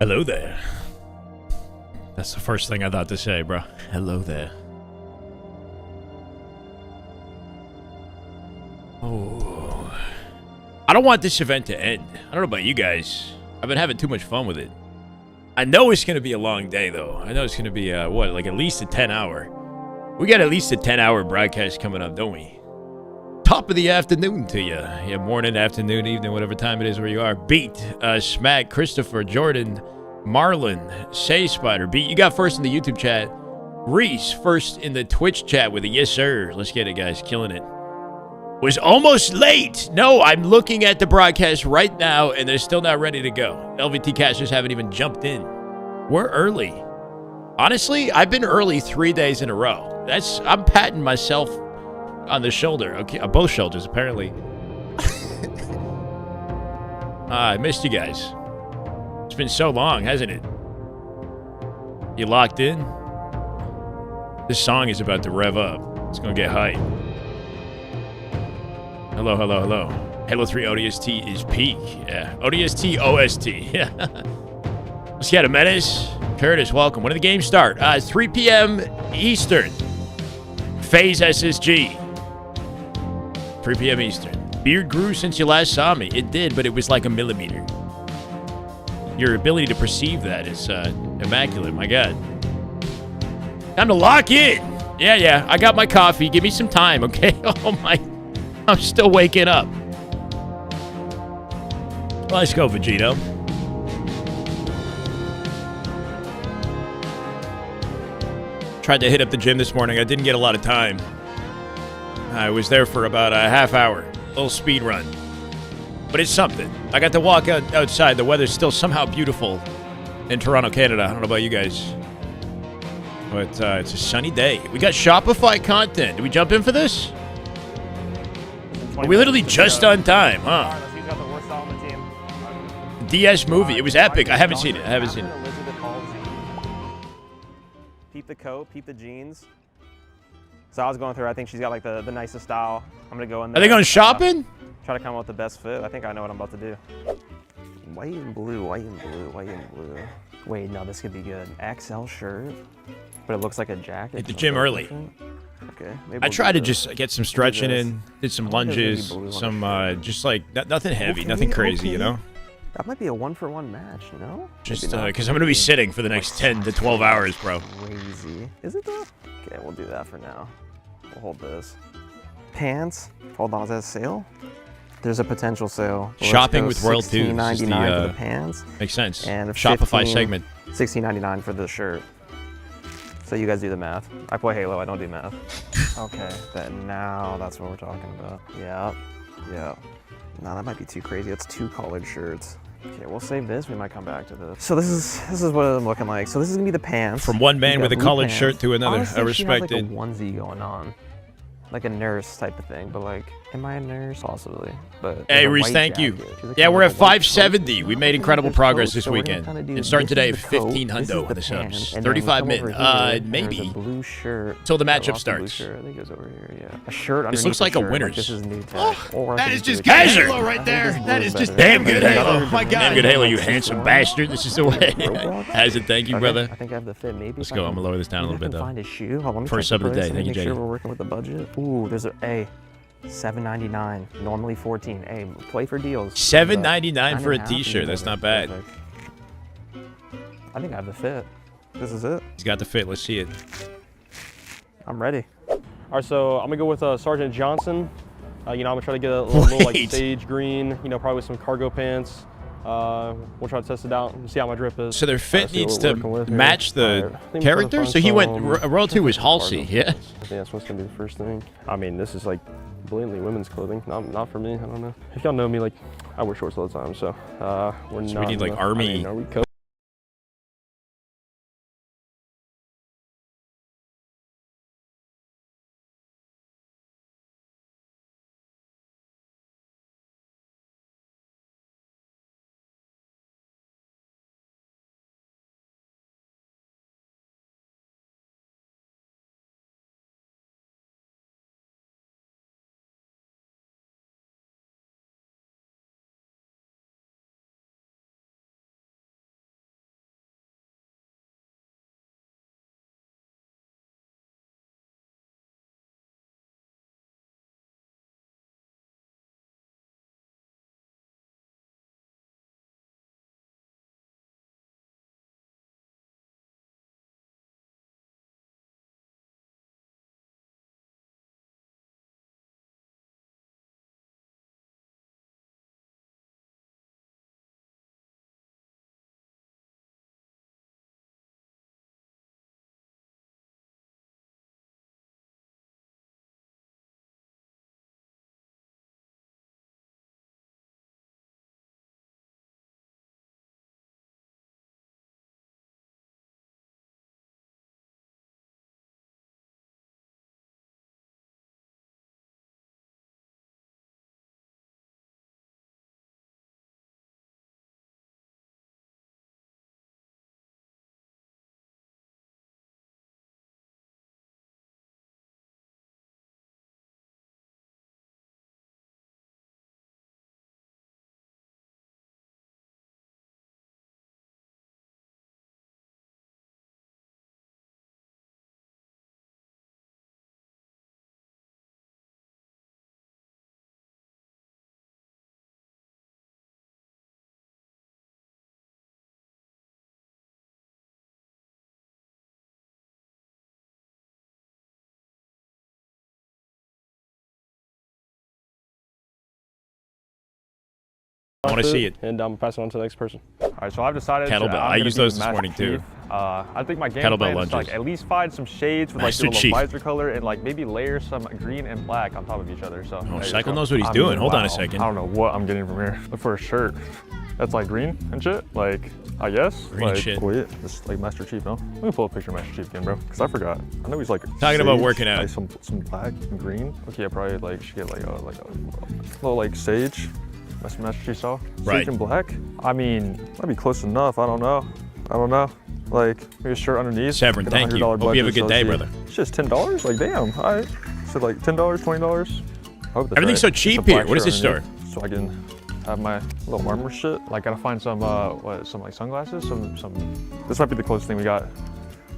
Hello there. That's the first thing I thought to say, bro. Hello there. Oh. I don't want this event to end. I don't know about you guys. I've been having too much fun with it. I know it's going to be a long day, though. I know it's going to be, like at least a 10-hour. We got at least a 10-hour broadcast coming up, don't we? Top of the afternoon to you. Yeah, morning, afternoon, evening, whatever time it is where you are. Beat, Smack, Christopher, Jordan, Marlon, Say Spider. Beat, you got first in the YouTube chat. Reese, first in the Twitch chat with a yes, sir. Let's get it, guys. Killing it. Was almost late. No, I'm looking at the broadcast right now, and they're still not ready to go. LVT casters haven't even jumped in. We're early. Honestly, I've been early 3 days in a row. I'm patting myself on the shoulder. Okay, both shoulders, apparently. I missed you guys. It's been so long, hasn't it? You locked in? This song is about to rev up. It's going to get hype. Hello, hello, hello. Halo 3 ODST is peak. Yeah. ODST, OST. Yeah. Let's get a menace. Curtis, welcome. When did the game start? 3 p.m. Eastern. FAZE SSG. 3 p.m. Eastern. Beard grew since you last saw me. It did, but it was like a millimeter. Your ability to perceive that is immaculate. My God. Time to lock in. Yeah. I got my coffee. Give me some time, okay? Oh, my. I'm still waking up. Let's go, Vegito. Tried to hit up the gym this morning. I didn't get a lot of time. I was there for about a half hour. A little speed run. But it's something. I got to walk outside. The weather's still somehow beautiful in Toronto, Canada. I don't know about you guys. But it's a sunny day. We got Shopify content. Did we jump in for this? We literally just on time, huh? DS movie. It was epic. I haven't seen it. Peep the coat, peep the jeans. So I was going through, I think she's got like the nicest style. I'm gonna go in there. Are they going shopping? Try to come up with the best fit. I think I know what I'm about to do. White and blue, white and blue, white and blue. Wait, no, this could be good. XL shirt, but it looks like a jacket. Hit the gym early. Okay. I tried to just get some stretching in, did some lunges, some just like nothing heavy, nothing crazy, you know? That might be a 1-for-1 match, no? Just because I'm going to be sitting for the next 10 to 12 hours, bro. Crazy. Is it though? Okay, we'll do that for now. We'll hold this. Pants. Hold on, is that a sale? There's a potential sale. Well, Shopping with Royal Tubes. $16.99 for the pants. Makes sense. And Shopify segment. $16.99 for the shirt. So you guys do the math. I play Halo, I don't do math. Okay, now that's what we're talking about. Yeah. No, that might be too crazy. It's 2 collared shirts. Okay, we'll save this. We might come back to this. So this is what I'm looking like. So this is gonna be the pants. From one man with a collared shirt to another. Honestly, I respect she has it. Like a onesie going on, like a nurse type of thing. But like, am I a nurse? Possibly. But hey, Reese, thank you. Yeah, we're at 570. We made incredible progress this weekend. And starting today, 15 hundo for the subs. 35 min. Maybe. Blue shirt. Till the matchup starts. I think it goes over here. Yeah. A shirt. This looks like a winner's. This is new tech. That is just good Halo right there. That is just damn good Halo. Oh my God. Damn good Halo, you handsome bastard. This is the way. Has it? Thank you, brother. I think I have the fit. Maybe. Let's go. I'm gonna lower this down a little bit though. Find a shoe. Hold on, First sub of the day. Thank you, Make sure JD. we're working with the budget. Ooh, there's a $7.99. Normally $14. Hey, play for deals. $7.99 for a T-shirt. That's not bad. I think I have the fit. This is it. He's got the fit. Let's see it. I'm ready. All right, so I'm gonna go with Sergeant Johnson. I'm gonna try to get a little like sage green. Probably with some cargo pants. We'll try to test it out and see how my drip is. So their fit needs to match the character? So he went, Royal 2 was Halsey, yeah? I think that's what's gonna be the first thing. I mean, this is like blatantly women's clothing, not for me, I don't know. If y'all know me, like, I wear shorts all the time, so we're not. So we need like army. I mean, are we I want to see it. And I'm passing on to the next person. All right, so I've decided. Kettlebell. I used those this morning too. I think my game Kettlebell plan lunges. is to, like, at least find some shades with like the little visor color and like maybe layer some green and black on top of each other. So Cycle knows what he's doing. Hold on a second. I don't know what I'm getting from here. Look for a shirt that's like green and shit. Like, I guess. Green like, shit. Wait, it's like Master Chief, no? Let me pull a picture of Master Chief again, bro, because I forgot. I know he's like talking about working out. Like some black and green. Okay, I probably like should get like a little like sage. That's Master Chief style. Right. Sage and black. I mean, that'd be close enough. I don't know. Like, maybe a shirt underneath. Severn, thank you. Hope you have a good day, brother. It's just $10. Like, damn. All right. So like $10, $20. Everything's so cheap here. What is this store? So I can have my little armor shit. Like, gotta find some some like sunglasses. Some. This might be the closest thing we got.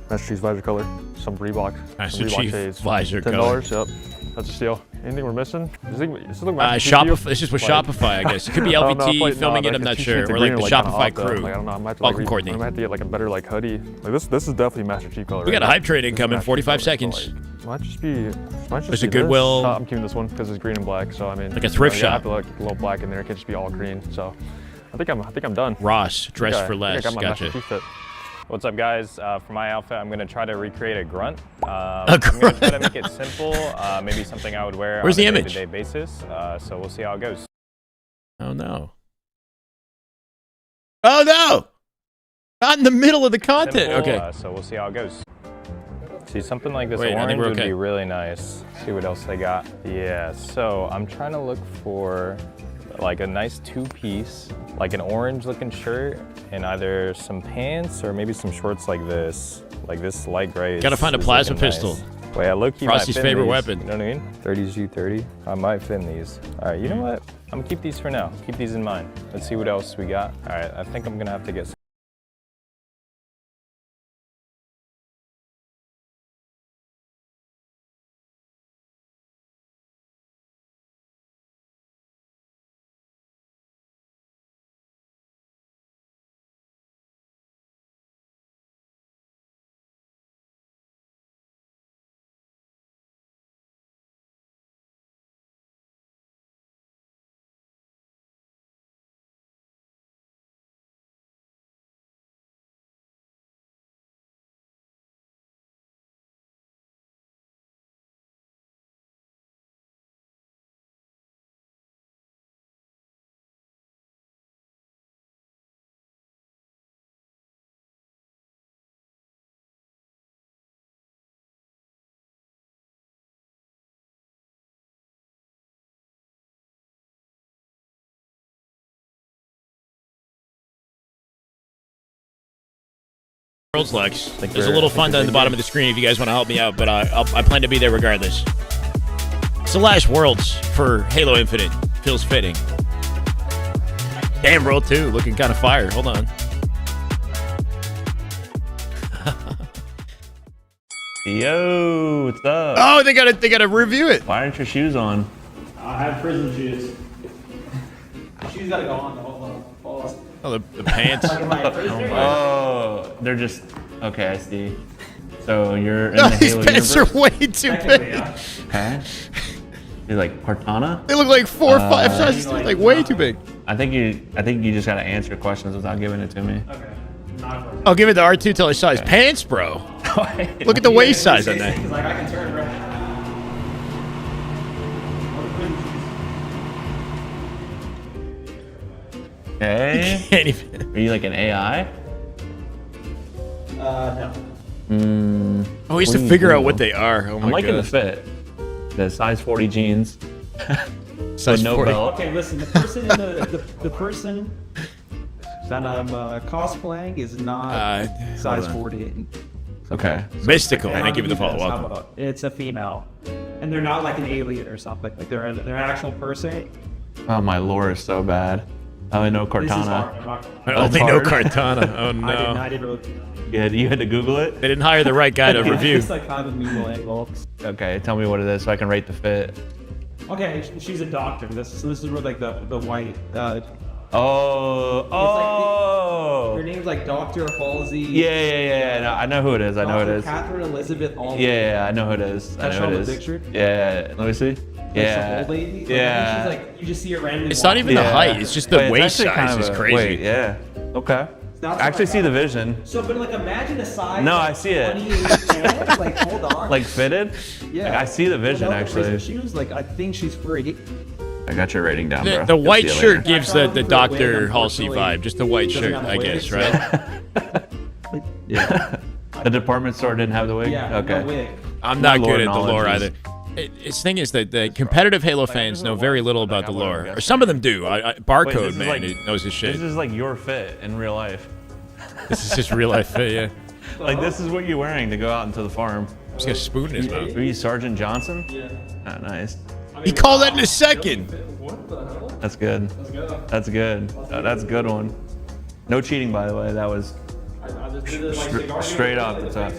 Master Chief's visor color. Some Reebok. Master Chief visor color. color. Yep. That's a steal. Anything we're missing? Shopify. This is with Shopify, I guess. It could be LVT filming it. I'm not sure. Or like the Shopify crew. Like, I don't know. I might have to Welcome, Courtney. I might have to get like a better like hoodie. Like this is definitely Master Chief color. We got a hype train incoming. 45 seconds. Might just be. There's a Goodwill. I'm keeping this one because it's green and black. So I mean, like a thrift shop. I have to look a little black in there. It can't just be all green. So I think I'm done. Ross, dress for less. I got my Gotcha. Master Chief fit. What's up, guys? For my outfit, I'm gonna try to recreate a grunt. I'm gonna try to make it simple, maybe something I would wear on a day-to-day basis. So we'll see how it goes. Oh no! Oh no! Not in the middle of the content. Simple, okay. So we'll see how it goes. See, something like this Wait, orange would be really nice. See what else they got. Yeah. So I'm trying to look for like a nice two-piece, like an orange-looking shirt, and either some pants or maybe some shorts like this light gray. Gotta find a plasma pistol. Nice. Wait, I low-key Frosty's might fit favorite these. weapon. You know what I mean? 30s G30. I might fit in these. All right, you know what? I'm gonna keep these for now. Keep these in mind. Let's see what else we got. All right, I think I'm gonna have to get some. World's Lex. There's a little fun down at the bottom of the screen if you guys want to help me out, but I plan to be there regardless. It's the last Worlds for Halo Infinite. Feels fitting. Damn, World 2 looking kind of fire. Hold on. Yo, what's up? Oh, they gotta review it. Why aren't your shoes on? I have prison shoes. Shoes gotta go on though. Oh, the pants. Oh, they're just okay. I see. So you're in No, the these Halo pants universe? are way too big. Yeah. Okay. You're like Cortana. They look like 4 or 5 sizes, like way too big. I think you just gotta answer questions without giving it to me. Okay. Not for I'll give it to R2 till he saw his pants, bro. Look at the waist size on that. He's like, I can turn, bro. Okay. Can't even. Are you like an AI? No. Oh, we used to figure out what they are. Oh my I'm liking god. the fit. The size 40 jeans. Size no 40. belt. Okay, listen. The person in the person that I'm cosplaying is not size 40. Okay. Mystical. Okay, Thank you for the follow. how Welcome. about- It's a female, and they're not like an alien or something. Like they're an actual person. Oh, my lore is so bad. I only know This is hard. Cortana. I'm not- I only know hard. Cortana. Oh no. I didn't really. You had to Google it? They didn't hire the right guy to review. It's like kind of medial angles. Okay, tell me what it is so I can rate the fit. Okay, she's a doctor. This is where like the white. Her Oh. name's like Dr. Halsey. Yeah. No, I know who it is. I know who it Dr. is. Catherine Elizabeth Alden. Yeah, I know who it is. I Can I know show who it the is. picture? Yeah, let me see. Yeah. Old lady. Yeah. She's like, you just see her randomly. It's not even the Yeah. height. It's just the Wait, waist it's actually size kind is of a- crazy. Wait, yeah. Okay. Not I actually see the vision. So, but like, imagine a size. No, like I see it. 28 pants, like, hold on. Like fitted? yeah. Like, I see the vision Without the prison actually. shoes, like, I think she's free. I got your rating down, bro. The white See you shirt later. gives the Dr. Halsey vibe. Just the white shirt, I guess, right? Yeah. The department store didn't have the wig? Yeah. Okay. No wig. I'm not lore good at the lore knowledge either. Its thing is that the competitive Halo fans know very little about the lore. Or some of them do. Wait, Barcode, this is man, like- he knows his shit. This is like your fit in real life. This is just real life fit, yeah. Like this is what you're wearing to go out into the farm. He's got a spoon in his mouth. Are you Sergeant Johnson? Yeah. Ah, nice. He called that in a second. That's good. That's good. That's a good one. No cheating, by the way. That was straight off the top.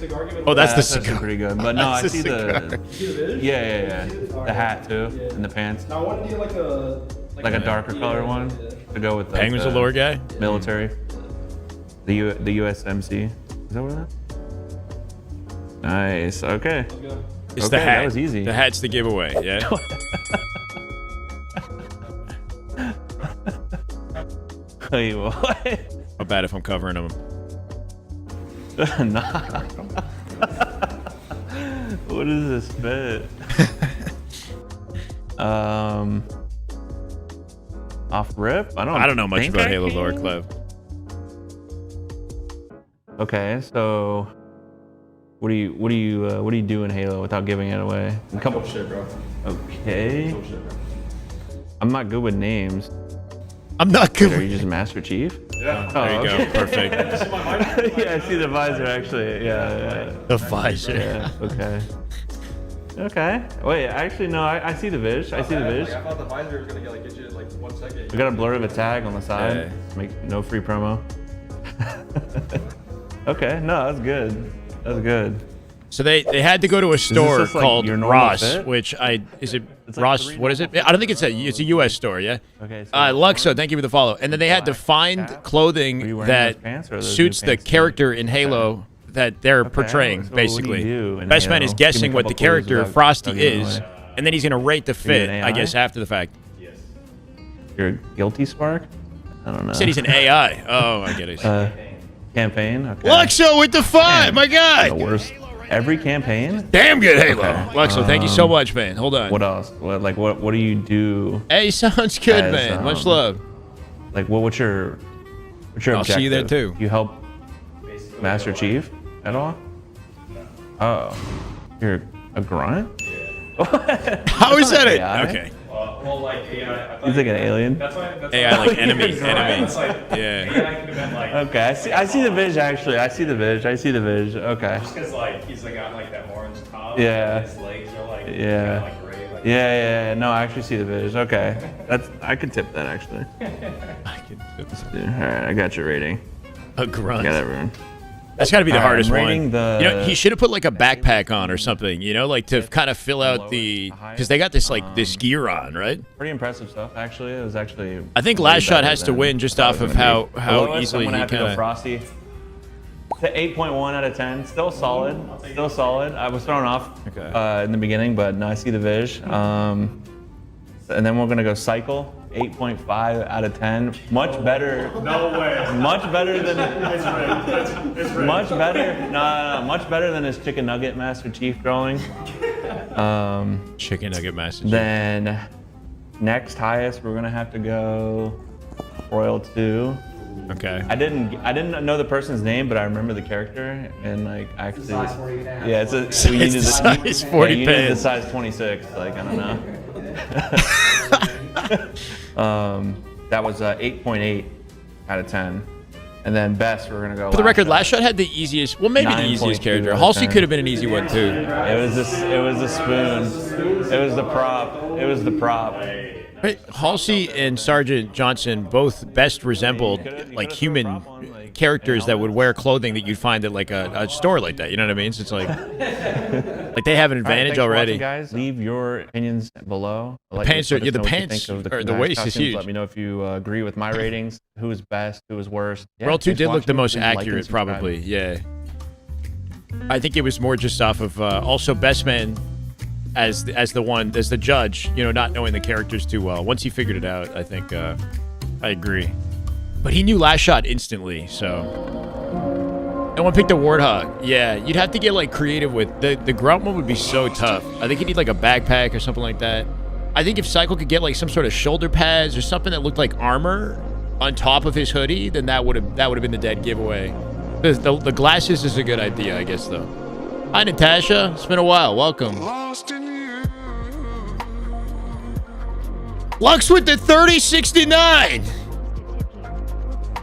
Oh, that's the That's cigar. pretty good. But no, I That's see the the. Yeah. The hat too, and the pants. I want to do like Like a darker color one to go with. Like, Penguin's a lore guy? Military. The USMC. Is that what that? Nice. Okay. It's Okay, the hat. that was easy. The hat's the giveaway, yeah. Wait, what? How bad if I'm covering them? Nah. What is this fit? Off rip? I don't know much think about I Halo can. lore, Clev. Okay, so what do you do in Halo without giving it away? A couple shit, bro. Okay. I'm not good with names. I'm not good. Are you just Master Chief? Yeah. There you go. Perfect. Yeah, I see the visor actually. Yeah. The visor. Yeah. Okay. Okay. Wait, actually no, I see the Viz. I see the Viz. I thought the visor was gonna get you like 1 second. We got a blur of a tag on the side. Yeah. Make no free promo. Okay, no, that's good. That's good. So they had to go to a store just like called your normal Ross, fit? which like Ross? $3. What is it? I don't think it's a U.S. store. Yeah. Okay. So Luxo, thank you for the follow. And then they had to find Are you clothing wearing that those pants or are those suits new the pants too? character in Halo that they're portraying, so what do you basically. do in Best man Halo? is Give me a guessing what couple the clues character without Frosty giving it is, away. and then he's gonna rate the fit, an I AI? guess, after the fact. You're a guilty spark? I don't know. Said he's an AI. Oh, I get it. Campaign? Okay. Luxo with the 5, my The guy. worst. Every campaign? Damn good Halo. Okay. Luxo, thank you so much, man. Hold on. What else? What do you do? Hey, sounds good, As, man. Much love. Like what's your I'll objective? see you there, too. You help Master Chief at all? Oh. You're a grunt? How is that it? AI? Okay. Well, like AI. He's like an alien. AI, like enemy. It's like Yeah. AI could have been like. Okay, I see the Viz actually. I see the Viz. Okay. Because like he's like got like that orange top. Yeah. And his legs are like Yeah. like gray. Like, Yeah. No, I actually see the Viz. Okay. I could tip that actually. All right, I got your rating. A grunt. I got everyone. That's got to be the All right, hardest I'm one. rating the- You know, he should have put like a backpack on or something. You know, like to kind of fill out the because they got this like this gear on, right? Pretty impressive stuff actually. It was actually. I think way Last Shot better has to than win just I off was of gonna be. how Lowest, easily I'm gonna he have to go kind of. Frosty. To 8.1 out of 10. Still solid. Still solid. I was thrown off in the beginning, but no, I see the Viz. And then we're gonna go Cycle. 8.5 out of 10. Much better. no way. Much better than. It's right. Much better. No. Much better than his Chicken Nugget Master Chief drawing. Chicken nugget master. Then next highest, we're gonna have to go Royal 2. Okay. I didn't know the person's name, but I remember the character, and like actually, yeah, it's a we It's needed the size 40 you needed the pants. size 26. Like I don't know. That was 8.8 out of 10, and then best we're gonna go. For the record, Last Shot had the easiest. Well, maybe the 9.2 easiest character. out of Halsey 10. could have been an easy one too. It was this. It was the spoon. It was the prop. It was the prop. Right. Halsey and Sergeant Johnson both best resembled like human characters that would wear clothing that you'd find at like a store like that. You know what I mean? So it's like they have an advantage already. Guys, leave your opinions below. Pants are- yeah, the pants or the waist is huge. Let me know if you agree with my ratings. Who is best? Who is worst? Yeah, World 2 thanks did for look the watching. most Please like and accurate, subscribe. probably. Yeah. I think it was more just off of also Best Man as the judge, you know, not knowing the characters too well. Once he figured it out, I think I agree. But he knew last shot instantly, so. No one picked the Warthog. Yeah, you'd have to get like creative with the grunt one would be so tough. I think you need like a backpack or something like that. I think if Cycle could get like some sort of shoulder pads or something that looked like armor on top of his hoodie, then that would have been the dead giveaway. The glasses is a good idea, I guess, though. Hi, Natasha. It's been a while. Welcome. Lux with the 3069.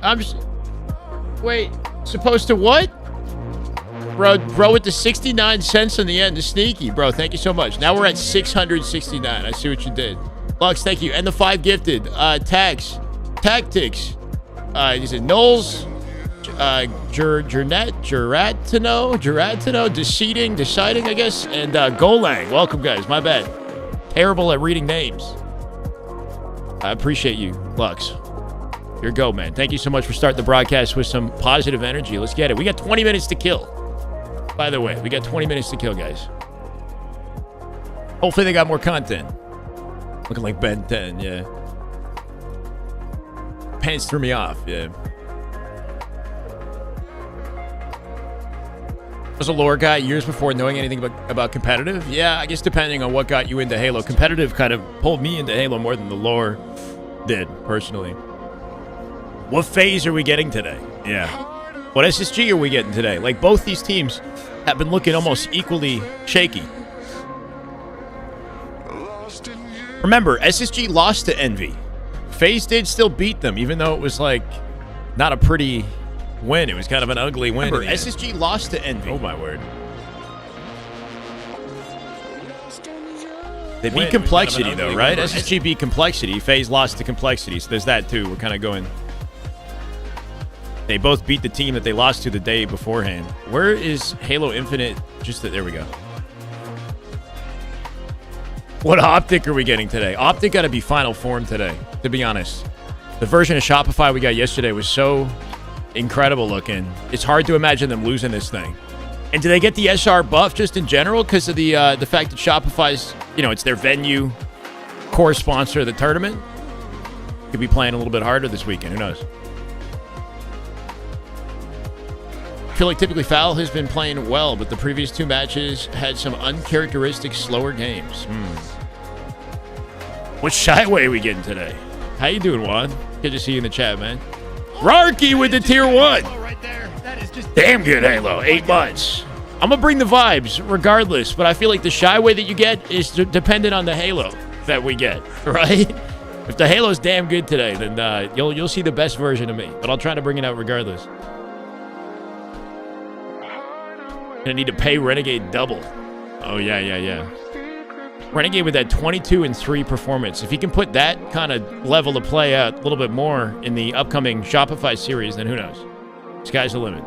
I'm just... Wait. Supposed to what? Bro with the 69 cents in the end. The sneaky. Bro, thank you so much. Now we're at 669. I see what you did. Lux, thank you. And the 5 gifted. Tactics. Is it Knowles? Geratino, deciding, I guess, and Golang. Welcome, guys. My bad. Terrible at reading names. I appreciate you, Lux. Your go, man. Thank you so much for starting the broadcast with some positive energy. Let's get it. We got 20 minutes to kill. By the way, we got 20 minutes to kill, guys. Hopefully they got more content. Looking like Ben 10, yeah. Pants threw me off, yeah. Was a lore guy years before knowing anything about competitive? Yeah, I guess depending on what got you into Halo. Competitive kind of pulled me into Halo more than the lore did, personally. What phase are we getting today? Yeah. What SSG are we getting today? Like, both these teams have been looking almost equally shaky. Remember, SSG lost to Envy. FAZE did still beat them, even though it was, like, not a pretty win. It was kind of an ugly win. Remember, SSG lost to Envy. Oh, my word. They beat Complexity, though, right? SSG beat Complexity. FAZE lost to Complexity, so there's that, too. We're kind of going... They both beat the team that they lost to the day beforehand. Where is Halo Infinite? There we go. What Optic are we getting today? Optic got to be final form today, to be honest. The version of Shopify we got yesterday was so incredible looking. It's hard to imagine them losing this thing. And do they get the SR buff just in general because of the fact that Shopify's, it's their venue, core sponsor of the tournament? Could be playing a little bit harder this weekend. Who knows? I feel like typically Foul has been playing well, but the previous 2 matches had some uncharacteristic slower games. What Shyway are we getting today? How you doing, Juan? Good to see you in the chat, man. Rarky with the tier 1. Damn good Halo. 8 months. I'm going to bring the vibes regardless, but I feel like the Shyway that you get is dependent on the Halo that we get, right? If the Halo's damn good today, then you'll see the best version of me, but I'll try to bring it out regardless. Gonna need to pay Renegade double. Oh, yeah. Renegade with that 22-3 performance. If he can put that kind of level of play out a little bit more in the upcoming Shopify series, then who knows? Sky's the limit.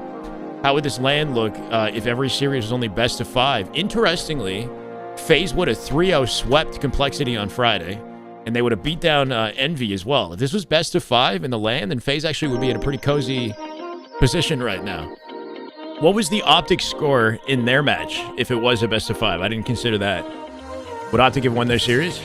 How would this land look if every series was only best of 5? Interestingly, FAZE would have 3-0 swept Complexity on Friday, and they would have beat down Envy as well. If this was best of 5 in the land, then FAZE actually would be in a pretty cozy position right now. What was the Optic score in their match if it was a best of 5? I didn't consider that. Would Optic have won their series?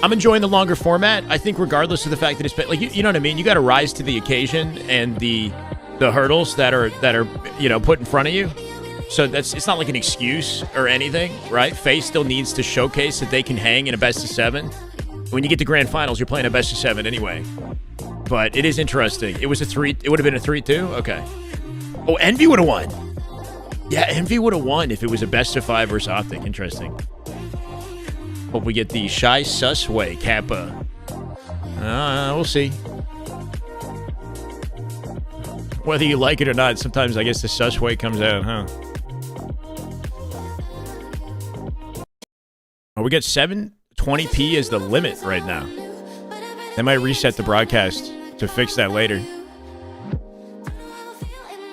I'm enjoying the longer format. I think regardless of the fact that it's been, like, you know what I mean? You got to rise to the occasion and the hurdles that are put in front of you. So it's not like an excuse or anything, right? FAZE still needs to showcase that they can hang in a best of 7. When you get to grand finals, you're playing a best of 7 anyway. But it is interesting. It was a 3. It would have been a 3-2. Okay. Oh, Envy would have won. Yeah, Envy would have won if it was a best of 5 versus Optic. Interesting. Hope we get the Shy Susway Kappa. We'll see. Whether you like it or not, sometimes I guess the Susway comes out, huh? Oh, we got 720p as the limit right now. They might reset the broadcast to fix that later.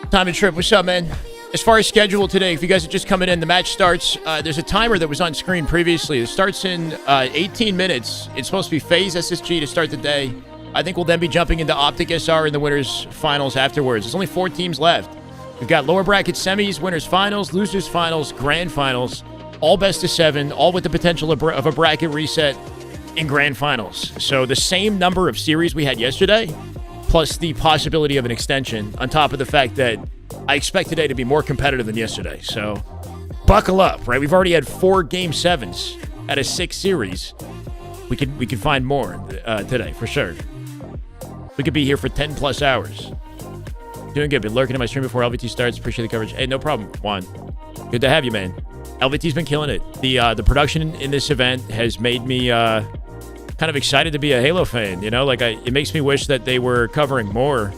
Time and Trip, what's up, man? As far as schedule today, if you guys are just coming in, the match starts. There's a timer that was on screen previously. It starts in 18 minutes. It's supposed to be FAZE SSG to start the day. I think we'll then be jumping into Optic SR in the winners finals afterwards. There's only 4 teams left. We've got lower bracket semis, winners finals, losers finals, grand finals. all best of 7, all with the potential of a bracket reset in grand finals. So the same number of series we had yesterday, plus the possibility of an extension, on top of the fact that I expect today to be more competitive than yesterday. So buckle up, right? We've already had 4 Game 7s out of 6 series. We could find more today, for sure. We could be here for 10 plus hours. Doing good. Been lurking in my stream before LVT starts. Appreciate the coverage. Hey, no problem, Juan. Good to have you, man. LVT's been killing it. The production in this event has made me kind of excited to be a Halo fan. You know, like it makes me wish that they were covering more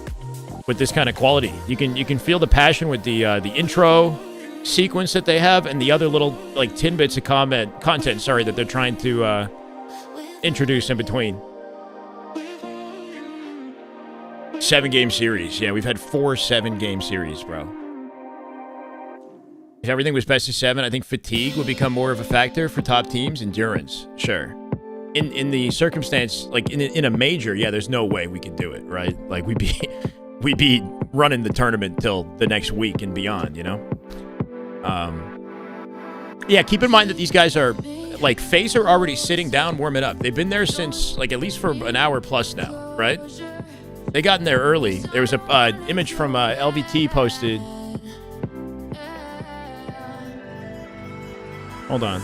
with this kind of quality. You can feel the passion with the intro sequence that they have and the other little like tidbits of content. Sorry, that they're trying to introduce in between. 7-game series. Yeah, we've had 4 7-game series, bro. If everything was best of 7, I think fatigue would become more of a factor for top teams. Endurance, sure. In the circumstance, like in a major, yeah, there's no way we could do it, right? Like we'd be running the tournament till the next week and beyond, you know? Yeah, keep in mind that these guys are, like, FAZE are already sitting down, warming up. They've been there since, like, at least for an hour plus now, right? They got in there early. There was a image from LVT posted. Hold on.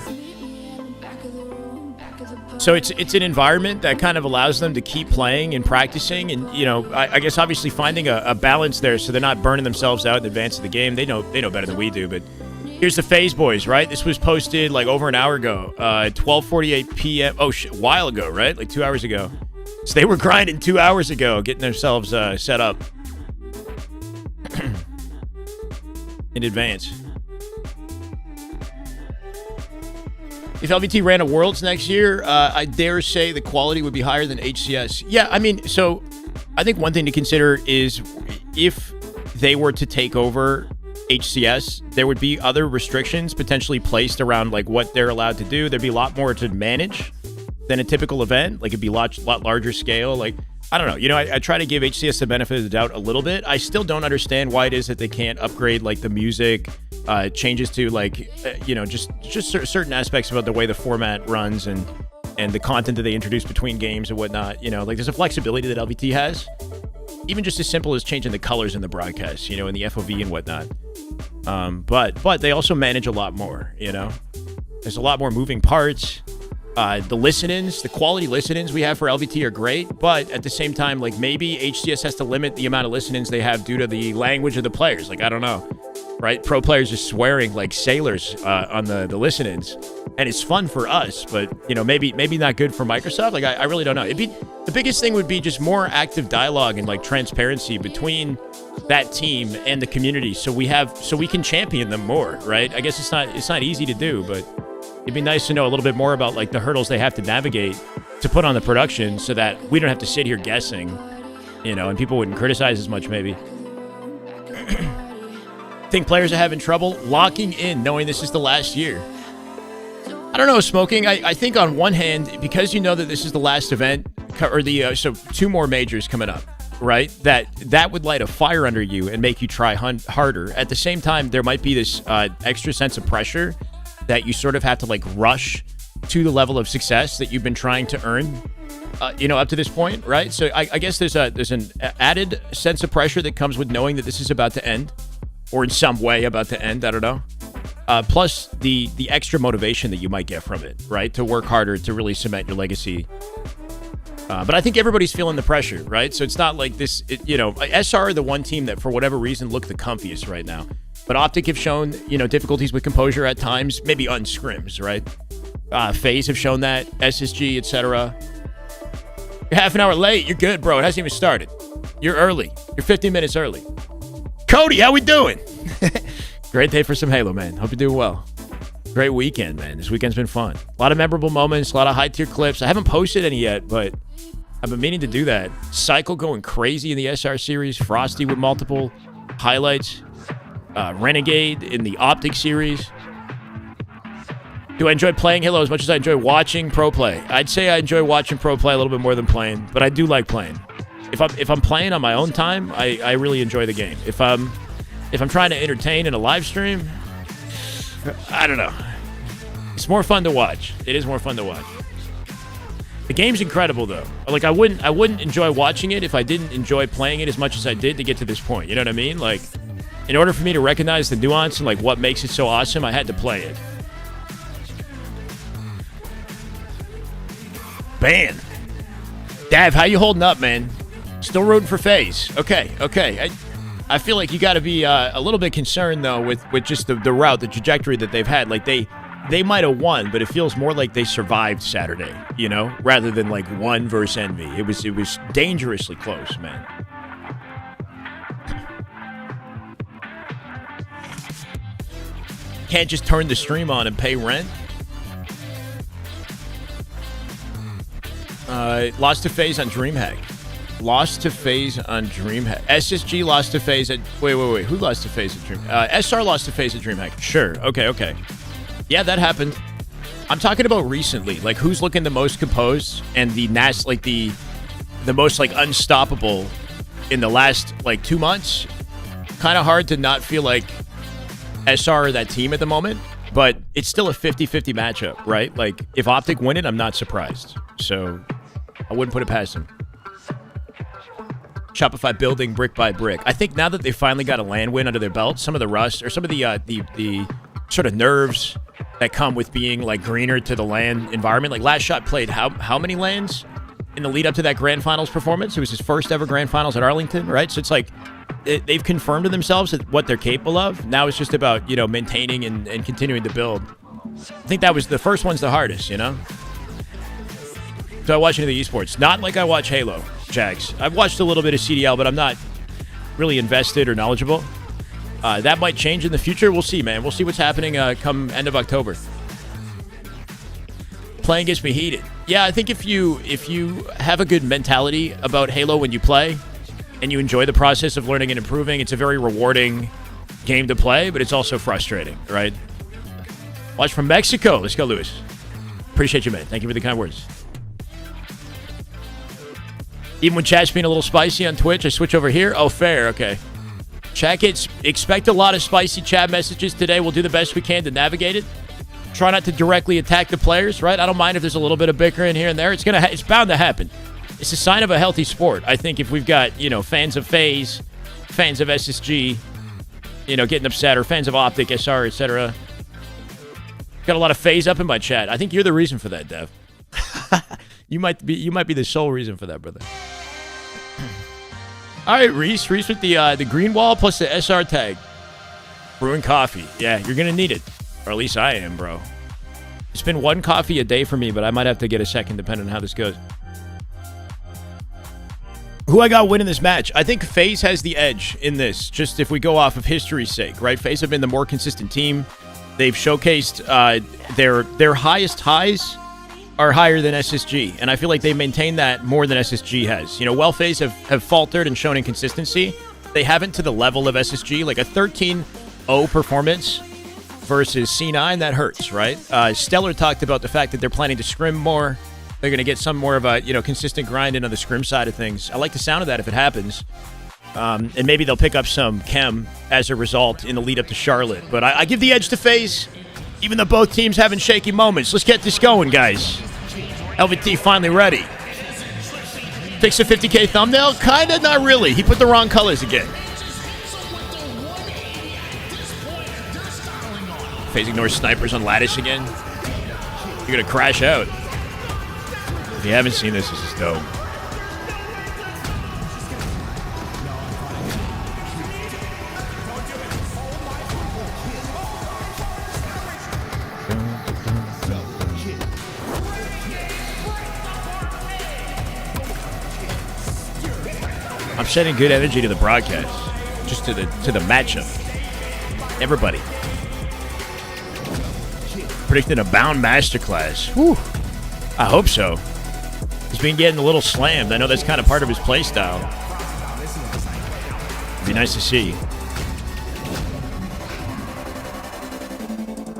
So it's an environment that kind of allows them to keep playing and practicing, and you know, I guess obviously finding a balance there so they're not burning themselves out in advance of the game. They know better than we do. But here's the FAZE boys, right? This was posted like over an hour ago, 12:48 p.m. Oh, a while ago, right? Like 2 hours ago. So they were grinding 2 hours ago, getting themselves set up in advance. If LVT ran a Worlds next year, I dare say the quality would be higher than HCS. Yeah, I mean, so I think one thing to consider is if they were to take over HCS, there would be other restrictions potentially placed around like what they're allowed to do. There'd be a lot more to manage than a typical event. Like it'd be a lot larger scale. Like, I don't know. You know, I try to give HCS the benefit of the doubt a little bit. I still don't understand why it is that they can't upgrade like the music, changes to like, you know, just certain aspects about the way the format runs and the content that they introduce between games and whatnot. You know, like there's a flexibility that LVT has, even just as simple as changing the colors in the broadcast, you know, in the FOV and whatnot. But they also manage a lot more, you know. There's a lot more moving parts. The listen-ins, the quality listen-ins we have for LVT are great, but at the same time, like maybe HCS has to limit the amount of listen-ins they have due to the language of the players. Like, I don't know, right? Pro players are swearing like sailors on the listen-ins, and it's fun for us, but you know, maybe not good for Microsoft. Like, I really don't know. The biggest thing would be just more active dialogue and like transparency between that team and the community, so we can champion them more, right? I guess it's not easy to do, but it'd be nice to know a little bit more about like the hurdles they have to navigate to put on the production so that we don't have to sit here guessing, you know, and people wouldn't criticize as much maybe. Think players are having trouble locking in knowing this is the last year. I don't know, Smoking. I think on one hand, because you know that this is the last event, or so 2 more majors coming up, right? That would light a fire under you and make you try harder. At the same time, there might be this extra sense of pressure that you sort of have to like rush to the level of success that you've been trying to earn, you know, up to this point, right? So I guess there's an added sense of pressure that comes with knowing that this is about to end, or in some way about to end. I don't know. Plus the extra motivation that you might get from it, right? To work harder to really cement your legacy. But I think everybody's feeling the pressure, right? So it's not like this, you know, SR are the one team that for whatever reason look the comfiest right now. But Optic have shown, you know, difficulties with composure at times, maybe on scrims, right? FAZE have shown that, SSG, etc. You're half an hour late. You're good, bro. It hasn't even started. You're early. You're 15 minutes early. Cody, how we doing? Great day for some Halo, man. Hope you're doing well. Great weekend, man. This weekend's been fun. A lot of memorable moments, a lot of high-tier clips. I haven't posted any yet, but I've been meaning to do that. Cycle going crazy in the SR series. Frosty with multiple highlights. Renegade in the Optic series. Do I enjoy playing Halo as much as I enjoy watching pro play? I'd say I enjoy watching pro play a little bit more than playing, but I do like playing. If I'm playing on my own time, I really enjoy the game. If I'm trying to entertain in a live stream, I don't know. It's more fun to watch. It is more fun to watch. The game's incredible, though. Like, I wouldn't enjoy watching it if I didn't enjoy playing it as much as I did to get to this point. You know what I mean? Like, in order for me to recognize the nuance and, like, what makes it so awesome, I had to play it. Man. Dav, how you holding up, man? Still rooting for FaZe. Okay. I feel like you got to be a little bit concerned, though, with just the route, the trajectory that they've had. Like, they might have won, but it feels more like they survived Saturday, you know, rather than like one versus Envy. It was dangerously close, man. Can't just turn the stream on and pay rent. Lost to FaZe on DreamHack. SSG lost to FaZe at... Wait. Who lost to FaZe at DreamHack? SR lost to FaZe at DreamHack. Sure. Okay. Yeah, that happened. I'm talking about recently. Like, who's looking the most composed and the most, like, unstoppable in the last, like, 2 months? Kind of hard to not feel like SR are that team at the moment, but it's still a 50-50 matchup, right? Like, if Optic win it, I'm not surprised. So, I wouldn't put it past them. Shopify building brick by brick. I think now that they finally got a land win under their belt, some of the rust, or some of the sort of nerves that come with being, like, greener to the LAN environment. Like, Last Shot played how many LANs in the lead up to that Grand Finals performance? It was his first ever Grand Finals at Arlington, right? So it's like they've confirmed to themselves what they're capable of. Now it's just about, you know, maintaining and continuing to build. I think that was the first one's the hardest, you know? So I watch into the esports. Not like I watch Halo, Jags. I've watched a little bit of CDL, but I'm not really invested or knowledgeable. That might change in the future. We'll see, man. We'll see what's happening come end of October. Playing gets me heated. Yeah, I think if you have a good mentality about Halo when you play and you enjoy the process of learning and improving, it's a very rewarding game to play, but it's also frustrating, right? Watch from Mexico. Let's go, Luis. Appreciate you, man. Thank you for the kind words. Even when chat's being a little spicy on Twitch, I switch over here. Oh, fair. Okay. Chat kids, expect a lot of spicy chat messages today. We'll do the best we can to navigate it. Try not to directly attack the players, right? I don't mind if there's a little bit of bickering here and there. It's bound to happen. It's a sign of a healthy sport. I think if we've got, you know, fans of FaZe, fans of SSG, you know, getting upset, or fans of Optic, SR, etc. Got a lot of FaZe up in my chat. I think you're the reason for that, Dev. You might be the sole reason for that, brother. All right, Reese with the green wall plus the SR tag. Brewing coffee. Yeah, you're going to need it. Or at least I am, bro. It's been one coffee a day for me, but I might have to get a second depending on how this goes. Who I got winning this match? I think FaZe has the edge in this, just if we go off of history's sake, right? FaZe have been the more consistent team. They've showcased their highest highs are higher than SSG, and I feel like they maintain that more than SSG has. You know, while FaZe have faltered and shown inconsistency, they haven't to the level of SSG. Like a 13-0 performance versus C9, that hurts, right? Stellar talked about the fact that they're planning to scrim more. They're going to get some more of a, you know, consistent grind in on the scrim side of things. I like the sound of that if it happens. And maybe they'll pick up some chem as a result in the lead up to Charlotte. But I give the edge to FaZe, even though both teams having shaky moments. Let's get this going, guys. LVT finally ready. Fix a 50K thumbnail? Kinda, not really. He put the wrong colors again. FaZe ignores snipers on Lattice again. You're gonna crash out. If you haven't seen this is dope. I'm sending good energy to the broadcast, just to the matchup. Everybody predicting a Bound masterclass. Whew. I hope so. He's been getting a little slammed. I know that's kind of part of his play style. It'd be nice to see.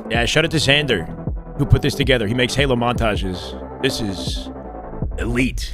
Yeah, shout out to Xander, who put this together. He makes Halo montages. This is elite.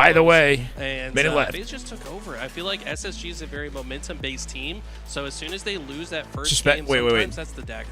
By the way, and minute left. FaZe just took over. I feel like SSG is a very momentum-based team, so as soon as they lose that first game, Wait. sometimes that's the dagger.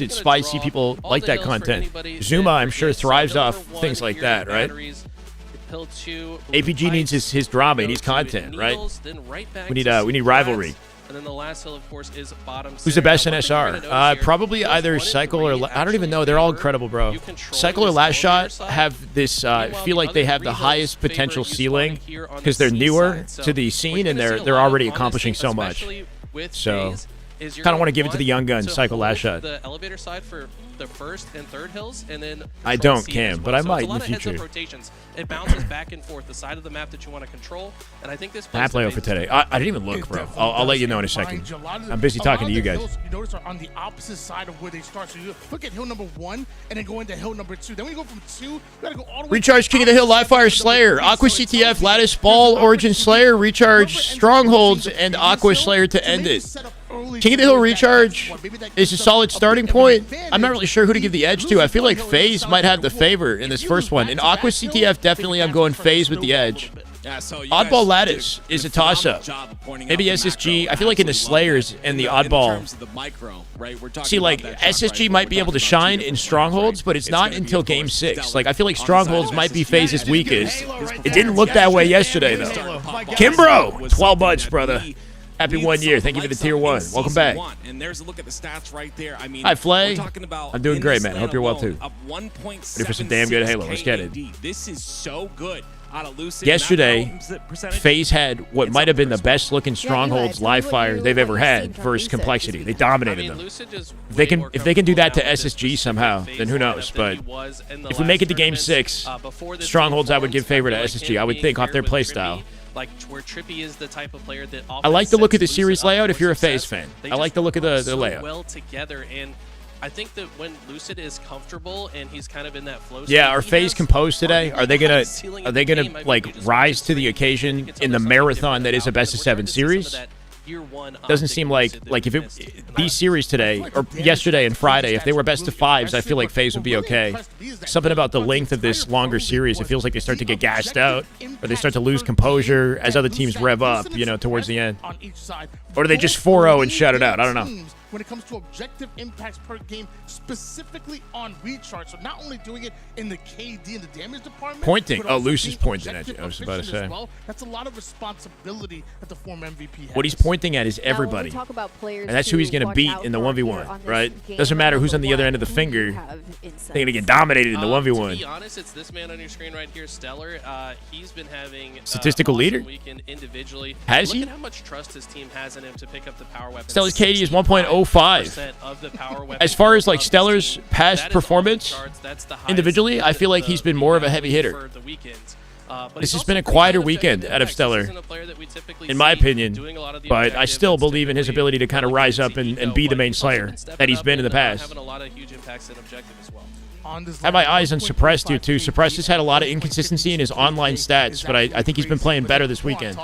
It's spicy. People like that content. Zuma, I'm sure, thrives off things like that, right? hill 2. APG needs his drama. He needs content, right? Then right back We need to we need rivalry. flats, and then the last hill, of course, is bottom. Who's the best in SR? Probably either Cycle or I don't even know. They're all incredible, bro. Cycle or Last Shot have this. Feel like they have the highest potential ceiling because they're newer to the scene and they're already accomplishing so much. So, kind of want to give it to the young guns, Cycle Last Shot. The elevator side for the first and third hills, and then I control don't, C Cam, as but well. I So might it's a in the lot of heads-up future. rotations. It bounces back and forth the side of the map that you want to control, and I think this I play for today. I didn't even look, bro. I'll let you know in a second. I'm busy talking to you guys. You notice are on the opposite side of where they start. So you look at hill number 1 and then go into hill number 2. Then when you go from 2, you gotta go all the way. Recharge King of the Hill, Live Fire Slayer, Aqua CTF, Lattice Ball, Origin Slayer, Recharge Strongholds, and Aqua Slayer to end it. King of the Hill Recharge is a solid starting point. I'm not really sure who to give the edge to. I feel like FAZE might have the favor in this first one. In Aqua CTF, definitely I'm going FAZE with the edge. Oddball Lattice is a toss-up. Maybe SSG. I feel like in the Slayers and the Oddball. See, like, SSG might be able to shine in Strongholds, but it's not until Game 6. Like, I feel like Strongholds might be FAZE's weakest. It didn't look that way yesterday, though. Kimbro, 12 months, brother. Happy 1 year. Thank you for the tier 1. Welcome back. And there's a look at the stats right there. I mean, Hi, Flay. I'm doing great, man. Hope you're well, too. Ready for some damn good Halo. Let's get it. This is so good. Yesterday, FAZE had what might have been the best-looking Strongholds live fire they've ever had versus Complexity. They dominated them. If they can do that to SSG somehow, then who knows? But if we make it to Game 6, Strongholds I would give favor to SSG. I would think off their playstyle. Like where Trippy is the type of player that I like the look of the series layout if you're a FAZE fan. I like the look of the layout. Well together, and I think that when Lucid is comfortable and he's kind of in that flow. Yeah, are FAZE composed today? Are they gonna like rise to the occasion in the marathon that is a best of 7 series? Doesn't seem like if these series today or yesterday and Friday, if they were best of 5s, I feel like FAZE would be okay. Something about the length of this longer series, it feels like they start to get gassed out, or they start to lose composure as other teams rev up, you know, towards the end. Or do they just 4-0 and shut it out? I don't know. When it comes to objective impacts per game, specifically on recharge. So not only doing it in the KD and the damage department. Pointing. Oh, Luce is pointing at you. I was about to say. Well. That's a lot of responsibility that the former MVP has. What he's pointing at is everybody. And that's who he's going to beat in the 1v1, right? Doesn't matter who's on the other end of the finger. They're going to get dominated in the 1v1. To be honest, it's this man on your screen right here, Stellar. He's been having statistical leader. Weekend individually. Has he? Look at how much trust his team has in him to pick up the power weapon. Stellar's KD is 1.05. As far as like Stellar's past performance individually, I feel like he's been more of a heavy hitter. This has been a quieter weekend out of Stellar, in my opinion, but I still believe in his ability to kind of rise up and be the main Slayer that he's been in the past. I have my eyes on Suppressed here too. Suppressed has had a lot of inconsistency in his online stats, but I think he's been playing better this weekend.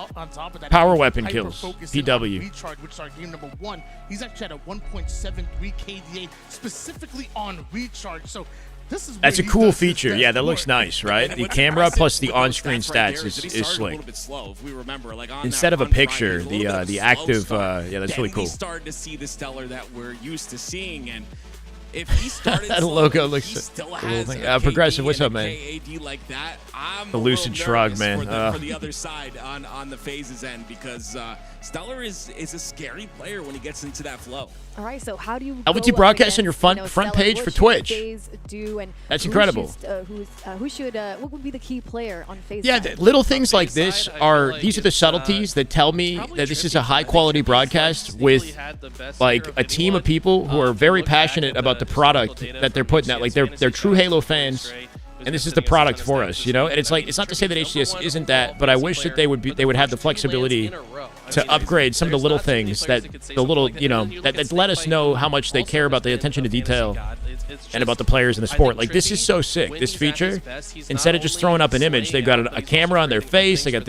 Power weapon kills, PW. Which are game number 1. He's actually at a 1.73 KDA specifically on recharge. So that's a cool feature. Yeah, that looks nice, right? The camera plus the on-screen stats is slick. Instead of a picture, the active, yeah, that's really cool. We started to see the Stellar that we're used to seeing, and if he started that logo looks progressive. What's up, man? Like that, I'm the Lucid shrug, man. For the other side on the phases end, because Stellar is a scary player when he gets into that flow. All right, so how do you LVT broadcast on your front page for Twitch? That's incredible. What would be the key player on FaZe? Yeah, little things like this are the subtleties that tell me that this is a high quality broadcast with like a team of people who are very passionate about the product that they're putting out. Like they're true Halo fans. And this is the product for us, you know. And it's not to say that HCS isn't that, but I wish that they would have the flexibility to upgrade some of the little things that let us know how much they care about the attention to detail and about the players in the sport. Like this is so sick. This feature, instead of just throwing up an image, they've got a camera on their face. They got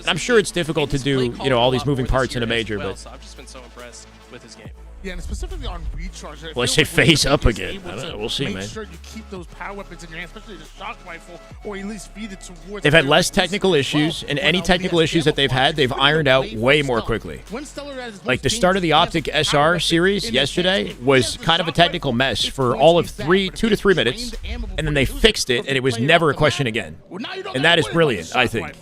I'm sure it's difficult to do all these moving parts in a major, but I've just been so impressed. with his game. Yeah, and specifically on recharge. Well, I say FAZE up again. I don't know. We'll see, man. Make sure you keep those power weapons in your hand, especially the shock rifle, or at least feed it towards. They've had less technical issues, and any technical issues that they've had, they've ironed out way more quickly. Like the start of the Optic SR series yesterday was kind of a technical mess for all of 2 to 3 minutes, and then they fixed it, and it was never a question again. And that is brilliant, I think.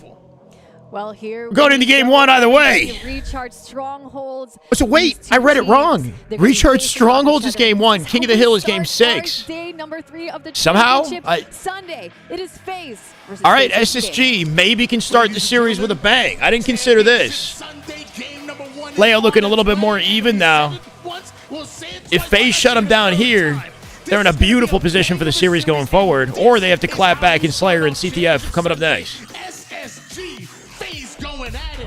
Well, here we're going into game 1 either way. Recharge strongholds. So wait, I read it wrong. Recharge strongholds is game 1. King of the Hill is game 6. Day number 3 of the somehow Sunday. It is FAZE versus all right, SSG maybe can start the series with a bang. I didn't consider this. Leo looking a little bit more even now. If FAZE shut them down here, they're in a beautiful position for the series going forward, or they have to clap back in Slayer and CTF coming up next.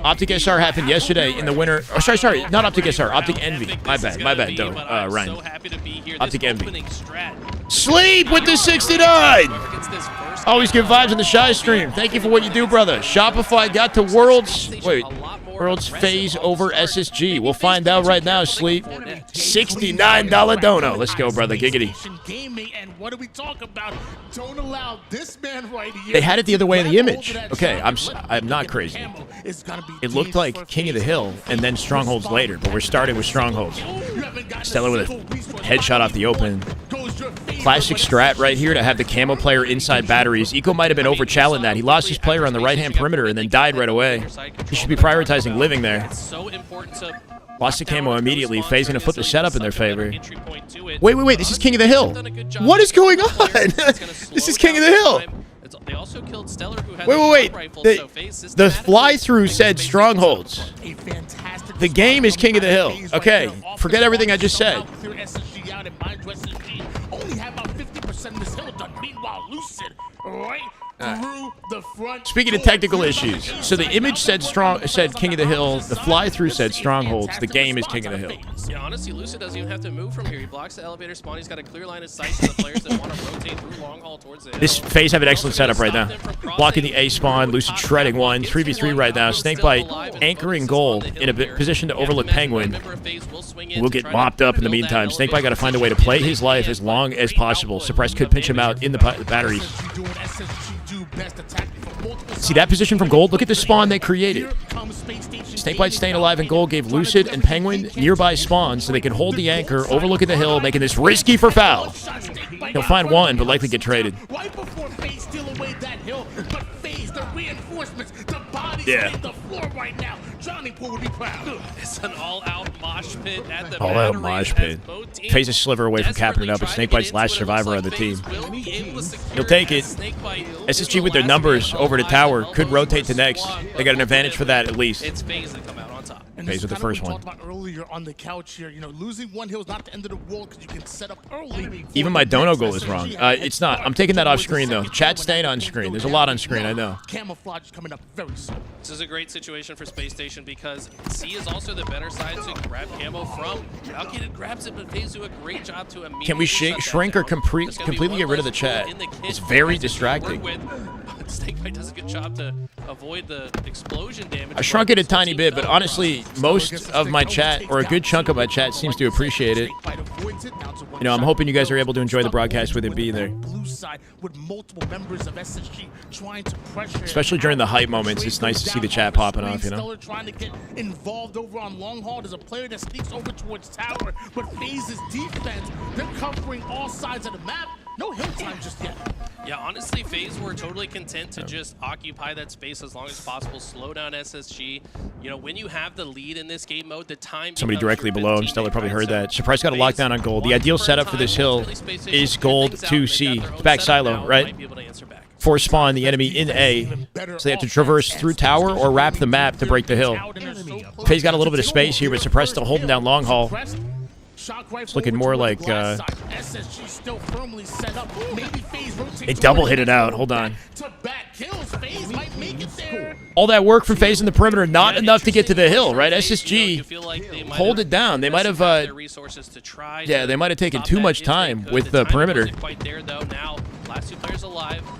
Optic SR happened yesterday in the winter. Oh, sorry, not Optic SR. Optic Envy. My bad, though, Ryan. Optic Envy. Sleep with the 69! Always good vibes on the Shy stream. Thank you for what you do, brother. Shopify got to Worlds. Wait. Worlds FAZE over SSG. We'll find out right now, Sleep. $69 dono. Let's go, brother. Giggity. And what do we talk about? Don't allow this man right here. They had it the other way in the image. Okay, I'm not crazy. It looked like King of the Hill and then Strongholds later, but we're starting with Strongholds. Stellar with a headshot off the open. Classic strat right here to have the camo player inside batteries. Eco might have been over-challenged that. He lost his player on the right-hand perimeter and then died right away. He should be prioritizing living there. Lost the camo immediately. FAZE going to flip the setup in their favor. Wait. This is King of the Hill. What is going on? This is King of the Hill. They also killed Stellar, who had Wait. The fly-through said Strongholds. The game is King of the Hill. Okay, forget everything I just said. Speaking of technical issues, so the image said King of the Hill, the fly-through said Strongholds, the game is King of the Hill. Yeah, honestly, Lucid doesn't even have to move from here. He blocks the elevator spawn. He's got a clear line of sight to the players that want to rotate through long haul towards it. This FAZE have an excellent setup right now. Blocking the A spawn, Lucid shredding one, 3v3 right now. Snakebite anchoring goal in a position to overlook Penguin. We'll get mopped up in the meantime. Snakebite got to find a way to play his life as long as possible. Suppress could pinch him out in the batteries. See that position from gold? Look at the spawn they created. Snakebite staying alive in gold gave Lucid and Penguin nearby spawns so they can hold the anchor, overlooking the hill, making this risky for foul. He'll find one, but likely get traded. Yeah. It's an all-out mosh pit at the all-out mosh pit. FAZE a sliver away from capping it up. It's Snakebite's last survivor on the team. He'll take it. SSG with their numbers over to tower could rotate to next. They got an advantage for that at least. It's FAZE that come out on top. And FAZE with the first one. Talked about earlier on the couch here, losing one hill is not the end of the world because you can set up early. Even my dono goal is wrong. It's not. I'm taking that off screen though. Chat's staying on screen. There's a lot on screen, I know. Camouflage is coming up very soon. This is a great situation for Space Station because C is also the better side to grab camo from. Allocated grabs it, but FAZE do a great job to immediately. Can we shrink or completely get rid of the chat? It's very distracting. Snakebite does a good job to avoid the explosion damage. I shrunk it a tiny bit, but honestly, most of my chat, or a good chunk of my chat, seems to appreciate it. I'm hoping you guys are able to enjoy the broadcast with it being there. Especially during the hype moments, it's nice to see the chat popping off, Trying to get involved over on long haul. There's a player that sneaks over towards tower, but FAZE's defense, they're covering all sides of the map. No hill time just yet. Yeah, honestly, FAZE were totally content to just occupy that space as long as possible, slow down SSG. When you have the lead in this game mode, the time... Somebody directly below him, Stellar probably heard that. Surprise got a lockdown on gold. The ideal setup for this hill is gold 2C. It's back silo, right? Force spawn the enemy in A, so they have to traverse through tower or wrap the map to break the hill. FAZE got a little bit of space here, but Suppress still holding down long haul. It's looking more like they double hit it out. Hold on. All that work from FAZE in the perimeter, not enough to get to the hill, right? SSG hold it down. They might have they might have taken too much time with the perimeter.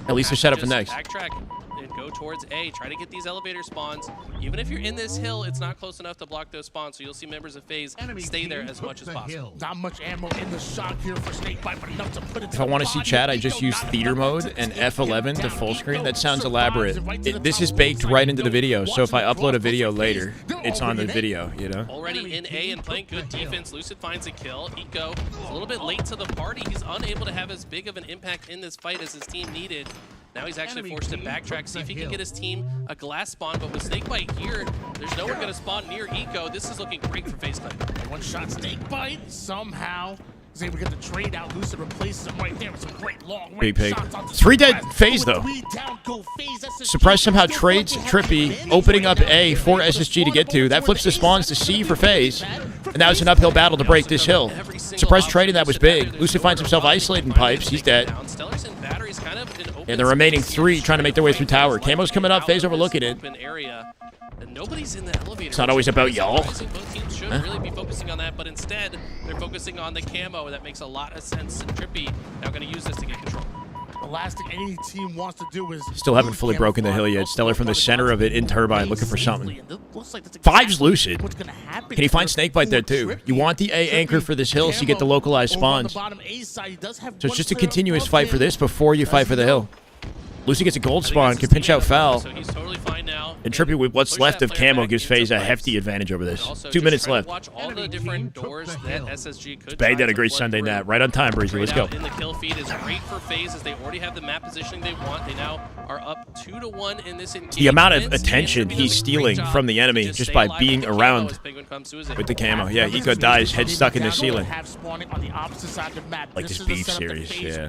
At least they're set up for next. go towards A. Try to get these elevator spawns. Even if you're in this hill, it's not close enough to block those spawns, so you'll see members of FaZe stay there as much as possible. Not much ammo in the shot here for Snakebite, but enough to put it. If I want to see chat, I just use theater mode and F11 to full screen. That sounds elaborate. This is baked right into the video, so if I upload a video later, it's on the video, you know? Already in A and playing good defense, Lucid finds a kill. Eco is a little bit late to the party. He's unable to have as big of an impact in this fight as his team needed. Now he's actually forced to backtrack, see if he can get his team a glass spawn, but with Snakebite here, there's no one going to spawn near Eco. This is looking great for FaZe Clan. One shot Snakebite somehow is able to get the trade out. Lucid replaces him right there with some great long range shots. 3 dead FaZe though. Suppress somehow trades Trippy, opening up A for SSG to get to. That flips the spawns to C for FaZe. And now it's an uphill battle to break this hill. Suppress trading, that was big. Lucid finds himself isolated in pipes. He's dead. And the remaining 3 trying to make their way through tower. Camo's coming up, FaZe overlooking it. Nobody's in the elevator. It's not always about y'all. Both teams should really be focusing on that, but instead they're focusing on the camo. That makes a lot of sense. And Trippy now going to use this to get control. The last thing any team wants to do is Still haven't fully broken the hill yet. Stellar from the center of it in Turbine looking for something. 5's Lucid. Can he find Snakebite there too? You want the A anchor for this hill so you get the localized spawns. So it's just a continuous fight for this before you fight for the hill. Lucid gets a gold spawn, can pinch out foul. So he's totally fine now. And Trippy with what's left of camo gives FaZe a hefty advantage over this. 2 minutes left. Watch all the different doors that SSG could Banged out a great Sunday nap. Right on time, Breezy. Let's go. In the kill feed is great for FaZe as they already have the map positioning they want. They now are up 2-1 in this engagement. The amount of attention he's stealing from the enemy just by being around with the camo. Yeah, Eco dies, head stuck in the ceiling. Like this beef series, yeah.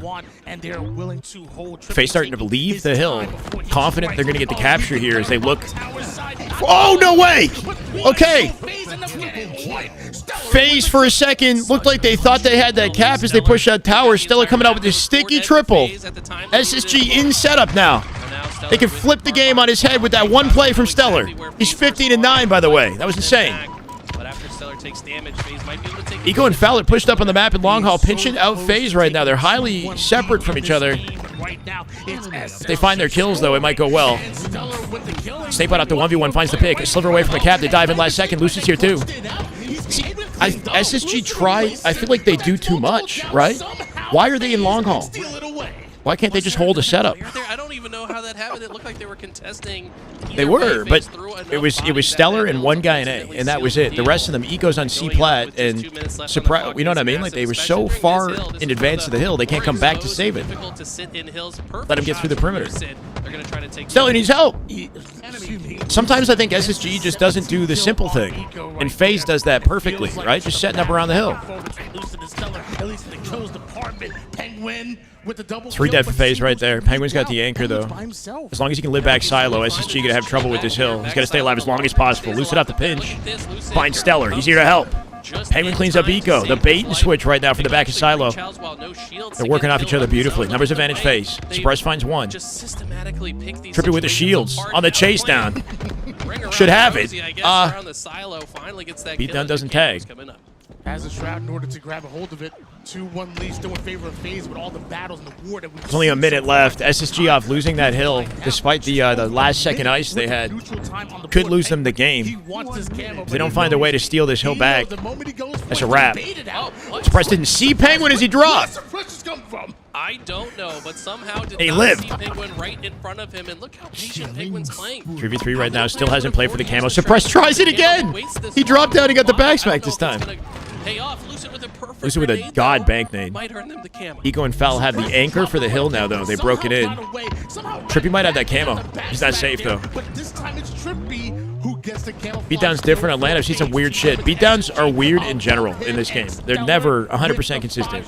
FaZe starting to believe the hill. Confident they're going to get the capture here as they look. Oh, no way! Okay. FaZe for a second looked like they thought they had that cap as they push out tower. Stella coming out with this sticky triple. SSG in setup now. They can flip the game on his head with that one play from Stellar. He's 15-9, by the way. That was insane. Eco and Fowler pushed up on the map in long haul, pinching out FaZe right now. They're highly separate from each other. If they find their kills, though, it might go well. Snakebite out to 1v1, finds the pick. A sliver away from the cap. They dive in last second. Lucid's here, too. See, SSG try. I feel like they do too much, right? Why are they in long haul? Why can't they just hold a setup? I don't even know how that happened. It looked like they were contesting. They were, but it was Stellar and one guy in A, and that was it. The rest of them, Eco's on C plat, and surprise. You know what I mean? Like they were so far in advance of the hill, they can't come back to save it. Let him get through the perimeter. Stellar needs help. Sometimes I think SSG just doesn't do the simple thing, and FaZe does that perfectly, right? Just setting up around the hill. 3 dead for FaZe right there. Penguin's got the anchor, though. As long as he can live back silo, SSG going to have trouble with this hill. He's got to stay alive as long as possible. Lucid off the pinch. Finds Stellar. He's here to help. Penguin cleans up Eco. The bait and switch right now for the back of silo. They're working off each other beautifully. Numbers advantage FaZe. Surprise finds 1. Trippy with the shields on the chase down. Should have it. Beatdown doesn't tag. Has a Shroud in order to grab a hold of it. 2-1 lead still in favor of FaZe with all the battles and the war that we've There's only a minute left. SSG off losing that hill despite the last second ice they had. Could lose them the game. If they don't find a way to steal this hill back, that's a wrap. Surprise didn't see Penguin as he dropped. I don't know, but somehow did he not lived. see Penguin right in front of him, and look how patient Penguin's playing. 3v3 right now, still hasn't played for the camo. Surprise tries it again! He dropped down and got the backsmack this time. Lucid with a god bank nade. Eco and Foul have the anchor for the hill now, though. They broke it in. Trippy might have that camo. He's not safe, though. Beatdown's different. Atlanta, I've seen some weird shit. Beatdowns are weird in general in this game. They're never 100% consistent.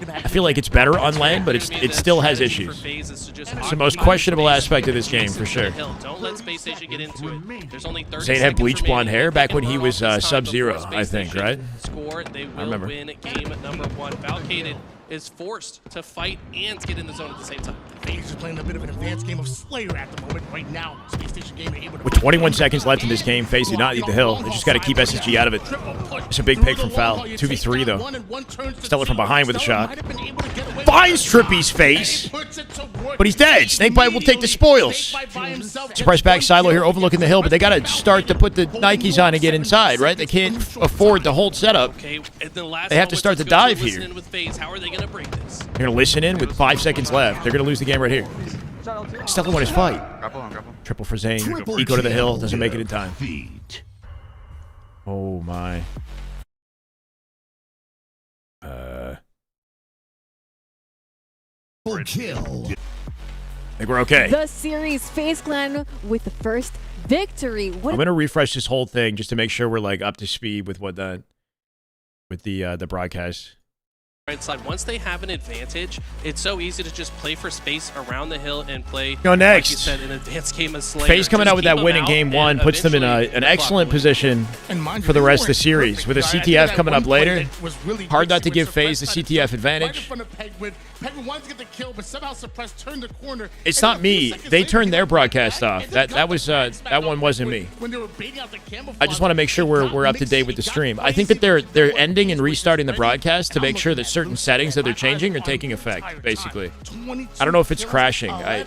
I feel like it's better on lane, but it still has issues. It's the most questionable aspect of this game, for sure. Zane had bleach blonde hair back when he was Sub-Zero, I think, right? I remember. Game number 1. Valkated is forced to fight and get in the zone at the same time. FaZe is playing a bit of an advanced game of Slayer at the moment. Right now, Space Station Gaming able to... With 21 seconds left in this game, FaZe do not need the hill. They just got to keep SSG out of it. It's a big pick from Foul. 2v3, though. Stellar from behind with a shot. Finds Trippy's face, but he's dead. Snakebite will take the spoils. Surprise back Silo here overlooking the hill, but they got to start to put the Nikes on and get inside, right? They can't afford the hold setup. They have to start the dive here. They're going to listen in with 5 seconds left. They're going to lose the game right here. Stellar won his fight. Triple for Zane. Eco to the hill. Doesn't make it in time. Oh, my. Full kill. I think we're okay. The series FaZe Clan with the first victory. I'm going to refresh this whole thing just to make sure we're like up to speed with what that, with the broadcast. Right side. Once they have an advantage, it's so easy to just play for space around the hill and play. Go next. Like you said, an advanced game of Slayer. FaZe coming out with that win in game one puts them in an excellent position for the rest of the series. With a CTF coming up later, hard not to give FaZe the CTF advantage. Penguin wanted to get the kill, but somehow Suppress turned the corner. It's not me. They turned their broadcast off. That one wasn't me. I just want to make sure we're up to date with the stream. I think that they're ending and restarting the broadcast to make sure that certain settings that they're changing are taking effect. Basically, I don't know if it's crashing. I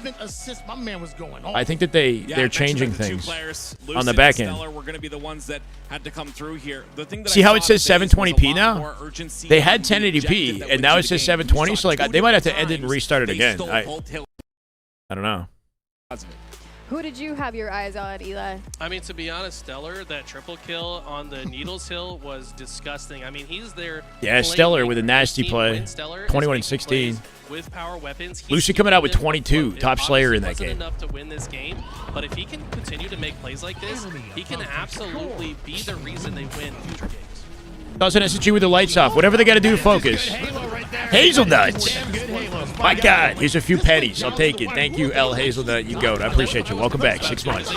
think that they're changing things on the back end. See how it says 720p now? They had 1080p and now it says 720. So like they might have to end it and restart it again. I don't know. Who did you have your eyes on, Eli? I mean, to be honest, Stellar, that triple kill on the Needles Hill was disgusting. I mean, he's there. Yeah, Stellar with a nasty play. 21 and 16. With power weapons. Lucy coming out with 22, top Slayer in that game. Enough to win this game, but if he can continue to make plays like this, he can absolutely be the reason they win future games. Doesn't SSG with the lights off. Whatever they got to do, focus. Hazelnuts. My God, here's a few pennies. I'll take it. Thank you, L. Hazelnut. You goat. I appreciate you. Welcome back. 6 months.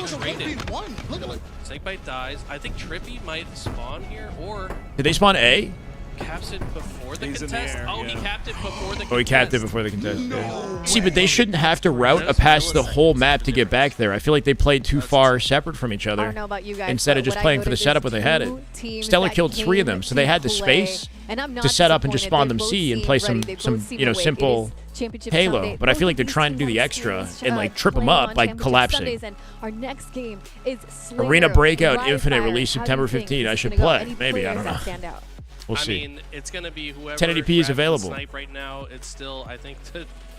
Snakebite dies. I think Trippy might spawn here, or did they spawn A? Caps it before the contest. Oh, he capped it before the contest. Oh, he capped it before the contest. No. See, but they shouldn't have to route past the whole map to get back there. I feel like they played too far separate from each other. I don't know about you guys, instead of just playing for the setup when they had it. Stellar killed 3 of them, so they had the space to set up and just spawn them C and play some simple Halo. But I feel like they're trying to do the extra and like trip them up by collapsing. Our next game is Arena Breakout Infinite release September 15th. I should play. Maybe, I don't know. We'll see. I mean, it's going to be whoever 1080p is available. Snipe right now. It's still, I think,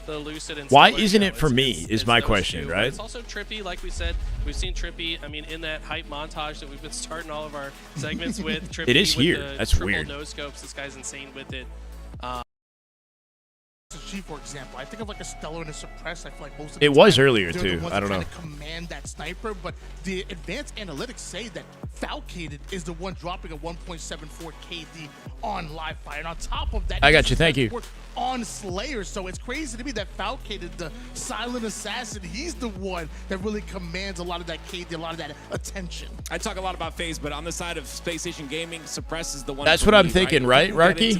the Lucid and why isn't it for me is my question, right? It's also Trippy, like we said. We've seen Trippy, I mean, in that hype montage that we've been starting all of our segments with. Trippy it is here. With the That's triple weird. No scopes. This guy's insane with it. For example, I think of like a Stellar and a Suppress. I feel like most of it was earlier too. I don't know. To command that sniper, but the advanced analytics say that Falcated is the one dropping a 1.74 KD on live fire. And on top of that, I got you. Thank you. On Slayer, so it's crazy to me that Falcated, the silent assassin, he's the one that really commands a lot of that KD, a lot of that attention. I talk a lot about FaZe, but on the side of Space Station Gaming, Suppress is the one. That's what I'm thinking, right, Rocky?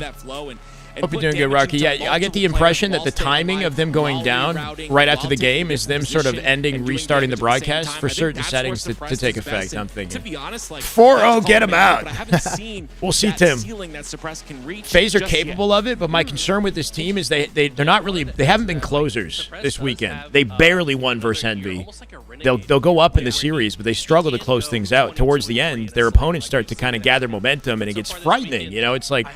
Hope you're doing good, Rocky. Yeah, I get the impression that the timing of them going down right after the game is them sort of ending, restarting the broadcast for certain settings to take effect, I'm thinking. 4-0, get them out. We'll see, Tim. FaZe are capable of it, but my concern with this team is they're not really, they haven't been closers this weekend. They barely won versus Envy. They'll go up in the series, but they struggle to close things out. Towards the end, their opponents start to kind of gather momentum, and it gets frightening. You know, it's like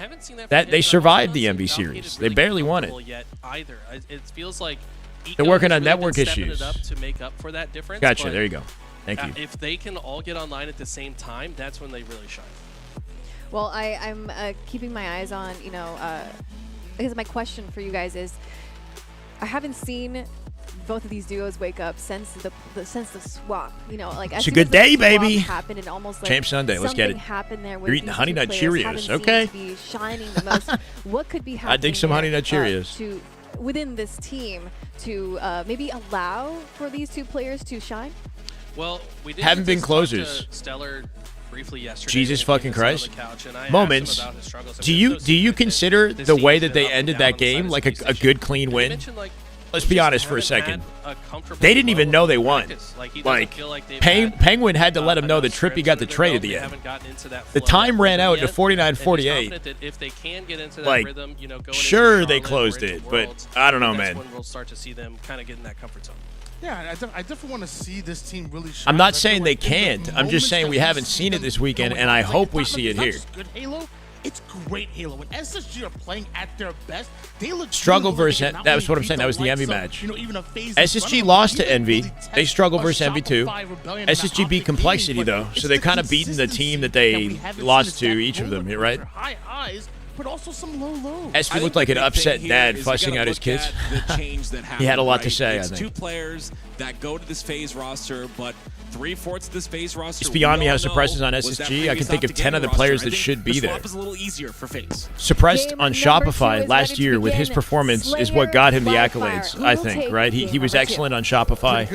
that they survived the Envy series. They barely won it. It feels like they're working on network issues. To make up for that difference. Gotcha. There you go. Thank you. If they can all get online at the same time, that's when they really shine. Well, I'm keeping my eyes on, you know, because my question for you guys is, I haven't seen both of these duos wake up since the swap. You know, like it's a good day, baby. Happened and almost like Champ Sunday. Let's get it. Happened there. You're eating Honey Nut Cheerios, okay? Be shining the most. What could be happening? I dig some Honey Nut Cheerios. Within this team to maybe allow for these two players to shine. Well, we did haven't been closers. Stellar briefly yesterday. Jesus fucking Christ. Moments. Do you consider the way that they ended that game like a good clean win? let's be honest for a second. They didn't even know they won. Like, Penguin had to let him know that Trippy got the trade at the end. The time ran out to 49-48. Like, sure they closed it, but I don't know, man. We'll start to see them kind of get in that comfort zone. Yeah, I definitely want to see this team really shine. I'm not saying they can't. I'm just saying we haven't seen it this weekend, and I hope we see it here. Good Halo. It's great Halo. When SSG are playing at their best, they look struggle versus that was what I'm saying. That was the Envy match. SSG lost to Envy. They struggle versus Envy too. SSG beat Complexity though, so they're kind of beating the team that they lost to, each of them, right? But also some low lows. SV looked like an upset dad fussing out his kids. He had a lot to say, I think. Two players that go to this FaZe roster, but 3/4 of this FaZe roster. It's beyond me how Suppressed is on SSG. I can think of 10 other players that should be there. The swap is a little easier for FaZe. Suppressed on Shopify last year with his performance is what got him the accolades, I think, right? He was excellent on Shopify.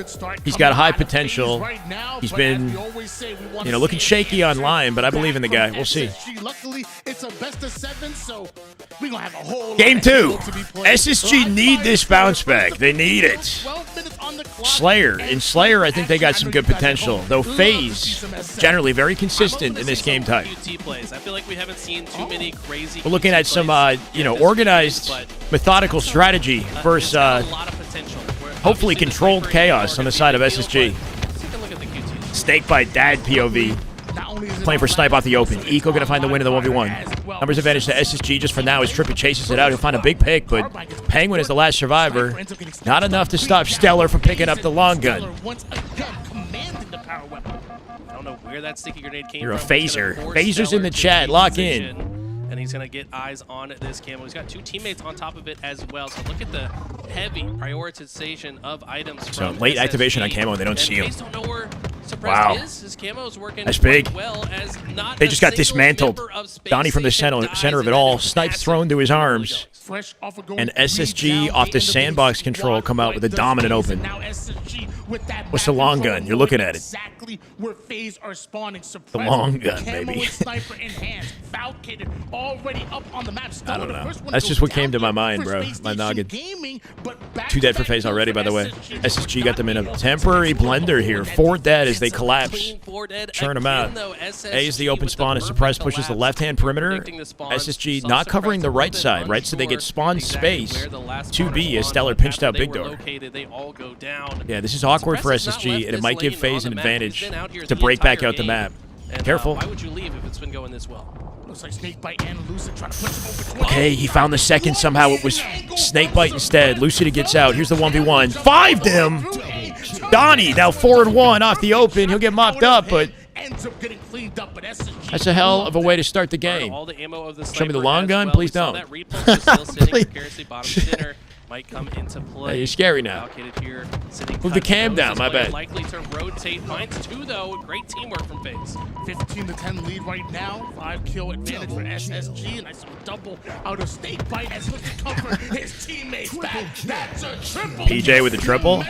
He's got high potential. He's been, looking shaky online, but I believe in the guy. We'll see. Luckily, it's a best of 7, so we're going to have a whole Game 2. SSG need this bounce back. They need it. Slayer. In Slayer, I think they got some good potential, though FaZe generally very consistent in this game type. I feel like we haven't seen too many crazy. We're looking at some, organized, methodical strategy versus hopefully controlled chaos on the side of SSG. Snakebite Dad POV. Playing for Snipe off the open. Eco going to find the win in the 1v1. Numbers advantage to SSG just for now as Trippy chases it out. He'll find a big pick, but Penguin is the last survivor. Not enough to stop Stellar from picking up the long gun. I don't know where that sticky grenade came You're a from. phaser. Phasers in the chat. Lock in. And he's going to get eyes on this camo. He's got 2 teammates on top of it as well. So look at the heavy prioritization of items. So from late SSG. activation on camo. They don't see him. Don't know where Wow. His camo is working That's big. well as not They just got dismantled. Donnie from the center of it all. Snipes thrown to his arms. And SSG off the sandbox control come out with a dominant open. What's the long gun? You're looking at it. Exactly where FaZe are spawning. The long gun, baby. Sniper in hand. Falcated already up on the map. I don't know. That's just what came to my mind, bro. My noggin. 2 dead for FaZe already, by the way. SSG got them in a temporary blender here. 4 dead as they collapse. Churn them out. A is the open spawn as Surprise pushes the left-hand perimeter. SSG not covering the right side, right? So they get spawn space. 2B as Stellar pinched out Big Door. Yeah, this is awkward for SSG, and it might give FaZe an advantage to break back out the map. Careful. Why would you leave if it's been going this well? Looks like Snakebite and Lucid trying to push him over. Okay, he found the second somehow. It was Snakebite instead. Lucid gets out. Here's the 1v1. 5'd him! Donnie now 4-1 off the open. He'll get mopped up, but that's a hell of a way to start the game. Show me the long gun? Please don't. Might come into play. Hey, you're scary now. Move the cam down, my bad. Likely to rotate. Finds 2 though. Great teamwork from FaZe. 15-10 lead right now. 5 kill advantage for SSG, and I saw a double out of Snakebite as he covered his teammates back. That's a triple. PJ with a triple.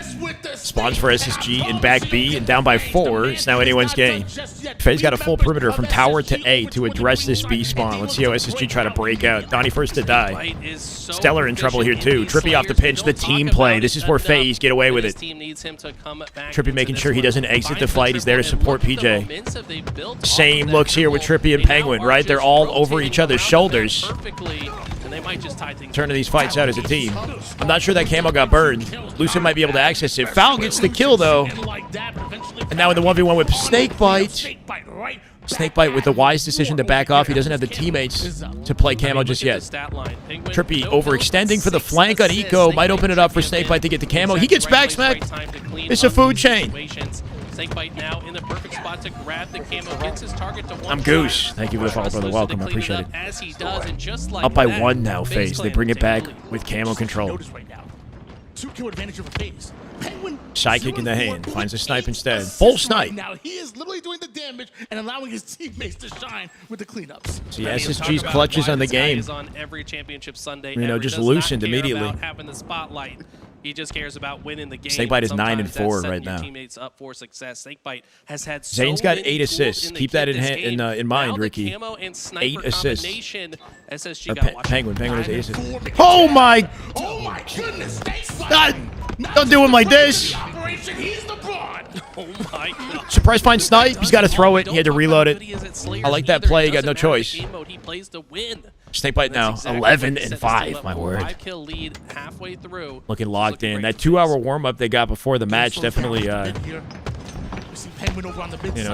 Spawns for SSG in back B and down by 4. It's now anyone's game. FaZe got a full perimeter from tower to A to address this B spawn. Let's see how SSG try to break out. Donnie first to die. Stellar in trouble here too. Trippy off the pinch, the team play. This is where FaZe get away with it. Trippy making sure he doesn't exit the fight. He's there to support PJ. Same looks here with Trippy and Penguin, right? They're all over each other's shoulders. Turning these fights out as a team. I'm not sure that camo got burned. Lucid might be able to access it. Foul gets the kill though. And now in the 1v1 with Snakebite. Snakebite with the wise decision to back off. He doesn't have the teammates to play camo just yet. Trippy overextending for the flank on Eco. Might open it up for Snakebite to get the camo. He gets back smacked. It's a food chain. Snakebite now in the perfect spot to grab the camo. Gets his target to 1. I'm Goose. Thank you for the follow, brother. Welcome. I appreciate it. As he does, and just like up by 1 now, FaZe. They bring it back with camo control. 2 kill advantage over FaZe. Penguin sidekick in the hand. Finds a snipe instead. Full snipe. Now he is literally doing the damage and allowing his teammates to shine with the cleanups. See, SSG's clutches on the game. On every championship Sunday. Just loosened immediately. Having the spotlight. He just cares about winning the game. Snakebite is 9 and 4 Sometimes right that's setting your now. teammates up for success. Snakebite has had Zane's so got many 8 tools assists. in the Keep kit that this game. in mind, Now the Ricky. camo and sniper 8 assists. combination, SSG Or got to watch Penguin. Penguin has 8 9 and assists. 4. Oh my! Oh my goodness! Snakebite. Don't do him like this. Operation, he's the broad. Oh my god. Surprise find snipe. He's got to throw it. He had to reload it. I like that play. He got no choice. He plays to win. Snakebite now, 11 and 5. My word. 5-kill lead halfway through. Looking locked in. That 2-hour warm-up they got before the match definitely,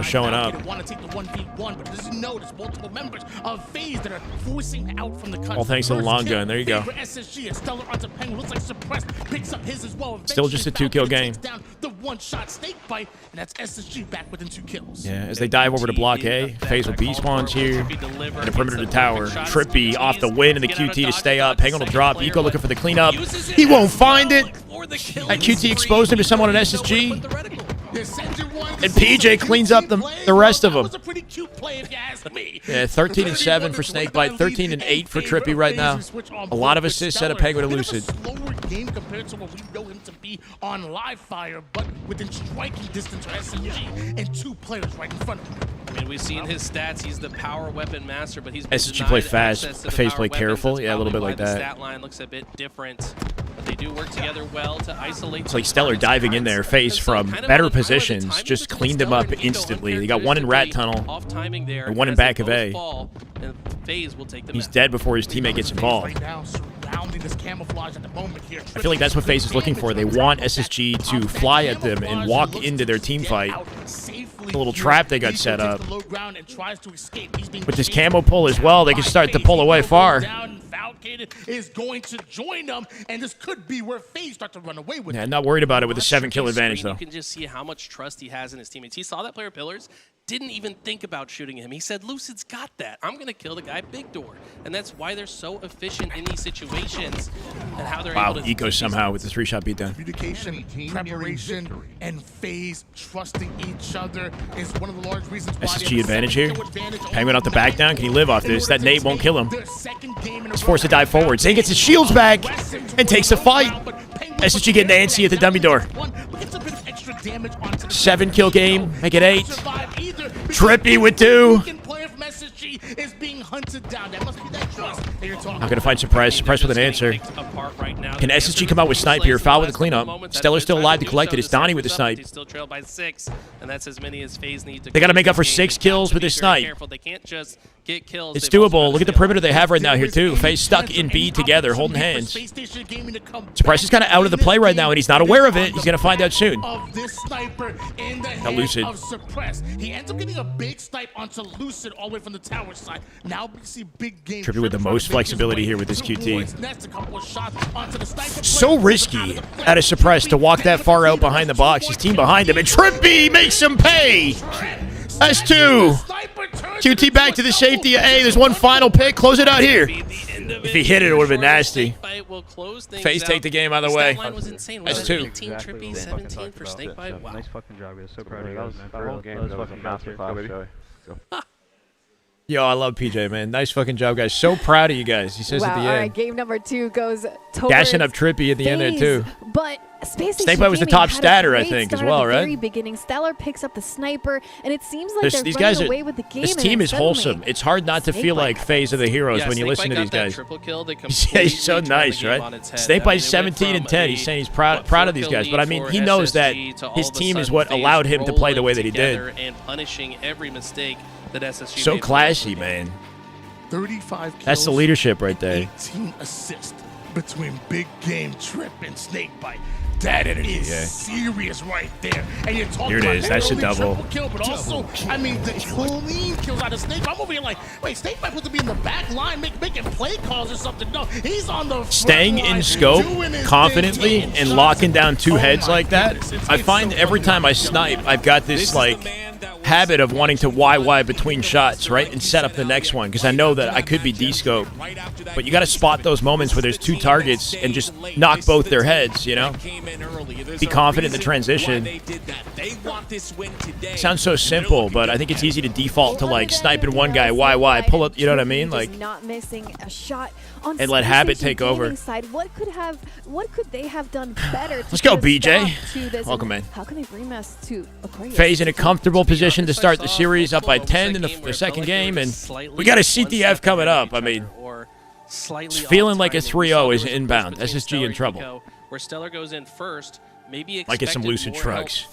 showing up. Want to take the 1v1, but doesn't know there's multiple members of FaZe that are forcing out from the country. All thanks to the long gun. There you go. SSG, Stellar onto Penguin, looks like Suppressed, picks up his as well. Still just a 2-kill game. Down the one-shot Snakebite, and that's SSG back within 2 kills. Yeah, as they dive over to block A, FaZe will B spawns here. And the perimeter to tower. Trippy off the win and the QT to stay up. Penguin will drop. Eco looking for the cleanup. He won't find it. That QT exposed him to someone on SSG. And PJ cleans up the rest of them. Yeah, 13 and 7 for Snakebite, 13 and 8 for Trippy right now. A lot of assists out of Penguin and Lucid. Slower game compared to what we know him to be on live fire, but within striking distance for SMG and 2 players right in front of him. I mean, we've seen his stats. He's the power weapon master, but he's been SSG play denied fast, access to the FaZe power play weapons. careful. That's Yeah, a little bit probably like why that. The stat line looks a bit different, but they do work together well to isolate. It's like Stellar diving in there, FaZe from better positions, just cleaned him up instantly. They got one in rat tunnel, off timing there, and one in back of A. And FaZe will take them He's out. dead before his teammate gets involved. Right now, surrounding this camouflage at the moment here. I feel like that's what FaZe is looking for. They want SSG to fly at them and walk into their team fight. The little trap they got set up. With this camo pull as well, they can start to pull away far. Is going to join them, and this could be where FaZe start to run away with. Yeah, not worried about it with a 7-kill advantage, though. You can just see how much trust he has in his teammates. He saw that player Pillars, didn't even think about shooting him. He said, Lucid's got that. I'm going to kill the guy big door. And that's why they're so efficient in these situations and how they're able to... Eco somehow with the 3-shot beatdown. Communication, preparation, and FaZe trusting each other is one of the large reasons why... SSG advantage here. Penguin off the back down. Can he live off this? That nade won't kill him. He's forced to dive forward. Zane gets his shields back and takes the fight. SSG getting antsy at the dummy door. 7-kill game. Make it 8. Trippy with 2. Not gonna find Suppress. Suppress with an answer. Can SSG come out with snipe here? Foul with the cleanup. Stellar's still alive to collect it. It's Donnie with the snipe. He's still trailed by 6, and that's as many as FaZe need to. They gotta make up for 6 kills with this snipe. They can't just get kills. It's doable. Look at the perimeter they have right now here, too. FaZe stuck in B together, holding hands. Suppress is kind of out of the play right now, and he's not aware of it. He's going to find out soon. Now Lucid. He ends up getting a big snipe onto Lucid all the way from the tower side. Now we see big game. Trippy with the most flexibility here with this QT. So risky out of Suppress to walk that far out behind the box. His team behind him, and Trippy makes him pay. That's 2. QT back to the safety of A. There's one final pick. Close it out here. If he hit it, it would have been nasty. FaZe take the game either way. That's 2. 18 Trippy, 17 for Snakebite. Wow. Nice fucking job, guys. So proud of you guys, man. That whole game was fucking masterclass. Yo, I love PJ, man. Nice fucking job, guys. So proud of you guys. He says at the end. All right, game number 2 goes towards Gashing up Trippy at the end there, too. But Space Snakebite was the top statter, I think, as well, right? Very beginning. Stellar picks up the sniper, and it seems like they're these running guys are, away with the game. this team is wholesome. It's hard not to feel like FaZe are the heroes when you listen to these guys. Yeah, he's so nice, right? Snakebite's 17 and 10. He's saying he's proud of these guys, but I mean, he knows that his team is what allowed him to play the way that he did. And punishing every mistake that SSG So made. classy, man. 35 kills. That's the leadership right there. 18 assists between Big Game Trip and Snakebite. That is serious right there. And you're talking Here it about is. That's a not only double. triple kill, but also, I mean, the clean kills out of Snakebite. I'm over here like, wait, Snakebite supposed to be in the back line making play calls or something. No, he's on the front Staying line, in scope doing his confidently thing, and shots. locking down 2 Oh heads my like that, goodness. I find so every funny. time I snipe, I've got this like habit of wanting to YY between shots, right, and set up the next one because I know that I could be D-scope. But you got to spot those moments where there's 2 targets and just knock both their heads, you know? be confident in the transition. Sounds so simple, but I think it's easy to default to like sniping one guy, why, pull up, you know what I mean? Like, not missing a shot on and let habit take over. Side. What could they have done better? Let's go, BJ. Welcome in. How can they bring us to Aquarius? FaZe in a comfortable position to start the series, up by 10 in the second game, and we got a CTF coming up. I mean, it's feeling like a 3-0 is inbound. SSG in trouble. Where Stellar goes in first, maybe might get some lucid shrugs.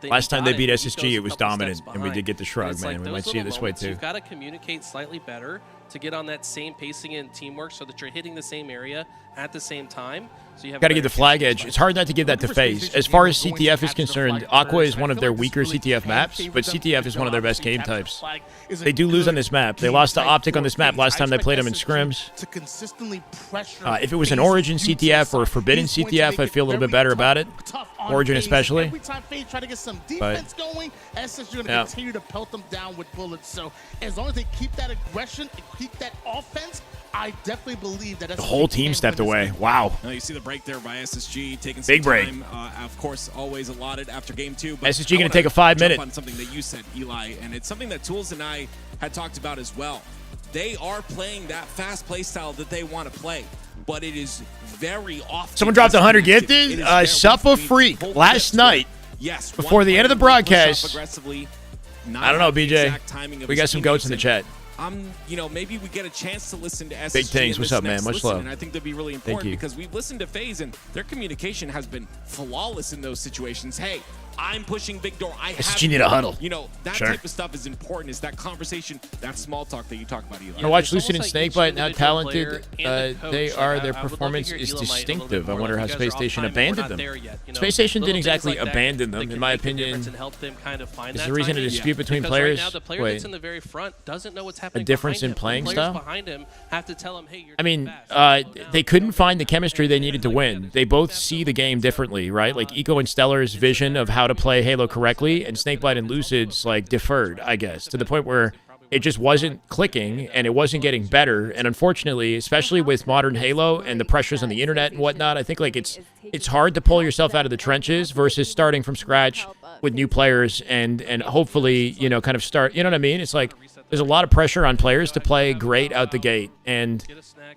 Last time they beat SSG, it was dominant, and we did get the shrug, man. We might see it this way too. You've got to communicate slightly better to get on that same pacing and teamwork, so that you're hitting the same area at the same time. So you have got to give the flag edge. It's hard not to give that to FaZe. As far as CTF is concerned, Aqua is one of their weaker CTF maps, but CTF is one of their best game types. They do lose on this map. They lost to Optic on this map last time they played them in scrims. If it was an Origin CTF or a Forbidden CTF, I'd feel a little bit better about it. Origin especially. Every time FaZe try to get some defense going, SSG going to continue to pelt them down with bullets. So as long as they keep that aggression and keep that offense, I definitely believe that the whole team stepped away. Wow. Now you see the break there by SSG taking big some break. Time, of course, always allotted after game 2. But SSG going to take a 5-minute. On something that you said, Eli, and it's something that Tools and I had talked about as well. They are playing that fast play style that they want to play, but it is very often. Someone dropped 100 gifted. Suppa Freak last night. Yes. Before the end of the broadcast. Aggressively, I don't know, BJ. We got some goats in the chat. Maybe we get a chance to listen to SSG. Big things. What's up, man? Much love. And I think that'd be really important because we've listened to FaZe and their communication has been flawless in those situations. Hey, I'm pushing big door. SSG need a huddle. That type of stuff is important. Is that conversation, that small talk that you talk about, Eli. I watch Lucid and Snakebite and how talented they are. Their performance is distinctive. I wonder how Space Station abandoned them. Space Station didn't exactly abandon them, in my opinion. Is the reason a dispute between players? Wait. A difference in playing style? I mean, they couldn't find the chemistry they needed to win. They both see the game differently, right? Like Eco and Stellar's vision of how to play Halo correctly, and Snakebite and Lucid's like deferred, I guess, to the point where it just wasn't clicking and it wasn't getting better. And unfortunately, especially with modern Halo and the pressures on the internet and whatnot, I think like it's hard to pull yourself out of the trenches versus starting from scratch with new players and hopefully, kind of start, you know what I mean? It's like there's a lot of pressure on players to play great out the gate. And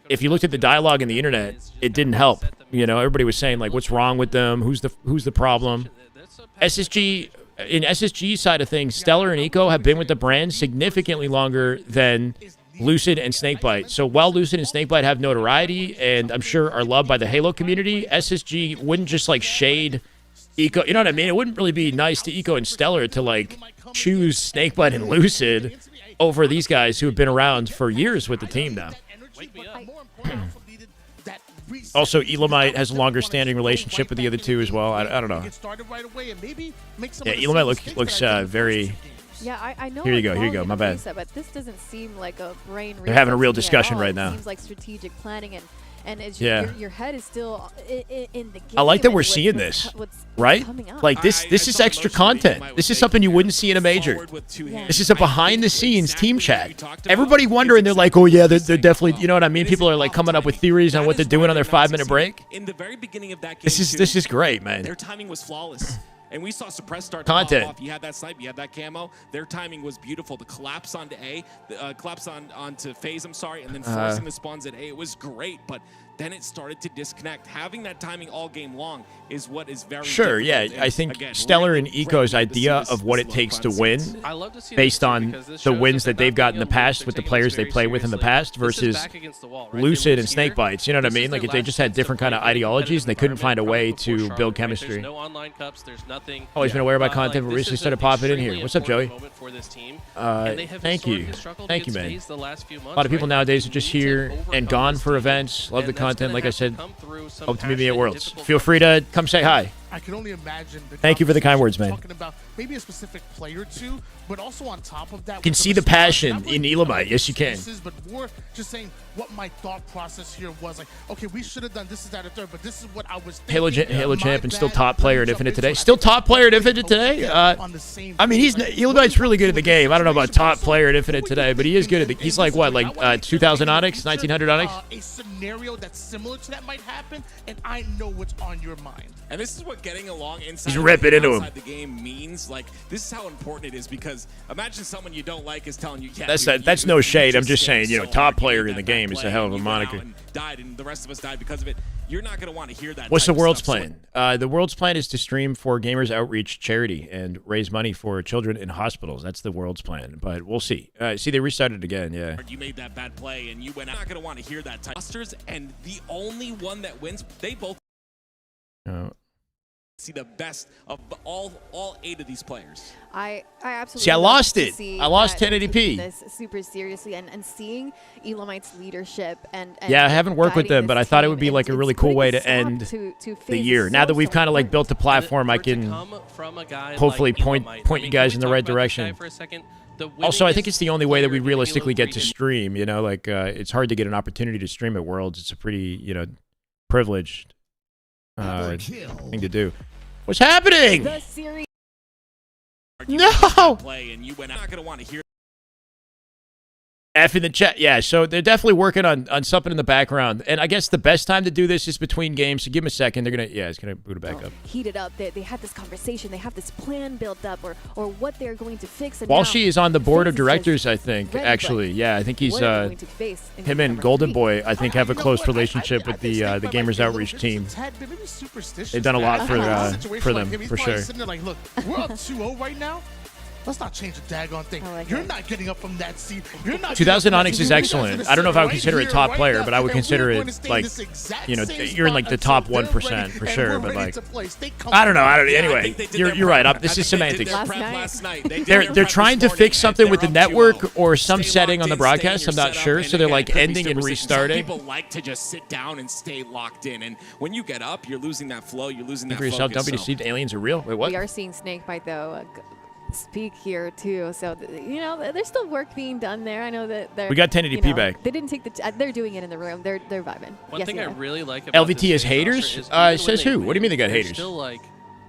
if you looked at the dialogue in the internet, it didn't help. Everybody was saying like, what's wrong with them? Who's the problem? SSG, in SSG side of things, Stellar and Eco have been with the brand significantly longer than Lucid and Snakebite. So while Lucid and Snakebite have notoriety and I'm sure are loved by the Halo community, SSG wouldn't just like shade Eco. You know what I mean? It wouldn't really be nice to Eco and Stellar to like choose Snakebite and Lucid over these guys who have been around for years with the team now. Also, Elamite has a longer standing relationship with the other two as well. I don't know. Yeah, Elamite looks very... Yeah, I know. Here you go. My bad. But this doesn't seem like a brain. They're having a real discussion right now. It seems like strategic planning and it's your head is still in the game. I like that we're seeing this, right? Like this is extra content. This is something you wouldn't see in a major. This is a behind-the-scenes team chat. Everybody wondering, they're like, oh yeah, they're definitely, you know what I mean? People are like coming up with theories on what they're doing on their 5-minute break. In the very beginning of that game, this is great, man. Their timing was flawless. And we saw Suppress start content. To pop off. You had that snipe, you had that camo. Their timing was beautiful. The collapse onto A, the collapse onto FaZe, and then forcing the spawns at A. It was great, but then it started to disconnect. Having that timing all game long is what is very sure. Yeah, and I think again, Stellar and Eco's idea of what it takes to win, based on the wins that they've got in the past with the players they play with in the past versus Lucid and Snakebites. You know what I mean? Like if they just had different kind of ideologies and they couldn't find a way to build chemistry. Always been aware about content, but recently started popping in here. What's up, Joey? Thank you, man. A lot of people nowadays are just here and gone for events. Love the content, like I said. Hope to meet me at Worlds. Feel free to come say hi. I can only imagine. Thank you for the kind words, man. Talking about maybe a specific player or two, but also on top of that, you can see the passion in Elamite. Yes, you can. But more just saying, what my thought process here was. Like, okay, we should have done this, that, and third, but this is what I was thinking. Halo champ and still top player at Infinite today. Still top player at Infinite today. I mean, Elonite's really good at the game. I don't know about top player at Infinite today, but he is good at the. He's like what, like 2000 Onyx, 1900 Onyx. A scenario that's similar to that might happen, and I know what's on your mind. And this is what getting along inside He's ripping into him. the game means. Like, this is how important it is, because imagine someone you don't like is telling you, yeah, That's no shade. I'm just saying, you know, top player in the game is a hell of a moniker. Died, and the rest of us died because of it. You're not going to want to hear that. What's the world's plan? The world's plan is to stream for Gamers Outreach charity and raise money for children in hospitals. That's the world's plan, but we'll see. See, they restarted again, yeah. You made that bad play, and you went out. Not going to want to hear that type. And the only one that wins, they both see the best of all 8 of these players. I absolutely see. I lost it. I lost 1080p. This super seriously, and seeing Elamite's leadership and yeah, I haven't worked with them, but I thought it would be like a really cool way to end the year. Now that we've kind of like built the platform, I can hopefully point you guys in the right direction. Also, I think it's the only way that we realistically get to stream. You know, like it's hard to get an opportunity to stream at Worlds. It's a pretty, you know, privileged thing to do. What's happening? No! F in the chat. Yeah, so they're definitely working on something in the background. And I guess the best time to do this is between games. So give them a second. They're going to, it's going to boot it back up. Heated up. They had this conversation. They have this plan built up or what they're going to fix. And Walshy is on the board of directors, I think, actually. Yeah, I think he's, him and Golden Boy, I think, have a close relationship with the Gamers Outreach team. They've done a lot for them, for sure. Like, look, we're up 2-0 right now. Let's not change the daggone thing. You're not getting up from that seat. You're not. 2000 Onyx is excellent. I don't know if I would consider it top player, but I would consider it like, you know, you're in like the top 1% for sure. But like, I don't know. Anyway, you're right. This is semantics. They're trying to fix something with the network or some setting on the broadcast. I'm not sure. So they're like ending and restarting. People like to just sit down and stay locked in, and when you get up, you're losing that flow. You're losing that focus. Don't be deceived. Aliens are real. Wait, what? We are seeing Snakebite though. Speak here too, so you know there's still work being done there. I know that they're. We got 1080p back. They didn't take the. They're doing it in the room. They're vibing. One thing I really like about LVT is haters. Says who? What do you mean they got haters? Still like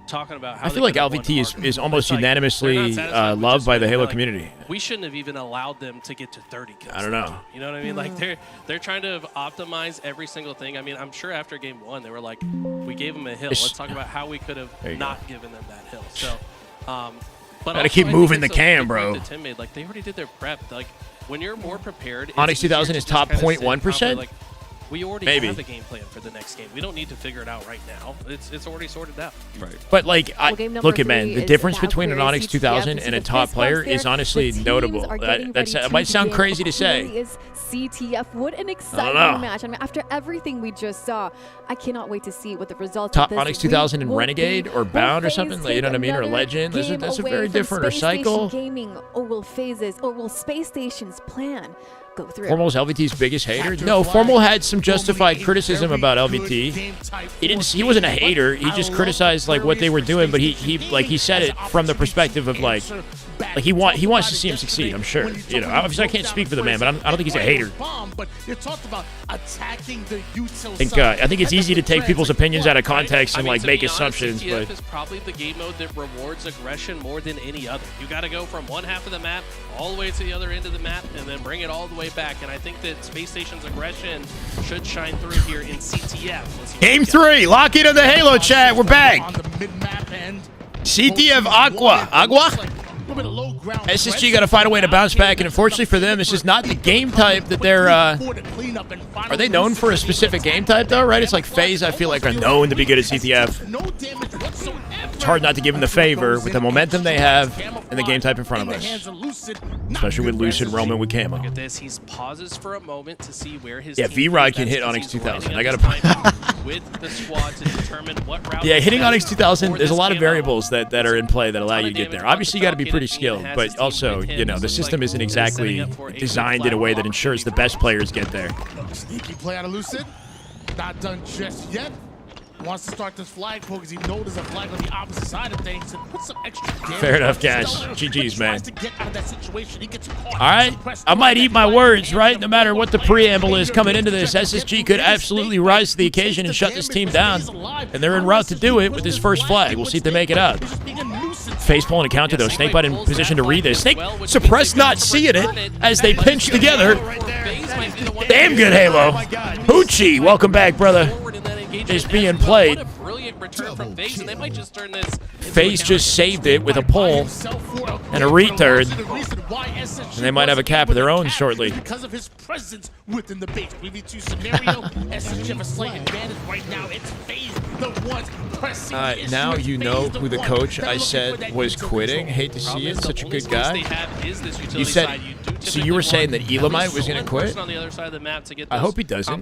talking about how I feel like LVT is almost unanimously loved by the Halo community. We shouldn't have even allowed them to get to 30 kills. I don't know. You know what I mean? Like they're trying to optimize every single thing. I mean, I'm sure after game 1 they were like, we gave them a hill. Let's talk about how we could have not given them that hill. So. But gotta keep moving the cam, bro. Tim made, like, they already did their prep. Like, when you're more prepared, Onyx 2000 is top 0.1%. Like, we already have a game plan for the next game. We don't need to figure it out right now. It's already sorted out. Right. But like, look at man, the difference between an Onyx 2000 and a top player is honestly notable. That might sound crazy to say. CTF, what an exciting match! I mean, after everything we just saw, I cannot wait to see what the results. Top Onyx 2000 and Renegade or Bound or something, like, you know what I mean, or Legend. That's a very different. Or Cycle. Gaming, or will Phases, or will Space Station's plan go through? Formal's LVT's biggest hater? No, Formal had some justified criticism about LVT. He wasn't a hater. He just criticized like what they were doing, but he said it from the perspective of like he wants to see him succeed. I'm sure. You know, obviously I can't speak for the man, but I don't think he's a hater. I think it's easy to take people's opinions out of context and like make assumptions. But is probably the game mode that rewards aggression more than any other. You got to go from one half of the map all the way to the other end of the map and then bring it all the way back. And I think that Space Station's aggression should shine through here in CTF. Game 3, lock into the Halo chat. We're back. CTF Agua. SSG got to find a way to bounce back, and unfortunately for them, this is not the game type that they're. Are they known for a specific game type though? Right? It's like FaZe. I feel like are known to be good at CTF. It's hard not to give them the favor with the momentum they have and the game type in front of us, especially with Lucid roaming with camo. Look at this. He pauses for a moment to see where his V-Rod can hit Onyx 2000. I gotta with the squad to determine what route. Yeah, hitting Onyx 2000. There's a lot of variables that are in play that allow you to get there. Obviously, you got to be pretty skilled, but also, you know, the system isn't exactly designed in a way that ensures the best players get there. Sneaky play out of Lucid. Not done just yet. wants to start this flag pull because he knows there's a flag on the opposite side of things and put some extra damage. Fair enough, on guys. Stellar, GG's, but man. tries to get out of that situation. He gets caught. All right, I might eat my words, right? No matter what the preamble is coming into this, SSG could absolutely rise to the occasion and shut this team down. And they're en route to do it with this first flag. We'll see if they make it out. FaZe pulling a counter, though. Snakebite in position to read this. Snake Suppress not seeing it as they pinch together. Damn good, Halo. Hoochie, welcome back, brother. Is being played. What a brilliant return from FaZe, and they might just turn this. FaZe just saved it with a pull and a return. And they might have a cap of their own shortly. Because of his presence within the base. 3v2 scenario, SSG have a slight advantage right now. It's FaZe, the ones pressing the issue. Now you know who the coach I said was quitting. Hate to see it. Such a good guy. You said, so you were saying that Elamite was going to quit? I hope he doesn't.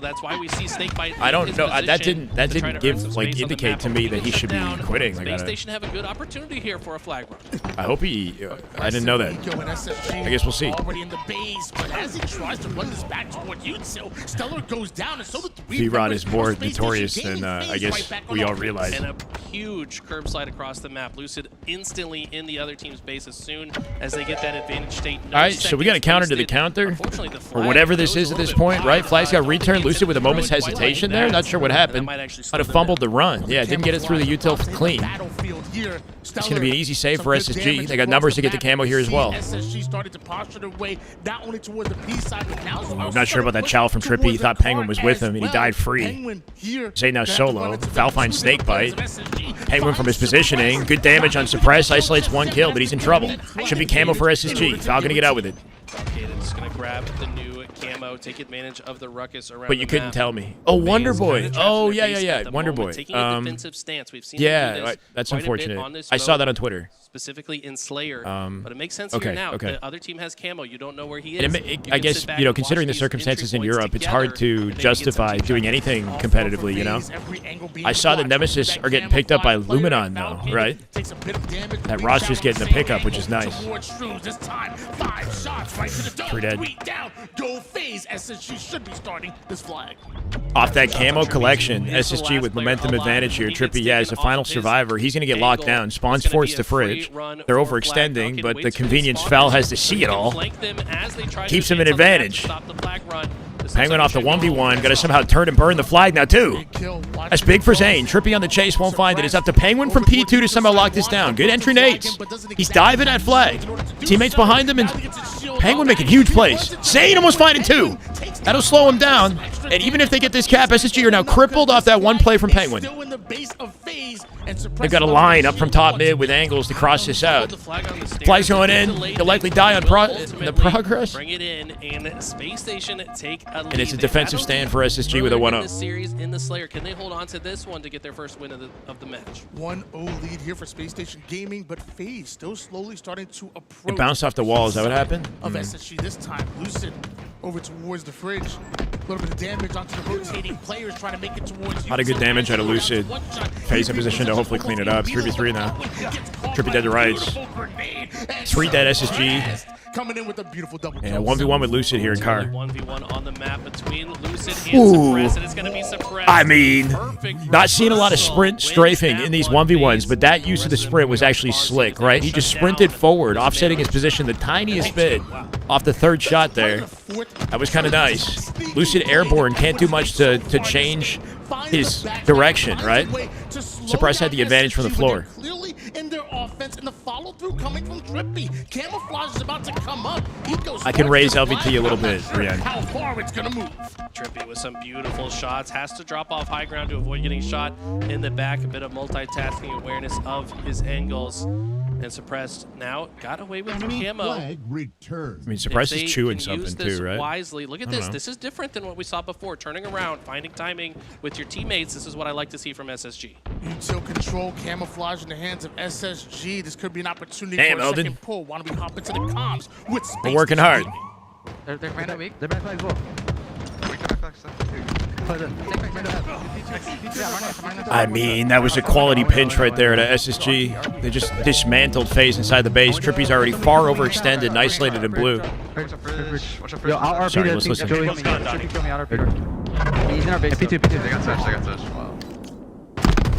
That's why we see Snakebite. I don't know. That didn't give indicate to me that he should be quitting. Space Station have a good opportunity here for a flag run. I hope he. I didn't know that. I guess we'll see. Already in the base, but as he tries to run this back toward Yutsil, Stellar goes down, and so the V-Rod is more notorious than I guess we all realize. And a huge curb slide across the map. Lucid instantly in the other team's base as soon as they get that advantage state. All right, so we got a counter to the counter, or whatever this is at this point, right? Flag's got returned. Lucid with a moment's hesitation there. Not sure what happened. Might have fumbled the run. Yeah, didn't get it through the util clean. It's going to be an easy save for SSG. They got numbers to get the camo here as well. SSG started to posture their way not only toward the P side, but now I'm not sure about that chow from Trippy. He thought Penguin was with him, and he died free. Zay now solo. Foul finds Snakebite. Penguin from his positioning. Good damage on Suppress. Isolates one kill, but he's in trouble. Should be camo for SSG. Foul going to get out with it. It's going to grab the new camo, take advantage of the ruckus around. But you couldn't tell me. Oh, Wonder Boy. Oh, yeah. Wonder Boy. Taking a defensive stance. We've seen yeah, that's unfortunate. On I saw that on Twitter. Specifically in Slayer. But it makes sense okay, here now. Okay. The other team has camo. You don't know where he is. I guess, considering the circumstances in Europe, it's hard to justify doing anything competitively, you know? I saw that Nemesis are getting picked up by Luminon, though, right? That roster's getting the pickup, which is nice. 3 dead. Go FaZe. SSG should be starting this flag. Off that camo collection, SSG with momentum advantage here. Trippy, yeah, is the final survivor. He's going to get locked down. Spawn's forced to fridge. They're overextending, but the convenience foul has to see it all. Keeps him in advantage. Penguin off the 1v1. Got to somehow turn and burn the flag now, too. That's big for Zane. Trippy on the chase, won't find it. It's up to Penguin from P2 to somehow lock this down. Good entry nades. He's diving at flag. Teammates behind him, and Penguin making huge plays. Zane almost finding 2. That'll slow him down. And even if they get this cap, SSG are now crippled off that one play from Penguin. They've got a line up from top mid with angles to cross this out. Flag's going in. He'll likely die on the progress. Bring it in, and Space Station take a lead. And it's a defensive stand for SSG with a 1-0. Series in the Slayer. Can they hold on to this one to get their first win of the match? 1-0 lead here for Space Station Gaming, but FaZe still slowly starting to approach. It bounced off the wall. Is that what happened? Of SSG this time. Lucid over towards the fridge. A little bit of damage onto the rotating players trying to make it towards. A lot of good damage out of Lucid. FaZe in position to hopefully clean it up. 3v3 now. Trippy dead to rights. 3 dead SSG. Coming in with a beautiful double. Yeah, 1v1 with Lucid here in car. 1v1 on the map between Lucid and Suppress, and it's going to be Suppress. I mean, not seeing a lot of sprint strafing in these 1v1s, but that use of the sprint was actually slick, right? He just sprinted forward, offsetting his position the tiniest bit off the third shot there. That was kind of nice. Lucid airborne can't do much to change his direction, right? Suppress had the advantage from the floor. Clearly in their offense, and the follow-through coming from Trippy. Camouflage is about to come up. I can raise LVT a little bit, Brian. How far it's gonna move. Trippy with some beautiful shots. Has to drop off high ground to avoid getting shot in the back. A bit of multitasking awareness of his angles. And Suppressed now got away with the camo. I mean, Suppressed is chewing something too, right? Wisely. Look at this. This is different than what we saw before. Turning around, finding timing with your teammates. This is what I like to see from SSG. Util control, camouflage in the hands of SSG. This could be an opportunity for a second pull. Want to be hopping to the comms with Space. We're working hard. They're back weak. They're back as well. I mean, that was a quality pinch right there to SSG. They just dismantled FaZe inside the base. Trippy's already far overextended and isolated in blue. Yo, I'll Sorry, let's listen. He's in our base. P2, they got touched. Wow.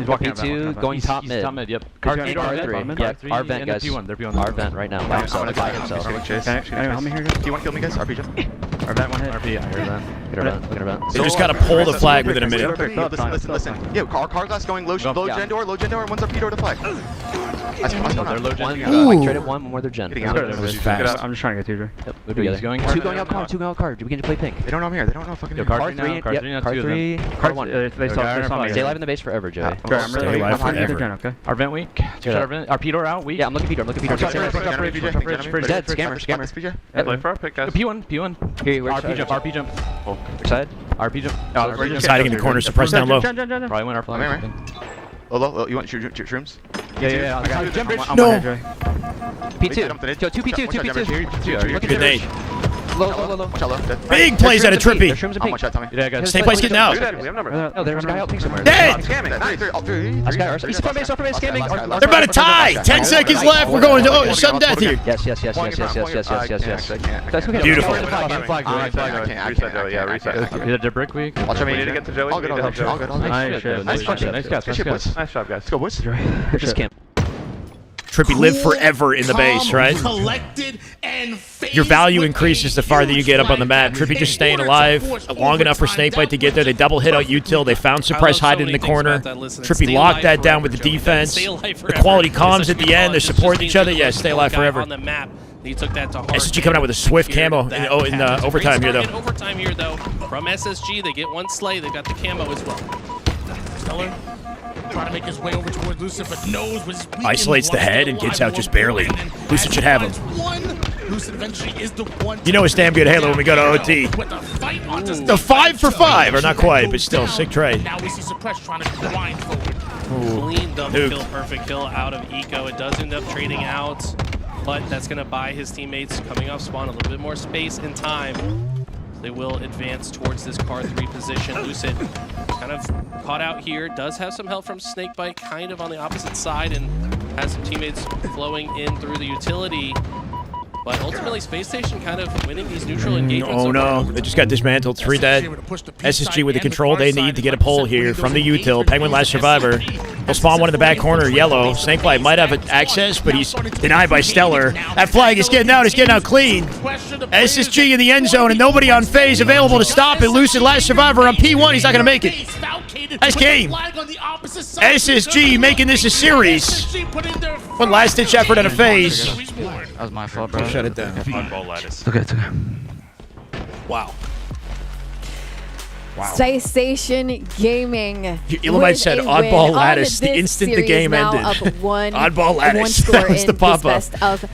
He's walking out P2 going top mid. Top mid, yep. R3, yeah, our vent, guys. They're P1. Our vent right now, by himself. Help me here, guys. Do you want to kill me, guys? RP jump. Our vent one hit. RP, I heard that. Look at our vent, look at our vent. They just gotta pull the flag within a minute. No, listen. Yeah, car glass going low gen door, and one's up P door to flag. They're low gen. I traded one more their gen. I'm just trying to get two. Yep, we're together. Two going out car, We can play pink. They don't know I'm here. They don't know fucking here. Car 3, yep, car 3, car 1. They saw me. Stay alive in the base forever, Joey. I'm really okay. Our vent weak. Our P door out weak. Yeah, I'm looking P door. Dead, scammer. Play for our pick, guys. P1. Here, RP jump. Which side? RP jump. He's hiding in the corner, so press down low. Probably win our flag. Low, you want shrooms? Yeah. No. P2. 2 P2. Good nade. Low. Big plays out of Trippy. Yeah, guys. Snake Pike's getting out. No, there's a guy out pink somewhere. Dead. They're about to tie. 10 seconds left. We're going to sudden death here. Yes. Beautiful. Reset. They're brick weak. Watch me. Need to get to Joey. Nice job, guys. Let's go, boys. Just camp. Trippy live forever in the base, right? Collected and Your value increases the farther you get up on the map. Trippy just staying alive long enough for Snakebite to get there. They double hit out util. They found Suppress hiding in the corner. Trippy locked that down with the defense. The quality comms at the end. They support each other. Yeah, stay alive forever. He took that to heart. SSG coming out with a swift camo in overtime here, though. Overtime here, though. From SSG, they get one slay. They got the camo as well. Stellar trying to make his way over towards Lucid, but knows was isolates the head and gets out just barely. Lucid should have him. Lucid eventually is the one. You know it's damn good Halo when we go to OT. The 5 for 5, or not quite, but still, sick trade. Now we see Suppress trying to grind forward. Clean double kill, perfect kill out of Eco. It does end up trading out, but that's going to buy his teammates coming off spawn a little bit more space and time. They will advance towards this car 3 position. Lucid kind of caught out here. Does have some help from Snakebite kind of on the opposite side and has some teammates flowing in through the utility. But ultimately, Space Station kind of winning these neutral engagements. Oh no, they just got dismantled. 3 dead. SSG with the control. They need to get a pull here from the util. Penguin last survivor. They'll spawn one in the back corner, yellow. Snakebite might have access, but he's denied by Stellar. That flag is getting out. It's getting out clean. SSG in the end zone and nobody on FAZE available to stop it. Lucid last survivor on P1. He's not going to make it. Nice game. SSG making this a series. One last-ditch effort at a FAZE. That was my fault, bro. Shut it down. Oddball lattice. Okay. Wow. Space Station Gaming. Elamite said oddball lattice the instant the game ended. Oddball lattice. That was the pop-up.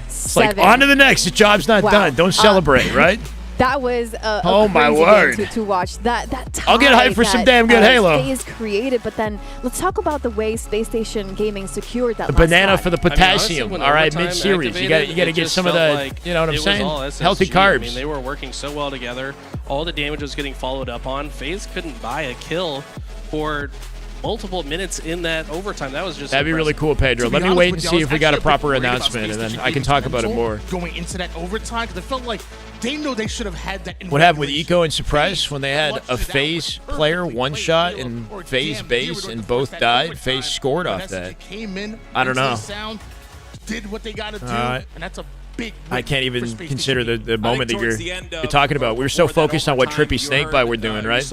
It's like, on to the next. The job's not done. Don't celebrate, right? That was a oh my word game to watch. That I'll get hyped for some damn good Halo. FAZE created, but then let's talk about the way Space Station Gaming secured that. The banana for the potassium. All right, mid-series. You got to get some of the, you know what I'm saying? Healthy carbs. I mean, they were working so well together. All the damage was getting followed up on. FAZE couldn't buy a kill for multiple minutes in that overtime. That was just that'd be really cool, Pedro. Let me wait and see if we got a proper announcement, and then I can talk about it more. Going into that overtime, because I felt like they know they should have had that. What happened with Eco and Suppress when they had a FAZE player one shot in FAZE base and both died? FAZE scored off that. I don't know. Did what they got to do, and that's a big. I can't even consider the moment that you're talking about. We were so focused on what Trippy Snakebite were doing, right?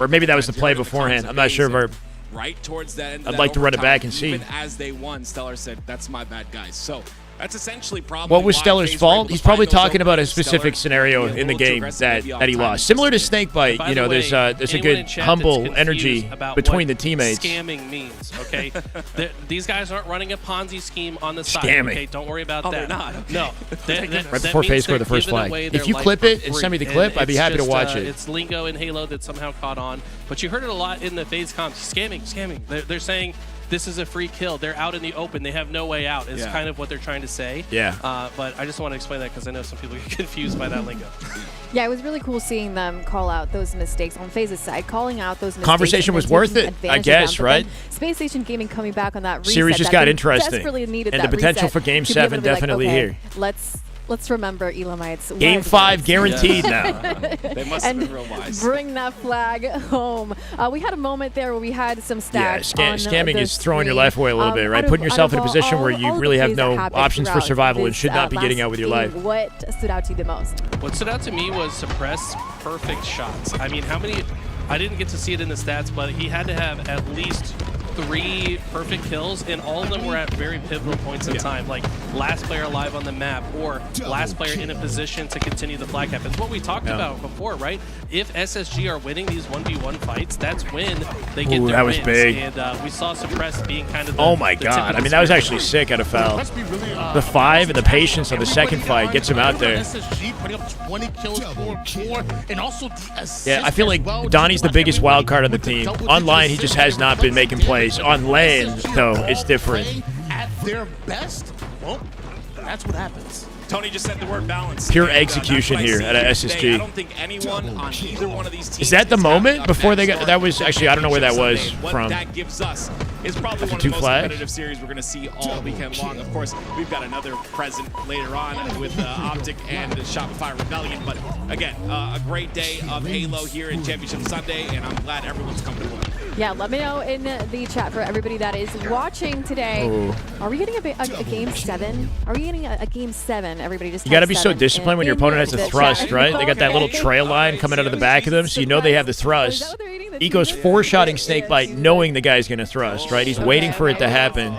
Or maybe that was the play beforehand. I'm not sure if our. Right towards that end. I'd like to run it back and see. Even as they won, Stellar said, "That's my bad, guys." So that's essentially probably what was Stellar's fault. He's probably talking about a specific scenario in the game that he lost. Similar to Snakebite, you know, there's a good humble energy between the teammates. Scamming means, okay? These guys aren't running a Ponzi scheme on the side. Scamming. Okay, don't worry about that. They're not. Okay. No. Right before FAZE scored the first flag. If you clip it and send me the clip, I'd be happy to watch it. It's lingo in Halo that somehow caught on, but you heard it a lot in the FAZE comms. Scamming. They're saying this is a free kill. They're out in the open. They have no way out is kind of what they're trying to say. Yeah. But I just want to explain that because I know some people get confused by that lingo. Yeah, it was really cool seeing them call out those mistakes on FAZE's side, calling out those mistakes. Conversation was worth it, I guess, right? Space Station Gaming coming back on that reset. Series just got interesting. Desperately needed and that the potential reset for Game to be able 7 to be like, definitely okay, here. Let's Let's remember Elamites. Game 5 guaranteed now. They must have been real wise. Bring that flag home. We had a moment there where we had some stats. Yeah, scamming is throwing your life away a little bit, right? Putting yourself in a position where you really have no options for survival and should not be getting out with your life. What stood out to you the most? What stood out to me was suppress perfect shots. I mean, how many? I didn't get to see it in the stats, but he had to have at least 3 perfect kills, and all of them were at very pivotal points in time, like last player alive on the map or last player in a position to continue the flag cap. It's what we talked about before, right? If SSG are winning these 1v1 fights, that's when they get their that was wins. big. And we saw suppress being kind of the, oh my god. I mean, that was actually sick out of foul. The 5 and the patience on the second fight gets him out there. SSG putting up 20 kills, 4-4, and also the assist. Yeah, I feel like Donnie's the biggest wild card on the team. Online, he just has not been making plays. On land, though, it's different. At their best, well, that's what happens. Tony just said the word balance. Pure execution here at a SSG. I don't think anyone on either one of these teams is that the moment before they got? That was actually, I don't know where that was from. What that gives us is probably one of the most competitive series we're going to see all weekend long. Of course, we've got another present later on with Optic and the Shopify Rebellion. But again, a great day of Halo here in Championship Sunday, and I'm glad everyone's comfortable. Yeah, let me know in the chat for everybody that is watching today. Ooh. Are we getting a game 7? Are we getting a game 7? Everybody just. You got to be so disciplined when your opponent has a thrust, right? They got that little trail line coming out of the back of them, so you know they have the thrust. Eco's 4-shotting Snakebite knowing the guy's going to thrust, right? He's waiting for it to happen,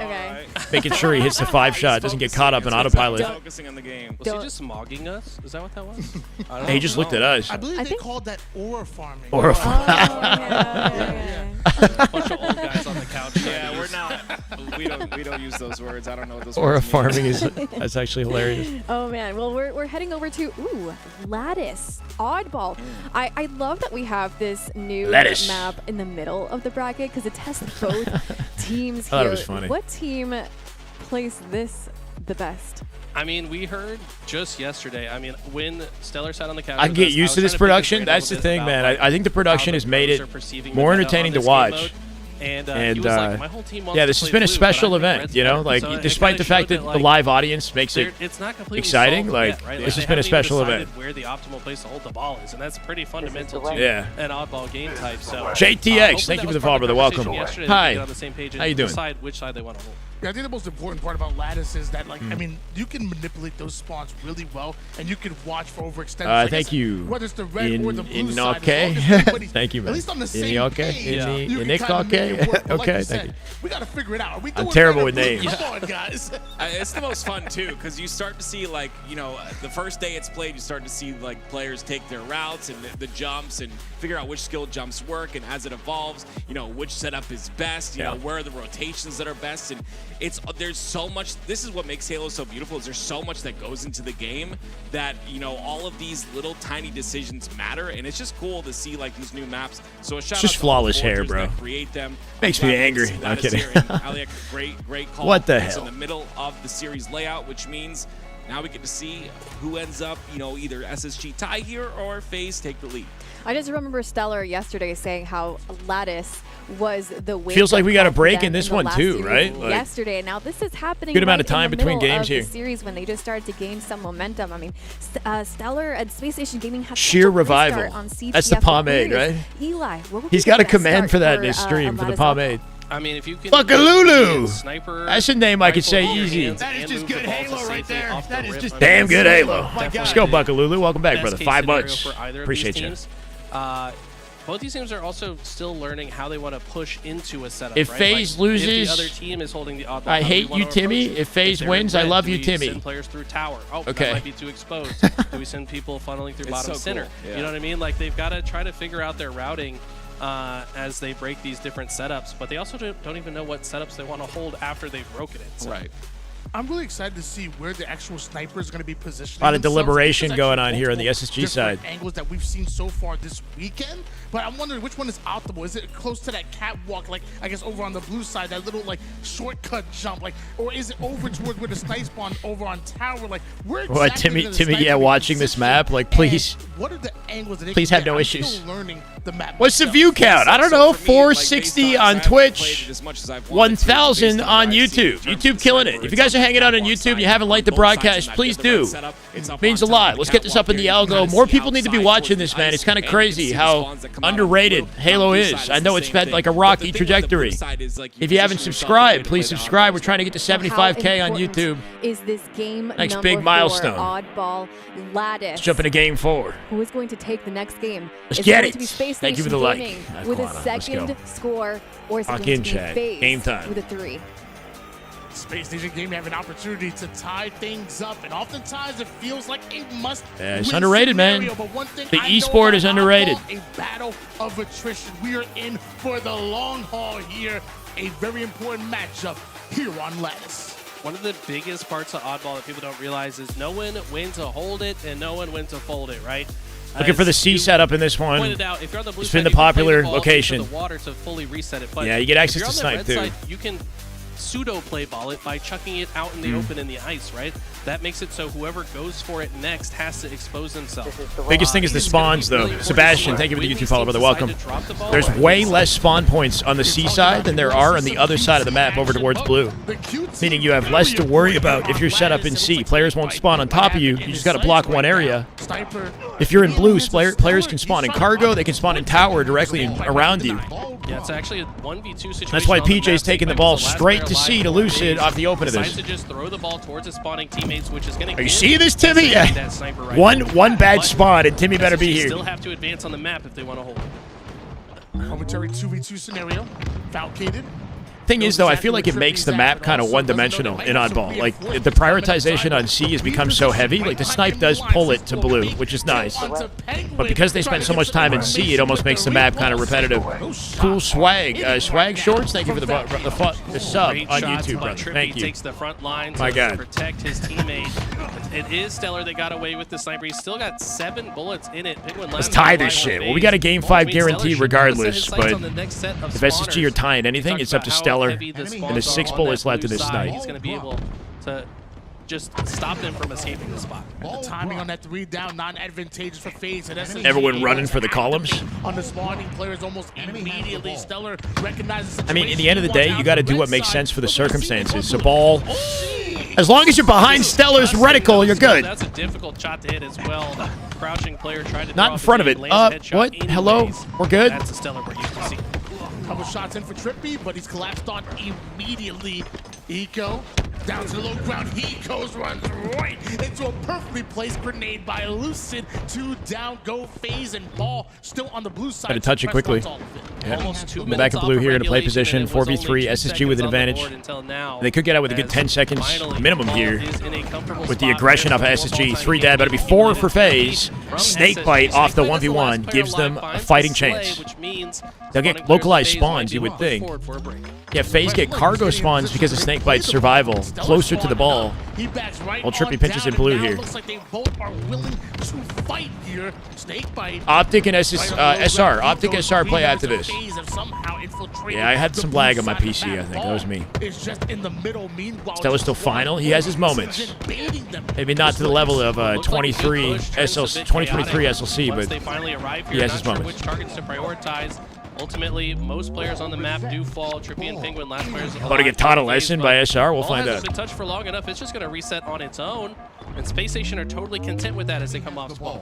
making sure he hits the 5-shot, doesn't get caught up in autopilot. Focusing on the game. Was he just mogging us? Is that what that was? I don't He just looked at us. I believe they called that aura farming. Aura farming. Bunch of old guys on the couch. Yeah, we're not. We don't use those words. I don't know what those Aura words mean. farming is that's actually hilarious. Oh man, well we're heading over to Lattice Oddball. I love that we have this new map in the middle of the bracket because it tests both teams here. I thought it was funny. What team plays this the best? I mean, we heard just yesterday. I mean, when Stellar sat on the couch, I can get used to this production. That's the thing, man. I think the production has made it more entertaining to watch. And he was like, my whole team wants yeah, this to has play been a blue, but I special think event, red's you know, better. like So despite the fact that the live audience makes it it's not completely exciting, solved like yet, right? this has they been a haven't even special decided event. where the optimal place to hold the ball is, and that's pretty fundamental to Yeah. an oddball game type. So JTX, thank you for the follow, brother. Welcome. Hi. How you doing? Decide which side they want to hold. Yeah, I think the most important part about Lattice is that, like, I mean, you can manipulate those spawns really well, and you can watch for overextended. Thank you. Whether it's the red or the blue side. Thank you, man. At least on the same page. Okay, thank you. We got to figure it out. Are we I'm doing terrible red or with blue? names. Come on, guys. It's the most fun too, because you start to see, like, you know, the first day it's played, you start to see like players take their routes and the jumps and figure out which skill jumps work, and as it evolves, you know, which setup is best, you know, where are the rotations that are best, and there's so much. This is what makes Halo so beautiful, is there's so much that goes into the game that, you know, all of these little tiny decisions matter, and it's just cool to see like these new maps. So a shout out Just to flawless all the hair, forgers bro. that create them. Makes me angry. No, I'm kidding. Aliak, great call. What the It's hell? in the middle of the series layout, which means now we get to see who ends up, you know, either SSG tie here or FaZe take the lead. I just remember Stellar yesterday saying how Lattice was the win. Feels like we got a break in this one too, right? Like, yesterday. Now this is happening. good amount of right in time the between middle games of here. The series when they just started to gain some momentum. I mean, Stellar and Space Station Gaming have Sheer such a revival. start on CTF That's the pomade, players. right? Eli, what would He's be got the a best command start for that in his stream for the Lattice pomade. I mean, if you can. Buckalulu! Sniper. That's a name I could say rifle easy. hands That is and just move the good ball to Halo right safety there. off That the is rip. just I mean, Damn good that's Halo. definitely Let's go, Buckalulu. Welcome back, best brother. case 5 scenario bucks. for either of Appreciate these you. teams. Both these teams are also still learning how they want to push into a setup. If right? FaZe if loses, the other team is holding the oddball, I how do we hate want you, to Timmy. approach it? If FaZe they're wins, I red, love do you, we Timmy. Send players through tower. Oh, Okay. that might be too exposed. Do we send people funneling through It's bottom so center? cool. Yeah. You know what I mean? Like they've got to try to figure out their routing as they break these different setups, but they also don't even know what setups they want to hold after they've broken it. So. Right. I'm really excited to see where the actual sniper is going to be positioned. A lot of deliberation going on here on the SSG side. Angles that we've seen so far this weekend, but I'm wondering which one is optimal. Is it close to that catwalk, like I guess over on the blue side, that little like shortcut jump, like, or is it over towards where the snipe spawn over on tower? Like, where exactly? What, Timmy, yeah, watching this map, like, please. What are the angles that they Please can have get? no I'm issues. still learning the map. What's the myself. view count? I don't know. So for me, like, 460 based on I haven't played Twitch. it as much as I've wanted to, 1,000 based on what I've seen in YouTube. terms YouTube of killing sniper, it. If you it's guys guys are hanging out on YouTube, you haven't liked the broadcast, please do. It means a lot. Let's get this up in the algo. More people need to be watching this, man. It's kind of crazy how underrated Halo is. I know it's had like a rocky trajectory. If you haven't subscribed, please subscribe. We're trying to get to 75K on YouTube. Is this game Next big milestone. Oddball Lattice. Let's jump into game 4. Who is going to take the next game? Let's is get it it. Going to be Space Thank you for Station the like. Gaming with a second score, or is it Lock going in, to be chat. FAZE Game time. with a 3? Space Station Gaming have an opportunity to tie things up, and oftentimes it feels like a must. Yeah, it's underrated, man. The esport is underrated. A battle of attrition. We are in for the long haul here. A very important matchup here on Lattice. One of the biggest parts of Oddball that people don't realize is knowing when to hold it and knowing when to fold it, right? Looking for the C setup in this one. Pointed out, if you're on the blue It's side, been the you can play popular the ball location. into the water to fully reset it. But Yeah, you get access if to you're on snipe, the red too. side, you can pseudo play ball it by chucking it out in the open in the ice, right? That makes it so whoever goes for it next has to expose themselves. Biggest thing is the spawns, though. Sebastian, thank you for the YouTube follow, brother. Welcome. There's way less spawn points on the C side than there are on the other side of the map over towards blue. Meaning you have less to worry about if you're set up in C. Players won't spawn on top of you. You just got to block one area. If you're in blue, players can spawn in cargo. They can spawn in tower directly around you. Yeah, it's actually a 1v2 situation. That's why on the PJ's map. taking the ball straight to C to Lucid off the open of Decides this. to just throw the ball towards his spawning teammates, which is going to. Are you seeing this, Timmy? Yeah. One bad spawn, and Timmy better be here. Still have to advance on the map if they want to hold. Momentary 2v2 scenario. Falcated. Thing is, though, I feel like it makes the map kind of one-dimensional in Oddball. Like, the prioritization on C has become so heavy. Like, the snipe does pull it to blue, which is nice. But because they spend so much time in C, it almost makes the map kind of repetitive. Cool swag. Swag Shorts, thank you for the sub on YouTube, brother. Thank you. Takes the front line to My God. protect his teammate. It is Stellar that got away with the sniper. He's still got 7 bullets in it. Let's tie this shit. Well, we got a Game 5 guarantee regardless, but if SSG are tying anything, it's up to Stellar. And there's 6 bullets left in this snipe. He's going to be able to just stop them from escaping the spot. The timing on that 3 down, non-advantageous for FAZE. Everyone running for the columns. On the spawning players almost immediately. Stellar recognizes the I mean, in the end of the day, you got to do what makes sense for the circumstances. So ball, as long as you're behind Stellar's reticle, you're good. That's a difficult shot to hit as well. The crouching player tried to Not in front of it. What? Hello? We're good? That's a Stellar we're used to seeing. Couple shots in for Trippy, but he's collapsed on immediately. Eco down to the low ground. He goes, runs right into a perfectly placed grenade by Lucid. 2 down, go FAZE and ball still on the blue side. Got to touch it quickly. Yeah. In the back of blue here in a play position, 4v3, SSG with an advantage. They could get out with a good 10 seconds minimum here with the aggression off of SSG. 3 dead, better be 4 for FAZE. Snake bite off the 1v1 gives them a fighting chance. They'll get localized spawns, you would think. Yeah, FAZE get cargo spawns because of Snakebite's survival, closer to the ball. While Trippy pinches in blue here. Looks like they both are willing to fight here. Snakebite. Optic and SR. Optic SR play after this. Yeah, I had some lag on my PC, I think. That was me. Stellar's still final. He has his moments. Maybe not to the level of 2023 SLC, but he has his moments. Which targets to prioritize. Ultimately, most players on the map do fall. Trippy and Penguin, last players alive. About to get taught a lesson by SR. We'll find out. Been touched for long enough. It's just going to reset on its own. And Space Station are totally content with that as they come off spawn.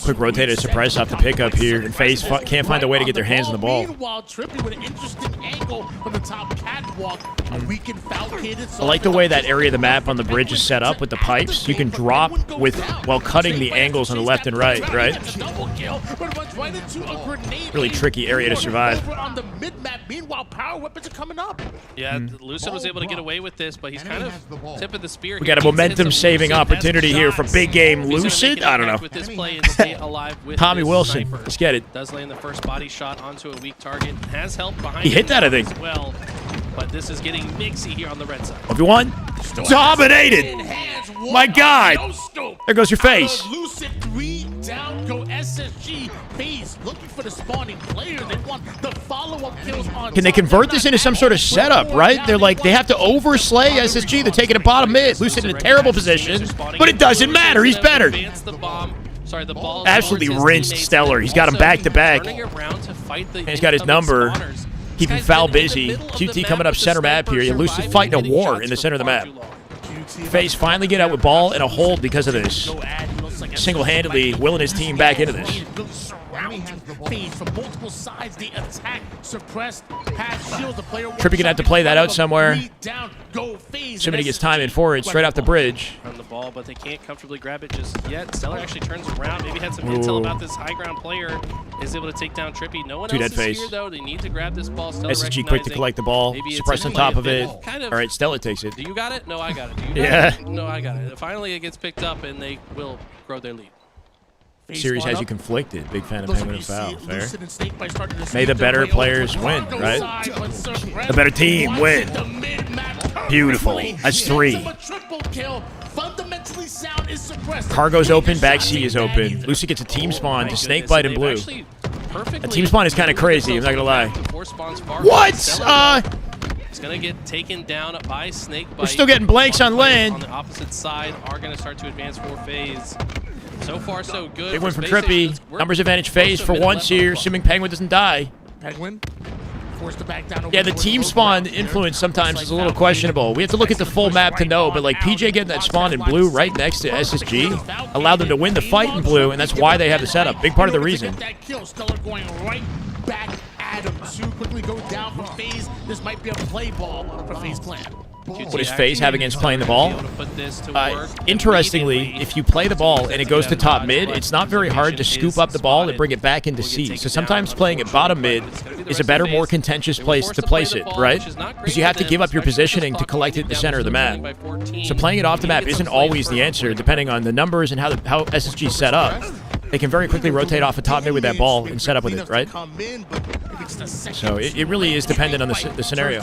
Quick rotated suppress off the pickup here, and FAZE can't find a way to get their hands on the ball. Meanwhile, Trippy with an interesting angle from the top catwalk. A weakened Falcated. I like the way that area of the map on the bridge is set up with the pipes. You can drop while cutting the angles on the left and right, Really tricky area to survive. On the mid-map, meanwhile, power weapons are coming up. Yeah, Lucid was able to get away with this, but he's kind of tip of the spear. We got a momentum-saving opportunity here for big game Lucid. I don't know. Tommy Wilson, let's get it. Does land the first body shot onto a weak target. Has help behind. He hit that, I think. As well, but this is getting mixy here on the red side. 1v1. Dominated. My God. There goes your face. Lucid 3 down, go SSG. FAZE looking for the spawning player. They want the follow-up kills on. Can they convert this into some sort of setup, right? They're like, they have to overslay SSG. They're taking a bottom mid. Lucid in a terrible position, but it doesn't matter. He's better. Absolutely rinsed Stellar. He's got him back to back. And he's got his number. Keeping foul busy. QT coming up center map here. Elusive fighting a war in the center of the map. FaZe finally get out with ball and a hold because of this. Single-handedly willing his team back into this. From multiple sides, the attack suppressed, has shields, the player. Trippy gonna have to play that out somewhere. Assuming he gets time in for it, straight off the bridge. From the ball, but they can't comfortably grab it just yet. Stellar actually turns around. Maybe had some intel about this high ground player. Is able to take down Trippy. No one else is here though. They need to grab this ball. Stellar SSG quick to collect the ball. Suppress on top of it. All right, Stella takes it. Do you got it? No, I got it. Do you got it? No, I got it. Finally, it gets picked up, and they will grow their lead. Series has you conflicted. Big fan of Penguin and Foul. Fair. May the better players win, right? The better team win. Beautiful. That's 3. Cargo's open. Back C is open. Lucy gets a team spawn to Snakebite and Blue. A team spawn is kind of crazy. I'm not gonna lie. What? It's gonna get taken down by Snakebite. We're still getting blanks on land. On the opposite side, are gonna start to advance for FaZe. So far, so good. Big win from Trippy. Numbers advantage FaZe for once here, assuming Penguin doesn't die. Penguin forced to back down. Yeah, the team spawn influence sometimes is a little questionable. We have to look at the full map to know, but like PJ getting that spawn in blue right next to SSG allowed them to win the fight in blue, and that's why they have the setup. Big part of the reason. Stellar going right back at him. Too quickly go down for FaZe. This might be a play ball for FaZe Clan. What does FaZe have against playing the ball? Interestingly, if you play the ball and it goes to top mid, it's not very hard to scoop up the ball and bring it back into C. So sometimes playing it bottom mid is a better, more contentious place to place it, right? Because you have to give up your positioning to collect it in the center of the map. So playing it off the map isn't always the answer, depending on the numbers and how SSG is set up. They can very quickly rotate off a top mid with that ball and set up with it, right? So it really is dependent on the scenario.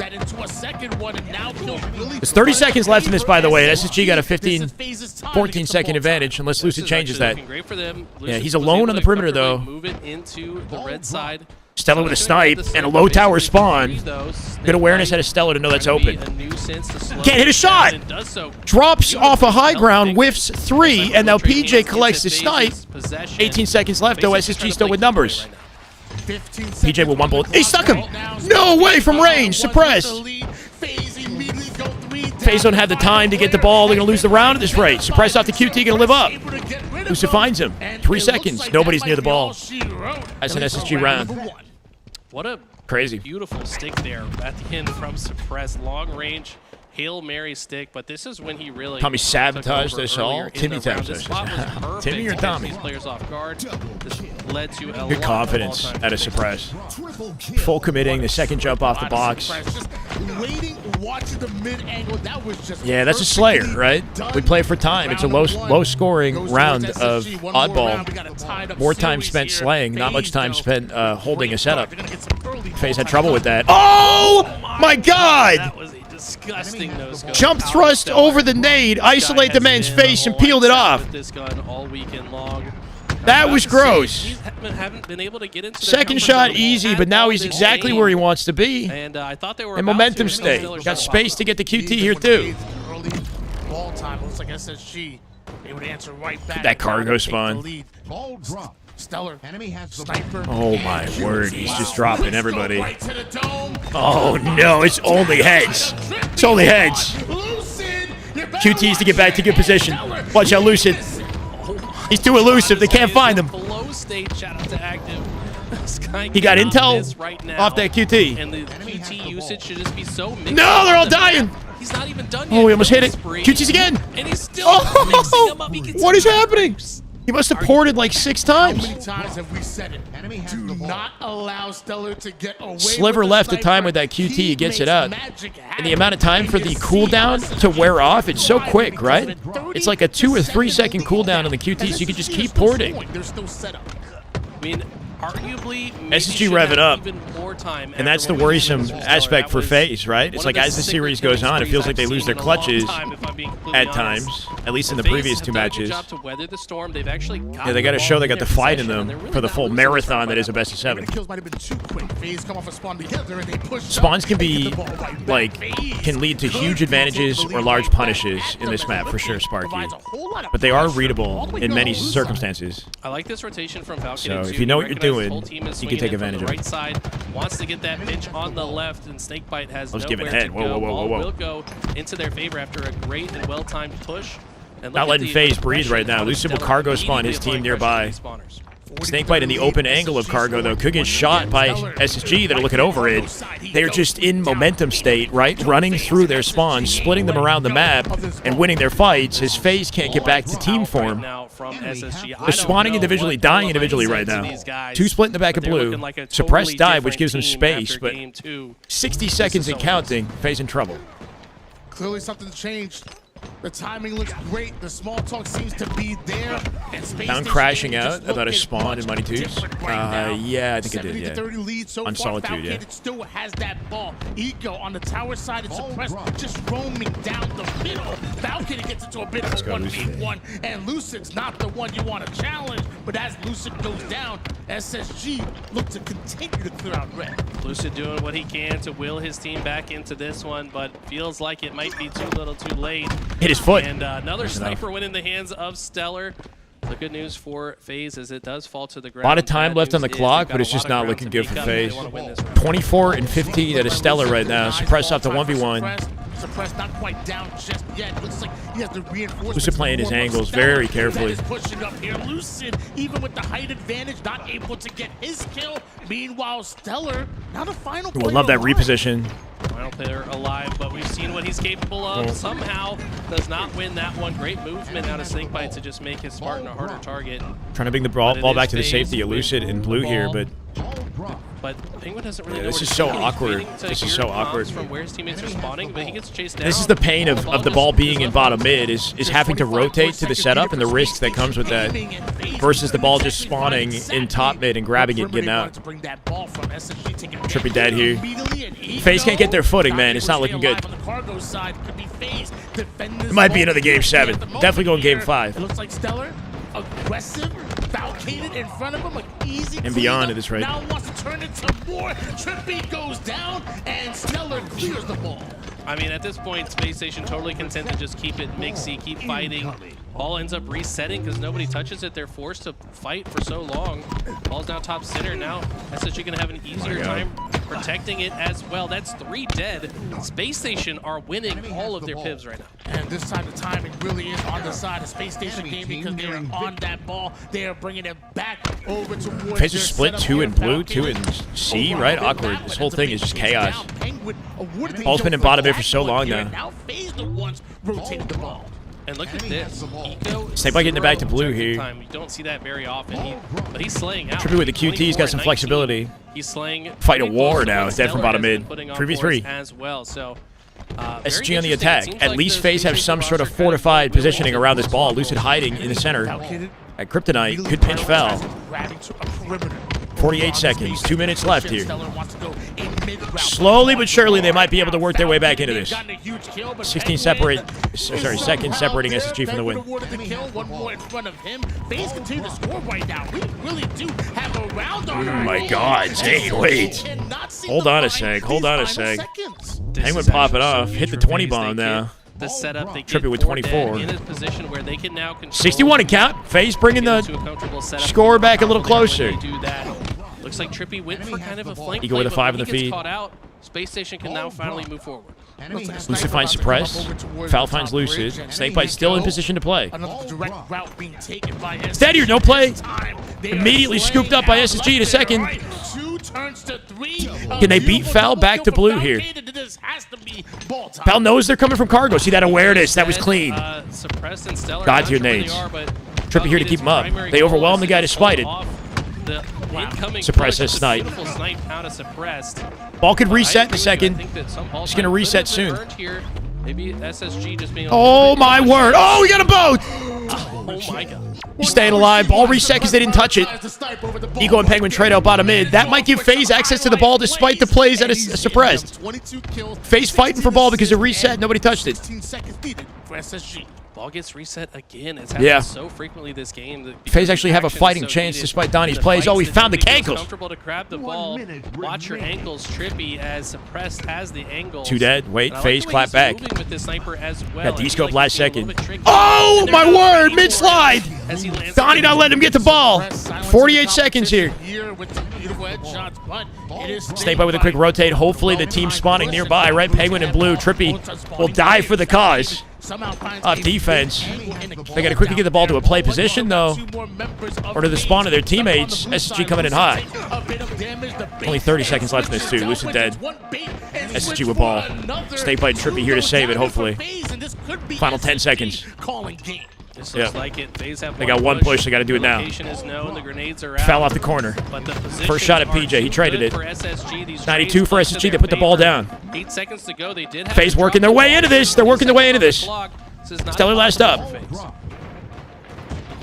There's 30 seconds left in this, by the way, and SSG got a 14 second advantage, unless Lucid changes that. Yeah, he's alone on the perimeter, though. Stella with a snipe and a low tower spawn. Good awareness out of Stella to know that's open. Can't hit a shot! Drops off a high ground, whiffs 3, and now PJ collects the snipe. 18 seconds left, though. SSG still with numbers. PJ with 1 bullet. He stuck him! No way from range! Suppressed! FaZe don't have the time to get the ball. They're going to lose the round at this rate. Suppressed off the QT, going to live up. Lucy finds him. 3 seconds. Nobody's near the ball. That's an SSG round. What a crazy, beautiful stick there at the end from Suppressed. Long range Hail Mary stick, but this is when he really Tommy sabotaged us all. Timmy sabotaged us. Timmy or Tommy? Players off guard. This led to good confidence at a Suppress. Full committing, the second jump off the box. Yeah, that's a Slayer, right? We play for time. It's a low scoring round of oddball. More time spent slaying, not much time spent holding a setup. FaZe had trouble with that. Oh my God! Disgusting jump thrust over the nade, isolate the man's face, and peeled it off. That was gross. Second shot easy, but now he's exactly where he wants to be. And momentum stay. Got space to get the QT here too. Ball time looks like SSG. They would answer right back. That cargo spawn. Ball drop. Stellar. Enemy has sniper. Oh my word, he's just dropping everybody. Oh no, it's only heads. It's only heads. QT's to get back to good position. Watch out, Lucid. He's too elusive, they can't find him. He got intel off that QT. And the QT usage should just be so mixed. No, they're all dying. He's not even done yet. Oh, he almost hit it. QT's again. And he's still mixing them up. What is happening? He must have ported like 6 times. How many times have we said it? Do not allow Stellar to get away. Sliver left the time with that QT, he gets it out. And the amount of time for the cooldown to wear off, it's so quick, right? It's like a 2 or 3 second cooldown on the QT, so you can just keep porting. I mean, arguably, SSG revving up, and that's the worrisome aspect for FaZe, right? It's like as the series goes on, it feels like they lose their clutches at times, at least in the previous 2 matches. Yeah, they got to show they got the fight in them for the full marathon that is a best of 7. Spawns can be, like, can lead to huge advantages or large punishes in this map, for sure, Sparky. But they are readable in many circumstances. I like this rotation from Falcon. So if you know what you're doing, doing, Whole team is he can swinging take in from advantage the of right it. side. Wants to get that pitch on the left, and Snakebite has I was nowhere giving to head. Whoa, go. whoa, whoa, Ball whoa, whoa. will go into their favor after a great and well-timed push. And look Not at letting the FaZe breathe aggression right now. out of Lucid will Stellar cargo spawn his immediately team applying nearby. pressure to these spawners. Snakebite in the open angle of cargo, though, could get shot by SSG that are looking over it. They're just in momentum state, right? Running through their spawns, splitting them around the map, and winning their fights as FaZe can't get back to team form. They're spawning individually, dying individually right now. 2 split in the back of blue. Suppressed dive, which gives them space, but 60 seconds and counting. FaZe in trouble. Clearly something's changed. The timing looks great. The small talk seems to be there. And Space Down Station crashing just out. I thought I looking spawned in Money much Twos. right now. Yeah, I think I did, 70 yeah. to 30 lead so On far. Solitude, yeah. Falcated still has that ball. Eco on the tower side and Suppressed just roaming down the middle. Falcated gets into a bit of a 1v1, and Lucid's not the one you want to challenge. But as Lucid goes down, SSG look to continue to clear out red. Lucid doing what he can to will his team back into this one, but feels like it might be too little too late. Hit his foot. And another sniper win in the hands of Stellar. The good news for FaZe is it does fall to the ground. A lot of time Bad left on the news is clock, they've but got it's a just lot of not ground looking to good make for up if they FaZe. wanna win this round. 24 and 15 at a Stellar right now. Suppressed off the 1v1. Suppressed not quite down just yet. Looks like he has the reinforcements. Lucid playing his angles very carefully. Is pushing up here. Lucid, even with the height advantage, not able to get his kill. Meanwhile, Stellar, now the final We'll player love that alive. reposition. Final player alive, but we've seen what he's capable of. Somehow does not win that one. Great movement out of Snakebite to just make his Spartan a harder target. Trying to bring the ball back to the safety of Lucid and blue here, but Penguin doesn't really know this where is to so go. He's awkward. waiting to This is hear so comms awkward. from where his teammates are spawning, but he gets chased down. This is the pain of the ball being in bottom mid is having to rotate to the setup and the risk that comes with that versus the ball just spawning in top mid and grabbing it and getting out. Trippy dead here. FaZe can't get their footing, man. It's not looking good. It might be another game 7. Definitely going game 5. It looks like Stellar, aggressive, Falcated in front of him, like easy And beyond at this rate. Now wants to turn into more. Trippy goes down, and Stellar clears the ball. I mean, at this point, Space Station totally content to just keep it mixy, keep fighting. Ball ends up resetting because nobody touches it. They're forced to fight for so long. Ball's now top center. Now SSG going to have an easier time protecting it as well. That's 3 dead. Space Station are winning all of their pivs right now. And this time the timing really is on the side of Space Station game because they are on that ball. They are bringing it back over towards FaZe is split 2 in blue, 2 in C, right? Awkward. This whole thing is just chaos. Ball's been in bottom mid for so long now. Now FaZe the ones rotating the ball. And look at this. Eco Snakebite getting it back to blue here. time. You don't see that very often. But he's slaying out. Trippy with the QT, he's got some 24 and 19. flexibility. He's slaying. Fight a pretty war close to now. what It's dead from Stellar bottom has been mid. putting on 3v3. for us as well. So SG on the attack. At least FaZe have some sort of fortified positioning around this ball. Lucid hiding in the center. At Kryptonite, could pinch foul. 48 seconds, 2 minutes left here. Slowly but surely, they might be able to work their way back into this. 16 seconds separating SSG from the win. One more in front of him. FaZe continue to score right now. We really do have a round on Oh my God, hey, wait. Hold on a sec, hold on a sec. Penguin popping off, hit the 20 bomb now. The setup, they Trippy get with 4 24. dead in a position where they can now control 61 to count. FaZe bringing get into a the comfortable setup. score back a little When they closer. do that. Looks like Trippy went for kind of a flank Eagle with play, a 5 but in the when he feed. gets caught out, Space Station can now finally move forward. Lucid finds Suppress. Foul finds Lucid. Snakebite still in position to play. Another direct route being taken by SSG. Dead here, no play. Immediately scooped up by SSG in a second. 2 turns to 3. Can they beat Foul back to blue here? Foul knows they're coming from cargo. See that awareness? That was clean. Suppressed and Stellar. God tier nades. Trippy here to keep him up. They overwhelm the guy to spite it. Suppress has snipe. Beautiful snipe out of Suppressed. Ball could reset in a second. It's going to reset soon. Maybe SSG just being Oh my word. Oh, we got a boat. Oh my God. He's staying alive. Ball reset because they didn't touch it. Eagle and Penguin trade out bottom mid. That might give FaZe access to the ball despite the plays that is suppressed. FaZe fighting for ball because it reset. Nobody touched it. 16 seconds needed for SSG. Ball gets reset again. It's happened so frequently this game. FaZe actually have a fighting chance despite Donnie's plays. Oh, he found the ankles. Comfortable to grab the ball. Watch your ankles, Trippy, as Suppressed has the angle. 2 dead. Wait, FaZe clap back. With the sniper as well. Got D-scope last second. Oh, my word. Mid-slide. Donnie not letting him get the ball. 48 seconds here. Snakebite with a quick rotate. Hopefully the team spawning nearby. Red, Penguin, and Blue. Trippy will die for the cause. Up defense. They got to quickly get the ball to a play position, though, or to the spawn of their teammates. SSG coming in hot. Only 30 seconds left in this, too. Lucid dead. SSG with ball. Snakebite and Trippy here to save it, hopefully. Final 10 seconds. This looks like it. FaZe have they got one push. They got to do it now. The grenades are out. Fell off the corner. First shot at PJ. He traded it. 92 for SSG. They put the ball down. 8 seconds to go. They did have FaZe working their way into this. They're working their way into this. Stellar last up.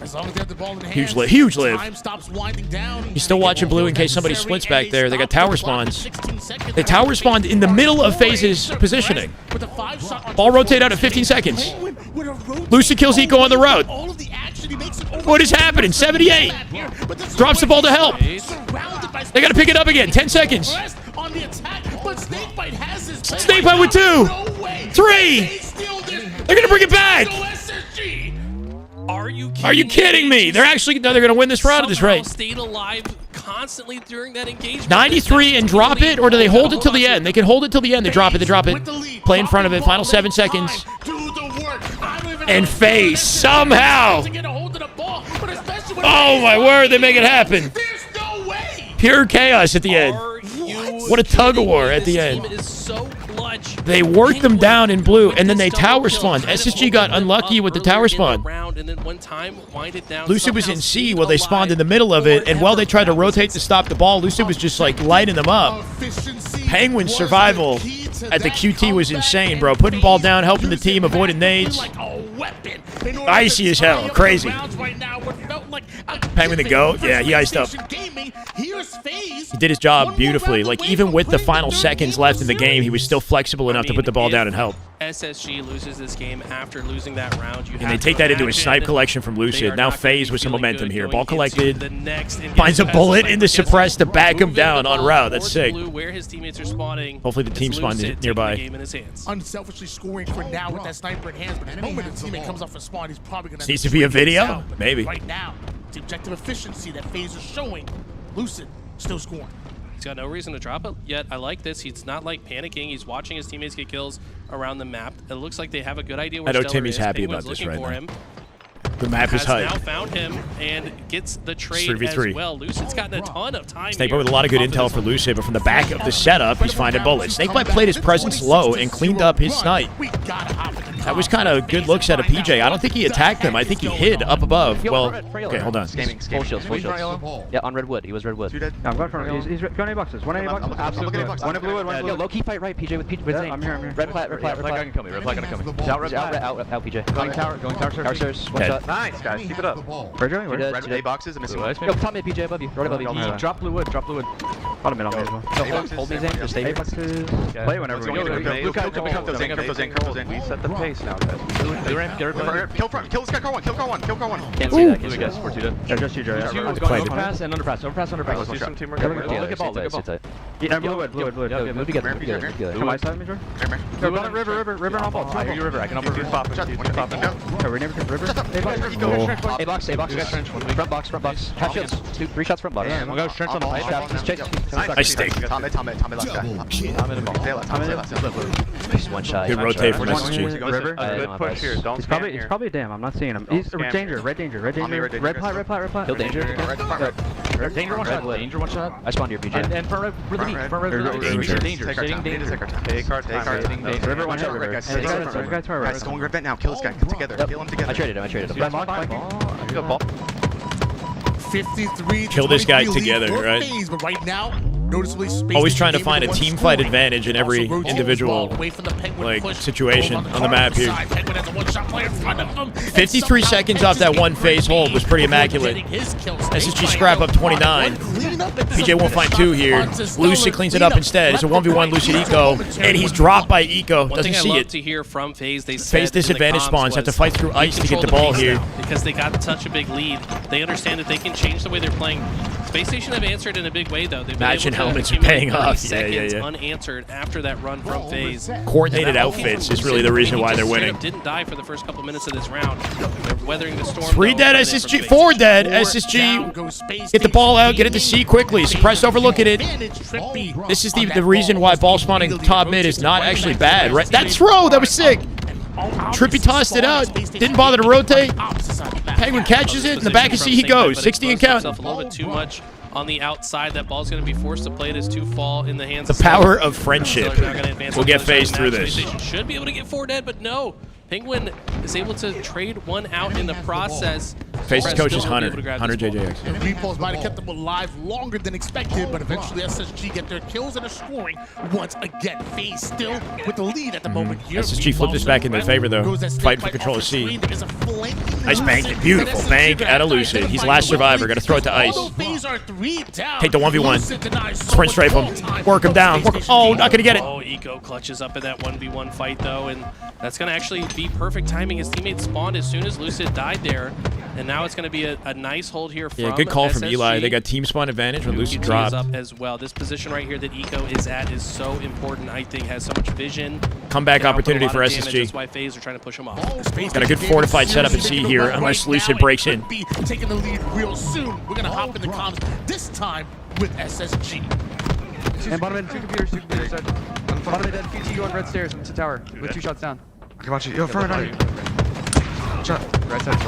As long as they have the ball in hand, Huge live. time stops winding down. He's still watching Blue in case somebody splits back there. They got tower spawns. They tower spawned in the middle of FaZe's positioning. Ball rotate out at 15 seconds. Lucid kills Eco on the road. What is happening? 78. Drops the ball to help. They got to pick it up again. 10 seconds. Snakebite with 2. 3. They're going to bring it back. Are you kidding me? They're actually they're going to win this round at this rate. Stayed alive constantly during that engagement. 93 and drop it, or do they hold it till the end? They can hold it till the end. They drop it. They drop it. Play in front of it. Final 7 seconds. And FaZe somehow. Oh my word! They make it happen. Pure chaos at the end. What a tug of war at the end. They worked them down in Blue, and then they tower spawned. SSG got unlucky with the tower spawn. Lucid was in C while they spawned in the middle of it, and while they tried to rotate to stop the ball, Lucid was just like lighting them up. Penguin's survival at the QT was insane, bro. Putting ball down, helping the team, avoiding nades. Icy as hell. Crazy. Penguin the GOAT? Yeah, he iced up. He did his job beautifully. Like, even with the final seconds left in the game, he was still flexible enough to put the ball down and help. SSG loses this game after losing that round. And they take that into a snipe collection from Lucid. Now FaZe with some momentum here. Ball collected. Finds a bullet in the suppress to back him down on route. That's sick. Where his teammates are spawning. Hopefully the team spawns nearby. Unselfishly scoring for now with that sniper in hands, but the moment the teammate comes off a spawn, he's probably going to... Needs to be a video? Maybe. Right now, the objective efficiency that FaZe is showing. Lucid still scoring. He's got no reason to drop it yet. I like this. He's not like panicking. He's watching his teammates get kills around the map. It looks like they have a good idea where I know Stellar Timmy's is. happy Penguin's about this looking right for now. him. The map is hype. Has now found him and gets the trade 3v3. as well. Lucid's gotten a ton of time Snakebite with a lot of good intel for Lucid, but from the back of the setup, he's finding bullets. Snakebite played his presence low and cleaned up his snipe. That was kind of good looks out of PJ. I don't think he attacked them. I think he hid up above. Well, okay, hold on. Full shields, full shields. Yeah, on Redwood. He was Redwood. Yeah, I'm going for him. He's 180 boxes. 180 boxes. Absolutely. One in blue and one in blue. Yo, low-key fight right, PJ with PJ. Yeah, I'm here. Red plat, red plat, red plat. Red plat gonna kill me. He's out, out, PJ. Going tower stairs. One shot. Nice, guys. Keep it up. Where are you going? Red A boxes. I'm missing one. Yo, top mid, PJ above you. Right above you. Drop blue wood. Drop blue wood. Bottom mid on me as well. Hold me, Zane. Just stay here. Play whenever we get Luke, curve those in. We set the pace now, guys. Kill front. Kill this guy, car one. Kill car one. Can't see that. Can't see guys. that. We're 2 dead. Yeah, just you, Joe. Overpass and underpass. Let's do some teamwork. Look at ball. Look at ball. Yeah, blue wood. Yo, move together. Move together. Come my side, Major. Go down river on ball. I hear you, River. I can help you. We're never going river. A box. Front box. Half shields. 3 shots front box. Damn, I'll go trench on the high. I stink. Tom left guy. Just one shot. Good rotate from SSG. River. Good push here. Don't stand here. He's probably damn. I'm not seeing him. He's danger. Red danger. Red plat. Kill danger. Danger one shot. Danger one shot. I spawned here, PJ. And front red. Danger. Take our time. River one shot. River. Guys, Guys, going red vent now. Kill this guy. Get together. Kill him together. I traded him. Good ball. 53. Kill this guy together, right? FaZe, but right now, noticeably spaced. Always trying to find a team fight advantage in every individual like situation on the map here. 53 seconds off that one phase hold was pretty immaculate. SSG scrap up 29. PJ won't find 2 here. Lucid cleans it up instead. It's a 1v1 Lucid Eco, and he's dropped by Eco. One Doesn't thing I see love it. to hear from FaZe, they Phase said disadvantage spawns have to fight through ice to get the ball here. Because they got such a big lead. They understand that they can change the way they're playing. Space Station have answered in a big way, though. They've been Match and able to helmets are accumulate paying off. 30 Yeah. seconds unanswered after that run from FaZe. Coordinated outfits is really the reason why they're winning. Didn't die for the first couple minutes of this round. They're weathering the storm. 3 dead SSG, 4 dead SSG. Get the ball out, get it to C quickly. Suppress overlook at it. This is the reason why ball spawning top mid is not actually bad. Right? That throw, that was sick. Trippy tossed it out, didn't bother to rotate. Penguin catches it, in the back of C he goes. 60 and count. A little bit too much on the outside. That ball's going to be forced to play it as 2 fall in the hands The of power of friendship. We'll We'll get phased through this. Should be able to get 4 dead, but no. Penguin is able to trade 1 out in the process. FaZe's coach is Still won't be Hunter. able to grab Hunter this ball. JJX. The repos might have kept them alive longer than expected, but eventually SSG get their kills and are scoring once again. FaZe still with the lead at the moment here. SSG flipped this back in their favor, though. Fighting for control of C. Nice bank. Beautiful bank out of Lucid. He's last survivor. Got to throw it to ice. Take the 1v1. Sprint strafe him. Work him down. Oh, not going to get it. Oh, Eco clutches up in that 1v1 fight, though, and that's going to actually be perfect timing. His teammates spawned as soon as Lucid died there, and now it's going to be a nice hold here from Yeah, good call from SSG. Eli. They got team spawn advantage when Lucid dropped. Up as well. This position right here that Eco is at is so important. I think has so much vision. Comeback Can output a opportunity lot for of damage. SSG. That's why FaZe are trying to push him off. Got a good fortified setup at C here, unless Lucid breaks in. Be taking the lead real soon. We're gonna hop in the comms this time with SSG. And bottom end, 2 computers. Bottom end, QT going red stairs into tower with 2 shots down. I can watch you. Yo, front on you. Shot. Right side as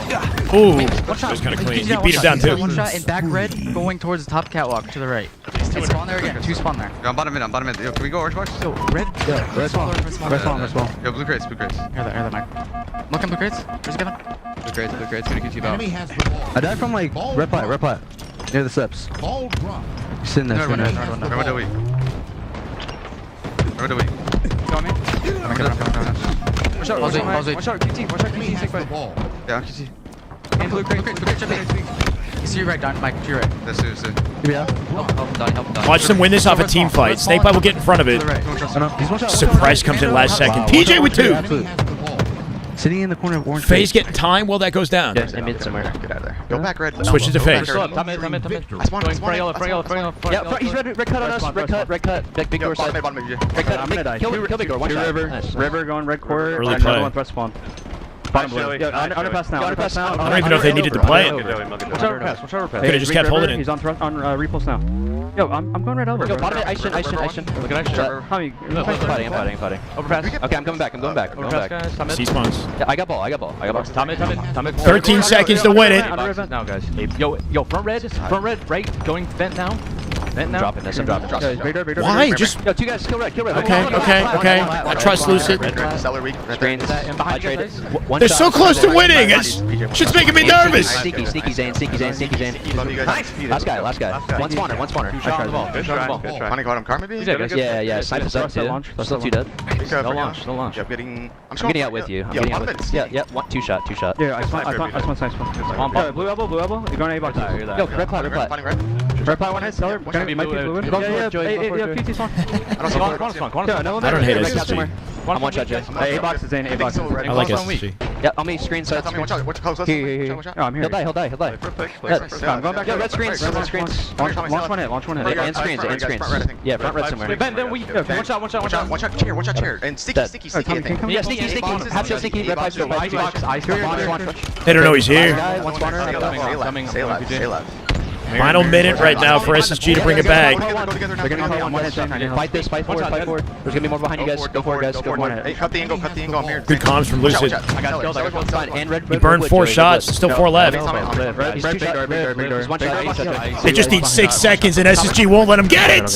well. Ooh, that was kind of clean. He beat him down too. 1 shot in back red, going towards the top catwalk to the right. And spawn there again. 2 spawn there. Yo, I'm bottom mid. Yo, can we go orange box? Yo, red. Yeah, red spawn. Red spawn. Yo, blue crates. Here, the mic. Look in blue crates. Where's Kevin? Blue crates. Gonna QT about. I died from like red plat. Near the steps. You're sitting there. Where do we? Got me. I'm coming. Watch out, QT, sick way. Yeah, QT. And blue crate. You see your right, down, Mike, to your right. That's it. Yeah. Help him die. Watch them win this off a team fight. Snakebite will get in front of it. Surprise comes in last second. PJ with 2. Sitting in the corner of orange. FaZe getting time while that goes down. Yes, I mid somewhere. Get out of there. Go back red. Switches to FaZe. Top mid. Going Front yellow. Yeah, he's red cut on us. Red cut. Big door side. Bottom mid. Red cut. Kill big door. One shot. Nice. River going red quarter. Early play. One press spawn. Bottom blue. Yo, underpass now. Underpass now. I don't even know if they needed to play it. Watch overpass. Could have just kept holding it. He's on repulse now. Yo, I'm going red over. Yo, bottom mid. Ice shin. Look at action. Tommy, I'm fighting. Overpass. Okay, I'm coming back. Overpass, guys. Top mid. C spawns. Yeah, I got ball. Top mid. 13 seconds to win it. Now, guys. Yo, front red, right, going vent now. I'm dropping this. Why? Just Yo, 2 guys, kill red. okay. I trust Lucid. Cellar weak. Screens. And behind you guys. They're so close to winning. It's shit's making me nervous. Sneaky Zane. Last guy. One spawner. Two shot on the ball. Good shot on the ball. Honey got him car maybe? Yeah. Snipe is up too. Still 2 dead. No launch. Yeah, I'm getting out with you. Yeah. 2 shot. Yeah, I spawn snipe spawn. Yo, blue elbow. You're going A box. Yo, red plat. Red plat 1 hit. Cellar. Might be blue. Yeah, PT spawn. I don't hate SSG. I'm one shot, Jay. A box is in. A box. I like SSG. Yeah, on me, screen side. Watch out. Watch close. Here. Oh, I'm here. He'll die. I'm going back. Yeah, red screens. Launch one hit. And screens. Yeah, front red somewhere. Then we. One shot. Watch out chair. And sticky. Yeah, sneaky. Half shot sneaky. Red pipes. They don't know he's here. One spawner. Stay alive. Final minute right now for SSG to bring it back. They're gonna call one hit. Fight forward. There's gonna be more behind you guys. Go for it, guys. Go for it. Hey, cut the angle. I'm here. Good comms from Lucid. I got killed. And red. He burned 4 shots. Still 4 left. They just need 6 seconds, and SSG won't let him get it.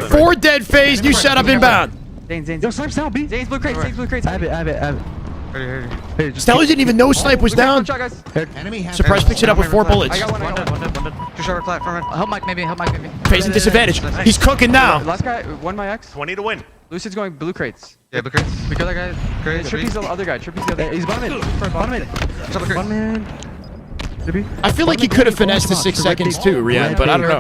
4 dead FaZe. New setup inbound. Zane. Yo, snipes down. B. Zane's blue crates. I have it. Hey, Stella didn't even know Snipe was down. Surprise picks it up with 4 bullets. I got one. Too short platform. Help Mike, maybe. Help Mike, maybe. Facing disadvantage. He's cooking now. Last guy, won my X. 20 to win. Lucid's going blue crates. Yeah, blue crates. We kill that guy. Crates. Trippy's the other guy. Trippy's the other guy. He's bottom mid. Bottom mid. One man. I feel like he could have finessed the 6 seconds too, Rian, but I don't know.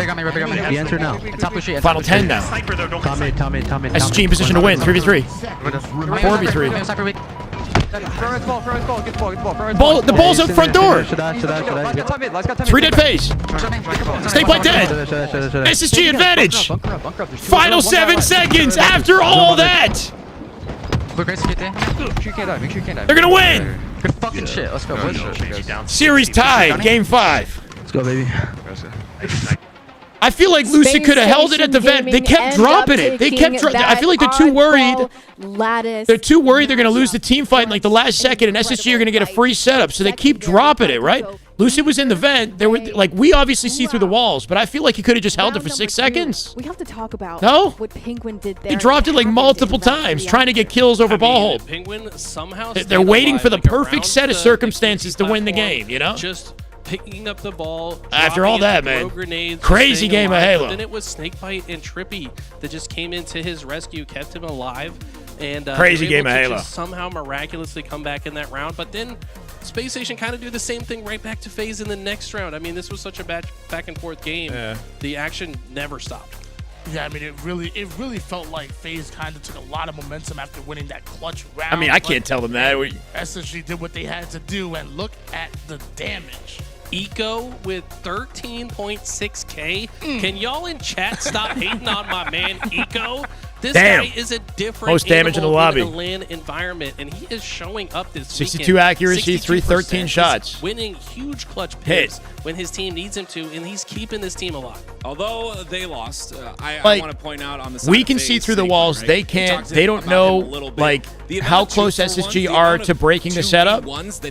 He entered now. Top blue sheet. Final 10 now. Sniper though, don't Tom mid. SSG in position to win. 3v3. 4v3. Sniper weak. Front ball. Get the ball. Ball. The ball's out front door. Should I? Last got top mid. 3 dead phase. Snake bite dead. SSG advantage. Final 7 seconds after all that. Blue crates, get there. Make sure you can't die. They're gonna win. Good fucking shit. Let's go, boys. Series tied. Game 5. Let's go, baby. I feel like Lucid could have held it at the vent. They kept dropping it. I feel like they're too worried. They're too worried they're going to lose the team fight in like the last second, and SSG are going to get a free setup, so they keep dropping it, right? Lucid was in the vent. They were like, we obviously see through the walls, but I feel like he could have just held it for 6 seconds. We have to talk about what Penguin did there. He dropped it like multiple times, trying to get kills over ball hold. Penguin somehow They're waiting for the perfect set of circumstances to win the game, you know? Just picking up the ball. After all that, man. Grenades, crazy game of Halo. But then it was Snakebite and Trippy that just came into his rescue, kept him alive. And crazy game of Halo. Somehow miraculously come back in that round. But then Space Station kind of do the same thing right back to FaZe in the next round. I mean, this was such a back and forth game. Yeah. The action never stopped. Yeah, I mean, it really felt like FaZe kind of took a lot of momentum after winning that clutch round. I mean, I can't tell them that. SSG did what they had to do, and look at the damage. Eco with 13.6K. Can y'all in chat stop hating on my man Eco? This guy is a different most damage in the lobby. In a LAN environment, and he is showing up this 62 weekend. accuracy, 313 shots. Winning huge clutch picks when his team needs him to, and he's keeping this team alive. Although they lost, I want to point out on the side we can see through the walls. Right? They can't. They don't know like how close SSG are to breaking the setup.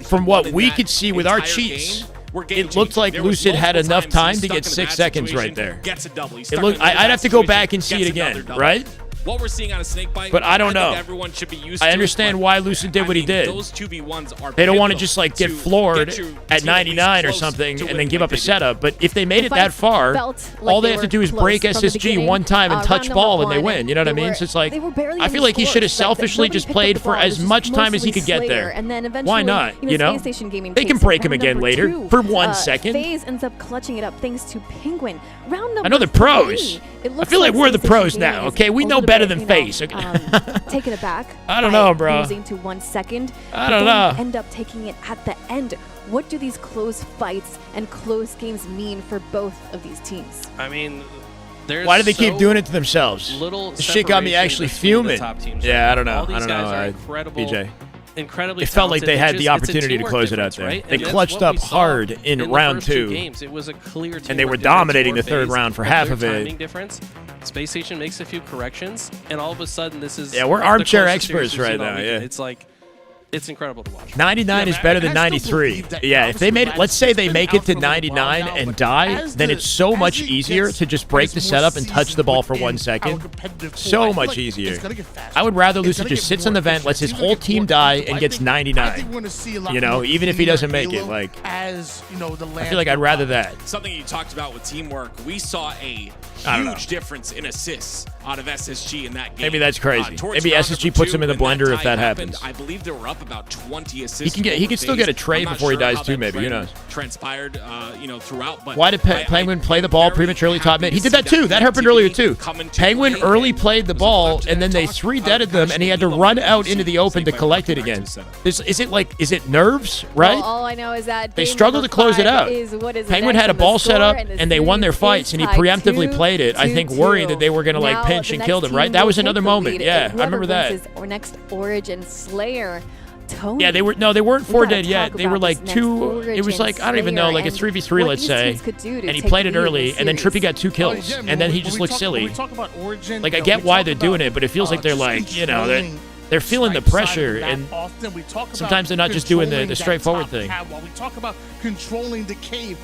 From what we could see with our cheats, it looked like Lucid had enough time to get 6 seconds right there. It looked. I'd have to go back and see it again, right? What we're seeing out of Snakebite, but I don't know. Everyone should be used I understand why Lucid did what he did. Those 2v1s are they don't want to just like get floored at 99 or something and then give up a setup. But if they made it that far, all they have to do is break SSG one time and touch ball and they win. You know what I mean? So it's like, I feel like he should have selfishly just played for as much time as he could get there. Why not? You know? They can break him again later for 1 second. FaZe ends up clutching it up thanks to Penguin. Round number I know the pros. I feel like we're the pros now, okay? We know better than FaZe. Taking it back. I don't know, bro. Losing to 1 second. I don't know. End up taking it at the end. What do these close fights and close games mean for both of these teams? I mean, there's why do they keep doing it to themselves? This shit got me actually fuming. Yeah, I don't know. I don't know. BJ. Incredibly it felt like they had the opportunity to close it out there. Right? They clutched up hard in round 2. It was a clear and they were dominating the third round for half of it. Difference. Space Station makes a few corrections, and all of a sudden this is we're armchair experts right now. Yeah, it's like it's incredible to watch. 99 is better than 93. Yeah, if they made it, let's say they make it to 99 and die, then it's so much easier to just break the setup and touch the ball for 1 second. So much easier. I would rather Lucid just sits on the vent, lets his whole team die, and gets 99. You know, even if he doesn't make it. Like, I feel like I'd rather that. Something you talked about with teamwork, we saw a huge difference in assists out of SSG in that game. Maybe that's crazy. Maybe SSG puts him in the blender if that happens. I believe they were up about 20 assists. He can still get a trade before he dies too. Maybe, who knows? Transpired, throughout. But why did Penguin play the ball prematurely top mid? He did that too. That happened earlier too. Penguin early played the ball and then they 3-deaded them and he had to run out into the open to collect it again. Is it nerves? Right? Well, all I know is that they struggled to close it out. Penguin had a ball set up and they won their fights and he preemptively played it. I think worried that they were going to like pinch and kill them. Right? That was another moment. Yeah, I remember that. Our next Origin Slayer. TOURNEY. Yeah, they weren't 4 dead yet. They were like 2. It was like, I don't even know, like a 3v3, let's say. And he played it early, and then Trippy got 2 kills, and then he just looked silly. Like, I get why they're doing it, but it feels like they're like, you know, they're feeling the pressure, and sometimes they're not just doing the straightforward thing. While we talk about controlling the cave,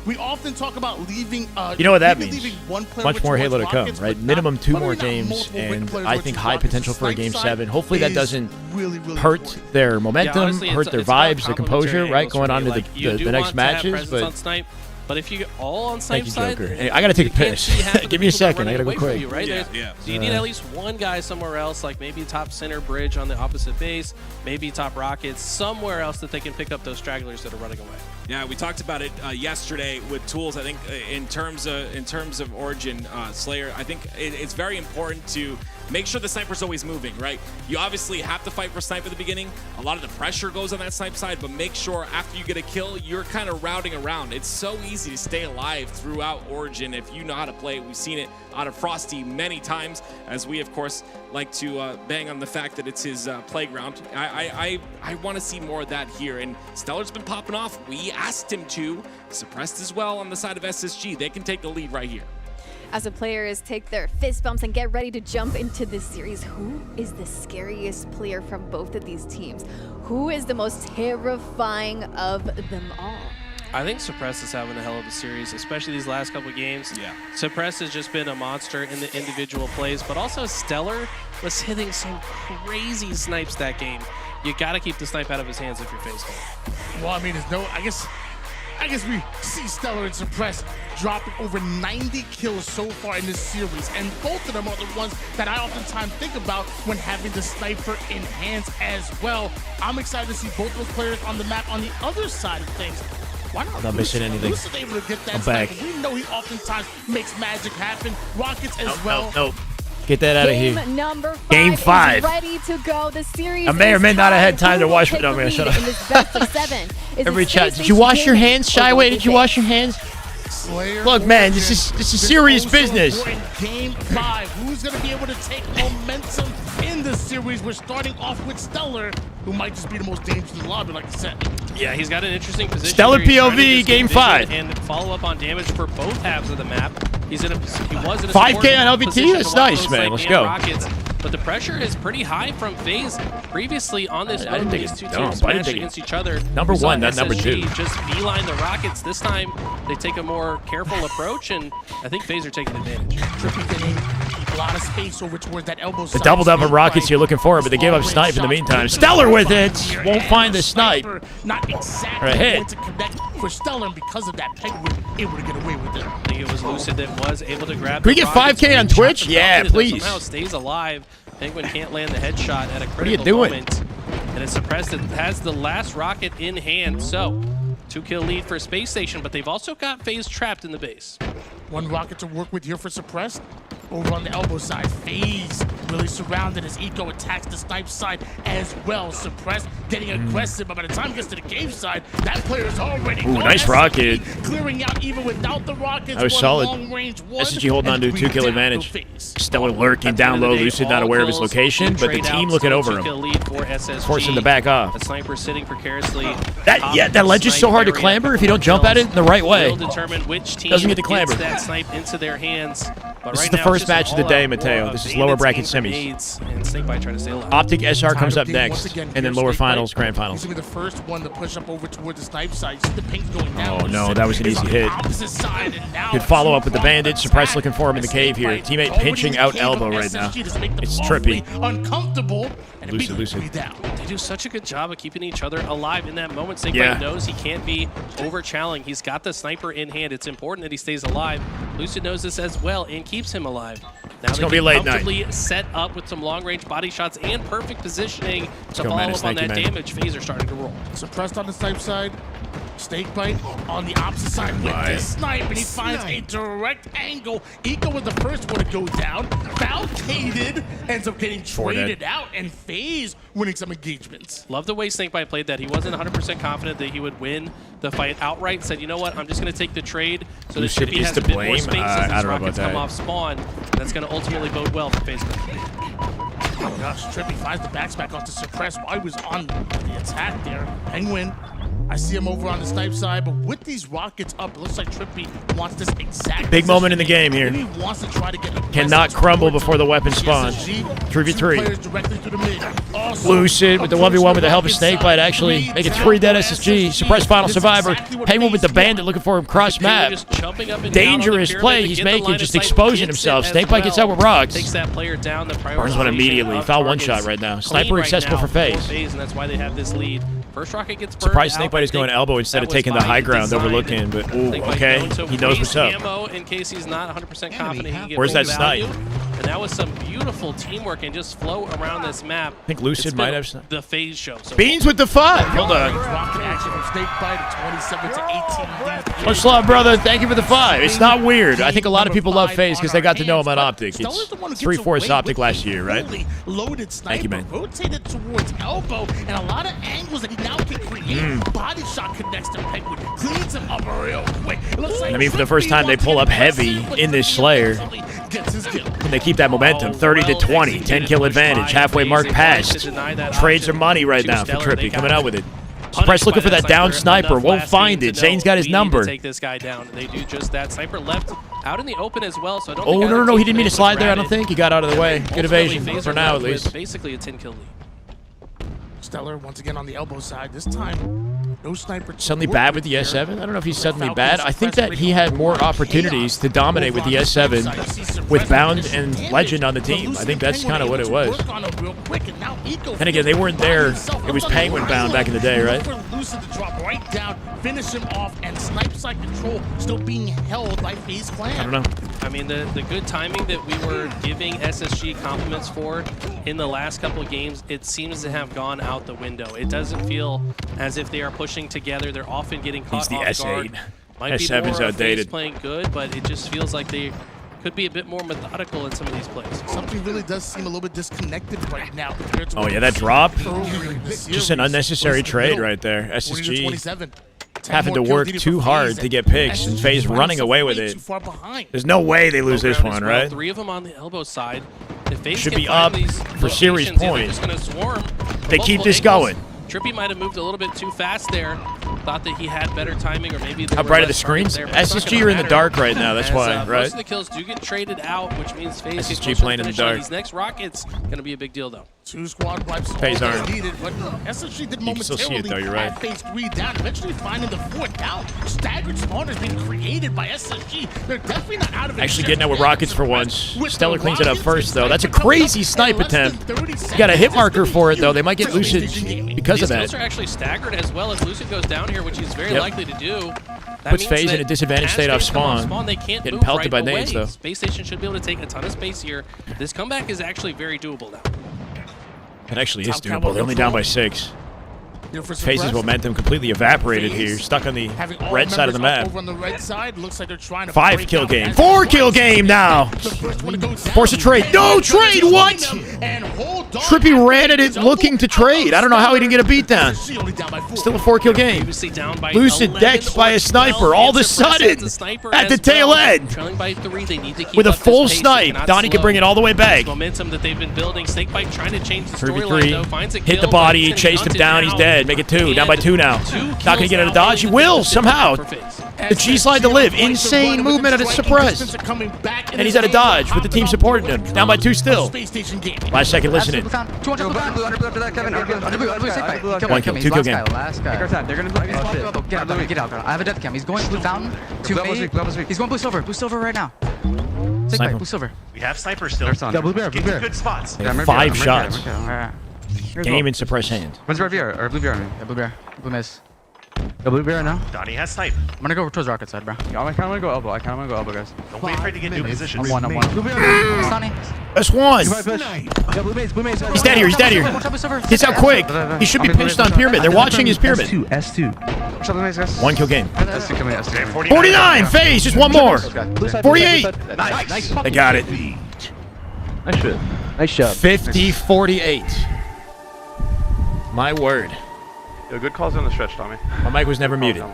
we often talk about leaving. You know what that maybe means? leaving one player Much with more towards Halo to come, Rockets, right? but Minimum not- 2 but more maybe not games, multiple and players I towards think Rockets. high potential The for a snipe Game side 7. Hopefully that is doesn't really hurt their momentum, honestly, hurt their it's about vibes, the composure, complementary right? angles Going for on me. to Like, you do the next want to have matches. presence But on snipe, but if you get all on thank snipe you, side, Joker. Hey, I gotta take a you can't piss. see half of the Give me a people that are second. I gotta running go away from quick. you, right? So you need at least one guy somewhere else, like maybe top center bridge on the opposite base, maybe top rockets, somewhere else that they can pick up those stragglers that are running away. Yeah, we talked about it yesterday with tools. I think in terms of Origin Slayer, I think it's very important to make sure the sniper's always moving, right? You obviously have to fight for snipe at the beginning. A lot of the pressure goes on that snipe side, but make sure after you get a kill, you're kind of routing around. It's so easy to stay alive throughout Origin if you know how to play it. We've seen it out of Frosty many times, as we, of course, like to bang on the fact that it's his playground. I want to see more of that here, and Stellar's been popping off. We asked him to. Suppressed as well on the side of SSG. They can take the lead right here. As the players take their fist bumps and get ready to jump into this series, who is the scariest player from both of these teams? Who is the most terrifying of them all? I think Suppress is having a hell of a series, especially these last couple games. Yeah. Suppress has just been a monster in the individual plays, but also Stellar was hitting some crazy snipes that game. You got to keep the snipe out of his hands if you're facing him. Well, I mean, I guess we see Stellar and Suppress dropping over 90 kills so far in this series, and both of them are the ones that I oftentimes think about when having the sniper in hands as well. I'm excited to see both those players on the map on the other side of things. Why not? I'm not missing anything. Lucid able to get that I'm sniper. back. We know he oftentimes makes magic happen. Rockets as well. No. Get that out of here. Game number 5 Game 5. is ready to go. The series I may or may not have had time to Who wash will my. No, take man, the shut lead up. in this best of 7? Is Every it chat. Space Did you wash your Station hands, or Shyway? Golden Did you Fate? wash your hands? Slayer, Look, man, Origin, this is serious also business. important Game 5. Who's going to be able to take momentum in this series? We're starting off with Stellar, who might just be the most dangerous in the lobby, like I said. Yeah, he's got an interesting position. Stellar here. He's trying to POV, just game get vision 5. and follow up on damage for both halves of the map. He was in a 5K on LVT? position That's to walk nice, those man. like Let's and go. Rockets, but the pressure is pretty high from FaZe. Previously on this I didn't mode, think these it's two dumb. teams I didn't smashed think against it- each other. Number We saw one, not number SSG 2. just beeline the Rockets. This time they take a more careful approach, and I think FaZe are taking advantage. Trippy getting a lot of space over towards that elbow The side. doubled up of Snipe Rockets by you're looking for, but they gave up snipe in the meantime. Stellar with it. Won't find the snipe. Not exactly Right, hit. going to connect for Stellar, and because of that, Penguin able to get away with it. I think it was Lucid that was able to grab. Can we the get Rockets 5K on and Twitch? shot the Yeah, Falcon, and please. Somehow stays alive. Penguin can't land the headshot at a are you critical doing? moment, and it's Suppressed. It has the last rocket in hand. So, 2-kill lead for Space Station, but they've also got FaZe trapped in the base. One rocket to work with here for Suppressed. Over on the elbow side, FaZe really surrounded as Eco attacks the snipe side as well. Suppressed getting aggressive, but by the time he gets to the cave side, that player is already Ooh, gone. nice SSG rocket. Clearing out even without the rockets. That was one solid. long-range one, SSG holding on to a and 2-kill down advantage. to FaZe. Stellar lurking down low. Lucid not aware of his location, but the team looking over him. Lead for SSG. Forcing him to back off. The sniper sitting precariously. That ledge is so hard to clamber if you don't jump at it in the right way. Will determine which team Doesn't get to clamber. gets that snipe into their hands. But This right is the now, first it's just match of an the day, all-out Mateo. war This of is lower bracket bandits and semis. grenades, and Snakebite trying to stay alive. Optic SR comes up Tied game next, once again and then here, lower Snakebite. finals, grand He's finals. gonna be the first one to push up over towards the snipe side. You see the pink going down. Oh, no, Lucid that was an is easy on the hit. opposite side, and now Good follow up with the two-pronged bandit. Suppress attack. looking for him in the cave here. Snakebite Teammate already pinching in the out cave elbow of right now. SSG to make the It's ball trippy. really uncomfortable, and Lucid, immediately Lucid. down. They do such a good job of keeping each other alive in that moment. Snakebite Yeah. knows he can't be over-challenging. He's got the sniper in hand. It's important that he stays alive. Lucid knows this as well and keeps him alive. Now It's they gonna be can late night. comfortably set up with some long-range body shots and perfect positioning to go, follow Menace. up on Thank that you, man. damage. FaZe are starting to roll. Suppressed on the snipe side. Snakebite on the opposite side with my. this snipe, and he finds a direct angle. Eco was the first one to go down. Falcated ends up getting traded out, and FaZe winning some engagements. Love the way Snakebite played that. He wasn't 100% confident that he would win the fight outright. Said, you know what, I'm just going to take the trade so that Lucid Trippy is has to a bit more blame? space I as don't these know about rockets come that. off spawn. That's going to ultimately bode well for FaZe. Oh gosh, Trippy finds the backspack off to Suppress while he was on the attack there. Penguin I see him over on the snipe side, but with these rockets up, it looks like Trippy wants this exact Big moment in the game here. Maybe he wants to try to get Cannot crumble before the weapon spawn. 3v3. Lucid with the 1v1 with the help of Snakebite actually making 3 dead SSG. Suppressed final survivor. Penguin with the bandit looking for him cross map. Dangerous play he's making, just exposing himself. Snakebite gets out with rocks. Takes that player down. The Burns one immediately. Foul one shot right now. Sniper accessible for FaZe. And that's why they have this lead. First rocket gets burned. Surprised Snakebite is going elbow instead of taking the high ground overlooking, but ooh, okay. He knows what's up. Ammo in case he's not 100% confident he can get Where's that full snipe? value. And that was some beautiful teamwork and just flow around this map. I think Lucid might have snipe. The FaZe show. So Beans with the 5. Hold on. Rocket action from Snakebite at 27 to 18. Much love, brother. Thank you for the 5. It's not weird. I think a lot of people love FaZe because they got to know him on Optic. It's 3/4 Optic last year, right? Loaded sniper, Thank you, man. rotated towards elbow, and a lot of angles that he now can create. Body shot connects to Penguin, cleans him up real quick. It looks like I mean, for the first time, they pull up heavy in this Slayer. And they keep that momentum. 30 to 20. 10 kill advantage. Halfway mark passed. Trades are money right now for Trippy. Coming out with it. Surprise looking for that down sniper. Won't find it. Zane's got his number. Take this guy down. They do just that. Sniper left out in the open as well, so I don't Oh, think no. He didn't mean to slide there, I don't think. He got out of the way. Good evasion. For now, at least. Basically a 10-kill lead. Stellar once again on the elbow side. This time, no sniper. Suddenly bad with the S7? I don't know if he's suddenly bad. I think that he had more opportunities to dominate with the S7 with Bound and Legend on the team. I think that's kind of what it was. And again, they weren't there. It was Penguin Bound back in the day, right? Lucid to drop right down, finish him off, and snipe side control still being held by FaZe Clan. I don't know. I mean, the good timing that we were giving SSG compliments for in the last couple of games, it seems to have gone out the window. It doesn't feel as if they are pushing together. They're often getting caught He's the off guard. S8. Might be S7's more outdated. FaZe playing good, but it just feels like they could be a bit more methodical in some of these plays. Something really does seem a little bit disconnected right now compared to. Oh, yeah, that drop. Just Just an unnecessary trade right there. SSG having to work too hard to get picks, and FaZe running away with it. There's no way they lose this one, right? 3 of them on the elbow side. If FaZe Should can be find up these for series locations, point. they're just gonna swarm They keep multiple this angles. going. Trippy might have moved a little bit too fast there. Thought that he had better timing, or maybe they How were bright are the less screens? targets there, but it's not SSG gonna are in the matter dark right now. That's as, why, Most right? of the kills do get traded out, which means FaZe gets SSG closer to playing in the finishing. dark. These next rockets gonna be a big deal though. 2 squad wipes FaZe aren't. needed, but SSG did You can still see it, though, momentarily you're right. add FaZe 3 down, eventually finding the 4th down. Staggered spawners being created by SSG. They're definitely not out of it. Actually getting out with rockets for once. Stellar cleans it up first, though. That's a crazy snipe attempt. You got a hit marker for it, though. They might get Lucid because of These that. kills are actually staggered as well as Lucid goes down here, which he's very likely to do. That Puts means FaZe that in a disadvantaged as state off FaZe come spawn. They can't Getting move pelted right by nades, away. though. Space Station should be able to take a ton of space here. This comeback is actually very doable now. It actually is doable. They're only down by 6. FaZe's momentum completely evaporated here. Stuck on the red side of the map. Over on the right side, looks like they're trying to 5 kill game. 4 kill game now. Force a trade. No trade. What? Trippy ran at it looking to trade. I don't know how he didn't get a beatdown. Still a 4 kill game. Lucid decked by a sniper all of a sudden at the tail end. Trailing by 3, they need to keep With a up this full pace. They snipe, cannot Donnie can slow bring it all the way back. this momentum that they've been building. Snakebite trying to change the storyline 3v3. though. Finds a Hit the kill, body, but it's chased him hunted down, he's now. dead. Make it 2, down by 2 now. Not going to get out of dodge. He will, somehow. The G-slide to live. Insane movement at a suppressed. And he's out of dodge with the team supporting him. Down by 2 still. Last second listening. 1 kill, 2 kill game. They're gonna get out. I have a death cam. He's going blue fountain to me. He's going blue silver right now. Sniper. Blue silver. We have snipers still. Yeah, blue bear, blue bear. Good spots. They have 5 shots. Alright. Game in suppressed hand. When's red VR or blue VR? Yeah, blue bear. Blue miss. Yeah, blue bear now. Donnie has snipe. I'm gonna go towards rocket side, bro. Yeah, I kind of want to go elbow. guys. Don't be afraid to get new positions. I'm one. Blue bear. Sonny. That's 1. Yeah, blue maze. He's dead here. He's dead here. Gets out quick. He should be pinched on pyramid. They're watching his pyramid. S2. 1 kill game. S2 coming. S2. 49. FaZe. Just 1 more. 48. Nice. They got it. Nice shot. Nice shot. 50-48. My word. Yo, good calls on the stretch, Tommy. My mic was never muted.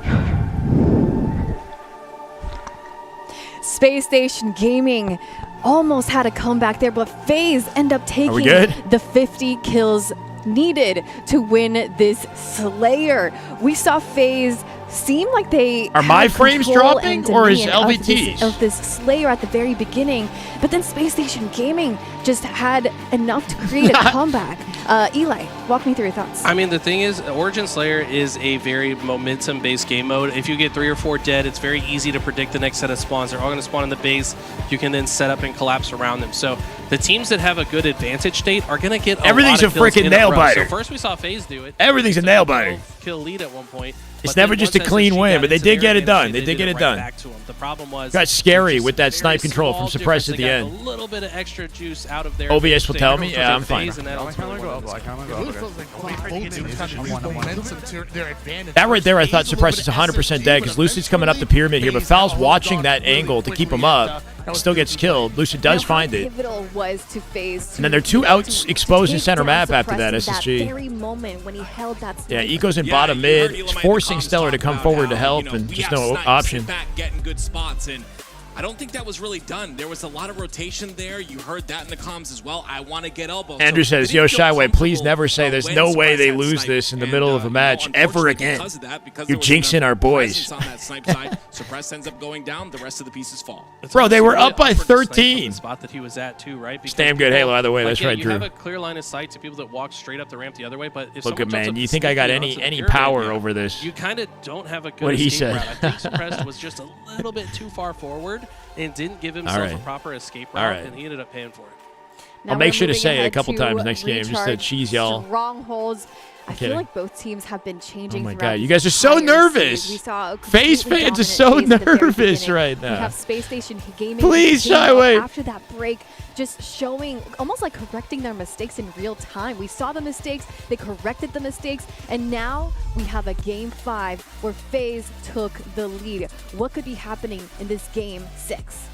Space Station Gaming almost had a comeback there, but FaZe end up taking good? the 50 kills needed to win this Slayer. We saw FaZe seem like they Are my frames control dropping, and or is dominion LVT's? of this Slayer at the very beginning, but then Space Station Gaming just had enough to create a comeback. Eli, walk me through your thoughts. I mean, the thing is, Origin Slayer is a very momentum-based game mode. If you get 3 or 4 dead, it's very easy to predict the next set of spawns. They're all going to spawn in the base. You can then set up and collapse around them. So the teams that have a good advantage state are going to get Everything's lot of a kills freaking in a nail row. biter. So first we saw FaZe do it. Everything's a nail biter. Kill lead at one point. It's but never then just a once clean SSG win, got but they into did their get it advantage done. state, They did get did it right done. back to 'em. The problem was Got scary just with that very snipe control from small suppress difference. at the They end. got a little bit of extra juice out of their OBS will advantage tell state me, for yeah, I'm FaZe, fine. and that ultimately won this game. It feels like both teams kind of use momentum to their advantage. That right there, I thought FaZe a Suppress little is bit 100% dead because Lucid's coming up the pyramid here, but Foul's watching that angle to keep him up. Still gets killed. Lucid does find it. Pivotal was to FaZe. And then they're two outs exposed in center map after that, SSG. Very moment when he held that Yeah, Eco's in bottom mid. It's forcing Stellar to come forward to help, and just no option. Back getting good spots, and I don't think that was really done. There was a lot of rotation there. You heard that in the comms as well. I want to get elbows. Andrew says, yo, Shyway, please never say there's no way they lose this in the middle of a match ever again. You're jinxing our boys. On that snipe side, Suppress ends up going down. The rest of the pieces fall. Bro, they were up by 13. The spot that he was at too, right? It's damn good Halo either way. That's right, you Drew. have a clear line of sight to people that walk straight up the ramp the other way, but if Look someone at jumps man. up You think I got sneaky onto the any pyramid, power over this? You kind of don't have a good What he escape said. route. I think Suppressed was just a little bit too far forward and didn't give himself right. a proper escape All route, right. and he ended up paying for it. Now I'll make we're sure to moving say it a ahead couple to times next game, just to recharge cheese y'all. Strongholds. I feel Kidding. like both teams have been changing. Oh my throughout God, you this guys are so entire nervous. series. We saw a FaZe completely fans are dominant so FaZe at the very nervous beginning. right We now. have Space Station Gaming. Please, came out Shyway. After that break, just showing, almost like correcting their mistakes in real time. We saw the mistakes, they corrected the mistakes, and now we have a Game 5 where FaZe took the lead. What could be happening in this Game 6?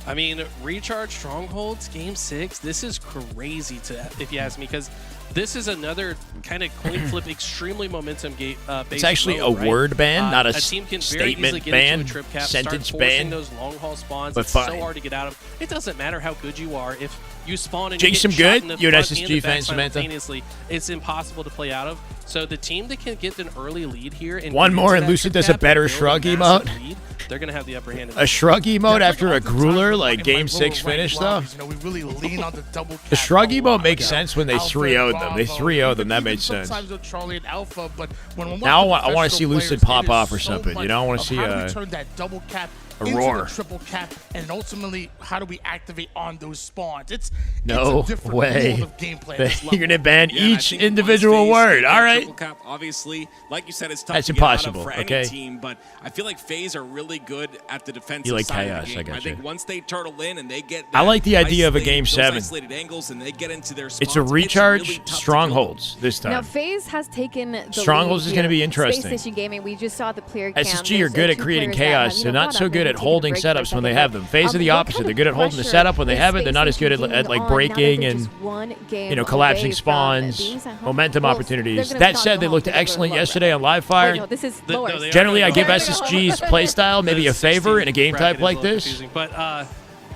I mean, Recharge Strongholds, Game 6, this is crazy, if you ask me, because this is another kind of coin flip, extremely momentum-based It's actually mode, a right? word ban, not a team can very statement easily get ban, into a trip cap, sentence start forcing ban. those long-haul spawns. But It's so fine. hard to get out of. It doesn't matter how good you are. If you spawn and Jinx you him get shot good? in the You an front SSG and the back fan, Samantha? simultaneously, it's impossible to play out of. So the team that can get an early lead here and One get more into and that Lucid trip does a cap better and build shrug massive emote. lead, they're going to have the upper hand. A shrug emote after a grueler like Game 6 finish, though? We really lean on the double The cap shrug a emote lot. makes sense when they Alpha, 3-0'd them. They Bravo, 3-0'd them. even- That even made sense. sometimes with Charlie and Alpha, but when we're Now watching I want to see professional Lucid players, pop it is off or so something. much You know, I want of to see how do we a turn that double cap a into roar. the triple cap, and ultimately how do we activate on those spawns? It's No a different way. world of gameplay. at this You're going to level. ban Yeah, I each think individual once FaZe word. hit All that right. triple cap, obviously, like you said, it's tough That's to get out of impossible, for okay? any team, but I feel like FaZe are really good at the defensive You like side chaos, of the I game. I gotcha. think once they turtle in and they get I like the idea of a Game those 7. isolated angles and they get into their It's a spots, recharge really tough to strongholds this Now time. FaZe has taken the Strongholds lead is gonna here. be interesting. Space Station Gaming, we just saw the player cam. SSG are There's, good at two creating players that chaos. have, They're not gone so up good and at taken a holding break for a setups when they second, have but, them. FaZe are the what opposite. kind They're of good at holding the pressure setup when they is have it. They're not as Space good Station at like Gaming on now that breaking they're and just one game you know, collapsing away from spawns, being sent home? momentum Well, opportunities. they're gonna That not said, go they home looked because they're excellent lower. yesterday on Live Fire. Wait, no, this is lower. Generally, I give They're gonna go SSG's home. playstyle maybe a favor in a game type like this. But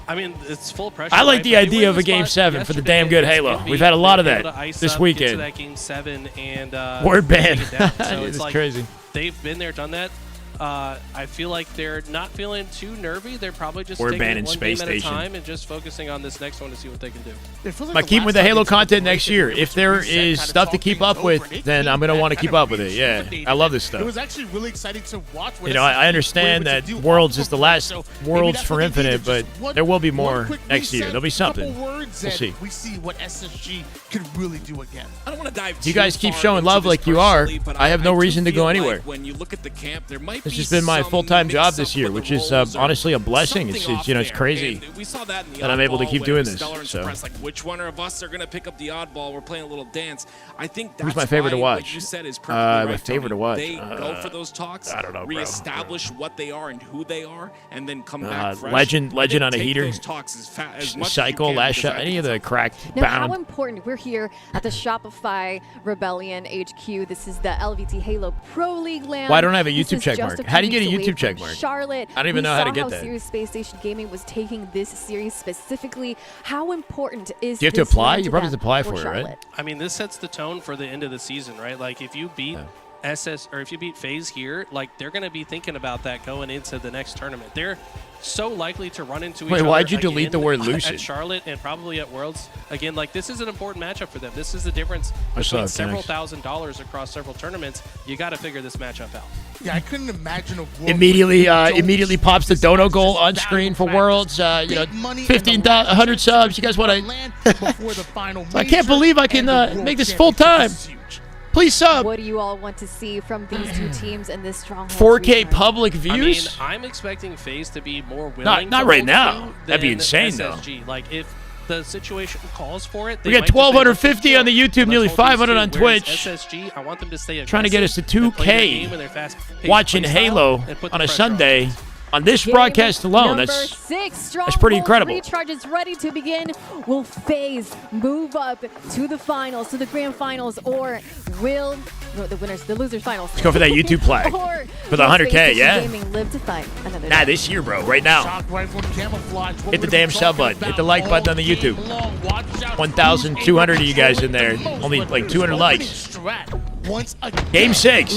I mean, it's full pressure. I like right? the But they idea were of in a the Game spot 7 for the yesterday damn good against Halo. Envy. We've had a lot of They were that able to ice this up, weekend. Get to that Game 7 and Word ban. take it down. So It's like, crazy. They've been there, done that. I feel like they're not feeling too nervy. They're probably just We're taking banning it one Space game at a Station. time and just focusing on this next one to see what they can do. Might keep with the Halo content next year. If there is stuff to keep up with, then I'm gonna want to keep up with it. Yeah, I love this It was stuff. actually really exciting to watch. You know, I understand that Worlds is the last Worlds for Infinite, but there will be more next year. There'll be something. We'll see. We see what SSG could really do again. I don't want to dive You too guys keep far showing into love this like you are. personally, but I have no do reason to feel go like anywhere. When you look at the camp, there might It's be just been my some full-time job mix-up this year, with which the is roles or honestly a blessing. It's something off you know it's there. crazy And we saw that in the that I'm able to oddball keep when doing this. Stellar and So Suppress, like which one of us are going to pick up the oddball? We're playing a little dance. I think that's who's my favorite to why watch? What you said is perfectly My right, favorite to Tony. watch. They go for those talks. I don't know, bro. Reestablish what they are and who they are, and then come back fresh. Legend And then on a take heater. those talks as much as Cycle, you can, last because shot, I any think of the cracked Now, how bound. important, we're here at the Shopify Rebellion HQ. This is the LVT Halo Pro League land. Well, I don't have a This YouTube is check just mark? a How do you few get a weeks away YouTube check from mark? Charlotte. I don't even know how to get We saw that. how serious Space Station Gaming was taking this series specifically. How important is Do you have to this apply? win You probably them have to apply for for it, right? Charlotte? I mean, this sets the tone for the end of the season, right? Like, if you beat if you beat FaZe here, like, they're going to be thinking about that going into the next tournament. They're so likely to run into each other. Wait, why'd you delete again the word at Lucid? Charlotte and probably at Worlds. Again, like, this is an important matchup for them. This is the difference I saw between it, several thanks. $1,000s across several tournaments. You got to figure this matchup out. Yeah, I couldn't imagine a world Immediately pops the dono goal on screen for Worlds. 100 subs. You guys want to? I can't believe I can make this full time. Please sub. What do you all want to see from these two teams and this stronghold? 4K public I mean, views. I'm expecting FaZe to be more willing. Not to right hold now. two That'd be than insane, though. SSG. Like, if the situation calls for it, We they got might just say, 1,250 on the YouTube, let's nearly hold these 500 two. on Whereas Twitch. SSG, I want them to stay Trying to get us to aggressive and play their 2K. game and their fast-paced Watching play style Halo and put the on a pressure on. Sunday. On this broadcast alone, Number that's 6, that's pretty incredible. Recharge is ready to begin. Will FaZe move up to the finals, to the grand finals, or will the losers finals? Let's go for that YouTube flag. Or For the will 100K, Space Station yeah? Gaming live to fight another Nah, day? this year, bro, right now. Shock rifle camouflage. What Hit the we're damn sub talking button. Hit the like about button on the all YouTube. game long. Watch out. 1,200 of you guys in there. Only like 200 likes. Game 6.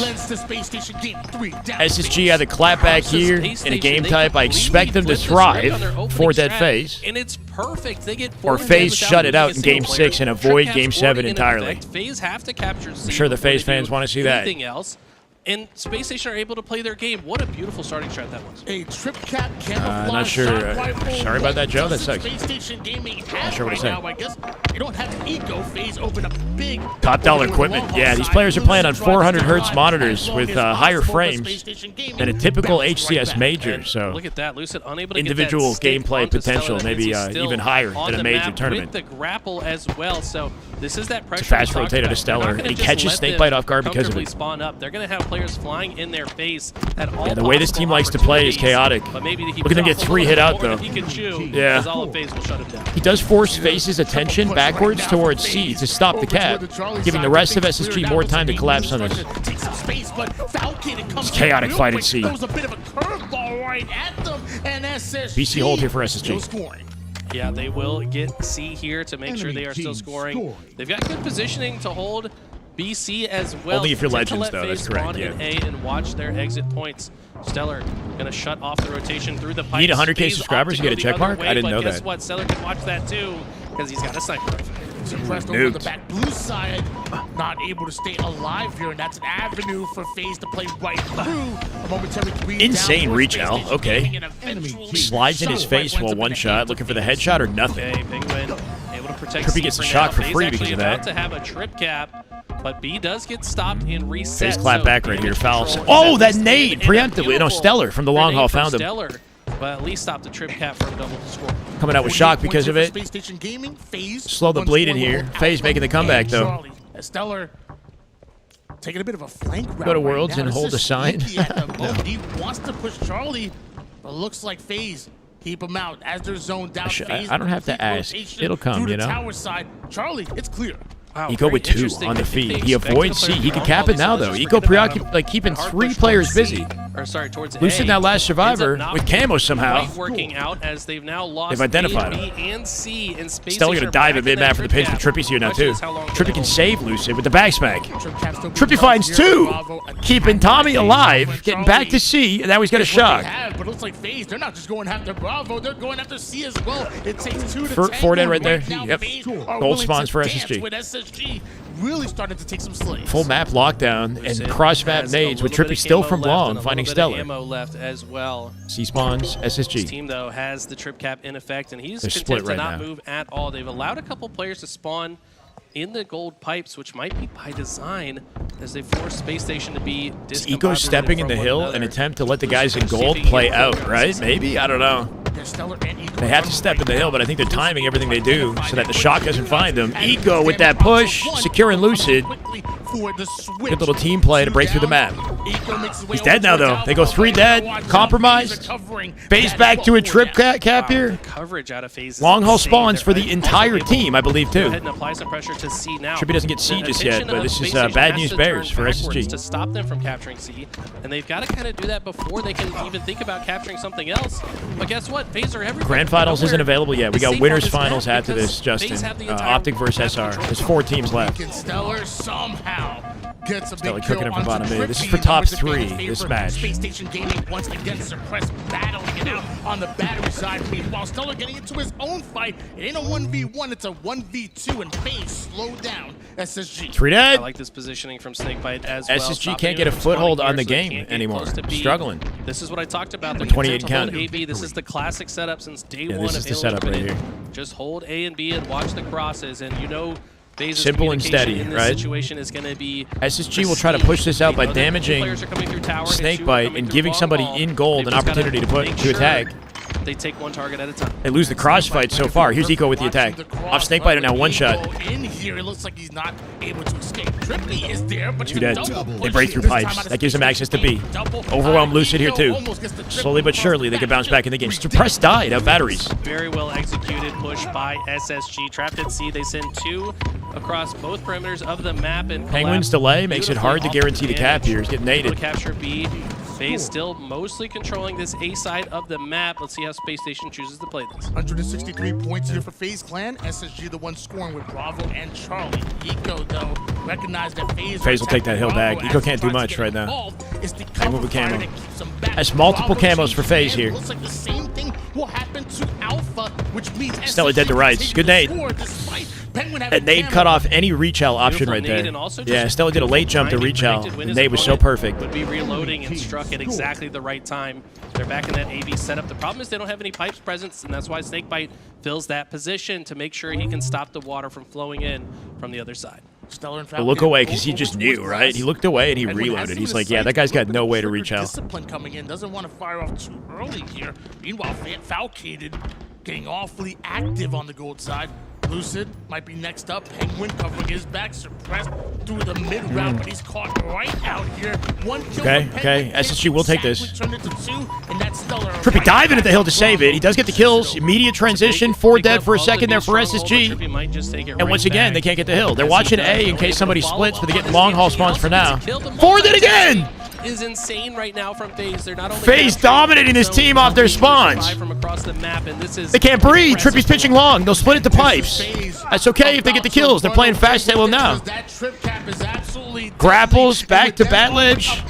SSG had the clapback here in a game type. I expect them to thrive for that FaZe. And it's perfect. They get Or forward FaZe without shut it losing out a in Game single 6 player. and avoid Trip Game cap's 7 already in entirely. effect. FaZe have to capture C I'm sure the before FaZe they do fans want to see that. anything else. And Space Station are able to play their game. What a beautiful starting strat that was. A trip cap camouflage. Not sure. Sorry about that, Joe. That sucks. Space Station Gaming Not has sure what right to say. now, I guess. You don't have Eco FaZe open a big Top dollar equipment. Yeah, these players are playing on 400 hertz monitors with higher frames than a typical HCS major. So Look at that. Lucid unable to individual get that stick gameplay onto potential, Stellar. maybe He's still even higher on than a the major map tournament. With the grapple as well. So this is that pressure. It's a fast we talked rotator to about. Stellar. They're not gonna He just catches let Snakebite them off guard because of comfortably it. spawn up. They're going to have players flying in their face at all. Yeah, the way this team likes to play is chaotic. But maybe he Look at him get 3 hit out, though. He can chew. Yeah. All of FaZe will shut him down. He does force FaZe's attention backwards towards C to stop the cap, giving the rest of SSG more time to collapse on us. It's chaotic fight at C. BC hold here for SSG. Yeah, they will get C here to make sure they are still scoring. They've got good positioning to hold BC as well. Only if you're To Legends, let though, FaZe that's correct, spawn in yeah. A and watch their exit points. Stellar gonna shut off the rotation through the pipe. You need 100K subscribers to get a check mark? I didn't know Guess that. what? Stellar can watch that too because he's got a sniper rifle. Suppressed over the back blue side, not able to stay alive here, and that's an avenue for FaZe to play right through. A momentary breathe Insane down reach, towards Al. Space Station Okay. Gaming, and eventually Slides in his face while one shot, looking for the headshot or nothing. Okay, Penguin able to protect Trippy C gets a for shot now. for FaZe free actually because of about that. to have a trip cap, but B does get stopped in reset. FaZe clap so back right here, damage foul. control Oh, is that at least nade, in, and a preemptively. No, beautiful Stellar from the long grenade haul from found him. Stellar, but at least stop the trip cap from double score. Coming out with shock because of it. Space Station Gaming, FaZe Slow the bleed in here. FaZe making the comeback, though. Charlie. Stellar taking a bit of a flank route Go to right Worlds now. and This hold is a sign. sneaky at the moment. He wants to push Charlie, but looks like FaZe keep him out as they're zoned down. FaZe I don't have to complete ask. rotation It'll come, through you the know. tower side. Charlie, it's clear. Wow, Eco with 2 on the feed. He avoids C. He can cap it now, though. Eco keeping 3 players busy. Lucid that last survivor with camo somehow. Working out as they've now lost They've identified A, him. B, and C in Space Stellar Station gonna dive back at mid-map in for the that pinch, trip but Trippy's here now, Question too. is how long Trippy can save Lucid with the back smack. Trippy Trippy finds 2, keeping Tommy alive, getting back to C, and now he's got a shot. But it looks like FaZe, they're not just going after Bravo, they're going after C as well. It takes 2 to Four dead tango. right there. Now, Yep. FaZe are Gold willing spawns to for dance SSG. With SSG really starting to take some slaves. Full map lockdown and cross map Has nades a with little Trippy bit of still camo from left long, and a finding little bit of Stellar. ammo left as well. C spawns, This SSG. team, though, has the trip cap in effect, and he's They're content split to right not now. move at all. They've allowed a couple players to spawn in the gold pipes, which might be by design, as they force Space Station to be discombobulated Eco stepping in from the one hill another. and attempt to let the guys in gold play out, right? Maybe? I don't know. They have to step in the hill, but I think they're timing everything they do so that the shot doesn't find them. Eco with that push, securing Lucid. Good little team play to break through the map. He's dead now, though. They go 3 dead, compromised. FaZe back to a trip cap here. Coverage out of FaZe. Long haul spawns for the entire team, I believe, Go too. ahead and apply some pressure to C now. Trippy doesn't get C just yet, Attention but of this is Space Station bad has news to bears turn for backwards SSG. to stop them from capturing C, and they've got to kind of do that before they can even think about capturing something else. But guess what? FaZe are everywhere. Grand Finals isn't available yet. We got Safe winners on this finals map after because this, Justin. FaZe have the entire Optic versus SR. There's 4 teams left. Stellar somehow gets a Stellar big cooking kill it from onto bottom mid. This is Trippy. for top Numbers 3, advantage this favor match. Space Station Gaming once again suppressed, battling it out on the battery side. While Stellar getting into his own fight. It ain't a 1v1, it's a 1v2, and FaZe slowed down SSG. 3 dead. I like this positioning from Snakebite as well. SSG Stopping can't get a him from foothold spawning on the here, so they game can't get anymore. close to B. Struggling. This is what I talked about. With The 28 intent to hold counted. AB. This is the classic setup since day one This of is the Halo setup right Infinite. here. Just hold A and B and watch the crosses, and you know FaZe's Simple and communication steady, in this right? situation is going to be SSG will try to push this out by They know that damaging players are coming through tower, and two are Snakebite coming and through giving long somebody ball. in gold They've an just gotta opportunity to make sure attack. They take one target at a time. They lose the crossfight so far. Here's Eco with the attack. Off Snakebite now 1 shot. In here, it looks like he's not able to escape. Trippy is there, but 2 dead. They break through pipes. That gives them access to B. Overwhelm Lucid here too. Slowly but surely they can bounce back in the game. Suppress died out batteries. Very well executed push by SSG. Trapped at C, they send 2 across both perimeters of the map. And Penguin's delay makes it hard to guarantee the cap here. He's getting able to naded. capture B. FaZe still mostly controlling this A side of the map. Let's see how Space Station chooses to play this. 163 points here for FaZe Clan. SSG the one scoring with Bravo and Charlie. Eco, though, recognized that FaZe will take that hill back. Eco can't do much right now. Penguin with camo. Has multiple camos for FaZe here. Looks like the same thing will happen to Alpha, which means Stellar dead to rights. Good nade. That nade cut off any reach out option right there. Yeah, Stella did a late jump to reach out. The nade was so perfect. Would be reloading and struck at exactly the right time. They're back in that AV setup. The problem is they don't have any pipes presence, and that's why Snakebite fills that position to make sure he can stop the water from flowing in from the other side. But look away because he just knew, right? He looked away and he reloaded. He's like, yeah, that guy's got no way to reach out. Discipline coming in, doesn't want to fire off too early here. Meanwhile, Falcated getting awfully active on the gold side. Lucid might be next up. Penguin covering his back, suppressed through the mid round, but he's caught right out here. 1 kill. Okay. SSG will take this. Turned it to 2, and that's Stellar. Trippy diving at the hill to save it. He does get the kills. Immediate transition. 4 dead for a second there for SSG. And once again, they can't get the hill. They're watching A in case somebody splits, but they're getting long haul spawns for now. 4 dead again! Is insane right now from FaZe. They're not only FaZe dominating this team off their spawns. from across the map, and this is They can't breathe. Trippy's pitching long. They'll split it to pipes. That's okay if they get the kills. They're playing fast Halo now. Grapples back to bat ledge.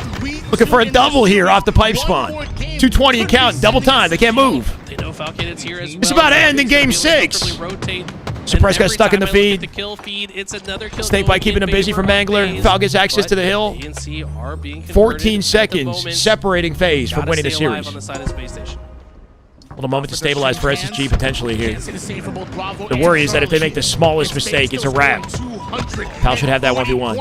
Looking for a double here off the pipe spawn. 220 and count. Double time. They can't move. They know Falcated's here as well. It's about to end in game 6. Suppress got stuck in the feed. Snakebite keeping him busy from Mangler. Fal gets access to the hill. 14 seconds separating FaZe from winning the series. Little moment to stabilize for SSG potentially here. The worry is that if they make the smallest mistake, it's a wrap. Fal should have that 1v1.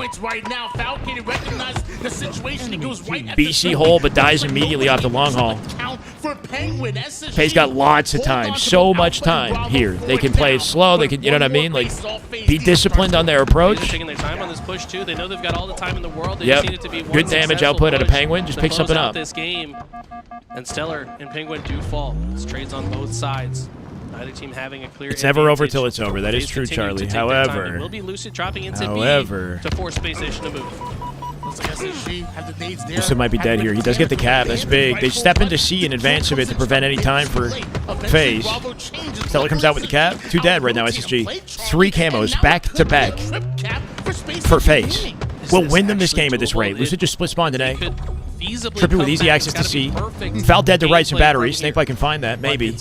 BC hole, but dies immediately off the long haul. FaZe got lots of time, so much time here. They can play it slow. They can, you know what I mean? Like, be disciplined on their approach. Taking their time on this push too. They know they've got all the time in the world. They Yep. just need it to be one Good damage successful output out of push Penguin. Just to pick close something out up. this game. And Stellar and Penguin do fall. It's trades on both sides. Neither team having a clear It's never over advantage. till it's over. That is FaZe true, continue to Charlie. take their time. It However, will be Lucid dropping into B to force Space Station to move. Lucid might be dead here. He does get the cap. That's big. They step into C in advance of it to prevent any time for FaZe. Stellar comes out with the cap. 2 dead right now, SSG. 3 camos back to back for FaZe. We'll win them this game at this rate. Lucid just split spawn today. Trippy with easy access to C. Fal dead to rights and batteries. Snakebite can find that, maybe.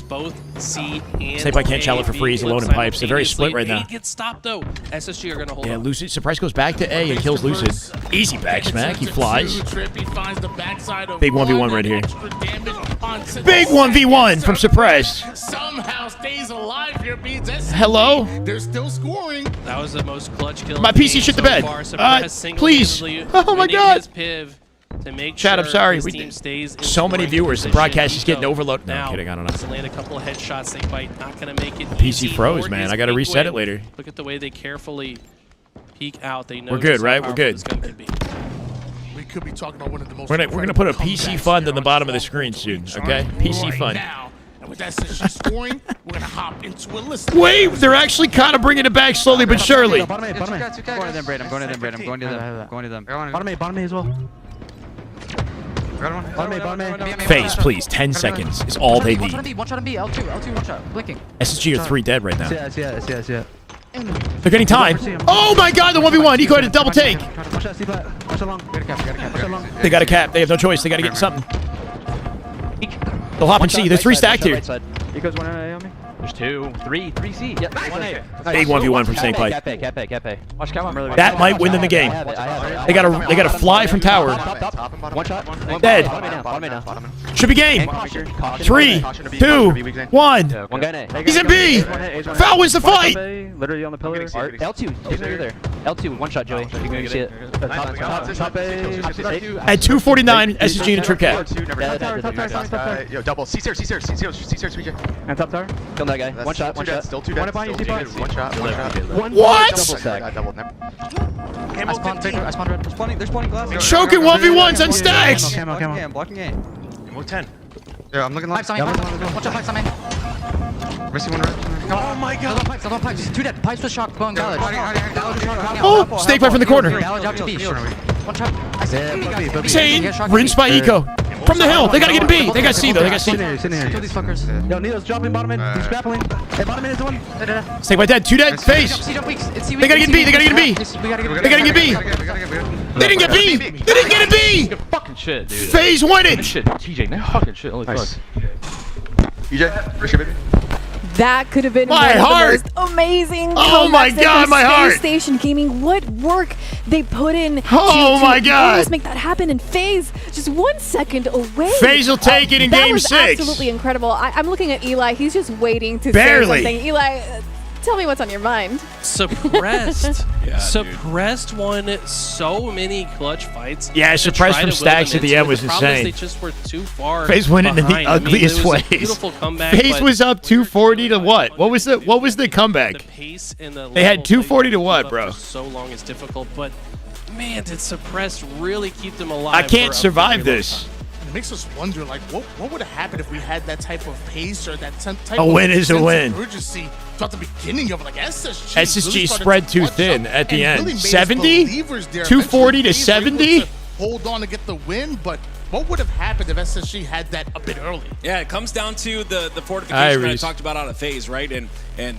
Snakebite can't shell it for free. He's alone in pipes. They're very split right now. Gets stopped though. SSG are going to hold Yeah, on. Lucid. Surprise goes back to A and kills Lucid. Easy back smack. He flies. Big 1v1 right here. Big 1v1 from Surprise. Somehow stays alive here, beats SSG. Hello? They're still scoring. That was the most clutch kill. My in the PC game shit to so bed. far. Surprise Please. single-handedly Oh my winning God. his piv to make Chat, I'm sure sorry. his We team stays in so many scoring viewers. The position. broadcast is getting Eco overloaded. No, I'm now kidding. I don't has to know. land a couple of headshots. Snakebite not going to make it PC easy froze, for man. his I gotta big reset it win. later. Look at the way they carefully peek out. They know We're good, just how right? We're powerful good. this gun can be. we could be talking about one of the most. We're gonna put a PC fund on the bottom of the screen soon. Okay, PC fund. Now. And with that SSG scoring, we're gonna hop into a list. Wait, they're actually kind of bringing it back slowly but surely. Bottom A. I'm going to them, Braid. I'm going to them, Braid. I'm going to them. I'm going to them. Bottom A as well. Bottom A. FaZe, please. 10 seconds is all they need. One shot on B. L2, one shot. Blinking. SSG are 3 dead right now. Yeah. They're getting time. Oh my god, the 1v1. Eco had a double take. They got a cap. They have no choice. They got to get something. They'll hop and C. There's 3 stacked here. Eco's one A on me. There's 2, 3 C. Yep, 1A. Big 1v1 from Snake Bite. Cap A. Watch Cap. That might win them the game. They got a fly from tower. One shot. Dead. Should be game. 3, 2, 1. One guy in A. He's in B. Foul wins the fight. Literally on the pillar. L2. You're there. L2. One shot, Joey. You can see it. Top A. At 249, SSG and a trip cap. Yo, double. C-Search. And top tower. Kill that guy. One shot. Still 2 dead. One shot. What? Double. I spawned red. They're spawning glass. Choking 1v1s on stacks. I'm blocking A. Move 10. Yeah, I'm looking Pipes like. on me. Watch out, pipes on me. Missing one red. Oh my god. Pipes. 2 dead. Pipes with shock. Going Gallage. Oh, Snake Bite from the corner. Gallage out to B. One shot. Insane. Rinsed by Eco. From the hill. They gotta get in B. They got C though. They got C. Kill these fuckers. Yo, Neo's dropping bottom end. He's grappling. Hey, bottom end is the one. Snake Bite dead. 2 dead. FaZe. They gotta get in B. They gotta get in B. They gotta get B. They didn't get B. They didn't get in B. Fucking shit, dude. FaZe won it. Shit, TJ, man. Fucking shit. Holy fuck. EJ, appreciate it, baby. That could have been My one heart. of the most amazing. Oh my god, my heart. Space Station Gaming, what work they put in. Oh my god. Almost make that happen, and FaZe just 1 second away. FaZe will take it in that game was 6. Absolutely incredible. I'm looking at Eli. He's just waiting to Barely. say something. Eli, tell me what's on your mind. Suppressed. Suppressed won so many clutch fights. Yeah, suppressed from stacks at the end was insane. They just were too far. FaZe went in the behind. ugliest it was ways. A beautiful comeback. FaZe was up 240 to what? What was the comeback? The pace and the They had 240 to what, bro? So long is difficult, but man, did Suppressed really keep them alive? I can't survive this. It makes us wonder, like, what would have happened if we had that type of pace or that type A of win is a sense of win. urgency throughout the beginning of, like, SSG. SSG spread too thin at the end. Really made us 70? believers there. 240 to Eventually, FaZe were 70? able to hold on to get the win, but what would have happened if SSG had that a bit early? Yeah, it comes down to the fortification that I talked about out of FaZe, right? And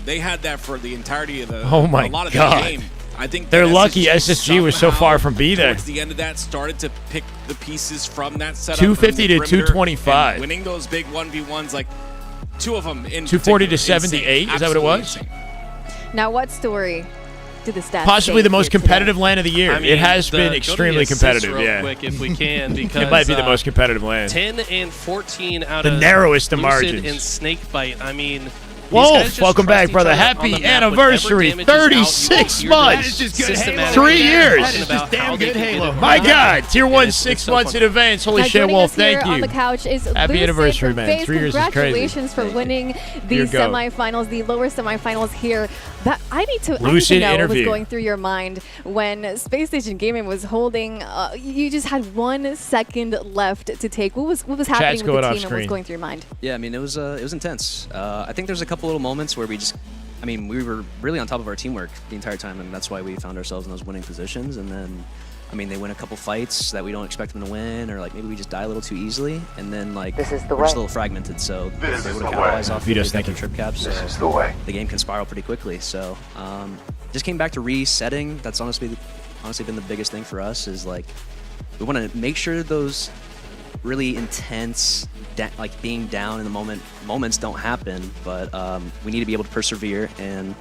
they had that for the entirety of the Oh my a lot of god. the game. I think they're that lucky SSG was so far from B there. Towards the end of that, started to pick the pieces from that setup. 250 to from the perimeter 225. and winning those big 1v1s, like 2 of them in 240 to particular, 78. insane. Is that what it was? Absolutely Now, what story did the stats Possibly say the most here competitive today? LAN of the year. I mean, It has go been to extremely the assists competitive. real Yeah, quick if we can, because it might be the most competitive LAN. 10 and 14 out The of narrowest of Lucid margins. and Snakebite. I mean, Wolf, welcome back, brother. Happy anniversary. 36 months. 3 years. My God. Tier 1 6 months in advance. Holy Now, shit, joining Wolf. us here Thank on you. the couch is Happy Lucid anniversary, from man. FaZe. 3 years is crazy. Congratulations for winning the Here you go. semifinals, the lower semifinals here. That I need to Lucid know what was interview. going through your mind when Space Station Gaming was holding. You just had 1 second left to take. What was happening Chat's with going the off team and what was screen. going through your mind? Yeah, I mean, it was intense. I think there's a couple little moments where we were really on top of our teamwork the entire time, and that's why we found ourselves in those winning positions. And then, I mean, they win a couple fights that we don't expect them to win, or like maybe we just die a little too easily, and then like we're just a little fragmented. So they would have capitalized off Vito's their trip caps. This so is the way. The game can spiral pretty quickly. So just came back to resetting. That's honestly been the biggest thing for us. Is like we want to make sure those really intense, like being down in the moments don't happen, but we need to be able to persevere, and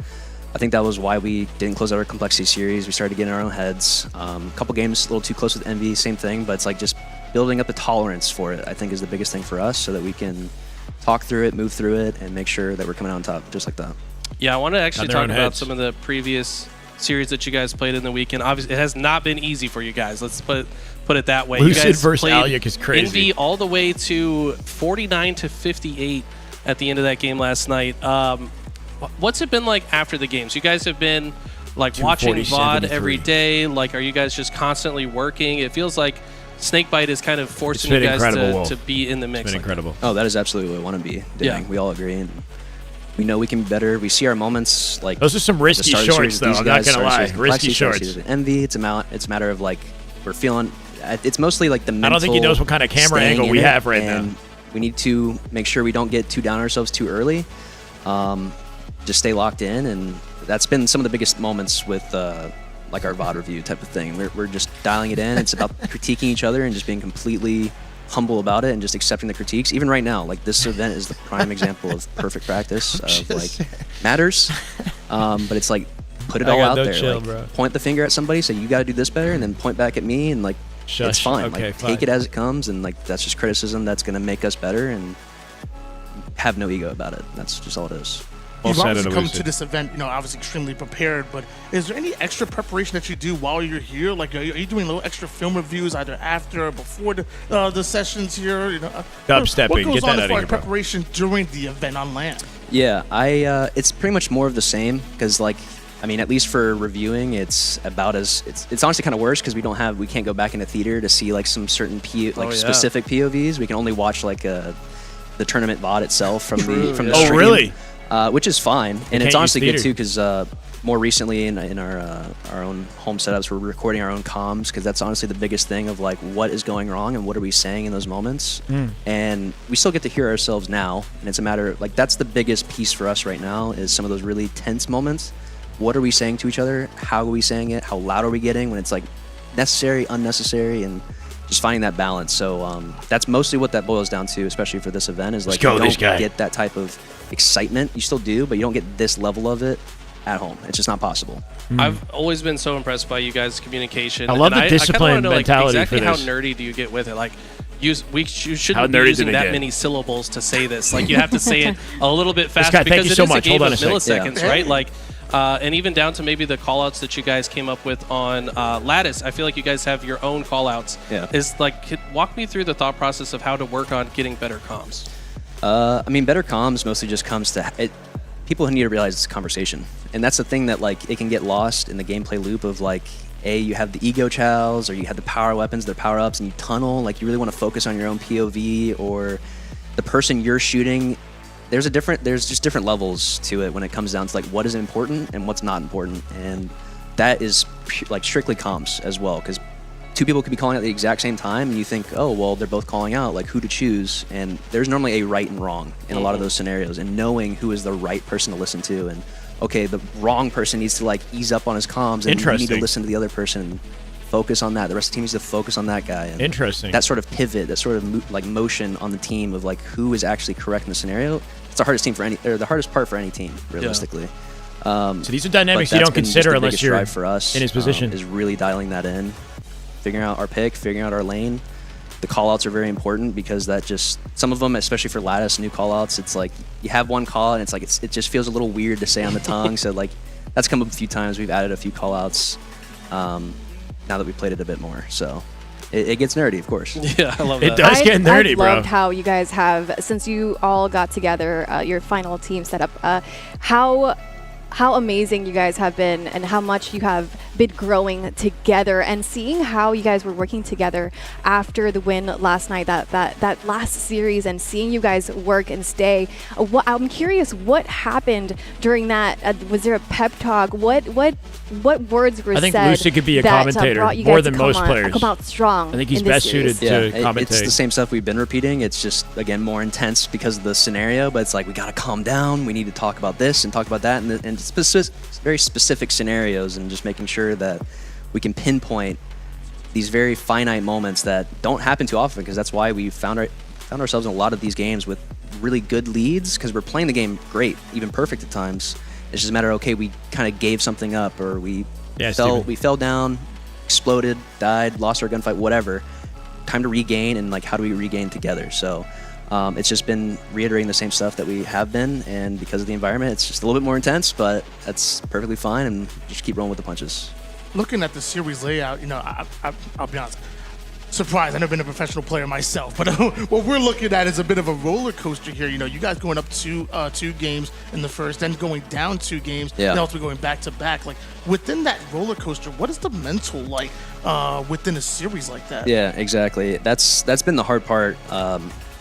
I think that was why we didn't close out our complexity series. We started to get in our own heads. A couple games a little too close with Envy, same thing, but it's like just building up the tolerance for it, I think, is the biggest thing for us, so that we can talk through it, move through it, and make sure that we're coming out on top just like that. Yeah, I want to actually On their talk own about heads. some of the previous series that you guys played in the weekend. Obviously, it has not been easy for you guys. Let's put it that way. Lucid you guys versus played Alyok is crazy. Envy all the way to 49 to 58 at the end of that game last night. What's it been like after the games? You guys have been like watching 240, VOD 73. every day. Like, are you guys just constantly working? It feels like Snakebite is kind of forcing you guys to be in the mix. It's been incredible. Oh, that is absolutely what we want to be doing. Yeah. We all agree. And we know we can be better. We see our moments like those are some risky shorts, though. I'm not gonna lie, risky shorts. Envy. It's a matter of like we're feeling. It's mostly like the mental. I don't think he knows what kind of camera angle we have right now. We need to make sure we don't get too down on ourselves too early. Just stay locked in, and that's been some of the biggest moments with like our VOD review type of thing. We're just dialing it in. It's about critiquing each other and just being completely humble about it and just accepting the critiques. Even right now, like this event is the prime example of perfect practice of like matters. But it's like put it all out there. Chill, like, point the finger at somebody, say you got to do this better, and then point back at me, and like it's fine. Okay, like fine. take it as it comes, and like that's just criticism that's gonna make us better, and have no ego about it. That's just all it is. You've obviously come to this event, obviously extremely prepared, but is there any extra preparation that you do while you're here? Like, are you doing little extra film reviews either after or before the sessions here? Dubstepping, what goes get that on out as of far here, as bro. preparation during the event on land? Yeah, it's pretty much more of the same because like. I mean, at least for reviewing, it's about as it's honestly kind of worse because we can't go back into theater to see like some certain specific POVs. We can only watch like the tournament VOD itself from the stream. Oh, really? Which is fine, and it's use honestly good theater. too because more recently in our own home setups, we're recording our own comms because that's honestly the biggest thing of like what is going wrong and what are we saying in those moments. And we still get to hear ourselves now, and it's a matter of like that's the biggest piece for us right now is some of those really tense moments. What are we saying to each other? How are we saying it? How loud are we getting when it's like necessary, unnecessary, and just finding that balance. So that's mostly what that boils down to, especially for this event, is like you don't get that type of excitement. You still do, but you don't get this level of it at home. It's just not possible. I've always been so impressed by you guys' communication. I love the discipline know, mentality exactly for this. How nerdy do you get with it? Like, you shouldn't How be nerdy using do they that get? many syllables to say this. Like, you have to say it a little bit faster guy, thank because you it so is much. a game Hold of on a milliseconds, second. right? Like, and even down to maybe the call-outs that you guys came up with on Lattice. I feel like you guys have your own call-outs. Yeah. Walk me through the thought process of how to work on getting better comms. I mean, better comms mostly just comes to it. People need to realize it's a conversation, and that's the thing that like it can get lost in the gameplay loop of like, you have the ego chows or you have the power weapons, their power ups, and you tunnel. Like you really want to focus on your own POV or the person you're shooting. There's just different levels to it when it comes down to like what is important and what's not important, and that is like strictly comms as well because two people could be calling out at the exact same time and you think, oh well, they're both calling out, like who to choose, and there's normally a right and wrong in a lot of those scenarios, and knowing who is the right person to listen to, and okay, the wrong person needs to like ease up on his comms and you need to listen to the other person and focus on that. The rest of the team needs to focus on that guy. And Interesting. That sort of pivot, that sort of like motion on the team of like who is actually correct in the scenario. It's the hardest the hardest part for any team, realistically. So these are dynamics you don't consider unless you're drive for us, in his position. Is really dialing that in, figuring out our pick, figuring out our lane. The call-outs are very important because that just, some of them, especially for Lattice, new call-outs, it's like you have one call and it's like it just feels a little weird to say on the tongue. So like that's come up a few times. We've added a few call-outs now that we played it a bit more. So it gets nerdy, of course. Yeah, I love that. It does get nerdy, bro. I loved how you guys have, since you all got together, your final team setup, how amazing you guys have been and how much you have been growing together, and seeing how you guys were working together after the win last night, that last series, and seeing you guys work and stay. I'm curious, what happened during that? Was there a pep talk? What words were said? I think Lucy could be a that, commentator brought you more guys than to most come players. Come out strong. I think he's in this best series. suited to commentate. It's the same stuff we've been repeating. It's just, again, more intense because of the scenario, but it's like we got to calm down. We need to talk about this and talk about that, and very specific scenarios, and just making sure that we can pinpoint these very finite moments that don't happen too often, because that's why we found ourselves in a lot of these games with really good leads, because we're playing the game great, even perfect at times. It's just a matter of, okay, we kind of gave something up, or we fell down, exploded, died, lost our gunfight, whatever. Time to regain, and like how do we regain together? So it's just been reiterating the same stuff that we have been, and because of the environment, it's just a little bit more intense, but that's perfectly fine, and just keep rolling with the punches. Looking at the series layout, I'll be honest. surprised. I've never been a professional player myself, but what we're looking at is a bit of a roller coaster here. You know, you guys going up two games in the first, then going down 2 games, and also going back to back. Like within that roller coaster, what is the mental like within a series like that? Yeah, exactly. That's been the hard part.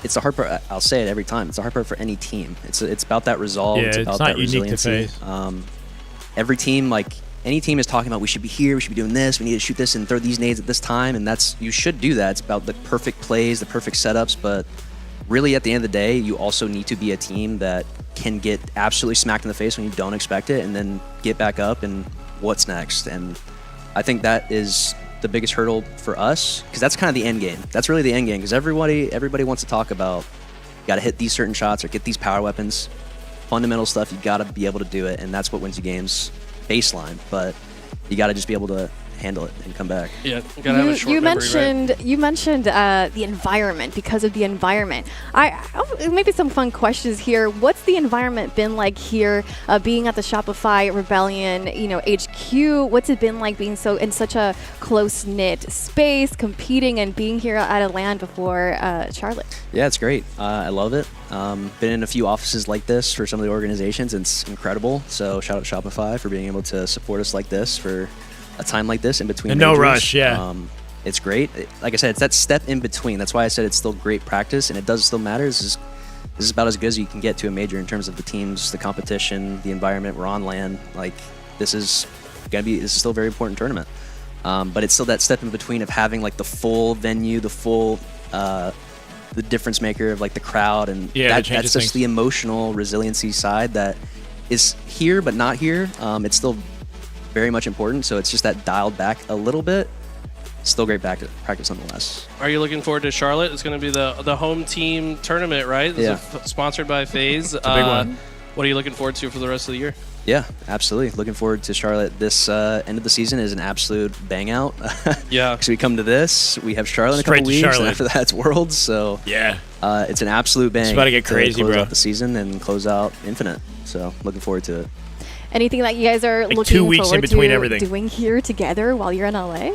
It's the hard part. I'll say it every time. It's the hard part for any team. It's about that resolve. Yeah, it's about not that unique resiliency. to FaZe. Every team, like any team, is talking about we should be here, we should be doing this, we need to shoot this and throw these nades at this time, and you should do that. It's about the perfect plays, the perfect setups, but really at the end of the day, you also need to be a team that can get absolutely smacked in the face when you don't expect it, and then get back up and what's next. And I think that is the biggest hurdle for us, because that's kind of the end game. That's really the end game, because everybody wants to talk about you got to hit these certain shots or get these power weapons. Fundamental stuff, you got to be able to do it, and that's what wins you games baseline. But you got to just be able to handle it and come back. Yeah, you gotta have a short memory, you mentioned the environment. Because of the environment, maybe some fun questions here. What's the environment been like here, being at the Shopify Rebellion, HQ? What's it been like being in such a close knit space, competing and being here at a LAN before Charlotte? Yeah, it's great. I love it. Been in a few offices like this for some of the organizations. It's incredible. So shout out to Shopify for being able to support us like this for a time like this in between. And majors. no rush, yeah. It's great. Like I said, it's that step in between. That's why I said it's still great practice, and it does still matter. This is about as good as you can get to a major in terms of the teams, the competition, the environment. We're on LAN. Like this is still a very important tournament. But it's still that step in between of having like the full venue, the full the difference maker of like the crowd, and that's just the emotional resiliency side that is here but not here. It's still very much important, so it's just that dialed back a little bit. Still great practice nonetheless. Are you looking forward to Charlotte? It's going to be the home team tournament, right? Yeah. Sponsored by FaZe. It's a big one. What are you looking forward to for the rest of the year? Yeah, absolutely. Looking forward to Charlotte. This end of the season is an absolute bang out. Yeah. Because we come to this, we have Charlotte in a couple weeks, and after that it's Worlds. So yeah, it's an absolute bang. It's about to get crazy, close bro. out the season and close out Infinite. So looking forward to it. Anything that you guys are like looking 2 weeks forward in between to everything. doing here together while you're in LA?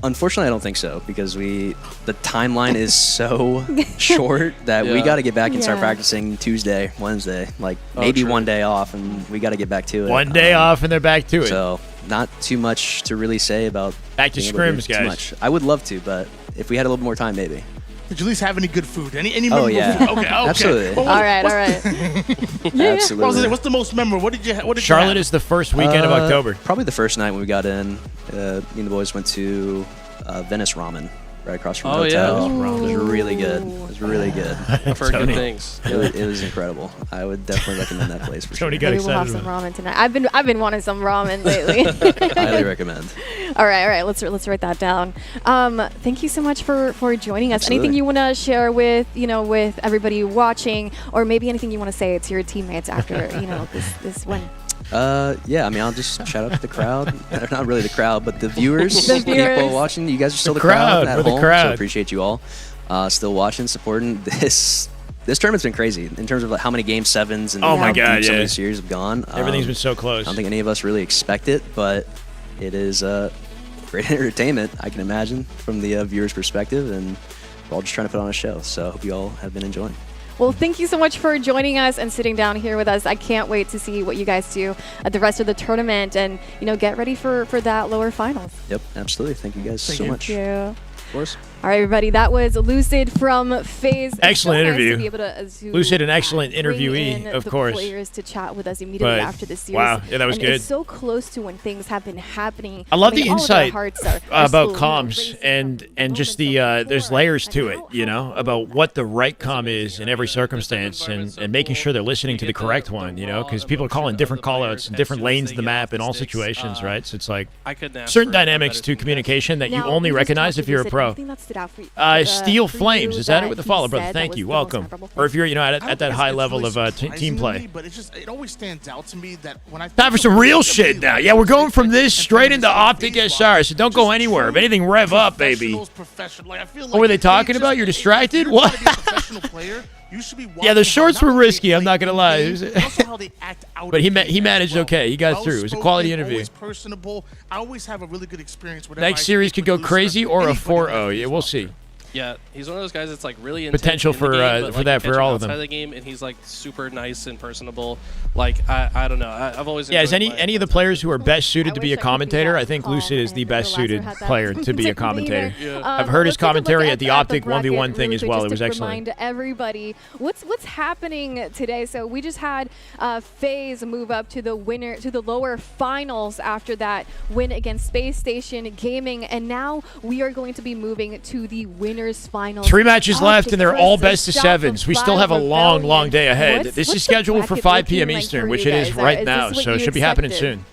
Unfortunately, I don't think so, because the timeline is so short that we got to get back and start practicing Tuesday, Wednesday, like maybe one day off, and we got to get back to it. One day off and they're back to it. So not too much to really say about back to scrims, guys. Too much. I would love to, but if we had a little more time, maybe. Did you at least have any good food? Any Oh, memorable yeah. food? Okay. Absolutely. Well, all right. Absolutely. What's the most memorable? What did you Charlotte have? is the first weekend of October. Probably the first night when we got in. Me and the boys went to Venice Ramen right across from the hotel. Yeah. It was really good. It was really good. I've heard good things. It was incredible. I would definitely recommend that place for sure. Tony got Maybe we'll have some ramen tonight. I've been wanting some ramen lately. Highly recommend. All right. Let's write that down. Thank you so much for joining us. Absolutely. Anything you want to share with with everybody watching, or maybe anything you want to say to your teammates after this win? Yeah, I mean, I'll just shout out to the crowd. Not really the crowd, but the viewers. The viewers. People watching. You guys are still The the crowd crowd. at We're the home. crowd. So appreciate you all. Still watching, supporting. This tournament's been crazy in terms of like how many game sevens and Oh my how God, deep some of yeah. these series have gone. Everything's been so close. I don't think any of us really expect it, but it is great entertainment, I can imagine, from the viewer's perspective, and we're all just trying to put on a show. So I hope you all have been enjoying. Well, thank you so much for joining us and sitting down here with us. I can't wait to see what you guys do at the rest of the tournament, and get ready for that lower finals. Yep, absolutely. Thank you guys so much. Thank you. Of course. All right, everybody. That was Lucid from FaZe. Excellent So nice interview. to be able to Lucid, an excellent bring interviewee, in of the course. players to chat with us immediately But, after the series. wow, yeah, that was and good. It's so close to when things have been happening. I love the all of our insight hearts are about still, comms and just the there's layers to it, about what the right comm is in every circumstance and making sure they're listening to the correct one, because people are calling different callouts in different lanes of the map in all situations, right? So it's like certain dynamics to communication that you Now, only we just recognize talked if you're a Lucid. pro. Anything that stood out for you, Steel for Flames, you is that it with the he follow, brother? said Thank that you, was the most welcome. memorable Or if you're, at I don't that think high it's level really of team play. surprisingly, but it always stands out to me that when I Time for some real shit now. Yeah, we're going from this straight into Optic SR, so don't go anywhere. If anything, rev up, baby. professional, like I feel like What were they talking about? You're distracted? What? Professional player You should be Yeah, the shorts were risky. I'm not going gonna lie. also how they act out But he in game managed as well. okay. He got through. It was a quality Well-spoken, interview. always personable. I always have a really good experience with him. Next series could go crazy or a 4-0. Yeah, we'll see. Yeah, he's one of those guys that's like really intense Potential in the for, game, but, for like, that you for catch all him of them. outside the game, and he's like super nice and personable. Like I don't know. I've always Yeah, is enjoyed playing any of the players who are best suited to be a commentator? I think Lucid is the best suited player to be a commentator. I've heard his commentary at the Optic 1v1 thing as well. It was excellent. Remind everybody what's happening today. So we just had FaZe move up to the lower finals after that win against Space Station Gaming, and now we are going to be moving to the winners finals. 3 matches left, and they're all versus best of South sevens. We still have a long day ahead. This is scheduled for 5 p.m. Eastern, which it is right now, so it should be happening soon.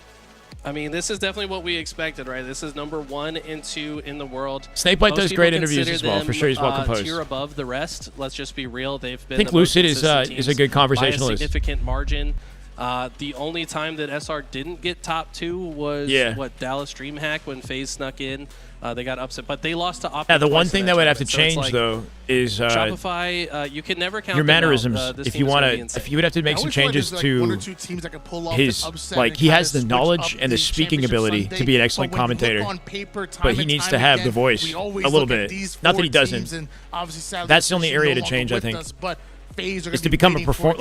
I mean, this is definitely what we expected, right? This is number 1 and 2 in the world. Snakebite does Most great people interviews as well. consider For sure, he's well them, composed. Tier above the rest. Let's just be real. They've been. I think the most Lucid consistent is a teams good by conversationalist. a significant margin. The only time that SR didn't get top 2 was Dallas DreamHack when FaZe snuck in. They got upset, but they lost to Optic. Yeah, the one twice thing in that would have to tournament. So it's change like, though is Shopify. You can never count your them out. mannerisms. This If team you is gonna want be to, insane. if you would have to make some changes to his, like he has the knowledge and the speaking ability to be an excellent commentator, but he needs to have the voice a little bit. Not that he doesn't. That's the only area to change, I think. Is to become a perform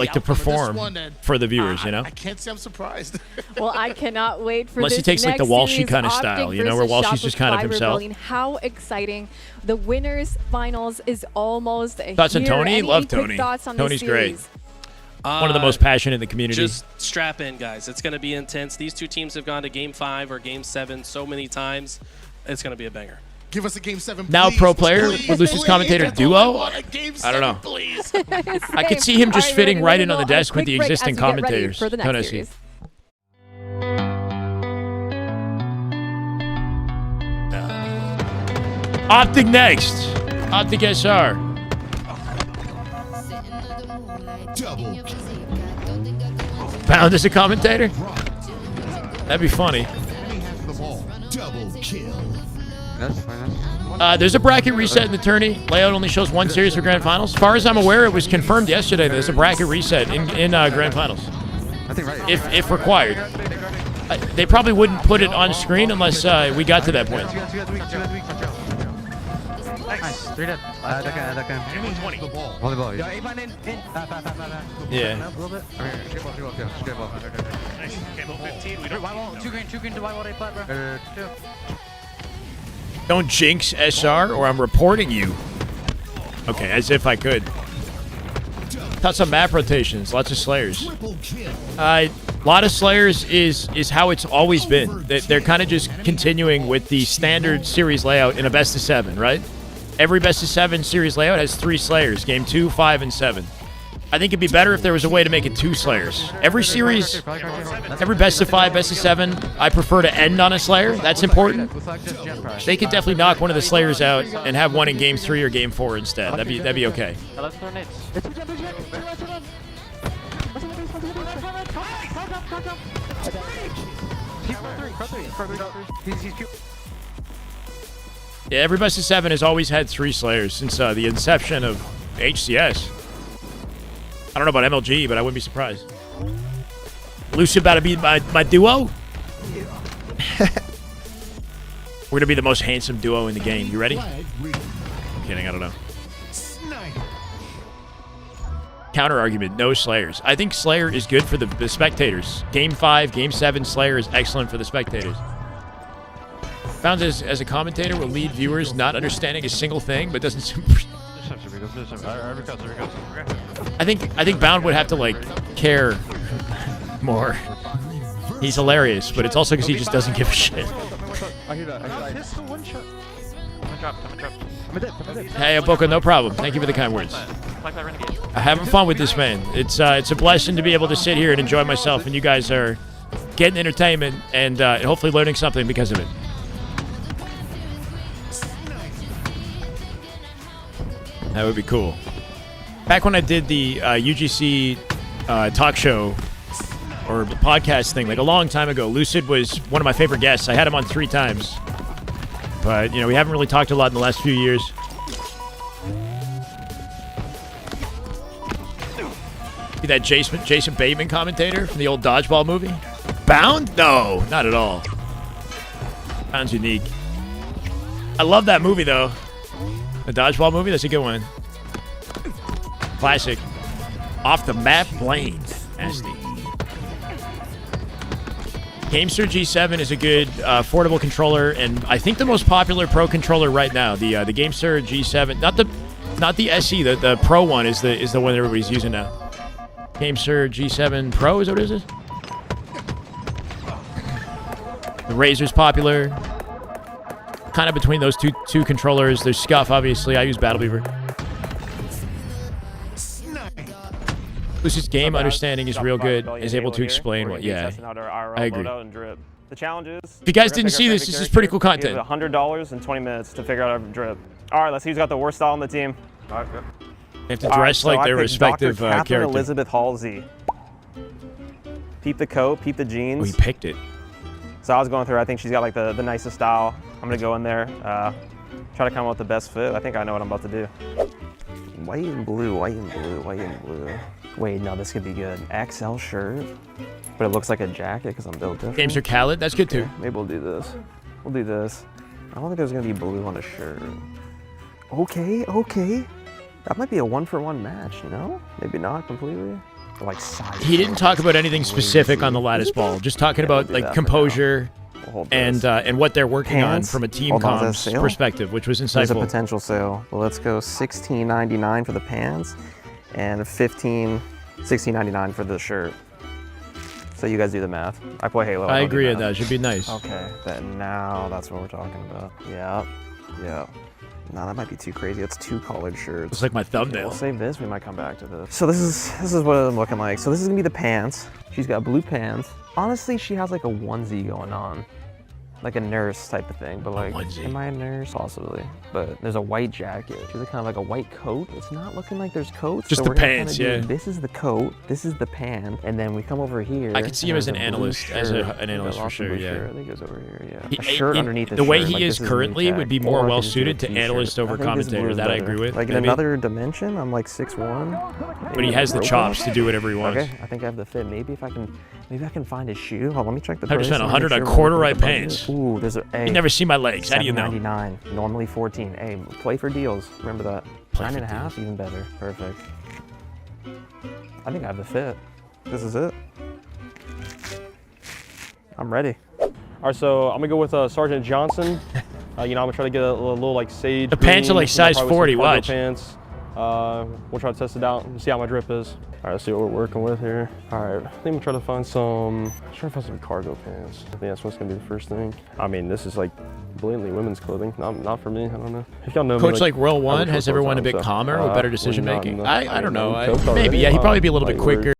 for the viewers, you know. I can't say I'm surprised. Well, I cannot wait for Unless this he takes like the next Walshy series, kind of Optic style, you know, where versus Walshy's just kind of Shopify himself. Rebellion. How exciting! The winners finals is almost Thoughts on here. Tony? Any Love quick Tony. thoughts on Tony's this great. series? One of the most passionate in the community. Just strap in, guys. It's going to be intense. These two teams have gone to Game 5 or Game 7 so many times. It's going to be a banger. Give us a Game 7, Now please. pro player Please, with Lucid's please. commentator That's all I duo? want, a Game I don't know. 7, please. I could see him just All right, fitting we're right gonna in on the go on a desk with the quick break as existing we get ready commentators. for the next Tennessee. series. Optic next. Optic SR. Pound as a commentator? That'd be funny. There's a bracket reset in the tourney. Layout only shows one series for Grand Finals. As far as I'm aware, it was confirmed yesterday that there's a bracket reset in Grand Finals. If required. They probably wouldn't put it on screen unless we got to that point. Nice. 3 dead. That can. 20. Volleyball. Yeah. A little bit. Nice. Camo 15. We don't. 2 green to white wall, flat, bro. 2. Don't jinx SR or I'm reporting you. Okay, as if I could. Thoughts on map rotations. Lots of Slayers. A lot of Slayers is how it's always been. They're kind of just continuing with the standard series layout in a best of 7, right? Every best of 7 series layout has 3 Slayers. Game 2, 5, and 7. I think it'd be better if there was a way to make it 2 Slayers. Every series, every best of 5, best of 7, I prefer to end on a Slayer. That's important. They could definitely knock one of the Slayers out and have one in Game 3 or Game 4 instead. That'd be okay. Yeah, every best of 7 has always had 3 Slayers since the inception of HCS. I don't know about MLG, but I wouldn't be surprised. Lucid about to be my duo? We're going to be the most handsome duo in the game. You ready? I'm kidding, I don't know. Counter argument, no Slayers. I think Slayer is good for the spectators. Game 5, Game 7, Slayer is excellent for the spectators. Found as a commentator will lead viewers not understanding a single thing, but doesn't... I think Bound would have to, like, care more. He's hilarious, but it's also because he just doesn't give a shit. Hey, Aboka, no problem. Thank you for the kind words. I'm having fun with this, man. It's a blessing to be able to sit here and enjoy myself, and you guys are getting entertainment and hopefully learning something because of it. That would be cool. Back when I did the UGC talk show or the podcast thing, like a long time ago, Lucid was one of my favorite guests. I had him on 3 times. But, you know, we haven't really talked a lot in the last few years. See that Jason Bateman commentator from the old Dodgeball movie? Bound? No, not at all. Bound's unique. I love that movie, though. The Dodgeball movie? That's a good one. Classic. Off the map, Blaine. Nasty. Gamester G7 is a good affordable controller, and I think the most popular pro controller right now. The Gamester G7, not the SE, the Pro one is the one everybody's using now. Gamester G7 Pro, is that what it is? The Razer's popular. Kind of between those two controllers. There's Scuff, obviously. I use Battle Beaver. Lucid's game understanding is real good. Is able to explain what. Yeah, I agree. The challenge is, if you guys didn't see this is pretty cool content. $100 in 20 minutes to figure out our drip. All right, let's see who's got the worst style on the team. They have to dress like their respective character. Elizabeth Halsey. Peep the coat, peep the jeans. Oh, he picked it. So I was going through. I think she's got like the nicest style. I'm gonna go in there, try to come up with the best fit. I think I know what I'm about to do. White and blue, white and blue, white and blue. Wait, no, this could be good. XL shirt, but it looks like a jacket because I'm built different. Games are Khaled, that's good too. Maybe we'll do this. We'll do this. I don't think there's gonna be blue on a shirt. Okay, okay. That might be a 1-for-1 match, you know? Maybe not completely. Or like size. He didn't talk about anything specific on the lattice ball. Just talking about like composure and what they're working on from a team comms perspective, which was insightful. There's a potential sale. Well, let's go $16.99 for the pants and $16.99 for the shirt. So you guys do the math. I play Halo. I agree with that. Should be nice. Okay, then now that's what we're talking about. Yeah, yeah. No, that might be too crazy. It's 2 collared shirts. It's like my thumbnail. Okay, we'll save this. We might come back to this. So this is what I'm looking like. So this is gonna be the pants. She's got blue pants. Honestly, she has like a onesie going on. Like a nurse type of thing, but like, am I a nurse? Possibly. But there's a white jacket. She's kind of like a white coat. It's not looking like there's coats. Just so the we're gonna pants, kinda yeah. This is the coat, this is the pant, and then we come over here. I could see him as an analyst, for sure, yeah. I think it goes over here, yeah. He- A shirt underneath the way shirt, he like is this currently knee would be tech. more Or I well could just do a suited to t-shirt. analyst over I think this commentator. blue is That I better. agree with. Like in maybe. another dimension, I'm like 6'1". But he has the Broken. chops to do whatever he wants. Okay, I think I have the fit. Maybe I can find his shoe. Hold on, let me check the I price. just spent Let me make $100 on sure we're corduroy looking at the pants. budget. Ooh, there's a. Hey, You never see my legs. How do you know? $7.99. Normally 14. Hey, play for deals. Remember that. Play 9.5, even better. Perfect. I think I have the fit. This is it. I'm ready. All right, so I'm gonna go with Sergeant Johnson. You know, I'm gonna try to get a little like sage. The pants are green, like size probably with some 40, cargo watch. Pants. We'll try to test it out and see how my drip is. All right, let's see what we're working with here. All right, I think we'll try to find some cargo pants. I think that's what's gonna be the first thing. I mean, this is like blatantly women's clothing. Not for me. I don't know. If y'all know Coach me, like Royal One has everyone a bit calmer with better decision making. I don't know. Maybe, yeah, he'd probably be a little bit quicker.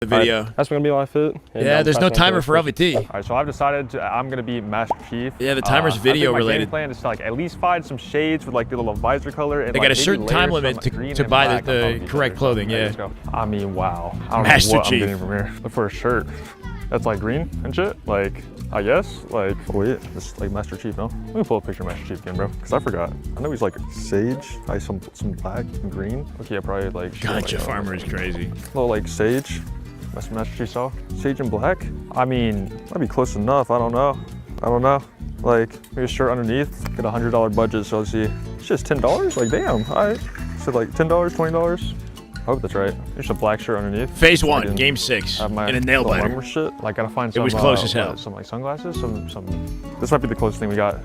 The video. Right, that's gonna be my fit. Yeah, there's no timer for LVT. All right, so I've decided I'm gonna be Master Chief. Yeah, the timer's video I think my related. game plan is to like at least find some shades with like the little visor color. And They like, got a maybe certain time layer limit some, like, to green buy and black. the correct clothing. There Yeah. you go. I mean, wow. I don't Master know what Chief. I'm getting from here. Look for a shirt that's like green and shit. Like, I guess. Like, oh yeah, it's like Master Chief, no? Let me pull a picture of Master Chief again, bro. Because I forgot. I know he's like sage, like some black and green. Okay, yeah, probably like. Gotcha, like, farmer is crazy. Little like sage. Master Chief style. Sage and black. I mean, that'd be close enough. I don't know. Like, maybe a shirt underneath. Get $100 budget, so let's see. It's just $10? Like, damn. All right. So like $10, $20. I hope that's right. There's a black shirt underneath. Phase 1, game 6, in a nail biter. Armor shit. Like, gotta find some. It was close as hell. Some like sunglasses. Some. This might be the closest thing we got.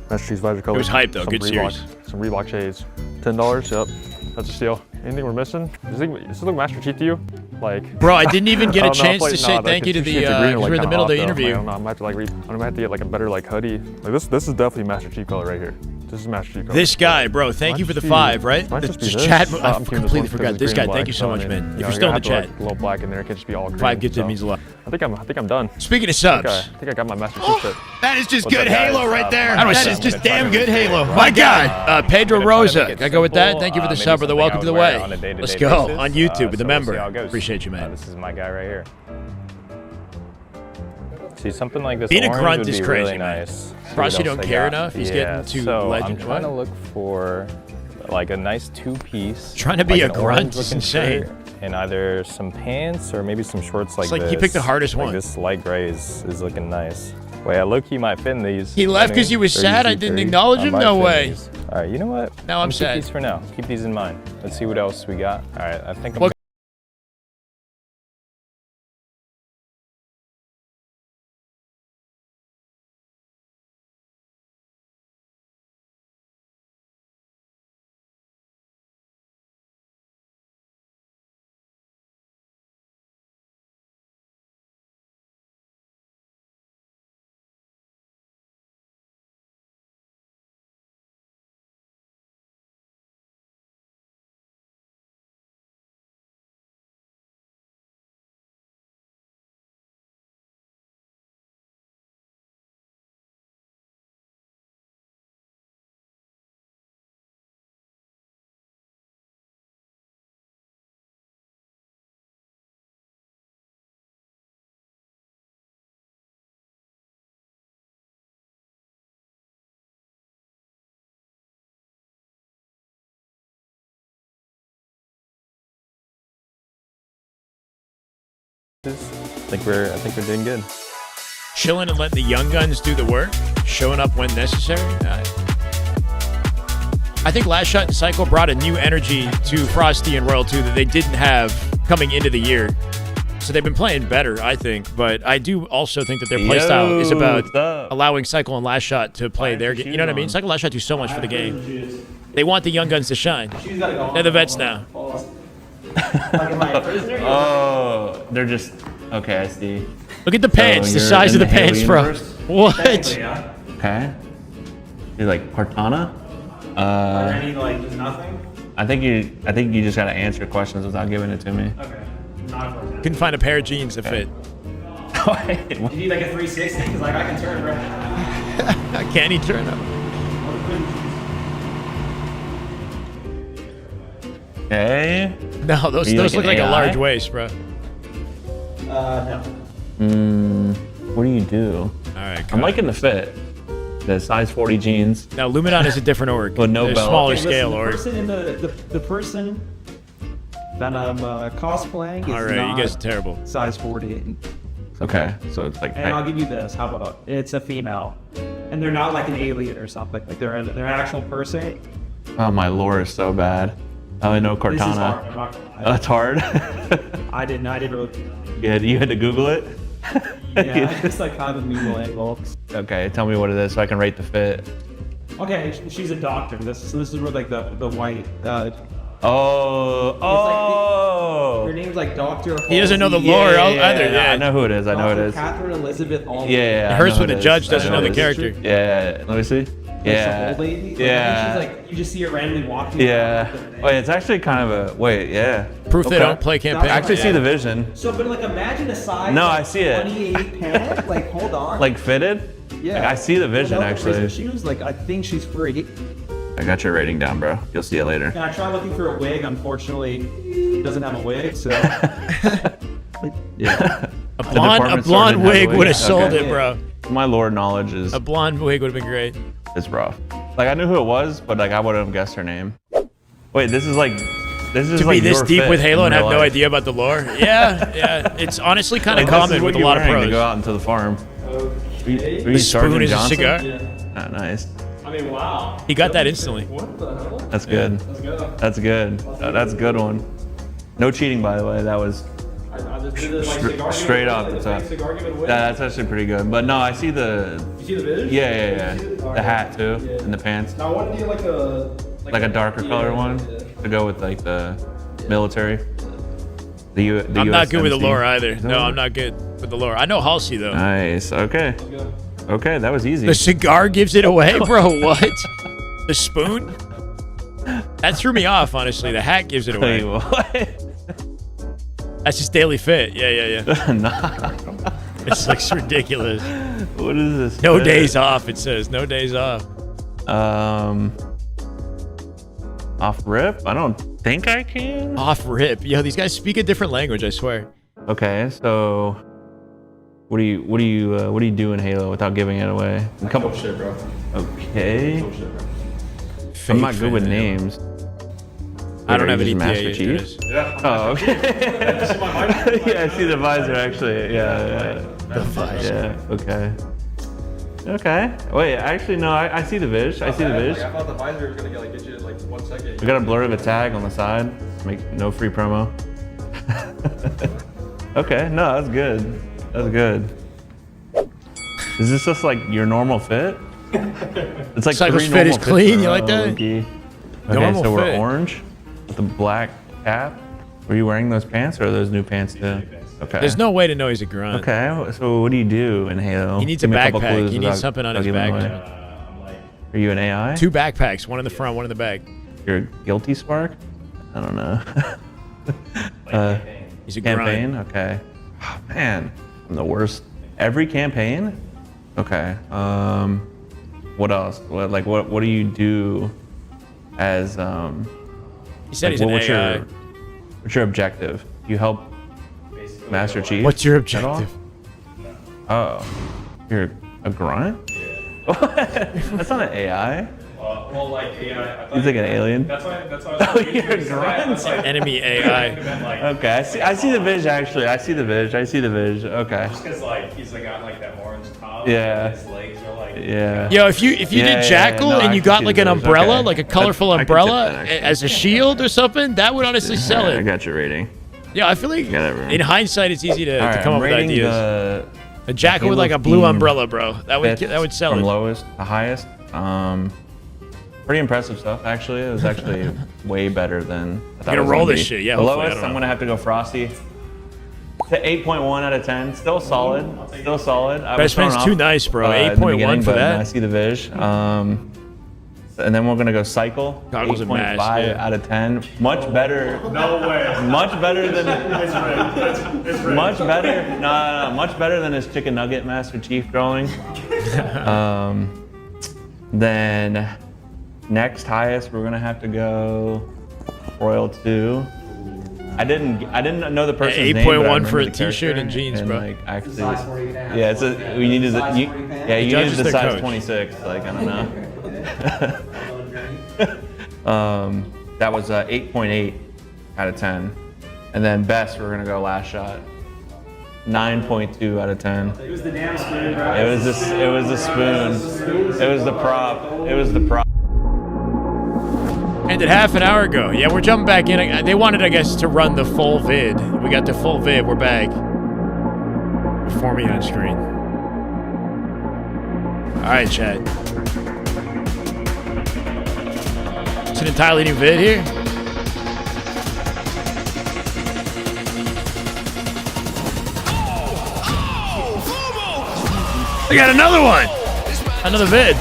Master Chief's visor color. It was hype though. Good series. Some Reebok shades. $10. Yep. That's a steal. Anything we're missing? Does it look Master Chief to you? Like, bro, I didn't even get a I don't know, chance to say thank you to the. We're in the middle of the interview. I don't know. I'm gonna have to like. I'm gonna have to get like a better like hoodie. Like this is definitely Master Chief color right here. This is Master Chief color. This guy, bro, thank you for the 5, right? Might The just be this. chat. I'm I keeping completely this one forgot. because This it's guy, green thank and you so black, much, so man. I mean, If you're still in the chat. Like, a little black in there, it can just be all green. 5 gifted so. means a lot. I think I'm done. Speaking of subs. I think I got my Master Chief fit. That is just What's good up, guys? Halo right there. My That bad. is just I'm gonna damn try to good make it Halo. simple. My God. Pedro I'm gonna try to Rosa. make it Gotta go with that. simple, Thank you for the maybe sub, brother. something Welcome I to the would wear way. on a day-to-day Let's go basis. on YouTube with the So we'll member. see how it goes. Appreciate you, man. This is my guy right here. See, something like this Being a orange grunt would is be crazy, really man. nice. Frosty See what don't else I care got. enough. He's Yeah, getting too so legend. I'm trying to What? look for like a nice two-piece. Trying to be like a an grunt orange is looking insane. shirt and either some pants or maybe some shorts like It's like this. you picked the hardest like one. This light gray is looking nice. Wait, I low-key might fit in these. He left 'cause he was sad I didn't acknowledge him? No way. All right, you know what? Now I'm keep sad. these for now. Keep these in mind. Let's see what else we got. All right, I think I'm. What- I think we're doing good. Chilling and letting the young guns do the work, showing up when necessary. I think Last Shot and Cycle brought a new energy to Frosty and Royal 2 that they didn't have coming into the year. So they've been playing better, I think. But I do also think that their playstyle is about allowing Cycle and Last Shot to play their game. You know what I mean? Cycle and Last Shot do so much for the game. They want the young guns to shine. They're the vets now. Oh, they're just okay. I see. Look at the pants, the size of the pants, bro. What? Okay. You're like Cortana. Any like nothing? I think you just gotta answer questions without giving it to me. Okay. Not for Couldn't find a pair of jeans that fit. You need like a 360 because like I can turn, bro. Can he turn up? Okay. No, those look like a large waist, bro. No. What do you do? All right. I'm liking the fit. The size 40 jeans. Now, Luminon is a different org. With no They're belt. smaller Okay, scale listen, org. the person that I'm cosplaying is All right, not you guys are terrible. size 40. Okay, so it's like. And I'll give you this. How about it's a female, and they're not like an alien or something. Like they're an actual person. Oh, my lore is so bad. I only know This is hard. Cortana. I'm not gonna lie. That's hard. I didn't really. You had to Google it. Yeah, I just like kind of Google angle. Okay, tell me what it is so I can rate the fit. Okay, she's a doctor. This is where like the white Her name's like Dr. He doesn't know the Halsey. lore either. Yeah, I know who it is. I know who it Dr. is. Catherine Elizabeth Alden. Yeah, It hurts when the judge doesn't know the character. Yeah, let me see. Yeah. Old lady. Like, Yeah. She's like, you just see her randomly walking. Yeah. Wait, it's actually kind of a wait. Yeah. Proof they don't play campaign. I actually see the vision. So, but like, imagine a size. No, I see it. 28 pant. Like, hold on. Like fitted. Yeah. Like, I see the vision Without the prison actually. shoes, like, I think she's free. I got your rating down, bro. You'll see it later. And I tried looking for a wig. Unfortunately, it doesn't have a wig. So. Yeah. A blonde wig would have sold it, bro. My lore knowledge is A blonde wig would have been great. it's rough. Like I knew who it was, but like I wouldn't have guessed her name. Wait, this is like To like be this your deep fit with Halo in and have real no life. idea about the lore. Yeah. It's honestly kind of Like, this is common what with a you're lot of wearing pros. to go out into the farm. The spoon is a cigar. Ah, nice. I mean, wow. He got that instantly. What the hell? That's good. That's good. That's a good one. No cheating, by the way. That was I just did it, like, cigar straight giving off the wig, top. like, cigar giving wig. Yeah, that's actually pretty good. But no, I see the. You see the vision? Yeah. The hat too, and the pants. Now, I want to do like a. Like a darker color one to go with like the military. I'm not good with the USMC. lore either. Is that No, what- I'm not good with the lore. I know Halsey though. Nice. Okay. Okay, that was easy. The cigar gives it away, bro. What? The spoon? That threw me off, honestly. The hat gives it away. Wait, what? That's just daily fit. Yeah. Nah. This looks ridiculous. What is this? No days off, it says. No days off. Off rip? I don't think I can. Off rip. Yo, these guys speak a different language, I swear. Okay, so what do you do in Halo without giving it away? A couple shit, bro. Okay. I'm not good with names. I don't have Are you any just Master PA Chief? units. Yeah. Oh, okay. Yeah, I see the visor actually. Yeah. The visor. Yeah. Okay. Okay. Wait. Actually, no. I see the Viz. I see the Viz. I thought the visor was gonna get you like 1 second. We got a blur of a tag on the side. Make no free promo. Okay. No, that's good. That's good. Is this just like your normal fit? It's like Cycle's three fit is normal fits clean, in a you like row, that? Loki. Okay, Normal so we're fit. orange with the black cap. Were you wearing those pants or are those new pants too? Okay. There's no way to know he's a grunt. Okay, so what do you do in Halo? He needs a Give me couple backpack. clues He needs without- something on his without giving back. away. Are you an AI? 2 backpacks, one in the front, one in the back. You're a guilty spark? I don't know. He's a campaign? grunt. Okay. Oh, man, I'm the worst. Every campaign? Okay. What else? What do you do as He said he's an AI. What's your objective? You help Master Chief? What's your at all? objective? Oh, you're a grunt? That's not an AI. Well, like AI. He's like an alien. That's why. Oh, you're a grunt. Enemy AI. Okay, I see the Viz actually. I see the Viz. Okay. Just because like he's like got like that orange top. Yeah. And his legs are like. Yeah. Yo, if you did Jackal no, and I you can got see like the an Viz. umbrella, Okay. like a colorful I can tip umbrella that, actually. as a shield or something, that would honestly sell I it. got your rating. Yeah, I feel like in hindsight, it's easy to, All right, come I'm up with rating ideas. A Jackal with like a blue umbrella, bro. That would sell from it. lowest to highest. Pretty impressive stuff, actually. It was actually way better than I thought You're it was gonna roll gonna this be. shit, yeah, The hopefully, I lowest, don't I'm know. gonna have to go Frosty. To 8.1 out of 10. Still solid. Still solid. I was Best thrown friend's off, too nice, bro. in the 8.1 beginning, for but that. I see the Viz. And then we're gonna go Cycle. Goggles and 8.5 mash, yeah. out of 10. Much better. No way. Much better than. It's rigged. Much better. No. Much better than his chicken nugget Master Chief drawing. Then next highest, we're gonna have to go Royal 2. I didn't know the person's name. 8.1 for a the t-shirt character, and jeans, bro. Like, actually, yeah, it's a we needed the you judge needed is the their size coach. 26. Like I don't know. That was 8.8 out of 10, and then best we're gonna go last shot. 9.2 out of 10. It was the damn spoon, bro. It was the spoon. It was the prop. It was the prop. Ended half an hour ago. Yeah, we're jumping back in. They wanted, I guess, to run the full vid. We got the full vid. We're back. Before me on screen. All right, chat. It's an entirely new vid here. We got another one. Another vid.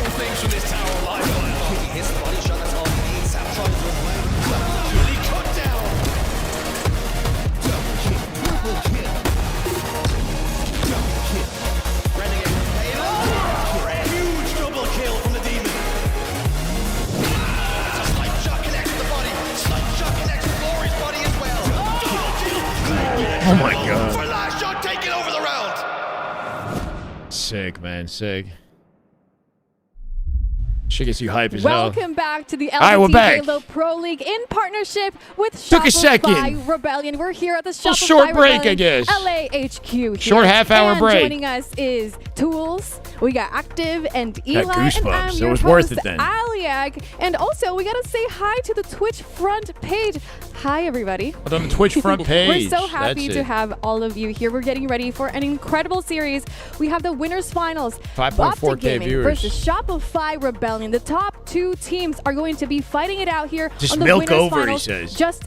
Oh my god. Sick, man. Sick. Shit gets you hype as hell. Welcome back to the right, we're LBT back. Halo Pro League in partnership with Took a Shopify second. Rebellion. We're here at the Little Shopify short break, I Rebellion guess. LAHQ here. Short half-hour and break. Joining us is Tools. We got Active and Eli. Got And goosebumps. I'm It your was worth host, it then. Aliag. And also, we got to say hi to the Twitch front page. Hi, everybody. On the Twitch front page. We're so happy That's to it. have all of you here. We're getting ready for an incredible series. We have the winners finals. 5.4K Optic Gaming viewers. versus Shopify Rebellion. The top two teams are going to be fighting it out here Just on the milk winners over, he finals. says. Just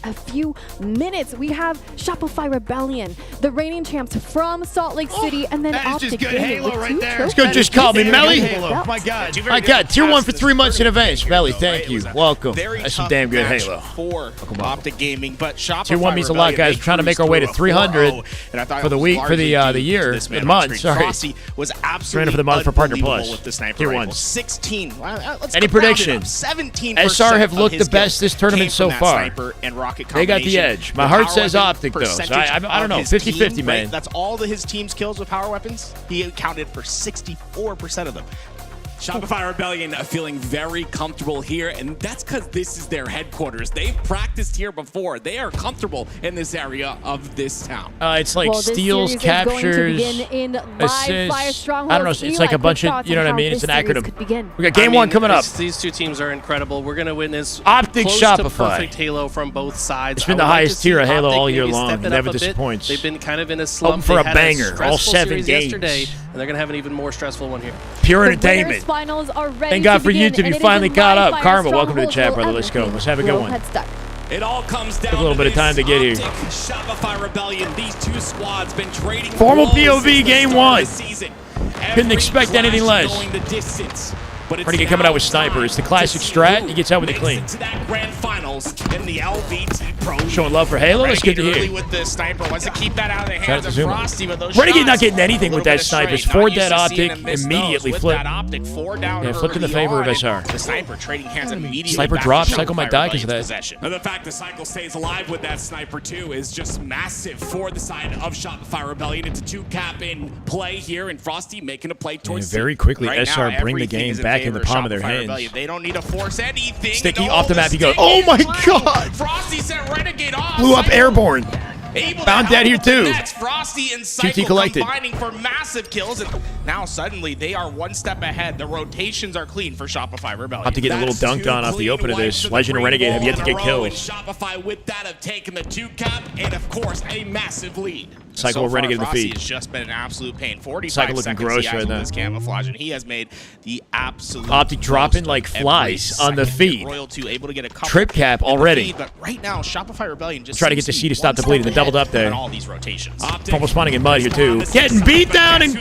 a few minutes. We have Shopify Rebellion, the reigning champs from Salt Lake City, and then that is Optic just good Gaming Halo with right two there. trophies. Let's go. Just call me Melly. Halo. My God. I got tier 1 for 3 months in advance. Melly, thank you. Welcome. Very That's some tough damn good match Halo. for Optic Gaming, but Shopify Tier 1 means a lot, Rebellion, guys. they We're trying to make cruised our way to through a 300 4-0, and I thought for it the was week, for the largely due year, to this man the on month. screen. Sorry. Frosty was absolutely for the month for partner unbelievable plus. with the sniper Tier rifle. 1s. 16. Let's Any round it up. predictions? 17% SR have of looked his the best kills this tournament came so from that far. sniper and rocket They got the combination. edge. My The heart power says weapon Optic, though. So percentage I don't of know. his 50-50, team, man. right? That's all of his team's kills with power weapons. He accounted for 64% of them. Shopify Rebellion feeling very comfortable here, and that's because this is their headquarters. They've practiced here before. They are comfortable in this area of this town. It's like Well, this steals, series is going to captures, begin in live assists. fire strongholds. I don't know. It's Eli, like a quick bunch of, thoughts you know on what I how mean? It's this an series acronym. could begin. We got game 1 coming up. These two teams are incredible. We're going to witness Optic close Shopify. to perfect Halo from both sides. It's been I the would like highest to see tier of Halo Optic all year maybe long. step it Never up a bit. disappoints. They've been kind of in a slump. for They a had banger, all stressful 7 series games. yesterday, and they're going to have an even more stressful one here. Pure The entertainment. winners finals are ready Thank God to for begin, YouTube. and You it is finally in caught live up. fire Karma, welcome to the strongholds. chat, Will brother. Let's go. everything Let's have a good roll one. head stuck. It all comes down Took a little to bit of time this to get here. Optic Shopify Rebellion. These two squads been trading Formal blows POV since the game start of 1. the season. Couldn't Every expect anything clash less. going the distance, but it's Renegade coming now out with Sniper. time It's the classic to see strat. who He gets out with it makes clean. it to that grand finals in the LVT Pro League. Showing love for Halo. That's good to Renegade early hear. with the sniper wants to keep that out of the Shout out hands to of Zuma. Frosty, but those Renegade shots, not getting anything a with little that bit sniper. straight. Four Not dead used to seeing Optic, him miss immediately those. flip. With that Optic 4 down Yeah, flipped in the early favor of on, and SR. The sniper trading hands immediately. Sniper back to drop. Shopify Cycle might die because Rebellion's of that. possession. And the fact the cycle stays alive with that sniper too is just massive for the side of Shopify Rebellion. It's a 2-cap in play here, and Frosty making a play towards very quickly, Right SR now, bring the everything game is back in favor the palm of their Shopify hands. Rebellion. They don't need to force anything. Sticky and off the all map. He goes, sticky oh my is God. Frosty sent Renegade off. Blew up Cycle airborne. able to Found dead here help the too. Nets. Frosty and Cycle collected. combining for massive kills, and now suddenly they are one step ahead. The rotations are clean for Shopify Rebellion. Have to get a little dunked on off the open of this. Legend and Renegade have yet to get killed. Shopify with that have taken the 2-cap and of course a massive lead. Cycle so with Renegade in the Frosty feed. has just been an absolute pain. 45 Cycle looking seconds gross he has right with now. his camouflage, and he has made the absolute Optic dropping most like of every flies on the second. feed. Royal 2 able to get a couple Trip cap in the already. feed, but right now Shopify Rebellion just Try to get seems the C to be stop one the step bleeding. They doubled ahead up there. on all these rotations. Formal spawning in mud here too. Getting beat down and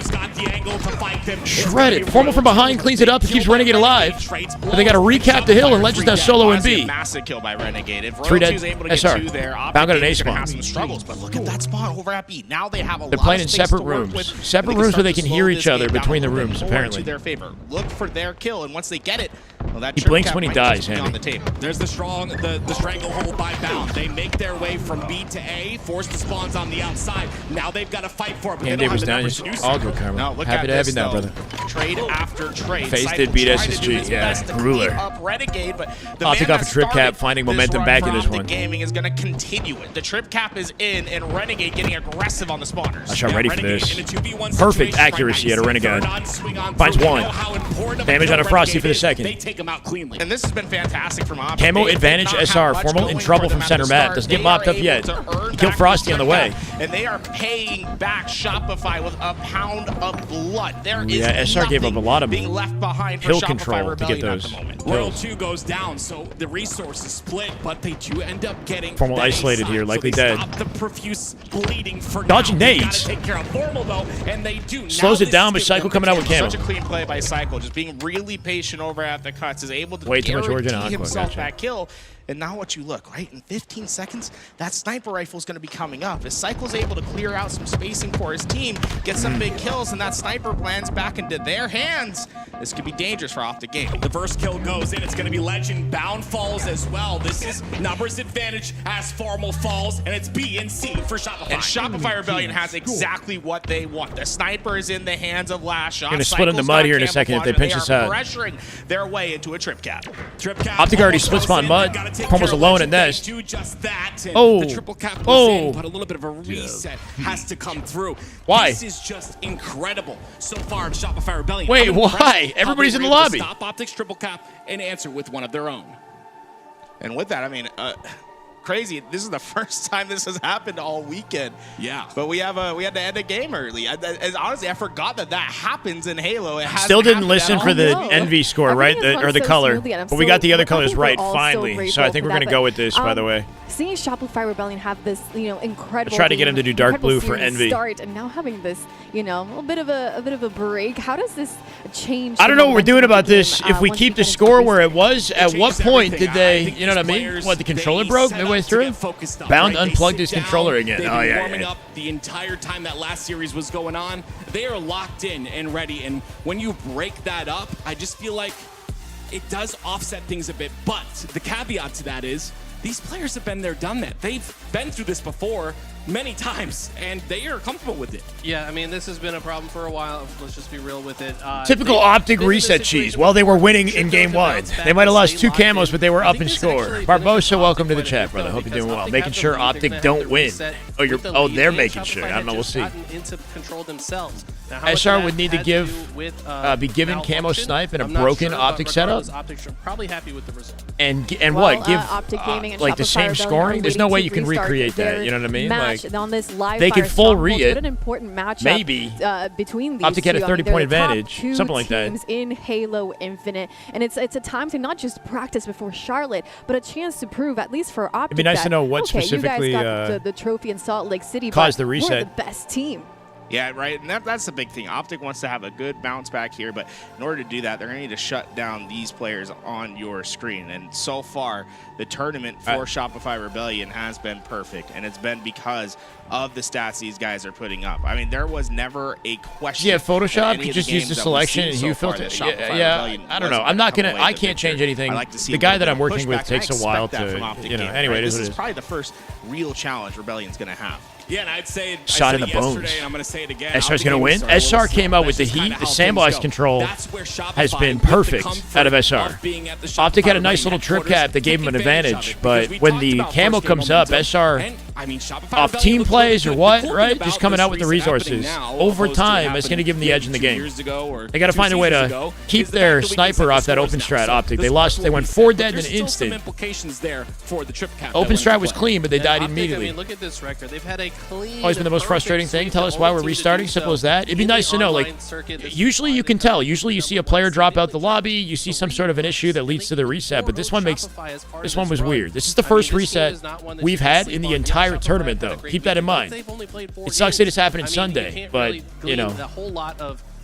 shredded. Formal from behind cleans it up and keeps Renegade alive. But they got to recap the hill and Legends now solo in B. Massive kill by Renegade. If 3 Royal dead 2 is able to get SR. 2 there, Bound got an A Optic spawn. have some struggles, but look at that spawn over at B. Now they have a They're lot playing of in space separate to work rooms. with, Separate and rooms start where they to can slow hear this each other game down between a the little rooms, bit more apparently. to their favor. Look for their kill, and once they get it, well, that He trip blinks cap when he might dies, just be Henry. on the table. There's the stranglehold by Bound. They make their way from B to A, force the spawns on the outside. Now they've got to fight for it, but And they it don't was have the down. numbers to do so. All good, Karma. No, look Happy at to have this, you now, though. brother. Trade after trade. FAZE Cycle did beat trying to do SSG, his yeah, best to keep ruler. up Renegade, but the Optic man off a that trip cap, started finding this momentum run back for in this Optic one. Gaming is going to continue it. The trip cap is in, and Renegade getting aggressive on the spawners. I shot ready for Renegade this. in a 2v1 Perfect situation accuracy right at now. a Renegade. Third on swing on Finds through. We one. know how important of a Damage kill on a Frosty Renegade for the is. second. They take a them out cleanly. And this has been fantastic from Optic. Camo They advantage did not SR. have much Formal in going trouble for them from at center the mat. start. Doesn't get They mopped are up yet. able to earn Kill back Frosty on the this way. turn, and they are paying back Shopify with a pound of blood. There is Yeah, SR gave up a lot of being left behind for hill Shopify control to Rebellion get at those the moment. Royal kills. 2 goes down, so the resources split, but they do end up getting Formal that isolated A side, here, so likely they dead. Stop the profuse bleeding for Dodging now. They nades. gotta take care of Formal though, and they do. Slows Now it down, but this is Cycle giving coming out with camo. Such a clean play by Cycle, just being really patient over at the cuts, is able to Way too much Origin guarantee Aqua, himself gotcha. that kill. And now what you look, right? In 15 seconds, that sniper rifle is going to be coming up. If Cycle's able to clear out some spacing for his team, get some big kills, and that sniper lands back into their hands, this could be dangerous for Optic game. The first kill goes in. It's going to be Legend. Bound falls as well. This is numbers advantage as Formal falls, and it's B and C for Shopify. And Shopify Rebellion has exactly what they want. The sniper is in the hands of Last Shot. Gonna split in the mud here in a second if they pinch us out. Pressuring their way into a trip cap. Optic already split spawn mud. Formal's alone at Nest. Do just that. And Oh. the triple cap was Oh. in, but a little bit of a reset has to come through. Why? This is just incredible so far in Shopify Rebellion. Wait, I'm impressed why? how Everybody's they in the were able lobby. to Stop Optic's triple cap and answer with one of their own. And with that, I mean, crazy. This is the first time this has happened all weekend. Yeah. But we had to end a game early. Honestly, I forgot that happens in Halo. It hasn't Still didn't happened listen at for all. the NV score, right? Everything has Or the gone so color. smoothly, and I'm But we so- got the other I colors think we're right all so finally. So I grateful think for we're that, going to but, go with this, by the way. Seeing Shopify Rebellion have this, incredible. I tried to get him to do dark incredible blue for series Envy. Start, and now having this, a bit of a break. How does this change? I don't the know what we're momentum doing of the about game, this. If we once keep the get into score where reset? it was, at what changes point did everything. they, I think you know what I these mean? players, What, the controller they broke set midway up to through? get focused up, Bound right? They unplugged sit his down, controller again. They've Oh, been yeah, warming yeah. up the entire time that last series was going on. They are locked in and ready. And when you break that up, I just feel like it does offset things a bit. But the caveat to that is these players have been there, done that. They've been through this before many times, and they are comfortable with it. Yeah, I mean, this has been a problem for a while. Let's just be real with it. Typical Optic reset cheese. Well, they were winning in game one. They might have lost 2 camos, but they were up in score. Barbosa, welcome to the chat, brother. Hope you're doing well. Making sure Optic don't win. Oh, they're making sure. I don't know. We'll see. Into control themselves. Now, how much SR of would that need to had give, do with, be given camo malfunction? snipe and a I'm not broken sure, Optic but setup. regardless, Optic are probably happy with the result. And Well, what? Give Optic Gaming and like the Shopify same Rebellion scoring? are There's no waiting way to you can restart recreate that. their You know what I mean? Match Like on this live they fire could full stronghold. re What it. an important matchup. Maybe. Between these Optic had a two. 30-point they're the top advantage, two something like that. teams in Halo Infinite, and it's a time to not just practice before Charlotte, but a chance to prove, at least for Optic, It'd be nice that, to know what okay, specifically, you guys got the trophy in Salt Lake City, caused but the reset. we're the best team. Yeah, right. And that's the big thing. Optic wants to have a good bounce back here, but in order to do that, they're going to need to shut down these players on your screen. And so far, the tournament for Shopify Rebellion has been perfect, and it's been because of the stats these guys are putting up. I mean, there was never a question. Yeah, Photoshop. in any You of the just use games the that we've selection seen and so hue far filter. that Shopify Yeah, Rebellion I don't know. wasn't I'm not come gonna. away I with can't the change victory. anything. I like to see The a guy little that bit I'm of working with pushback. takes I a while expect that from to, Optic you know. game, Anyway, right? it is This what is it is. probably the first real challenge Rebellion's going to have. Yeah, and I'd say Shot in the yesterday, bones. and I'm going to say it again. SR's going to win. SR came out with the heat. The sandblast control has been perfect out of SR. Optic had a nice little trip cap that gave him an advantage, but when the camo comes up, SR off team plays or what, right? Just coming out with the resources. Over time, it's going to give them the edge in the game. They got to find a way to keep their sniper off that open strat Optic. They lost. They went 4 dead in an instant. Implications there for the trip cap. Open strat was clean, but they died Optic, immediately. I mean, look at this record. They've had a clean. Always been the most frustrating thing. Tell us why we're restarting. Simple as that. It'd be nice to know. Like, usually you can tell. Usually you see a player drop out the lobby. You see some sort of an issue that leads to the reset. But this one was weird. This is the first reset we've had in the entire tournament, though. Keep that in mind. It sucks that it's happening Sunday, but you know,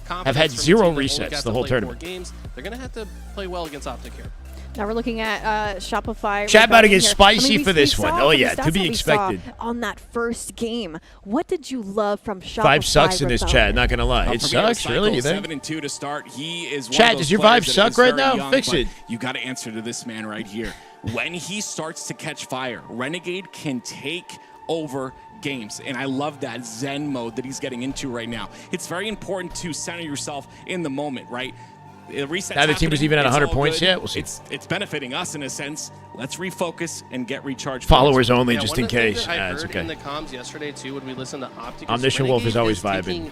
I've had 0 resets the whole tournament. They're gonna have to play well against Optic here. Now we're looking at Shopify. Chat about to get here. spicy we for this saw one. from Oh the yeah, stats to be that we saw expected. on that first game, what did you love from Shopify? 5 sucks in this Rebellion? chat. Not gonna lie, it sucks. Really, you think? 7-2 to start. He is one Chat, of those does your players vibe that suck is right very now? young, Fix but it. You got to answer to this man right here. When he starts to catch fire, Renegade can take over games, and I love that Zen mode that he's getting into right now. It's very important to center yourself in the moment, right? The reset's Now the team was even at happening, 100 it's all points good. yet. We'll see. It's benefiting us in a sense. Let's refocus and get recharged. Followers only, Yeah, just one in of the things case. that I It's heard okay. in the comms yesterday too when we listened to Optic. Omniscient Wolf is always vibing. taking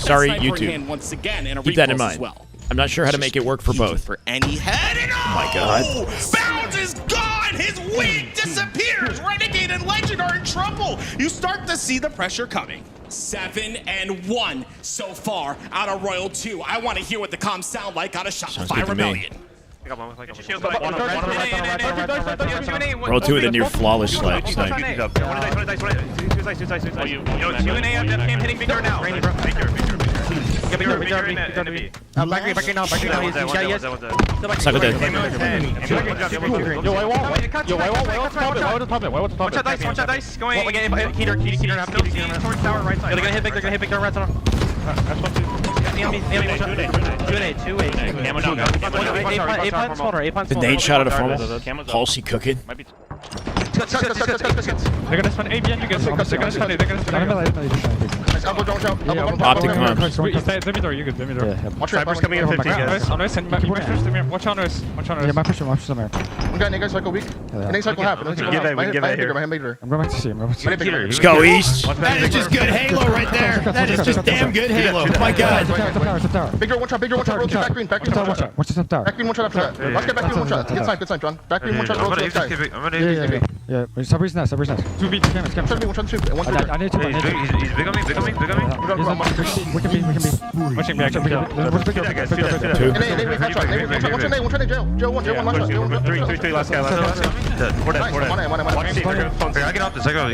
Sorry, sniper in YouTube. hand once again, and a Keep that in repulse as mind. well. I'm not sure how to make it work for both. For any head. And oh my God. Bounds is gone. players. Renegade and Legend are in trouble. You start to see the pressure coming. 7-1 so far out of Royal 2. I want to hear what the comms sound like out of Shopify Rebellion. Roll 2 with a near flawless snipe. Cycle dead. The nade shot at a formal. Halsey cooking. They're gonna spawn A behind you guys. They're gonna spawn A. Optic comms. Let me door. You good. Let me door. Watch Cyber's coming in 15, guys. Watch on us. Yeah, my push him there. I'm going to cycle weak. And cycle half. We can give that here. I'm going back to see him. Let's go east. That is just good Halo right there. That is just damn good Halo. My God. Big door, one shot, roll to back green, back green, one shot. Watch this up tower. Back green, one shot after that. Let's get back green, one shot. Good sign, John. Back green, one shot, roll to the sky. Yeah. Subreason nest. 2 beats, cameras. One shot, two. And one shot. I need 2. He's big on me. We can be. Watching back. One shot, Joe, one shot. Three, last guy. Four dead. I get off this. Get out. I'm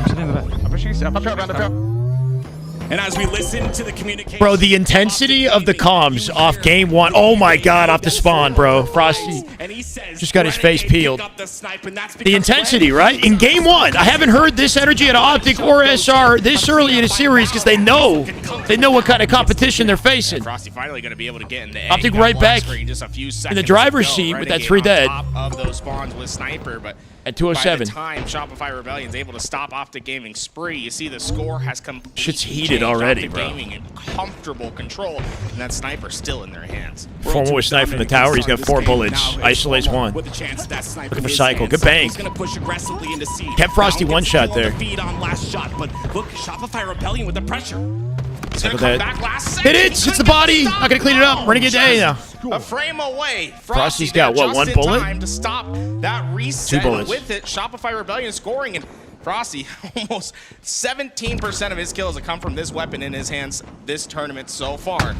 sitting in the back. I'm pushing Up here. And as we listen to the communication, Bro, the intensity of the comms off game 1. Oh my God, off the spawn, bro. Frosty just got his face peeled. The intensity, right? In game 1, I haven't heard this energy at Optic or SR this early in a series because they know what kind of competition they're facing. Frosty finally going to be able to get into A. Optic right back just a few in the driver's seat with that 3 dead. Top of those spawns with Sniper, but at 207. by the time Shopify Rebellion's able to stop Optic Gaming spree, you see the score has completely Shit's heated changed. already, Optic bro. Gaming in comfortable control, and that Sniper still in their hands. Formal with snipe from the tower. He's got 4 bullets. Isolates 1. with a chance that Sniper Looking for cycle. Good bang. He's going to push aggressively into C. Kept Frosty one shot there. Feed on last shot, but look, Shopify Rebellion with the pressure. Cycle dead. Hit it! Hits the body! Not gonna clean it up. Renegade to A now. A frame away. Frosty's got what? 1 bullet? Time to stop that reset. 2 bullets. With it, Shopify Rebellion scoring, and Frosty, almost 17% of his kills have come from this weapon in his hands this tournament so far.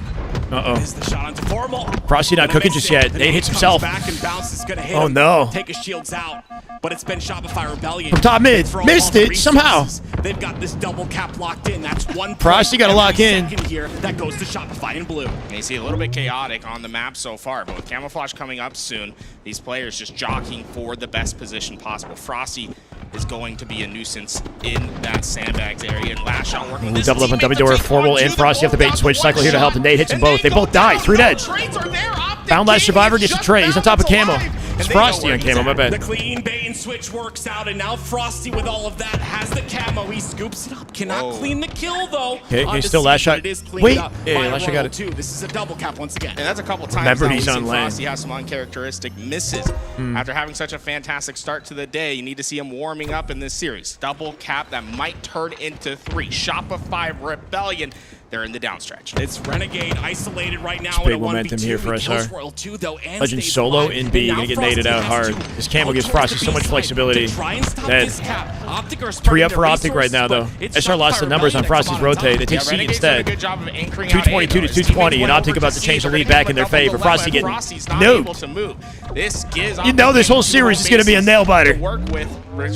Is the shot onto Formal. Frosty not cooking just yet. Nate hits himself. Back and bounces, gonna hit Oh him. no. Take his shields out. But it's been Shopify Rebellion. From top mid. Throw Missed all it the somehow. resources. They've got this double cap locked in. That's 1 point Frosty gotta every lock in. second here. That goes to Shopify in blue. And you see a little bit chaotic on the map so far, but with camouflage coming up soon, these players just jockeying for the best position possible. Frosty is going to be a nuisance in that sandbags area, and last shot working. Double up on W door. Formal and Frosty have the bait and switch. Cycle here to help, and Nate hits them both. They both die. 3 dead. Found last survivor gets a tray. He's on top of camo. It's Frosty on camo, my bad. The clean bait and switch works out, and now Frosty with all of that has the camo. He scoops it up. Cannot clean the kill though. Okay, On still the last scene, shot. but it is cleaned Wait. up Yeah, by last shot got Roll it. 2. This is a double cap once again. And that's a couple times Remember, now he's we've on seen lane. Frosty have some uncharacteristic misses. After having such a fantastic start to the day, you need to see him warming up in this series. Double cap that might turn into 3. Shopify Rebellion, they're in the downstretch. It's Renegade isolated right now. It's big in a momentum 1v2. here for He kills SR. Royal 2, though, and Legend stays solo alive. in B. And Gonna get now naded out Frosty hard. has This to camo gives go Frosty towards so much the B flexibility. side to try and stop Dead. this cap. Optic are 3 up spreading for their Optic right now, though. resources, but it's SR lost the Shopify numbers on Rebellion Frosty's that comes on rotate. They top. take C Renegade's done a instead. good job of anchoring 222 out to A, though. 220, and His Optic teammates about went to over change the C. lead They're back in their gonna pick favor. up Frosty the getting level, Frosty's not nuked. able to move. This gives You know this whole series is going to be a nail biter.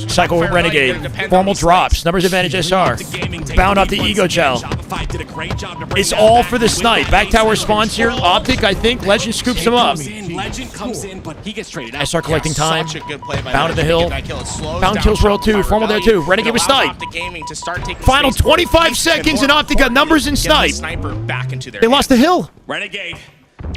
Cycle with Renegade. Formal drops. Numbers advantage SR. Bound up the Ego Gel. It's all for the snipe. Back tower spawns here. Optic, I think. Legend scoops him up. Legend comes in, but he gets traded out. SR collecting time. Such a good play by Bound at the hill. Legend to get that kill. It slows Bound down kills Royal 2. Shopify Formal there Rebellion. too. Renegade with It allows snipe. Optic Gaming to start taking Final space 25 and seconds, more and Optic got numbers in get the snipe. Sniper back into their They lost the hill. Renegade.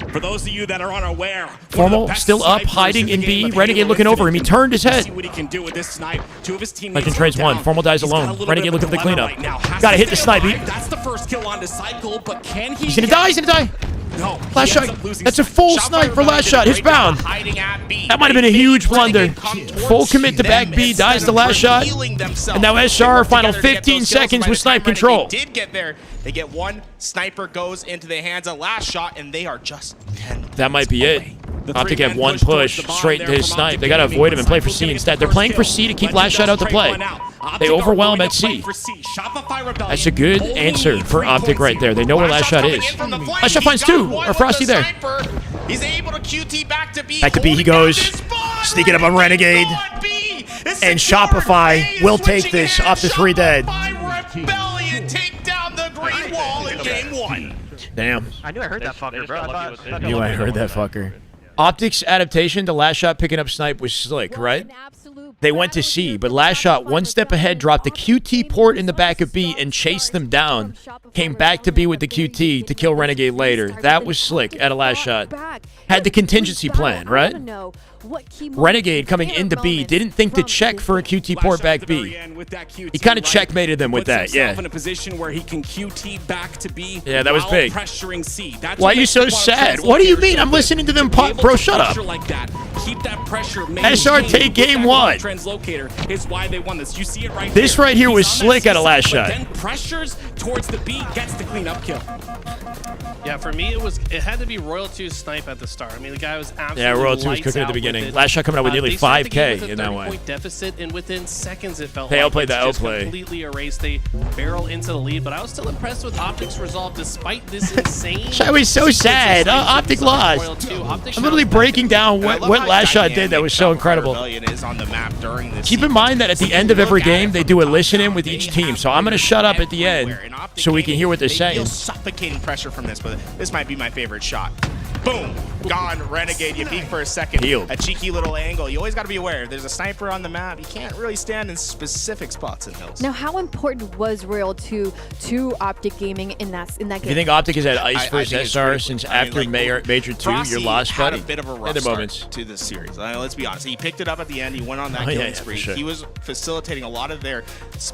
For those of you that are unaware, Formal still up, hiding in B. Renegade looking over him. He turned his head. See what he can do with this snipe. 2 of his teammates Legend trades are 1. down. Formal dies He's got a alone. little Renegade bit of looking a for the dilemma cleanup. right now. Has Gotta to hit the stay snipe. alive. That's the first kill on the cycle, but can he? He's gonna die. He's gonna die. No. Last shot. That's a full snipe for last shot. His bound. That might have been a huge blunder. Full commit to back B. Dies the last shot. And now SR final 15 seconds with snipe control. They did get there. They get 1. Sniper goes into the hands of last shot, and they are just 10. That might be it. Optic had one push straight into his snipe. They got to avoid him and play for C instead. They're playing for C to keep last shot out to play. They overwhelm at C. That's a good answer for Optic right there. They know where last shot is. Last shot finds two. Or Frosty there. He's able to QT back to B. Back to B he goes. Sneaking up on Renegade. And Shopify will take this off the 3 dead. Rebellion take down the green wall in game 1. Damn. I knew I heard that fucker, bro. I Knew I heard that fucker. Optic's adaptation to last shot picking up snipe was slick, right? They went to C, but last shot one step ahead, dropped the QT port in the back of B and chased them down. Came back to B with the QT to kill Renegade later. That was slick at a last shot. Had the contingency plan, right? Renegade coming into B didn't think to check for a QT port back B. He kind of checkmated them with that, yeah. In a position where he can QT back to B. Yeah, that was big. Pressuring C. That's Why are you so sad? What do you mean? I'm listening to them pop, bro. Shut up. Like that. Keep that pressure. SR take game 1. Translocator is why they won this. You see it right This there. right here was slick at a last shot. Then pressures towards the B, gets the cleanup kill. Yeah, for me, it had to be Royal 2's snipe at the start. I mean, the guy was absolutely Yeah, Royal 2 was lights cooking at the out beginning. with it. Last shot coming out with nearly They started the game 5K with a in that one. 30-point deficit, and within seconds, it felt They like outplayed it's the just outplay. completely erased. They barrel into the lead, but I was still impressed with Optic's resolve despite this insane. Shyway's so sad. Optic lost. I'm literally breaking down what last shot did that was so incredible. Is on the map during this Keep in mind that at the end of every game, they do a listen-in with each team. So I'm going to shut up at the end so we can hear what they're They saying. feel suffocating pressure from this, but this might be my favorite shot. Boom! Gone. Renegade. You peek for a second. Healed. A cheeky little angle. You always got to be aware. If there's a sniper on the map, you can't really stand in specific spots in hills. Now, how important was Royal 2 to Optic Gaming in that game? If you think Optic has had ice I versus think it's SR great. since I mean, after like, Major 2, you're Frosty lost, had buddy. a bit of a In rough the start moments. to this series. Let's be honest. He picked it up at the end. He went on that Oh, killing yeah, spree. for sure. He was facilitating a lot of their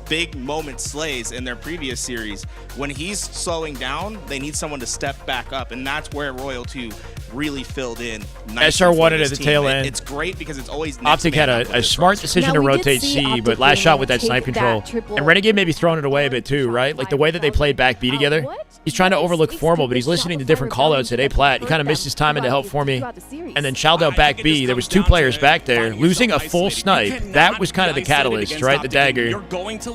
big moment slays in their previous series. When he's slowing down, they need someone to step back up, and that's where Royal 2 really filled in. SR won it at the tail end. It's great because it's always Optic had a smart decision to rotate C, but last shot with that snipe control. And Renegade maybe throwing it away a bit too, right? Like the way that they played back B together. He's trying to overlook Formal, but he's listening to different callouts at A Plat. He kind of missed his timing to help Formy. And then shelled out back B. There was 2 players back there. Losing a full snipe, that was kind of the catalyst, right? The dagger.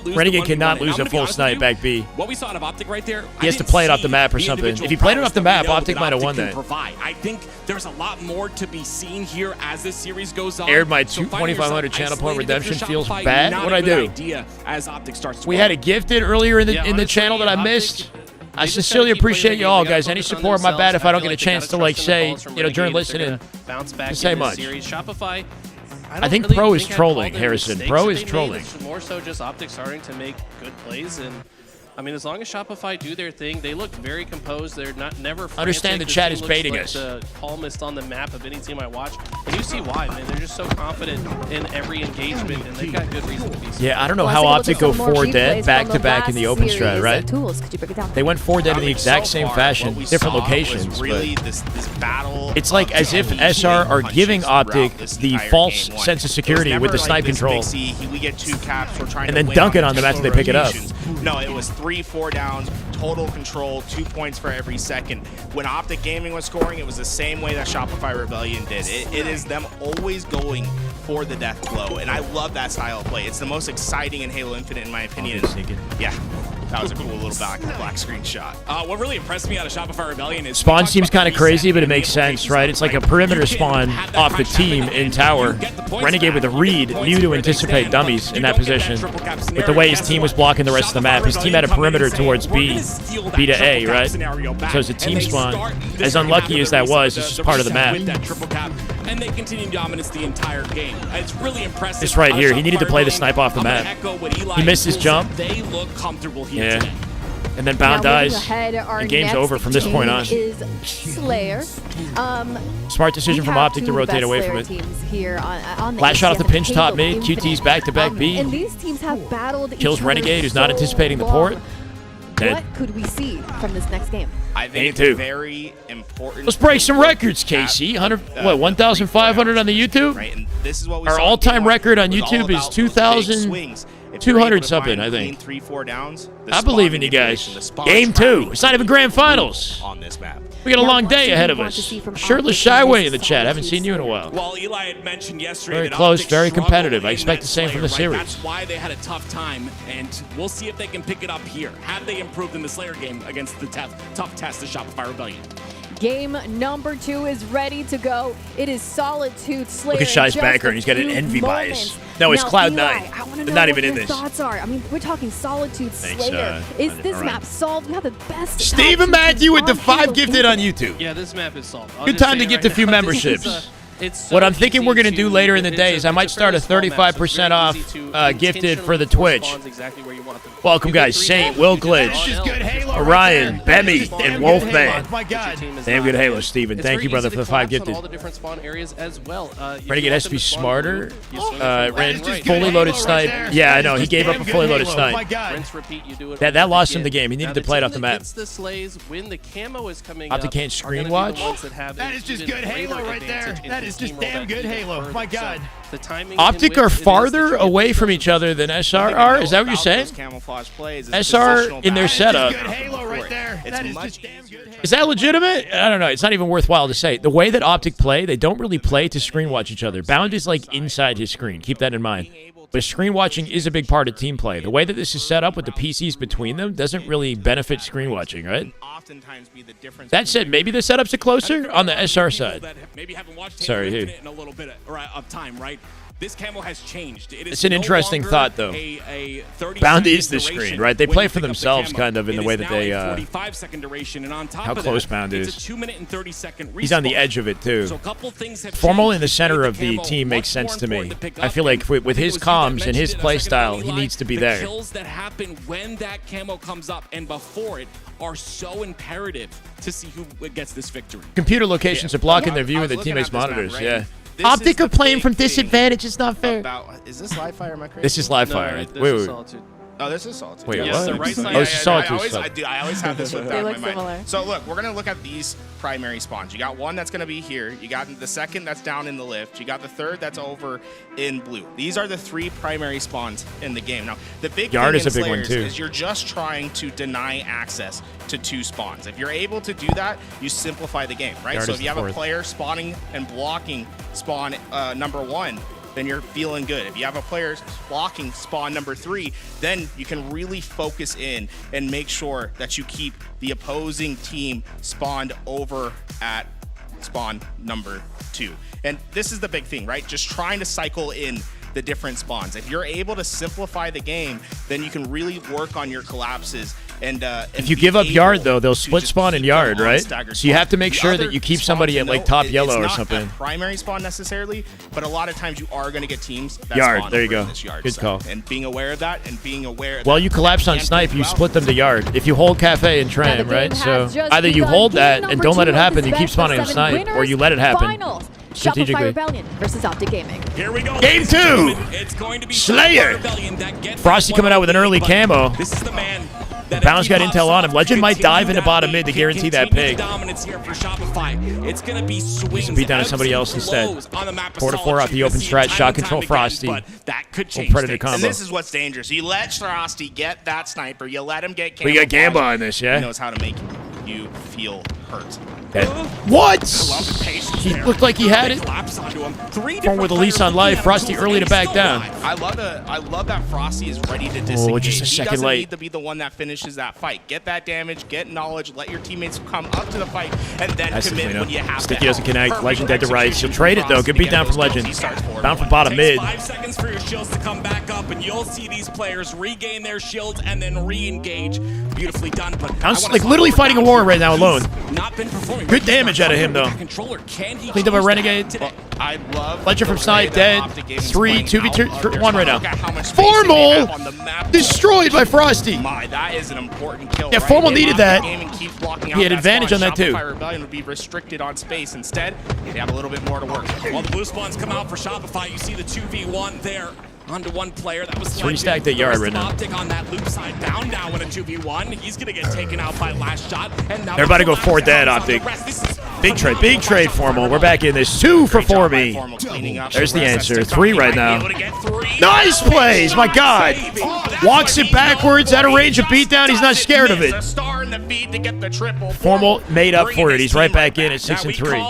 Renegade cannot lose a full snipe back B. What we saw out of Optic right there, He has to play it off the map or something. If he played it off the map, Optic might have won that. I think there's a lot more to be seen here as this series goes on. Aired my So finding 2500 yourself channel point isolated redemption if you're feels Shopify, bad. not What'd a I good do? idea as Optic starts to We win. had it gifted earlier in the honestly, channel that I Optic, missed. I they just sincerely gotta keep playing appreciate the you game. all, They gotta guys. Any focus on support, my bad if themselves. I don't feel get a like they chance to gotta like trust in the say, calls from during Renegade if they're listening. gonna bounce back say in this much. series. Shopify. I think Pro is trolling, Harrison. Pro is trolling. It's more so just Optic starting to make good plays, and I mean, as long as Shopify do their thing, they look very composed. They're never frantic. Understand the This chat team is looks baiting like us. The calmest on the map of any team I watch, and you see why, man. They're just so confident in every engagement, and they've got good reason to be so. Yeah, I don't know how Optic go 4 dead back to back in the open strat, right? They went 4 dead in the exact same fashion, different locations. Really, But this battle. it's like as if SR are giving Optic the false sense of security with the snipe control. We get 2 caps. We're trying And to then win dunk on it on them after they pick it up. rotations. No, it was 3-4 downs, total control, 2 points for every second. When Optic Gaming was scoring, it was the same way that Shopify Rebellion did. It is them always going for the death blow, and I love that style of play. It's the most exciting in Halo Infinite, in my opinion. Yeah, that was a cool little black screen shot. What really impressed me out of Shopify Rebellion is Spawn seems kind of crazy, but it makes sense, right? It's like a perimeter spawn off the team in tower. Renegade with a read knew to anticipate dummies in that position. With the way his team was blocking the rest of the map, his team had a perimeter towards B to A, right? So it's a team spawn. As unlucky as that was, it's just part of the map. And they continue dominance the entire game. It's really impressive. This right here, he needed to play the snipe off the map. He missed his jump. They look comfortable here Yeah. today. And then Bound dies. Our The game's next over from this point on. team is Slayer. Smart decision We from have Optic to 2 rotate best away Slayer from it. teams here on the Last shot off the ACS pinch top Halo mid. QT's back-to-back B. And these teams have battled Kills each other Renegade, who's not so anticipating the long. port. Dead. What could we see from this next game? I think Me too. it's very important. Let's break some records, Casey. 1,500 on the YouTube? Right, and this is what we Our saw in all-time game 1. record on It was all YouTube is about those big 2,000. swings. If 200 something, I think. 3-4 downs. I believe in you guys. Game 2. It's not even grand finals. On this map. We got a long day ahead of us. Shirtless Shyway in the chat. Haven't seen you in a while. Well, Eli had mentioned yesterday Very that close, Optic very struggled competitive. I in expect that the same from the Slayer, right? series. That's why they had a tough time, and we'll see if they can pick it up here. Have they improved in the Slayer game against the tough test of Shopify Rebellion? Game number 2 is ready to go. It is Solitude Slayer. Look at Shy's backer, and he's got an envy bias. No, it's Cloud9. I want to know not what even in your this. thoughts are. I mean, we're talking Solitude Thanks, Slayer. Is this all right. map solved? We have the best. Stephen Matthew with the 5 gifted on YouTube. Yeah, this map is solved. Good time to gift a few memberships. What I'm thinking we're going to do later in the day is I might start a 35% off gifted for the Twitch. Welcome, guys. Saint, Will Glitch, Orion, Bemmy, and Wolfman. My God. Damn good Halo, Steven. Thank you, brother, for the 5 gifted. All the different spawn areas as well. Ready to get SP Smarter? Ran fully loaded snipe. Yeah, I know. He gave up a fully loaded snipe. That lost him the game. He needed to play it off the map. The slays when the camo is coming Optic can't screen watch? That is just good Halo right there. That is just damn good Halo. My God. The timing Optic are farther away from each other than SR are? Is that what you're saying? SR in their setup. Is that legitimate? I don't know. It's not even worthwhile to say. The way that Optic play, they don't really play to screen watch each other. Bound is like inside his screen. Keep that in mind. But screen watching is a big part of team play. The way that this is set up with the PCs between them doesn't really benefit screen watching, right? That said, maybe the setups are closer on the SR side. Sorry, dude. In a little bit of time, right? This camo has changed. It's an interesting thought, though. Bound is the screen, right? They play for themselves, kind of, in the way that they. How close Bound is. It's a 2-minute and 30-second respawn. He's on the edge of it, too. So a couple things have Formal in the changed. center of the Camo, team makes much sense more to me. important pick I up, feel like and with I think his it was you that comms and mentioned his it a play second style, ago, he Eli. needs to be the there. Kills that happen when that camo comes up and before it are so imperative to see who gets this victory. Computer locations are blocking their view of the teammates' monitors, yeah. Optic are playing from disadvantage. It's not fair. Is this live fire? Am I crazy? This is live fire. This Wait. is Solitude. Oh, this is Solitude. Wait, Yes, what? the right side. Oh, this is Solitude. I always have this with They in look my mind. similar. So look, we're gonna look at these primary spawns. You got one that's gonna be here. You got the second that's down in the lift. You got the third that's over in blue. These are the 3 primary spawns in the game. Now, the big Yard thing is in a big one, Slayers too. is you're just trying to deny access to 2 spawns. If you're able to do that, you simplify the game, right? Yard So is if you the have a fourth. player spawning and blocking spawn number 1, then you're feeling good. If you have a player blocking spawn number 3, then you can really focus in and make sure that you keep the opposing team spawned over at spawn number 2. And this is the big thing, right? Just trying to cycle in the different spawns. If you're able to simplify the game, then you can really work on your collapses. And If you give up yard, though, they'll split spawn in yard, right? So you have to make sure that you keep somebody at like top yellow or something. It's not primary spawn necessarily, but a lot of times you are going to get teams that Yard, spawn there you over in go. this yard Good site. call. And being aware of that and being aware Well, that you collapse on can snipe, take you out. split them to yard. If you hold cafe and tram, right? So either you hold that and don't let it happen, you keep spawning on snipe, or you let it happen. Finals. Shopify Strategically. Rebellion versus Optic Gaming. Here we go. Game 2. It's going to be Slayer. Rebellion that gets Frosty coming out with an early camo. This is the man. Bounce got intel on him. Legend might dive into bottom mid to guarantee that pig. Dominance here for Shopify. It's going to be swings. Beat down to somebody else instead. 4-4 off the open strat. Shot control Frosty. That could Full change predator things. combo. And this is what's dangerous. You let Frosty get that sniper. You let him get We got camouflage. Gamba on this, yeah? He knows how to make you feel hurt. What? I love the patience He there. looked like he had it. Collapse onto him. Form with a lease on life. Frosty early to back down. I love that Frosty is ready to disengage. Oh, just a second he doesn't late. need to be the one that finishes that fight. Get that damage, get knowledge, let your teammates come up to the fight, and then That's commit when you have Sticky to. doesn't connect. Perfect Legend dead to right. execution She'll trade it, from though. Frosty Good to beat get down from those kills. Legend. He starts forward. Bound from bottom Takes mid. 5 seconds for your shields to come back up, and you'll see these players regain their shields and then re-engage. Beautifully done. But Bounce like literally fighting a war right now alone. Not been performing. Good damage out of him, though. Controller, can he Cleaned up a change that renegade. today? I love Legend from snipe dead. 3, 2v1 right now. Look at how much space they have Formal on the map. destroyed by Frosty. My, that is an important kill. Yeah, right? Formal If needed Optic that. Gaming keeps blocking He out had that advantage spawn, on that, too. Shopify Rebellion would be restricted on space. Instead, they have a little bit more to work with. While the blue spawns come out for Shopify, you see the 2v1 there. onto one player. That was Three stacked that yard right now. Optic on that loop side down now in a 2v1. He's gonna get taken out by last shot. And now they're about to go 4 dead, Optic. Big trade, Formal. We're back in this. 2 for 4B. There's the answer. 3 right now. Nice plays, my God. Walks it backwards out of range of beatdown. He's not scared of it. Formal made up for it. He's right back in at 6 and 3.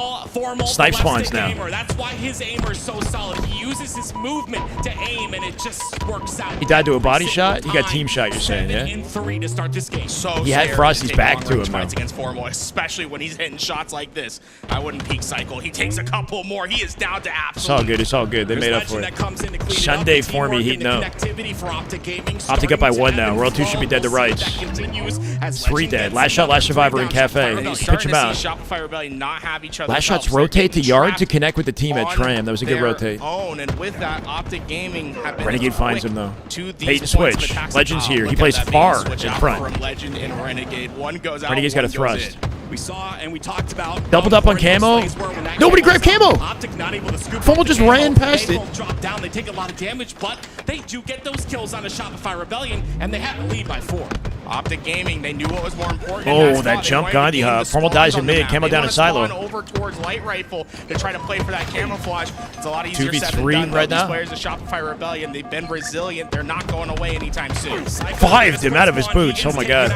Snipe spawns now. That's why his aimer is so solid. He uses his movement to aim, and it just works out. He died to a body shot? He got team shot, you're saying, yeah? 7 and 3 to start this game. So he had Frosty's back to him, though. Against Formal, especially when he's hitting shots like this. I wouldn't peek cycle. He takes a couple more. He is down to absolute. It's all good. They made up for it. Sunday for me heating up. Optic up by 1 now. World 2 should be dead to rights. 3 dead. Last shot, last survivor in Cafe. Pitch him out. Shopify Rebellion not have each other. Last shots rotate to yard to connect with the team at Tram. That was a good rotate. And with that, Optic Gaming have been Renegade finds him though. Bait and switch. Legend's here. He plays far in front. From Legend and Renegade. One goes out. Renegade's got a thrust. We saw and we talked about doubled up on camo. Nobody grabbed camo. Optic not able to scoop. Formal just ran past it. Drop down. They take a lot of damage, but they do get those kills on a Shopify Rebellion, and they have a lead by 4. Optic Gaming, they knew what was more important. Oh, that jump Gandhi hop. Formal dies in mid. Camo down in silo. Over towards light rifle to try to play for that camouflage. It's a lot easier said than 2v3 done. right now. These players of Shopify Rebellion, they've been resilient. They're not going away anytime soon. 5'd him out of his boots. Oh my God.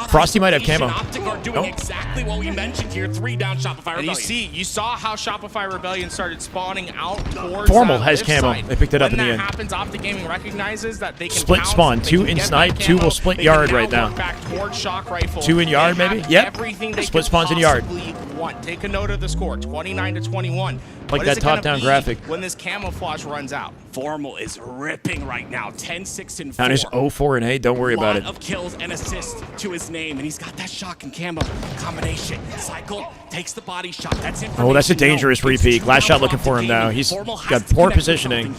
Frosty might have camo. Optic are doing exactly what we mentioned here. 3 down Shopify Rebellion. And you saw how Shopify Rebellion started spawning out towards Formal has camo. They picked it up in the end. When that happens, Optic Gaming recognizes that they can split spawn. 2 in snipe. 2 will split yard right now. 2 in yard maybe? Yep. Split spawns in yard. Take a note of the score. 29 to 21. Like that top-down graphic. When this camouflage runs out. Formal is ripping right now. 10, 6, and 4. Down his 0-4 and 8. Don't worry about it. A lot of kills and assists to his name, and he's got that shock and camo combination. Cycle takes the body shot. That's it. Oh, that's a dangerous repeat. Last shot looking for him now. He's got poor positioning.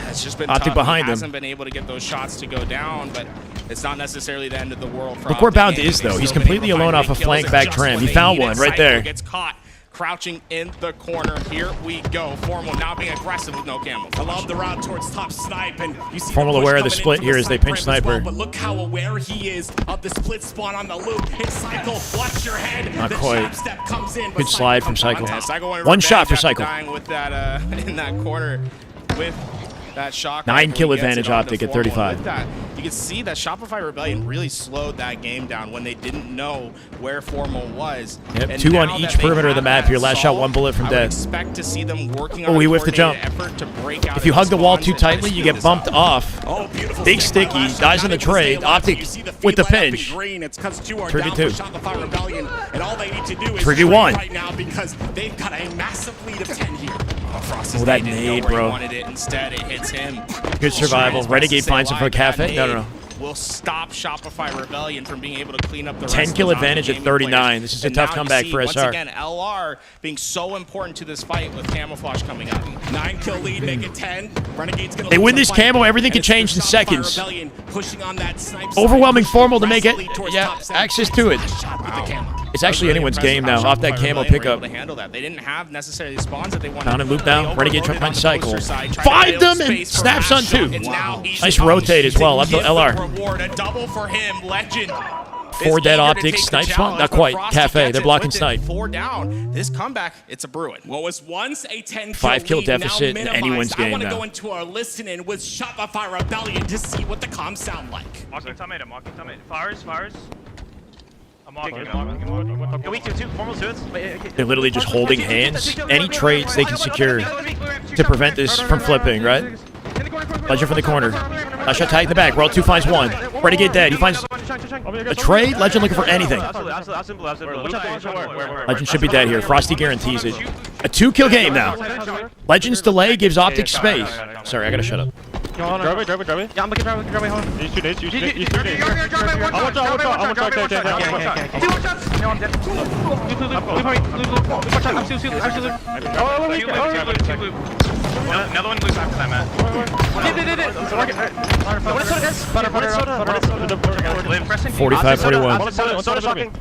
It's just been Optic tough. behind he him. hasn't been able to get those shots to go down, but it's not necessarily the end of the world for Look where Optic Bound Gaming. is, though. They've He's still completely been able to alone find off a big kills flank and back just tram. when He they found need one it, right Cycle there. Gets caught. Crouching in the corner. Here we go. Formal now being aggressive with no camo. I love the route towards top snipe, and you see Formal aware of the split here as they pinch sniper. But look how aware he is of the split spawn on the loop. Hit Cycle, watch your head. Not the quite. trap step comes in. Good slide from Cycle. Yeah, Cycle went One shot for after Cycle. dying with that in that corner with that shock. 9 kill He gets advantage it onto Optic at Formal. 35. With that, you can see that Shopify Rebellion really slowed that game down when they didn't know where Formal was. Yep, And 2 now on that each they perimeter of the have map that here. Last shot, solved, 1 bullet from I would dead. expect to see them working on Oh, a he whiffed the jump. coordinated effort to break out If you of hug the wall spawns too and try to tightly, you speed get this bumped up. off. Oh, beautiful. Big sticky. Dies in the trade. Optic with the pinch. Green. It's because 2 are Trigger down 2. for Shopify Rebellion, and all they need to do is Trigger trade 1. right now because they've got a massive lead of 10 here. Frosty's Oh, that didn't know nade, where he bro. wanted it. Instead, it hits him. Good survival. Renegade finds him for a cafe. No. Will stop Shopify Rebellion from being able to clean up the 10 rest kill of those advantage at Optic 39. Gaming This is players. a And tough now you comeback see, for once SR. again, LR being so important to this fight with camouflage coming up. 9 kill lead, make it 10. Renegade's gonna They lose win the this fight, camo, everything and can it's change in Shopify seconds. Rebellion pushing on that snipe Overwhelming side, Formal to make it. aggressively towards Yeah, top center. access to it. Last shot with the camo. It's actually anyone's game now. Off that camo pickup. To handle that. They didn't have necessarily the spawns that they wanted. Down and loop now. They Renegade overloaded trying on to the cycle. poster side, tried to 5 build them and space for snaps last on shot. 2. It's now easy. Nice rotate as well. Up to Give the LR. reward, a double for him. Legend. 4 dead Eager to Optic. take the Snipe spawn? challenge, Not but quite. Frosty Cafe. gets They're it blocking with it. snipe. 4 down. This comeback, it's a Bruin. What was once a 10 5 kill lead, deficit now in minimized. anyone's I game want to now. go into our listening with Shopify Rebellion to see what the comms sound like. Walking tomato. Flowers. I'm walking. Weak two, formal suits. They're literally just holding hands. Any trades they can secure to prevent this from flipping, right? Legend from the corner. Last shot tag in the back. World 2 finds 1. Renegade dead. He finds a trade. Legend looking for anything. Legend should be dead here. Frosty guarantees it. A 2 kill game now. Legend's delay gives Optic space. Sorry, I gotta shut up. Drive away. Yeah, I'm looking drive away. He's 2 days. I'm one shot. No, I'm dead. Another one loose after that, Matt. 45-41. Soda shocking.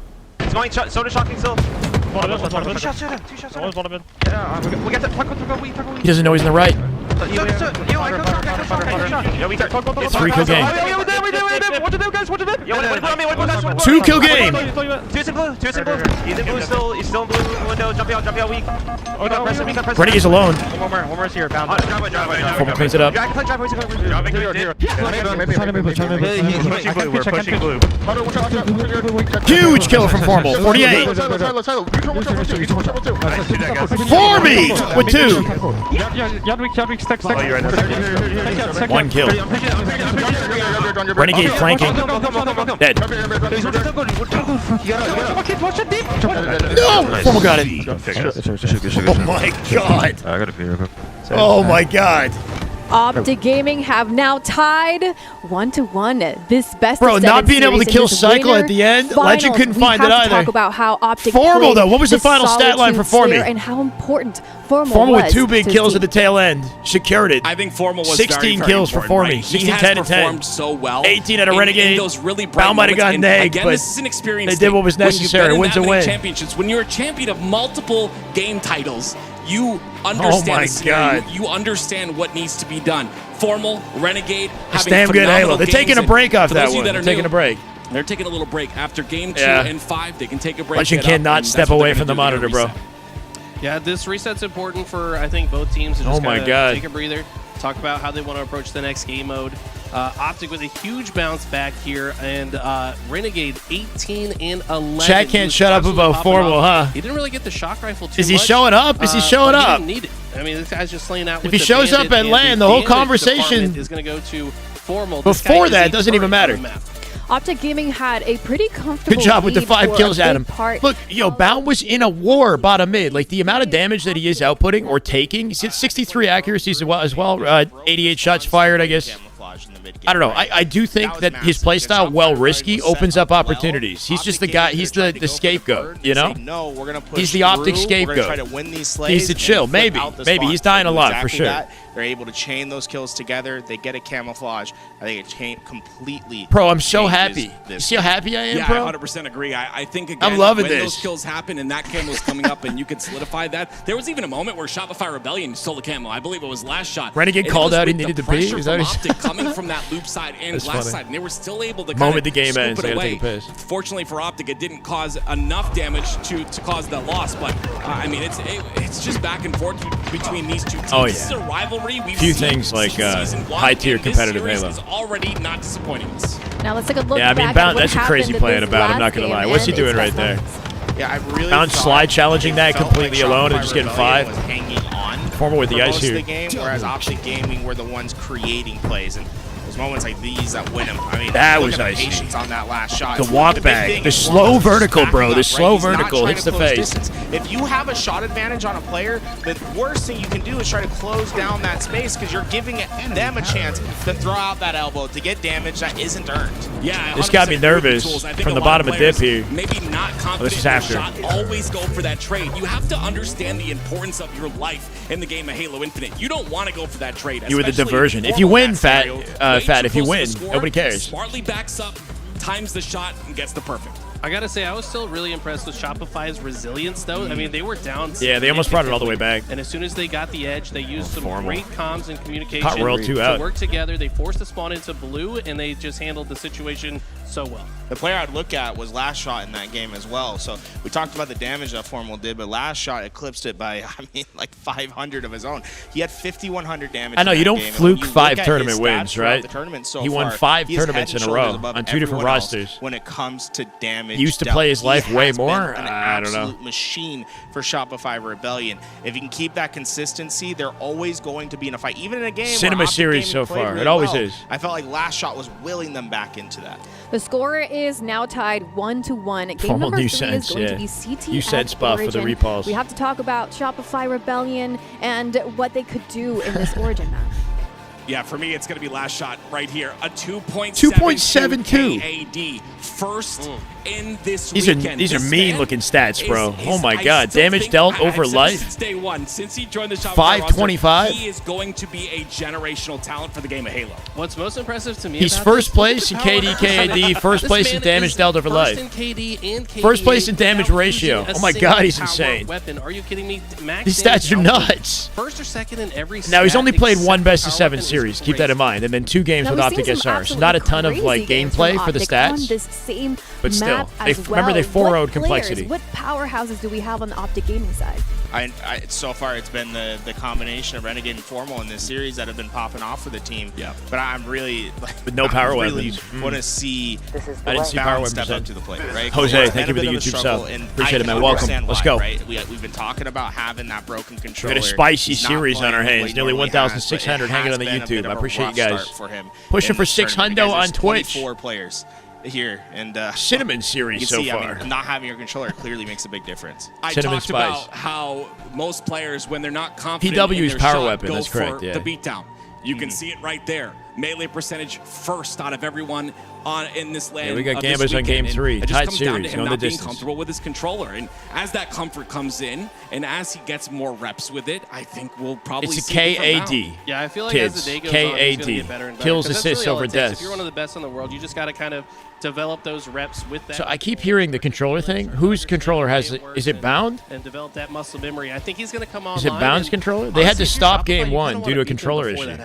It's going soda shocking still. Two shots. One. Yeah, we get that. He doesn't know he's in the right. It's 3-kill game. 2-kill game. Two in blue. He's in blue still. He's still in blue window. Jumping out along. Renegade's alone. One more here. Bound. Formal cleans it up. We're pushing blue. Huge kill from Formal. 48. Formy with 2. 1 kill. Renegade flanking. Dead. No! Formal got it. Oh my god. I got a fear. Oh my god. Optic Gaming have now tied 1-1. This best Bro, of not 7 being able to series in kill this Cycle winner at the end, finals. Legend couldn't find it We have to either. talk about how Optic Formal played though, what was the this final stat line for solitude Formy? sphere and how important Formal Formal was with 2 big to kills his at the tail end. Secured it. I think Formal was 16 very, very kills for important, Formy. right? 16, He has 10, and 10. performed so well. 18 at a in Renegade. those really bright Bound might have moments. gotten And egg, again, but this is an experience they did what was thing. When you've necessary. been in Wins that a many win. championships, when you're a champion of multiple game titles, you understand my the scenario. God. You understand what needs to be done. Formal, Renegade, It's having damn good phenomenal Halo. They're taking games, a and break off for that those of you one. that They're are taking new, a break. They're taking a little break. After game 2 Yeah. and 5, they can take a break. Legend get up, cannot and step that's what away they're from the gonna do. They're monitor, gonna bro. reset. Yeah, this reset's important for, I think, both teams to just Oh my kinda God. take a breather, talk about how they want to approach the next game mode. Optic with a huge bounce back here, and Renegade 18 and 11. Chat He can't was shut up absolutely about popping Formal, off. huh? He didn't really get the shock rifle too Is he much, showing up? Is he showing but up? He didn't need it. I mean, this guy's just laying out with If he the shows up bandit, at and land, the whole bandit conversation department is going to go to Formal. This guy before is that a doesn't even turret on matter. the map. Optic Gaming had a pretty comfortable Good job with the lead 5 for kills, a big Adam. part. Look, yo, Bound was in a war bottom mid. Like, the amount of damage that he is outputting or taking, he's at 63 accuracies as well. 88 shots fired, I guess. I don't know. I do think that his playstyle, while risky, opens up opportunities. He's just the guy. He's the scapegoat, you know? No, we're gonna push He's the Optic through. We're gonna try scapegoat. to win these slays. He's the and chill. flip Maybe. out the Maybe. spot. He's dying They a do lot, for exactly sure. that. They're able to chain those kills together. They get a camouflage. I think it completely. Bro, I'm so changes happy. You this see how happy I am, Yeah, bro? I 100% agree. I think, again, I'm loving when this. those kills happen and that camo was coming up and you could solidify that, there was even a moment where Shopify Rebellion stole a camo. I believe it was last shot. Renegade And it called was out he with the needed to pee? pressure Is that from what he Optic coming from that loop side and That's glass funny. side, and they were still able to Moment kind the of game scoop ends, it I gotta away. take a piss. Fortunately for Optic, it didn't cause enough damage to cause the loss, but I mean, it's just back and forth between these two teams. Oh, This is yeah. a rivalry. We've Few seen things like season one, high-tier and this competitive series Halo. is already not disappointing us. Now let's take a look Yeah, I mean, back Bound, at what that's a crazy happened play in in this Bound, I'm last not going to game lie. What's he and doing its right best there? moments. Yeah, I really Bound thought slide challenging it that felt completely like alone and Shopify just getting Rebellion 5. was hanging on Formal with the for ice most here. of the game, whereas Optic Gaming were the ones creating plays. And there's moments like these that win them. I mean, That look was at the icy. patience on that last shot. The walk big back, thing the is slow Formal's vertical, backing bro, up, the right? slow He's not vertical trying hits to the close face. distance. If you have a shot advantage on a player, the worst thing you can do is try to close down that space because you're giving them a chance to throw out that elbow to get damage that isn't earned. Yeah, This got me 100% nervous tools. I think from a the lot bottom of dip players here. Maybe not confident this is in their after. shot. Always go for that trade. You have to understand the importance of your life in the game of Halo Infinite. You don't want to go for that trade. You were the especially diversion. If Formal you in win, that Fat, scenario. Way Fat, too if you close to win, the score, nobody cares. Smartly backs up, times the shot, and gets the perfect. I gotta say, I was still really impressed with Shopify's resilience, though. I mean, they were down. Yeah, they almost brought it all the way back. And as soon as they got the edge, they used some great comms and communication Hot World 2 to out. work together. They forced the spawn into blue, and they just handled the situation so well. The player I'd look at was Last Shot in that game as well. So we talked about the damage that Formal did, but Last Shot eclipsed it by, I mean, like 500 of his own. He had 5,100 damage. I know, in you that don't game. And fluke when you 5 look at tournament his stats wins, throughout right? The tournament so He won far, 5 he is tournaments head in and a row shoulders above on 2 different everyone else rosters. when it comes to damage. He used to dealt. play his life He way has been more? An I don't know. absolute machine for Shopify Rebellion. If you can keep that consistency, they're always going to be in a fight. Even in a game Cinema where Optic series Gaming so played far. really It always well, is. I felt like Last Shot was willing them back into that. The score is now tied 1-1. Game Formal number new 3 sense, is going yeah. to be CT New sense at buff for the Origin. repulse. We have to talk about Shopify Rebellion and what they could do in this Origin map. Yeah, for me, it's going to be Last Shot right here. A 2.72 2.72. KAD. First in this These weekend. are This mean man looking stats, bro. is- Oh my I God, still damage think- dealt over I've said life. this since day one, since he joined the Shopify 525? roster, he is going to be a generational talent for the game of Halo. What's most impressive to me He's about first this, place in look at the KD, power KAD, percentage. first This place in man damage is dealt over first life. in KD and KD First place in damage without ratio. using a Oh my single God, he's power insane. Weapon. Are you kidding me? Max These damage stats are output. nuts. First or second in every Now, he's stat only played except one best of power 7 weapon is series. Keep that in mind. And then 2 games Now, with we've Optic seen some SR. So not a ton of absolutely like crazy gameplay games for the from Optic on stats. this same But still, map as remember they well. 4-0'd What complexity. players, what powerhouses do we have on the Optic gaming side? So far, it's been the combination of Renegade and Formal in this series that have been popping off for the team. Yeah. But I'm really With no power I really weapons. want to see I didn't see power Bound step weapons. up to the plate, right? Jose, It's thank been you a for the bit of a YouTube struggle, sub. and Appreciate I it, man. can Welcome. understand Let's why, go. Right? We've been talking about having that broken controller. We got a spicy He's not series on our playing the way hands. he Nearly normally 1,600 has, but it hanging on the has been a YouTube. bit I of a appreciate you rough guys. start for him Pushing in for this 600 tournament. on There's Twitch. 24 players here, and Cinnamon series you so can see, far. I mean, not having your controller clearly makes a big difference. I Cinnamon talked spice. about how most players, when they're not confident PW in is their power shot, weapon, go that's for correct, yeah. the beatdown. You can see it right there. Melee percentage first out of everyone in this land. Yeah, we got of this Gambas on weekend. game And 3. It just Tight comes down to series, him going the not being distance. comfortable with his controller. And as that comfort comes in, and as he gets more reps with it, I think we'll probably It's a see it from now. KAD. Yeah, I feel like Kids. as the day goes on, he's going to KAD. get better and better. Kills, 'cause that's assists really all over it takes. deaths. If you're one of the best in the world, you just got to kind of develop those reps with that. So I keep hearing the controller thing. Whose controller has it? Is it Bound? and develop that muscle memory. I think he's going to come on. Is it Bound's controller? They had to stop game 1 due to a controller issue.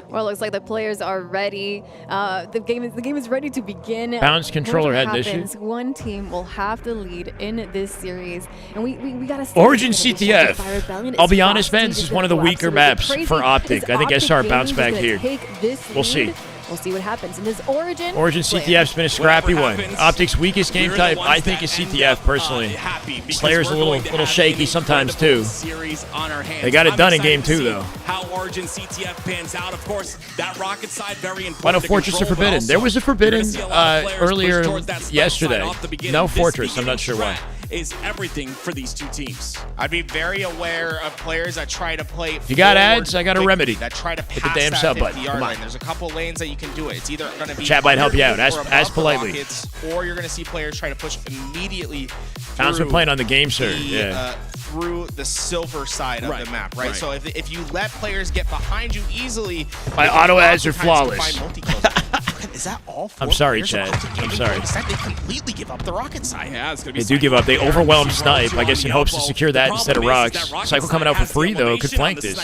Well, it looks like the players are ready. The game is ready to begin. Bounce controller Whatever had an issue? happens, one team will have to lead in this series, and we gotta see. Origin what's gonna be CTF. Shopify Rebellion. I'll Is be honest, Frosty man, this just is one of the gonna go weaker absolutely maps crazy? for Optic. Is I think Optic SR Gaming bounce just back gonna here. take this We'll see. lead? We'll see what happens. And this Origin. Origin CTF's been a scrappy one. Optic's weakest game We're the type, ones I think, that is end CTF up, personally. happy because Slayer's a we're little going to have shaky an sometimes incredible too. Series on our hands. They got it I'm done in excited game to 2 see though. How Origin CTF pans out, of course, that rocket side very important. Why no to Fortress or control, but Forbidden? also There was a you're Forbidden gonna see a lot of players push earlier towards that snipe yesterday. side off the beginning. No This Fortress. I'm not sure beginning why. strat Is everything for these two teams. I'd be very aware of players that try to play. If you got forward ads, I got a quickly, remedy. That try to Hit the pass damn that sub button. 50-yard Come on. line. There's a couple lanes that you can do it. It's either going to be Chat might help you out, underneath as or above the politely. rockets, or you're going to see players try to push immediately. Bounce been through playing on the game, sir. the, Yeah. through the silver side of the map, right? So if you let players get behind you easily, My they can auto ads are oftentimes flawless. find multi-kills. Is that all four I'm sorry, players of Chad. Optic I'm Gaming sorry. playing? It's like they completely give up the rocket side. Yeah, it's going to be. They do give up. They overwhelm Snipe, I guess, in hopes to secure that instead of Rocks. Cycle coming out for free, though, could flank this.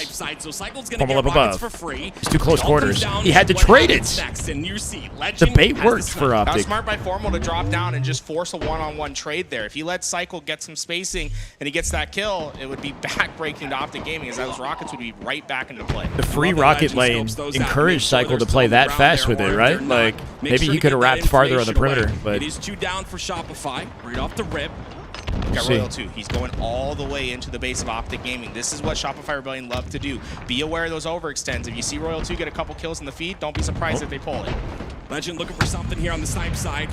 Pummel up above. It's too close quarters. He had to trade it. The bait worked for That was Optic. smart by Formal to drop down and just force a one-on-one trade there. If he lets Cycle get some spacing and he gets that kill, it would be back-breaking to Optic Gaming, as those rockets would be right back into play. The free rocket lane encouraged Cycle to play that fast with it, right? Like, maybe he could have wrapped farther on the perimeter, but It is 2 down for Shopify. Right off the rip. Got See. Royal 2. He's going all the way into the base of Optic Gaming. This is what Shopify Rebellion love to do. Be aware of those overextends. If you see Royal 2 get a couple kills in the feed, don't be surprised if they pull it. Legend looking for something here on the snipe side.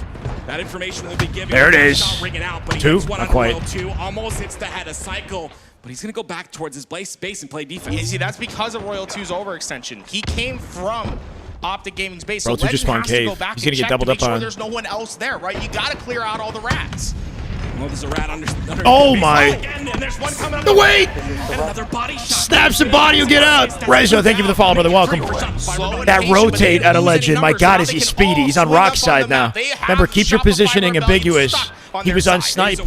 That information will be given. There it is. Shot ringing out, but he 2, hits one not on quite. Royal 2. Almost hits the head of Cycle, but he's going to go back towards his base and play defense. You see, that's because of Royal 2's overextension. He came from Optic Gaming's base. So Royal 2 just Legend spawned has to go cave. back He's and gonna get check doubled to make up sure on. there's no one else there, right? You got to clear out all the rats. Well, there's a rat under Oh base. my. Again, and there's one coming up The weight! And another body shot. Snaps the body, you'll get out. Rezo, thank you for the follow, brother. Welcome. That rotate out of Legend. My God, is he speedy? He's on Rock side now. Remember, keep your positioning ambiguous. He was on Snipe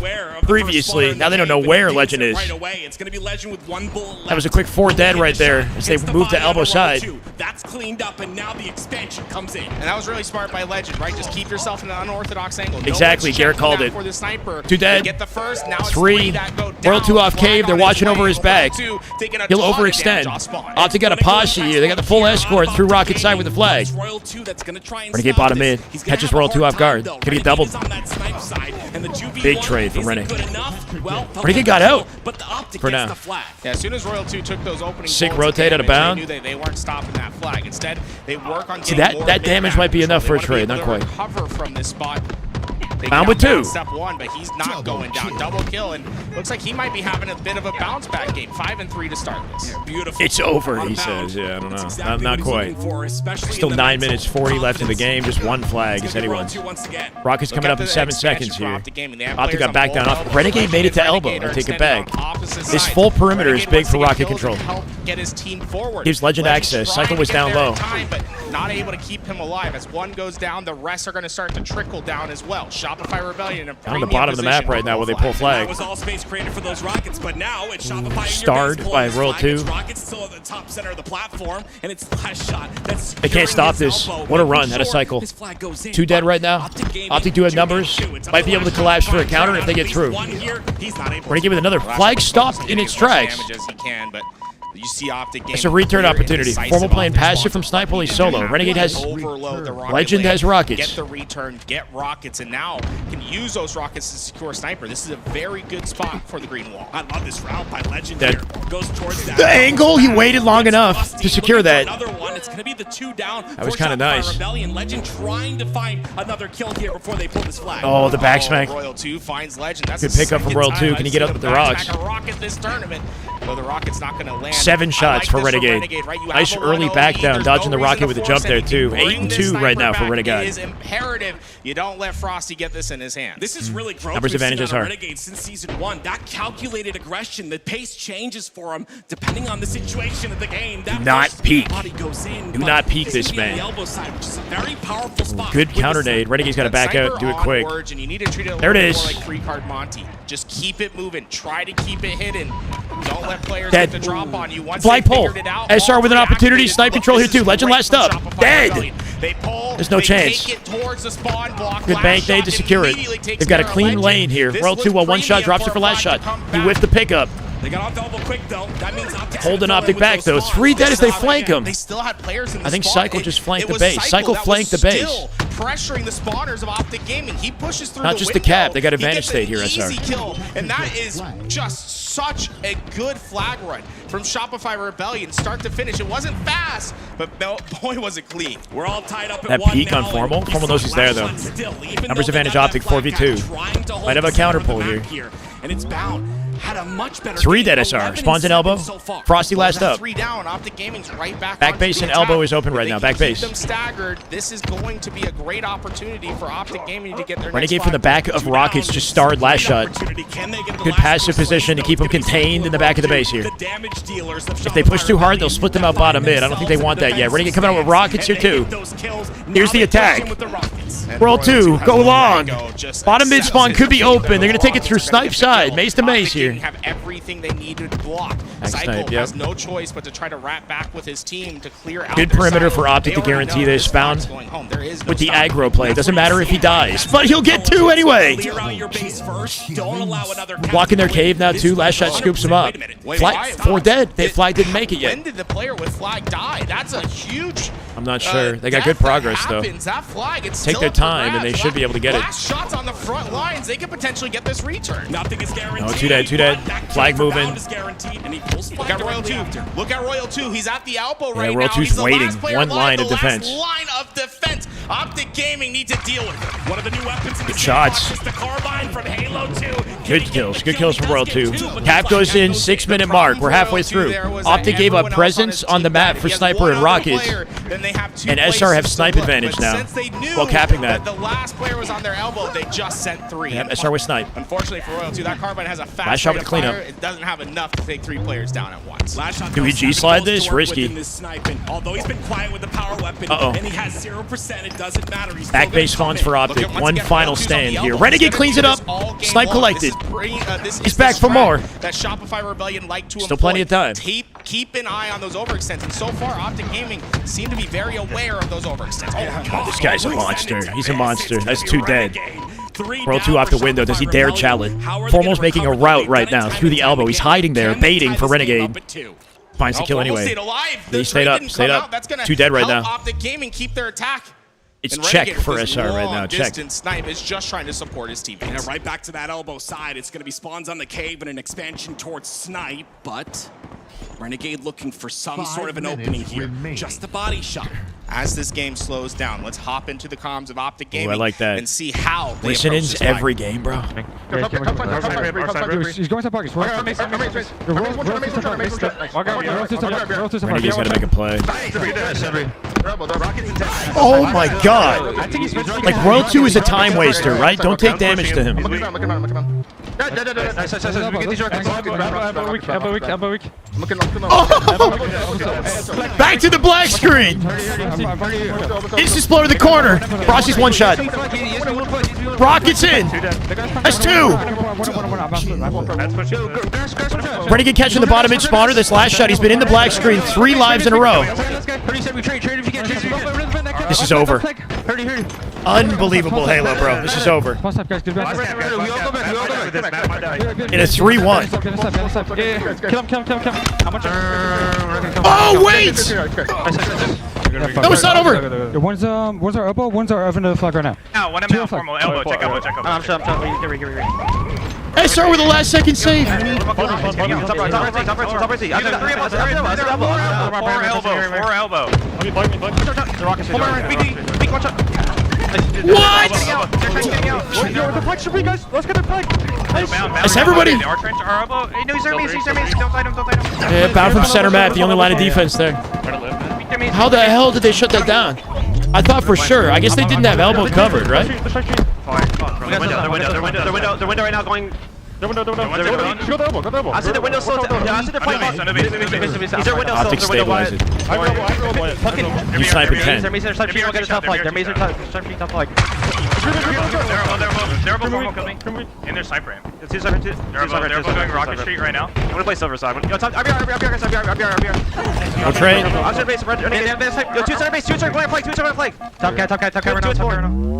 previously. Now they don't know where Legend is. Right away. It's going to be Legend with 1 bullet left. That was a quick 4 dead right there as they moved to elbow side. That's cleaned up, and now the expansion comes in. And that was really smart by Legend, right? Just keep yourself in an unorthodox angle. Exactly, Garrett called it. For the sniper. 2 dead. They get the first, now it's 3. that go Royal 2 off down, cave. They're flying on watching his over way. his back. Royal 2 taking a He'll ton of overextend. damage off spawn. Optic got a posse here. They got the full escort through Rocket side with the flag. Royal 2 that's going to try and Renegade stop bottom this. mid. He's gonna Catches have a Royal 2 hard off guard. time, though. Could get Renegade doubled. is on that snipe side, and the 2v1 Big trade from isn't Renegade. good enough. Well, Renegade got out but the Optic for gets now. the flag. Yeah, as soon as Royal 2 took those opening Sick bullets rotate out of damage, bound. They knew they weren't stopping that flag. Instead, they work on See, getting more that damage mid-map might be control. enough for a They wanna be trade, able not to quite. recover from this spot. They Down count with two. Step one, but he's not going down. Double kill, and looks like he might be having a bit of a bounce back game. 5 and 3 to start this. Beautiful. It's over, he says. Yeah, I don't know. Not quite. Still 9 minutes 40 left in the game. Just one flag is anyone's. Rockets coming up in 7 seconds here. Optic got back down off. Renegade made it to elbow. I take it back. This full perimeter is big for Rocket Control. Get his team forward. Gives Legend access. Cycle was down low. But not able to keep him alive. As one goes down, the rest are going to start to trickle down as well. Shopify Rebellion in a On the bottom of the map right now where they pull flag. That was all space created for those Rockets, but now it's Shopify. Starred by Royal 2. Rockets still at the top center of the platform, and it's last shot. That's They can't stop this. What a run. Had a cycle. 2 dead right now. Optic do have numbers. Might be able to collapse for a counter if they get through. Renegade with another flag stopped in its tracks. You see Optic game. It's a return opportunity. Formal playing passive from Snipe while he's solo. Renegade has Legend has Rockets. Get the return, get Rockets, and now can use those Rockets to secure Sniper. This is a very good spot for the green wall. I love this route by Legend Dead. here. Goes towards that. The angle, he waited long enough to secure that. Another one. It's going to be the 2 down. That was kind of nice. Rebellion. Legend trying to find another kill here before they pull this flag. Oh, the back smack. Royal 2 finds Legend. That's Good pickup from Royal 2. Can he get up with the rocks? Rocket this tournament. Though the Rocket's not going to land. 7 shots for Renegade. Right? Nice early back down, dodging the Rocket with a jump there too. 8 and 2 right now for Renegade. It is imperative you don't let Frosty get this in his hands. This is really growth. Numbers advantage is hard. Renegade since season 1. That calculated aggression, the pace changes for him depending on the situation of the game. That Do not peek. body goes in, Do not peek this man. The elbow side, which is a very powerful spot. Good counter nade. Renegade's got to back out, do it quick. And you need to treat it a There it little is. more like free card Monty. Just keep it moving. Try to keep it hidden. Don't let players Dead. get the drop on you. Once Flag they pull. figured it out, SR with an opportunity. Snipe control here too. is Legend great last from up. Shopify Dead. Rebellion. They pull. There's no they chance. Take it towards the spawn block. Good Last bank shot nade to secure it. immediately takes They've got a care of clean Legend. lane here. This Roll was 2 while one shot premium drops for it for a last flag shot. to come He back. whiffed the pickup. They got off the elbow quick though. That means Optic Holding Optic back though. 3 dead as they flank him. They still had players in the I think spawn. Cycle just flanked It the was base. Cycle that flanked the was base. still pressuring the spawners of Optic Gaming. He pushes through Not the just the window. cap. They got advantage He state gets here, an SR. easy kill, and that is just such a good flag run from Shopify Rebellion, start to finish. It wasn't fast, but boy was it clean. We're all tied up at That 1 peak on now, Formal. and Formal knows he's there though. Numbers advantage Optic 4v2. Might have a counter pull here. And it's bound. Had a much better 3 game, dead SR. 11 Spawns in and elbow. 7 so far. Frosty last up. 3 down. Optic Gaming's right back. Back onto base the and elbow attack. is open If right they now. can Back base. Keep them staggered. This is going to be a great opportunity for Optic Gaming to get their Renegade next from the flag. back of Rockets just starred last shot. Good passive position to keep them contained in the back of the base here. If they push too hard, they'll split them out bottom mid. I don't think they want that yet. Renegade coming out with Rockets here too. Here's the attack. Roll 2, go long. Bottom mid spawn could be open. They're going to take it through Snipe side. Mace to mace here. Have everything they need to block. Back Cycle snipe, yep. has no choice but to try to wrap back with his team to clear out. Good their perimeter side. for Optic They to already guarantee know this. flag's Found going home. There is no with the stopping. aggro play. It doesn't matter if he dies, but he'll get 2 anyway. Clear out your base first. Don't allow another Blocking their cave now too. Last shot scoops him up. Flag 4 dead. They flag didn't make it When yet. did the player with flag die? That's a huge. I'm not sure. They got good death that progress though. happens. That flag, it's Take still their up for time and they grabs. should be able to get it. Last shots on the front lines. They could potentially get this return. Nothing is guaranteed. No, 2 dead, 2 dead. Flag moving. Look at Royal 2. Look at Royal 2. He's at the elbow right Royal now. 2's He's the waiting. last player One alive, line of the defense. last line of defense. Optic Gaming need to deal with it. One of the new weapons in Good the shots. sandbox is the carbine from Halo 2. Good kills. Good kills from Royal 2. Cap goes in. 6-minute mark. We're halfway through. Optic gave up presence on the map for Sniper and Rockets. And SR have snipe advantage now. While capping that. The last player was on their elbow. They just sent 3. Yep, SR with snipe. Unfortunately for Royal 2, that carbine has a fast Last shot rate with of the cleanup. fire. It doesn't have enough to take 3 players down at once. Do we G-slide this? Risky. Although he's been quiet with the power weapon, Uh-oh. and he has 0%, it doesn't matter. He's Back still base gonna come spawns in. for Optic. Look at- One once again, final Royal 2's on stand the here. elbow. Renegade He's cleans gonna it do up. this all game Snipe long. collected. This He's is back the for strat more. That Shopify Rebellion like to Still employ. plenty of time. Keep an eye on those overextends. And so far, Optic Gaming seem to be very aware of those overextends. Oh, this guy's a monster. He's a monster. That's 2 dead. Roll 2 off the window. Does he dare challenge? Formal's making a route right now through the elbow. He's hiding there, baiting for Renegade. Finds the kill Formal anyway. stayed alive. He The stayed trade up. didn't Stayed come up. out. That's gonna 2 dead right help now. Optic Gaming keep their attack. It's And check Renegade for with his SR right now. Check. long-distance snipe is just trying to support his teammates. Yeah, right back to that elbow side. It's going to be spawns on the cave and an expansion towards Snipe, but Renegade looking for some sort of an opening here. Just a body shot. As this game slows down, let's hop into the comms of Optic Gaming I like that. and see how they Listening's approach this every fight. game, bro. He's going to pockets. Renegade's got to make a play. Oh my god. Like, Royal 2 is a time waster, right? Don't take damage to him. Oh! Back to the black screen! Instant blow to the corner. Frosty's one shot. Rockets in. That's 2. Renegade catching the bottom mid spawner. This last shot, he's been in the black screen 3 lives in a row. This is over. Unbelievable Halo, bro. This is over. In a 3-1. Oh, wait! No, it's not over. One's our elbow, one's our oven to the flag right now. No, one of formal elbow. Check elbow. I'm sure. SR with a last second save. Four elbow. What? It's everybody. Yeah, bound from center map, the only line of defense there. How the hell did they shut that down? I thought for sure. I guess they didn't have elbow covered, right? Their window right now going. Go the elbow. I see the window slow down. I see the flank. Is their window Optic slow? Their window wide. You sniping 10. They're mason top flank. They're mason top flank. They're above formal, kill me. In their sniper ramp. They're above going Rocket Street right now. I'm gonna play silver side. I'm here. No trade. I'm center base. Yo, 2 center base. 2 center flank. 2 center flank. Top guy right now.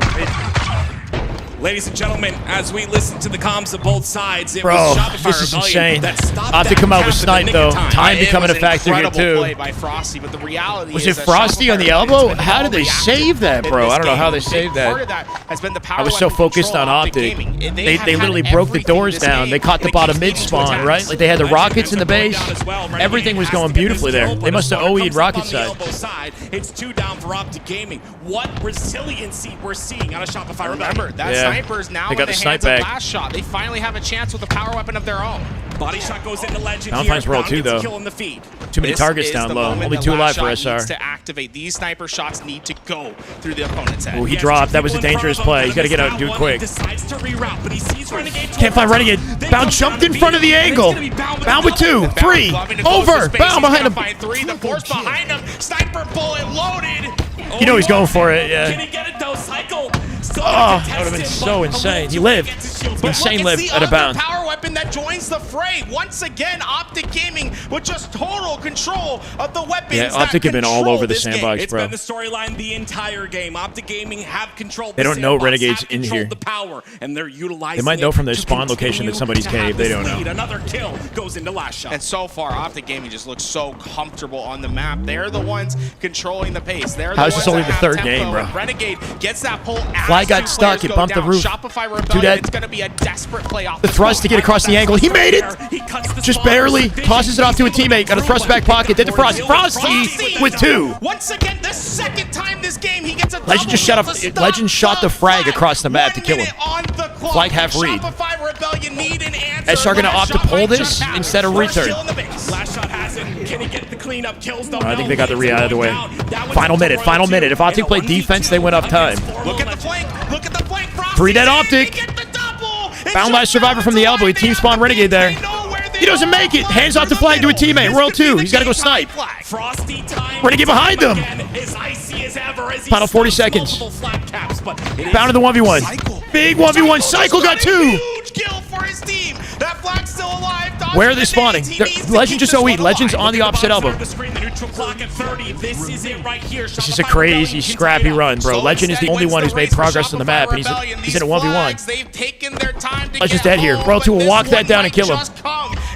Ladies and gentlemen, as we listen to the comms of both sides, it Bro, was Shopify this is Rebellion insane. that stopped Optic that come out with cap snipe in the nick though. of Time It becoming a was factor here incredible too. play by Frosty, but the reality Was is it that Frosty on the Shopify elbow? Rebellion's been How did they reactive save that, in bro? this I don't know game. how they A big saved part of that. has been the power I was so weapon focused control on of Optic. Gaming. They have literally had broke the everything doors this down. game, They caught the and it bottom keeps mid leading to spawn, attacks. right? Like they had the rockets in the base. Everything was going beautifully there. They must have OE'd rocket side. It's 2 down for Optic Gaming. What resiliency we're seeing out of Shopify Rebellion. Remember, that sniper's now They in got the the hands snipe of back. Last Shot. They finally have a chance with a power weapon of their own. Body shot goes into Legend Valentine's here. Roll Brown too, gets a though. kill in the feed. Too many This targets is down the low. moment Only that 2 alive Last for Shot SR. needs to activate. These sniper shots need to go through the opponent's head. Oh, he dropped. That was a dangerous play. He's got to get out and do it quick. Decides to reroute, but he sees Renegade. Can't find Renegade. Bound jumped in front of the angle. Bound with 2, 3. Over. Bound behind him. Find 3. The force behind him. Sniper bullet loaded. You know he's going for it, Can yeah. he get it though? Cycle. Oh, that would have been so insane. He lived. Insane live at a bound. Power weapon that joins the fray. Once again, Optic Gaming with just total control of the weapons. Yeah, Optic have been all over the sandbox, It's bro. been the storyline the entire game. Optic Gaming have controlled. They don't know Renegade's in here. The power, and they're utilizing. They might know it from their to spawn location that somebody's continue to caved. They have don't this know. lead. Another kill goes into Last Shot. And so far, Optic Gaming just looks so comfortable on the map. They're the ones controlling the pace. They're the How's ones this only that the have third tempo. game, bro? And Renegade gets that pull. Fly got stuck. It bumped the roof. Shopify 2 Rebellion. dead. It's going to be a desperate play off The thrust to get across the angle. He made it. Just barely. Tosses it off to a teammate. Got a thrust back pocket. Did the Frost. Frosty with 2. Once again, the second time this game, he gets a Legend just shot Legend shot the frag across the map to kill him. Flag half read. Shopify Rebellion need an answer. SR gonna opt to pull this instead of return. Last Shot has it. Can he get the cleanup kills? I think they got the read out of the way. Final minute. If Optic played defense, they went off time. Look at the flank. Look at the flank. 3 dead Optic. Found last survivor from the elbow. He team spawn Renegade there. He doesn't make it. Hands off the flag to a teammate. Royal 2. He's got to go snipe. Renegade behind him. Final 40 seconds. Bound to the 1v1. Big 1v1. Cycle got 2. Huge kill for his team. That flag's still alive. Where are they spawning? Legend just OE. Legend's on the opposite elbow. This is a crazy, scrappy run, bro. Legend is the only one who's made progress on the map, and he's in a 1v1. They've taken their time to Legend's dead here. Royal 2 will walk that down and kill him.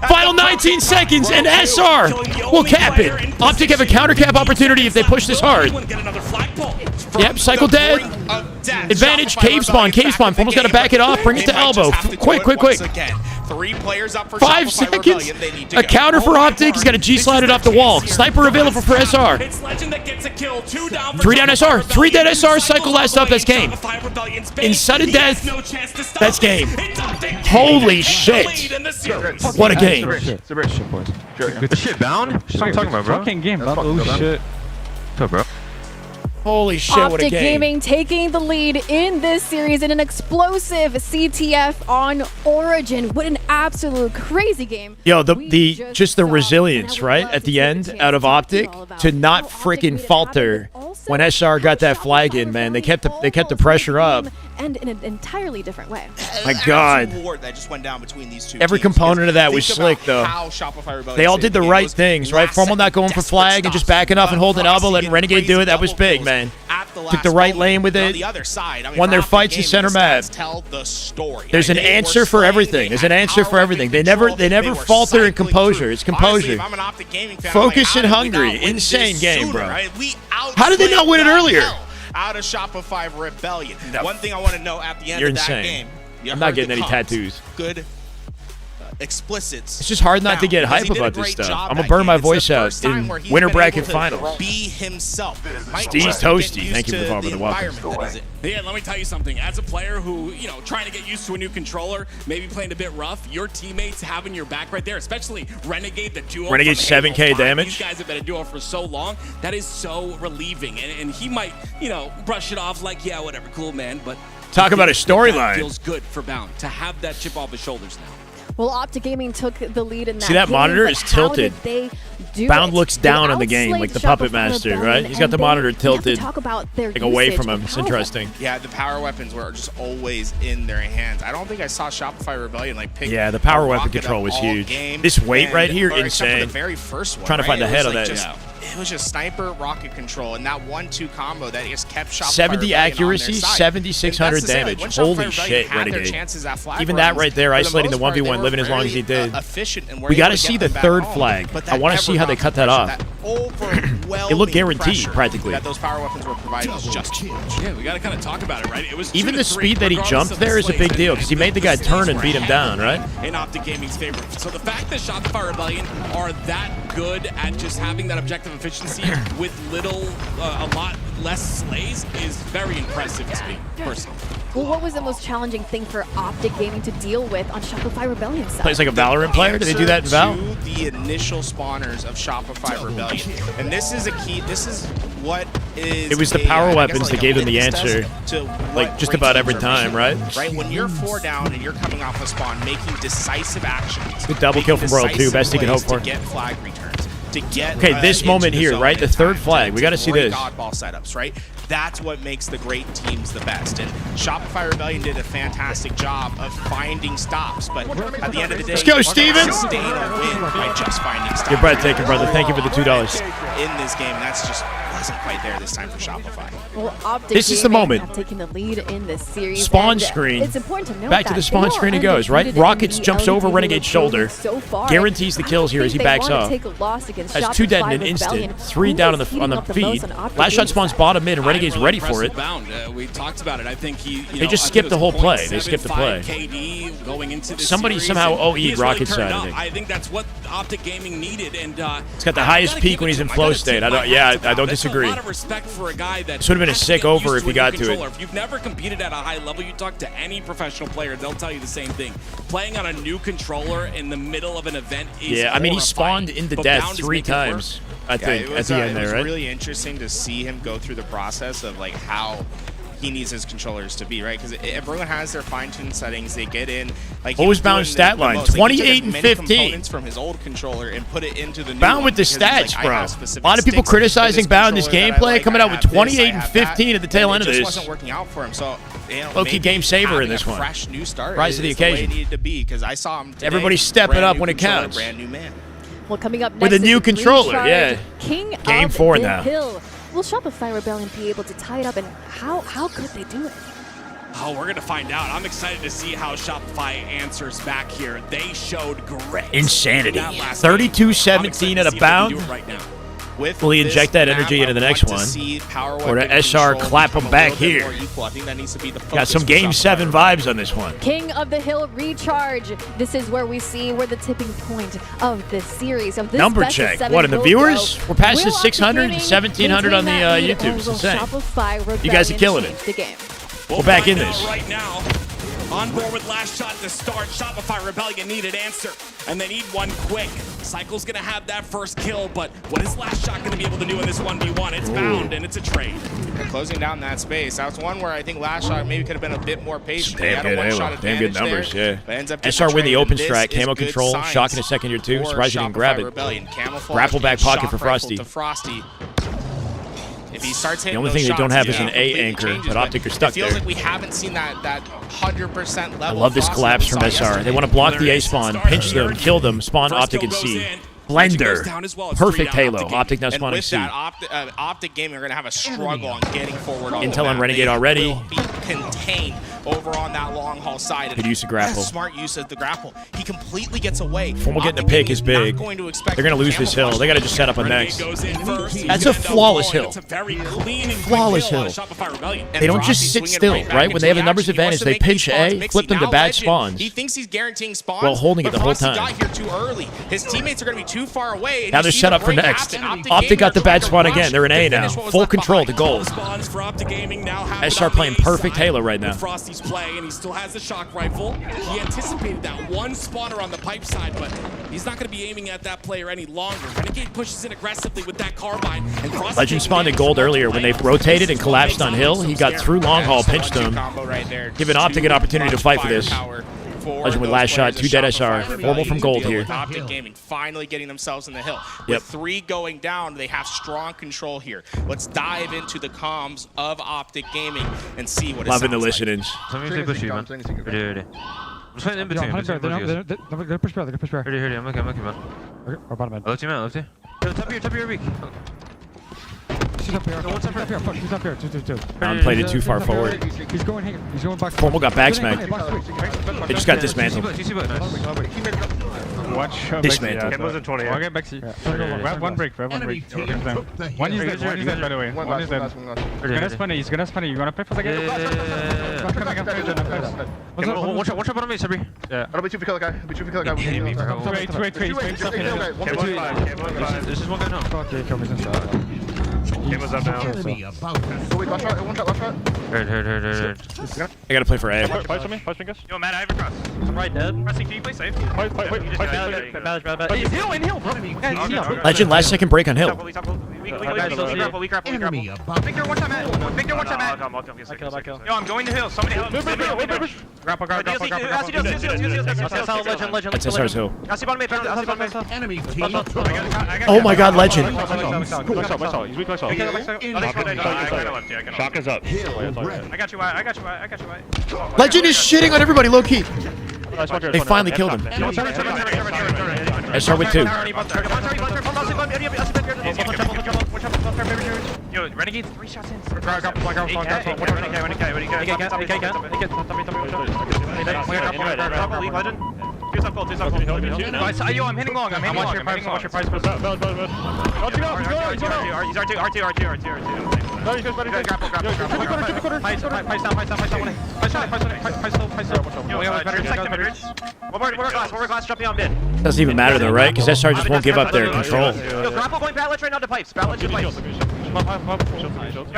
Final 19 seconds, and SR will cap it. Optic have a counter cap opportunity if they push this hard. Yep, Cycle dead. of death. Advantage, Shopify cave spawn, Rebellion cave spawn. back in the Almost got to game, back it off. Bring it they to might elbow. just have to do Quick, it quick, once quick. again. 3 players up for 5 Shopify seconds. Rebellion. They need to A go. counter for Optic. He's got a G slide it off the wall. Sniper available for SR. It's Legend that gets a kill. 2 down. 3 down SR. 3 dead SR. Cycle last up. That's game. In sudden death. That's game. Holy shit. What a game. It's a shit, boys. This shit bound? What are you talking about, bro? Fucking game. Oh shit. What's up, bro? Holy shit, what a Optic game. Gaming taking the lead in this series in an explosive CTF on Origin. What an absolute crazy game. Yo, just the resilience, right, at the end out of Optic to not freaking falter when SR got that flag in, man. They kept the pressure up. And in an entirely different way. My God. War that just went down between these two Every teams. component of that was Think slick, about though. how Shopify Rebellion They all saved did the game. right Those things, right? Formal not going for flag and just backing off and holding elbow, letting Renegade do it. That was big, man. Took the right lane with it. Won their fights in center map. There's an answer for everything. There's an answer for everything. They never falter in composure. It's composure. Focus and hungry. Insane game, bro. How did they not win it earlier? Out of Shopify Rebellion. One thing I want to know at the end You're of that insane. game. I'm not getting any tattoos. Good explicits. It's just hard not to get hype about this stuff. I'm gonna burn my voice out in winter bracket finals. Be himself. Steve's toasty. Thank you for the welcome. Yeah, let me tell you something. As a player who, trying to get used to a new controller, maybe playing a bit rough, your teammates having your back right there, especially Renegade, the duo. Renegade 7K damage. These guys have been a duo for so long. That is so relieving. And he might, brush it off like, yeah, whatever, cool, man. But talk about a It storyline. feels good for Bound to have that chip off his shoulders now. Well, Optic Gaming took the lead in that. See that game, monitor but is how tilted. did they do Bound it? looks They down on the game, outslayed like the Shopify puppet master, Rebellion, right? He's got and the they- monitor we have to tilted, talk about their like away usage from him. of It's power interesting. Yeah, the power weapons were just always in their hands. I don't think I saw Shopify Rebellion pick. Yeah, the power a weapon rocket control up was all huge. game, This weight right here, or except for insane. the very first one, Trying to find the right? head It on was that. It was just sniper rocket control and that 1-2 combo that just kept Shopify 70 Rebellion accuracy, on their side. 7,600 And that's to say, damage. when Shopify Holy Rebellion shit, had their Renegade. chances at flag Even that runs, right there, for the isolating the most part, they 1v1, were living as long as he very, did. efficient and were We got to able see get the them back third home. flag. But I that want to see how they cut that off. that overwhelming It looked guaranteed, pressure practically. that those power weapons were providing was just huge. Yeah, we got to kind of talk about it, right? It was Even 2 the to 3, speed that he regardless jumped of the there is a slates, big deal and because he made the guy turn and beat him down, right? In Optic Gaming's favor. So the fact that Shopify Rebellion are that good at just having that objective efficiency with a lot less slays is very impressive to me, personally. Well, what was the most challenging thing for Optic Gaming to deal with on Shopify Rebellion side? Plays like a Valorant player? Did they do that in Val? To the initial spawners of Shopify Rebellion. And this is a key, this is what is It was the power weapons that gave them the answer, like just about every time, right? Right, when you're 4 down and you're coming off a spawn, making decisive actions. Good double kill from Royal too, best he could hope for. To get flag returns, to get Okay, this into moment the here, zone right? The in third time, flag. We got to see great this. Godball setups, right? That's what makes the great teams the best. And Shopify Rebellion did a fantastic job of finding stops, but at the end of the day, Let's go, Steven! sustain a win by just finding stops. You're breathtaking, brother. Thank you for the $2. In this game, that's just wasn't quite there this time for Shopify. Well, Optic This is the Gaming moment. have taken the lead in this series. Spawn and screen. It's important to note Back to that the spawn they are screen it goes, right? undefeated in Rockets the jumps over LEC Renegade's shoulder. so far. Guarantees the kills here as he backs off. Take a loss against Has 2 dead in an Shopify instant. Rebellion. 3 Who down is on heating the up the feed. most on Optic Last shot Gaming's spawns side? bottom mid and Renegade's ready for it. Bound. We talked about it. I think They just skipped the whole play. They skipped the play. KD going into this Somebody series, somehow and OE'd he has Rocket's really side, turned I up. think. I think that's what Optic Gaming needed, and It's got the highest peak when he's in flow state. I don't disagree. A lot of respect for a guy that This would have been a sick over if he got to it. If you've never competed at a high level, you talk to any professional player, they'll tell you the same thing. Playing on a new controller in the middle of an event is Yeah, I mean, he horrifying, spawned into but death Bound is 3 making it work. times, I think, at the end It was there, right? really interesting to see him go through the process of how he needs his controllers to be, right? Because everyone has their fine-tuned settings. They get in. Like, What was Bound's stat line? 28 and 15. Components from his old controller and put it into the new Bound one with the because he's like, stats, I bro. have specific A lot of people sticks for criticizing Bound this controller that I gameplay, like. coming I out with have this, 28 I and have 15 that. at the tail And end of it this. just wasn't working out for him. So, Low-key maybe game saver in having this a one. fresh new start Rise to the is the way occasion. it needed to be because I saw him today. Everybody's stepping brand up new when it controller, counts. Brand new man. Well, coming up next With a is new the Green controller, Charge, yeah. King Game of 4 the now. Hill. Will Shopify Rebellion be able to tie it up, and how could they do it? Oh, we're going to find out. I'm excited to see how Shopify answers back here. They showed grit. Insanity. in that last game. I'm 32-17 excited at to a see if they can Bound. do it right now. with Will he inject that this energy map, into the I next want one? to see power Or to weapon SR control clap him become a back little bit here? more equal. I think that needs to be the Got focus some for Game Shopify. 7 vibes on this one. King of the Hill recharge. This is where we see where the tipping point of this series of this Number best of check. seven What, in the will viewers? go. We're past Will the Optic 600, Gaming 1700 on the maintain that lead, YouTube. and It's will insane. Shopify You guys are Rebellion killing it. change the game? We're back in this. Right now, on board with last shot to start. Shopify Rebellion need an answer, and they need one quick. Cycle's gonna have that first kill, but what is last shot gonna be able to do in this 1v1? It's bound, and it's a trade. They're closing down that space. That's one where I think last shot maybe could have been a bit more patient. They Damn had a good one-shot Halo. Damn good advantage numbers, there, yeah. but ends up getting SR win the traded, open and this strike, is camo good control, signs shock in a second year too. for Surprised you didn't grab Shopify it. Rebellion. Camouflage Grapple back being pocket shock for rifled Frosty. to Frosty. If he starts hitting The only those thing they don't shots, have is an A completely anchor, changes, but Optic are stuck it feels there. like we haven't seen that 100% level. I love this Frosty collapse we from saw SR. They yesterday. want to block the A spawn, pinch them, kill them, spawn Optic and C. Blender. Perfect Halo. Optic now spawning with C. that, Optic Gaming are going to have a struggle on getting forward on Intel the on map. Renegade They already. will be contained over on that long haul side. Good use of grapple. That's a smart use of the grapple. He completely gets away. Formal getting a Optic pick Gaming is big. not going to expect They're going to lose this hill. They got to just set up a next. That's a flawless hill. Flawless hill. They don't just sit still, right? When they have a numbers advantage, they pinch A, flip them to bad spawns. He thinks he's guaranteeing spawns. While holding it but the whole Frosty time. got here too early. His teammates are going to be too far away. and Now you they're see set the up for break next. happen. Optic got the Gaming bad are spawn trying to again. They're in A rush to now. finish what was Full left control behind. to gold. Spawns for Optic Gaming now happen SR on the playing A perfect side Halo right now. with Frosty's play, and he still has the shock rifle. He anticipated that one spawner on the pipe side, but he's not going to be aiming at that player any longer. Renegade pushes in aggressively with that carbine, and Frosty Legend spawned at gold earlier when they rotated and collapsed on hill. He got through long haul, pinched them, giving Optic an opportunity to fight for this. Legend with last shot, 2 dead SR. Formal from gold here. Optic Gaming finally getting themselves in the hill. Yep. With 3 going down, they have strong control here. Let's dive into the comms of Optic Gaming and see what it Loving the sounds like. listenings. Something push you, man. Ready. I'm just fighting in between. They're gonna push back. They're gonna push back. Ready. I'm looking, man. Or bottom end. Left you, man. Left you. Yo, top of your weak. She's up here. He's up here. Fuck, he's up here. Two. Round played it too far forward. He's going here. He's going back. Formal got back smacked. They just got dismantled. Watch. Dismantled. Camo's in 20. I'll get back to you. Grab one break. One break. One is dead, by the way. One is dead. He's gonna spin it. You wanna play for the game? One shot on me, Sabri. Yeah. I'll be 2 for kill guy. Wait. This is one guy now. Okay, Camo's inside. Camo's up now. Oh, wait, last shot. One shot. Hurt. I gotta play for A. Fight me. Yo, Matt, I have a cross. I'm right dead. Pressing, can you play safe? He's in hill, bro. Legend last second break on hill. We grapple. Victor, one time, Matt. Victor, one time, Matt. I kill. Yo, I'm going to hill. Somebody help. Grapple. That's SR's hill. Enemy Oh my god, Legend. He's weak. Shock is up. I got you, White. Legend is shitting on everybody, low key. They finally killed him. SR with 2. Yo, Renegade's 3 shots in. Yo, I'm hitting long. Watch your price. He's R2. No, you guys better get grapple. Pice down. Yo, we have a better inside the mid-range. One more glass jumping on mid. Doesn't even matter though, right? Because SR just won't give up their control. Yo, grapple going bat ledge right now to pipes. Bat ledge to pipes.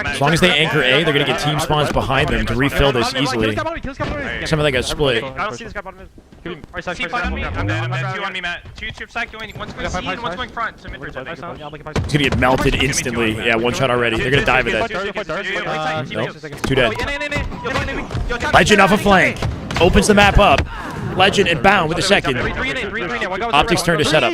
As long as they anchor A, they're gonna get team spawns behind them to refill this easily. Some of that got split. I don't see this guy bottom mid. C fight on me. I'm dead. 2 on me, Matt. 2 trip side going. One's going C and one's going front to mid-range. It's gonna get melted instantly. Yeah, 1 shot already. They're gonna dive at that. Nope. 2 dead. Legend off a flank. Opens the map up. Legend and Bound with a second. Optic's turn to set up.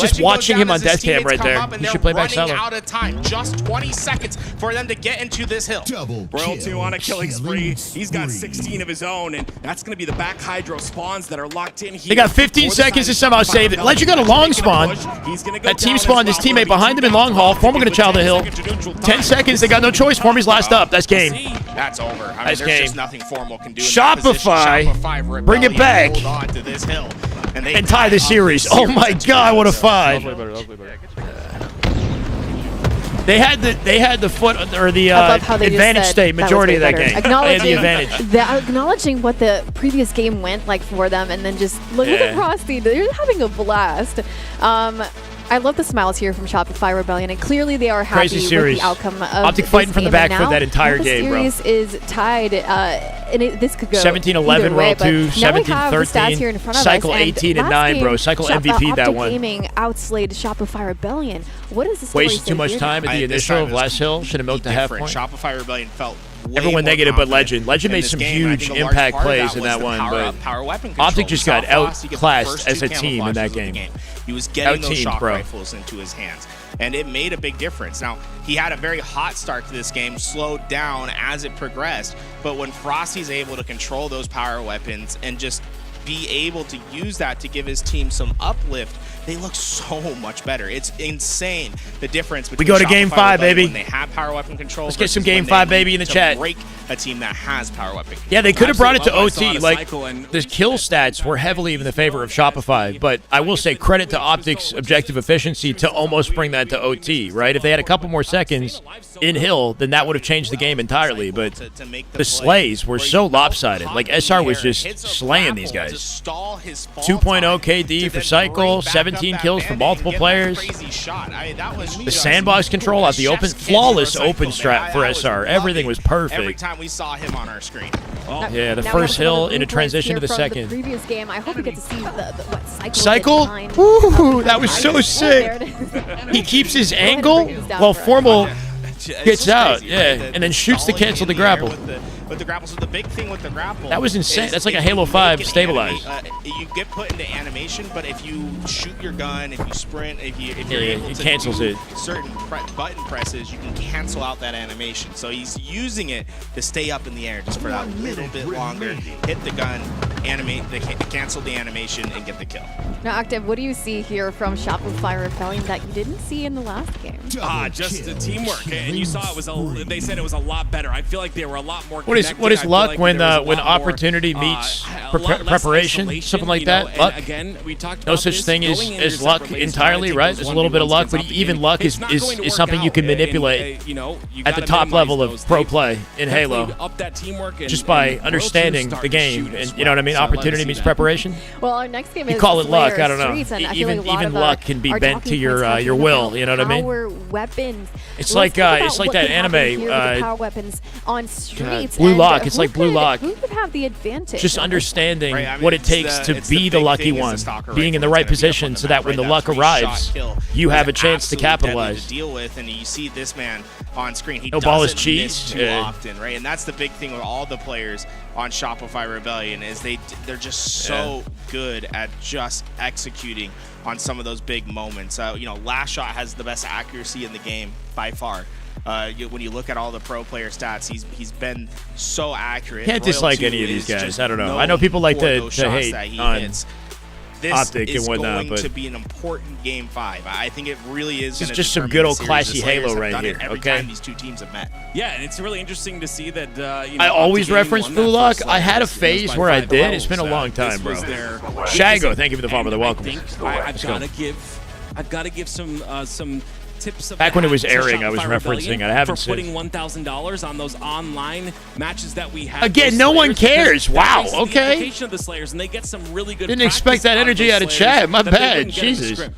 was just watching him on death cam right there. You should play back running solo. out of time. Just 20 seconds for them to get into this hill. Royal 2 on a killing spree. He's got 16 of his own, and that's going to be the back hydro spawns that are locked in here. They got 15 seconds to somehow save it. Legend got a long spawn. That team spawned his teammate behind him in long haul. Former going to chow the hill. 10 seconds. They got no choice. Former's last up. That's game. That's over. I mean, That's there's game. just nothing Formal can do in that Shopify, position. bring it back. Hold on to this hill. And tie the series. Oh my God, what a find. They had the foot or the I love how they advantage just said state majority of that that was way game. better. They had the advantage. Acknowledging what the previous game went like for them, and then just look at Frosty. They're having a blast. I love the smiles here from Shopify Rebellion, and clearly they are happy with the outcome of Optic this fighting from the game. back And foot now that entire game, bro. The series is tied, and this could go 17-11 either way, World 2, but now we have the stats here in 17-13, front of Cycle us, and 18-9, last bro. game, Cycle MVP that Optic one. Gaming outslayed Shopify Rebellion. What is the story? Wasted too much time at the initial of last hill. Should have milked the half point. Shopify Rebellion felt everyone negative but Legend. Legend made some huge impact plays in that one, but Optic just got outclassed as a team in that game. He was getting those shock rifles into his hands, and it made a big difference. Now, he had a very hot start to this game, slowed down as it progressed, but when Frosty's able to control those power weapons and just be able to use that to give his team some uplift, they look so much better. It's insane the difference between we go to game 5, baby. When they have power weapon control. Let's get some game 5, baby, in the chat. Break a team that has power weapon control. Yeah, they could have brought it to OT. Like, the kill stats were heavily in the favor of Shopify, but I will say credit to Optic's objective efficiency to almost bring that to OT, right? If they had a couple more seconds in Hill, then that would have changed the game entirely, but the slays were so lopsided. Like, SR was just slaying these guys. 2.0 KD for Cycle, 17 kills from multiple players. The sandbox control out the open, flawless open strat for SR. Everything was perfect. Every time we saw him on our screen. Yeah, the first hill in a transition to the second. The previous game, I hope we get to see what Cycle? Ooh, that was so sick. He keeps his angle while Formal gets out, and then shoots to cancel the grapple. With the grapples, so the big thing with the grapple. That was insane. That's like a Halo 5 stabilized. You get put into animation, but if you shoot your gun, if you sprint, if you're able to cancels do it. certain button presses, you can cancel out that animation. So he's using it to stay up in the air just for that little bit longer. Hit the gun, cancel the animation, and get the kill. Now, Octave, what do you see here from Shopify Rebellion that you didn't see in the last game? Just the teamwork, and you saw it was they said it was a lot better. I feel like they were a lot more. What is luck when opportunity meets preparation, something like that? Luck. Again, we talked no such thing as luck entirely, right? There's a little bit of luck, but even luck is something you can manipulate at the top level of pro play in Halo, just by understanding the game. And you know what I mean? Opportunity meets preparation. Well, our next game you is call it luck. Slayer I don't know. Streets, Even luck can be bent to your will. You know what I mean? Power weapons. It's like that anime. Power weapons on Streets. Blue Lock. It's like Blue Lock. Who could have the advantage? Just understanding what it takes to be the lucky one, being in the right position, so that when the luck arrives, you have a chance to capitalize. To deal with, and you see this man on screen. He no ball is doesn't cheese miss too often, right? And that's the big thing with all the players on Shopify Rebellion is they're just so good at just executing on some of those big moments. Last shot has the best accuracy in the game by far. When you look at all the pro player stats, he's been so accurate. Can't dislike any of these guys. I don't know. I know people like to hate on Optic and whatnot, going but to be an important game 5. I think it really is. It's just some good old classy Halo right here. Every Okay. time these two teams have met. Yeah, and it's really interesting to see that. I always reference Blue Lock. I had a phase where I did. It's been a long time, bro. Shago, thank you for the follow. The welcome. I've got to give some tips of back when it was to airing, I was Shopify referencing Rebellion it. I haven't for putting $1,000 on those online matches that we have. Again, no one cares. Wow. Okay. Of the Slayers, and they get some really good. Didn't expect that energy out of chat. My bad. Jesus.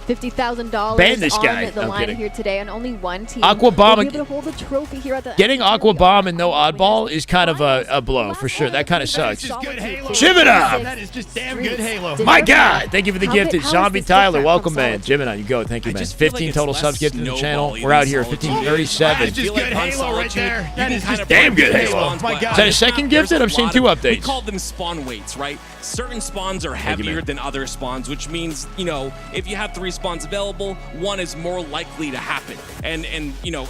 $50,000 ban this guy. on the I'm line kidding. here today, and only one team Aqua Bomb. will be able to hold the trophy here at the Getting Aqua Bomb and no oddball is kind of a blow for sure. That kind of sucks. Jimina! That is just damn good Halo. My God! Thank you for the gift. Zombie Tyler, welcome, man. Jimina, you go. Thank you, man. 15 total subs gifted to the channel. We're out here at 1537. That's just good Halo right there. That is just damn good Halo. Oh my God. Is that a second gifted? I've seen 2 updates. We call them spawn weights, right? Certain spawns are heavier than other spawns, which means, if you have 3 spawns available, 1 is more likely to happen. And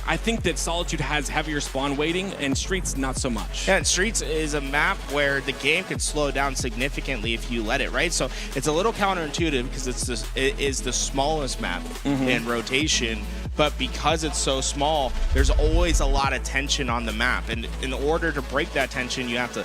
I think that Solitude has heavier spawn weighting, and Streets not so much. Yeah, and Streets is a map where the game can slow down significantly if you let it, right? So it's a little counterintuitive because it is the smallest map in rotation, but because it's so small, there's always a lot of tension on the map. And in order to break that tension, you have to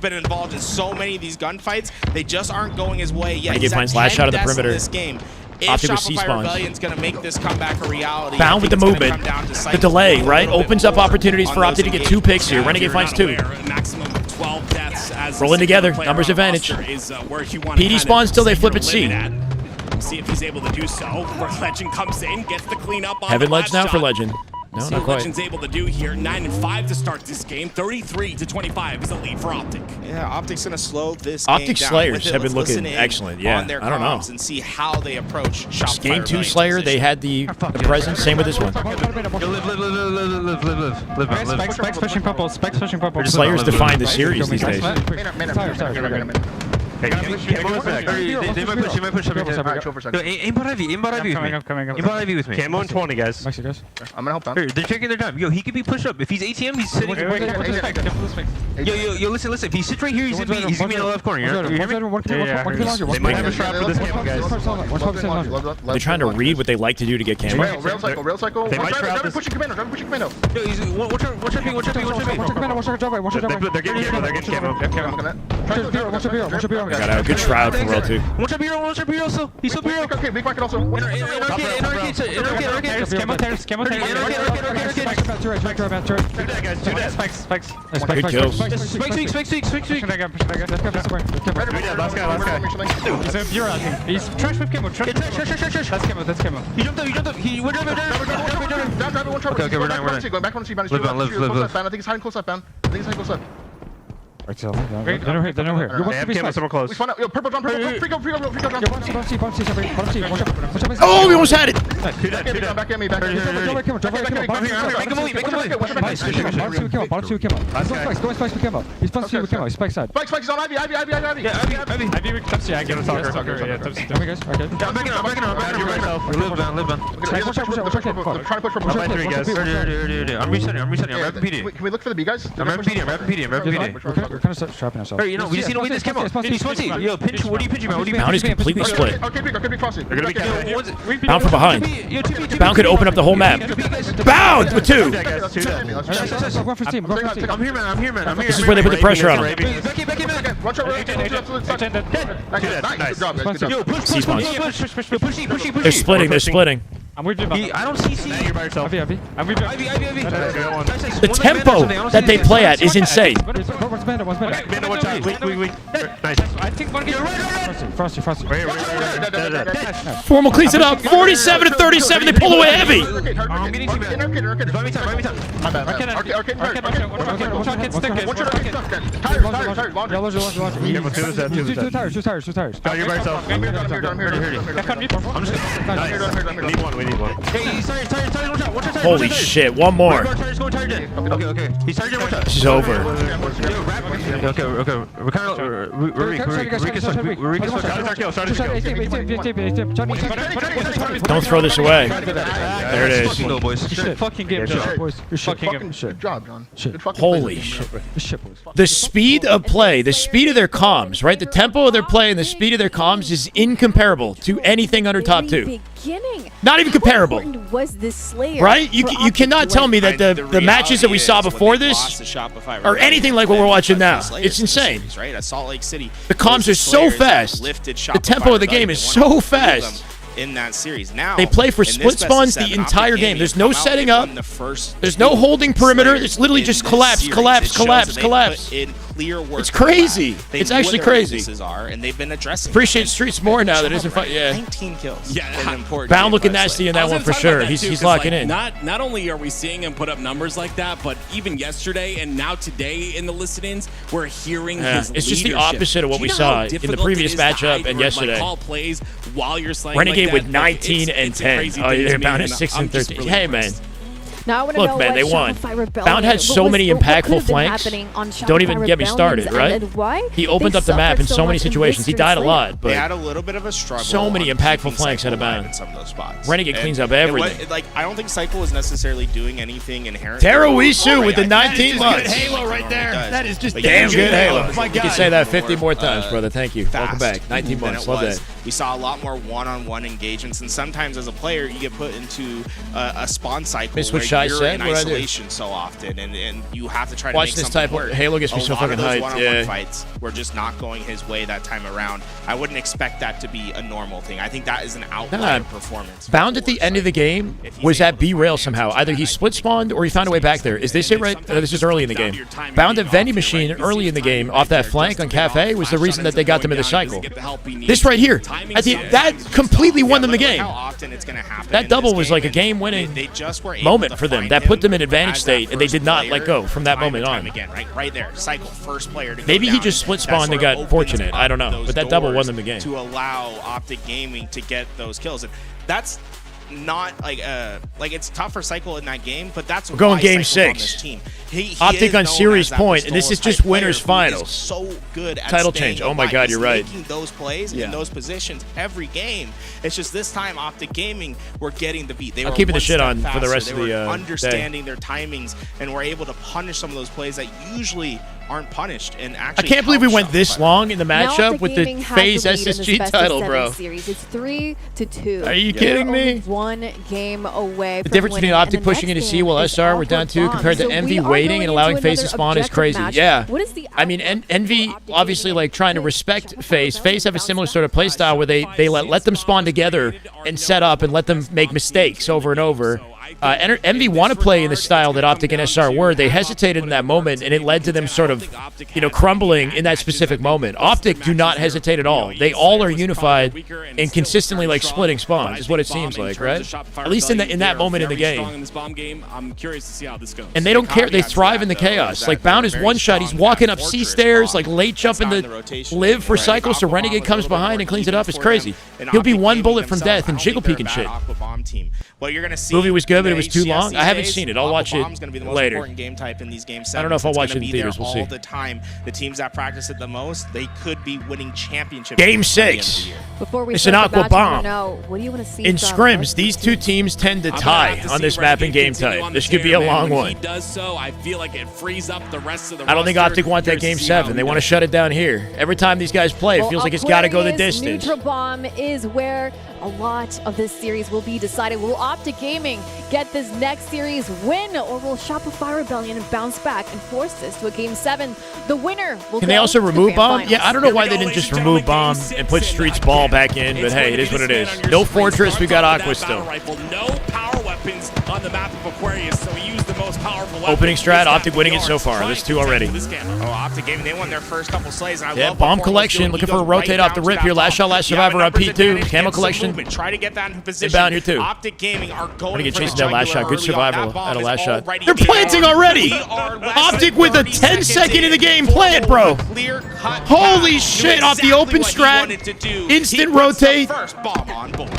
been involved in so many of these gunfights. They just aren't going his way yet. Renegade finds last shot of the perimeter. This game. If Optic with C Shopify spawns. Rebellion's going to make this comeback a reality, Bound with the movement. The delay, right? Opens up opportunities for Optic to get 2 picks here. Renegade finds 2. Maximum 12 12 deaths as Rolling the together. player Numbers on advantage. roster is where you want PD spawns till they flip it C. See if he's able to do so. Where Legend comes in, gets the cleanup on Heaven the ledge last now for shot. Legend. No, See not what quite. Legend's able to do here. 9-5 to start this game. 33-25 is the lead for Optic. Yeah, Optic's gonna slow this Optic game down. Slayers With it, have been let's looking listen in excellent. Yeah, on their I don't know. comms and see how they approach Shopify Game 2 Rebellion. Slayer, they had the presence. Same with this one. Specs pushing purple. Specs pushing purple. Slayers define the series these days. They might push. Aim bot Ivy with me. Camo and 20, guys. I'm gonna help out. They're checking their time. Yo, he could be pushed up. If he's ATM, he's sitting. Yo, listen. If he sits right here, he's gonna be in the left corner. You hear me? They might have a trap for this game, guys. They're trying to read what they like to do to get camo. Rail cycle. They might trap this. Pushing commando. Yo, he's watch our They're getting camo. Got out. Good shroud from World 2. Watch our bureau also. He's so bureau. Okay, big market also. Camo Spikes. Good kills. Spikes weak. Last guy. He's a bureau, I think. He's trash with camo. That's camo. He jumped up. He went down. Okay, we're done. Going back on C. Live. I think he's hiding close up, man. They're over here. You want to be someone close. We spawn out. Yo, purple jump. Free go. Oh, we almost had it. Back at me. Make Spike's on Ivy. I get a talker. Live down. Trying to push from I'm resetting. I'm rapping PD. Can we look for the B guys? I'm rapping PD. We're kind of trapping ourselves. Hey, you know, we just need to win this camo. Yo, pinch. What are you pinching, man? Bound is completely split. Okay, big crossing. They're gonna be Bound from behind. Bound could open up the whole map. Bound with 2. I'm here, man. This is where they put the pressure on him. They're splitting. I'm with you. I don't see C. You're by yourself. Ivy. The tempo that they play at is insane. Watch out. Weak. Nice. I think one gets Frosty. Formal cleans it up. 47-37. They pull away heavy. I'm getting team. Two tires. No, you're by yourself. I'm We need one. Hey, he's tired. Holy shit. One more. Okay. He's tired. This is over. Okay. We're kind of. Don't throw this away. There it is. Fucking game, boys. Good job, John. Holy shit. The speed of play, the speed of their comms, right? The tempo of their play and the speed of their comms is incomparable to anything under top 2. Not even comparable. Was this Slayer? Right? You cannot tell me that the matches that we saw before this are anything like what we're watching now. It's insane. Right? At Salt Lake City. The comms are so fast. The tempo of the game is so fast. In that series. Now they play for split spawns the entire game. There's no setting up. There's no holding perimeter. It's literally just collapse. It's crazy. It's actually crazy. And they've been addressing. Appreciate Streets more now that isn't fight. Yeah. 19 kills. Yeah. Bound looking nasty in that one for sure. He's locking in. Not only are we seeing him put up numbers like that, but even yesterday and now today in the listen-ins, we're hearing his It's just the leadership. opposite of what we saw in the previous matchup and yesterday. Call plays while you're slaying Renegade like with that. 19 and 10. Oh, they're Bound at 6 and 13. Hey, man. Now I want to Look, know man, what they won. Shopify Rebellion, Bound had so many impactful flanks. Don't even get me started, right? He opened up the map in so many situations. He died a lot, They but had a little bit of a struggle. so many on impactful keeping flanks out of Cycle alive Bound. in some of those spots. Renegade cleans up everything. I don't think Cycle was necessarily doing anything inherent. Teroisu with the 19 Good months. Halo right there. That is just Damn good Halo. Oh my You can God. say that 50 more times, brother. Thank you. Welcome Fast back. 19 than months. it Love was. that. We saw a lot more one-on-one engagements, and sometimes as a player, you get put into a spawn cycle. They switch Shy you're said? in What'd I do? isolation so often, and you have to try to Watch make this something type of- work. Halo gets me so fucking A lot of hyped, those yeah. one-on-one fights were just not going his way that time around. I wouldn't expect that to be a normal thing. I think that is an outlier performance. Bound at the end of the game was at B rail somehow. Either he split spawned or he found a way back there. Is this it right? This is early in the game. Bound at Vending Machine early in the game off that flank on Cafe was the reason that they got them in the cycle. This right here, that completely won them the game. How often it's going to happen. That double was like a game-winning moment for them. That put them in advantage state, and they did not let go from that moment on. Again, right there, cycle first player to go Maybe he down. just split That spawned and sort of got opens fortunate. up I don't know, those but that double won doors them the game. to allow Optic Gaming to get those kills, and that's not like it's tough for Cycle in that game, but that's We're going why game Cycle's on 6. this team. He Optic is on known series as that point, and this is Pistolas just type winners player who is finals. So good at Title staying change. Oh my alive. God, He's you're right. Making those plays in those positions every game. It's just this time Optic Gaming were getting the beat. They I'm were keeping the one shit step on for the faster. rest They of the were day. understanding their timings and were able to punish some of those plays that usually aren't punished. And I actually, can't believe we help went this long in the Now matchup Optic with the Gaming has FaZe the lead in this SSG best of title, 7 bro. Series. It's 3-2. Are you They're kidding me? only one game away The from difference winning, between Optic and the pushing next into C game while is SR we're down Awkward 2 Bomb. compared to So we Envy are waiting going and allowing into FaZe to another spawn is objective crazy. match. Yeah. What is the I mean, Envy obviously like trying to respect FaZe. FaZe have a similar sort of play style where they let them spawn together and set up and let them make mistakes over and over. Envy want to play in the style that Optic and SR were. They hesitated in that moment, and it led to them sort of, crumbling in that specific moment. Optic do not hesitate at all. They all are unified and consistently like splitting spawns, is what it seems like, right? At least in that moment in the game. I'm curious to see how this goes. And they don't care. They thrive in the chaos. Like Bound is one shot. He's walking up C stairs, like late jumping the live for cycles. So Renegade comes behind and cleans it up. It's crazy. He'll be one bullet from death and jiggle peek and shit. What you're gonna see. Movie was good, but it was too long. I haven't seen it. I'll watch it Bomb's gonna be the most later. important game type in these game I don't know if I'll sevens. watch It's it in gonna be theaters. there We'll see. all the time. The teams that practice it the most, they could be winning championships. Game by the end of 6. the year. Before we It's an start the aqua match, I wanna bomb. know, what do you want to see In from scrims, these two teams tend to tie on this map in game type. This could be a long When one. he does so, I feel like it frees up the rest of the I don't think roster. Optic want that Curious game to see how 7. he They want to does. shut it down here. Every time these guys play, it feels like it's got to go the Aquarius distance. Neutral Bomb is where a lot of this series will be decided. Will Optic Gaming get this next series win, or will Shopify Rebellion bounce back and force this to a game 7? The winner will Can go they also to the remove grand Bomb? finals. Yeah, I don't know why they didn't just remove Bomb and put Street's Ball back in, but hey, it is what it is. No Fortress, we got Aqua still. No power weapons on the map of Aquarius, so he used the most powerful weapon. Opening strat, Optic winning it so far. There's 2 already. Oh, Optic Gaming, they won their first couple slays. And I Yeah, love bomb what Formos collection. doing. Looking He for a goes right rotate off the down to rip that here. Last bomb. shot, last You have survivor a on numbers P2. advantage, Camo get some collection. movement. Try to get that in position. Inbound here too. Optic Gaming are going Renegade for the chasing that last jugular shot. Good early on. survival That bomb at a is last shot. already They're planting already. We are less Optic than with a 30 10 second in the game plant, bro. Holy shit, off the open strat. Instant rotate.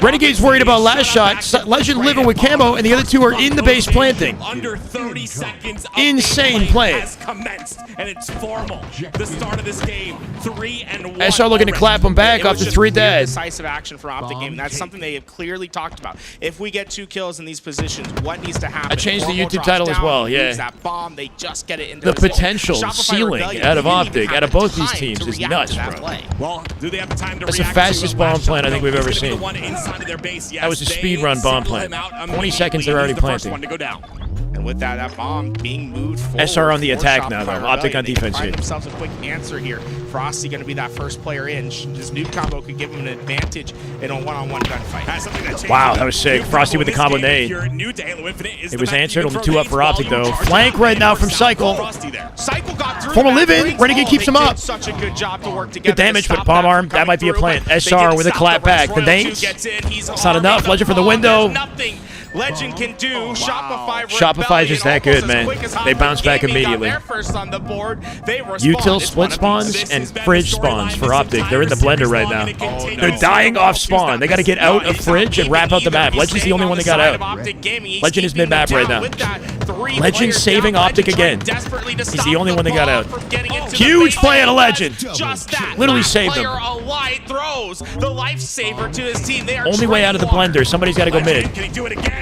Renegade's worried about last shot. Legend living with camo, and the other 2 are in the base planting. Under 30 seconds. Insane play. Has commenced, and it's formal. The start of this game, 3-1. SR looking to clap him back It off was the just 3 clear dead. Decisive action for Optic Gaming. That's something they have clearly talked about. If we get 2 kills in these positions, what needs to happen? I changed the Formal YouTube drops title as down, well, moves yeah. That bomb, they just get it into The his hole. potential Shopify ceiling Rebellion out of didn't even Optic, have out of the both these time teams to is react nuts, to that bro. play. Well, do they have the time to That's the react fastest to bomb last plant shot? I think we've He's ever gonna be the seen. one inside of their base. That was a Yes, speed they run bomb single plant. him out 20 seconds, they're immediately. already He's the first planting. one to go down. And with that bomb being moved forward. SR on the for attack now, Shopify though. Optic on Rebellion, they defense find here. themselves a quick answer here. Frosty going to be that first player in. This nuke combo could give him an advantage in a one-on-one gunfight. That's something that Wow, that was sick. Frosty with the combo nade. It was answered. Only 2 up for Optic, though. Flank right now from Cycle. Cycle got through. Formal that. live-in. Renegade keeps him up. Such a good job to work together. Good damage, to but stop bomb that arm. from That might be a coming plant. through, but SR they with a did clap stop the back. rush. The Royal 2 nates. gets in. He's It's not on enough. the Legend for the bomb. window. There's nothing Legend can do. Shopify Shopify's just that good, man. They bounce back immediately. First on the board. They Util split spawns and fridge spawns for Optic. They're in the blender right now. They're dying off spawn. They got to get out of fridge and wrap out the map. Legend's the only one that got out. Legend is mid-map right now. Legend saving Optic again. He's the only one that got out. Huge play at a Legend. Literally saved them. Throws the lifesaver to his team. They are Only way out of the blender. Somebody's got to go mid. Can he do it again?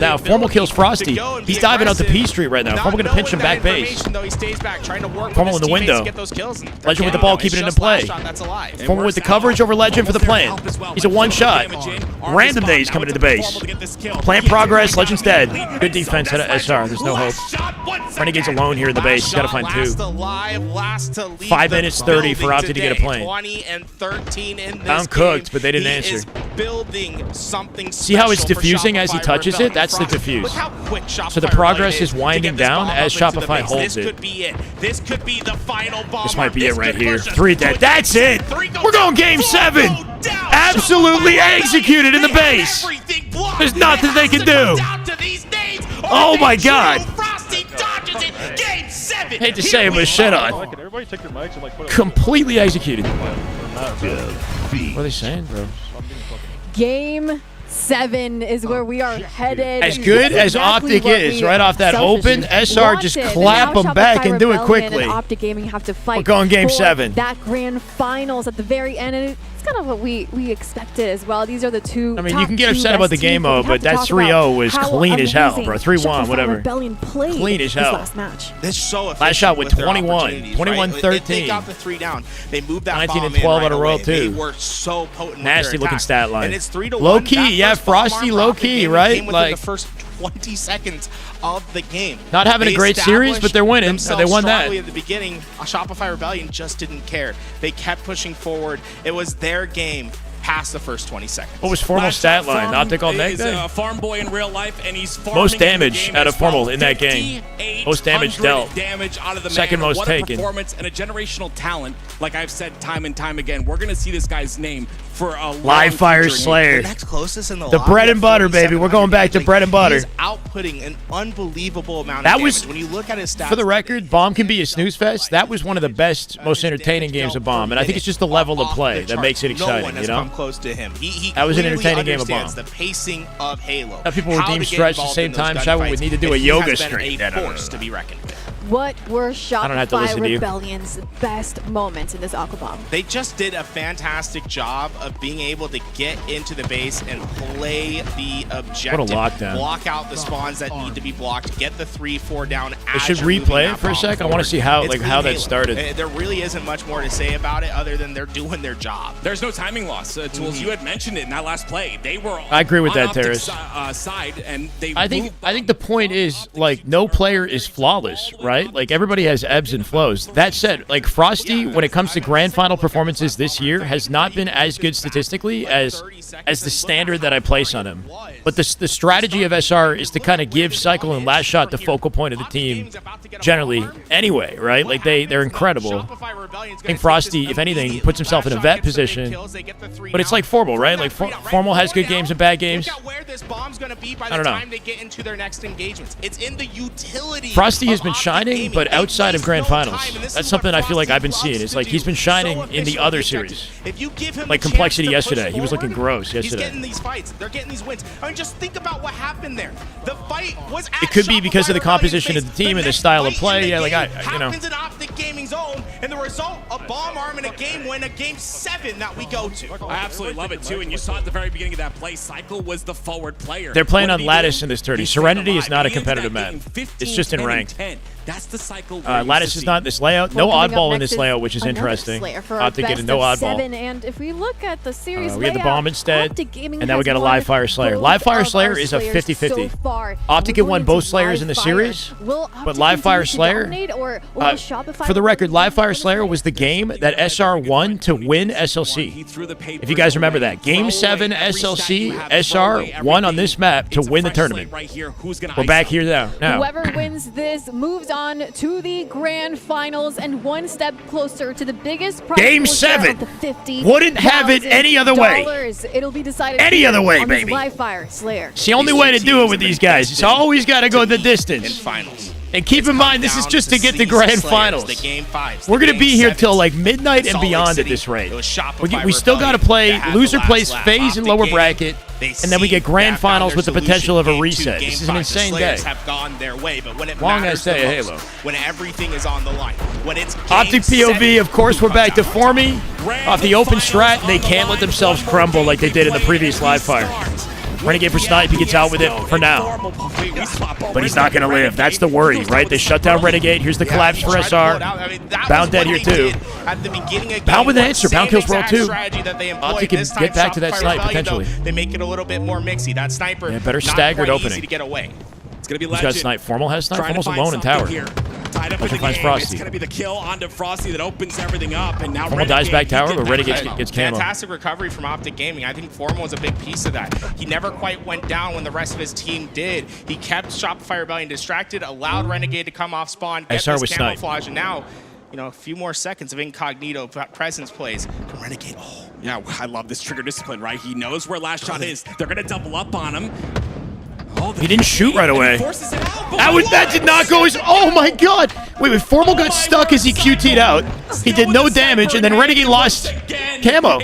But now Formal kills Frosty. He's diving out to P Street right now. Formal gonna pinch him back base. Formal in the window. Legend with the ball, keeping it in play. Formal with the coverage over Legend. for the plant. He's a one-shot. Random days coming to the base. Plant progress, Legend's dead. Good defense out of SR. There's no hope. Renegade's alone here in the base. He's got to find 2. 5 minutes 30 for Optic to get a plant. 20 and 13 in this Found cooked, but they didn't answer. Building something See how it's diffusing as he touches it? That's the diffuse. So the progress is winding down as Shopify holds it. This could be the final bomb. This might be it right here. 3 dead. That's it. We're going game 7. Absolutely executed in the base. There's nothing they can do. Oh my God. Hate to say it, but shit on. Completely executed. What are they saying, bro? Game 7 is where we are headed. As good as Optic is, right off that open, SR just clap them back and do it quickly. Optic Gaming have to fight. We're going game for 7. That grand finals at the very end, and it's kind of what we expected as well. These are the two. I mean, you can get upset about the game mode, but that 3-0 was clean as hell, bro. 3-1, whatever. Clean as hell. Last match. This so last shot with 21, 21-13. They got the 3 down. They moved that 19 and bomb 12 in on a right roll away. too. They were so potent. Nasty looking stat line. And it's 3-1. Low key, yeah, Frosty low key, right? Like the first 20 seconds of the game. Not having a great series, but they're winning. They won that. At the beginning, Shopify Rebellion just didn't care. They kept pushing forward. It was their game past the first 20 seconds. What was Formal stat line? Optic all neck day? Farm boy in real life, and he's most damage out of Formal in that game. Most damage dealt. Damage out of the second man. most what taken. A performance and a generational talent. Like I've said time and time again, we're gonna see this guy's name for a Live Fire Slayer. The next closest in the bread and butter, baby. We're going back to bread and butter. He's outputting an unbelievable amount of that damage. was, when you look at his stats. For the record, Bomb can be a snooze fest. That was one of the best, most entertaining games of Bomb, and I think it's just the level of play that makes it exciting. No one has come close to him. He that was an entertaining game of Bomb. The pacing of Halo. Now people were deemed stretched at the same time. Shyway would need to do a yoga stream. To be reckoned with. What were Shopify Rebellion's best moments in this Aqua Bomb? They just did a fantastic job of being able to get into the base and play the objective. What a lockdown. Block out the spawns that need to be blocked. Get the 3-4 down. I should replay it for a sec. I want to see how how that started. There really isn't much more to say about it other than they're doing their job. There's no timing loss. Tools, you had mentioned it in that last play. They were I agree with that, Terrace. Side, and they I think the point is, like, no player is flawless, right? Like, everybody has ebbs and flows. That said, like, Frosty, when it comes to grand final performances this year, has not been as good statistically as the standard that I place on him. But the strategy of SR is to kind of give Cycle and Last Shot the focal point of the team generally anyway, right? Like, they're incredible. I think Frosty, if anything, puts himself in a vet position. But it's like Formal, right? Like, Formal has good games and bad games. I don't know. Frosty has been shining, but outside of grand finals, that's something I feel like I've been seeing. It's like he's been shining in the other series. Like Complexity yesterday, he was looking gross yesterday. He's getting these fights. They're getting these wins. I mean, just think about what happened there. The fight was. It could be because of the composition of the team and the style of play. Yeah, like you know. Happens in Optic Gaming's own, and the result: a bomb arm in a game win, a game 7 that we go to. I absolutely love it too, and you saw at the very beginning of that play, Cycle was the forward player. They're playing on Lattice in this tourney. Serenity is not a competitive map. It's just in ranked. That's the Cycle. Lattice is not in this layout. No oddball in this layout, which is interesting. Optic getting no oddball. And if we look at the series we had the bomb instead, and now we got a Live Fire Slayer. Live Fire Slayer is a 50-50. Optic had won both Slayers in the series, but Live Fire Slayer, for the record, Live Fire Slayer was the game that SR won to win SLC. If you guys remember that. Game 7 SLC, SR won on this map to win the tournament. We're back here now. Whoever wins this moves on to the grand finals and one step closer to the biggest prize. Game 7 wouldn't have it any other way. It'll be decided any other way, baby. Live Fire Slayer. It's the only way to do it with these guys. It's always got to go the distance. In finals. And keep in mind, this is just to get the grand finals. We're going to be here till like midnight and beyond at this rate. We still got to play. Loser plays FAZE in lower bracket, and then we get grand finals with the potential of a reset. This is an insane day. Long ass day of Halo. When everything is on the line. When it's Optic POV, of course, we're back to Formy off the open strat, and they can't let themselves crumble like they did in the previous Live Fire. Renegade for snipe. He gets out with it for now. But he's not going to live. That's the worry, right? They shut down Renegade. Here's the collapse for SR. Bound dead here, too. Bound with an answer. Bound kills roll, too. Optic can get back to that snipe, potentially. They make it a little bit more mixy. That sniper, better staggered opening. Easy to get away. It's going to be Who's got snipe? Formal has snipe? Formal's alone in tower. Tied up in the finds game. Frosty. It's going to be the kill onto Frosty that opens everything up. And now Formal dies back tower, but Renegade gets camo. Fantastic recovery from Optic Gaming. I think Formal was a big piece of that. He never quite went down when the rest of his team did. He kept Shopify Rebellion distracted, allowed Renegade to come off spawn, get SR this with camouflage, and now, you know, a few more seconds of incognito presence plays. Renegade, yeah, I love this trigger discipline, right? He knows where last shot is. They're going to double up on him. He didn't shoot right away. That did not go as... Oh, my God. Wait, Formal got stuck as he QT'd out. He did no damage, and then Renegade lost camo.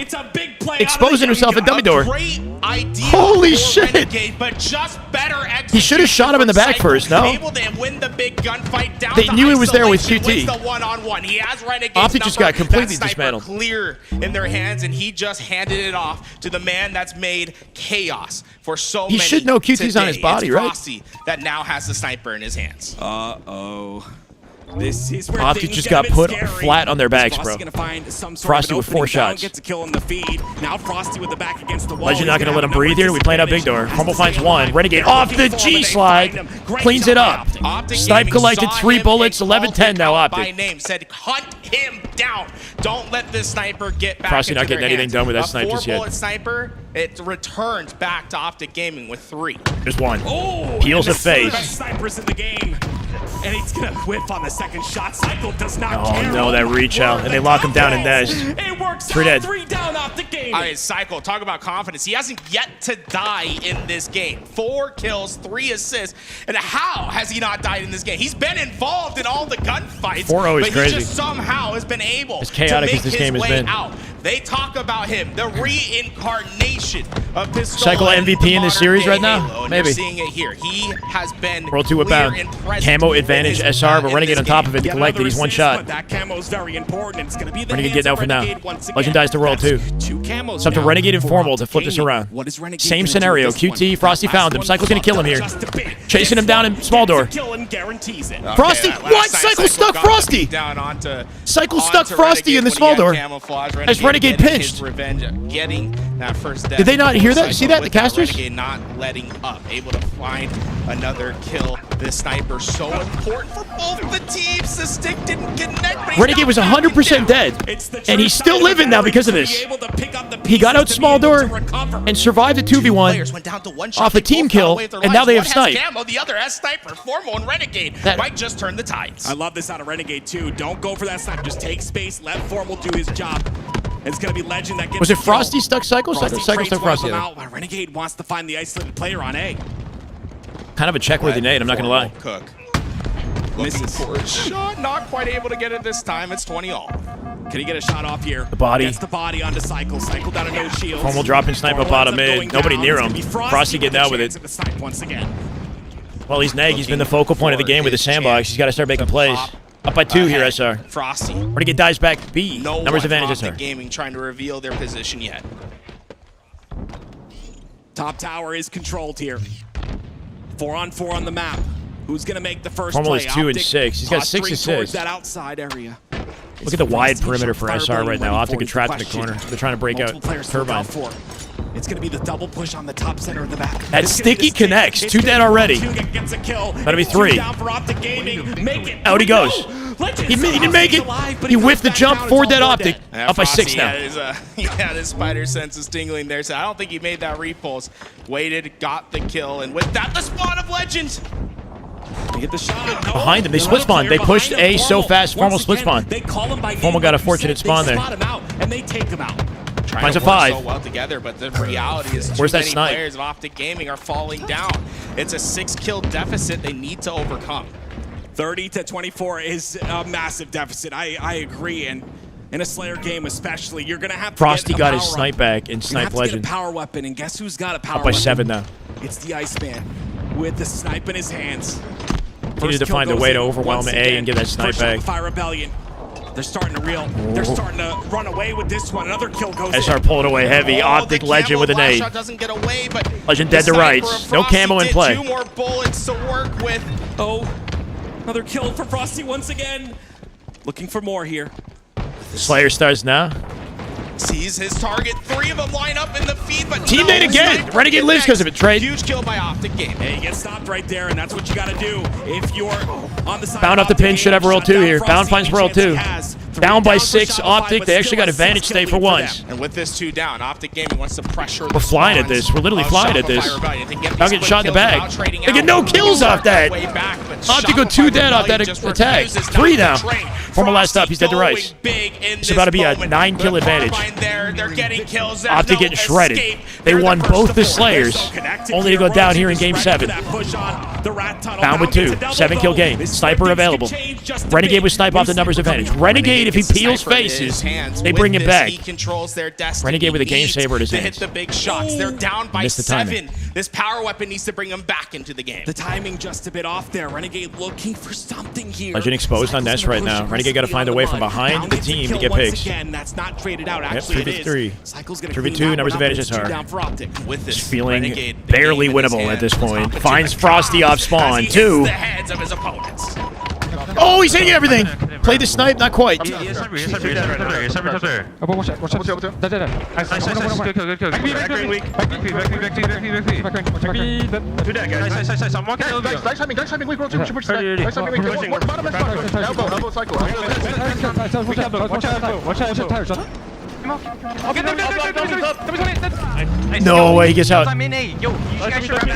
Exposing himself at dummy door. Holy shit. But just better he should have shot him in the back first, no? Able to win the big gunfight down. They knew he was there with QT. The one-on-one. He has Renegade's Optic just got completely that dismantled. Clear in their hands, and he just handed it off to the man that's made chaos for so many. He should know QT's on his body, right? Frosty that now has the sniper in his hands. This is where Optic just got put flat on their backs, bro. Frosty with 4 shots. Gets a kill in the feed. Now Frosty with the back against the wall. Legend not going to let him breathe here. We playing out big door. Formal finds 1. Renegade off the G slide. Cleans it up. Snipe collected 3 bullets. 11-10 now Optic. By name said hunt him down. Don't let this sniper get back. Frosty into not getting their anything hands. done with that snipe A just yet. 4-bullet sniper. It returns back to Optic Gaming with 3. There's 1. Oh, Peels a FAZE. Snipers in the game. And he's going to whiff on the second shot. Cycle does not care. Oh, no, that reach out. And they lock him down in dash. It works 3 dead. 3 down off the game. All right, Cycle, talk about confidence. He hasn't yet to die in this game. 4 kills, 3 assists. And how has he not died in this game? He's been involved in all the gunfights. 4-0 is but crazy. He just somehow has been able as chaotic to make as this his game has way been. out. They talk about him, the reincarnation of Pistol. Cycle MVP in this series right now? Maybe. You're seeing it here. He has been roll 2 with bound. Camo advantage SR, but Renegade on top of it. Collected. He's 1 shot. That camo is very important. It's going to be the Renegade getting out for now. Legend dies to roll 2. 2 camos. It's up to Renegade and Formal to flip this around. Same scenario. QT, Frosty found him. Cycle's going to kill him here. Chasing him down in small door. Frosty, what? Cycle stuck Frosty. Cycle stuck Frosty in the small door. As Renegade pinched. Getting that first death. Did they not hear that? See that? The casters? Renegade not letting up. Able to find another kill. This sniper so important for both the teams. The stick didn't connect. Renegade was 100% dead. And he's still living now because of this. He got out small door and survived a 2v1 off a team kill. And now they have snipe. The other has sniper. Formal and Renegade might just turn the tides. I love this out of Renegade too. Don't go for that sniper. Just take space. Let Formal do his job. It's going to be Legend that gets Was it Frosty stuck Cycle? Cycle stuck Frosty. Renegade wants to find the isolated player on A. Kind of a check-worthy nade, I'm not going to lie. Cook. Misses for a shot. Not quite able to get it this time. It's 20 all. Can he get a shot off here? The body. Gets the body onto Cycle. Cycle down to no shields. Formal dropping snipe up bottom mid. Nobody near him. Frosty getting out with it. Once again. Well, he's Neg. He's been the focal point of the game with the sandbox. He's got to start making plays. Up by 2 here, SR. Frosty. Renegade dies back B. No Numbers advantage, Optic SR. Gaming trying to reveal their position yet. Top tower is controlled here. 4-on-4 on the map. Who's going to make the first Formal play? is 2 and 6. He's got 6 assists. That outside area. Look at the wide perimeter for SR right now. Optic are trapped in the corner. They're trying to break out Turbine. It's going to be the double push on the top center of the map. That sticky connects. 2 dead already. Gets a kill. That'll be 3. Out he goes. He didn't make it. He whiffed the jump. 4 dead Optic. Up by 6 now. His spider sense is tingling there. So I don't think he made that repulse. Waited, got the kill, and with that, the spawn of Legends. They get the shot. Behind them, they split spawn. They pushed A so fast. Formal split spawn. Formal got a fortunate spawn there. And they take him out. Finds a 5. So well together, but the reality is Where's too that many snipe? players of Optic Gaming are falling down. It's a 6-kill deficit they need to overcome. 30-24 is a massive deficit. I agree, and in a Slayer game especially, you're gonna have to Frosty get a got his power snipe up. back and You're gonna snipe have to Legend. get a power weapon, and guess who's got a power Up by weapon? 7 now. It's the Iceman with the snipe in his hands. He needed to find a way to overwhelm A and get that snipe back. Shopify Rebellion. They're starting to They're starting to run away with this one. Another kill goes SR pulling away heavy. Optic Legend with an A. Doesn't get away, but Legend dead to rights. No camo in play. 2 more bullets to work with. Oh, another kill for Frosty once again. Looking for more here. Slayer starts now. Sees his target. 3 of them line up in the feed, but Teammate again. Renegade lives because of it. Trade. Huge kill by Optic Game. Hey, you get stopped right there, and that's what you got to do if you're on the side. Bound off the pin. Should have Royal 2 here. Bound finds Royal 2. Down by 6. Optic. They actually got advantage state for once. And with this 2 down, Optic Gaming wants to pressure. We're flying at this. We're literally flying at this. Now getting shot in the back. They get no kills off that. Optic go 2 dead off that attack. 3 now. Former last stop. He's dead to rice. It's about to be a 9-kill advantage. They're getting kills. Optic getting shredded. They won both the Slayers, only to go down here in Game 7. Bound with 2. 7-kill game. Sniper available. Renegade with snipe off the numbers advantage. Renegade, if he peels faces, they bring him back. Renegade with a game saver at his hands. Hit the big shots. They're down by 7. This power weapon needs to bring them back into the game. The timing just a bit off there. Renegade looking for something here. Legend exposed on Nest right now. Renegade got to find a way from behind the team to get picks. Again, that's not traded out. Yep, Actually, 3v3. 3v2, numbers advantage is hard. With this, feeling barely winnable at this point. Finds Frosty off spawn. 2. The heads of his opponents. Oh, he's hitting everything. Play the snipe, not quite. Watch out. Good kill. No way, he gets out. I'm in A. Yo, you guys should I'm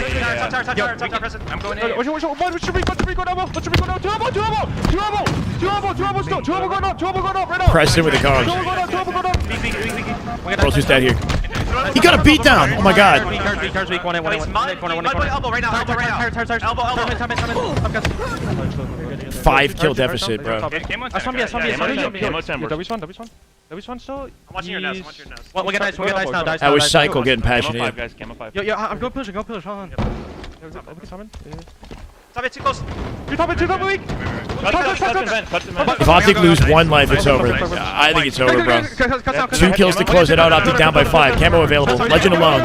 going A. Preston with the cars. World 2's dead here. He got a beat down. Oh my god. 5-kill deficit, bro. I'm watching your nose. We'll get nice now. That was Psycho getting passionate. Yo, I'm going push. Hold on. Stop it, too close. Too weak. If Optic lose 1 life, it's over. I think it's over, bro. 2 kills to close it out. Optic down by 5. Camo available. Legend alone.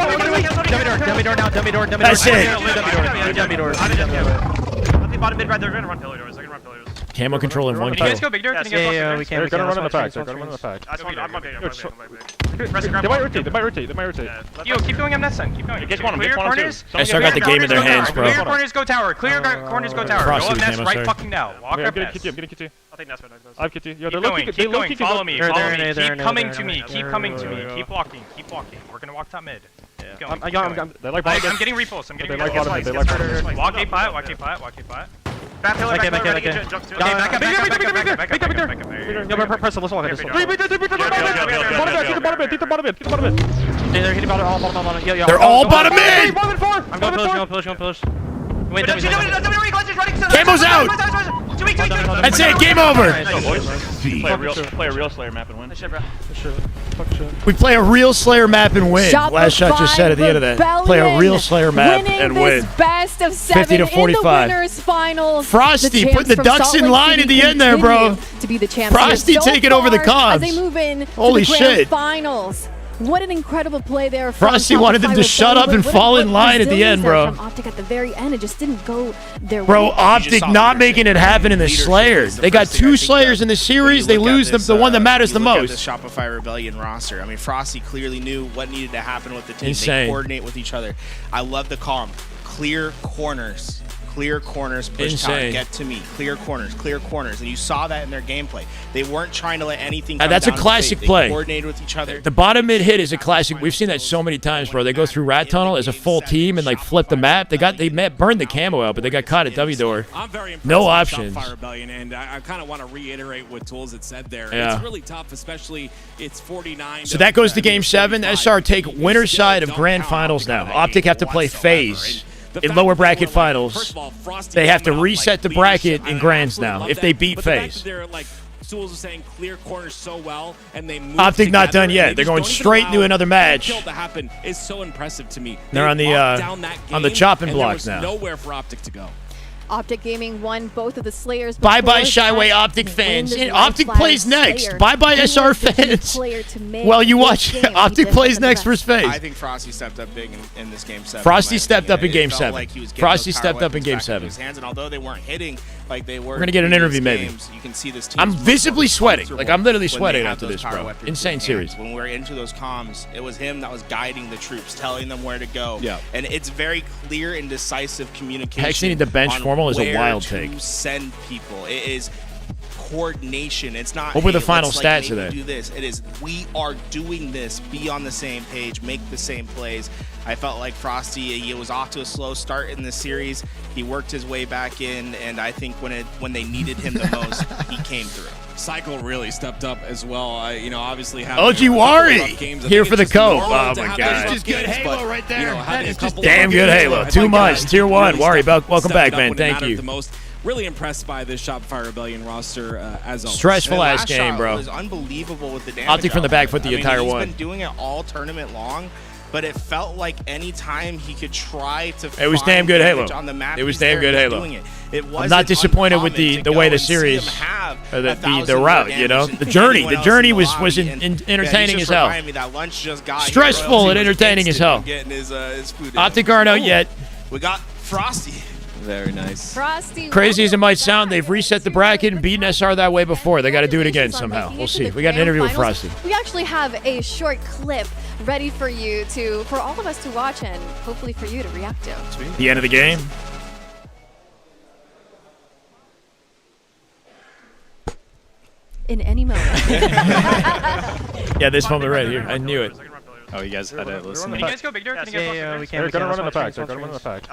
That's it. Bottom mid right, they're gonna run pillar doors. Camo control in 1 Can you guys title. go big door? Yeah, we can. They're gonna run in the pack. They might rotate. Yo, keep going on that side. Keep going. Clear corners. SR got the game in their hands, bro. Clear corners, go tower. Clear corners, go tower. Go up nest right fucking now. Walk up nest. I'm getting kitty. I'll take nest. I have kitty. Yo, Keep going. Follow me. Keep coming to me. Keep walking. We're gonna walk top mid. I'm getting repulse. Walk A flat. Back pillar. Back up. Press. Let's walk. They're all bottom mid. I'm going push. Wait, Camo's out. That's it. Game over. Play a real Slayer map and win. We play a real Slayer map and win. Last shot just said at the end of that. Play a real Slayer map and win. Best of 7 50 to 45. in the winners finals. Frosty put the Ducks in line at the end there, bro. To be the champion. Frosty taking over the comms. As they move in Holy to the grand shit. finals. What an incredible play there. From Frosty wanted them to shut up and fall in line at the end, bro. From Optic at the very end, it just didn't go their way. Bro, Optic not making it happen in the Slayer. They got 2 Slayers in the series. They lose the one that matters the most. The Shopify Rebellion roster. I mean, Frosty clearly knew what needed to happen with the team. Insane. They coordinate with each other. I love the calm. Clear corners. Push tower, get to me. Clear corners, and you saw that in their gameplay. They weren't trying to let anything come that's a down classic to play. They coordinated with each other. The bottom mid hit is a classic. We've seen that so many times, bro. They go through Rat Tunnel as a full team and like flip the map. They burned the camo out, but they got caught at W door. No options. Shopify Rebellion, and I kind of want to reiterate what Tools had said there. Yeah. It's really tough, especially it's 49. So that goes to Game 7. SR take winner's side of Grand Finals now. Optic have to play FAZE. In lower bracket finals, they have to reset the bracket in Grands now if they beat FAZE. Tools are saying clear corners so well, and they move Optic not together, done yet. They're going straight into another match. To happen is so impressive to me. They're on the chopping blocks now. Nowhere for Optic to go. Optic Gaming won both of the Slayers. Bye-bye, before Shyway that. Optic Win fans. this And Life Optic Flag plays next. Slayer. Bye-bye, He SR was the key fans. player to make Well, you this watch. game. He Optic did plays it the next best. versus FaZe. I think Frosty stepped up big in this game 7. Frosty in my stepped up in opinion. game It felt 7. like he was getting Frosty those power stepped up in weapons game back into 7. his hands, and although they weren't hitting like they were, We're gonna get an in interview, previous maybe. games, you can see this team. I'm visibly sweating. Like, I'm literally when they sweating have after those this, power bro. weapons Insane in series. hands. When we're into those comms, it was him that was guiding the troops, telling them where to go. Yeah. And it's very clear and decisive communication. Hex needing to bench on Formal is a where wild to take. Send people. It is coordination. It's not. What were the hey, final let's, stats like, of maybe that? Do this. It is. We are doing this. Be on the same page. Make the same plays. I felt like Frosty. He was off to a slow start in this series. He worked his way back in, and I think when they needed him the most, he came through. Cycle really stepped up as well. Obviously having OG Wari here for the cope. Oh my god. That's just good Halo right there. That is just Damn good Halo. 2 months. Tier 1. Wari, welcome back, man. Thank you. The most. Really impressed by this Shopify Rebellion roster as always. Stressful That ass last game, shot bro. was unbelievable with the damage. Optic from the back foot the entire he's one. Been doing it all tournament long, but it felt like any time he could try to. It was find damn good damage Halo. On the map, It was he's damn there, good he's Halo. doing it. I'm not disappointed with the way the series, the route, you know, the journey was entertaining as hell. Stressful and entertaining as hell. Optic aren't out yet. We got Frosty. Very nice. Frosty. Crazy as it might sound, they've reset the bracket and beaten SR that way before. They got to do it again somehow. We'll see. We got an interview with Frosty. We actually have a short clip ready for for all of us to watch and hopefully for you to react to. The end of the game. In any moment. Yeah, this moment right here. I knew it. Oh, you guys had to listen. Can you guys go big door? Can you guys Yeah, we can. They're gonna run in the pack. They're gonna run in the pack.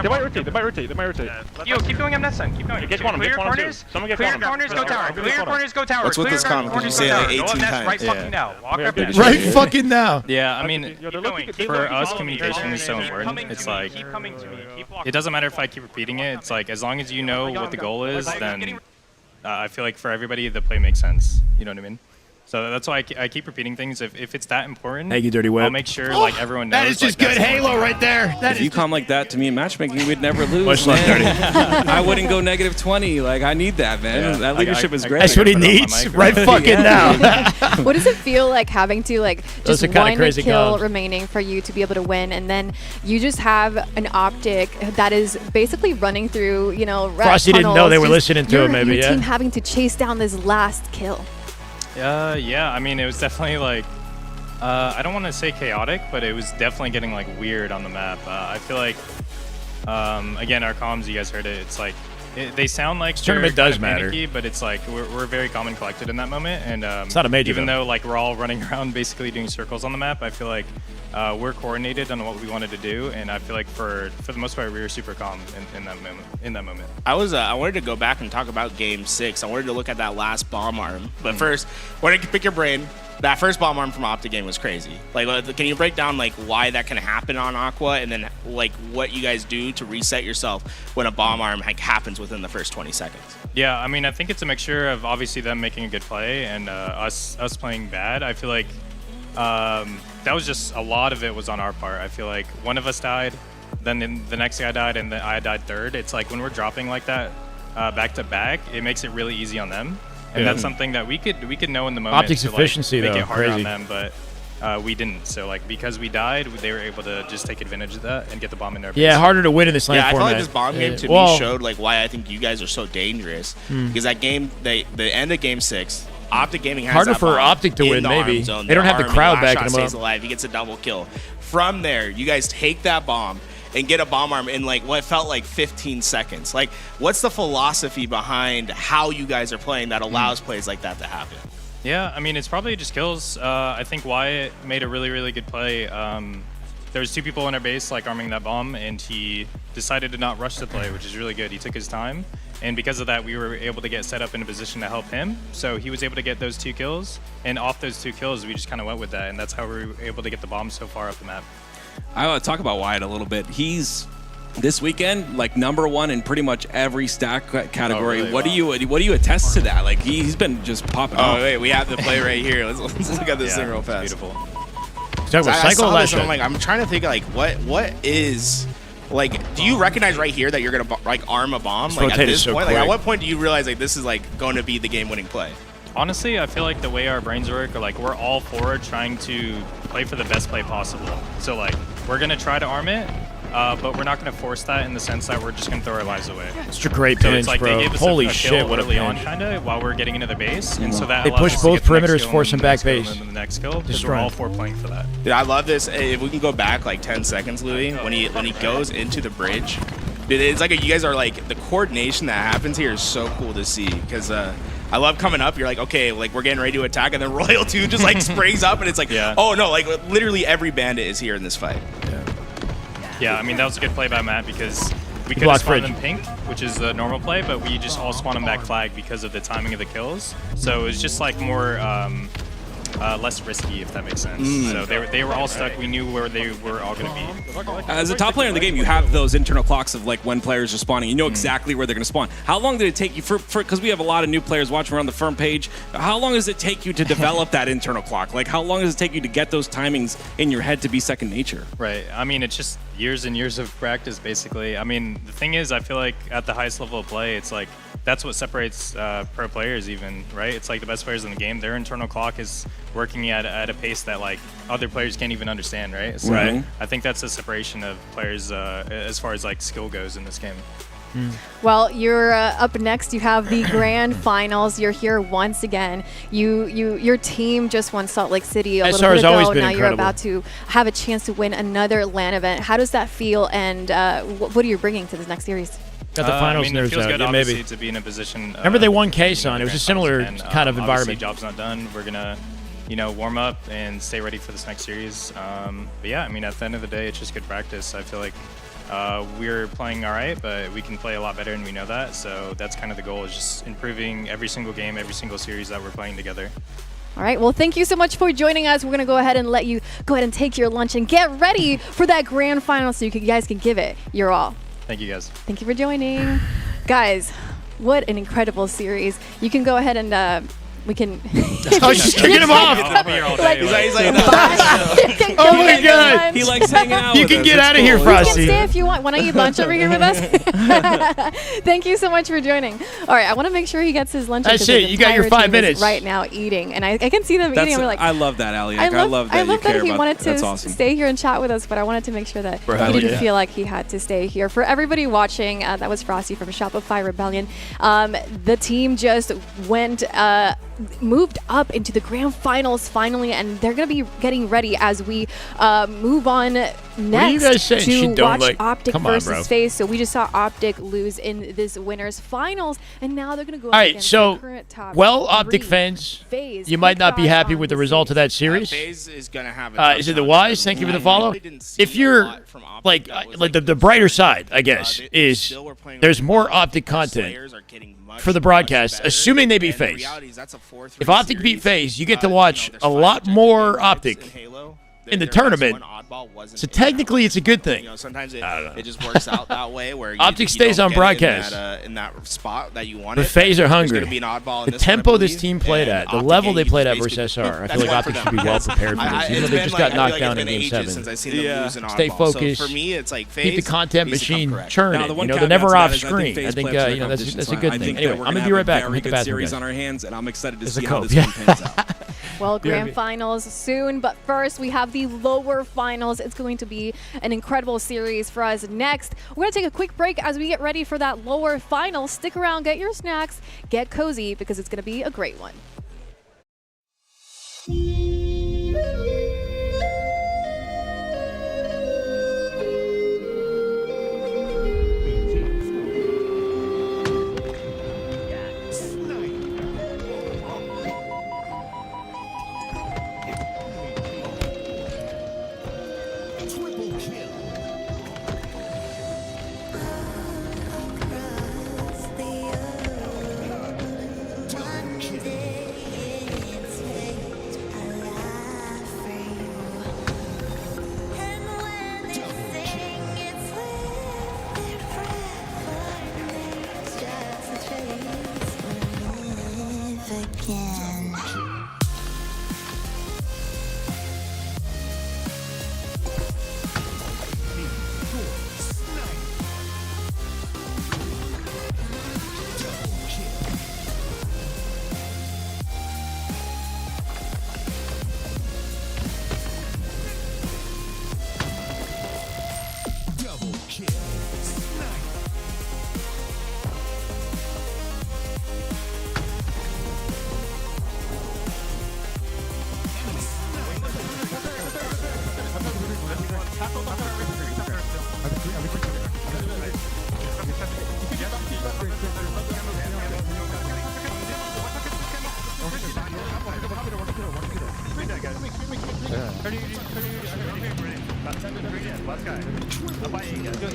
They might rotate. They might rotate. They might rotate. Yo, keep going on that side. Keep going. Get one. Clear corners. Clear corners, go tower. Clear corners, go tower. What's with this comment? Because you say it like 18 times. Right fucking now. Walk up there. Right fucking now. Yeah, I mean, for us, communication is so important. It's like, Keep coming to me. Keep walking. it doesn't matter if I keep repeating it. It's like, as long as you know what the goal is, then I feel like for everybody, the play makes sense. You know what I mean? So that's why I keep repeating things. If it's that important, Thank you, Dirty Web. I'll make sure like everyone knows. That is just good Halo right there. If you come like that to me in matchmaking, we'd never lose. Much love, man. I wouldn't go -20. Like I need that, man. Yeah. That leadership is great. That's what he needs right fucking now. What does it feel like having to Those just are kinda one crazy kill comms. remaining for you to be able to win, and then you just have an Optic that is basically running through, red Frosty didn't know tunnels, they were just listening to him, maybe, your yeah. team having to chase down this last kill. Yeah, I mean, it was definitely like, I don't want to say chaotic, but it was definitely getting like weird on the map. I feel like, again, our comms, you guys heard it. It's like they sound like tournament they're does kind of matter. panicky, but it's like we're very calm and collected in that moment. And It's not a major, even though. though like we're all running around basically doing circles on the map, I feel like we're coordinated on what we wanted to do, and I feel like for the most part we were super calm in that moment. I wanted to go back and talk about Game 6. I wanted to look at that last bomb arm, but first, I wanted to pick your brain. That first bomb arm from Optic game was crazy. Like, can you break down like why that can happen on Aqua, and then like what you guys do to reset yourself when a bomb arm like happens within the first 20 seconds? Yeah, I mean, I think it's a mixture of obviously them making a good play and us playing bad. I feel like that was just a lot of it was on our part. I feel like one of us died, then the next guy died, and then I died third. It's like when we're dropping like that back to back, it makes it really easy on them. And that's something that we could know in the moment. Optic's to, like, efficiency, make though, it harder crazy. on them, but we didn't. So like because we died, they were able to just take advantage of that and get the bomb in their Yeah, face. harder to win in this lane Yeah, I feel format. like this bomb game to Well, me showed like why I think you guys are so dangerous. Hmm. Because that game, the end of Game 6, Optic Gaming has Harder that for bomb Optic to in win, the maybe. arm zone. They don't Their have the arm crowd last backing shot them stays up. alive. He gets a double kill. From there, you guys take that bomb and get a bomb arm in like what felt like 15 seconds. Like, what's the philosophy behind how you guys are playing that allows plays like that to happen? Yeah, I mean, it's probably just kills. I think Wyatt made a really, really good play. There was two people in our base, like, arming that bomb, and he decided to not rush the play, which is really good. He took his time, and because of that, we were able to get set up in a position to help him. So he was able to get those 2 kills, and off those 2 kills, we just kind of went with that, and that's how we were able to get the bomb so far up the map. I want to talk about Wyatt a little bit. He's this weekend like #1 in pretty much every stack category. really? What do you attest to that? Like he's been just popping off. Oh wait, we have the play right here. Let's look at this thing real fast. Beautiful. Talk about I Cycle saw last this and shot. I'm trying to think like what is Like, do you recognize right here that you're gonna like arm a bomb? This like at rotate is this so point, like quick. at what point do you realize like this is like going to be the game-winning play? Honestly, I feel like the way our brains work, like we're all forward trying to play for the best play possible. So like we're gonna try to arm it, but we're not gonna force that in the sense that we're just gonna throw our lives away. It's a great So pinch, it's like bro. they gave us Holy a shit, kill what a early on pinch. kinda while we're getting into the base, and so that They allows push us to both get the next perimeters, kill force and them the back next kill base. and then the next kill because Destroy we're all 'em. 4 playing for that. Dude, I love this. If we can go back like 10 seconds, Louis, when he goes into the bridge, dude, it's like you guys are like the coordination that happens here is so cool to see because I love coming up. You're like, okay, like we're getting ready to attack, and then Royal 2 just like springs up, and it's like, oh no, like literally every bandit is here in this fight. Yeah, I mean that was a good play by Matt because we could blocked have spawned Fridge. them pink, which is the normal play, but we just all spawned them back flag because of the timing of the kills. So it was just like more less risky, if that makes sense. So they were all stuck. We knew where they were all going to be. As a top player in the game, you have those internal clocks of like when players are spawning. You know exactly where they're going to spawn. How long did it take you because we have a lot of new players watching around the firm page? How long does it take you to develop that internal clock? Like how long does it take you to get those timings in your head to be second nature? Right. I mean, it's just years and years of practice, basically. I mean, the thing is, I feel like at the highest level of play, it's like that's what separates pro players even, right? It's like the best players in the game, their internal clock is working at a pace that like other players can't even understand, right? So I think that's the separation of players as far as like skill goes in this game. Well, you're up next. You have the grand finals. You're here once again. Your team just won Salt Lake City a little SR bit has always ago. been Now you're incredible. about to have a chance to win another LAN event. How does that feel? And what are you bringing to this next series? Got the finals I mean, it nerves feels out. good, Yeah, obviously, maybe. to be in a position. Remember they won K-Sun. It was a grand similar finals, and, kind of obviously environment. Job's not done. We're gonna, warm up and stay ready for this next series. But yeah, I mean, at the end of the day, it's just good practice. I feel like we're playing all right, but we can play a lot better, and we know that. So that's kind of the goal, is just improving every single game, every single series that we're playing together. All right. Well, thank you so much for joining us. We're going to go ahead and let you go ahead and take your lunch and get ready for that grand final so you guys can give it your all. Thank you, guys. Thank you for joining. Guys, what an incredible series. You can go ahead and we can... I was just kicking him off. He's like, Oh my god. He likes hanging out You with can us. get It's out of here, cool. Frosty. You can stay if you want. Want to eat lunch over here with us? Thank you so much for joining. All right, I want to make sure he gets his lunch. That's because it. his You got your entire 5 team is minutes. right now eating, and I can see them eating. I'm like, I love that, Aliak. I love that you care he about wanted That's to awesome. stay here and chat with us, but I wanted to make sure that Bro, he didn't yeah. feel like he had to stay here. For everybody watching, that was Frosty from Shopify Rebellion. The team just moved up into the grand finals finally, and they're going to be getting ready as we move on next you guys saying? She to don't watch like- Optic Come on, versus bro. FAZE. So we just saw Optic lose in this winners finals, and now they're going to go All up right, against so, the current top Optic three. fans, FAZE you might not be kicked off happy on with the this result of that series. FAZE is gonna have. Is it the wise? Thank you for the follow. If you're like the brighter side, I guess, is there's more Optic content for the broadcast, assuming they beat FAZE. If Optic beat FAZE, you get to watch a lot more Optic in the tournament. So technically, it's a good thing. Sometimes it just works out that way where Optic stays on broadcast. in that spot that you want. But FAZE are hungry. Be an oddball The in this tempo one, I this believe, team played and at, the Optic level game they played at basically- versus SR, I that's feel like one Optic for should be them. well prepared for this. It's Even though they been just like- got I feel knocked like down it's in been Game ages 7. since I've seen them lose an Stay oddball. So focused. for me, it's like Keep the FAZE content needs to come machine correct. churning. Now, the one They're caveat never to that off is I think screen. FaZe I think play up to their that's competition, a so good I thing. think Anyway, that we're I'm gonna gonna be right have a back. very I'm hit the good bathroom, series guys. on our hands, and I'm excited to It's a see how cope, this one pans out. Well, grand Yeah. finals soon, but first we have the lower finals. It's going to be an incredible series for us next. We're going to take a quick break as we get ready for that lower final. Stick around, get your snacks, get cozy, because it's going to be a great one. Last guy. Up by A, guys. Go AP.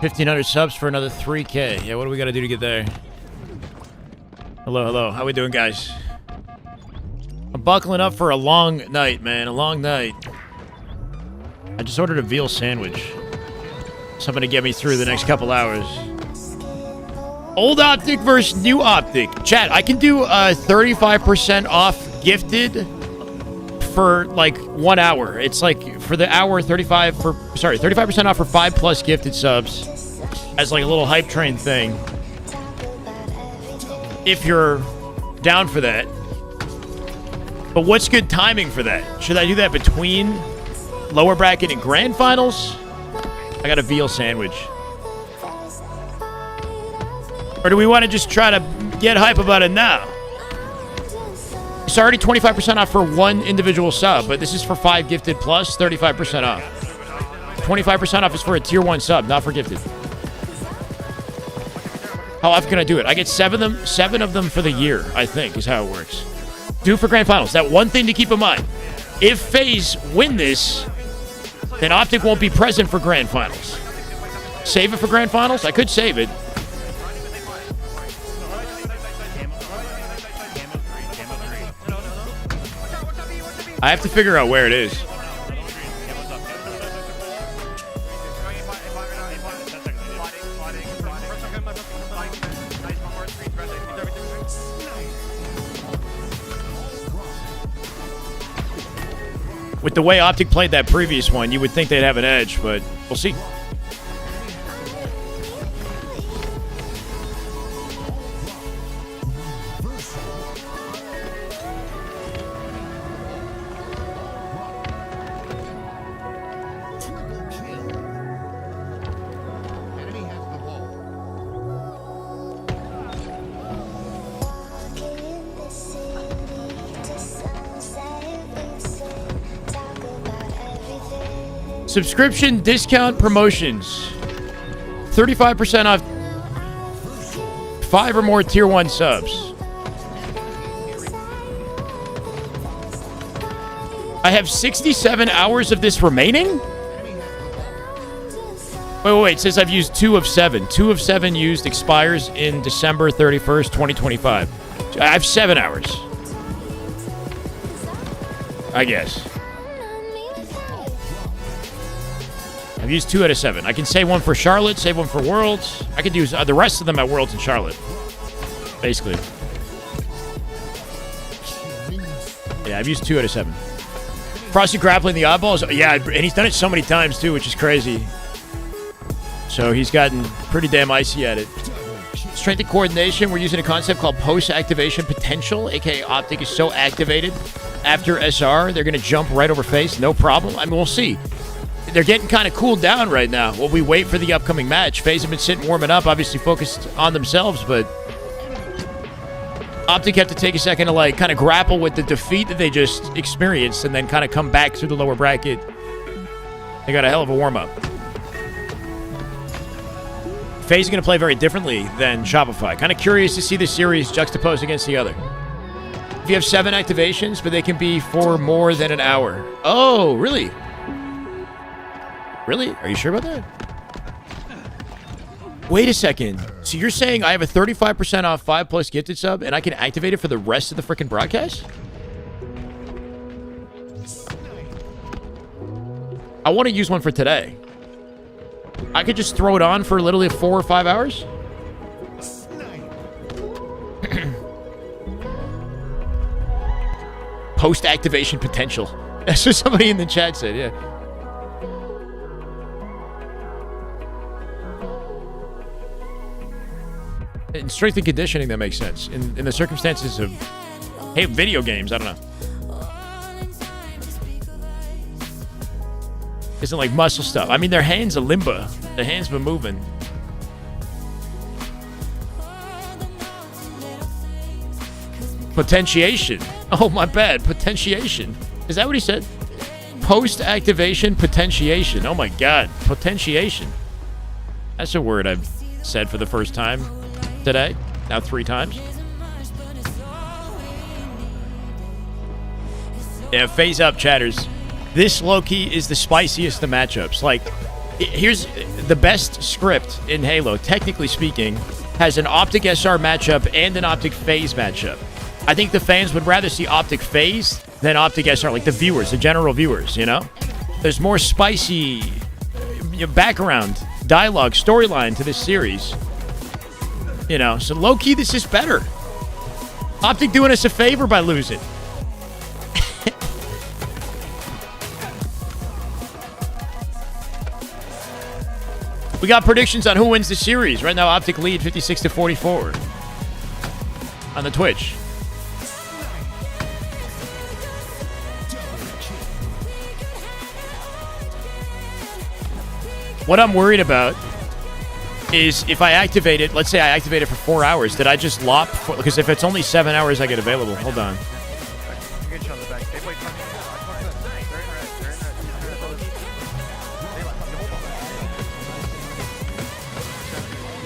$1,500 subs for another 3K. Yeah, what do we got to do to get there? Hello. How we doing, guys? I'm buckling up for a long night, man. A long night. I just ordered a veal sandwich. Something to get me through the next couple hours. Old Optic versus new Optic. Chat, I can do 35% off gifted for like 1 hour. It's like for the hour 35% off for 5+ gifted subs as like a little hype train thing. If you're down for that. But what's good timing for that? Should I do that between lower bracket and grand finals? I got a veal sandwich. Or do we want to just try to get hype about it now? It's already 25% off for one individual sub, but this is for 5 gifted plus 35% off. 25% off is for a tier 1 sub, not for gifted. How often can I do it? I get 7 of them for the year, I think, is how it works. Do for grand finals. That one thing to keep in mind. If FaZe win this, then Optic won't be present for grand finals. Save it for grand finals? I could save it. I have to figure out where it is. With the way Optic played that previous one, you would think they'd have an edge, but we'll see. Subscription discount promotions. 35% off 5 or more tier 1 subs. I have 67 hours of this remaining? Wait. It says I've used 2 of 7. 2 of 7 used expires in December 31st, 2025. I have 7 hours. I guess. I've used 2 out of 7. I can save one for Charlotte, save one for Worlds. I could use the rest of them at Worlds and Charlotte. Basically. Yeah, I've used 2 out of 7. Frosty grappling the oddballs. Yeah, and he's done it so many times too, which is crazy. So he's gotten pretty damn icy at it. Strength and coordination, we're using a concept called post-activation potential, aka Optic is so activated after SR, they're going to jump right over FaZe, no problem. I mean, we'll see. They're getting kind of cooled down right now while we wait for the upcoming match. FaZe have been sitting warming up, obviously focused on themselves, but Optic have to take a second to like kind of grapple with the defeat that they just experienced and then kind of come back through the lower bracket. They got a hell of a warm-up. FaZe is going to play very differently than Shopify. Kind of curious to see the series juxtaposed against the other. If you have 7 activations, but they can be for more than an hour. Oh, really? Really? Are you sure about that? Wait a second. So you're saying I have a 35% off 5+ gifted sub and I can activate it for the rest of the freaking broadcast? I want to use one for today. I could just throw it on for literally 4 or 5 hours? Post-activation potential. That's what somebody in the chat said, yeah. In strength and conditioning, that makes sense. In the circumstances of, hey, video games, I don't know. Isn't like muscle stuff. I mean, their hands are limber. Their hands been moving. Potentiation. Oh, my bad. Potentiation. Is that what he said? Post-activation potentiation. Oh, my God. Potentiation. That's a word I've said for the first time today. Now 3 times. Yeah, phase up, chatters. This low-key is the spiciest of matchups. Like, here's the best script in Halo, technically speaking, has an Optic SR matchup and an Optic FaZe matchup. I think the fans would rather see Optic FaZe than Optic SR, like the viewers, the general viewers, you know? There's more spicy background, dialogue, storyline to this series. You know, so low-key, this is better. Optic doing us a favor by losing. We got predictions on who wins the series. Right now, Optic lead 56-44 on the Twitch. What I'm worried about is if I activate it, let's say I activate it for 4 hours, did I just lop? Because if it's only 7 hours I get available. Hold on.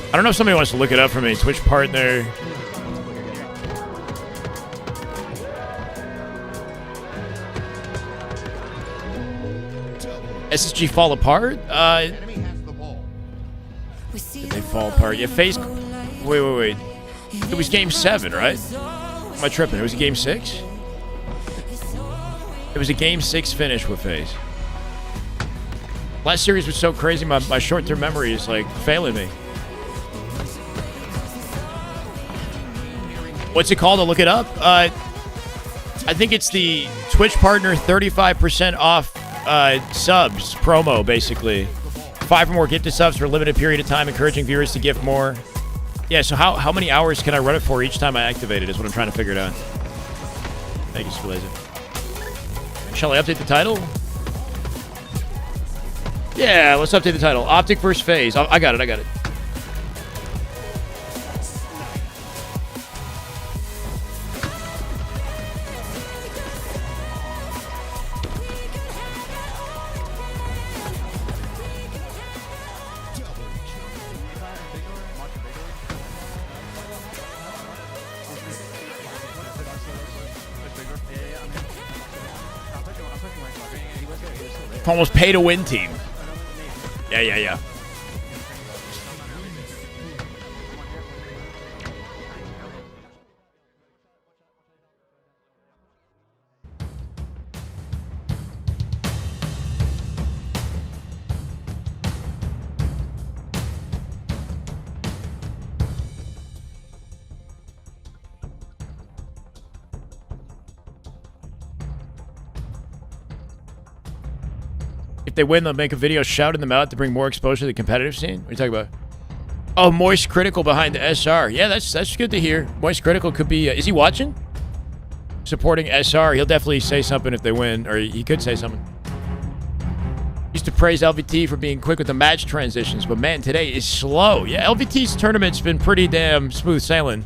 I don't know if somebody wants to look it up for me. Twitch partner. SSG fall apart? Did they fall apart? Yeah, FaZe. Wait. It was game 7, right? Am I tripping? It was a game 6? It was a game 6 finish with FaZe. Last series was so crazy, my short-term memory is like failing me. What's it called? I'll look it up. I think it's the Twitch partner 35% off subs promo, basically. 5 or more gifted subs for a limited period of time, encouraging viewers to gift more. Yeah, so how many hours can I run it for each time I activate it is what I'm trying to figure it out. Thank you, Spalazer. Shall I update the title? Yeah, let's update the title. Optic versus FaZe. I got it. Almost pay to win team. Yeah. If they win, they'll make a video shouting them out to bring more exposure to the competitive scene. What are you talking about? Oh, Moist Critical behind the SR. Yeah, that's good to hear. Moist Critical could be... is he watching? Supporting SR. He'll definitely say something if they win, or he could say something. Used to praise LVT for being quick with the match transitions, but man, today is slow. Yeah, LVT's tournament's been pretty damn smooth sailing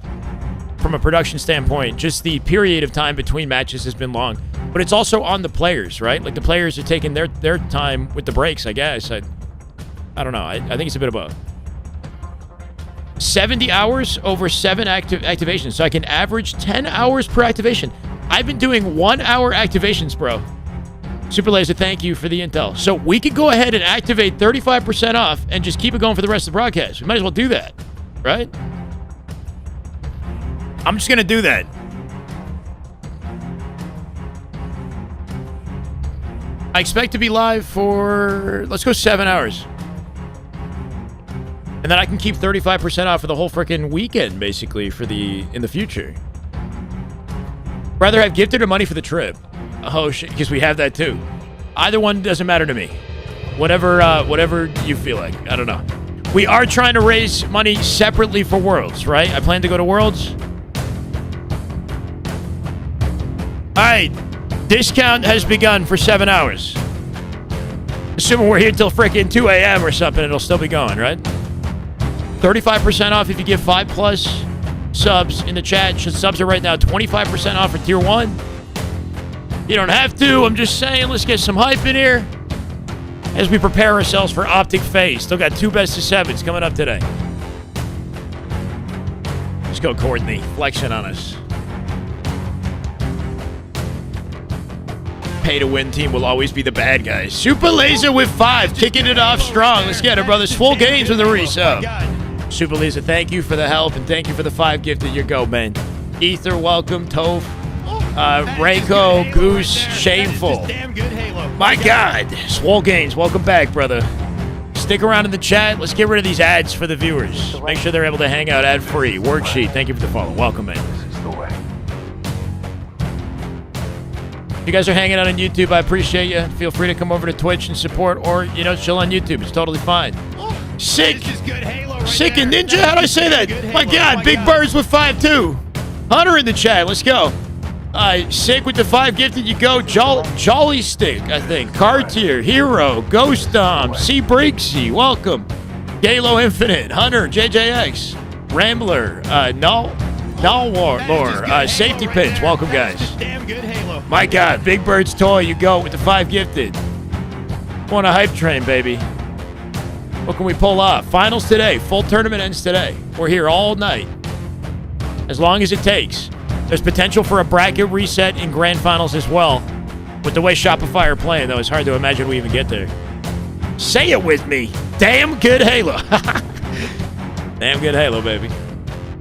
from a production standpoint. Just the period of time between matches has been long. But it's also on the players, right? Like, the players are taking their time with the breaks, I guess. I don't know. I think it's a bit of both. 70 hours over 7 activations. So I can average 10 hours per activation. I've been doing 1 hour activations, bro. Super Laser, thank you for the intel. So we could go ahead and activate 35% off and just keep it going for the rest of the broadcast. We might as well do that, right? I'm just going to do that. I expect to be live for, let's go 7 hours. And then I can keep 35% off for the whole freaking weekend, basically, in the future. Rather have gifted or money for the trip. Oh, shit, because we have that too. Either one doesn't matter to me. Whatever you feel like. I don't know. We are trying to raise money separately for Worlds, right? I plan to go to Worlds. All right. Discount has begun for 7 hours. Assuming we're here till freaking 2 a.m. or something, it'll still be going, right? 35% off if you give 5+ subs in the chat. Subs are right now 25% off for Tier 1. You don't have to. I'm just saying, let's get some hype in here as we prepare ourselves for Optic FAZE. Still got 2 best of 7s coming up today. Let's go, Courtney. Flexing on us. Pay-to-win team will always be the bad guys. Super Laser with 5, kicking it off strong. Let's get it, brothers. Full games with the resub. Super Laser, thank you for the help, and thank you for the 5 gifted. Your go, man. Ether, welcome. Toph, Reiko, Goose, Shameful. My God. Swole Games, welcome back, brother. Stick around in the chat. Let's get rid of these ads for the viewers. Make sure they're able to hang out ad-free. Worksheet, thank you for the follow. Welcome, man. If you guys are hanging out on YouTube, I appreciate you. Feel free to come over to Twitch and support, or, chill on YouTube. It's totally fine. Sick. Sick and Ninja, how'd I say that? My God, Big Birds with 5 too. Hunter in the chat, let's go. Sick with the 5 gifted, you go. Jolly Stick, I think. Cartier, Hero, Ghost Dom, C Breaksy, welcome. Galo Infinite, Hunter, JJX, Rambler, Nalwar, Safety Pins, welcome guys. My God, Big Bird's Toy, you go with the 5 gifted. On a hype train, baby. What can we pull off? Finals today. Full tournament ends today. We're here all night. As long as it takes. There's potential for a bracket reset in grand finals as well. With the way Shopify are playing, though, it's hard to imagine we even get there. Say it with me. Damn good Halo. Damn good Halo, baby.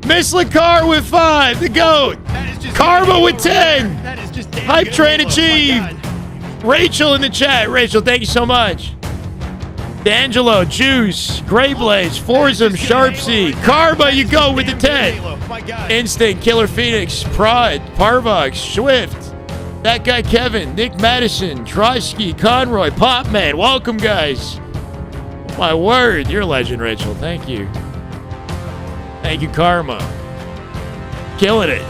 Miss Lacar with 5. The GOAT. Karma with 10. Hype train achieved. Rachel in the chat. Rachel, thank you so much. D'Angelo, Juice, Greyblaze, Forzum, Sharpsy, Karma, you go with the 10. Instinct, Killer Phoenix, Pride, Parvox, Swift, that guy Kevin, Nick Madison, Trotsky, Conroy, Popman, welcome guys. My word, you're a legend, Rachel. Thank you. Thank you, Karma. Killing it.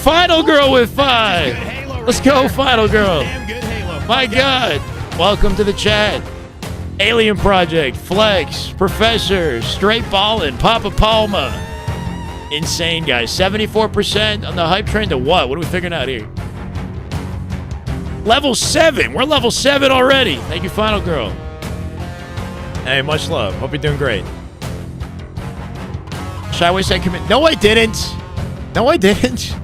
Final Girl with 5. Let's go, Final Girl. My God. Welcome to the chat. Alien Project, Flex, Professor, Straight Ballin', Papa Palma. Insane, guys. 74% on the hype train to what? What are we figuring out here? Level 7. We're level 7 already. Thank you, Final Girl. Hey, much love. Hope you're doing great. Shyway said commit. No, I didn't. No, I didn't.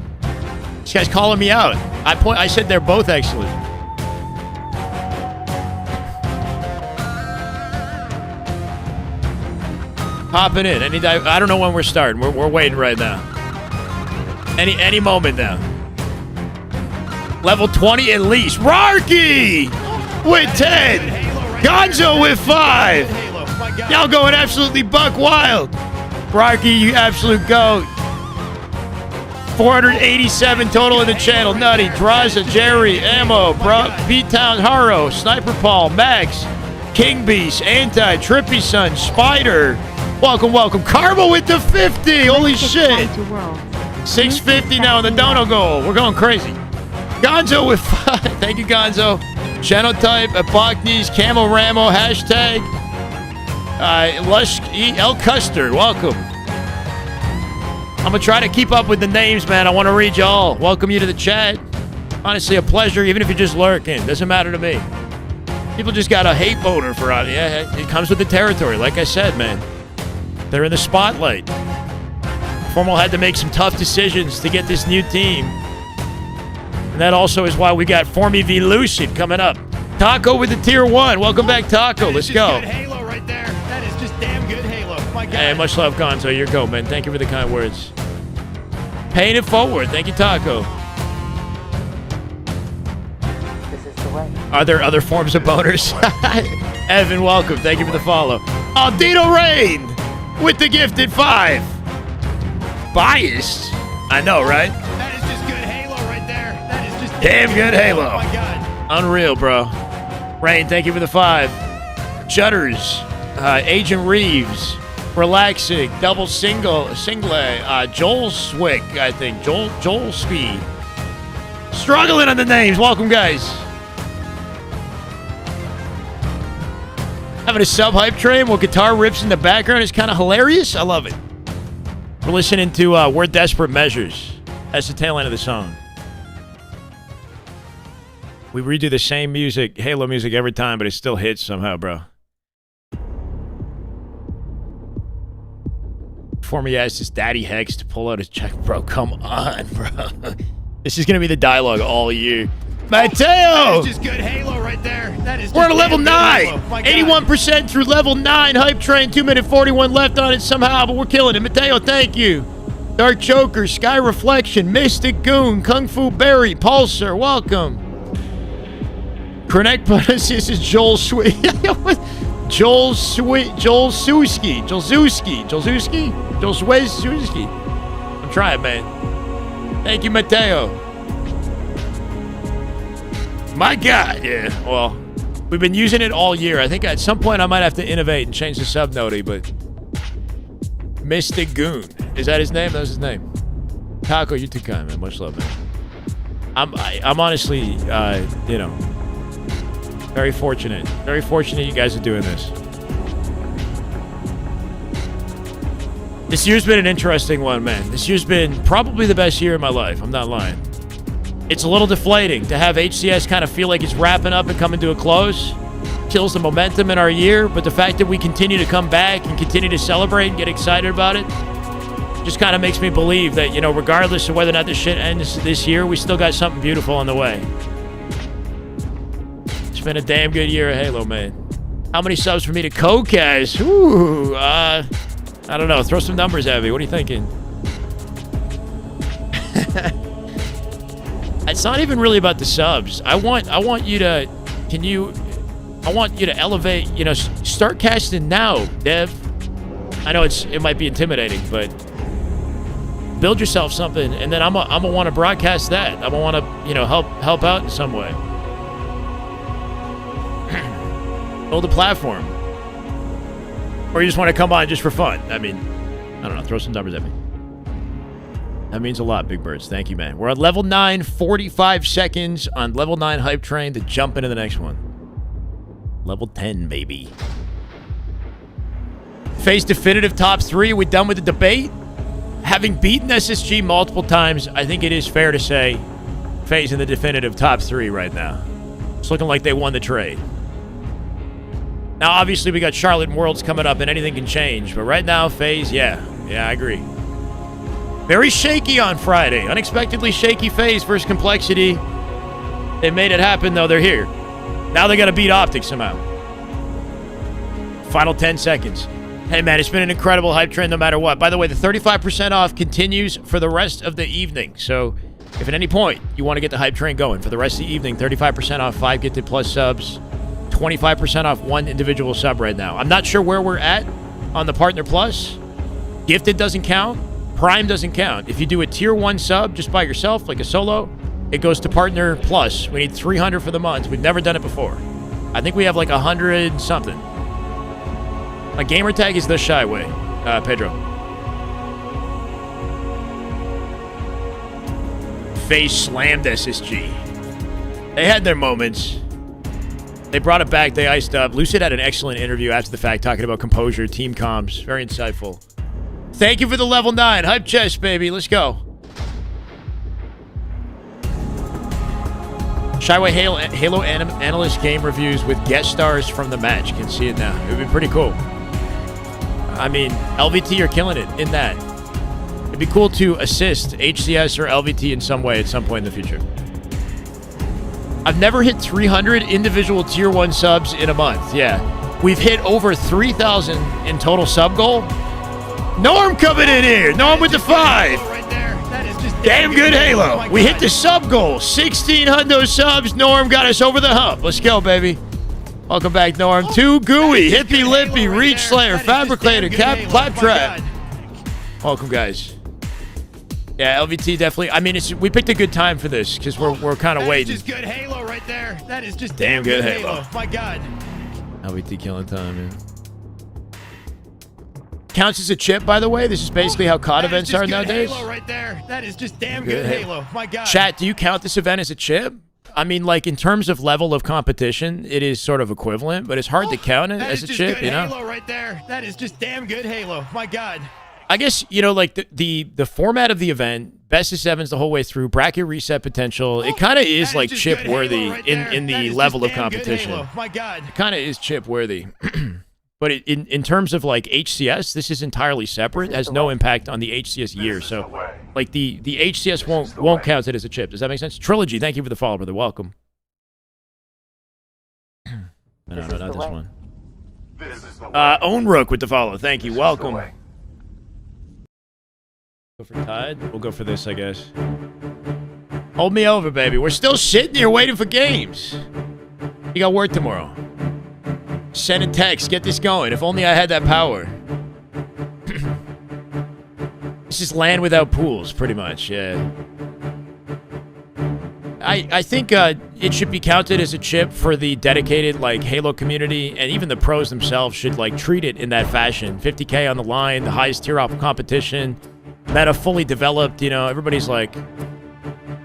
This guy's calling me out. I said they're both excellent. Popping in. I don't know when we're starting. We're waiting right now. Any moment now. Level 20 at least. Rarky with 10. Gonzo with 5. Y'all going absolutely buck wild. Rarky, you absolute goat. 487 total in the channel. Nutty, Draza, Jerry, Ammo, Beattown, Haro, Sniper Paul, Max, King Beast, Anti, Trippy Sun, Spider. Welcome, welcome. Karma with the 50. Holy shit. 650 now in the dono goal. We're going crazy. Gonzo with 5. Thank you, Gonzo. Genotype, Epocnes, Camo Ramo, hashtag. Lush El Custard. Welcome. I'm going to try to keep up with the names, man. I want to read you all. Welcome you to the chat. Honestly, a pleasure, even if you're just lurking. Doesn't matter to me. People just got a hate boner for it. Yeah, it comes with the territory. Like I said, man. They're in the spotlight. Formal had to make some tough decisions to get this new team. And that also is why we got Formy v Lucid coming up. Taco with the tier 1. Welcome back, Taco. Let's go. Good Halo right there. That is just damn good Halo. My God. Hey, much love, Gonzo. You're go, man. Thank you for the kind words. Paying it forward. Thank you, Taco. This is the way. Are there other forms of boners? Evan, welcome. Thank you for the follow. Aldito Rain with the gifted 5. Biased. I know, right? That is just good Halo right there. That is just damn good Halo. Oh my God. Unreal, bro. Rain, thank you for the 5. Judders, Agent Reeves, Relaxing, Double Single, Joel Swick, I think. Joel Ski. Struggling on the names. Welcome, guys. Having a sub-hype train while guitar rips in the background is kind of hilarious. I love it. We're listening to We're Desperate Measures. That's the tail end of the song. We redo the same music, Halo music, every time, but it still hits somehow, bro. Before me asked his daddy Hex to pull out his check. Bro, come on, bro. This is going to be the dialogue all year. Mateo! That is just good Halo right there. That is just We're at level 9. Halo. My God. 81% through level 9. Hype train, 2-minute 41 left on it somehow, but we're killing it. Mateo, thank you. Dark Joker, Sky Reflection, Mystic Goon, Kung Fu Berry, Pulsar, welcome. Connect Buttons, this is Joel Sweet. Joel Suski. I'm trying, man. Thank you, Mateo. My God, yeah. Well, we've been using it all year. I think at some point I might have to innovate and change the sub-noti, but Mystic Goon. Is that his name? That was his name. Taco, you too kind, man. Much love, man. I'm honestly, you know, very fortunate. Very fortunate you guys are doing this. This year's been an interesting one, man. This year's been probably the best year of my life. I'm not lying. It's a little deflating to have HCS kind of feel like it's wrapping up and coming to a close. Kills the momentum in our year, but the fact that we continue to come back and continue to celebrate and get excited about it just kind of makes me believe that, you know, regardless of whether or not this shit ends this year, we still got something beautiful on the way. It's been a damn good year of Halo, man. How many subs for me to co-cast? Ooh, I don't know. Throw some numbers at me. What are you thinking? It's not even really about the subs. I want you to, I want you to elevate, you know, start casting now, Dev. I know it might be intimidating, but build yourself something, and then I'm gonna want to broadcast that. I'm gonna want to, you know, help out in some way. Build a platform. Or you just want to come on just for fun. I mean, I don't know, throw some numbers at me. That means a lot, Big Birds. Thank you, man. We're on level 9, 45 seconds on level 9 hype train to jump into the next one. Level 10, baby. FaZe definitive top 3. Are we done with the debate? Having beaten SSG multiple times, I think it is fair to say FaZe in the definitive top 3 right now. It's looking like they won the trade. Now, obviously, we got Charlotte and Worlds coming up, and anything can change. But right now, FaZe, yeah, I agree. Very shaky on Friday. Unexpectedly shaky FaZe versus Complexity. They made it happen, though. They're here. Now they got to beat Optic somehow. Final 10 seconds. Hey, man, it's been an incredible hype trend no matter what. By the way, the 35% off continues for the rest of the evening. So if at any point you want to get the hype train going for the rest of the evening, 35% off 5 gifted plus subs, 25% off 1 individual sub right now. I'm not sure where we're at on the Partner Plus. Gifted doesn't count. Prime doesn't count. If you do a tier 1 sub just by yourself, like a solo, it goes to Partner Plus. We need 300 for the month. We've never done it before. I think we have like 100 something. My gamer tag is the Shyway, Pedro. FAZE slammed SSG. They had their moments. They brought it back. They iced up. Lucid had an excellent interview after the fact talking about composure, team comms. Very insightful. Thank you for the level 9. Hype chest, baby. Let's go. Shyway Halo analyst game reviews with guest stars from the match. You can see it now. It would be pretty cool. I mean, LVT are killing it in that. It'd be cool to assist HCS or LVT in some way at some point in the future. I've never hit 300 individual tier 1 subs in a month. Yeah. We've hit over 3,000 in total sub goal. Norm coming in here. Norm with the 5. Damn good Halo. We hit the sub goal. 1,600 subs. Norm got us over the hump. Let's go, baby. Welcome back, Norm. Too gooey. Hippie Lippy. Reach Slayer. Fabricator. Claptrap. Welcome, guys. Yeah, LVT definitely. I mean, we picked a good time for this because we're kind of waiting. That is just good Halo right there. That is just damn good Halo. My God. LVT killing time, man. Counts as a chip, by the way. This is basically how COD events are nowadays. Halo right there. That is just damn good Halo. My God. Chat, do you count this event as a chip? I mean, like, in terms of level of competition, it is sort of equivalent, but it's hard to count it as a chip, you know? Halo right there. That is just damn good Halo. My God. I guess, you know, like the format of the event, best of sevens the whole way through, bracket reset potential, it kind of is like chip worthy in the level of competition. My God. It kind of is chip worthy. But in terms of like HCS, this is entirely separate. It has no impact on the HCS year. So like the HCS won't count it as a chip. Does that make sense? Trilogy, thank you for the follow, brother. Welcome. No, not this one. Own Rook with the follow. Thank you. Welcome. Go for Tide? We'll go for this, I guess. Hold me over, baby. We're still sitting here waiting for games. You got work tomorrow. Send a text. Get this going. If only I had that power. This is land without pools, pretty much, yeah. I think it should be counted as a chip for the dedicated, like, Halo community, and even the pros themselves should, like, treat it in that fashion. 50K on the line, the highest tier of competition. Meta fully developed, you know, everybody's like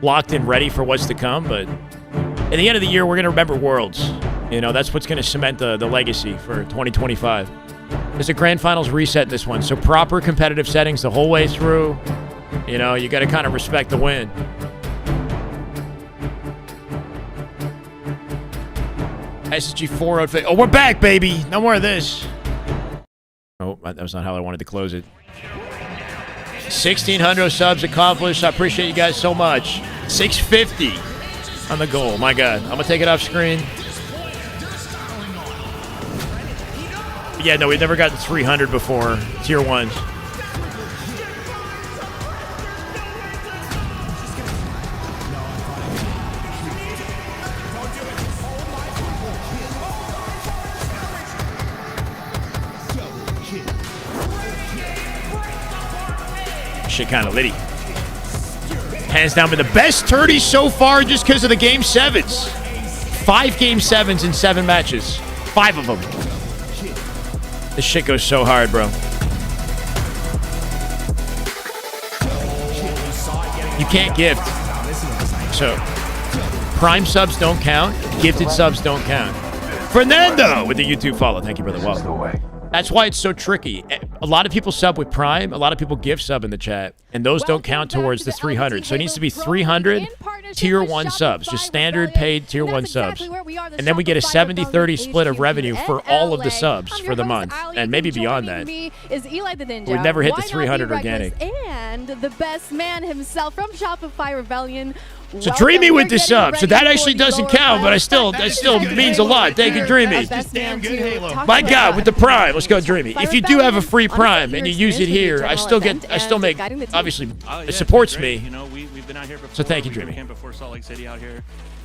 locked and ready for what's to come, but at the end of the year, we're going to remember Worlds. You know, that's what's going to cement the legacy for 2025. There's a Grand Finals reset in this one, so proper competitive settings the whole way through. You know, you got to kind of respect the win. SSG 4 outfit. Oh, we're back, baby. No more of this. Oh, that was not how I wanted to close it. 1,600 subs accomplished. I appreciate you guys so much. 650 on the goal. My God. I'm going to take it off screen. Yeah, no, we've never gotten 300 before. Tier 1s. Shit kind of litty. Hands down, but the best 30 so far just because of the game 7s. 5 game 7s in 7 matches. 5 of them. This shit goes so hard, bro. You can't gift. So, Prime subs don't count. Gifted subs don't count. Fernando with the YouTube follow. Thank you, brother. Welcome. That's why it's so tricky. A lot of people sub with Prime. A lot of people gift sub in the chat. And those don't count towards the 300. So it needs to be 300 tier 1 subs. Just standard paid tier 1 subs. And then we get a 70-30 split of revenue for all of the subs for the month. And maybe beyond that. We've never hit the 300 organic. And the best man himself from Shopify Rebellion. So Dreamy with the sub. So that actually doesn't count, but that still means a lot. Thank you, Dreamy. My God, with the Prime. Let's go, Dreamy. If you do have a free Prime and you use it here, I still make, obviously, it supports me. You know, we've been out here before. So thank you, Dreamy. We came before Salt Lake City out here.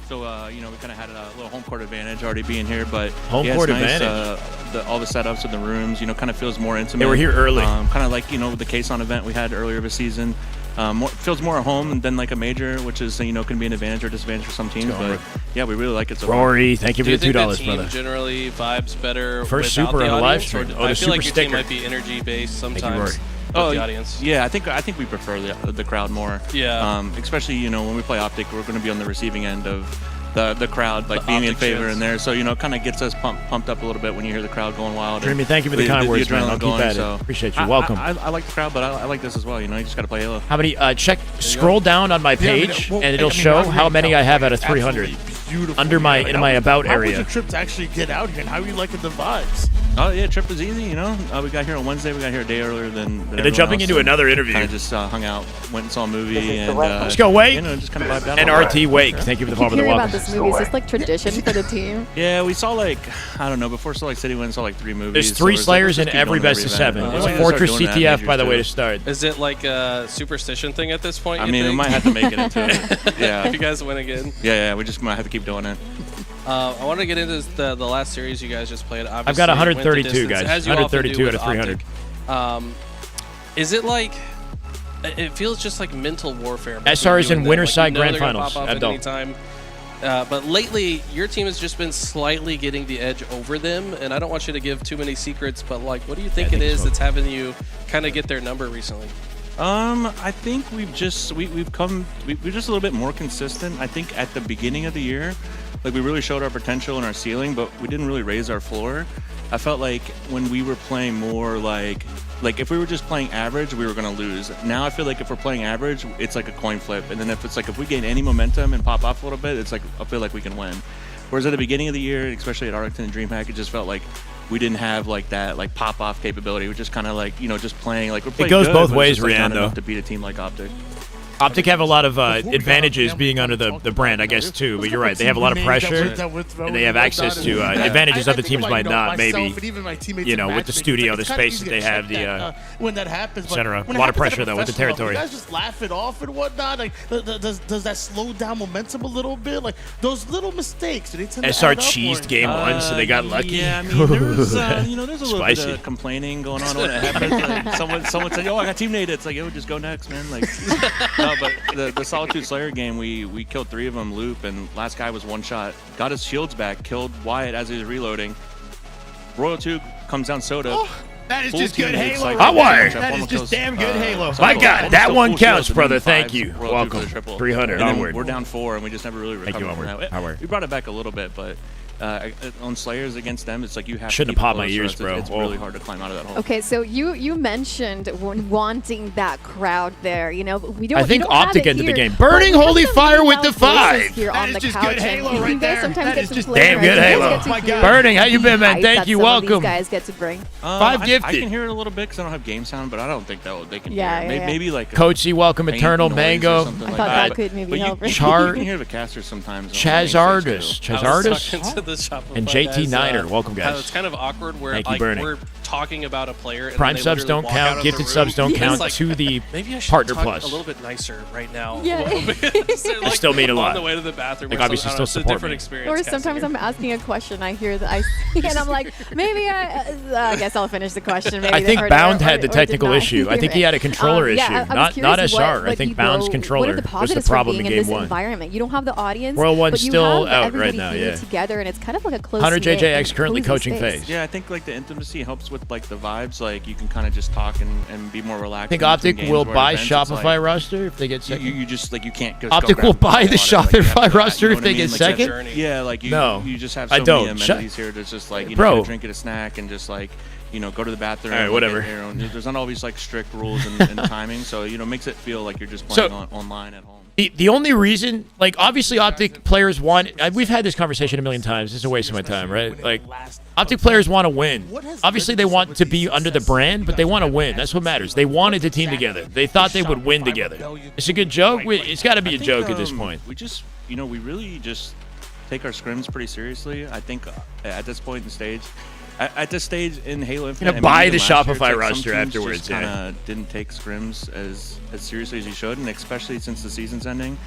So, you know, we kind of had a little home court advantage already being here, but home court advantage. All the setups in the rooms, you know, kind of feels more intimate. They were here early. Kind of like, you know, the Kason event we had earlier this season. feels more at home than like a major, which is can be an advantage or disadvantage for some teams. But yeah, we really like it so far. Rory, thank you for the $2, the team brother. Generally vibes better First without super the on the live audience, stream. or Oh, the I feel super like your sticker. team might be energy based Thank you, sometimes. Rory. With the audience. Yeah, I think we prefer the crowd more. Yeah. Especially when we play Optic, we're going to be on the receiving end of the crowd, like being in Optic favor shits. in there. So it kind of gets us pumped up a little bit when you hear the crowd going wild. Dreamy, thank you for the kind words, man. adrenaline I'll keep going, at it. so Appreciate you. Welcome. I like the crowd, but I like this as well. You just got to play Halo. How many? Scroll down on my page, and it'll show how many I have out of 300 under my in my about How was area. your trip to actually get out here, and how are you liking the vibes? Oh yeah, trip was easy. We got here on Wednesday. We got here a day earlier than And then everyone jumping else, into another interview. Kind of just hung out, went and saw a movie, and Let's go, Wake. just kind of vibed out. And RT Wake, thank you for the follow. Hearing about this movie, is this like tradition for the team? Yeah, we saw I don't know, before Salt Lake City went, saw 3 movies. There's 3 so it's like, Slayers let's in keep every going to best of event. 7. We It's might a just start Fortress doing that CTF, majors by the way, too. to start. Is it like a superstition thing at this point? I you mean, we think? might have to make it into it. Yeah. If you guys win again. Yeah, we just might have to keep doing it. I want to get into the last series you guys just played. Obviously, I've got went the 132, distance, guys. as you often 132 do out of with 300. Optic. Is it like? It feels just like mental warfare. SR is in between winter them. side you know grand they're gonna finals pop off at at Dome. any time. But lately, your team has just been slightly getting the edge over them, and I don't want you to give too many secrets, but what do you think it is that's having you kind of get their number recently? I think we're just a little bit more consistent. I think at the beginning of the year, we really showed our potential and our ceiling, but we didn't really raise our floor. I felt like when we were playing more like if we were just playing average, we were going to lose. Now I feel like if we're playing average, it's like a coin flip. And then if we gain any momentum and pop off a little bit, it's I feel like we can win. Whereas at the beginning of the year, especially at Arlington and DreamHack, it just felt like we didn't have that pop off capability. We're just kind of just playing we're playing It goes good, both but ways, it's just, Rian, not though. enough to beat a team like Optic. Optic have a lot of advantages being under the brand, I guess, too. But you're right. They have a lot of pressure, and they have access to advantages other teams might not, maybe. With the studio, the space that they have, when that happens, etc. A lot of pressure, though, with the territory. You guys just laugh it off and whatnot. Does that slow down momentum a little bit? Those little mistakes, do they tend to SR add up, cheesed or- game 1, so they got lucky. Yeah, I mean, there's a little Spicy. bit of complaining going on when it happens. Someone said, "Yo, I got team nated." It's like, "Yo, just go next, man." No, but the Solitude Slayer game, we killed 3 of them loop, and last guy was 1 shot. Got his shields back, killed Wyatt as he was reloading. Royal 2 comes down Soda. That is Full just team good leads, Halo. Hot wire. That is just damn good Halo. My God, that Still one full counts, shields, brother. and then Thank 5 you. Royal 2 for Welcome. the triple. 300 And then onward. we're down 4, and we just never really recovered. Thank you, from onward. that. Onward. We brought it back a little bit, but on Slayers against them, it's like you have Shouldn't to have keep popped my it close, or ears, else bro. It's really hard to climb out of that hole. Okay, so you mentioned wanting that crowd there. We don't. I think you don't have Optic it ended the here, game. but Burning we have holy some fire really with the loud voices 5. Here That on is the just couch, good Halo and right you guys there. sometimes That get is to just play, damn right? good You guys Halo. get to My hear God. Burning, how you been, man? hype Thank that you. some of these Welcome. guys get to bring. 5 gifted. I can hear it a little bit because I don't have game sound, but I don't think they can Yeah, hear it. yeah. Maybe like Coachy, welcome. faint Eternal noise or Mango. something I like thought that but- could maybe but help. you Char- can hear the casters sometimes. on Chaz the main Artis. stage, too. Chaz I was Artis. talking to the Shopify And JT guys, Niner. Welcome, guys. It's kind of awkward where Thank you, Burning. we're talking about a player. And Prime then they subs literally don't walk out count. of Gifted the subs room. don't count It's to the maybe I should partner talk plus. a little bit nicer right now. Yeah. They still mean a lot. On the way to the bathroom. Like, or obviously something. I don't know, still it's a support different me. experience. Or casting sometimes it. I'm asking a question, I hear that I see, and I'm like, maybe I guess I'll finish the question. Maybe I think or- Bound or- had the or did technical not issue. I hear think he it. had a controller Yeah, issue, I was not curious SR. I what think you Bound's go- controller what are the was the positives for problem being in in game this 1. environment? You don't have the audience. Royal One's but you still have out right everybody now, here yeah. together, and it's kind of like a close. Hunter knit JJX and currently cozy coaching space. FAZE. Yeah, I think the intimacy helps with the vibes. You can kind of just talk and be more relaxed. I think in between Optic games, will where buy events, it's Shopify roster if they get second. You just you can't. Just Optic go will grab buy the water, you have to Shopify do that, roster you know if what I they get mean? second. Yeah, No, you just have so I many don't. amenities here. There's just you Bro. know, a drink, get a snack, and just go to the bathroom. All right, whatever. Get your own- There's not always strict rules and timing, so makes it feel like you're just playing online at home. The only reason, obviously Optic players want, we've had this conversation a million times. It's a waste of my time, right? Optic players want to win. Obviously they want to be under the brand, but they want to win. That's what matters. They wanted to team together. They thought they would win together. It's a good joke. It's got to be a joke at this point. We just, we really just take our scrims pretty seriously. I think at this point in the stage, at this stage in Halo Infinite, buy the even last year, Shopify it's some roster teams afterwards, just kinda didn't take scrims as seriously as you should, and especially since the season's ending,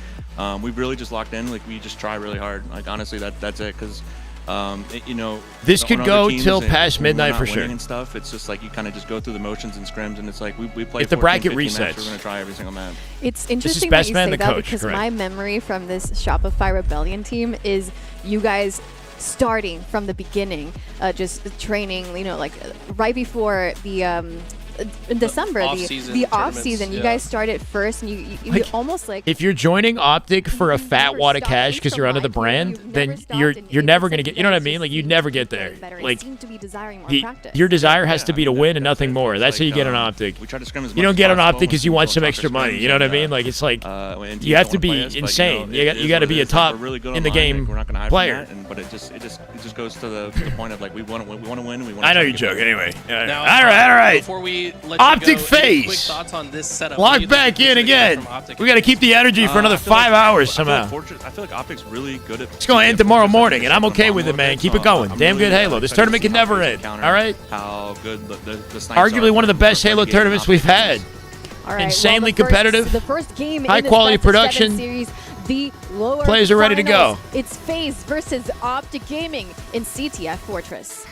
we've really just locked in. We just try really hard. Honestly, that's it. Because You know, This on could other go teams till and past when we're midnight not for winning sure. And stuff. It's just like you kind of just go through the motions and scrims, and it's like we play. If the 14, bracket 15 maps, resets. we're gonna try every single map. It's interesting best that you man, say the that coach, because correct. my memory from this Shopify Rebellion team is you guys starting from the beginning, just training, you know, like right before the in December, the off season. You guys started first, and you almost like If you're joining Optic for a fat wad of cash because you're under the brand, then you're never gonna get. You know what I mean? Like you never get there. Like your desire has to be to win and nothing more. That's how you get on Optic. We try to scrim as You much don't as get on possible Optic because you when want people some talk extra or money. scrims, You know what I and, mean? Like it's like when teams you have don't to wanna play be us, but, insane. you know, You got to be a top We're really good in the online, game like, we're not gonna hide from player. that, but it just goes to the point of like we want to win. And we want. I know you're joking. Anyway. Now, all right. Before we let Optic you go, any quick FAZE. thoughts on this setup? Lock back in again. We got to keep the energy for another 5 hours somehow. I feel like Optic's really good at. It's going to end tomorrow morning, and I'm okay with it, man. Keep it going. Damn good Halo. This tournament can never end. All right? How good the snipes Arguably are. one of the best Halo tournaments we've had. All right, Insanely well, competitive. The first game High in this quality best of seven production. series, the lower Players are ready to finals. go. It's FAZE versus Optic Gaming in CTF Fortress.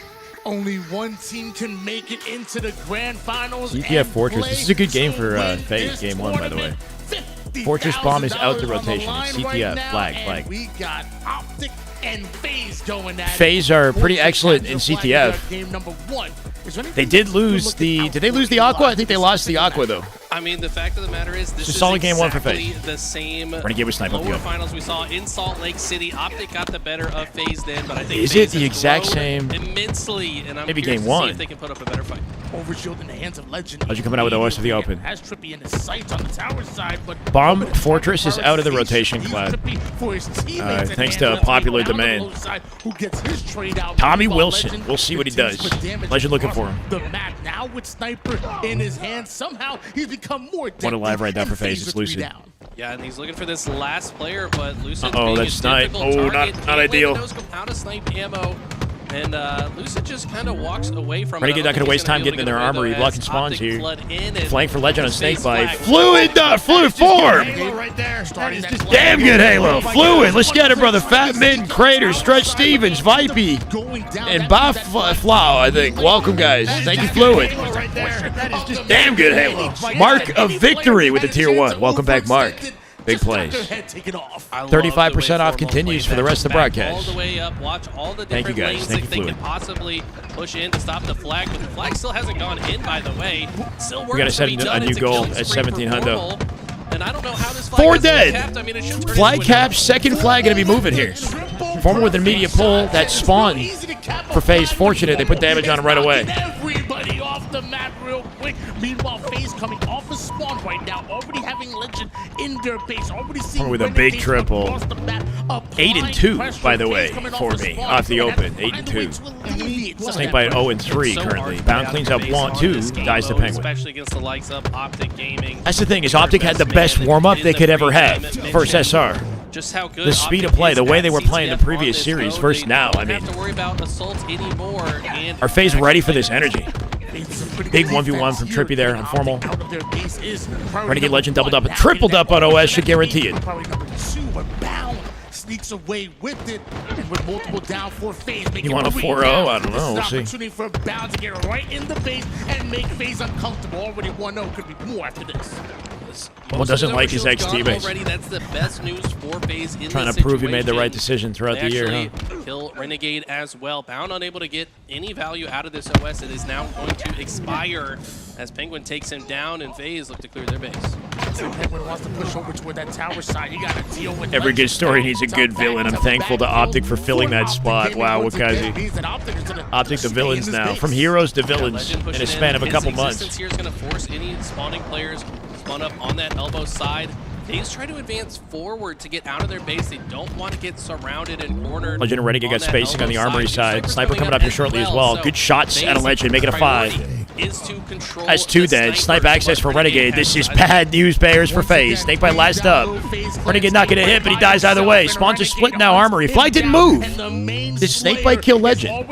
Only one team can make it into the grand finals. CTF Fortress. This is a good game for FAZE, game one, by the way. Fortress Bomb is out the rotation. It's CTF, flag. We got Optic and FAZE going at FAZE are pretty excellent in CTF. Game number one. They did lose the. Did they lose the Aqua? I think they lost the Aqua though. I mean, the fact of the matter is, this It's a is solid game one for exactly FaZe. the same Renegade with snipe up the lower open. finals we saw in Salt Lake City. Optic got the better of FaZe then, but I think Is FaZe it the has exact grown same? immensely, and I'm Maybe curious game to one. see if they can put up a better fight. Overshield in the hands of Legend. Legend coming out with the OS of the open. Has Trippy in his sights on the tower side, but Bomb Fortress is out of the rotation, Cloud. Thanks to popular demand. Who gets his trade out? Tommy Meanwhile, Wilson. Legend We'll see what he does. continues to put damage Legend looking for across him. The map now with Sniper in his hand. Somehow he's become more One alive right now for FaZe. It's Lucid. Yeah, and he's looking for this last player, but Lucid Uh-oh, being that's a snipe. difficult Oh, target. not Can't win the ideal. nose come out of snipe ammo. And Lucid just kind of walks away from Renegade it. not going to waste time getting in their armory, blocking spawns here. Flank for Legend on Snakebite. Fluid form! Right there. Starting that Damn good Halo. Fluid. Let's get it, brother. Fat Mitten, Crater, Stretch Stevens, Vipey, and Bob Flau, I think. Welcome, guys. Thank you, Fluid. Damn good Halo. Mark of Victory with the Tier 1. Welcome back, Mark. Big plays. 35% off continues for the rest of the All broadcast. the way up, watch all the Thank you, different guys. lanes Thank that you, they can Fluid. possibly push in to stop the flag, but the flag still hasn't gone in, by the way. Still We got to set a new goal at 17 hundo. And I don't know how this flag 4 has been dead. capped. I mean, it should turn Flag into a cap, second flag going to be moving here. Former with an immediate pull. That spawn for FaZe. Fortunate they put damage on him right away. Everybody off the map real quick. Meanwhile, FaZe coming off the spawn right now, already having Legend in their base, already seeing Former with a big Renegades triple. across the map, 8 and 2, pressure. by the way, FaZe coming for off the me. spawn. Off the Gonna have open. to 8 and find a way 2. to alleviate some of Snakebite that 0 and 3 currently. Bound cleans up 2, dies to Penguin. especially against the likes of Optic Gaming. That's the thing, is Optic had the best warm-up they could ever have versus SR. Just how good The speed of Optic play, is the way at they were playing the CTF previous on this series road. versus They now, don't I mean. have to worry about assaults anymore. And Are FaZe ready for this energy? Big 1v1 from Trippy there, informal. Renegade Legend doubled up, tripled up on OS, should guarantee it. Probably number 2, but Bound sneaks away with it, and with multiple down for FaZe. You want a 4-0? I don't know, we'll see. Opportunity for Bound to get right in the base and make FaZe uncomfortable. Already 1-0, could be more after this. Well, doesn't like his ex-teammates. Already, that's the best news for FaZe in Trying this to prove he made the situation. right decision throughout They the year, huh? actually kill Renegade as well. Bound unable to get any value out of this OS. It is now going to expire as Penguin takes him down and FaZe look to clear their base. So Penguin wants to push over toward that tower side. You got to deal with Every good story needs a good villain. I'm thankful to Optic for filling that spot. Wow, Wakazi. Optic the villains now. From heroes to villains in a span of a couple months. His existence here is going to force any spawning players spawn up on that elbow side. FaZe try to advance forward to get out of their base. They don't want to get surrounded and cornered. Legend and Renegade got that spacing on the elbow armory side. side. Sniper coming up here shortly as well. Good shots at a Legend, make it a 5. Is to control That's 2 dead. Snipe access for Renegade. This is bad news bears for FaZe. Snakebite last up. Renegade not going to hit, but he dies either way. Spawns are split now, armory. Flag didn't move. Did Snakebite kill Legend?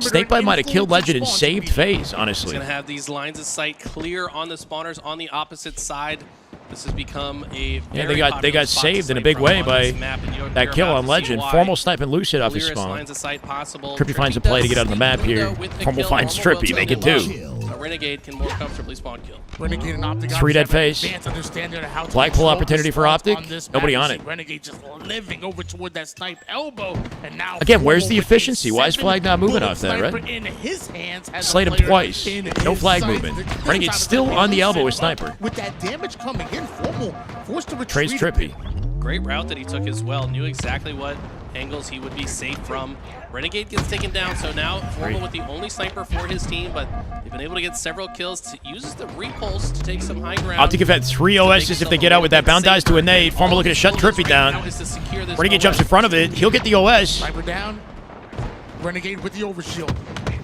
Snakebite might have killed Legend and saved FaZe, honestly. He's going to have these lines of sight clear on the spawners on the opposite side. This has become a Yeah, very they got popular spot to saved in a snipe big from way on by this map, and you're that kill about on to see Legend. why. Formal sniping Lucid off his Clearest spawn. lines of sight possible. Trippy finds a play to get out of the map here. Formal finds Trippy, make it 2. A Renegade can more comfortably spawn kill. Renegade and Optic 3 dead FaZe. advanced understanding of how to Flagpole control opportunity the for spawns Optic. on this Nobody map. on You it. see Renegade just living over toward that snipe elbow, and now Again, where's the Formal with efficiency? a Why is Flag not moving bullet off that, sniper right? in his hands has a Slayed him player twice. in No his flag sights. movement. This Renegade's time still it's on the elbow with set Sniper. up With that damage coming in, Formal forced to retreat. Trades Trippy. Great route that he took as well. Knew exactly what angles he would be safe from. Renegade gets taken down, so now Formal with the only sniper for his team, but they've been able to get several kills. Uses the repulse to take some high ground. Optic have had 3 OSs if they get out with that. Bound dies to a nade. Formal looking to shut Trippy down. Renegade jumps in front of it. He'll get the OS. Sniper down. Renegade with the overshield.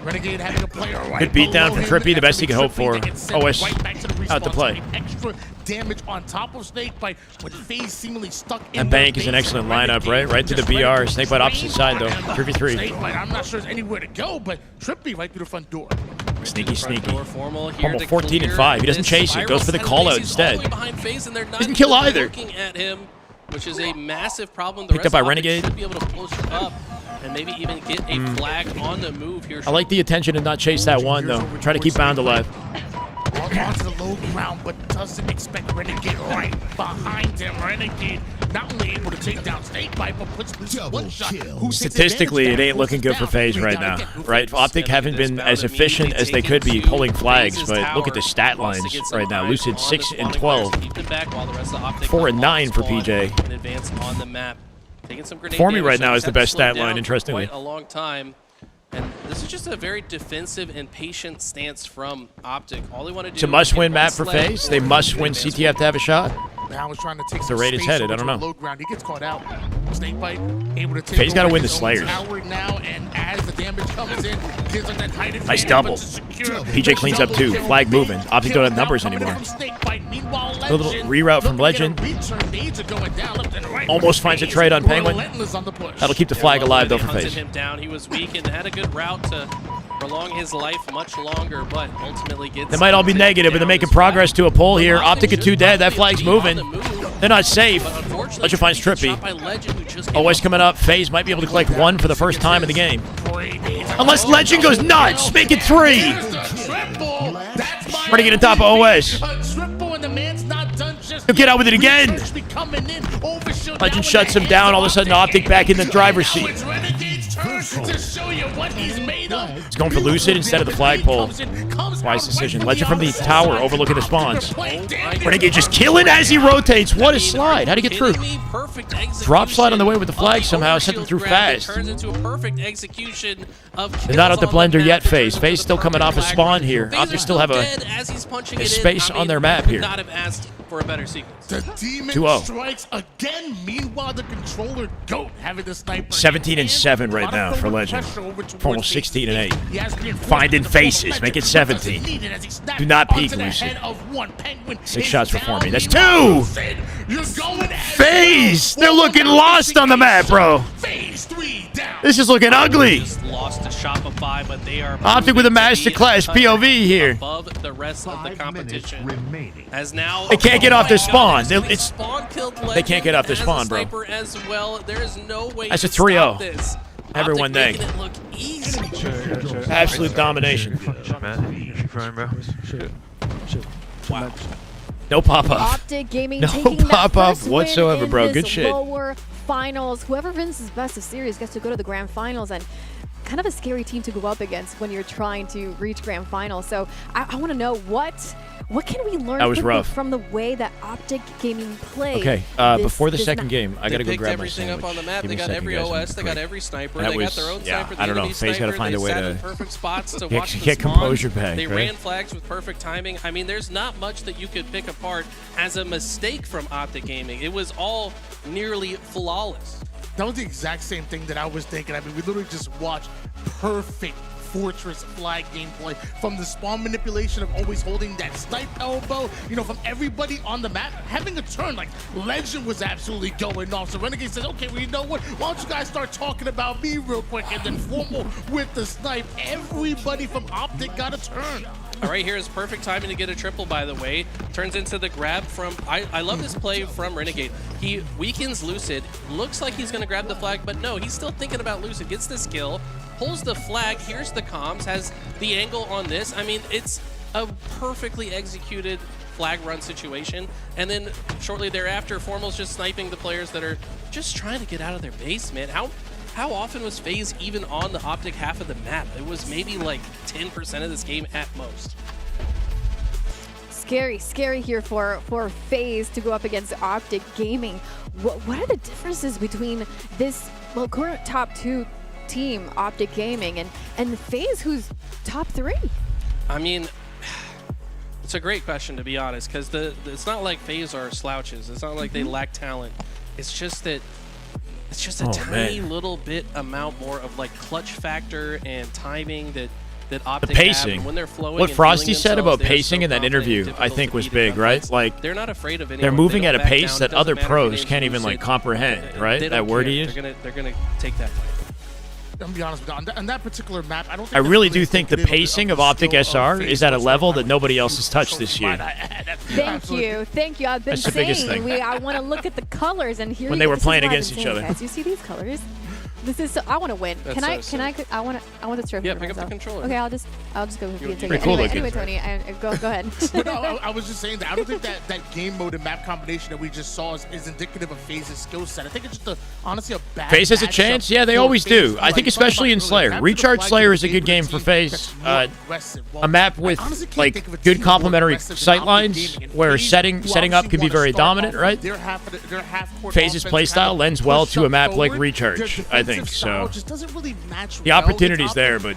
Renegade having a player right Good beat down from below him. Trippy. The best he Actually, can hope Trippy for. gets sent OS right back to the out to respawn play. site. Extra damage on top of Snakebite with FaZe seemingly stuck in And Bank is an excellent lineup, right? Right to the BR. Snakebite opposite side, though. 3v3. Snakebite, I'm not sure there's anywhere to go, but Trippy right through the front door. Sneaky, sneaky. Formal 14 and 5. He doesn't chase it. Goes for the call out instead. Doesn't kill either. Looking at him, which is a massive problem. The Picked up rest by of Optic Renegade. should be able to push up and maybe even get a flag on the move here. I like the attention to not chase that one, though. Try to keep Bound alive. Onto the low ground, but doesn't expect Renegade right behind him. Renegade not only able to take down Snakebite, but puts this one shot. Who takes Statistically, it advantage ain't looking good for FaZe right now, right? Optic haven't been as efficient as they could be pulling flags, but look at the stat lines right now. Lucid 6 and 12, 4 and 9 for PJ. In advance on the map. Taking some grenade For me damage, right so now he's is the had to best slow stat down line, for interestingly. quite a long time. And this is just a very defensive and patient stance from Optic. All they want to do It's a is must-win get map one for slag FaZe. They or must get win. advanced CT have to have a shot. Now he's trying to take The some raid is space headed. over I don't to the know. low ground. He gets caught out. Snakebite able to take FaZe gotta over win the his own Slayers. tower now, and as the damage comes in, gives him that height Nice advantage, double. but to secure PJ the cleans up double 2. kill. Flag moving. Optic don't have numbers Coming in anymore. from Snakebite. Meanwhile, A little Legend reroute from looking Legend. to get a return. Nades are going down left and right. Almost finds a trade on Penguin. Relentless on the push. That'll keep the flag alive, though, for hunted FaZe. him down. He was weak and had a good route to prolong his life much longer, but ultimately gets. They might all be negative, but they're making progress to a pull here. Optic at 2 dead. That flag's moving. They're not safe. Legend finds Trippy. Always coming up. FaZe might be able to collect 1 for the first time in the game. Unless Legend goes nuts. Make it 3. Renegade on top of OS. He'll get out with it again. Legend shuts him down. All of a sudden, Optic back in the driver's seat. He's going for Lucid instead of the flagpole. Wise decision. Legend from the tower overlooking the spawns. Renegade just killing as he rotates. What a slide. How'd he get through? Drop slide on the way with the flag somehow. Sent him through fast. Turns into a perfect execution of They're not at the kills on blender yet, map. FaZe. FaZe still coming off a spawn here. FaZe Optic are still have dead as he's punching a it in. space I mean, on their map could here. not have asked for a better sequence. The demon 2-0. strikes again. Meanwhile, the controller goat having the sniper. 17 and 7 right now for Legend. Almost 16 and 8. Finding faces. Make it 17. Do not peek, Lucid. 6 shots for Formy. That's 2! FaZe! They're looking lost on the map, bro. This is looking ugly. Lost to Shopify, but they are Optic with a masterclass POV here. above the rest of the competition. As now They can't get off their spawn. It's spawn killed They can't get off their as a spawn, bro. sniper as well. There is no way That's a to stop 3-0. this. Everyone Optic dang. making it look easy. Absolute domination. Wow. No pop-off. Optic Gaming No taking that pop-off first whatsoever, win in bro. this Good shit. Lower finals. Whoever wins this best of series gets to go to the grand finals, and kind of a scary team to go up against when you're trying to reach grand finals. So I want to know what can we learn That was rough. from the way that Optic Gaming played. Okay, before the second map? game, I gotta go picked grab my everything sandwich. up on the map. Give They me a got second, every guys. OS. They got Quick. every sniper. That They was- got their own yeah, sniper. I don't know. enemy FaZe gotta sniper. find They a way sat to in perfect spots to get- watch the get spawn. composure back, They right? ran flags with perfect timing. I mean, there's not much that you could pick apart as a mistake from Optic Gaming. It was all nearly flawless. That was the exact same thing that I was thinking. I mean, we literally just watched perfect Fortress flag gameplay from the spawn manipulation of always holding that snipe elbow, from everybody on the map having a turn. Like Legend was absolutely going off. So Renegade says, okay, well, you know what? Why don't you guys start talking about me real quick? And then Formal with the snipe. Everybody from Optic got a turn. Right here is perfect timing to get a triple, by the way. Turns into the grab from... I love this play from Renegade. He weakens Lucid. Looks like he's going to grab the flag, but no, he's still thinking about Lucid. Gets this kill, pulls the flag. Here's the comms, has the angle on this. I mean, it's a perfectly executed flag run situation. And then shortly thereafter, Formal's just sniping the players that are just trying to get out of their base, man. How often was FaZe even on the Optic half of the map? It was maybe like 10% of this game at most. Scary here for FaZe to go up against Optic Gaming. What are the differences between this current top 2 team, Optic Gaming, and FaZe, who's top 3? I mean, it's a great question, to be honest, because it's not like FaZe are slouches. It's not like they lack talent. It's just that it's just a tiny little bit amount more of like clutch factor and timing that Optic the pacing. have when they're flowing. What Frosty said about pacing in that interview, I think, was big, right? Like they're not afraid of anyone. They're moving they at a back pace down. that It other doesn't matter if pros your can't name's even like Lucid. comprehend, right? They That don't word care. he used. They're gonna take that fight. I'm gonna be honest with you. On that particular map, I don't think I really do think the pacing of Optic SR is at a level that nobody else has touched this year. Thank you. I've been That's the biggest saying thing. I want to look at the colors and here When they were this is playing what I've against been each saying, other. Guys, you see these colors? This is so, I want to win. That's Can I? so I want this trophy. Yeah, for pick up the myself. controller. Okay, I'll just go with you and take pretty it. cool Anyway, looking. Tony, go ahead. But no, I was just saying that I don't think that game mode and map combination that we just saw is indicative of FaZe's skill set. I think it's just honestly a bad FaZe has a matchup chance? Yeah, they for always FaZe. do. I think especially in Slayer. Recharge Slayer is a good game for FaZe. A map with like good complementary sight lines where setting up can be very dominant, right? FaZe's playstyle lends well to a map like Recharge, I think. So the opportunity's there, but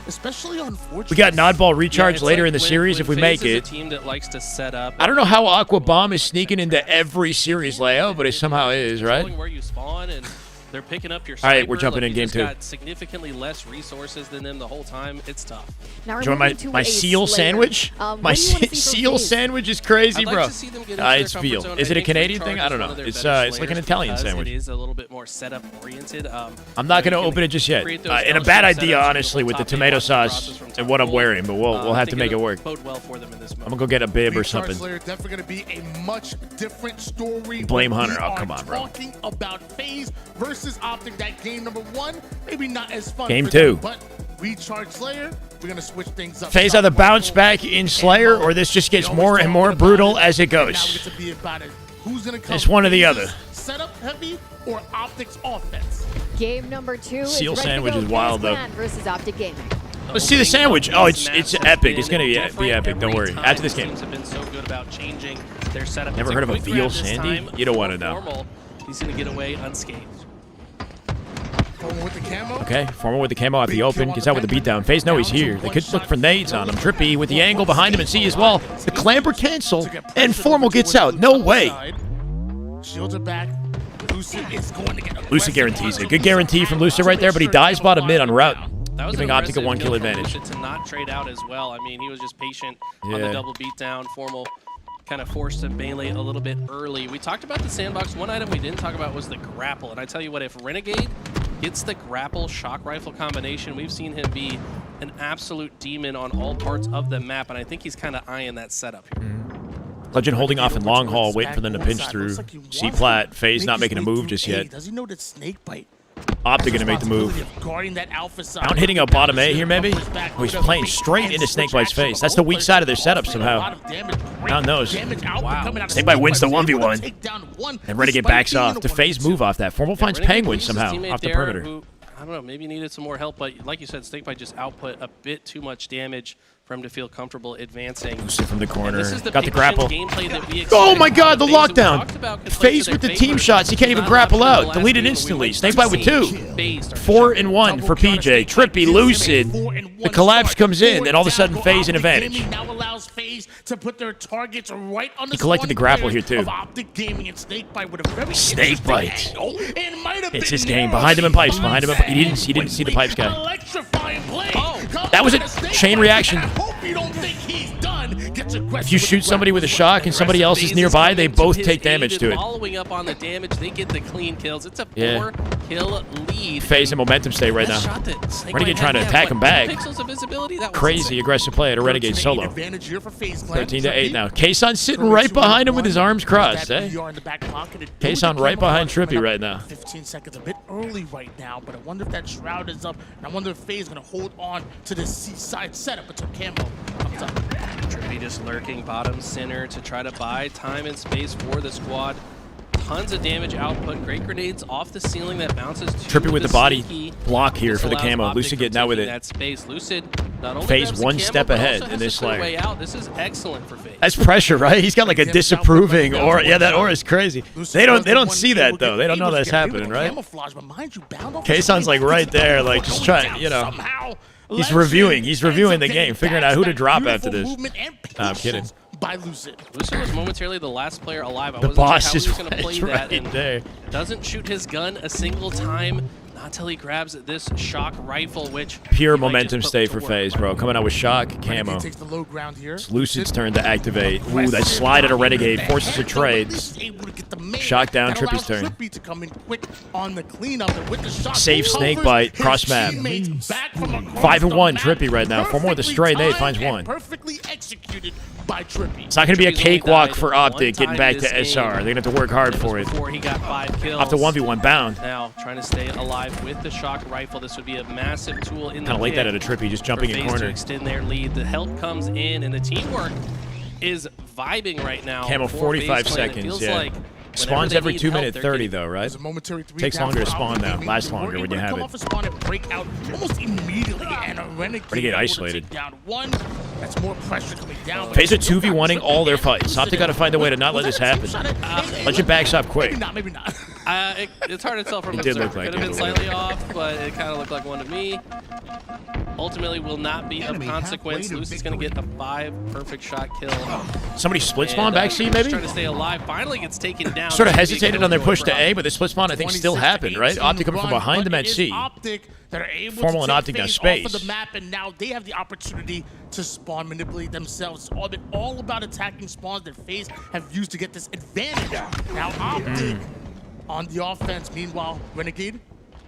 we got Nodball Recharge later in the series if we make it. Team that likes to set up. I don't know how Aqua Bomb is sneaking into every series layout, but it somehow is, right? Where you spawn and they're picking up your All right, sniper. we're jumping like in you game just 2. Got significantly less resources than them the whole time. It's tough. Now we're Enjoy moving to my a seal Slayer. sandwich? What My do you wanna see from seal FaZe? sandwich is crazy, I'd like bro. to see them get into their It's comfort veal. zone. Is I it a think Canadian Recharge thing? I is don't one know. of their It's better like an slayers Italian because sandwich. It is a little bit more setup oriented. I'm not going to open it just yet. And a bad idea, honestly, with the tomato sauce and what I'm wearing, but we'll have to make it work. Bode well for them in this I'm going to go get a bib or Recharge something. Slayer definitely going to be a much different story. Blame when Hunter. we Oh, are come on, bro. Talking about FaZe versus Optic. That game number 1, maybe not as fun. Game for them, 2. but Recharge Slayer, we're going to switch things up. FaZe either bounce back in Slayer or this just gets more and more brutal as it goes. Who's going to come? It's one or the other. Setup heavy or Optic's offense? Game number 2 Seal is ready sandwich to go. is wild, FaZe though. Clan versus Optic Gaming. Let's see the sandwich. Oh, it's epic. It's going to be epic. Don't worry. After this game. Teams have been so good about changing their setup. Never It's heard of a quick veal grab this sandy? time You don't want to for know. Formal. He's going to get away unscathed. With the camo. Okay, Formal with the camo at the open. Gets out with the beatdown. FaZe know he's here. They could look for nades on him. Trippy with the angle behind him and see as well. The clamber cancel, and Formal gets out. No way. Shields are back. Lucid is going to get Lucid guarantees it. Good guarantee from Lucid right there, but he dies bottom mid on route. That was Giving an Optic a aggressive 1-kill kill from advantage. Lucid to not trade out as well. I mean, he was just patient on the Yeah. double beatdown. Formal kind of forced to melee a little bit early. We talked about the sandbox. One item we didn't talk about was the grapple. And I tell you what, if Renegade gets the grapple shock rifle combination, we've seen him be an absolute demon on all parts of the map. And I think he's kind of eyeing that setup here. Legend holding off in long haul, waiting for them to pinch through. C-plat, FaZe not making a move just yet. Does he know that snake bite? Optic gonna make the move. Guarding that alpha side. Down hitting out bottom A here, maybe? Oh, he's playing straight into Snakebite's face. That's the weak side of their setup somehow. Down knows. Wow. Snakebite wins the 1v1. And Renegade backs off. The FaZe move off that. Formal finds Penguin somehow off the perimeter. Who, I don't know, maybe needed some more help, but like you said, Snakebite just output a bit too much damage for him to feel comfortable advancing. Lucid from the corner. This is the Got the patient grapple. gameplay that we Oh expected my god, the from FaZe. We talked lockdown. about conflicts FaZe of with the their team favor. shots. He can't even Not grapple enough in the out. last Deleted game, but we instantly. like Snakebite to with see 2. FaZe start to 4 and 1 for PJ. Trippy Lucid. The collapse comes in, and all of a sudden FaZe an advantage. Now allows FaZe to put their targets right on the He collected the grapple here too. of Optic Gaming and Snakebite with a very Snakebite. It might have It's been his game. Behind him in pipes. Behind him. He didn't see the pipes guy. electrifying play. That was a chain reaction. I hope you don't think he's done. Get If you shoot somebody with a shock and somebody else is nearby, they both take damage to it. Following up on the damage, they get the clean kills. It's a 4-kill lead. FaZe and momentum stay right now. Renegade trying to attack him back. Crazy aggressive play at a Renegade solo. 13-8 now. Kason sitting right behind him with his arms crossed. Eh? Kason right behind Trippy right now. 15 seconds, a bit early right now, but I wonder if that shroud is up, and I wonder if FaZe is going to hold on to this seaside setup until Camo comes up. Trippy just lurking bottom center to try to buy time and space for the squad. Tons of damage output. Great grenades off the ceiling that bounces to Trippy with the body block here for the camo. Lucid getting out with it. That space. Lucid not only FaZe grabs the one camo, step but ahead also in has this a clear Slayer. way out. This is excellent for FaZe. That's pressure, right? He's got like a disapproving aura. Yeah, that aura is crazy. They don't see that though. They don't know that's happening, right? Kason's like right there, like just trying, you know. He's reviewing the game, figuring out who to drop after this. No, I'm kidding. By Lucid. Lucid was momentarily the last player alive. I The wasn't boss sure how is he was going to play that, right and there. doesn't shoot his gun a single time. Not until he grabs this shock rifle, which Pure momentum stay for FaZe, bro. Coming out with shock, camo. Takes the low ground here. It's Lucid's turn to activate. Ooh, that slide at a Renegade forces a trade. Shock down, Trippy's turn. Trippy to come in quick on the cleanup, and with the shot, Safe snake bite, cross map. 5-1 Trippy right now. 4 more with a stray nade, finds one. Perfectly executed by Trippy. It's not going to be a cakewalk for Optic getting back to SR. They're going to have to work hard for it. Before he got 5 kills. Off the 1v1 bound. Now trying to stay alive with the shock rifle. This would be a massive tool in the Kind of like that at a Trippy, just jumping in FaZe to corner. extend their lead. The help comes in, and the teamwork is vibing right now. Camo for 45 FaZe Clan. It seconds, feels yeah. like Spawns they every need 2 help, minute they're 30 getting- though, right? There's a momentary 3 Takes down longer to for spawn Optic now. Gaming. Lasts They were longer when able you to have come it. off a spawn and break out almost immediately, and a Renegade Renegade able to isolated. take down one. That's more pressure coming down. FaZe are 2v1ing all their fights. Optic got to find a way to not let this happen. Let your backs up quick. Maybe not. It's hard to tell from It the did start. look like Could have it been a little slightly off, but it kind of looked like one to me. Ultimately, will not be of consequence. Lucy's going to get a 5 perfect shot kill. Somebody split spawn back C, maybe? Trying to stay alive. Finally gets taken down. Sort of hesitated on their push to A, but the split spawn I think still happened, right? Optic coming from behind them at C. Optic that are able Formal to and take Optic now FaZe space. off of the map, and now they have the opportunity to spawn manipulate themselves. It's all been all about attacking spawns that FaZe have used to get this advantage. Now Optic on the offense. Meanwhile, Renegade,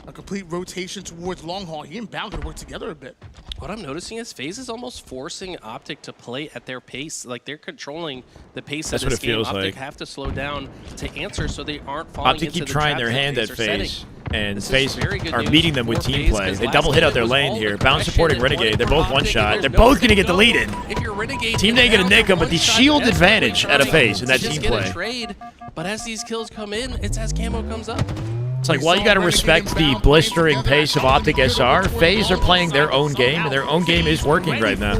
a complete rotation towards long haul. He and Bound could work together a bit. What I'm noticing is FaZe is almost forcing Optic to play at their pace. Like they're controlling the pace That's of what this it game. feels Optic like. have to slow down to answer so they aren't falling Optic into keep the trying traps their that hand at FaZe are setting. FaZe, and This is FaZe very good are news meeting them with for team FaZe, play. 'cause They last double hit out hit their was lane all here. the Bound aggression supporting and Renegade. They're going both for one Optic, shot. and They're there's both nowhere going to get the lead in. If you're Renegade, Team you Day going to have nick them, but the one-shot shield death advantage by out of Johnny FaZe in that to team just get play. a trade, but as these kills come in, it's as Camo comes up. It's like, while you got to respect the blistering pace of Optic SR, FaZe are playing their own game, and their own game is working right now.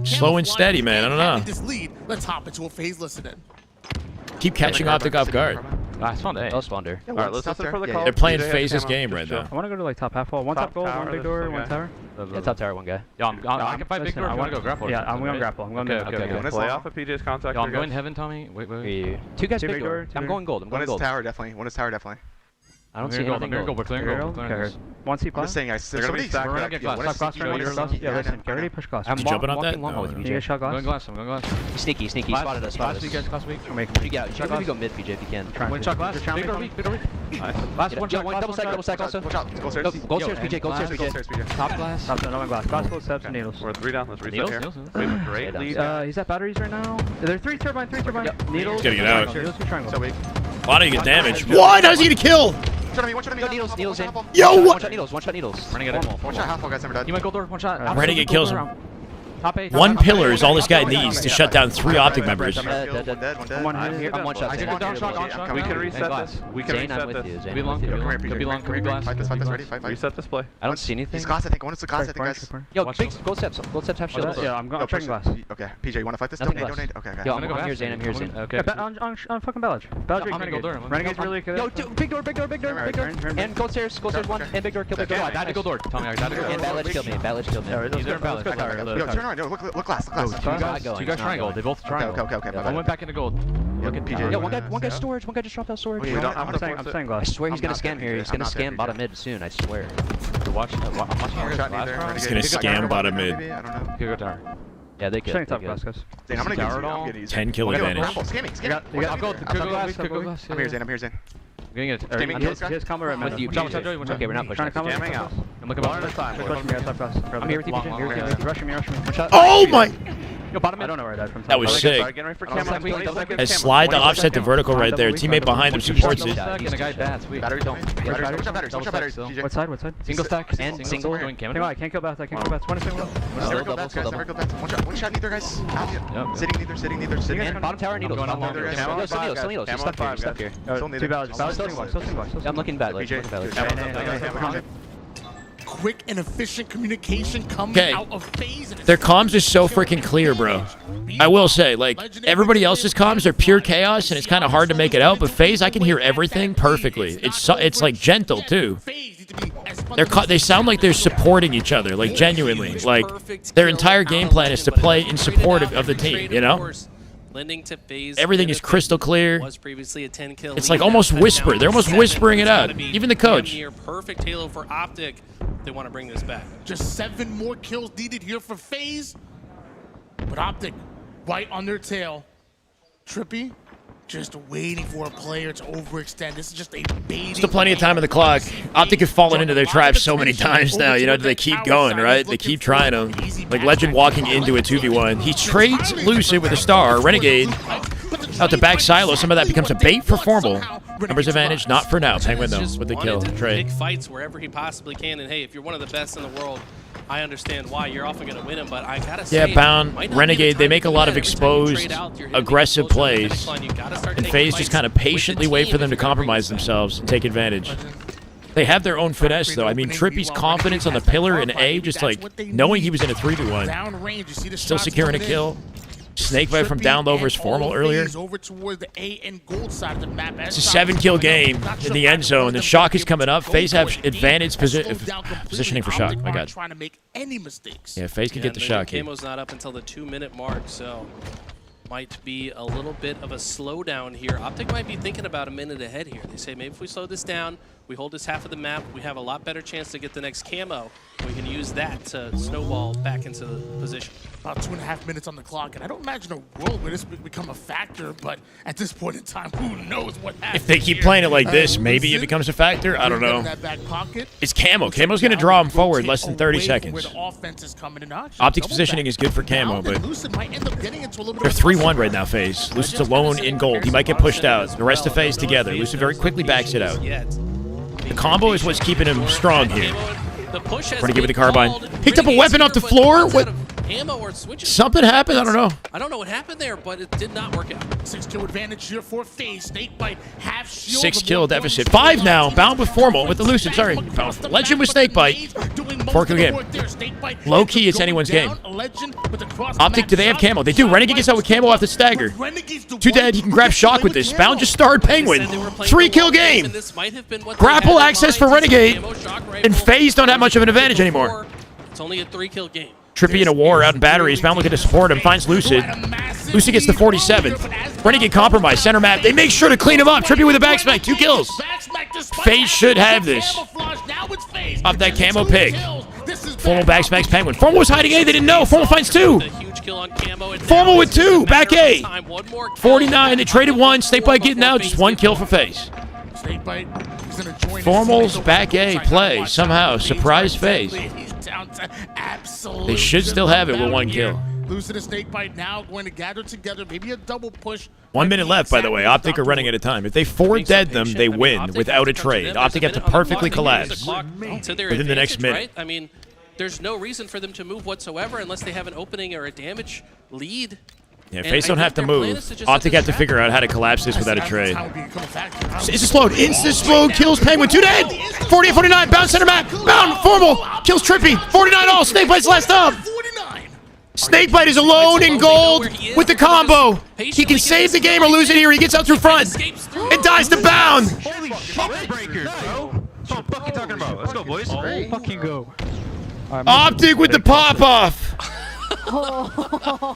Slow and steady, man. I don't know. This lead, let's hop into a FaZe listen in. Keep catching Optic off guard. I spawned A. I'll spawn there. All right, let's listen for the call. They're playing FaZe's game right now. I want to go to like top half wall. One top gold, one big door, one tower. Yeah, top tower, one guy. Yeah, I can fight big door. I want to go grapple. Yeah, I'm going to grapple. I'm going to Okay. Play off of PJ's contact. Yo, I'm going heaven, Tommy. Wait. Two guys big door. I'm going gold. I'm One going is gold. tower, definitely. One is tower, definitely. I don't see anything gold. We're clearing gold. One C+. I'm just saying, guys. There's They're gonna somebody. be stacked We're gonna back. get Yeah, glass. one is Top CT, glass. one is You're CT. yeah, listen, get ready to push glass. You jumping on that? walking long No. with Can PJ. you get shot glass? I'm going glass. Sneaky. Spotted us. Last week, guys. Last week. You can maybe go mid, PJ, if you can. One shot glass. Big door weak. Last one Yo, shot. one double stack also. Watch out. Go stairs. Go stairs, PJ. Go stairs, PJ. Top glass. Top no one glass. Glass full steps and needles. We're 3 down. Let's reset here. Needles? We have a great lead. He's at batteries right now. There are 3 turbine. Needles. Gotta get out. Needles, 2 triangle. So weak. A lot of you get damage. What? How's he going to kill? One shot on me. Needles in. Yo, what? One shot needles. Running it. One shot half wall, guys. Never died. You might gold door. One shot. Renegade kills him. Top 8. One pillar is all this guy needs to shut down 3 Optic members. One dead. I'm one shot. I can down shot. We can reset this. We can Zane, I'm reset with you. this. Zane, Be I'm long. with you. Could be long. Could be glass. Fight this. Ready. Fight. Reset this play. I don't see anything. He's glass, I think. One is the glass, I think, guys. Yo, big gold steps have shield. Yeah, I'm checking glass. Okay, PJ, you want to fight this? Nothing Don't glass. nade. Okay. Yo, I'm gonna go I'm here, fast. Zane. I'm here, Zane. Okay. On fucking Bellage. I'm gonna go door. Renegade's really good. Yo, big door. And gold stairs one. And big door, kill big door. I died to go door. Tommy, I died to go door. And Ballage killed me. Either Ballage. Yo, turn around. Yo, look glass. Two guys triangle. They both triangle. Okay. I went back into gold. Look at PJ. Yo, one guy storage. One guy just dropped out storage. I'm saying glass. I swear he's I'm gonna not scam there, here. PJ. He's gonna I'm not there, scam bottom PJ. mid soon. I swear. I'm watching your Shot glass. neither. He's gonna scam bottom mid. I don't know. Go tower. Yeah, they Shutting top good. glass, guys. Zane, I'm gonna get easy. 10 kill advantage. Scamming. I'll go glass. I'm here, Zane. I'm here, Zane. I'm His combo right with you. Okay, we're not pushing. Scamming out. I'm looking One at a time. I'm here with you. Rushing me. Oh my! Yo, bottom I don't know where I died from. That was sick. As slide to offset the vertical right there. Teammate behind him supports it. Battery don't. Batteries. What side? Single stack and single doing camera. I can't kill bats. One single. Never kill bats, guys. One shot neither, guys. Sitting neither. And bottom tower needles. Still needles. Stuck here. Two ballots. I'm looking bad. Quick and efficient communication coming Okay. out of FaZe. And Their comms are so freaking clear, bro. I will say, like, everybody else's comms are pure chaos, and it's kind of hard to make it out, but FaZe, I can hear everything perfectly. It's like, gentle, too. They sound like they're supporting each other, like, genuinely. Like, their entire game plan is to play in support of the team, you know? Lending to FaZe. Everything is crystal clear. Was previously a 10 kill. It's like almost whisper. They're almost whispering it out. Even the coach. Near perfect Halo for Optic. They want to bring this back. Just 7 more kills needed here for FaZe. But Optic right on their tail. Trippy just waiting for a player to overextend. This is just a baiting. Still plenty of time on the clock. Optic have fallen into their trap so many times now. You know, they keep going, right? They keep trying them. Like Legend walking into a 2v1. He trades Lucid with a star. Renegade out to back silo. Some of that becomes a bait for Formal. Numbers advantage, not for now. Penguin, though, with the kill. Trade. Big fights wherever he possibly can. And hey, if you're one of the best in the world, I understand why. You're often going to win him, but I gotta say, Yeah, Bound, Renegade, they make a lot of exposed, aggressive plays. And FaZe just kind of patiently wait for them to compromise themselves and take advantage. They have their own finesse, though. I mean, Trippy's confidence on the pillar in A, just like knowing he was in a 3v1. Still securing a kill. Snakebite from down low versus Formal earlier. It's a 7-kill game in the end zone. The Shock is coming up. FaZe have advantage positioning for Shock. My God. Trying to make any mistakes. Yeah, FaZe can get the Shock here. Camo's not up until the 2-minute mark, so might be a little bit of a slowdown here. Optic might be thinking about a minute ahead here. They say maybe if we slow this down, we hold this half of the map, we have a lot better chance to get the next camo. We can use that to snowball back into the position. About 2.5 minutes on the clock, and I don't imagine a world where this would become a factor, but at this point in time, who knows what happens. If they keep playing it like this, maybe it becomes a factor. I don't know. It's Camo. Camo's going to draw him forward less than 30 seconds. Optic's positioning is good for Camo, but they're 3-1 right now, FaZe. Lucid's alone in gold. He might get pushed out. The rest of FaZe together. Lucid very quickly backs it out. The combo is what's keeping him strong here. Trying to give it the carbine. Picked up a weapon off the floor? What? Something happened? I don't know. I don't know what happened there, but it did not work out. 6-kill advantage here for FaZe. Snakebite, half shield. 6-kill deficit. 5 now. Bound with Formal with the Lucid. Sorry. Legend with Snakebite. 4-kill game. Low key, it's anyone's game. Optic, do they have camo? They do. Renegade gets out with camo off the stagger. 2 dead. He can grab Shock with this. Bound just starred Penguin. 3-kill game. Grapple access for Renegade. And FaZe don't have much of an advantage anymore. It's only a 3-kill game. Trippy in a war out in batteries. Bound looking to support him. Finds Lucid. Lucid gets the 47th. Renegade compromise. Center map. They make sure to clean him up. Trippy with a backsmack. 2 kills. FaZe should have this. Off that camo pick. Formal backsmacks Penguin. Formal was hiding A. They didn't know. Formal finds 2. Formal with 2. Back A. 49. They traded 1. Snakebite getting out. Just 1 kill for FaZe. Formal's back A play. Somehow. Surprise FaZe. They should still have it with 1 kill. Lucid and Snakebite now going to gather together, maybe a double push. 1 minute left, by the way. Optic are running out of time. If they 4-dead them, they win without a trade. Optic have to perfectly collapse within the next minute. I mean, there's no reason for them to move whatsoever unless they have an opening or a damage lead. Yeah, FaZe don't have to move. Optic have to figure out how to collapse this without a trade. It's a slowed. Insta-slowed kills Penguin. 2 dead. 48-49. Bound center map. Bound. Formal. Kills Trippy. 49 all. Snakebite's last up. Snakebite is alone in gold with the combo. He can save the game or lose it here. He gets out through front. It dies to Bound. Holy shit, breakers, bro. What the fuck you talking about? Let's go, boys. Fucking go. Optic with the pop-off.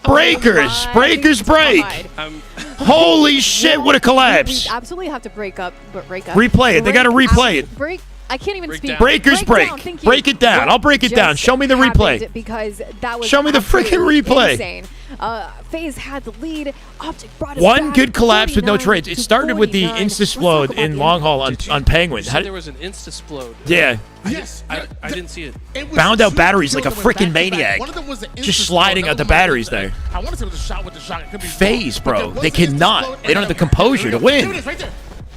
Breakers. Breakers break. Holy shit, what a collapse. We absolutely have to break up. Replay it. They got to replay it. I can't even speak. Breakers break. Thank you. Break it down. What I'll break it down. just Show me the replay. happened, because that was Show me the freaking absolutely replay. Insane. FaZe had the lead. Optic brought us One back, good collapse with no 49 trades. It started with the 49. insta-splode in long haul on Penguin. You said there was an insta-splode. Yeah. Yes. I didn't see it. Bound out batteries like a kills that went freaking back to back. maniac. One of them was the Just insta-splode. sliding The out the other one batteries was there. I want to say it was a shot with the shot. It could be FaZe, wrong, but bro. there was They an cannot. insta-splode They don't have the composure to win.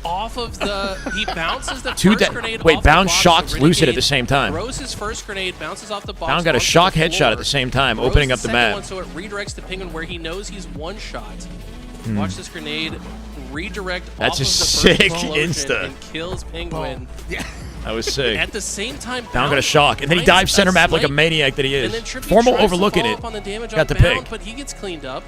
Off of the, he bounces the Two first grenade wait, off the Bound box, shocks the Lucid at Renegade the same time. Throws his first grenade, bounces off the box. Bound got a onto shock the headshot floor, at the same time, throws opening up the second map. one, so it redirects the Penguin where he knows he's one shot. Hmm. Watch this grenade redirect That's off a of the sick first explosion insta. and kills Penguin. Yeah. That was sick. At the same time, Bound got a shock, and then he dives center map like a maniac that he and is. then Trippy Formal tries to overlooking follow it. up on the damage Got on the Bound, pick. but he gets cleaned up.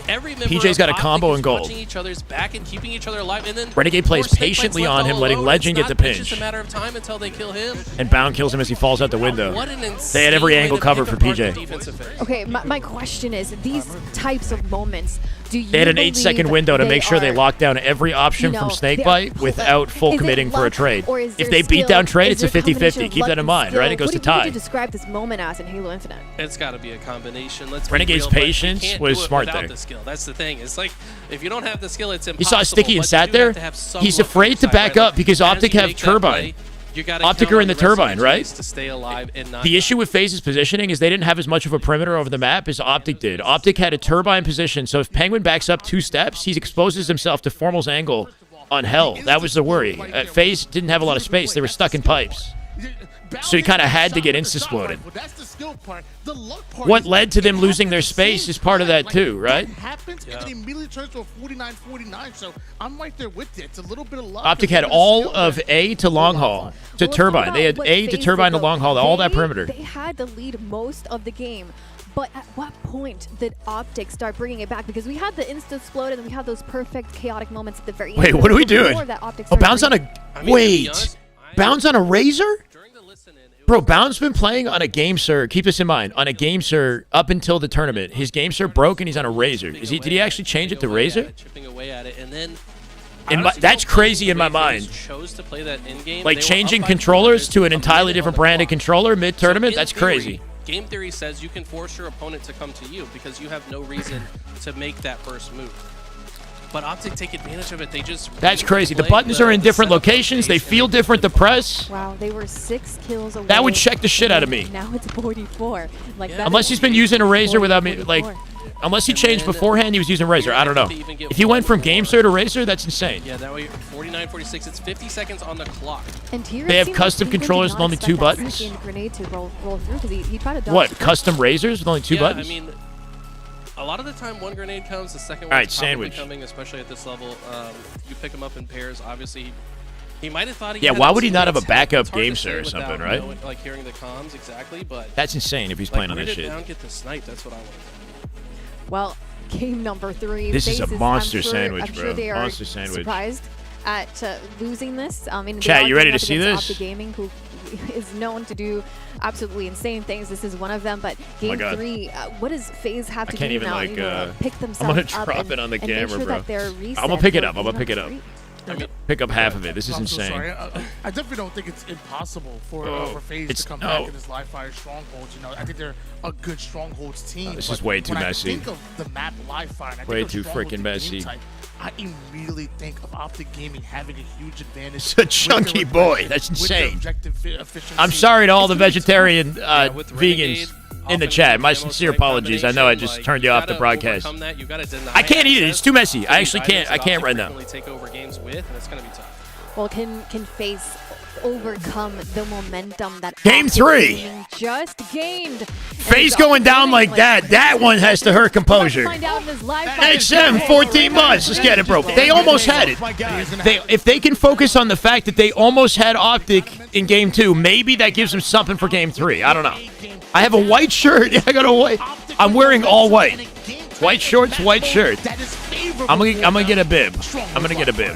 Every member PJ's got a of combo Optic in is gold. watching each other's back and keeping each other alive, and then Renegade plays more Snake patiently Bites on left him, all letting alone. Legend It's get the not- It's pinch. just a matter of time until they kill him. And Bound kills him as he falls out the window. What an They had every insane angle way to covered pick for apart the PJ. defensive phase. Okay, my question is, these types of moments, do you They had an believe 8-second window to make sure they are- locked down every option you from know, Snakebite without full is it committing for a luck, trade. or is If there they beat skill? down trade, Is it's a there a combination 50-50. of Keep luck that in and mind, skill? right? It goes What to do you tie. describe this moment as in Halo Infinite? It's got to be a combination. Let's be Renegade's real, but you patience can't was do it smart without there. The skill. That's the thing. It's like if you don't have the skill, it's He impossible. saw Sticky and but you sat do there. have to have some He's luck on afraid your to side, back right? up because As Optic you have make that Turbine. play, you gotta Optic count are on in the rest of your Turbine, right? teammates to stay alive and not The issue with FaZe's positioning is they didn't have as much of a perimeter over the map as Optic did. Optic had a Turbine position, so if Penguin backs up 2 steps, he exposes himself to Formal's angle on Hell. That was the worry. FaZe didn't have a lot of space. They were stuck in pipes. So he kind of had to get insta-sploded. That's the skill part. The luck part. What led to them losing their space is part of that too, right? That happens and it immediately turns to a 49-49. So I'm right there with you. It's a little bit of luck. Optic and had a bit of all skill of there. A to long haul to Turbine. They had A to Turbine to long haul, all that perimeter. They had the lead most of the game. But at what point did Optic start bringing it back? Because we had the insta-splode and we had those perfect chaotic moments at the very end. Wait, what are we doing? Before that, Optic Oh, started Bounds on bringing- a... Wait. Bounds on a Razor? Bro, Bound's been playing on a Game Sir. Keep this in mind. On a Game Sir up until the tournament. His Game Sir broke and he's on a Razor. Did he actually change it to Razor? chipping away at it, and then That's crazy in my mind. chose to play that in game. Like changing controllers to an entirely different branded controller mid-tournament? That's crazy. Game theory says you can force your opponent to come to you because you have no reason to make that first move. But Optic take advantage of it. They just That's crazy. The replay buttons are in different setup locations. They phase feel different to press. Wow, they were 6 kills away. That would check the shit out of me. Now it's 44. Like that Unless is he's been using a Razor without me, 44. like, unless he changed beforehand, he was using Razor. I don't know. If he went from Game Sir to Razor, that's insane. Yeah, that way 49-46. It's 50 seconds on the clock. And here They it have seemed custom like Penguin controllers did with not only expect 2 that buttons? second grenade to roll through because he tried to dodge What, it. custom Razors with only 2 buttons? I mean, a lot of the time one grenade comes, the second All right, one's probably sandwich. coming, especially at this level. You pick them up in pairs. Obviously, he might have thought he Yeah, had why that would he not have a teammate's backup help. It's hard Game to say Sir or without something, right? knowing, like hearing the comms exactly, but That's insane if he's like, playing on where this did shit. Bound get the snipe? That's what I want to know. Well, game number 3. This is a FaZe monster I'm sure, sandwich, I'm bro. Sure they are Monster sandwich. surprised at losing this. I mean, they Chat, are you ready going to up see against this? Optic Gaming, who is known to do absolutely insane things. This is one of them. But game God. 3, what does FaZe have I to can't do even now? like. You know, pick I'm themselves gonna up drop and, it on the and make camera, sure bro. that they're I'm reset gonna pick it for up. I'm gonna game pick it up. number 3. I mean, Pick up half of it. This is I'm so insane. sorry. I definitely don't think it's impossible for FaZe It's- to come no. back in this live fire strongholds. You know, I think they're a good strongholds team. This but is way too when messy. I think of the map live fire, and I Way think of too strongholds freaking and game messy. type, I immediately think of Optic Gaming having a huge advantage. It's a with chunky their boy. aggression, That's with their insane. objective efficiency. I'm sorry to all the It's gonna be vegetarian with Renegade, vegans in the chat. My sincere apologies. I know I just turned you off the broadcast. I can't eat it. It's too messy. I actually can't. I can't right now. Take over games with, and it's going to be tough. Well, can FaZe overcome the momentum that Game Optic 3. Gaming just gained? FaZe going down like that. That one has to hurt composure. Find out in this live fire. XM, 14 months. Let's get it, bro. They almost had it. If they can focus on the fact that they almost had Optic in Game 2, maybe that gives them something for Game 3. I don't know. I have a white shirt. I got a white. I'm wearing all white. White shorts, white shirt. I'm gonna get a bib. I'm gonna get a bib.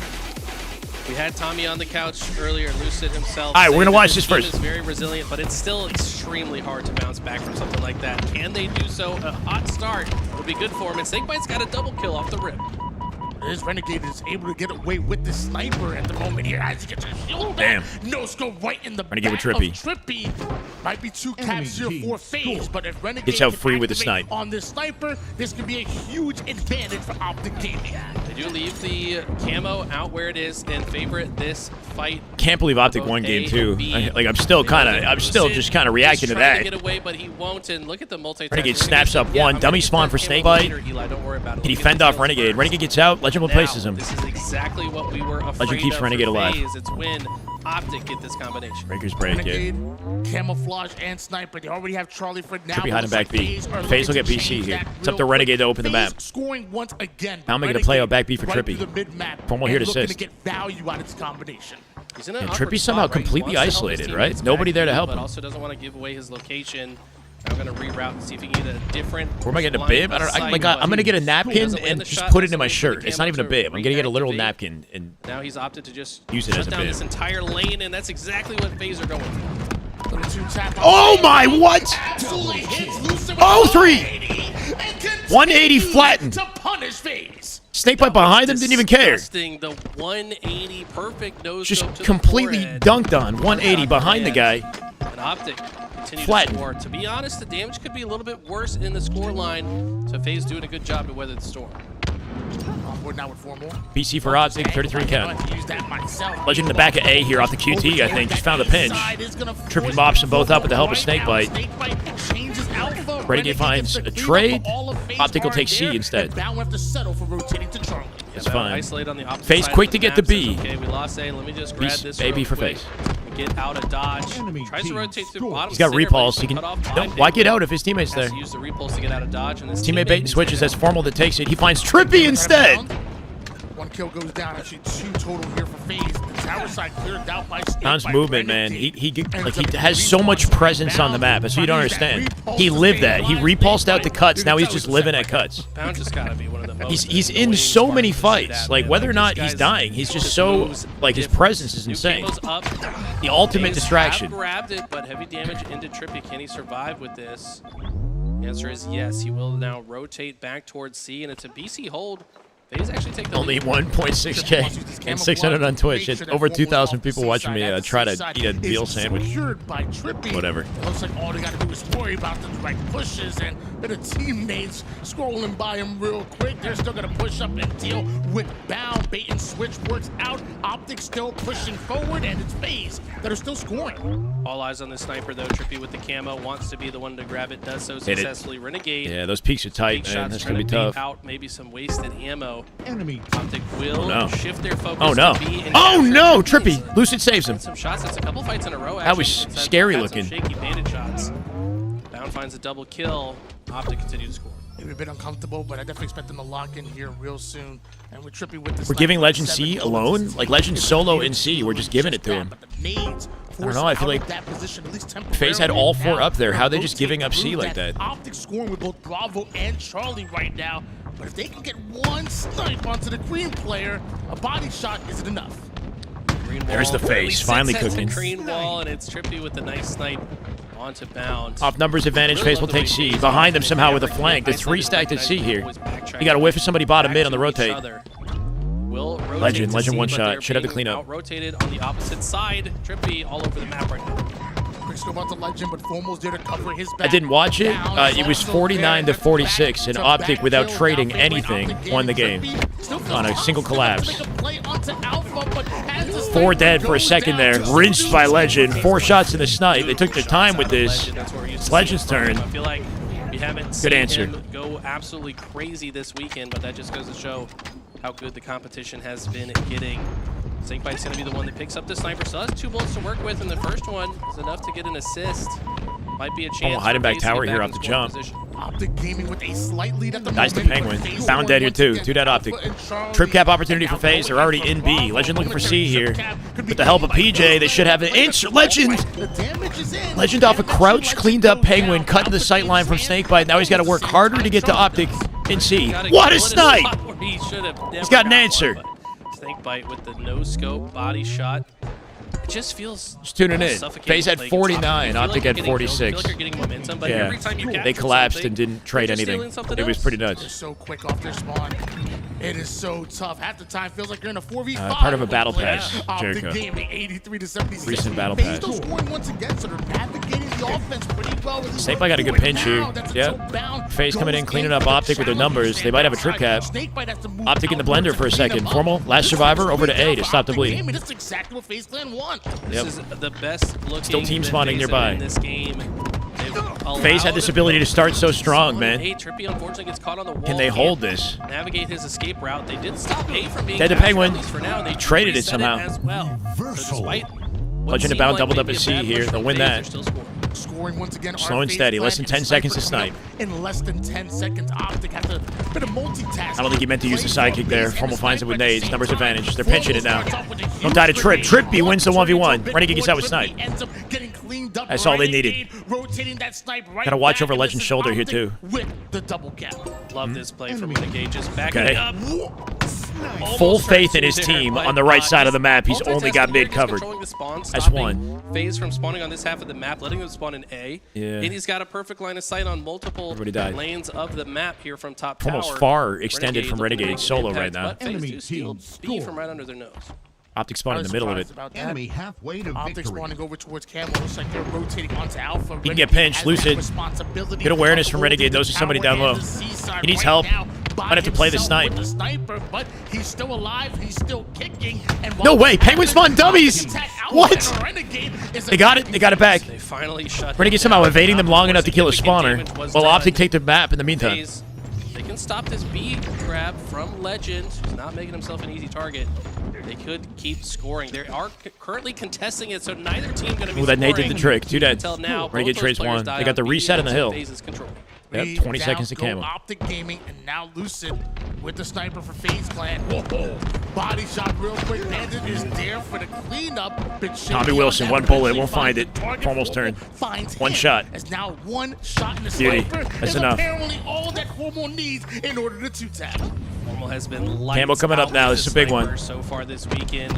We had Tommy on the couch earlier, Lucid himself. All right, we're saying gonna that watch his this team first. is very resilient, but it's still extremely hard to bounce back from something like that. Can they do so? A hot start would be good for him, and Snakebite's got a double kill off the rip. This Renegade is able to get away with the sniper at the moment here as he gets a shield back. No scope right in the Renegade with back Trippy. of Trippy. Might be 2 caps here for FaZe, but if Renegade Gets out can free with the activate snipe. on this sniper, this could be a huge advantage for Optic Gaming. They do leave the camo out where it is and favorite this fight. Can't believe Optic won game 2. I'm still just kind of reacting to Trying to that. get away, but he won't. And look at the multi. Renegade snaps up 1. Dummy spawn for Snakebite. Can he fend off Renegade? Renegade gets out. Legend replaces him. This is exactly what we were afraid Legend keeps of Renegade for alive. FaZe. It's when Optic get this combination. Breaker's break, yeah. Renegade, camouflage, and sniper. They already have Charlie for now. Trippy hiding back B. FaZe are FaZe will looking get to BC change here. that It's up to real Renegade to quick. open the map. FaZe scoring once again. Now I'm going to play out back B for right Trippy. through the mid-map Formal here to and looking assist. to get value out of this combination. He's in an And awkward Trippy's spot, somehow right? He completely wants to help his isolated, teammates right? Nobody back there to in, help but him. also doesn't want to give away his location. I'm going to reroute and see if he can get a different. Where am I getting a line bib? of sight, I'm going to get a but he napkin doesn't land and the just shot, put it in so my he shirt. can It's not even a to bib. I'm going to get a literal reactivate. napkin and Now he's opted to just use it shut as a down bib. this entire lane, and that's exactly what FaZe are going for. Oh my, what? Absolutely hits Lucid Oh, 3! 180 to flattened. punish FaZe. Snakebite behind him, didn't even care. Disgusting, the 180 perfect nose Just scope to the completely forehead. dunked on. 180 behind the guy. And Optic continue Flattened. to score. To be honest, the damage could be a little bit worse in the score line. So FaZe doing a good job to weather the storm. Now with 4 more. BC for Optic, 33 count. Use that myself. Legend in the back of A here off the QT, I think. Just found the pinch. Trippy mops them both up with the help of Snakebite. Changes alpha. Renegade finds a trade. Optic will take C instead. Bound have to settle for rotating to Charlie. That's fine. Isolate on the opposite FaZe side quick of to the get the map, B. says, okay, we lost A. Let me just grab this A B real for quick. FaZe. Get out of dodge. Tries to rotate through bottom. He's got center, but repulse. he's He can. cut off No, by why FaZe. get out if his teammate's Has there? to use the repulse to get out of dodge, and this Teammate bait and switches. That's Formal that takes it. He finds Trippy instead. 1 kill goes down. Actually 2 total here for FaZe. The tower side cleared out by Snake. Pound's movement, man. He has so much presence on the map. That's what you don't understand. He lived that. He repulsed out to cuts. Now he's just living at cuts. Pound just gotta be one of the most. He's in so many fights. Like whether or not he's dying, he's just so like his presence is insane. The ultimate distraction. Grabbed it, but heavy damage into Trippy. Can he survive with this? The answer is yes. He will now rotate back towards C, and it's a BC hold. FaZe actually take the Only lead. 1.6K and 600 on Twitch. It's over 2,000 people watching me try to eat a veal sandwich. Whatever. It looks like all they got to do is worry about the right pushes and the teammates scrolling by him real quick. They're still going to push up and deal with bound. Bait and switch works out. Optic still pushing forward, and it's FaZe that are still scoring. All eyes on the sniper, though. Trippy with the camo wants to be the one to grab it. Does so Hit it. successfully. Renegade. Yeah, those peaks are tight, Big man. shots That's trying going to be bait tough. Out maybe some wasted ammo. Enemy. Optic will Oh, no. shift their focus. Oh, no. To B and Oh, capture no. Trippy. Trippy. Lucid saves him. Some shots. That's a couple fights in a row. That was Actually. scary Had some looking. shaky bandit shots. Bound finds a double kill. Optic continue to score. Maybe a bit uncomfortable, but I definitely expect them to lock in here real soon. And with Trippy with the We're giving sniper, Legend 7 C kills. alone? Like Legend solo in C. We're just giving it to him. Nades I don't know. I feel like FaZe had all 4 up there. How are they just giving up C like that? Optic scoring with both Bravo and Charlie right now. But if they can get one snipe onto the green player, a body shot isn't enough. There's the FaZe. Finally cooking. Green wall, and it's Trippy with the nice snipe onto Bound. Off numbers advantage, FaZe will take C. Behind them somehow with a flank. They're 3 stacked at C here. You got a whiff of somebody bottom mid on the rotate. Will rotate Legend to C, one but shot. they're Should have the being cleanup. out-rotated on the opposite side. Trippy all over the map right now. Quick scope out to Legend, but Formal's there to cover his I back. didn't watch it. It was 49 to 46, and Optic, without trading anything, won the game on a single collapse. 4 dead for a second there. Rinsed by Legend. 4 shots in the snipe. They took their time with this. It's Legend's turn. I feel like we haven't Good seen answer. him go absolutely crazy this weekend, but that just goes to show how good the competition has been at getting. Snakebite's going to be the one that picks up the sniper. Still has 2 bullets to work with, and the first one is enough to get an assist. Might be a chance. Hiding for back FaZe to tower get here back off the in scoring jump. position. Optic gaming with a slight lead at the Nice to moment, Penguin. but FaZe Bound dead here once too. again. 2 dead Optic. Alpha and Charlie Trip cap opportunity for FaZe. They're already in B. Legend looking for C here. With the help of PJ, they should have an inch. Legend! The damage is in. Legend off a crouch, cleaned up Penguin, cutting the sight line from Snakebite. Now he's got to work harder to get to Optic in C. What a snipe! He's got an answer. Snakebite with the no scope body shot. It just feels Just tuning in. suffocating. FaZe had Like, 49, you feel Optic you're had getting killed, you feel 46. like you're getting momentum, but Yeah, every time you they capture collapsed something, and didn't trade you're just anything. stealing something It was else. pretty nuts. They're so quick off their spawn. It is so tough. Half the time feels like you're in a 4v5. Part of a battle pass, Optic Jericho. Gaming, 83 to 76. Recent battle FaZe pass. still scoring once again, so they're navigating the offense pretty well. Snakebite got a good pinch here. Yep. FaZe coming in, cleaning up Optic with their numbers. They might have a trip cap. Optic in the blender for a second. Formal, last survivor, over to A to stop the bleed. That's exactly what FaZe Clan want. Yep. This is the best looking. Still team that spawning FaZe have nearby. in this game. FaZe had this ability to start so strong, man. A Trippy unfortunately gets caught on the wall. Can they hold this? Navigate his escape route. They did stop A from being Dead to captured, Penguin. at least for now. They Traded it reset somehow. as well. So despite what Legend seemed Abound like doubled up maybe at a C bad here. push They'll from win FaZe, that. they're still scoring. Scoring once again. Slow and steady. Less than 10 seconds to snipe. In less than 10 seconds, Optic has a bit of multitask. I don't think he meant to use the sidekick there. Formal finds it with nades. Numbers advantage. They're pinching it now. Don't die to Trip. Trippy wins the 1v1. Renegade gets out with snipe. That's all they needed. Gotta watch over Legend's shoulder here, too. With the double cap. Love this play from Renegade. Just backing it up. Full faith in his team on the right side of the map. He's only got mid covered. That's one. FaZe from spawning on this half of the map, letting them spawn in A. Yeah. And he's got a perfect line of sight on multiple lanes of the map here from top tower. Almost far extended from Renegade solo right now. But FaZe do steal B from right under their nose. Optic spawn in the middle of it. Enemy halfway to Optic spawning over towards Camo. Looks like they're rotating onto Alpha. He can get pinched. Lucid. Good awareness from Renegade. Knows there's somebody down low. He needs help. Might have to play the snipe. But he's still alive. He's still kicking. And No way. Penguin spawn dummies. What? They got it. They got it back. They finally shut Renegade somehow evading them long enough to kill a spawner. While Optic take the map in the meantime. FaZe, they can stop this B grab from Legend, who's not making himself an easy target. They could keep scoring. They are currently contesting it, so neither team going to be Ooh, that nade did the scoring trick. Two dead. until now. Renegade Both those trades players one. die They got the on B reset in the as hill. FaZe is controlling. Yep, 20 seconds to Camo. Optic Gaming and now Lucid with the sniper for FaZe Clan. Body shot real quick. Bandit is there for the cleanup. Tommy Wilson, one bullet, won't find it. Formal's turn. One shot. It's now one shot in the Beauty. sniper. That's is enough. apparently all that Formal needs in order to two-tap. Formal has been lights Camo coming up out now. with This is a big sniper one. So far this weekend.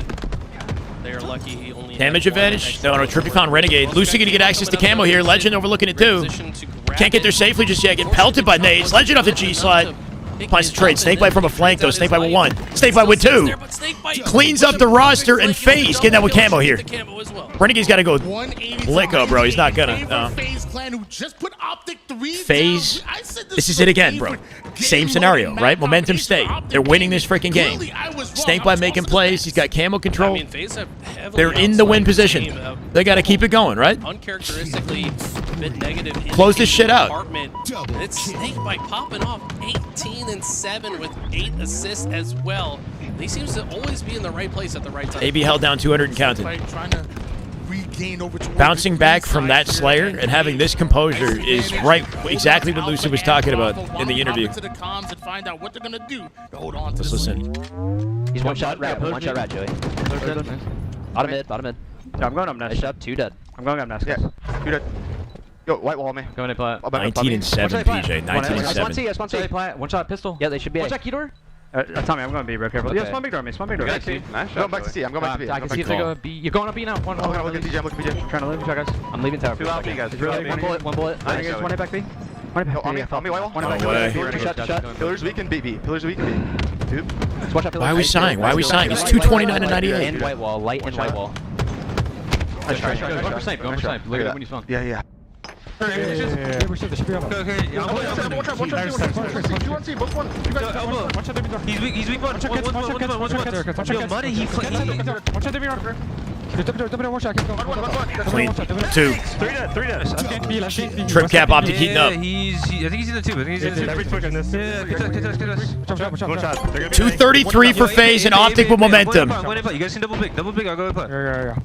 They are lucky he only Damage had one advantage? extra No, Trippy found Renegade. Lucy gonna get access to Camo here. Legend overlooking it too. Can't get there safely just yet. Getting pelted by nades. Legend off the G slide. Applies the trade. Snakebite from a flank though. Snakebite with one. Snakebite with two. Cleans up the roster and FaZe getting that with Camo here. Renegade's gotta go Licko, bro. He's not gonna. No. FaZe Clan who just put Optic 3 FaZe. This is it again, bro. Same scenario, right? Momentum state. They're winning this freaking game. Snakebite making plays. He's got Camo control. I mean, FaZe have heavily They're in the win outscored position. the team, They gotta keep it going, right? uncharacteristically a bit negative. in Close the this shit out. department. And it's Snakebite popping off 18-7 with 8 assists as well. He seems to always be in the right place at the right time. AB held down 200 and counted. Trying to regain over towards Bouncing back from that Slayer and having this composure is right exactly what Lucy was talking about in the interview. to the comms and find out what they're gonna do to hold on to Let's this listen. He's one shot rat, Joey. Bottom mid, bottom mid. Yeah, I'm going up next. Nice shot, 2 dead. I'm going up next. Yeah. Dude, Yo, white wall me. Going to plant. 19 and 7, PJ. 19 and 7. One shot pistol. Yeah, they should be. One shot key door. Tommy, I'm going to be real careful. Okay. Yeah, spawn big door on me. Spawn big door. Nice going back to C. I'm going back to B. I can see if they go B. You're going up B now. One. I'm looking at PJ. I'm looking at PJ. Trying to live. Guys. I'm leaving tower. 2 out B, guys. One bullet. One bullet. One hit back B. One hit back B. On me, white wall. One hit back B. Shot. Pillars weak and B. Pillars weak and B. Dude. Watch out. Why are we sighing? Why are we sighing? It's 229 and 98. And white wall. Light and white wall. Go for snipe. Go for snipe. Look at when you spawn. Yeah. We're shit. There should be up. Okay. One trap. Two on C. Both one. You guys. One shot there. He's weak. One shot. Yo, money. He one shot there. One shot. Clean. 2. 3 dead. Trip cap Optic heating up. I think he's in the 2. I think he's in the 2. Every twitch on this. Yeah, good shot. 233 for FaZe and Optic with momentum. You guys can double pick. I'll go play. Yeah.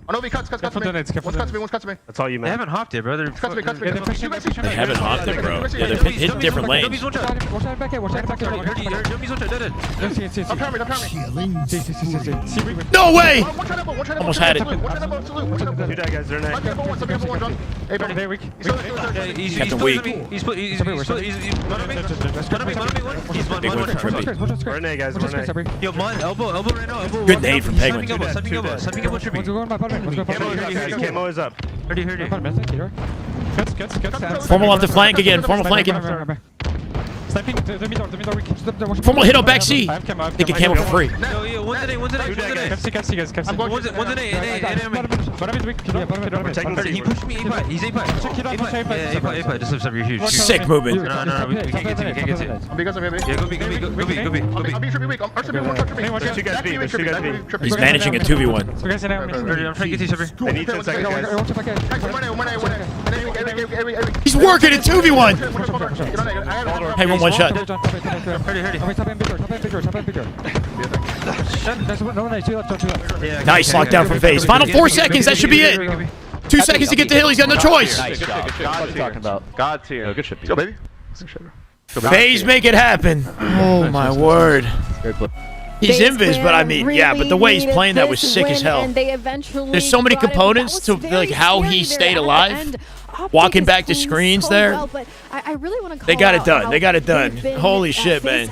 Oh no, cuts me. One cuts me. That's all you They meant. haven't hopped it, brother. Cuts me. They haven't hopped it, bro. Yeah, they're hitting different lanes. Dummies one shot. One shot back. Dummies one shot. Dead. Up power me. No way! One shot elbow. Almost had it. One shot elbow. Salute. You die, guys. They're Some people one, John. Hey, Bernie. Very weak. Captain Weak. He's one on me. He's one. Big win for Trippy. Renee, guys. Renee. Yo, man, elbow right now. Elbow. Good nade from Penguin. Something elbow. Trippy. Camo is up. Heard you. Formal off the flank again. Formal flanking. Sniping the middle. Formal hit on back C. They get camo for free. Yo, one's an A, one's an A, one's an A. Can see guys. One's an A. Bottom is weak. He pushed me A-pie. He's A-pie. Yeah, A-pie. Just lift up, you're huge. Sick movement. No, we can't get to you. We can't get to you. Yeah, go B. He's managing a 2v1. I'm trying to get to you, Shepard. I need 10 seconds, guys. He's working a 2v1. Hey, one shot. Nice lockdown from FaZe. Final 4 seconds. That should be it. 2 seconds to get to hill. He's got no choice. God tier. Good shit, go, baby. FaZe make it happen. Oh my word. He's invis, but I mean, yeah, but the way he's playing that was sick as hell. There's so many components to like how he stayed alive. Walking back to screens there. But I really want to call They got it out done. how They got it done. they've been- Holy shit, FaZe man.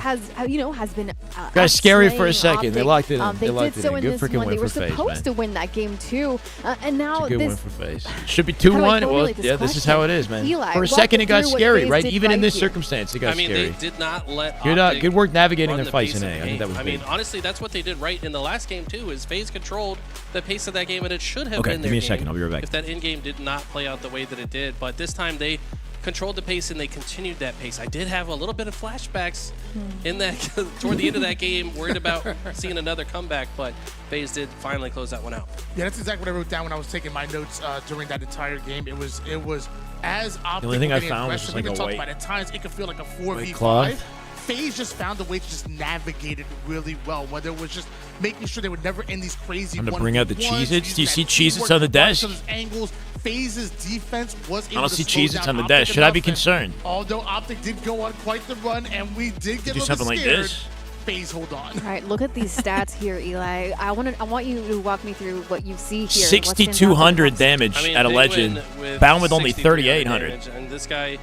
has been Got scary for a outslaying second. They Optic. locked it in. They They locked did it so in. in Good this freaking one. win They were for FaZe, supposed man. to win that game too, and now It's a good win this. for FaZe. Should be How do I 2-1. Well, formulate this yeah, this is how it is, man. Eli, For a walk second, me it got through what scary, FaZe right? did Even in right this here. circumstance, it got I mean, scary. they did not let Good work navigating run their the fights pace in of A. the I think that game. was I big. mean, honestly, that's what they did right in the last game too. Is FaZe controlled the pace of that game, and it should have Okay, been give their me a game second. I'll be right back. if that in game did not play out the way that it did. But this time they controlled the pace and they continued that pace. I did have a little bit of flashbacks in that toward the end of that game, worried about seeing another comeback, but FaZe did finally close that one out. Yeah, that's exactly what I wrote down when I was taking my notes during that entire game. It was as Optic. The only thing I getting found was aggressive. just like We a talked white- about at times it could feel like a white cloth. 4v5. FaZe just found a way to just navigate it really well, whether it was just making sure they would never end these crazy. I'm gonna bring out the 1v1s, Cheez-Its. Do you see using that Cheez-Its on the teamwork, desk? those angles. FaZe's defense was able I don't to see slow Cheez-Its down on the Optic desk. Should I be enough, and concerned? Although Optic did go on quite the run, and we did get Do a little something bit like scared, this? FaZe hold on. All right, look at these stats here, Eli. I want you to walk me through what you see here. 6,200 damage I mean, at a they legend. win Bound with only 6,300 3,800. damage, and this guy,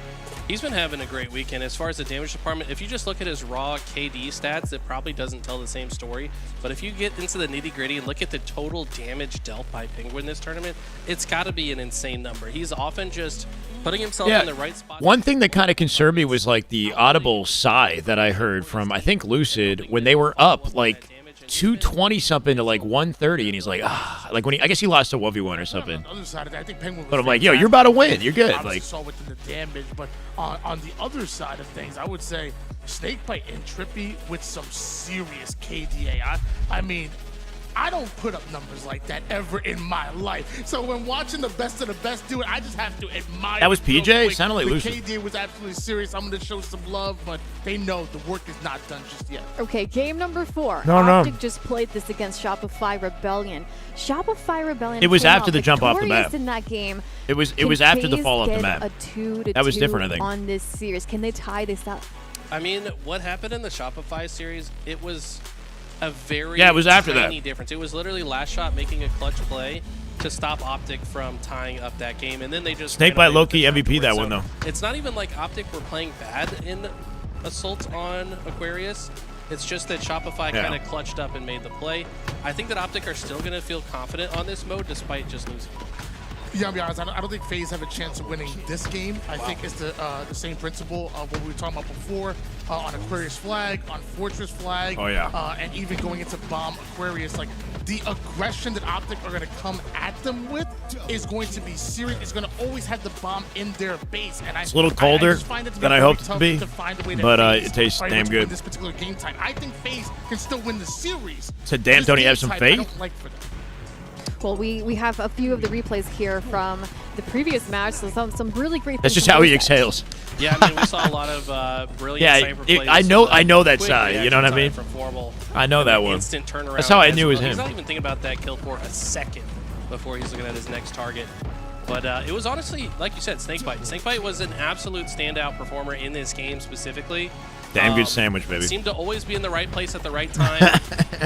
he's been having a great weekend. As far as the damage department, if you just look at his raw KD stats, it probably doesn't tell the same story. But if you get into the nitty-gritty and look at the total damage dealt by Penguin this tournament, it's got to be an insane number. He's often just putting himself in the right spot. One thing that kind of concerned me was like the audible sigh that I heard from I think Lucid when they were up like 220 something to like 130, and he's like, like when I guess he lost a 1v1 or something. On the other side of that, I think Penguin was But I'm like, yo, you're about to win. You're good. Obviously Like, saw within the damage, but on the other side of things, I would say Snakebite and Trippy with some serious KDA. I mean, I don't put up numbers like that ever in my life. So when watching the best of the best do it, I just have to admire. That was it real PJ? quick. Sounded like The Lucid. KDA was absolutely serious. I'm going to show some love, but they know the work is not done just yet. Okay, game number 4. No. Optic just played this against Shopify Rebellion. Shopify Rebellion. It was came after out the jump off the victorious map. in that game. It was Can after the FaZe fall off the get map. A 2-2 That was different, I think. on this series. Can they tie this up? I mean, what happened in the Shopify series, it was a very Yeah, it was after that. tiny difference. It was literally last shot making a clutch play to stop Optic from tying up that game, and then they just Snakebite ran away low-key with the MVP that afterwards. one, though. So it's not even like Optic were playing bad in Assault on Aquarius. It's just that Shopify Yeah. kind of clutched up and made the play. I think that Optic are still going to feel confident on this mode despite just losing. Yeah, I'll be honest. I don't think FaZe have a chance of winning this game. I think it's the same principle of what we were talking about before on Aquarius Flag, on Fortress Flag. Oh, yeah. And even going into Bomb Aquarius. Like, the aggression that Optic are going to come at them with is going to be serious. It's going to always have the bomb in their base. And It's a little colder than I hoped it to be, but it tastes damn good. This particular game type. I think FaZe can still win the series. So damn, This don't he game have some type, faith? I don't like for them. Well, we have a few of the replays here from the previous match, so some really great That's things just how from he both exhales. Yeah, I mean, we saw a lot of brilliant Yeah, cypher it- plays. I know that Quick side, you know what I reaction mean? time from Formal. I know that one. Instant turnaround. That's how I as knew it was well. He's him. not even thinking about that kill for a second before he's looking at his next target. But it was honestly, like you said, Snakebite. Snakebite was an absolute standout performer in this game specifically. Damn good sandwich, baby. Seemed to always be in the right place at the right time.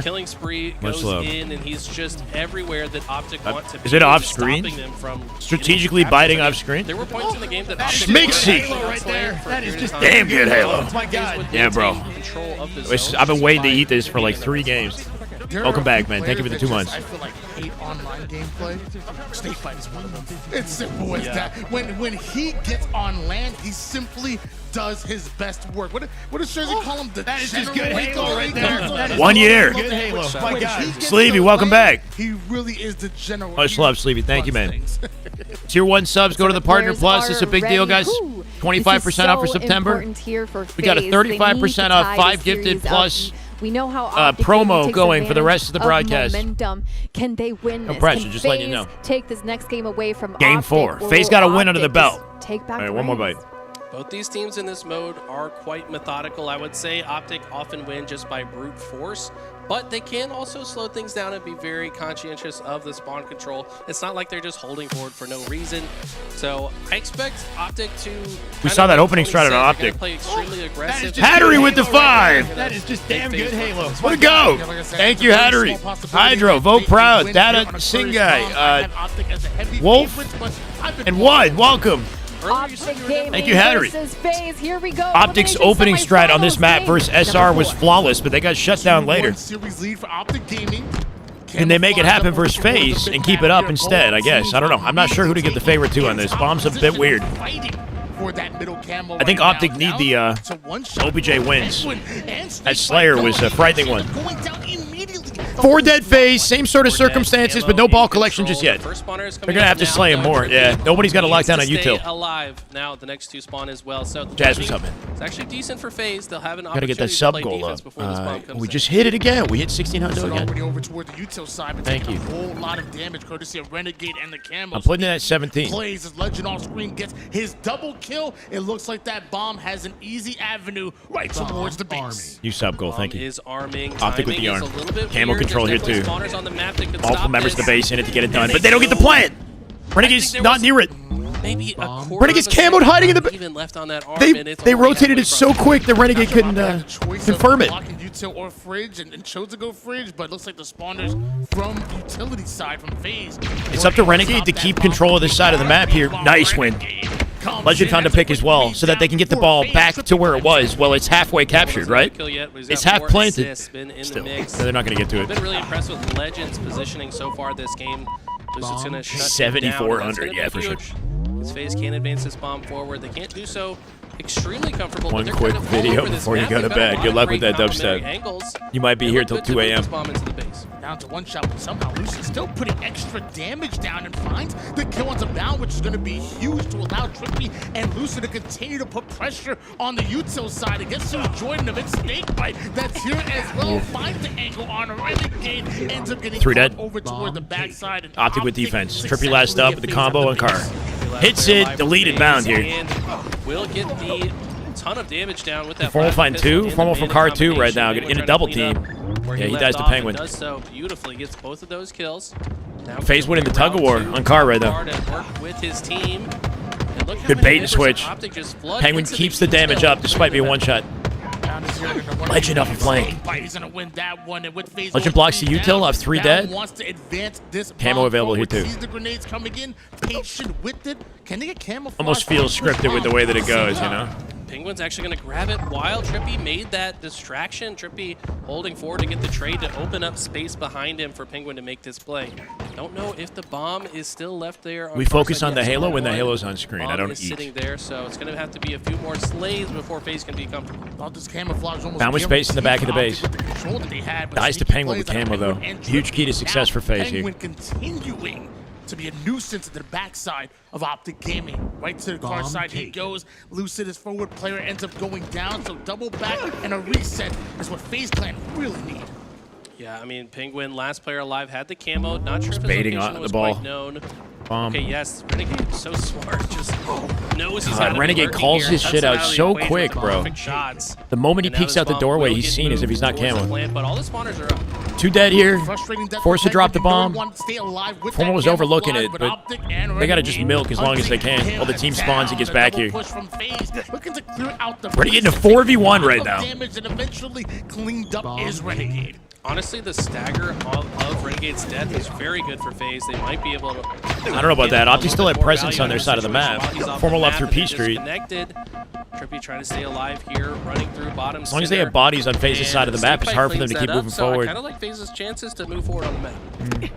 Killing spree Much goes love. in, and he's just everywhere that Optic want to be. Is it off just screen? stopping them from Strategically getting biting captures. off screen? There were points in the game that Optic Schmixy. were right there. That is just Damn good Halo. Oh my God. Yeah, bro. Control of the zone. I've been waiting to eat this for like 3 games. Welcome back, man. Thank you for the 2 months. I feel like hate online gameplay, Snake Bite is one of them. It's simple as that. When he gets on land, he simply does his best work. What does Jersey call him? That is just good Halo right there. 1 year. Good Halo. My God. Sleevey, welcome back. He really is the general. Much love, Sleevey. Thank you, man. Tier 1 subs, go to the Partner Plus. It's a big deal, guys. 25% off for September. We got a 35% off 5 gifted plus we know how promo going for the rest of the broadcast. Momentum. Can they win this? No pressure, Can just letting you know. Take this next game away from Game Optic, 4. or FaZe will got a win under the Optic belt. just Take back All right, the one more reins? bite. Both these teams in this mode are quite methodical. I would say Optic often win just by brute force, but they can also slow things down and be very conscientious of the spawn control. It's not like they're just holding forward for no reason. So I expect Optic to... We saw that opening strat on Optic. Play extremely aggressive. Hattery with the 5. That is just damn good Halo. Way to go. Thank you, Hattery. Hydro, Vote Proud, Data Singai, Wolf, and One. Welcome. Thank you, Hattery. FaZe. Here we go. Optic's opening strat on this map versus SR was flawless, but they got shut down later. Can they make it happen versus FaZe and keep it up instead, I guess? I don't know. I'm not sure who to give the favorite to on this. Bomb's a bit weird. I think Optic need the OBJ wins. That Slayer was a frightening one. 4 dead FaZe, same sort of circumstances, but no ball collection just yet. They're going to have to slay him more. Yeah, nobody's got a lockdown on util. Alive now. The next 2 spawn as well. So Jazz, what's up, man? It's actually decent for FaZe. They'll have an Gotta get opportunity that sub to play goal defense up. before this bomb comes We in. just hit it again. We hit 1600 again. Already over toward the util side, but Thank taking you. a whole lot of damage courtesy of Renegade and the Camo. I'm putting it at 17. Plays as Legend off screen gets his double kill. It looks like that bomb has an easy avenue right towards the base. You sub goal, thank you. Is arming. Optic with the Timing is arm. a little bit Camo weird. control here There's too. definitely spawners on the map that could Multiple stop members of the this. base in it to get it done, but they don't get the plant. Renegade's not near it. Maybe a quarter Renegade's of a second camoed hiding in the even left on that arm, They and it's they already rotated it so quick that Renegade couldn't confirm it. Blocking util or fridge and chose to go fridge, but it looks like the spawners from utility side from FaZe. It's up to Renegade to keep control of this side of the map here. Nice win. Legend found a pick as well, so that they can get the ball back to where it was. Well, it's halfway captured, right? It's half planted. Still, they're not going to get to I've been it. really impressed with Legend's positioning so far this game. It's going to shut 7,400, yeah, for sure. As FaZe can advance this bomb forward, they can't do so extremely comfortable. One but they're quick kind of all video over this before you map. go to They've got a bed. lot Good of luck with great that complementary dubstep. angles. You might be They here look till good to 2 move a.m. this bomb into the base. Down to 1 shot, but somehow Lucy's still putting extra damage down and finds the kill on bound, which is going to be huge to allow Trippy and Lucy to continue to put pressure on the util side. It gets to Jordan of its Snake Bite that's here as well. Finds the angle on a Renegade, ends up getting 3 dead. over toward the backside. And Optic with defense. Trippy last up with the combo on car. Hits it, deleted bound here. And will get the ton of damage down with that. Formal flash find pistol 2. in Formal the from mid car 2 right combination. now. We're In a trying double to clean team. up where Yeah, he left dies to off and Penguin. Does so beautifully. Gets both of those kills. Now FaZe winning the tug of war on car right now. hard at work with his team. And look how Good many bait and members switch. of Optic just flood Penguin into keeps the damage up despite being one shot. Legend off a flank. Legend blocks the util off 3 dead. Camo available here too. Sees the grenades coming in, patient with it. Can they get camouflage? Almost feels scripted with the way that it goes, you know? Penguin's actually going to grab it while Trippy made that distraction. Trippy holding forward to get the trade to open up space behind him for Penguin to make this play. Don't know if the bomb is still left there. We focus on the Halo when the Halo's on screen. I don't is eat. sitting there, so it's going to have to be a few more slays before FaZe can be comfortable. Found with space in the back of the base. Dies to Penguin with camo though. Huge key to success for FaZe here. Penguin continuing to be a nuisance to the backside of Optic Gaming. Right to the car side he goes. Lucid, his forward player, ends up going down, so double back and a reset is what FaZe Clan really need. Yeah, I mean, Penguin, last player alive, had the camo. Not sure if his baiting location on was the ball. quite known. Bomb. Okay, yes, Renegade, so smart. Just knows he's God, got Renegade calls his shit out so quick, bro. The moment he peeks out the doorway, he's seen as if he's not camo. But all the spawners are up. 2 dead here. Forced to drop the bomb. Formal was overlooking it, but they gotta just milk as long as they can while the team spawns and gets back here. Renegade in a 4v1 right now. Damage and eventually cleaned up is Renegade. Honestly, the stagger of Renegade's death is very good for FaZe. They might be able to... I don't know about that. Optic still had presence on their side of the map. Formal up through P Street. Connected. Trippy trying to stay alive here, running through bottom. As long as they have bodies on FaZe's side of the map, it's hard for them to keep moving forward. I kind of like FaZe's chances to move forward on the map.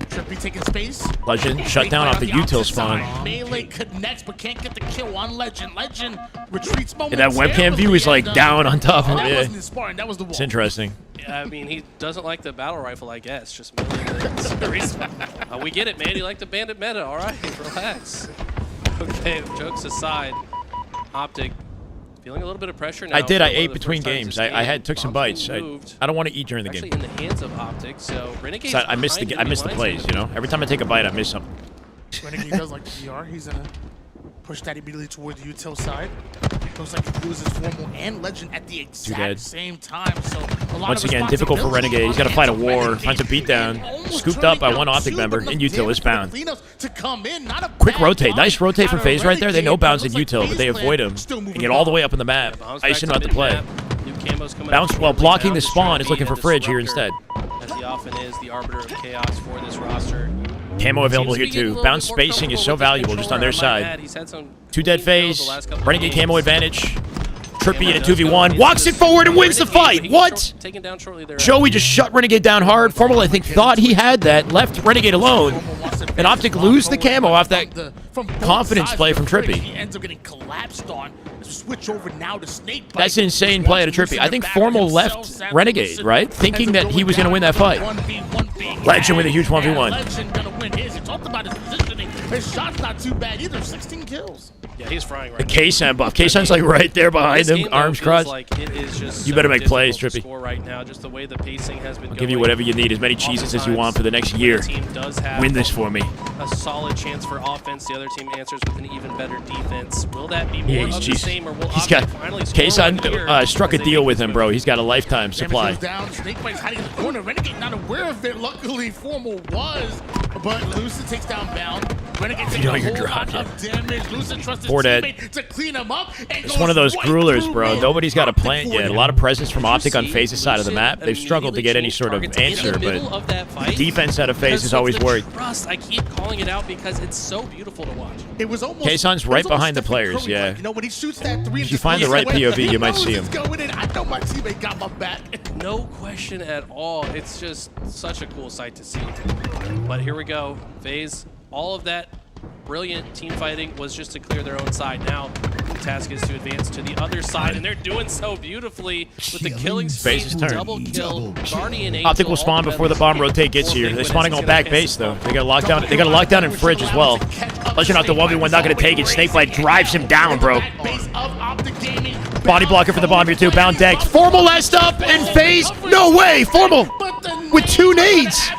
Trippy taking space. Legend shut down off the util spawn. Melee connects, but can't get the kill on Legend. Legend retreats And that webcam view is like down on top of That it. wasn't his sparring, that was the wall. It's interesting. Yeah, I mean, he doesn't like the battle rifle, I guess. Just melee. We get it, man. You like the bandit meta. All right, relax. Okay, jokes aside, Optic feeling a little bit of pressure now. I did. I for one ate of the between first times games. this I game. took some bites. I don't want to eat during the Actually, game. in the hands of Optic, so Renegade. So I missed the plays. You know, every time I take a bite, I miss something. Renegade does like the PR. He's gonna push that immediately toward the util side. Looks like he loses Formal and Legend at the exact same time. So a lot Once of again, difficult for Renegade. He's got to fight a war, finds a beatdown. Scooped up by one Optic member in util is bound. Quick rotate. Nice rotate from FaZe right there. They know bounds in util, but they avoid him and get all the way up in the map. Icing out the play. Bounce while blocking the spawn is looking for Fridge here instead. As he often is, the arbiter of chaos for this roster. Camo available here too. Bounce spacing is so valuable just on their side. 2 dead FaZe. Renegade camo advantage. Trippy in a 2v1. Walks it forward and wins the fight. What? Joey just shut Renegade down hard. Formal, I think, thought he had that. Left Renegade alone. And Optic lose the camo off that confidence play from Trippy. He ends up getting collapsed on. Switch over now to Snake Bite. That's an insane play to Trippy. I think Formal left Renegade, right? Thinking that he was going to win that fight. Legend with a huge 1v1. Legend gonna win his. He talked about his positioning. His shot's not too bad either. 16 kills. Yeah, he's frying right The now. K-San buff. K-San's like right there behind him, arms crossed. Like it is just You better so make plays, difficult to Trippy. score right now, just the way the pacing has been I'll give you whatever you need, as many cheeses as you want for the next year. Win this for me. A solid chance for offense. The other team answers with an even better defense. Will that be Yeah, more of the same, or will he's Optic got finally score K-San one here struck a as they deal make with this him, move? bro. He's got a lifetime supply. Damage goes down. Snake Bite's hiding in the corner. Renegade not aware of it. Luckily, Formal was, but Lucid takes down Bound. Renegade takes a whole lot of damage. Lucid trusts his 4 dead. teammate to clean him up. And It's one of those grulers, bro. Nobody's got a plant yet. A lot of presence from Optic on FaZe's side of the map. They've struggled to get any sort of answer, but the defense out of FaZe is always worried. Trust. I keep calling it out because it's so beautiful to watch. It was almost. K-San's right behind the players, yeah. You know, when he shoots that 3 If you find the right POV, you might see him. Going in. I know my teammate got my back. No question at all. It's just such a cool sight to see. But here we go. FaZe, all of that brilliant team fighting was just to clear their own side. Now the task is to advance to the other side, and they're doing so beautifully with the killing spree, FaZe's turn. double kill. Guardian Angel, Optic will spawn before the bomb rotate gets here. They're spawning on back base though. They got a lockdown. They got a lockdown in Fridge as well. Legend out the 1v1, not gonna take it. Snake Bite drives him down, bro. Body blocker for the bomb here too. Bound decked. Formal last up and FaZe. No way. Formal with 2 nades.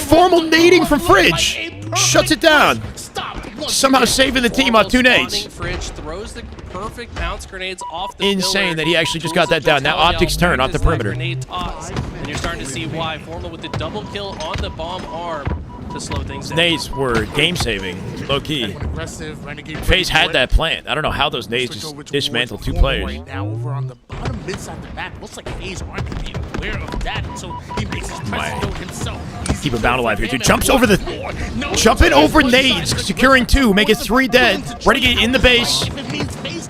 Formal nading from Fridge. Shuts it down. Somehow saving the team on 2 nades. Fridge throws the perfect bounce grenades off the Insane pillar. that he actually just got that down. Now Optic's turn off the perimeter. Grenade toss, and you're starting to see why. Formal with the double kill on the bomb arm to slow things down. Nades were game saving, low key. FaZe had that plant. I don't know how those nades just dismantled 2 players. Right now, over on the bottom mid side of the map, looks like FaZe aren't going to be aware of that until he makes his presence known himself. Keep a bound alive here too. Jumps over jumping over nades, securing 2, make it 3 dead. Renegade in the base.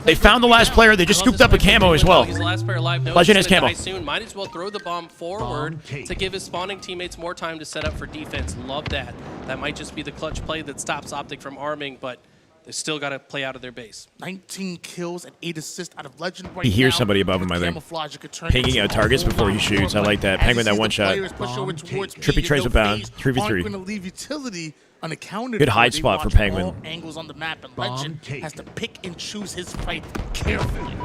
They found the last player. They just scooped up a camo as well. He's the last player alive. Knows Legend he's has gonna camo. die soon. Might as well throw the bomb forward to give his spawning teammates more time to set up for defense. Love that. That might just be the clutch play that stops Optic from arming, but they still got to play out of their base. 19 kills and 8 assists out of Legend right He hears now. somebody above him, I think. Camouflage could turn Pinging out targets before he shoots. I like that. Penguin that one shot. Trippy trays with bound. 3v3. Leave utility unaccounted Good for. hide They spot for watch Penguin. all angles on the map, and Legend has to pick and choose his fight carefully.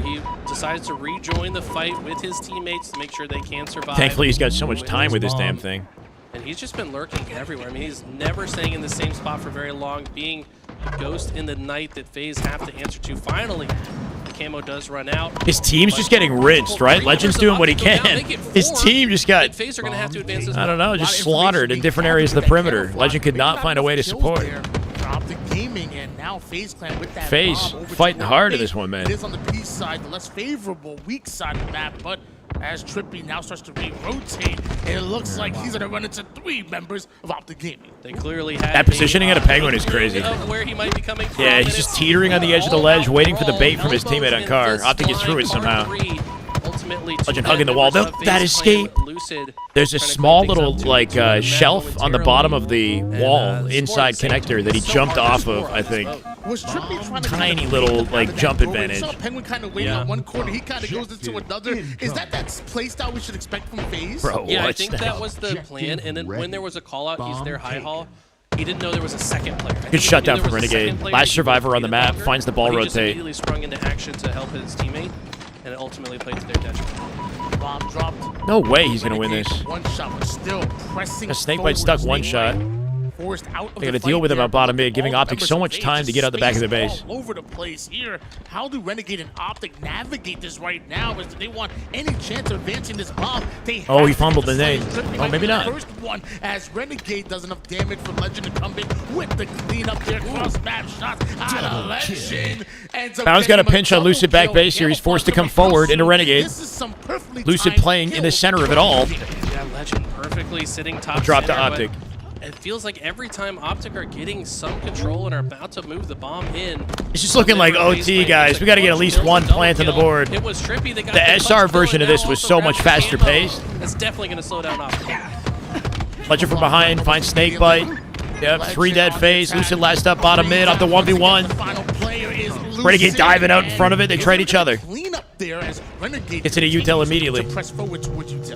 He decides to rejoin the fight with his teammates to make sure they can survive. Thankfully, he's got so much time with this damn thing. And he's just been lurking everywhere. I mean, he's never staying in the same spot for very long, being a ghost in the night that FaZe have to answer to. Finally, the camo does run out. His team's just getting rinsed, right? Legend's doing what he can. His team just got, FaZe are going to have to advance this. I don't know, just slaughtered in different areas of the perimeter. Legend could not find a way to support. Optic Gaming and now FaZe Clan with that FaZe bomb over fighting to hard to FaZe. this one, man. It is on the P side, the less favorable, weak side of the map, but as Trippy now starts to re-rotate. It looks like he's gonna run into 3 members of Optic Gaming. They clearly had That positioning at a Penguin is crazy. of where he might be coming from. Yeah, he's just teetering on the edge of the ledge, waiting for the bait from his teammate on car. Optic gets through it somehow. Legend hugging the wall. Nope, that escape. There's a small little like shelf on the bottom of the wall inside connector that he jumped off of, I think. Was Trippy trying to Tiny little like jump advantage. We saw Penguin kind of waiting on one corner. He kind of goes into another. Is that play style we should expect from FaZe? Bro, yeah, I think that was the plan. And then when there was a call out, he's there high hall. He didn't know there was a second player. Good shutdown from Renegade. Last survivor on the map, finds the ball He just rotate. immediately sprung into action to help his teammate, and it ultimately played to their detriment. Bomb dropped. No way he's gonna win this. One shot, but still pressing. A snakebite stuck one shot. Forced out of They the gotta deal fight with him there, on bottom but mid, giving all Optic members so of much FaZe time to get out the back of the base. All over the place here. How do Renegade and Optic navigate this right now? Is they want any chance of advancing this bomb? They Oh, he have to fumbled get the flank. nade. Trippy Oh, might maybe be the not. First one, as Renegade does enough damage for Legend to come in with the cleanup there. Cross map shots out of Legend. Bound's got a pinch on Lucid back base here. He's forced to come forward into Renegade. Lucid playing in the center of it all. Yeah, Legend perfectly sitting top Drop to center, but Optic. It feels like every time Optic are getting some control and are about to move the bomb in. It's just looking like OT, guys. We got to get at least one plant on the board. It was Trippy that got The SR version of this was so much faster paced. That's definitely going to slow down Optic. Legend from behind, finds Snakebite. Yep, 3 dead FaZe. Lucid last up, bottom mid, off the 1v1. Renegade diving out in front of it. They trade each other. Gets into util immediately.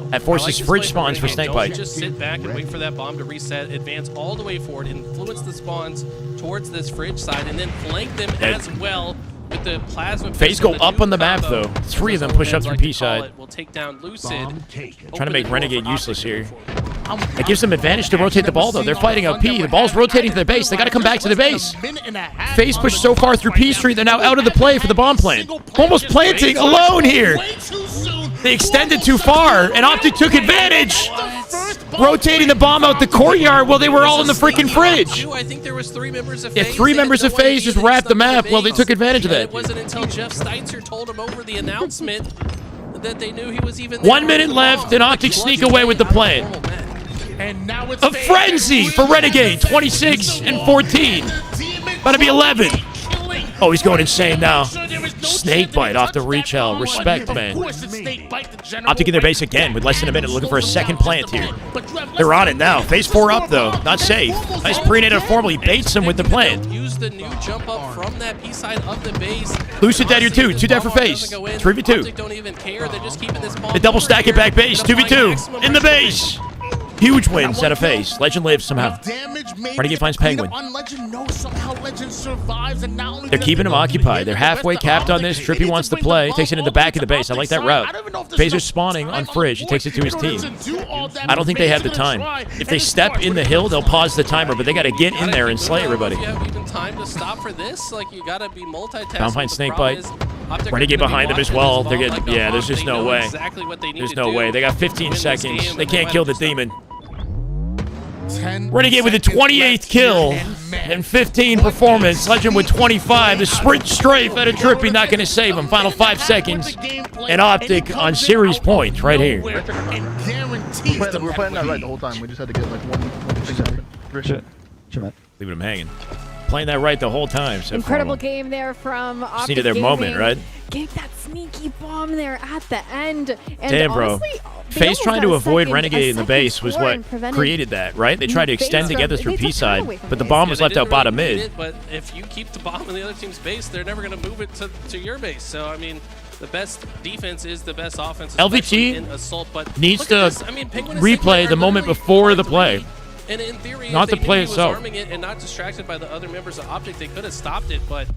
That forces fridge spawns for Don't Snakebite. just sit back and wait for that bomb to reset, advance all the way forward, influence the spawns towards this fridge side, and then flank them as well with the plasma. FaZe go up on the map, though. 3 of them push up through P side. We'll take down Lucid. Trying to make Renegade useless here. That gives them advantage to rotate the ball, though. They're fighting out P. The ball's rotating to their base. They got to come back to the base. FaZe pushed so far through P Street, they're now out of the play for the bomb plant. Almost planting alone here. They extended too far, and Optic took advantage. Rotating the bomb out the courtyard while they were all in the freaking fridge. I think there was 3 members of Yeah, FaZe. 3 members of FaZe just wrapped the map while they took advantage of And that. it wasn't until Jeff Steitzer told him over the announcement that they knew he was even there. 1 minute left, and Optic sneak away with the plan. And now it's A frenzy for Renegade, 26 and 14. About to be 11. Oh, he's going insane now. Snakebite off the reach hell. Respect, man. Optic in their base again with less than a minute, looking for a second plant here. They're on it now. Phase 4 up, though. Not safe. Nice pre-native formal. He baits him with the plant. Use the new jump up from that B side of the base. Lucid dead here, 2. 2 dead for FaZe. 3v2. Optic don't even care. They're just keeping this bomb. The double stack it back base. 2v2. In the base. Huge wins out of FaZe. Legend lives somehow. Renegade finds Penguin. They're keeping him occupied. They're halfway capped on this. Trippy wants to play. Takes it in the back of the base. I like that route. FaZe are spawning on Fridge. He takes it to his team. I don't think they have the time. If they step in the hill, they'll pause the timer, but they got to get in there and slay everybody. You have even time to stop for this. Like, you got to be multitasking. Bound finds Snakebite. Renegade behind them as well. They're getting, yeah, there's just no way. There's no way. They got 15 seconds. They can't kill the demon. Renegade with a 28th kill and 15 performance. Legend with 25. The sprint strafe out of Trippy not going to save him. Final 5 seconds. And Optic on series points right here. We're playing that right the whole time. We just had to get like one thing. Leaving him hanging. Playing that right the whole time. So Incredible game there from Optic. just needed their moment, right? Gave that sneaky bomb there at the end. And damn, bro. honestly, FaZe trying to avoid Renegade in the base was what created that, right? They tried to extend together through P side, but the bomb was left out bottom mid. But if you keep the bomb in the other team's base, they're never going to move it to your base. So, I mean, the best defense is the best offense. LVT in assault, but needs to Penguin is replay the moment before the play. And in theory, not if the play he was itself. arming it and not distracted by the other members of Optic, they could have stopped it, but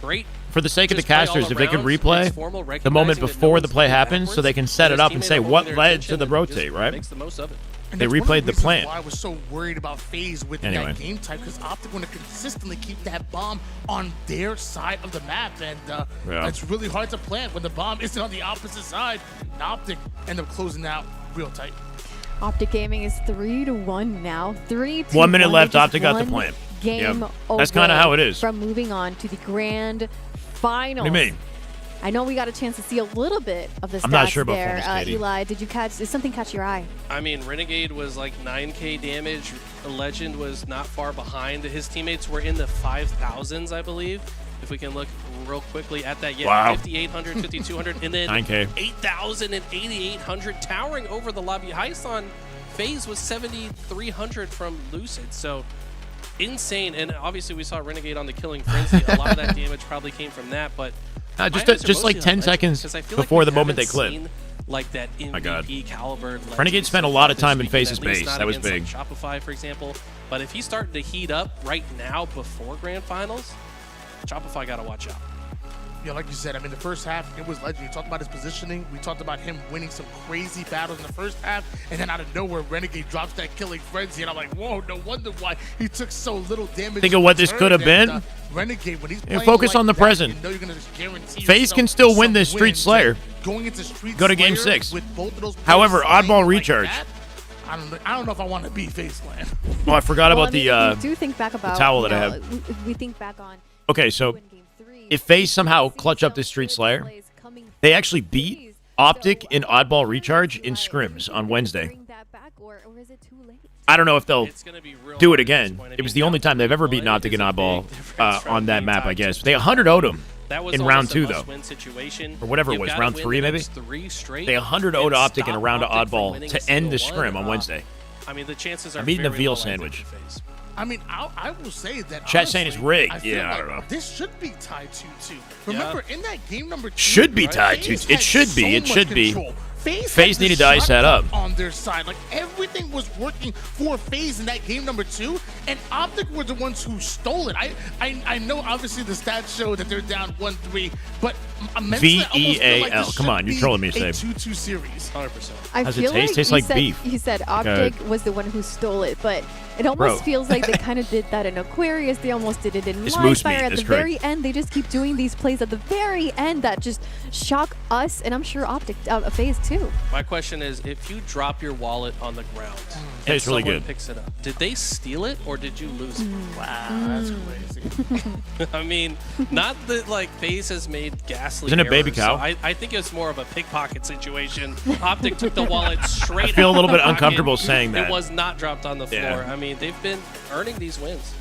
great. For the sake of the Just play all casters, if they could around. replay It's formal, the moment recognizing that before no the one's play going happens so they can set it up and say what led to the rotate, right? Makes the most of it. They replayed the plan. Why I was so worried about FaZe with Anyway. that game type, because Optic want to consistently keep that bomb on their side of the map, and it's really hard to plant when the bomb isn't on the opposite side. And Optic end up closing out real tight. Optic Gaming is 3-1 now. 3-1. 1 minute left. Optic got the plant. Game Yep. over. That's kind of how it is. From moving on to the grand final. What do you mean? I know we got a chance to see a little bit of the stats I'm not sure about there. Funnest, Katie. Eli, did something catch your eye? I mean, Renegade was like 9K damage. Legend was not far behind. His teammates were in the 5,000s, I believe. If we can look real quickly at that, yeah, wow. 5,800, 5,200, and then 9K. 8,000 and 8,800, towering over the lobby. Highest on FaZe was 7,300 from Lucid, so insane. And obviously we saw Renegade on the killing frenzy. A lot of that damage probably came from that, but just like 10 seconds before the moment they clip. Like that MVP caliber. Renegade spent a lot of time in FaZe's base. That was big. Like Shopify, for example. But if he's starting to heat up right now before Grand Finals, Shopify got to watch out. Yeah, like you said, I mean, the first half, it was legend. We talked about his positioning. We talked about him winning some crazy battles in the first half. And then out of nowhere, Renegade drops that killing frenzy. And I'm like, whoa, no wonder why he took so little damage. Think of what this could have been. Renegade, when he's playing focus like on the that, present. you know you're gonna just guarantee FaZe can still win this Street Slayer. Going into Street Go to Game Slayer 6. with both of those However, players oddball like recharge. that, I don't know if I want to be FaZe Clan. Oh, I forgot about we do think back about, the towel that I have. We think back on. Okay, so if FaZe somehow clutch up this Street Slayer, they actually beat Optic in oddball recharge in scrims on Wednesday. I don't know if they'll do it again. It was the only time they've ever beaten Optic in oddball on that map, I guess. They 100-0'd them in round 2, though. Or whatever it was, round 3 maybe? They 100-0'd Optic in a round of oddball to end the scrim on Wednesday. I mean, the chances are I'm eating a very veal low sandwich. I mean, I will say that. Chat saying it's rigged. I feel Yeah, I like don't know. This should be tied 2-2. Remember, in that game number 2, Should be tied FaZe 2-2. It had should be. so It much should be. control. FaZe needed to ice that up. On their side, like everything was working for FaZe in that game number 2, and Optic were the ones who stole it. I know obviously the stats show that they're down 1-3, but mentally, I almost feel like VEAL. this Come on, should you're be trolling me, a Save. 2-2 series. 100%. I How's it feel taste? like Tastes you like said, beef. You said Okay. Optic was the one who stole it, but it almost feels like they kind of did that in Aquarius. They almost did it in It's moose Livefire. meat, At that's the correct. very end, they just keep doing these plays at the very end that just shock us, and I'm sure Optic, FaZe too. My question is, if you drop your wallet on the ground Tastes and really someone good. picks it up, did they steal it or did you lose it? Wow, that's crazy. I mean, not that like FaZe has made ghastly Isn't it Baby errors, Cow? so I think it's more of a pickpocket situation. Optic took the wallet straight I feel a out little of bit the uncomfortable pocket. saying that. It was not dropped on the floor. Yeah. I mean, they've been earning these wins.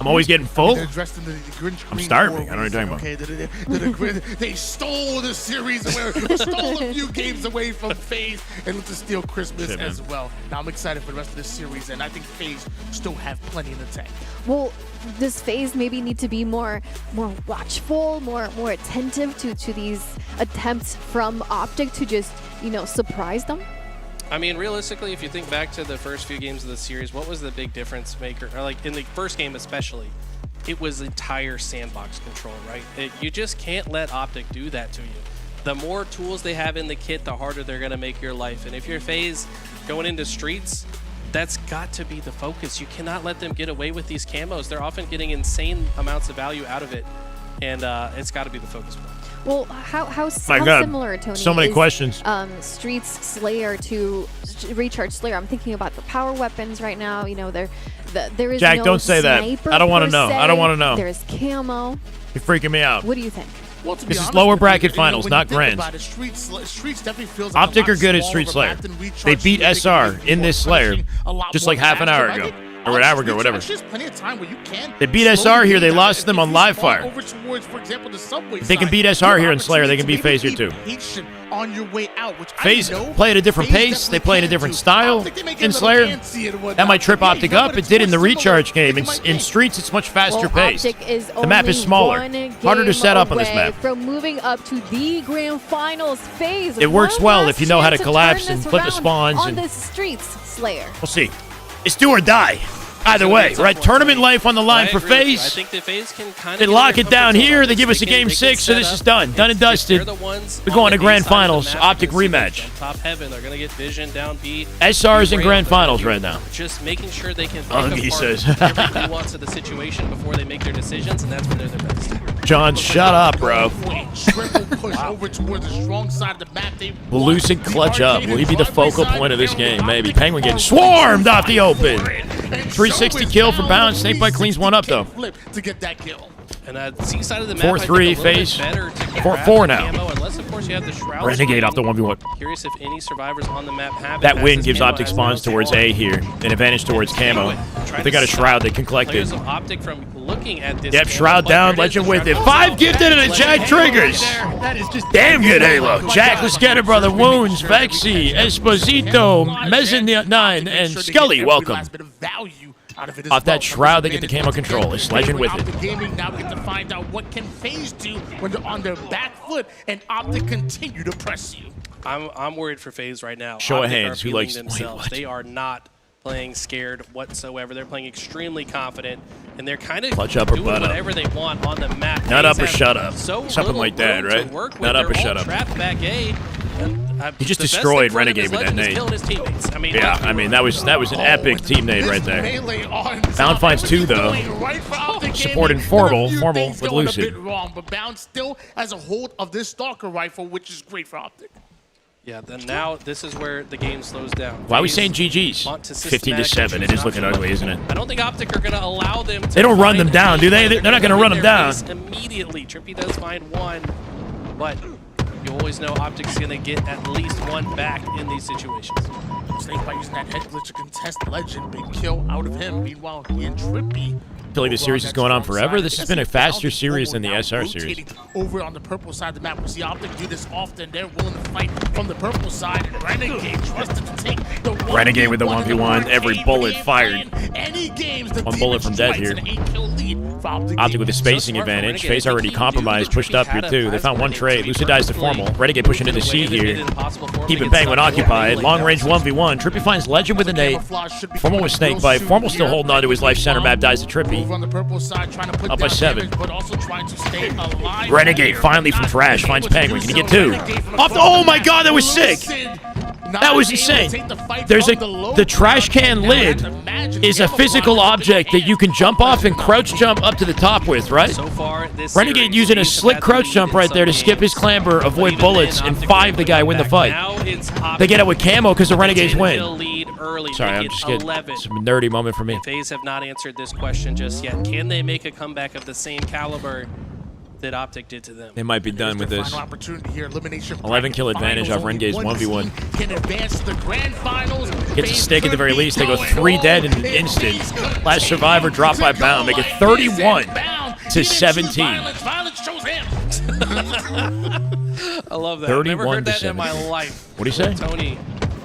I'm always getting full. They're dressed in the Grinch I'm green starving. for I don't know what you're Okay, they stole the series away, stole a few games away from FaZe, and look to steal Christmas Shit, as man. well. Now I'm excited for the rest of this series, and I think FaZe still have plenty in the tank. Well, does FaZe maybe need to be more watchful, more attentive to these attempts from Optic to just surprise them? I mean, realistically, if you think back to the first few games of the series, what was the big difference maker? Or like in the first game especially, it was entire sandbox control, right? You just can't let Optic do that to you. The more tools they have in the kit, the harder they're going to make your life. And if you're FaZe going into streets, that's got to be the focus. You cannot let them get away with these camos. They're often getting insane amounts of value out of it, and it's got to be the focus point. Well, how God. similar, Tony, So many is, questions. Streets Slayer to Recharge Slayer? I'm thinking about the power weapons right now. there is Jack, no don't say that. sniper I don't want per to know. se. I don't want to know. There's camo. You're freaking me out. What do you think? Well, to be This is honest lower with bracket you, finals, when not you think grand. about it, Streets definitely feels like Optic a are lot good at smaller Street of a Slayer. map than Recharge. They beat They SR can be in more this Slayer punishing, a lot just more like half an hour faster. ago. I think Or an hour ago, Streets, whatever. There's plenty of time where you can. They beat slowly SR here. They beat lost them If on you live spawn fire. Over towards, for example, the subway They can side, beat you SR have here in Slayer. They can beat opportunity FaZe here to too. be patient on your way out, which FaZe I know play at a different FaZe pace. They definitely play in a can different do. style Optic, they may get in a little Slayer. antsy and whatnot, That might but trip yeah, Optic you know, up. but It it's did in the more similar. recharge game. It might In be. Streets, it's much faster Well, paced. Optic is The map is only smaller. one Harder to game set up on this away map. From moving up to the grand finals phase. It works One well last if you know how to chance collapse turn and this flip the around spawns on and- the Streets Slayer. We'll see. It's do or die. Either way, right? Tournament life on the line for FaZe. I think the FaZe can kind of They lock it down here. They give us a game 6, so this is done. Done and dusted. We're going to grand finals. Optic rematch. Top heaven, they're going to get Vision down B. SR is in grand finals right now. Just making sure they can Ungy pick apart says. every nuance of the situation before they make their decisions, and that's when they're their best. John, shut up, bro. Triple push over towards the strong side of the map. They Will Lucid clutch up? Will he be the focal point of this game? Maybe. Penguin getting swarmed off the open. 360 kill for Bounce. Snakebite cleans one up, though. flip to get that kill. And C side of the map, 4-3 FaZe. 4-4 now. Unless, of course, you have the Shroud. Renegade off the 1v1. Curious if any survivors on the map have That win gives Optic spawns towards A here. An advantage towards Camo. If they got a Shroud, they can collect it. Players of Optic from looking at this. Yep, Shroud down, Legend with it. 5 gifted and a Jack triggers. That is just Damn good Halo. Jack, let's get it, brother. Wounds, Vexy, Esposito, Mezzanine, and Scully, welcome. Off that Shroud, they get the Camo control. It's Legend with it. Gaming now get to find out what can FaZe do when they're on their back foot and Optic continue to press you. I'm worried for FaZe right now. Show of Optic hands. are Who feeling likes themselves. They are not playing scared whatsoever. They're playing extremely confident, and they're kind of Clutch up or doing butt up. whatever they want on the map. Nut up or FaZe shut have up. so Something like that, little room right? to work with. Nut up or They're shut all up. trapped back A. He just The best destroyed thing for them Renegade is with that Legend is nade. killing his teammates. I mean, Yeah, I mean, that was an epic team nade right there. Bound finds 2, though. Supporting Formal with A Lucid. bit wrong, but Bound still has a hold of this Stalker rifle, which is great for Optic. Yeah, then now this is where the game slows down. Why are we FaZe saying GG's? want to 15-7. It is looking ugly, isn't it? I don't think Optic are going to allow them to. They don't run them find down, do they? They're not going to run them down. Immediately, Trippy does find 1, but you always know Optic's going to get at least 1 back in these situations. Snake by using that head glitch to contest Legend. Big kill out of him. Meanwhile, he and Trippy. I feel like this series is going on forever. This has been a faster series than the SR series. Over on the purple side of the map, we see Optic do this often. They're willing to fight from the purple side, and Renegade trusted to take the Renegade with the 1v1. Every bullet fired. Any games, the 1 bullet from dead here. Optic with a spacing advantage. FaZe already compromised, pushed up here too. They found 1 trade. Lucid dies to Formal. Renegade pushing into C here. Keeping Penguin occupied. Long range 1v1. Trippy finds Legend with a nade. Formal with snake bite. Formal still holding on to his life center map. Dies to Trippy. On the purple side, trying to put Up by down 7. damage, but also trying to stay alive. Renegade finally from trash finds Penguin. Can he get 2? Off the, oh my god, that was sick! That was insane. There's the trash can lid is a physical object that you can jump off and crouch jump up to the top with, right? Renegade using a slick crouch jump right there to skip his clamber, avoid bullets, and 5 the guy win the fight. They get it with Camo because the Renegades win. Sorry, I'm just getting some nerdy moment for me. FaZe have not answered this question just yet. Can they make a comeback of the same caliber that Optic did to them? They might be done with this. 11 kill advantage off Renegade's 1v1. Can advance to the grand finals. Gets a stake at the very least. They go 3 dead in an instant. Last survivor dropped by Bound. Make it 31 to 17. Violence shows him. I love that. 31 Never heard to that in my 17. life. What'd he say? Tony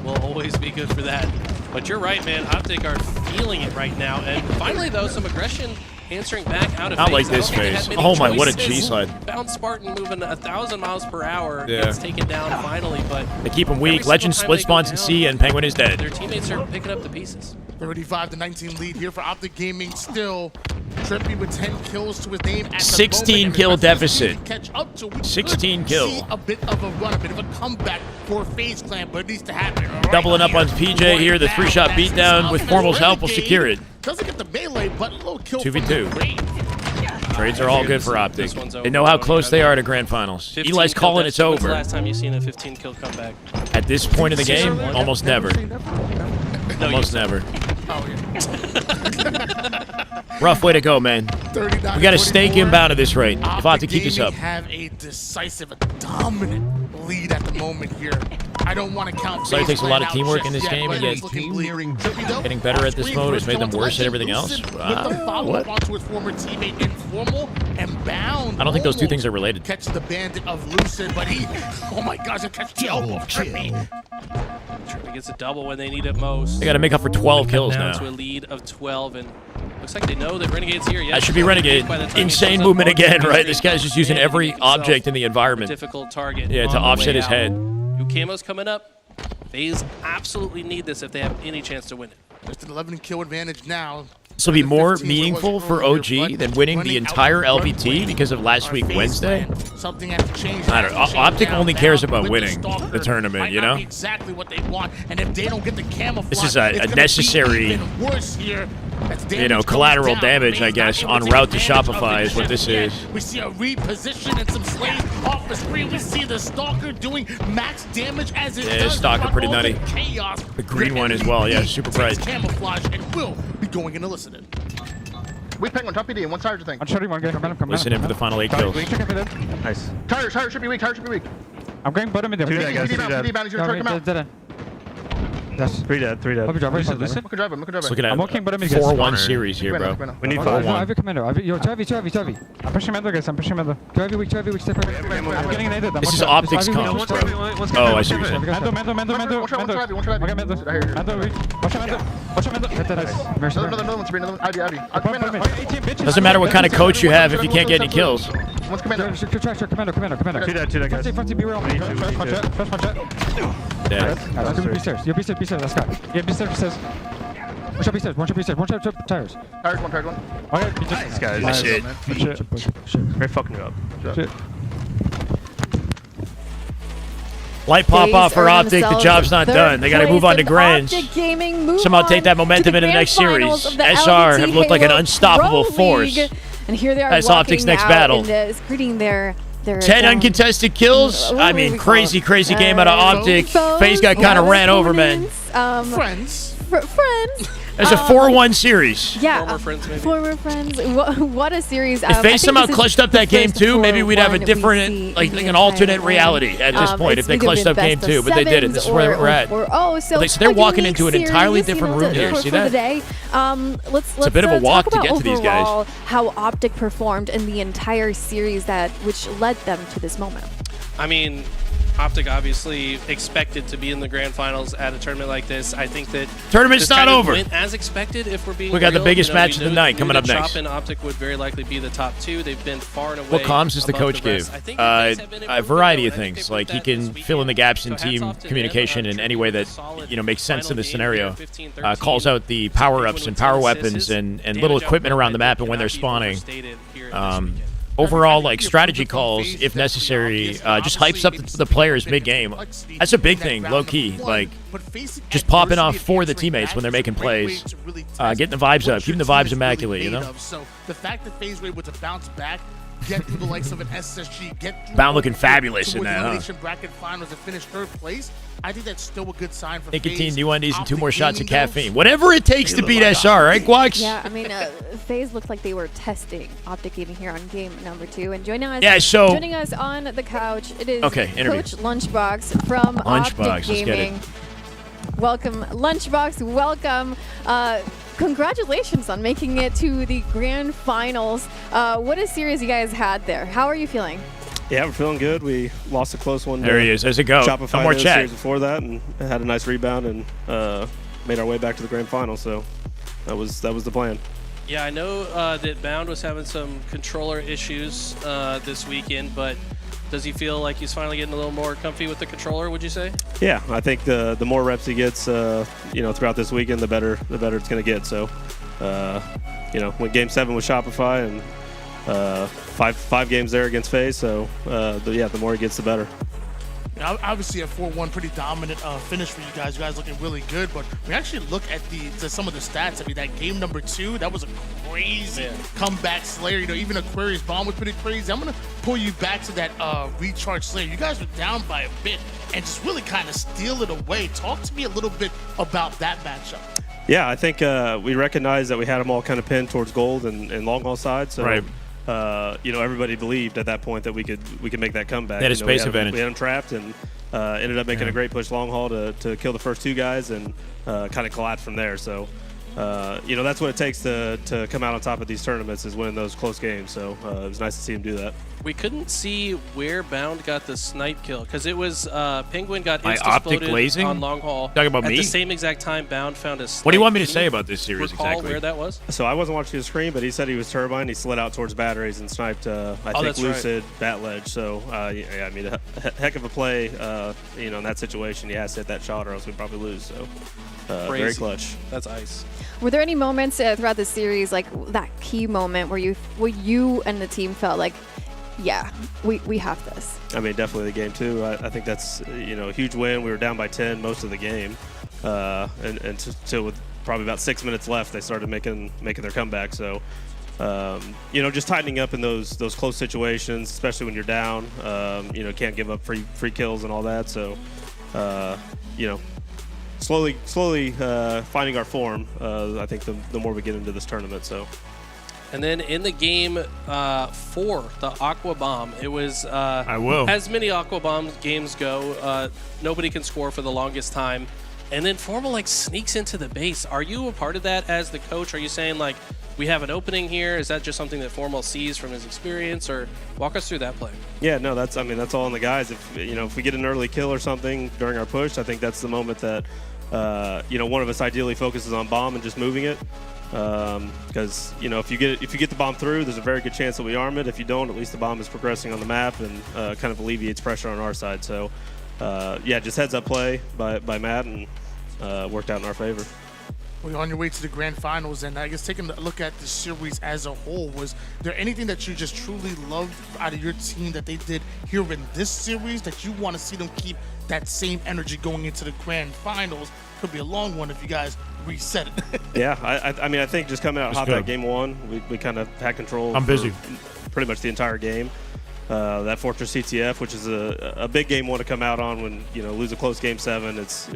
will always be good for that. But you're right, man. Optic are feeling it right now. And finally, though, some aggression answering back out of Not FaZe. like this I don't think they FaZe. had many Oh my, what a choices. G-slide. Bound Spartan moving 1,000 miles per hour Yeah. gets taken down finally, but They keep him weak. Legend split spawns in C, and Penguin is dead. their teammates are picking up the pieces. 35-19 lead here for Optic Gaming still. Trippy with 10 kills to his name. At 16 the kill moment, and the rest of deficit. his team can catch up to. We 16 could kill. See a bit of a run, a bit of a comeback for FaZe Clan, but it needs to happen. Right Doubling up here. on PJ here. The 3-shot beatdown with Formal's help will secure it. Doesn't get the melee, but a little kill 2v2. from the range. Trades are all good for Optic. They know how close they are to grand finals. 15 Eli's kill calling it's deficit. When's the over. last time you've seen a 15 kill comeback? At this point in the game, almost never. Almost never. Oh, Rough way to go, man. We got to stake inbound at this rate if Optic keep this up. Have a decisive, dominant lead at the moment here. I don't want to count. So it takes a lot of FaZe teamwork out in this just game, yet, and but yet it's looking bleak. Trippy, though, getting better at this mode has made them worse at everything else. With the follow-up onto his former teammate Informal and Bound. I don't think those two things are related. Catch the bandit of Lucid, but he, oh my gosh, it catch the elbow of Trippy. Trippy gets a double when they need it most. They got to make up for 12 kills down now. to a lead of 12, and looks like they know that Renegade's here. That should be Renegade. Insane movement again, right? This guy's just using every object in the environment. Difficult target. Yeah, to on the offset way his out. head. New Camo's coming up. FaZe absolutely need this if they have any chance to win it. Just an 11 kill advantage now. This will be more meaningful for OG than winning the entire LVT because of last week Wednesday. Something has to change. I don't know. Optic only cares about winning the tournament, you know? Exactly what they want, and if they don't get the camouflage, This is a necessary, worse here. you know, collateral damage, I guess, en route to Shopify is what this is. We see a reposition and some slays off the screen. We see the Stalker doing max damage as it Yeah, does. Stalker pretty all the nutty. chaos. The green one as well, yeah, super bright. Camouflage and will be going into listening. Weak penguin, top PD, one side thing. I'm shooting one guy. Listen in for the final 8 kills. Nice. Tires should be weak, tires should be weak. I'm going bottom mid. PD bound, he's gonna try to come out. That's 3 dead, 3 dead. Look at driver, look at driver. Looking at I'm walking bottom mid. 4-1 series here, bro. We need I 5. have a commander. Yo, Javi. I'm pushing middle, guys. I'm pushing middle. Javi weak. Step right. I'm getting naded. This is Optic's comps, bro. Oh, I see what you're saying. Mendo. Watch out. Another one, Sabrina, Ivy. Doesn't matter what kind of coach you have if you can't get any kills. One's commander. Commander. 2 dead, guys. Front, be real. First one shot. Dead. Be stairs. Be stairs. Let's go. Yeah, be stairs. One shot, be stairs. One shot, tires. Tires one. Okay, Nice, guys. Nice shit. We're fucking you up. Shit. Light pop off for Optic. The job's not done. They got to move on to Grands. Somehow take that momentum into the next series. SR have looked like an unstoppable force. And here they are. That's Optic's next battle. Greeting their 10 uncontested kills. I mean, crazy game out of Optic. FaZe got kind of ran over, man. Friends. It's a 4-1 series. Yeah, former friends. What a series. If FaZe somehow clutched up that game too, maybe we'd have a different, like an alternate reality at this point if they clutched up game 2, but they didn't. This is where we're at. So they're walking into an entirely different room here. See that? Let's a bit of a walk to get to these guys. How Optic performed in the entire series which led them to this moment. I mean, Optic obviously expected to be in the grand finals at a tournament like this. I think that tournament's not over. Went as expected, if we're being we got real. the biggest match of the night coming up next. Chop and Optic would very likely be the top 2. They've been far and away. What comms does the coach give? A variety of I think things. Like he can fill in the gaps in team communication in any way that makes sense in the scenario. Calls out the power-ups and power weapons and little equipment around the map and when they're spawning. Overall, like strategy calls, if necessary, just hypes up the players mid-game. That's a big thing, low-key. Like, just popping off for the teammates when they're making plays, getting the vibes up, keeping the vibes immaculate, you know? So the fact that FaZe were able to bounce back, get through the likes of an SSG, get through Bound looking fabulous in that, huh? elimination bracket finals and finish 3rd place. I think that's still a good sign for Nicotine, new undies, and 2 more shots of caffeine. Whatever it takes to beat SR, right, Guax? Yeah, I mean, FaZe looked like they were testing Optic Gaming here on game number 2. And joining us, joining us on the couch, it is Coach Lunchbox from Optic Gaming. Welcome, Lunchbox. Welcome. Congratulations on making it to the grand finals. What a series you guys had there. How are you feeling? Yeah, we're feeling good. We lost a close one. There he is. There's a go. Shopify No more chat. series before that, and had a nice rebound and made our way back to the grand final. So that was the plan. Yeah, I know that Bound was having some controller issues this weekend, but does he feel like he's finally getting a little more comfy with the controller, would you say? Yeah, I think the more reps he gets, throughout this weekend, the better it's going to get. So, went Game 7 with Shopify and five games there against FaZe. So, the more he gets, the better. Obviously a 4-1 pretty dominant finish for you guys. You guys looking really good, but we actually look at some of the stats. I mean, that game number 2, that was a crazy comeback Slayer. Even Aquarius Bomb was pretty crazy. I'm gonna pull you back to that recharge Slayer. You guys were down by a bit and just really kind of steal it away. Talk to me a little bit about that matchup. Yeah, I think we recognized that we had them all kind of pinned towards gold and long haul side. So. Right. Everybody believed at that point that we could make that comeback. They had a space advantage. We had them trapped and ended up making a great push long haul to kill the first 2 guys and kind of collapse from there. So, that's what it takes to come out on top of these tournaments is winning those close games. So it was nice to see him do that. We couldn't see where Bound got the snipe kill because it was Penguin got Optic glazing on long haul. Talking about at me? the same exact time Bound found a snipe. What do you want me to say about this series recall exactly? Where that was? So I wasn't watching the screen, but he said he was turbine. He slid out towards batteries and sniped, I think, Lucid, bat ledge. So, a heck of a play, in that situation. He has to hit that shot or else we'd probably lose. So, very clutch. That's ice. Were there any moments throughout the series, like that key moment where you and the team felt like, yeah, we have this? I mean, definitely the game 2. I think that's a huge win. We were down by 10 most of the game, and with probably about 6 minutes left, they started making their comeback. So, just tightening up in those close situations, especially when you're down. Can't give up free kills and all that. So, slowly finding our form. I think the more we get into this tournament. So. And then in the game 4, the Aqua Bomb, it was I will. As many Aqua Bomb games go, nobody can score for the longest time. And then Formal like sneaks into the base. Are you a part of that as the coach? Are you saying like, we have an opening here? Is that just something that Formal sees from his experience, or walk us through that play? Yeah, no, that's all on the guys. If if we get an early kill or something during our push, I think that's the moment that one of us ideally focuses on bomb and just moving it. Because if you get the bomb through, there's a very good chance that we arm it. If you don't, at least the bomb is progressing on the map and kind of alleviates pressure on our side. So just heads up play by Matt and worked out in our favor. Well, you're on your way to the grand finals, and I guess taking a look at the series as a whole, was there anything that you just truly loved out of your team that they did here in this series that you want to see them keep that same energy going into the grand finals? Could be a long one if you guys reset it. Yeah, I think just coming out hot that game 1, we kind of had control. I'm busy. Pretty much the entire game. That Fortress CTF, which is a big game 1 to come out on when lose a close game 7. It's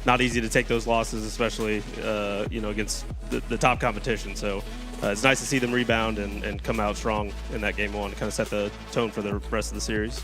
not easy to take those losses, especially against the top competition. So it's nice to see them rebound and come out strong in that game 1 to kind of set the tone for the rest of the series.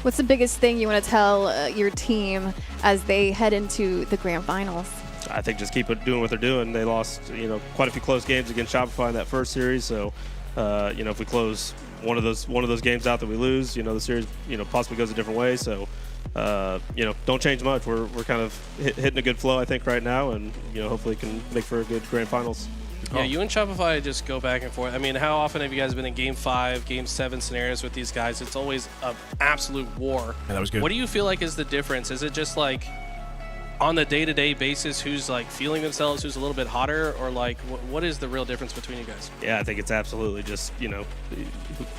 What's the biggest thing you want to tell your team as they head into the grand finals? I think just keep doing what they're doing. They lost quite a few close games against Shopify in that first series. So if we close one of those games out that we lose, the series possibly goes a different way. So don't change much. We're kind of hitting a good flow, I think, right now, and hopefully can make for a good grand finals. Yeah, you and Shopify just go back and forth. I mean, how often have you guys been in Game 5, Game 7 scenarios with these guys? It's always an absolute war. Yeah, that was good. What do you feel like is the difference? Is it just like on the day-to-day basis who's like feeling themselves, who's a little bit hotter, or like what is the real difference between you guys? Yeah, I think it's absolutely just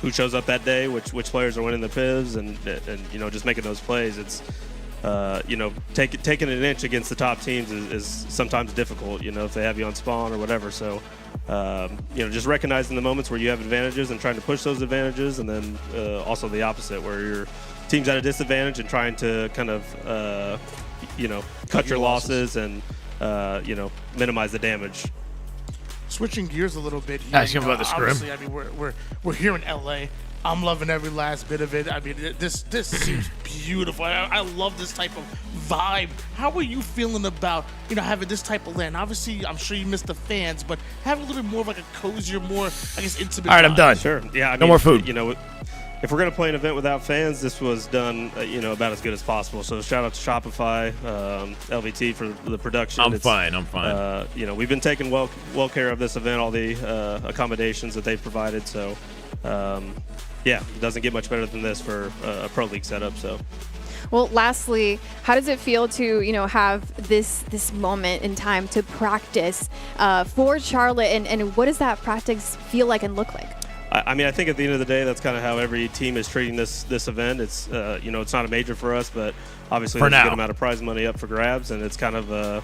who shows up that day, which players are winning the PIVs, and just making those plays. It's taking an inch against the top teams is sometimes difficult, if they have you on spawn or whatever. So, just recognizing the moments where you have advantages and trying to push those advantages, and then also the opposite, where your team's at a disadvantage and trying to kind of, cut your losses and, minimize the damage. Switching gears a little bit here. Ask him about the scrim. Obviously, I mean, we're here in LA. I'm loving every last bit of it. I mean, this seems beautiful. I love this type of vibe. How are you feeling about having this type of land? Obviously, I'm sure you miss the fans, but having a little bit more of like a cozier, more intimate. All right, I'm done. Sure. Yeah. No more food. If we're gonna play an event without fans, this was done about as good as possible. So shout out to Shopify, LVT for the production. I'm fine. We've been taking well care of this event, all the accommodations that they've provided. So. It doesn't get much better than this for a Pro League setup. So, well, lastly, how does it feel to have this moment in time to practice for Charlotte, and what does that practice feel like and look like? I think at the end of the day, that's kind of how every team is treating this event. It's it's not a major for us, but obviously there's a good amount of prize money up for grabs, and it's kind of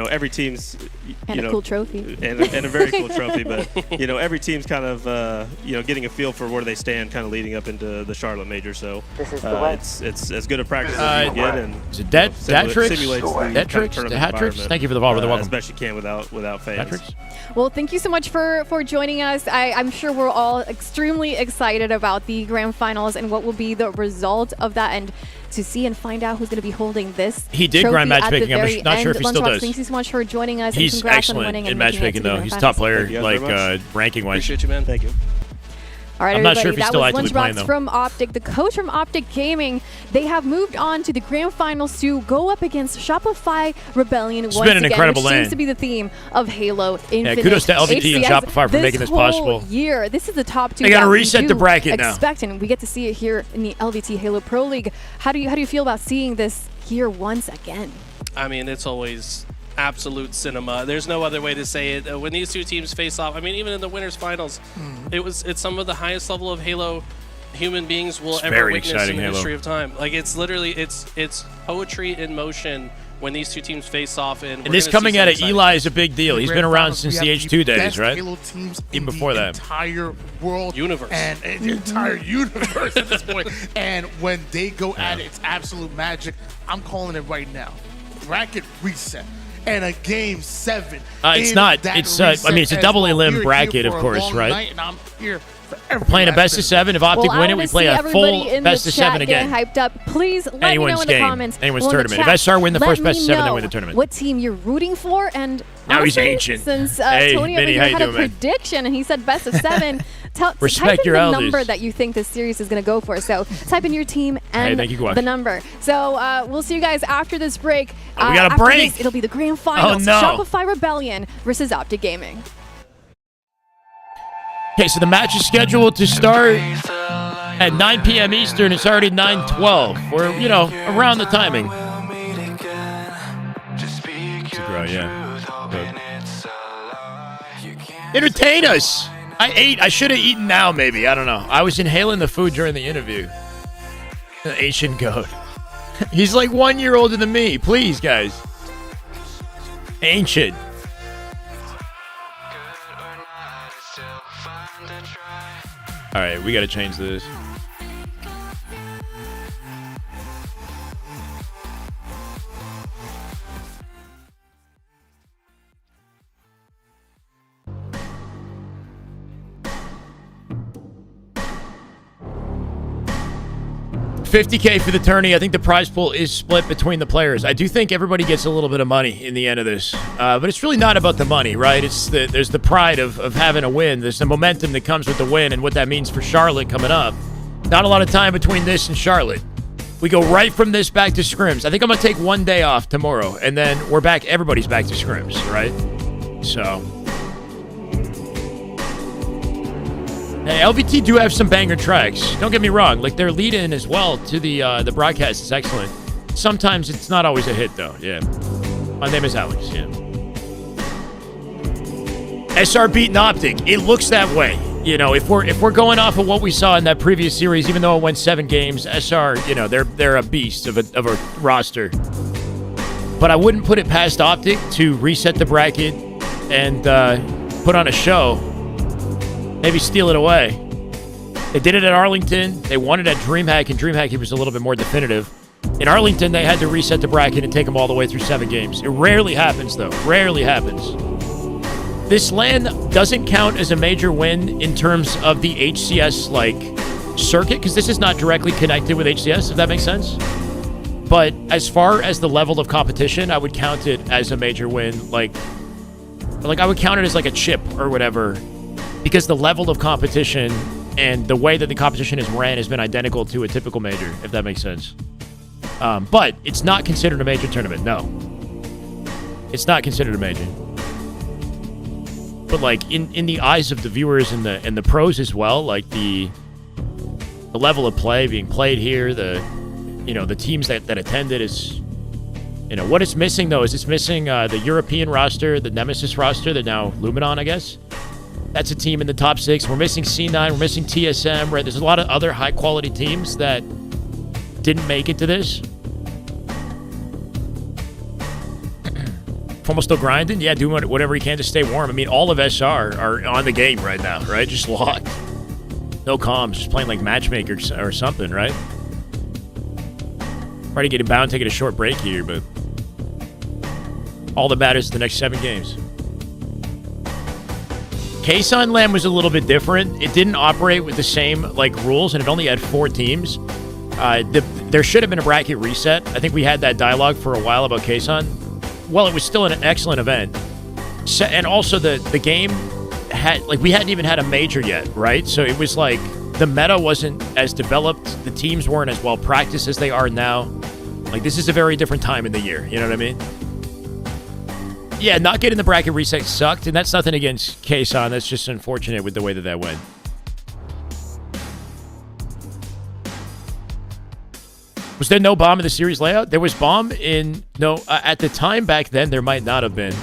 every team's a cool trophy and a very cool trophy, but every team's kind of getting a feel for where they stand, kind of leading up into the Charlotte major. So it's as good a practice as you can get, and simulates the hat tricks. Thank you for the ball. As best you can without fans. Well, thank you so much for joining us. I'm sure we're all extremely excited about the grand finals and what will be the result of that, and to see and find out who's going to be holding this. He did grind matchmaking. I'm not sure if he still does. Thank you so much for joining us. He's excellent in matchmaking, though. He's top player, ranking wise. Appreciate you, man. Thank you. All right, I'm everybody, not sure if he's still actively playing, Lunchbox though. from Optic, the coach from Optic Gaming. They have moved on to the grand finals to go up against Shopify Rebellion once been an again, incredible which lane. seems to be the theme of Halo Infinite. Yeah, kudos to LVT and Shopify for making this possible. Year. This is the top two. They got to that reset we the do bracket now. expect, and we get to see it here in the LVT Halo Pro League. How do you feel about seeing this here once again? I mean, it's always absolute cinema. There's no other way to say it. When these two teams face off, I mean, even in the winners finals, it's some of the highest level of Halo human beings will ever witness in the history of time. Like, it's literally it's poetry in motion when these two teams face off. And this coming out of Eli is a big deal. He's been around since the H2 days, right? Halo teams even before that. Entire world universe and the entire universe at this point. And when they go at it, it's absolute magic. I'm calling it right now. Bracket reset. and a game 7. It's not. It's I mean, it's a double elim bracket, of course, right? And I'm here We're playing a best of 7. If Optic win it, we play a full best of 7 again. Get hyped up. Please let me know in the comments. Anyone's Well, in the tournament. chat, If SR win the first best of 7, they let win the me tournament. know what team you're rooting for. And Now he's honestly, ancient. Since Hey, Tony over Vinny, here how you had a doing, man? prediction and he said best of 7, Respect type in your the elders. number that you think this series is going to go for. So type in your team and thank you, Guac. the number. So we'll see you guys after this break. Oh, we got a after break. this, it'll be the grand finals. no. Shopify Rebellion versus Optic Gaming. Okay, so the match is scheduled to start at 9 p.m. Eastern. It's already 9:12. We're, around the timing. It's a grow, yeah. Good. Entertain us. I ate. I should have eaten now, maybe. I don't know. I was inhaling the food during the interview. The Asian goat. He's like 1 year older than me. Please, guys. Ancient. All right, we got to change this. $50K for the tourney. I think the prize pool is split between the players. I do think everybody gets a little bit of money in the end of this. But it's really not about the money, right? There's the pride of having a win. There's the momentum that comes with the win and what that means for Charlotte coming up. Not a lot of time between this and Charlotte. We go right from this back to scrims. I think I'm going to take 1 day off tomorrow, and then we're back. Everybody's back to scrims, right? So... Hey, LVT do have some banger tracks. Don't get me wrong. Like, their lead-in as well to the broadcast is excellent. Sometimes it's not always a hit, though. Yeah. My name is Alex, yeah. SR beating Optic. It looks that way. If we're going off of what we saw in that previous series, even though it went 7 games, SR, they're a beast of a roster. But I wouldn't put it past Optic to reset the bracket and put on a show. Maybe steal it away. They did it at Arlington. They won it at DreamHack, and DreamHack, it was a little bit more definitive. In Arlington, they had to reset the bracket and take them all the way through 7 games. It rarely happens, though. Rarely happens. This LAN doesn't count as a major win in terms of the HCS, circuit, because this is not directly connected with HCS, if that makes sense. But as far as the level of competition, I would count it as a major win. Like I would count it as like a chip or whatever, because the level of competition and the way that the competition is ran has been identical to a typical major, if that makes sense. But it's not considered a major tournament, no. It's not considered a major. But in the eyes of the viewers and the pros as well, the level of play being played here, the teams that attended is, what it's missing though is it's missing the European roster, the Nemesis roster, the now Luminon, I guess. That's a team in the top 6. We're missing C9. We're missing TSM, right? There's a lot of other high-quality teams that didn't make it to this. Formal still grinding? Yeah, doing whatever he can to stay warm. I mean, all of SR are on the game right now, right? Just locked. No comms. Just playing like matchmaker or something, right? Probably getting bound, taking a short break here, but all that matters is the next 7 games. Kason LAN was a little bit different. It didn't operate with the same rules, and it only had 4 teams. There should have been a bracket reset. I think we had that dialogue for a while about Kason. Well, it was still an excellent event. And also the game had we hadn't even had a major yet, right? So it was the meta wasn't as developed. The teams weren't as well practiced as they are now. This is a very different time in the year. You know what I mean? Yeah, not getting the bracket reset sucked, and that's nothing against Kason. That's just unfortunate with the way that went. Was there no bomb in the series layout? There was bomb in... No, at the time back then, there might not have been.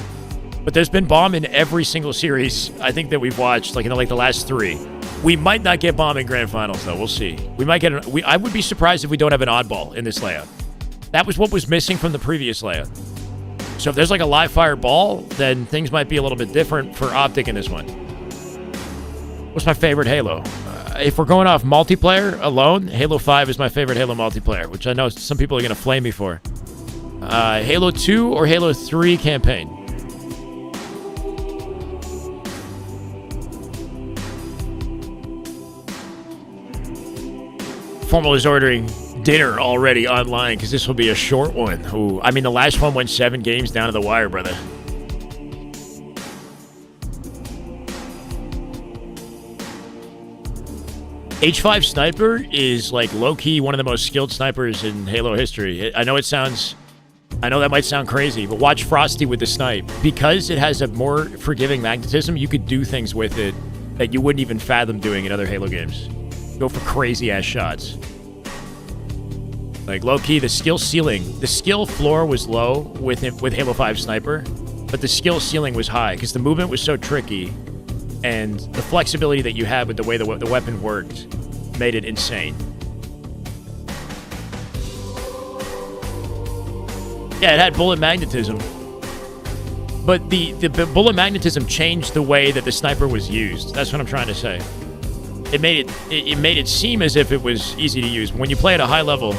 But there's been bomb in every single series, I think, that we've watched, in the last 3. We might not get bomb in Grand Finals, though. We'll see. We might get... I would be surprised if we don't have an oddball in this layout. That was what was missing from the previous layout. So if there's a live fire ball, then things might be a little bit different for Optic in this one. What's my favorite Halo? If we're going off multiplayer alone, Halo 5 is my favorite Halo multiplayer, which I know some people are going to flame me for. Halo 2 or Halo 3 campaign? Formal is ordering dinner already online because this will be a short one. Ooh, I mean, the last one went 7 games down to the wire, brother. H5 Sniper is like low-key one of the most skilled snipers in Halo history. I know that might sound crazy, but watch Frosty with the snipe. Because it has a more forgiving magnetism, you could do things with it that you wouldn't even fathom doing in other Halo games. Go for crazy-ass shots. Like, low-key, the skill floor was low with Halo 5 Sniper, but the skill ceiling was high because the movement was so tricky, and the flexibility that you had with the way the weapon worked made it insane. Yeah, it had bullet magnetism, but the bullet magnetism changed the way that the sniper was used. That's what I'm trying to say. It made it seem as if it was easy to use. But when you play at a high level,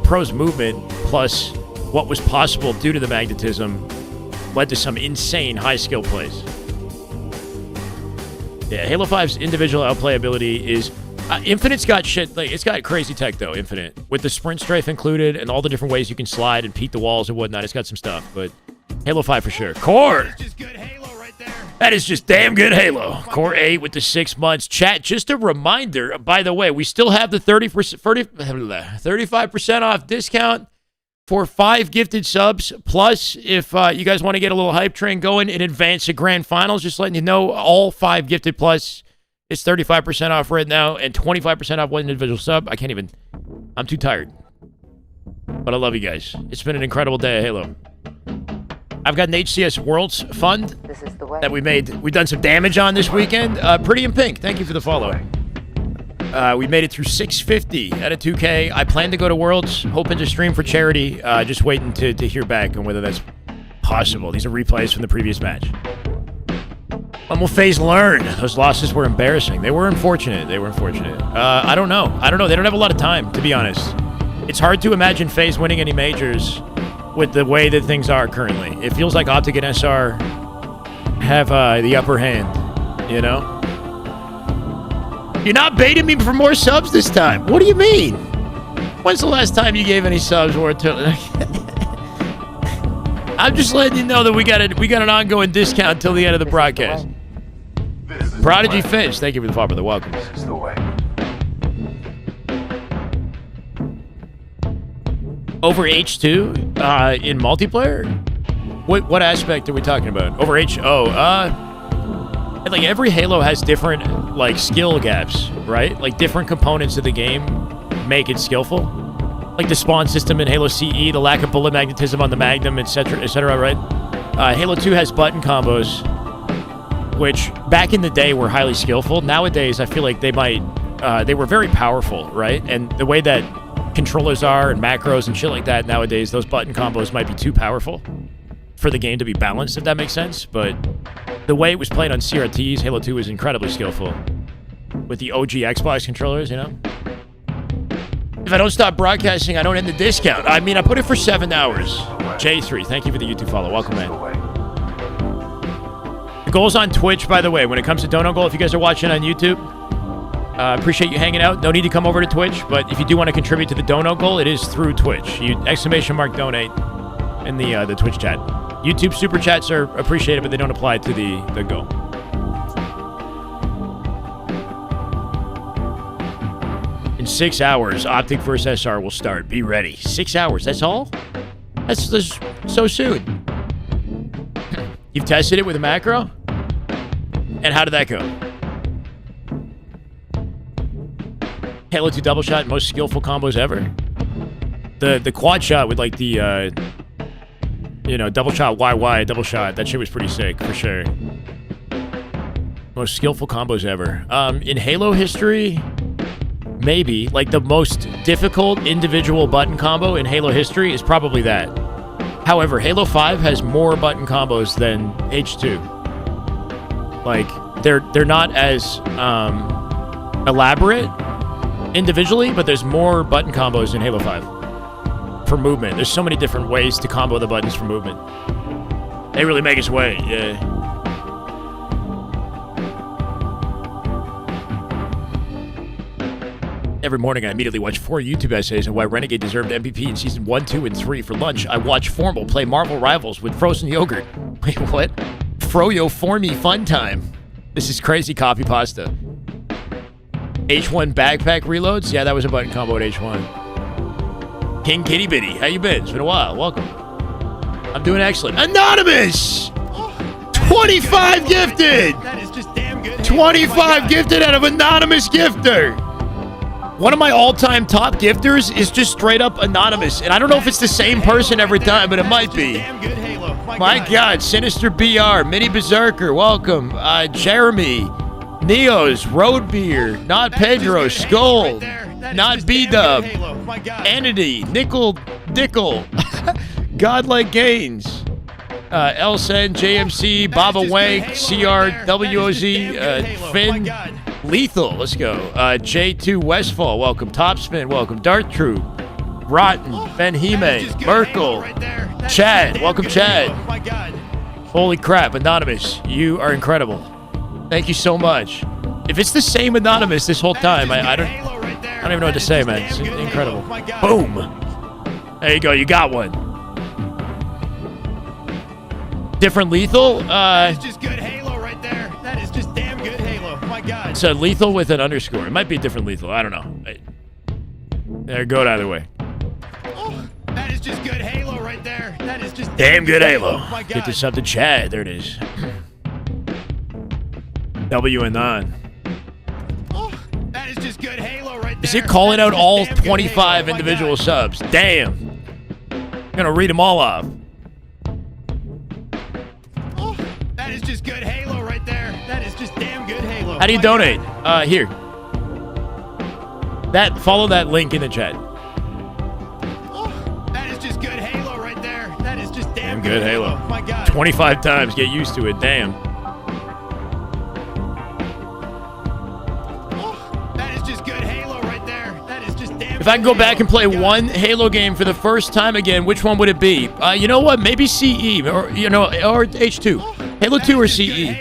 pro's movement plus what was possible due to the magnetism led to some insane high skill plays. Yeah, Halo 5's individual outplayability is Infinite's got shit. Like, it's got crazy tech though. Infinite with the sprint strafe included and all the different ways you can slide and peek the walls and whatnot. It's got some stuff, but Halo 5 for sure. Core. That is just damn good Halo. Core 8 with the 6 months. Chat, just a reminder, by the way, we still have the 35% off discount for 5 gifted subs. Plus, if you guys want to get a little hype train going in advance of Grand Finals, just letting you know, all 5 gifted plus is 35% off right now and 25% off one individual sub. I'm too tired. But I love you guys. It's been an incredible day of Halo. I've got an HCS Worlds fund that we made. We've done some damage on this weekend. Pretty in Pink, thank you for the follow. We made it through 650 out of 2K. I plan to go to Worlds, hoping to stream for charity. Just waiting to hear back on whether that's possible. These are replays from the previous match. When will FaZe learn? Those losses were embarrassing. They were unfortunate. I don't know. They don't have a lot of time, to be honest. It's hard to imagine FaZe winning any majors with the way that things are currently. It feels like Optic and SR have the upper hand, you know? You're not baiting me for more subs this time. What do you mean? When's the last time you gave any subs or I'm just letting you know that we got an ongoing discount until the end of the broadcast. Prodigy Finch, thank you for the follow, brother. Welcome. This is the way. Over H2 in multiplayer? What aspect are we talking about? Over H? Like every Halo has different like skill gaps, right? Like different components of the game make it skillful. Like the spawn system in Halo CE, the lack of bullet magnetism on the Magnum, etc., right? Halo 2 has button combos, which back in the day were highly skillful. Nowadays, I feel like they were very powerful, right? And the way that controllers are and macros and shit like that nowadays, those button combos might be too powerful for the game to be balanced, if that makes sense. But the way it was played on CRTs, Halo 2 was incredibly skillful with the OG Xbox controllers, you know? If I don't stop broadcasting, I don't end the discount. I mean, I put it for 7 hours. J3, thank you for the YouTube follow. Welcome, man. The goal's on Twitch, by the way. When it comes to Dono Goal, if you guys are watching on YouTube, appreciate you hanging out. No need to come over to Twitch, but if you do want to contribute to the Dono Goal, it is through Twitch. You ! Donate in the Twitch chat. YouTube super chats are appreciated, but they don't apply to the goal. In 6 hours, Optic versus SR will start. Be ready. 6 hours, that's all? That's so soon. You've tested it with a macro? And how did that go? Halo 2 double shot, most skillful combos ever. The quad shot with like the double shot YY double shot, that shit was pretty sick for sure. Most skillful combos ever. In Halo history, maybe like the most difficult individual button combo in Halo history is probably that. However, Halo 5 has more button combos than H2. Like they're not as elaborate individually, but there's more button combos in Halo 5. for movement. There's so many different ways to combo the buttons for movement. They really make us wait, yeah. Every morning, I immediately watch 4 YouTube essays on why Renegade deserved MVP in Season 1, 2, and 3. For lunch, I watch Formal play Marvel Rivals with frozen yogurt. Wait, what? Froyo for me fun time. This is crazy copy pasta. H1 backpack reloads? Yeah, that was a button combo at H1. King Kitty Bitty, how you been? It's been a while. Welcome. I'm doing excellent. Anonymous! 25 gifted! That is just damn good. 25 gifted out of Anonymous Gifter! One of my all-time top gifters is just straight up anonymous. And I don't know if it's the same person every time, but it might be. My God, Sinister BR, Mini Berserker, welcome. Jeremy, Neos, Road Beer, Not Pedro, Skull, Not B-Dub, Entity, Nickel, Dickel, Godlike Gains, Elsen, JMC, Baba Wank, CRWOZ, Finn, Lethal, let's go. J2 Westfall, welcome. Topspin, welcome. Dart Troop, Rotten, Ben Hime, Merkel, Chad, welcome Chad. Holy crap, Anonymous, you are incredible. Thank you so much. If it's the same Anonymous this whole time, I don't even know what to say, man. It's incredible. Boom. There you go, you got one. Different Lethal? That's just good Halo right there. That is just damn good Halo. My God. So Lethal with an underscore. It might be a different Lethal. I don't know. There, go it either way. That is just good Halo right there. That is just damn good Halo. My God. Get this up to Chad. There it is. W and on. That is just good Halo right there. Is it calling out all 25 individual subs? Damn. I'm gonna read them all off. That is just good Halo right there. That is just damn good Halo. How do you donate? Here. Follow that link in the chat. That is just good Halo right there. That is just damn Good Halo. My God. 25 times. Get used to it. Damn. That is just good Halo right there. That is just damn If I can go back and play one Halo game for the first time again, which one would it be? You know what? Maybe CE or or H2. Halo 2 or CE.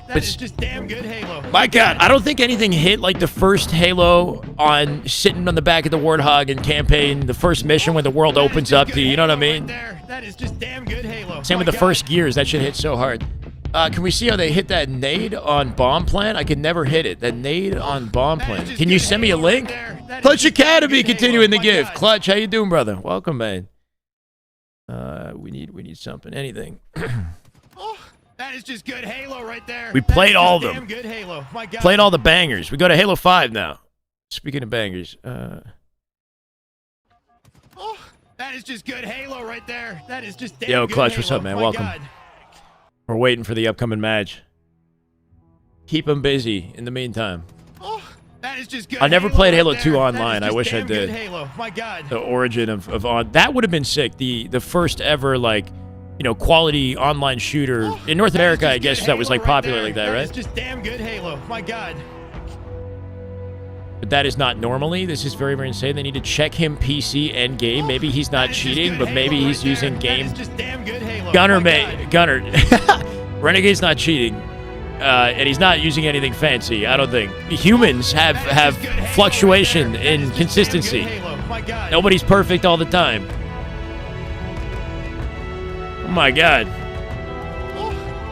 That is just damn good Halo. My God, I don't think anything hit like the first Halo on sitting on the back of the Warthog and campaign, the first mission when the world opens up to you. You know what I mean? That is just damn good Halo. Same with the first Gears. That shit hit so hard. Can we see how they hit that nade on bomb plant? I could never hit it. That nade on bomb plant. Can you send me a link? Clutch Academy continuing the gift. Clutch, how you doing, brother? Welcome, man. We need something. Anything. That is just good Halo right there. We played all of them. Damn good Halo. My God. Played all the bangers. We go to Halo 5 now. Speaking of bangers. That is just good Halo right there. That is just damn Yo, good Clutch, Halo. what's up, man? My Welcome. God. We're waiting for the upcoming match. Keep them busy in the meantime. That is just good I never Halo played right Halo there. 2 That online. is I just wish I damn good did. Halo. My God. The origin of on that would have been sick. The first ever like, quality online shooter in North America. I guess that was like popular like that, That right? is just damn good Halo. My God. But that is not normally. This is very, very insane. They need to check him PC and game. Maybe he's not cheating, but maybe he's using game. Just damn good Halo. Gunner, Gunner. Renegade's not cheating. And he's not using anything fancy, I don't think. Humans have fluctuation in consistency. Nobody's perfect all the time. Oh my God.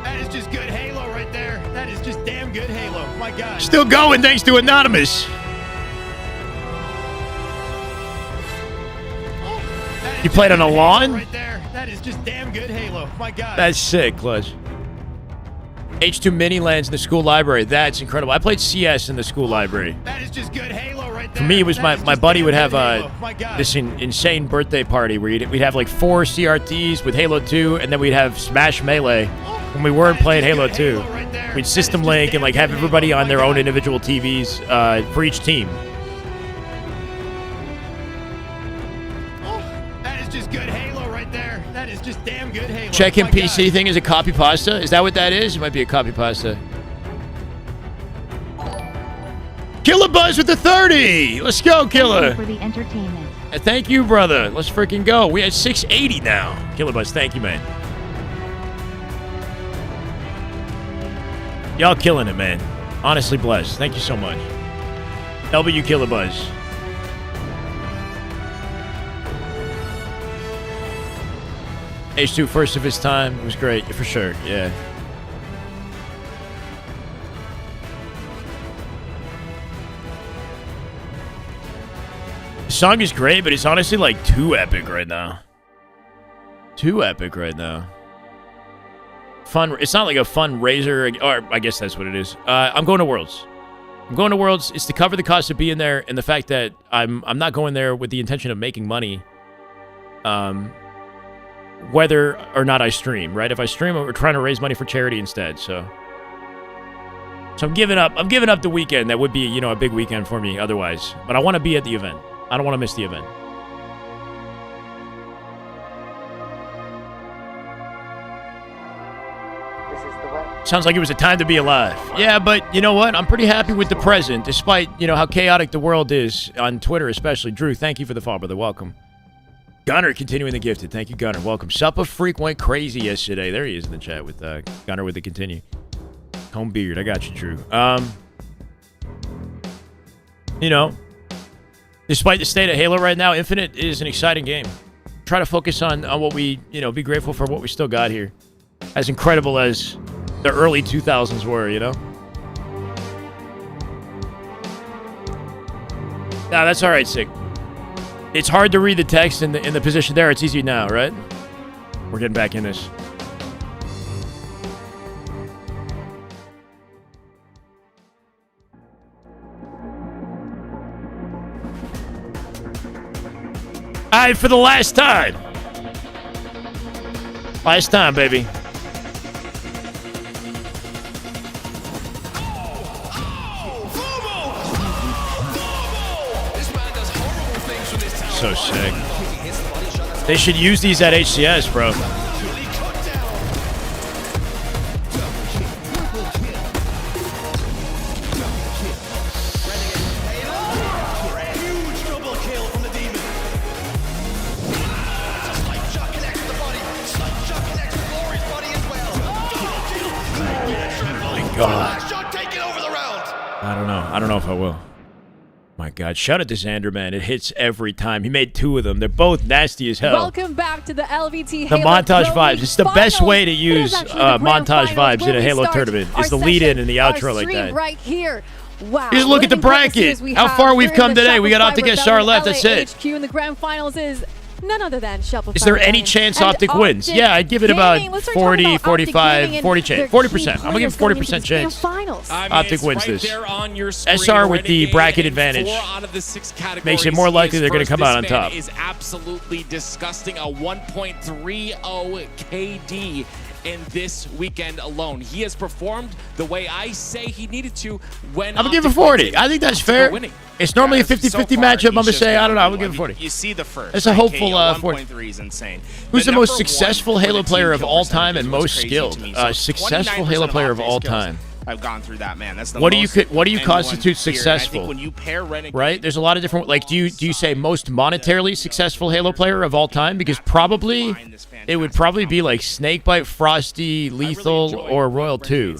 That is just good Halo right there. That is just damn good Halo. My God. Still going thanks to Anonymous. You played on a lawn? Right there. That is just damn good Halo. My God. That's sick, Clutch. H2 mini lands in the school library. That's incredible. I played CS in the school library. That is just good Halo right there. For me, it was my buddy would have this insane birthday party where we'd have like 4 CRTs with Halo 2, and then we'd have Smash Melee when we weren't playing Halo 2. We'd system link and like have everybody on their own individual TVs for each team. That is just good Halo right there. That is just damn good Halo. Check him My God. PC thing is a copy pasta. Is that what that is? It might be a copy pasta. Killer Buzz with the 30. Let's go, Killer. For the entertainment. Thank you, brother. Let's freaking go. We at 680 now. Killer Buzz, thank you, man. Y'all killing it, man. Honestly blessed. Thank you so much. W Killer Buzz. H2 first of his time. It was great, for sure. Yeah. The song is great, but it's honestly like too epic right now. Too epic right now. Fun. It's not like a fundraiser, or I guess that's what it is. I'm going to Worlds. I'm going to Worlds. It's to cover the cost of being there, and the fact that I'm not going there with the intention of making money. Whether or not I stream, right? If I stream, we're trying to raise money for charity instead. So I'm giving up. I'm giving up the weekend. That would be, you know, a big weekend for me otherwise. But I want to be at the event. I don't want to miss the event. Sounds like it was a time to be alive. Yeah, but you know what? I'm pretty happy with the present, despite, you know, how chaotic the world is on Twitter, especially. Drew, thank you for the follow, brother. Welcome. Gunner continuing the gifted. Thank you, Gunner. Welcome. Suppa Freak went crazy yesterday. There he is in the chat with Gunner with the continue. Home beard. I got you, Drew. You know, despite the state of Halo right now, Infinite is an exciting game. Try to focus on what we, you know, be grateful for what we still got here. As incredible as the early 2000s were, you know? Nah, that's all right, Sick. It's hard to read the text in the position there. It's easy now, right? We're getting back in this. All right, for the last time. Last time, baby. So sick. They should use these at HCS, bro. My God. I don't know if I will. My God, shout out to Xander, man. It hits every time. He made 2 of them. They're both nasty as hell. Welcome back to the LVT The Halo montage Trophy vibes. It's the best way to use montage vibes in a Halo tournament. It's the lead-in and the outro like that. Right here. Wow. Just look at the bracket. How far we've come today. We got Optic SR left. That's it. HQ in the grand finals is none other than Shopify. Is there any chance Optic wins? Yeah, I'd give it about 40, 45, 40 chance. 40%. I'm going to give 40% chance. Optic wins this. SR with the bracket advantage makes it more likely they're going to come out on top. Is absolutely disgusting. A 1.30 KD in this weekend alone. He has performed the way I say he needed to when I'm going to give it 40. I think that's fair. It's normally a 50-50 matchup. I'm going to say, I don't know. I'm going to give it 40. You see the first. It's a hopeful 40. 1.3 is insane. Who's the most successful Halo player of all time and most skilled? Successful Halo player of all time. I've gone through that, man. That's the what do you constitute successful? I think when you pair Renegade, right? There's a lot of different. Like, do you say most monetarily successful Halo player of all time? Because probably it would probably be like Snakebite, Frosty, Lethal, or Royal 2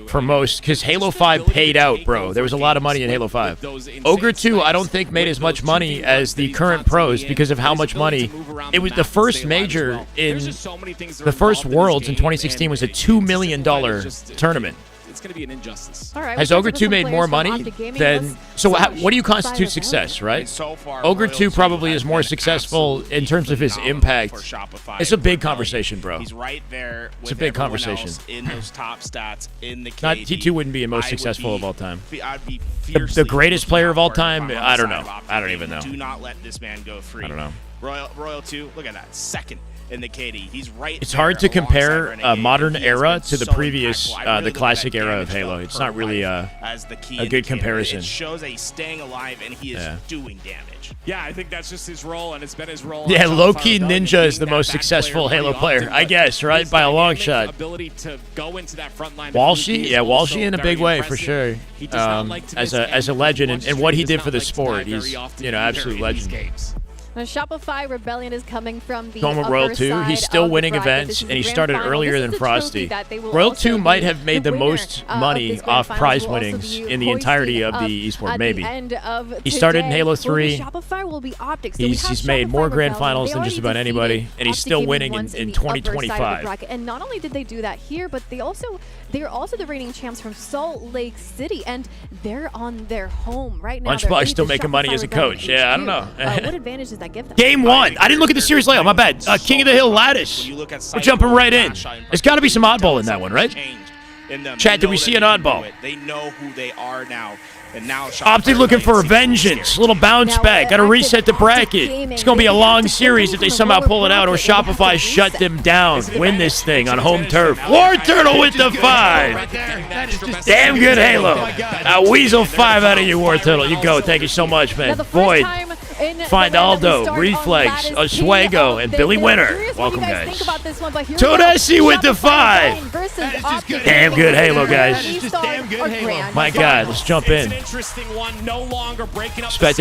for most. Because Halo 5 paid out, bro. There was a lot of money in Halo 5. Ogre 2, I don't think made as much money as the current pros because of how much money. It was the first major in the first Worlds in 2016 was a $2 million tournament. It's going to be an injustice. All right, has Ogre 2 made more money than... So what do you constitute success, right? Ogre 2 probably is more successful in terms of his impact. It's a big conversation, bro. He's right there with it's a big conversation. In those top stats in the KD. Not T2 wouldn't be the most successful of all time. The greatest player of all time? I don't know. I don't even know. Do not let this man go free. I don't know. Royal 2, look at that. Second in the KD. He's right. It's hard to compare a modern era to the previous, the classic era of Halo. It's not really a good comparison. It shows that he's staying alive and he is doing damage. Yeah, I think that's just his role, and it's been his role. Yeah, low-key Ninja is the most successful Halo player, I guess, right? By a long shot. Ability to go into that front line. Walshy? Yeah, Walshy in a big way, for sure. As a legend, and what he did for the sport, he's, you know, absolute legend. Now, Shopify Rebellion is coming from the Going with Royal 2. He's still winning events, and he started earlier than Frosty. Royal 2 might have made the most money off prize winnings in the entirety of the esport, maybe. He started in Halo 3. He's made more grand finals than just about anybody, and he's still winning in 2025. And not only did they do that here, but they're also the reigning champs from Salt Lake City, and they're on their home right now. Lunchbox still making money as a coach. Yeah, I don't know. What advantage does that give them? Game 1. I didn't look at the series layout. My bad. King of the Hill Lattice. We're jumping right in. There's got to be some oddball in that one, right? Chat, did we see an oddball? They know who they are now. And now Optic looking for a vengeance. Little bounce back. Got to reset the bracket. It's going to be a long series if they somehow pull it out, or Shopify shut them down. Win this thing on home turf. War Turtle with the 5. Damn good Halo. A Weasel 5 out of you, War Turtle. You go. Thank you so much, man. Void. Find Aldo, Reflex, Oswego, and Billy Winter. Welcome, guys. TOURNEY with the 5. Damn good Halo, guys. My God, let's jump in. Expecting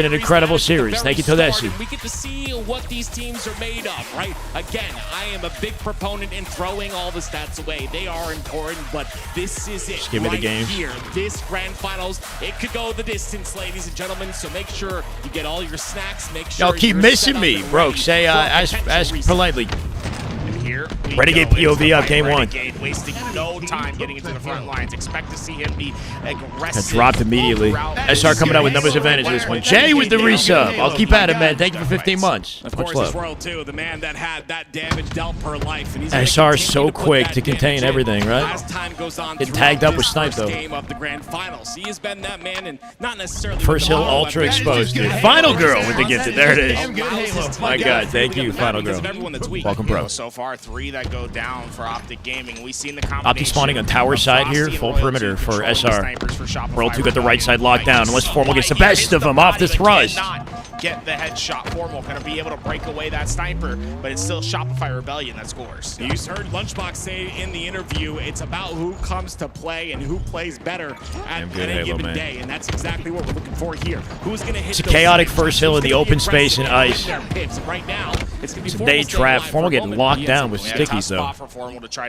an incredible series. Thank you, TOURNEY. We get to see what these teams are made of, right? Again, I am a big proponent in throwing all the stats away. They are important, but this is it. Just give me the game. Here, this grand finals, it could go the distance, ladies and gentlemen. So make sure you get all your snacks. Make sure y'all keep missing me, bro. Say, ask politely. Renegade POV up game 1. Wasting no time getting into the front lines. Expect to see him be aggressive. That dropped immediately. SR coming out with numbers advantage this one. Jay with the resub. I'll keep at it, man. Thank you for 15 months. Of course, it's Royal 2, the man that had that damage dealt per life. And he's SR so quick to contain everything, right? As time goes on, get tagged up with snipe though. Game of the grand finals. He has been that man, and not necessarily First Hill Ultra exposed. Dude. Final Girl with the gifted. There it is. My God, thank you, Final Girl. Welcome, bro. So far, 3 that go down for Optic Gaming. We've seen the combination. Optic spawning on tower side here, full perimeter for SR. Royal 2 got the right side locked down. Unless Formal gets the best of them off the thrust. Get the headshot. Formal going to be able to break away that sniper, but it's still Shopify Rebellion that scores. You heard Lunchbox say in the interview, it's about who comes to play and who plays better at any given day, and that's exactly what we're looking for here. Who's going to hit? It's a chaotic First Hill in the open space and ice. Right now, it's going to be nade trap. Formal getting locked down with stickies though.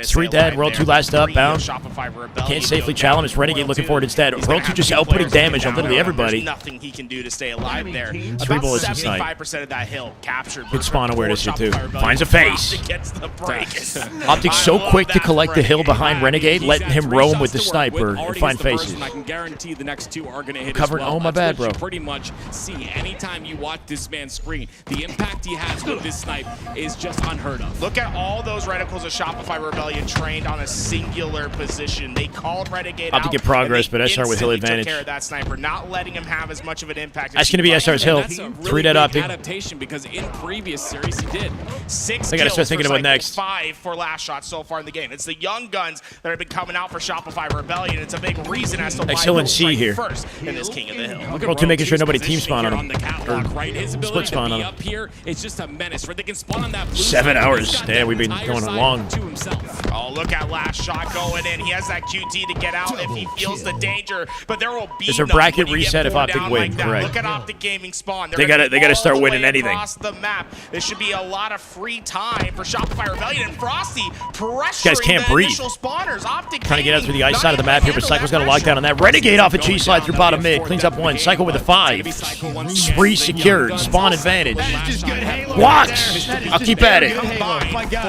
3 dead. Royal 2 last up, bound. Can't safely challenge. Renegade looking for it instead. Royal 2 just outputting damage on literally everybody. Nothing he can do to stay alive there. 3 bullets in snipe. 75% of that hill captured. Good spawn awareness here too. Finds a face. Optic's so quick to collect the hill behind Renegade, letting him roam with the sniper and find faces. I can guarantee the next 2 are going to hit covered. As well. Oh my bad, bro. You pretty much see anytime you watch this man screen. The impact he has with this snipe is just unheard of. Look at all those reticles of Shopify Rebellion trained on a singular position. They called Renegade out. Optic get progress, but SR with hill advantage. Took care of that sniper, not letting him have as much of an impact. That's going to be SR's hill. 3 dead Optic. Adaptation because in previous series he did 6 I gotta start thinking about next. 5 for last shot so far in the game. It's the young guns that have been coming out for Shopify Rebellion. It's a big reason as to why Hill and C here. First in this King of the Hill. Royal 2 making sure nobody team spawn on him. Split spawn on him. Up here, it's just a menace where they can spawn on that blue 7 hours. Damn, we've been going long. Oh, look at last shot going in. He has that QT to get out if he feels the danger, but there will be there's a bracket reset if Optic win. Like correct. Look at Optic Gaming spawn. They gotta start winning anything. Across the map. There should be a lot of free time for Shopify Rebellion and Frosty pressuring guys can't the breathe. initial spawners. Optic trying to get out through the ice side of the map here, but Psycho's got a lockdown on that. Renegade off a G slide through bottom mid. Cleans up 1. Psycho with a 5. Spree secured. Spawn advantage. Walks. I'll keep at it.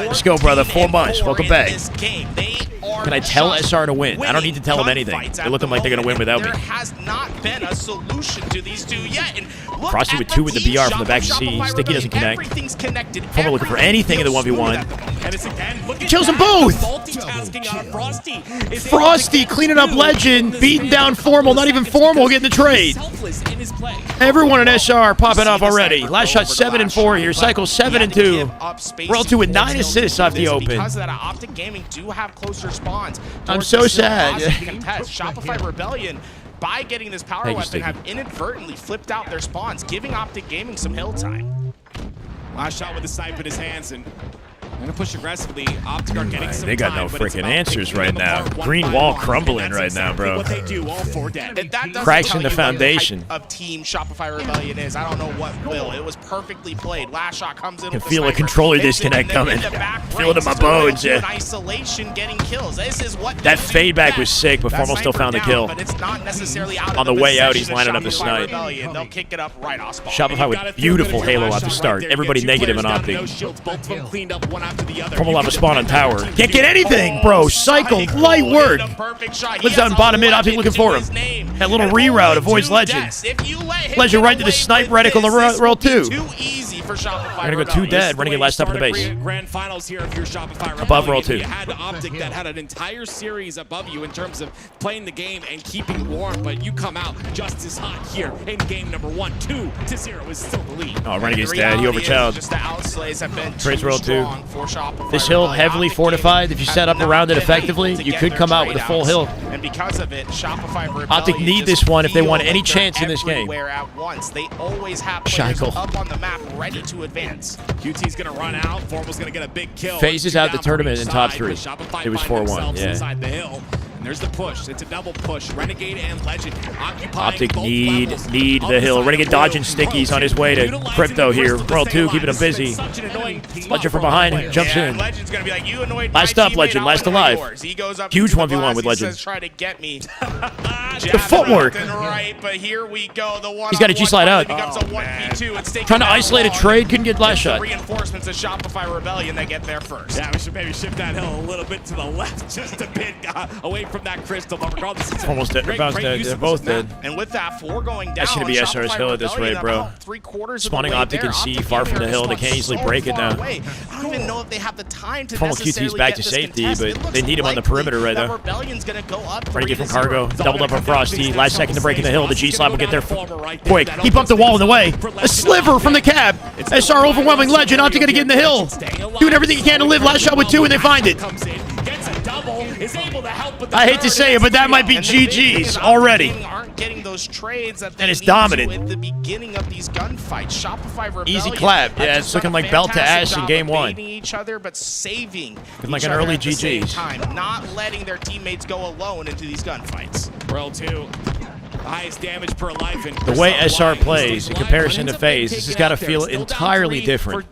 Let's go, brother. 4 months. Welcome back. Can I tell SR to win? I don't need to tell them anything. They're looking like they're going to win without me. There has not been a solution to these 2 yet. And Frosty with 2 with the BR from the back of C. Sticky doesn't connect. Everything's connected. Formal looking for anything in the 1v1. Kills them both! Frosty cleaning up Legend, beating down Formal, not even Formal getting the trade. Everyone in SR popping off already. Last shot 7 and 4 here. Cycle 7 and 2. Royal 2 with 9 assists off the open. Because of that, Optic Gaming do have closer spawns. I'm so sad. Shopify Rebellion, by getting this power weapon, have inadvertently flipped out their spawns, giving Optic Gaming some hill time. Last shot with the snipe in his hands, and Gonna push aggressively. Optic are getting some They got no time, but it's freaking about answers picking right them now. apart one Green by wall one, crumbling and that's right now, exactly bro. what they do, all four dead. If that doesn't Cracks tell in the you what foundation. type of team Shopify Rebellion is, I don't know what will. It was perfectly played. Last shot comes in. Can with the feel a sniper, controller hits it, and disconnect then coming. in the back Feel it in my ranks, bones, in yeah. isolation, getting kills. This is what That they do fade back was best. sick, but That Formal still sniper found the down, kill. But it's not necessarily out On of the way out, he's possession lining of up the Shopify snipe. Rebellion. They'll kick it up right off spot. Shopify with beautiful halo at the start. Everybody negative on Optic. No shields, both of them cleaned up one after the other. Formal lava spawn on tower. Can't get anything, bro. Cycle, light work. Lives down bottom mid, Optic looking for him. That little reroute avoids Legend. Legend right to the snipe reticle to roll 2. Too easy for Shopify. We're gonna go 2 dead. Renegade last up in the base. Grand finals here if you're Shopify Above roll 2. You had Optic that had an entire series above you in terms of playing the game and keeping it warm, but you come out just as hot here in game number 1. 2-0 is still the lead. Oh, Renegade's dead. He overchallenged. Just the outslays have been Trades too roll 2. strong for Shopify This hill Rebellion. heavily fortified. If you set up around it effectively, you could come out with a full hill. And because of it, Shopify Rebellion Optic need this one if they want any chance in this game. everywhere at once. They always have players Shackle. up on the map ready to advance. QT's gonna run out. Formal's gonna get a big kill. FAZE is out the tournament in top 3. Shopify It was find 4-1, themselves yeah. inside the hill. And there's the push. It's a double push. Renegade and Legend occupying Optic both need levels the of hill. side Renegade of blue. dodging stickies on his way to Crypto here. Roll 2, keeping him busy. Legend from behind, jumps in. Legend's gonna be like, you annoyed my Last up, teammate, Legend, I'll last annoy alive. yours. He goes up Huge into the 1v1 glass, with he Legend. says, try to get me. The footwork. Left and right, but here we go. The He's got a G-slide out. becomes a 1v2. It's taking Trying to that isolate a long. trade, couldn't get last It's the shot. reinforcements of Shopify Rebellion that get there first. Yeah, we should maybe shift that hill a little bit to the left, just a bit away from that crystal. But regardless, it's Almost dead. great, Bounce great dead. use They're of both this dead. map. And with that 4 going down, That's gonna be SR's hill at this rate, bro. Spawning Optic and C far from the hill. They can't easily break it now. I don't even know if they have the time to Formal QT's back to safety, but they need him on the perimeter right now. Rebellion's gonna go up. Renegade from Cargo. Doubled up on Frosty. Last second to break in the hill. The G-Slap will get there quick. He bumped the wall in the way. A sliver from the cab. SR overwhelming Legend. Optic gonna get in the hill. Doing everything he can to live. Last shot with 2 and they find it. I hate to say it, but that might be GG's already. Aren't getting those trades that And it's dominant. at the beginning of these gunfights. Shopify Rebellion Easy clap. have Yeah, just it's looking done a like belt to fantastic ass in job game of 1. baiting each other, but saving Looking like each an other early at the same GG's. time, not letting their teammates go alone into these gunfights. Roll 2. Highest damage per life. And The way SR plays in comparison to FaZe, this has got to feel entirely different.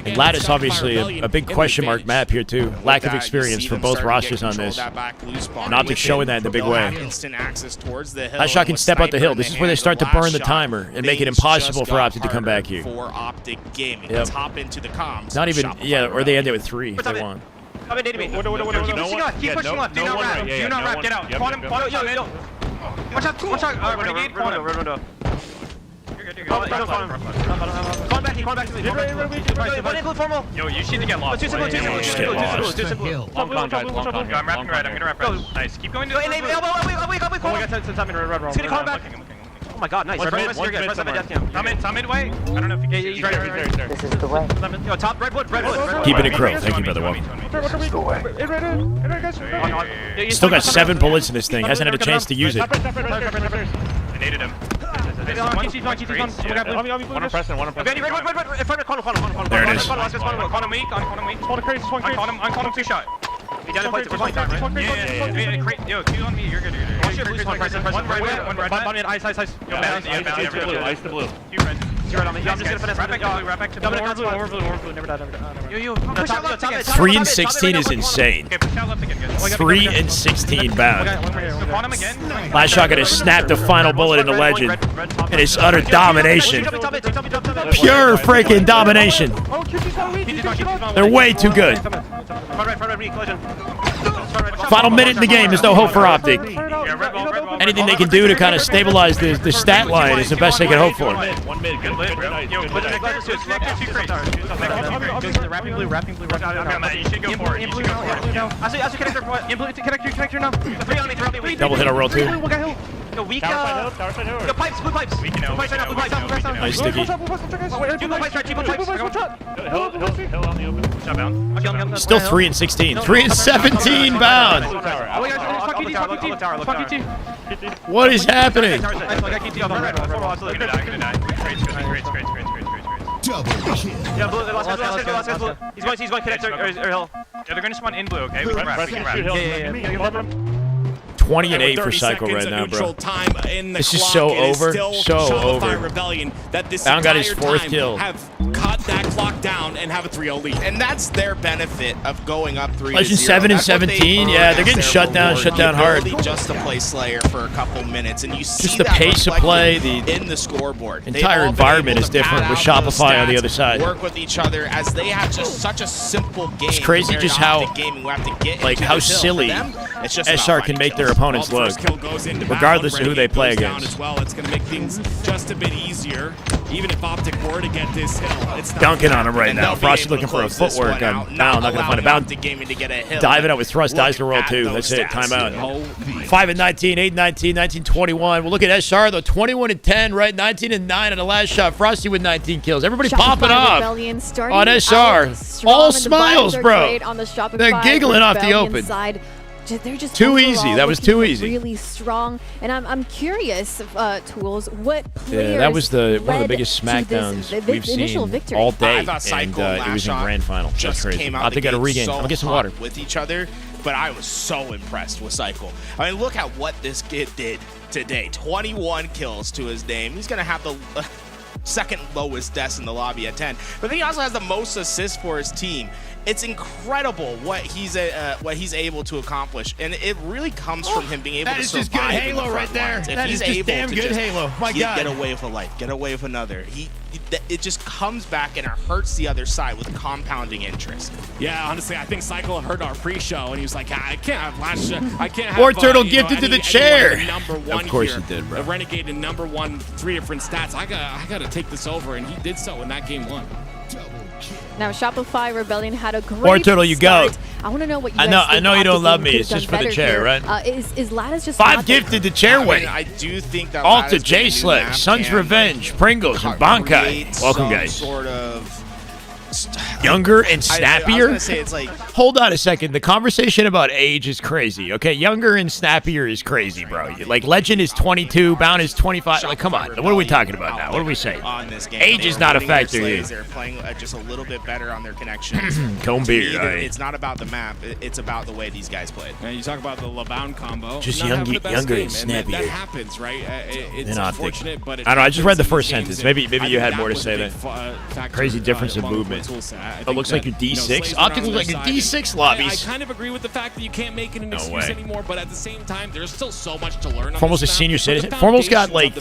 And Lattice, obviously, a big question mark map here, too. Lack of experience for both rosters on this. And Optic showing that in the big way. Instant access towards the hill. That shot can step out the hill. This is where they start to burn the timer and make it impossible for Optic to come back here. For Optic Gaming. Yep. Let's hop into the comms. Not even, yeah, or they end it with 3 if they want. Come in, enemy. Keep pushing left. Keep pushing left. Do not wrap. Do not wrap. Get out. Quantum, come in. Watch out. Watch out. Renegade. Quantum. You're good. Call back to me. One include formal. Yo, you should get lost. Too simple. Just get lost. Long con, guys. Long con. Yo, I'm wrapping right. I'm gonna wrap right. Nice. Keep going to the Elbow. Oh, we got time in red. He's gonna call back. Oh my god, nice. I'm in midway. I don't know if you can see. This is the way. Yo, top redwood. Keeping it crow. Thank you, brother. Welcome. Still got 7 bullets in this thing. Hasn't had a chance to use it. I naded him. One on Preston, one on Preston. There it is. Quantum weak. On quantum 2 shot. He down in place. Yeah. Yo, 2 on me. You're good. One red. Bottom in. Ice. Yo, bound. Ice to blue. 2 red. Zero on me. I'm just gonna finesse. Wrap back to blue. Over blue. Never died. Yo. Push out left again. 3 and 16 is insane. Okay, push out left again, guys. 3 and 16 bound. Quantum again. Last shot gonna snap the final bullet in the Legend. And it's utter domination. Pure freaking domination. They're way too good. Final minute in the game. There's no hope for Optic. Anything they can do to kind of stabilize the stat line is the best they can hope for. One mid, good lit, bro. Yo, put it next to Wrapping blue. You should go for it. As connector now. 3 on me. Double hit on roll 2. Yo, weak. Yo, pipes. Blue pipes. Blue pipes right now. Blue pipes. Nice sticky. 2 blue pipes right. 2 blue pipes. Hill on the open. Shot bound. Still 3 and 16. 3 and 17 bound. What is happening? Great. Double kill. Yeah, blue. Last guy's blue. He's going connect or hill. Yeah, they're gonna spawn in blue, okay? We can wrap. Yeah. 20 and 8 for Cycle right now, bro. This is so over. So over. Rebellion that this Down got his entire 4th time kill. have cut that clock down and have a 3-0 lead. And that's their benefit of going up 3-0. Legend 7 and 17. Yeah, they're getting shut down hard. Just to play Slayer for a couple minutes, and you see Just the that pace of play, in the scoreboard. Entire environment is different with Shopify on the other side. Work with each other as they have just such a simple game. It's crazy just how silly SR can make their opponents look, regardless of who they play against. As well, it's going to make things just a bit easier. Even if Optic were to get this hill, it's not dunking on him right now. Frosty's looking for a footwork. I'm not going to find a bounce. Diving out with thrust. Dies to roll 2. That's it. Timeout. 5 and 19, 8 and 19, 19 21. We'll look at SR though. 21 and 10, right? 19 and 9 on the last shot. Frosty with 19 kills. Everybody popping off on SR. All smiles, bro. They're giggling off the open. They're just too easy. That was too easy. Really strong, and I'm curious, Tools, what players that was one of the biggest smackdowns we've seen victory. all day, I thought Cycle and it was in grand final. That's crazy. I think I got to regain. I'm gonna get some water with each other, but I was so impressed with Cycle. I mean, look at what this kid did today. 21 kills to his name. He's gonna have the second lowest deaths in the lobby at 10, but then he also has the most assists for his team. It's incredible what he's able to accomplish, and it really comes from him being able to survive. That is just good Halo right there. That is just damn good Halo. My God. Get away with a life, get away with another. It just comes back and it hurts the other side with compounding interest. Yeah, honestly, I think Cycle heard our pre-show and he was like, I can't have last. I can't have. War Turtle gifted to the chair. Of course he did, bro. The Renegade in #1, 3 different stats. I gotta take this over, and he did so in that game 1. Now, Shopify Rebellion had a great War Turtle, you start. go. I want to know what you guys I know you don't love me. Could've It's just done for the better chair, here. right? Is Lattice just 5 not gifted to Chairway. I do think that Alta, J-Slick, Sun's Revenge, Pringles, and Bankai. Welcome, guys. Sort of younger and snappier? I was gonna say it's like. Hold on a second. The conversation about age is crazy. Okay, younger and snappier is crazy, bro. Like Legend is 22, Bound is 25. Like, come on. What are we talking about now? What are we saying? On this game, age is not a factor here. They're playing just a little bit better on their connections. Comb beard. It's not about the map. It's about the way these guys played. And you talk about the LeBound combo. Just younger and snappier. That happens, right? It's unfortunate, but I don't know. I just read the first sentence. Maybe you had more to say there. Crazy difference in movement. It looks like your D6. Optic looks like your D6 lobbies. I kind of agree with the fact that you can't make it an excuse anymore, but at the same time, there's still so much to learn. Formal's a senior citizen. Formal's got like,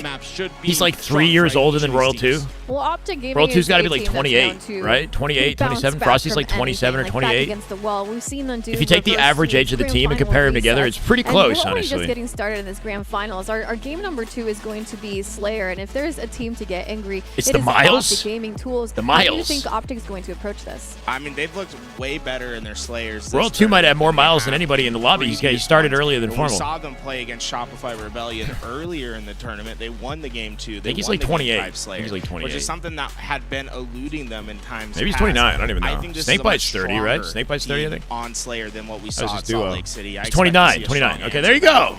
he's like 3 years older than Royal 2. Well, Optic Gaming Royal 2's got to be is a like team 28, that's known to right? 28, bounce 27. back Frosty's from like 27 or anything, like 28. against the wall. We've seen them do If you take the reverse average age of the grand team and final compare them together, resets. it's pretty And close, we're only honestly. just getting started in this grand finals. Our game number 2 is going to be Slayer, and if there's a team to get angry, It's it the is Miles? Optic Gaming Tools. The How do you Miles. think Optic is going to approach this? I mean, they've looked way better in their Slayers. Royal 2 might have more miles than anybody in the lobby. He started earlier than We Formal. saw them play against Shopify Rebellion earlier in the tournament. They won the game 2. I think he's like 28. He's like 28. Which is something that had been eluding them in times Maybe he's past. 29. I don't even know. I think this Snakebite's is a much 30, right? stronger Snakebite's 30, I think. On Slayer than what we saw How's at his Salt duo? Lake City. He's 29. 29. Okay, there you go.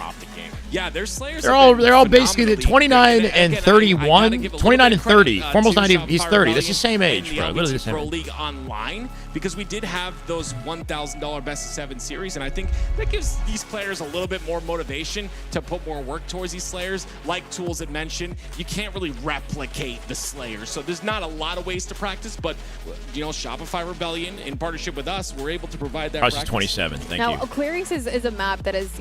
Yeah, their Slayers. They're all basically the 29 and 31, 29 and 30. Formal's not even. He's 30. That's the same age, bro. Literally the same. Pro League Online, because we did have those $1,000 best of 7 series, and I think that gives these players a little bit more motivation to put more work towards these Slayers. Like Tools had mentioned, you can't really replicate the Slayers, so there's not a lot of ways to practice. But Shopify Rebellion, in partnership with us, we're able to provide that. Ours is 27. Thank now, you. Aquarius is a map that is,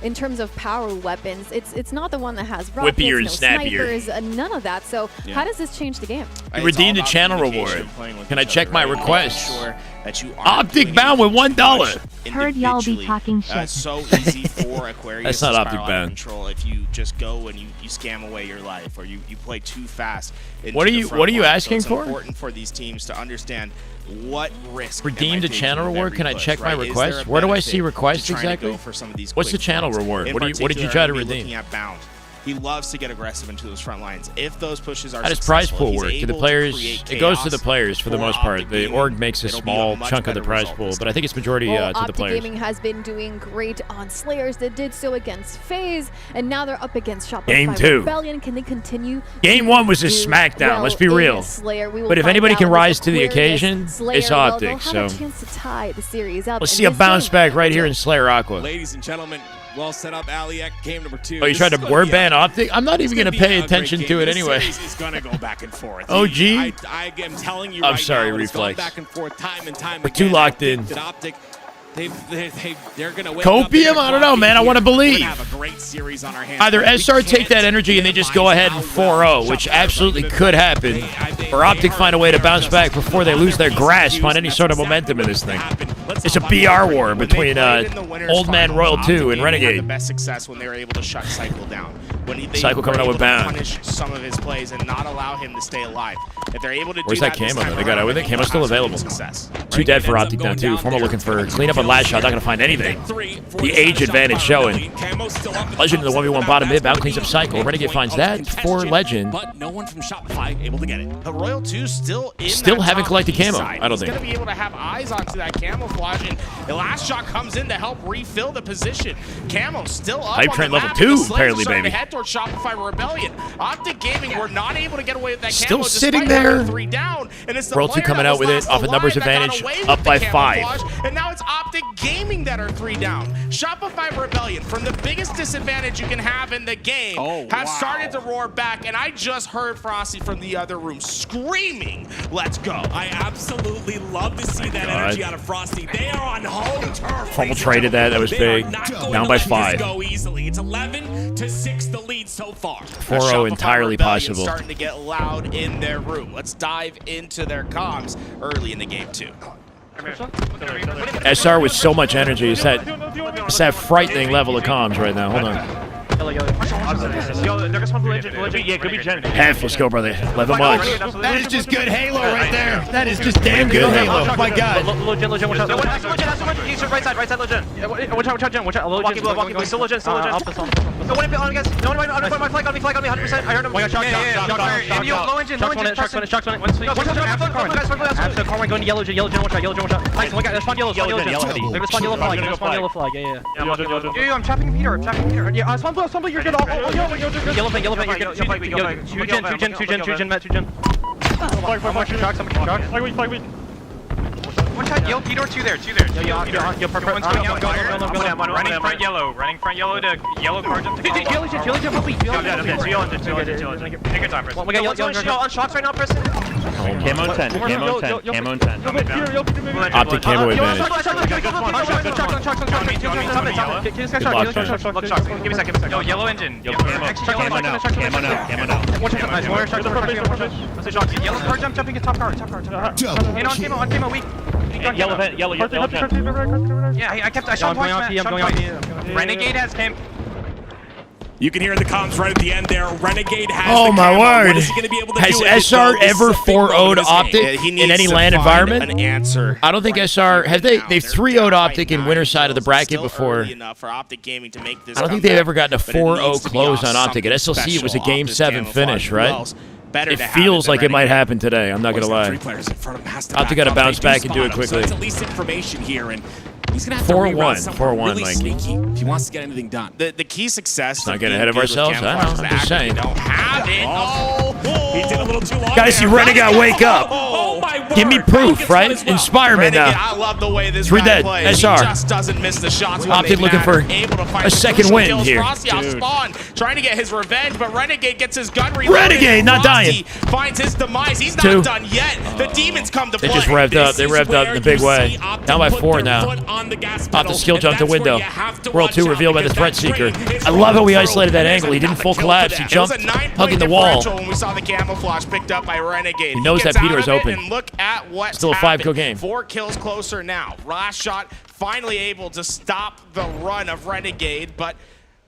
in terms of power weapons, it's not the one that has rockets, Whippier and no snappier. snipers, none of that. So how does this change the game? You redeemed a channel reward. Can I check my request? That you Optic bound with $1. Heard y'all be talking shit. So easy for Aquarius That's not to Optic spiral out of bound. control if you just go and you scam away your life, or you play too fast. What are you asking for? It's important for these teams to understand what risk. Redeemed a channel reward. Can I check my request? Where do I see requests exactly? What's the channel reward? What did you try to redeem? Looking at Bound. He loves to get aggressive into those front lines. If those pushes are How does prize successful, pool he's work? Do the able to players? create It goes to the chaos players for the most part. The org makes a small chunk of the prize pool, but I think it's majority to the Optic players. Gaming has been doing great on Slayers. They did so against FaZe, and now they're up against Shopify Game 2. Rebellion. Can they continue? Game 1 was a smackdown. Let's be real. But if anybody can rise to the occasion, it's Optic. So a chance to tie the series up. let's see a bounce back right here in Slayer Aqua. Ladies and gentlemen, well set up, Aliak, game number 2. Oh, you tried to word ban Optic? I'm not even going to pay attention to it anyway. This series is going to go back and forth. Oh, gee. I am telling you I'm right sorry, now, it's gone Reflex. back and forth time and time We're again. too locked in. That Optic, they're going to wake Copium? up. I don't know, man. I want to believe. Have a great series on our hands. Either SR take that energy and they just go ahead and 4-0, which absolutely could happen, or Optic find a way to bounce back before they lose their grasp on any sort of momentum in this thing. It's a BR war between Old Man Royal 2 and Had the Renegade. best success when they were able to shut Cycle down. When they Cycle coming were out with able to Bound. punish some of his plays and not allow him to stay alive. If they're able to Where's do that this camo, time though? They got around, with it. I think Camo's they'll still have some available. success. Too dead for Optic now, too. Former looking for cleanup on last shot. Not going to find anything. The age advantage showing. Legend in the 1v1 bottom mid. Bound cleans up Cycle. Renegade finds that for Legend. But no one from Shopify able to get it. The Royal 2 still in Still that haven't top collected east camo, side. I don't He's think. going to be able to have eyes onto that camouflage, and the last shot comes in to help refill the position. Camo still up Hype on train the level map, 2, and the Slayers apparently, are starting baby. to head towards Shopify Rebellion. Optic Gaming were not able to get away with that Still camo sitting despite having there. 3 down, and it's the Royal 2 player coming that out was with it last off a numbers alive that got advantage, away with up the by 5. camouflage, and now it's Optic Gaming that are 3 down. Shopify Rebellion, from the biggest disadvantage you can have in the game, have started to roar back, and I just heard Frosty from the other room screaming, "Let's go!" I absolutely love to see that energy out of Frosty. They are on home turf. Fumble traded that. That was big. Down by 5. Go easily. It's 11-6 the lead so far. 4-0 entirely Rebellion possible. starting to get loud in their room. Let's dive into their comms early in the game 2. SR with so much energy. It's that frightening level of comms right now. Hold on. Half, let's go, brother. 11 much. That is just good Halo right there. That is just damn good Halo. Oh my God. Legend, watch out. He's right side, legend. Watch out, Jen, watch out. Walking, still legend. No one on guys. No one on my flag on me, 100%. I heard him. Low engine, Shocks on it. Carmine going to yellow, watch out. Nice, one guy, let's spawn yellow flag. Yeah. I'm trapping Peter. Yeah, spawn blue, you're good. Yellow flag, you're good. Two gen, Matt, 2 gen. Shocks. Flag weak. Watch out, Yo, Peter, 2 there. Yo, perfect. Running front yellow to yellow car jump to Yellow jump up, Take your time, Preston. We got yellow on shocks right now, Preston. Camo 10. Optic camo advantage. Give me a second. Yo, yellow engine. Camo now. Yellow car jumping to top car. And on camo, weak. Yellow. Yeah, I shot twice. Renegade has cam. You can hear in the comms right at the end there. Renegade has Oh the my camo. word! What is he going to be able to do Has with it, SR though? This ever is a big moment 4-0'd of this game. Optic in any land environment? An answer. I don't think SR have they've 3-0'd Optic in winner side of the bracket before. For Optic Gaming to make this I don't think they've comeback, ever gotten a but it needs 4-0 to be close off on Optic. At something SLC, it was a special Game off this 7 camouflage. finish, Who right? else better It to have feels than like it might Renegade? happen today. I'm not gonna lie. 3 players in front of him has to Optic back got to up. bounce They do back and do it spot him, so quickly. that's at least information here, and he's going to have to 4-1, reroute somewhere 4-1, really Mikey. sneaky if he wants to get anything done. The key success. Not getting ahead of ourselves. I know. I'm just saying. Don't have it. He did a little too long. Gotta see Renegade wake up. Oh my word. Give me proof, right? Inspire me Renegade, now. I love the way this 3 guy dead. plays. SR. He just doesn't miss the shots when Optic they looking matter. for Able to find a some second crucial win kills. here. Frosty off spawn, trying to get his revenge, but Renegade gets his gun reloaded. Renegade not Frosty dying. finds his demise. He's not 2. done yet. The demons come to They play. just revved up. They This revved is up in a where big you way. see Optic Down by put 4 their now. foot on the gas Optic pedal, skill and jump to that's where window. you have to World watch 2 out revealed by the because threat that seeker. train is I love how we rolling isolated that through. angle. He didn't There's full not a kill collapse. for He that. jumped, It was a 9-point hugging the wall. differential when we saw the camouflage picked up by Renegade. He knows gets that Peter out is of it, open. And look at what's Still a 5-kill game. 4 kills closer now. Last shot finally able to stop the run of Renegade, but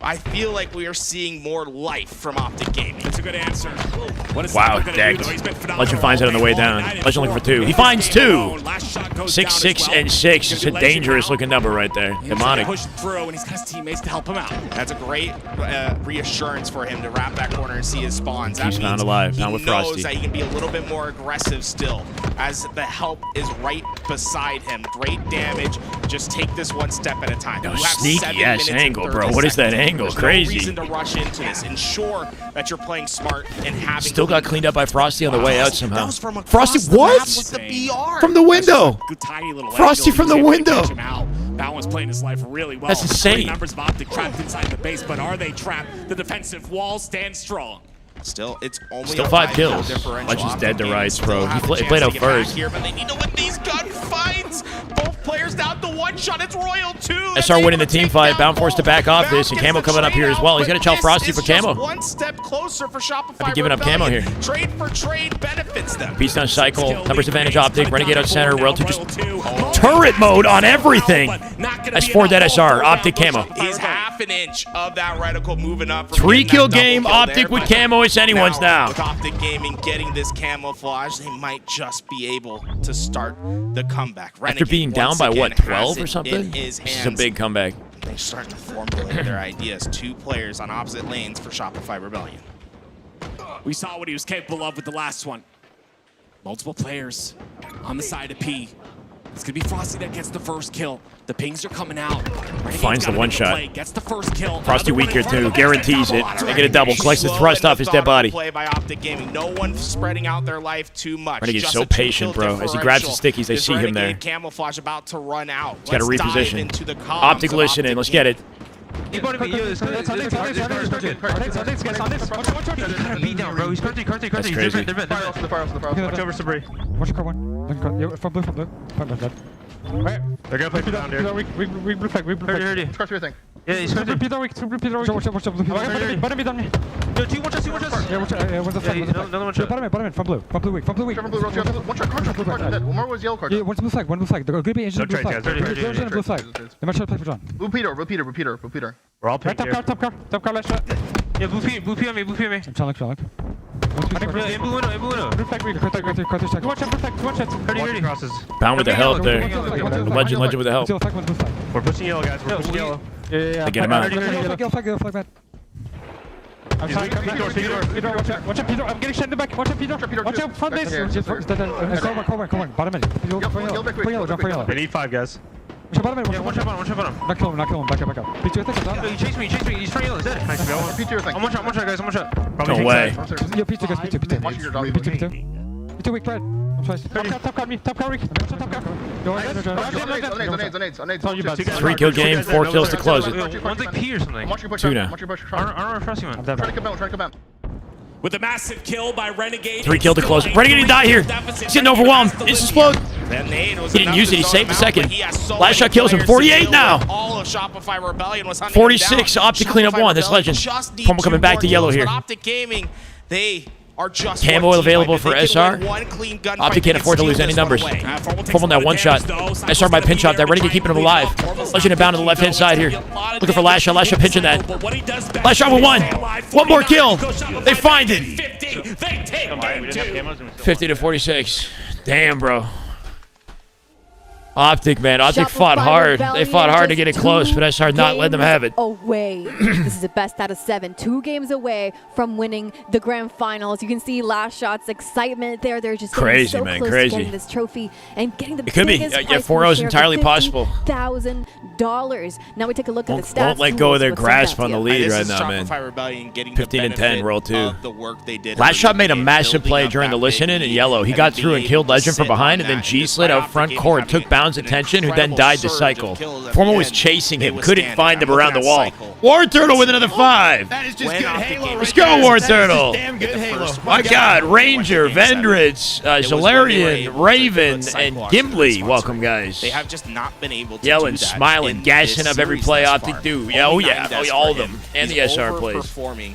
I feel like we are seeing more life from Optic Gaming. That's a good answer. What is Wow, Cycle gonna decked. do, though? He's been phenomenal Legend finds it on the way down. Legend looking for 2. He finds 2. 6, 6, and 6. It's a dangerous looking number right there. Demonic. Push through, and he's got his teammates to help him out. That's a great reassurance for him to wrap that corner and see his spawns. That He's means found alive. he Now with knows Frosty. that he can be a little bit more aggressive still, as the help is right beside him. Great damage. Just take this one step at a time. No, You have sneaky 7 ass minutes and angle, 30 bro. What is that seconds. angle? There's Crazy. No reason to rush into this. Ensure that you're playing smart and having. Still got cleaned up by Frosty on the way out somehow. That was from across Frosty, the what? map with the BR. From the window. Good tiny little Frosty angle. from the He was able to window. catch him out. That one's playing his life really well. That's insane. 3 members of Optic trapped inside the base, but are they trapped? The defensive wall stands strong. Still, it's only Still a 5 kill kills. differential. Legend's dead to Optic rights, Gaming bro. still He have a played chance out to get back first. here, but they need to win these gunfights. Both players down to 1 shot. It's Royal 2. SR winning the team fight. Bound forced to back off this, and Camo coming up here as well. He's going to chow Frosty for Camo. One step closer for Shopify. I've been giving up Camo here. Trade for trade benefits them. Beast on Cycle. Numbers advantage Optic. Renegade on center. Royal 2 just turret mode on everything. That's 4 dead SR. Optic Camo. He's half an inch of that reticle moving up. 3 kill game. Optic with Camo. It's anyone's now. With Optic Gaming getting this camouflage, they might just be able to start the comeback. After Renegade being down once by, again what, has 12 it or something? in his This is a hands. big comeback. They're starting to formulate their ideas. 2 players on opposite lanes for Shopify Rebellion. We saw what he was capable of with the last one. Multiple players on the side of P. It's going to be Frosty that gets the first kill. The pings are coming out. Finds the 1 shot. Gets the first kill. Frosty weak here too. Guarantees it. They get a double. Collects the thrust off his dead body. Play by Optic Gaming. No one spreading out their life too much. Renegade's Just so a 2 patient, kill bro. As he grabs his differential. stickies, they This see him there. Renegade camouflage about to run out. He's got to Let's dive reposition. into the comms Optic of listening. Let's get it. Keep on me, yo, this beat down, bro. He's currently. That's crazy. Watch over Sabri. Watch your car one. Yo, from blue. Alright. They're gonna play down there. We blue flag. Heard you. Scratch your thing. Yeah, he's currently. Repeat that week. Watch out, blue. Bottom mid on me. Yo, 2, watch us. Yeah, watch out. One's a flag. Another one shot. Bottom mid. From blue week. From blue, roll, one track, dead. One more was yellow card. Yeah, one's blue flag. They're gonna be engine blue flag. They're blue flag. They might try to play for John. Repeater. We're all pink here. Top car, last shot. Yeah, blue P on me. I'm trying to look. In blue window. Blue flag, watch out, blue flag. Watch out. 30 crosses. Bound with the help there. Legend with the help. We're pushing yellow, guys. We're pushing yellow. Yeah. They get him out. Yellow flag, man. I'm trying to come Peter, watch out, Peter. I'm getting shot in the back. Watch out, Peter. Watch out, front base. Come on. Bottom end. For yellow. We need 5 guys. Watch out, bottom end. Watch out bottom. Not kill him. Back up. Peter, He chased me. He's trying yellow. He's dead. I'm one shot, guys. I'm one shot. No way. Yo, Peter, guys. Peter. Peter, weak, right. I'm sorry. Top car, me. Top car, Rick. Top car. On 3 kill game. 4 kills to close it. One's like P or something. 2 now. I don't trust you, man. Try to come out. With a massive kill by Renegade. 3 kill to close it. Renegade didn't die here. He's getting overwhelmed. It's explode. He didn't use it. He saved the second. Last shot kills him. 48 now. All of Shopify Rebellion was hunting 46. down. Optic cleanup 1. That's Legend. Formal coming back to yellow here. Optic Gaming, they are just Camo one team available away. for They can SR. win one clean gunfight. Optic can't and afford to steal lose any this one numbers. away. Formal that 1 shot. SR by pinch off that. Renegade keeping him alive. Legend bound to the left hand side here. Looking for last shot. Last shot pinching that. Last shot with 1. 1 more kill. They find it. 50 to 46. Damn, bro. Optic, man. Optic fought hard. They fought hard to get it close, but SR not letting them have it. Away. This is the best out of 7. 2 games away from winning the grand finals. You can see last shot's excitement there. They're just Crazy, so man, close crazy. to getting this trophy and getting the It could be. biggest Yeah, prize 4-0 is pool entirely share of possible. $50,000. Now we take a look at the stats. Won't let go of their What's grasp that on the deal? lead This right is now, man. Shopify Rebellion getting 15 the and 10, roll 2. of the work they did. Last shot made a early in the massive game, play building during up the that listening big in lead, yellow. He got then through and being killed able to Legend from sit behind, on and then that. G slid Despite out front Optic court, Gaming took having Bound's an attention, who then incredible died to surge of cycle. kills at Formal the was end. chasing They him, couldn't withstand find that. him around the Look wall. at that cycle. War Turtle with another 5. That is just When good Optic Halo Gaming- Let's right go, there. War That is Turtle. just damn good Halo. My God, Ranger, Vendritz, Solarian, Raven, and Gimli. Welcome, guys. They have just not been able to Yelling, do that smiling, in gassing this up every series play thus Optic far. do. Only Yeah, oh 9 yeah, deaths all of for them. him. And the He's SR plays. overperforming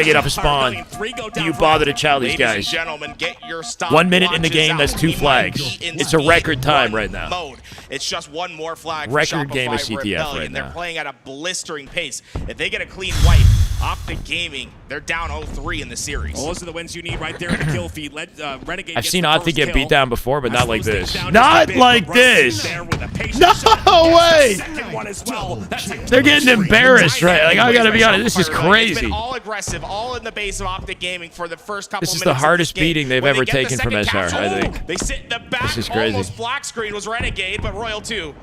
to get off a spawn. Do you bother to chow these guys? 1 minute in the game, that's 2 flags. It's a record time right now. It's just one more flag. Record for game of Shopify CTF Rebellion. right now. They're playing at a blistering pace. If they get a clean wipe, Optic Gaming, they're down 0-3 in the series. Well, those are the wins you need right there in the kill feed. Renegade I've gets seen the Optic first get kill. beat down before, but not like this. Down Not just a bit, like but Russ this. there with a patient No shot. way. Second one as well. That's a They're getting embarrassed, right? Like, I gotta be honest, this is It's crazy. been all aggressive, all in the base of Optic Gaming for the first couple This is minutes the of hardest this game. beating they've When ever they get the taken from second SR, capture, I think. They sit in the back, This is crazy. almost black screen was Renegade, but Royal 2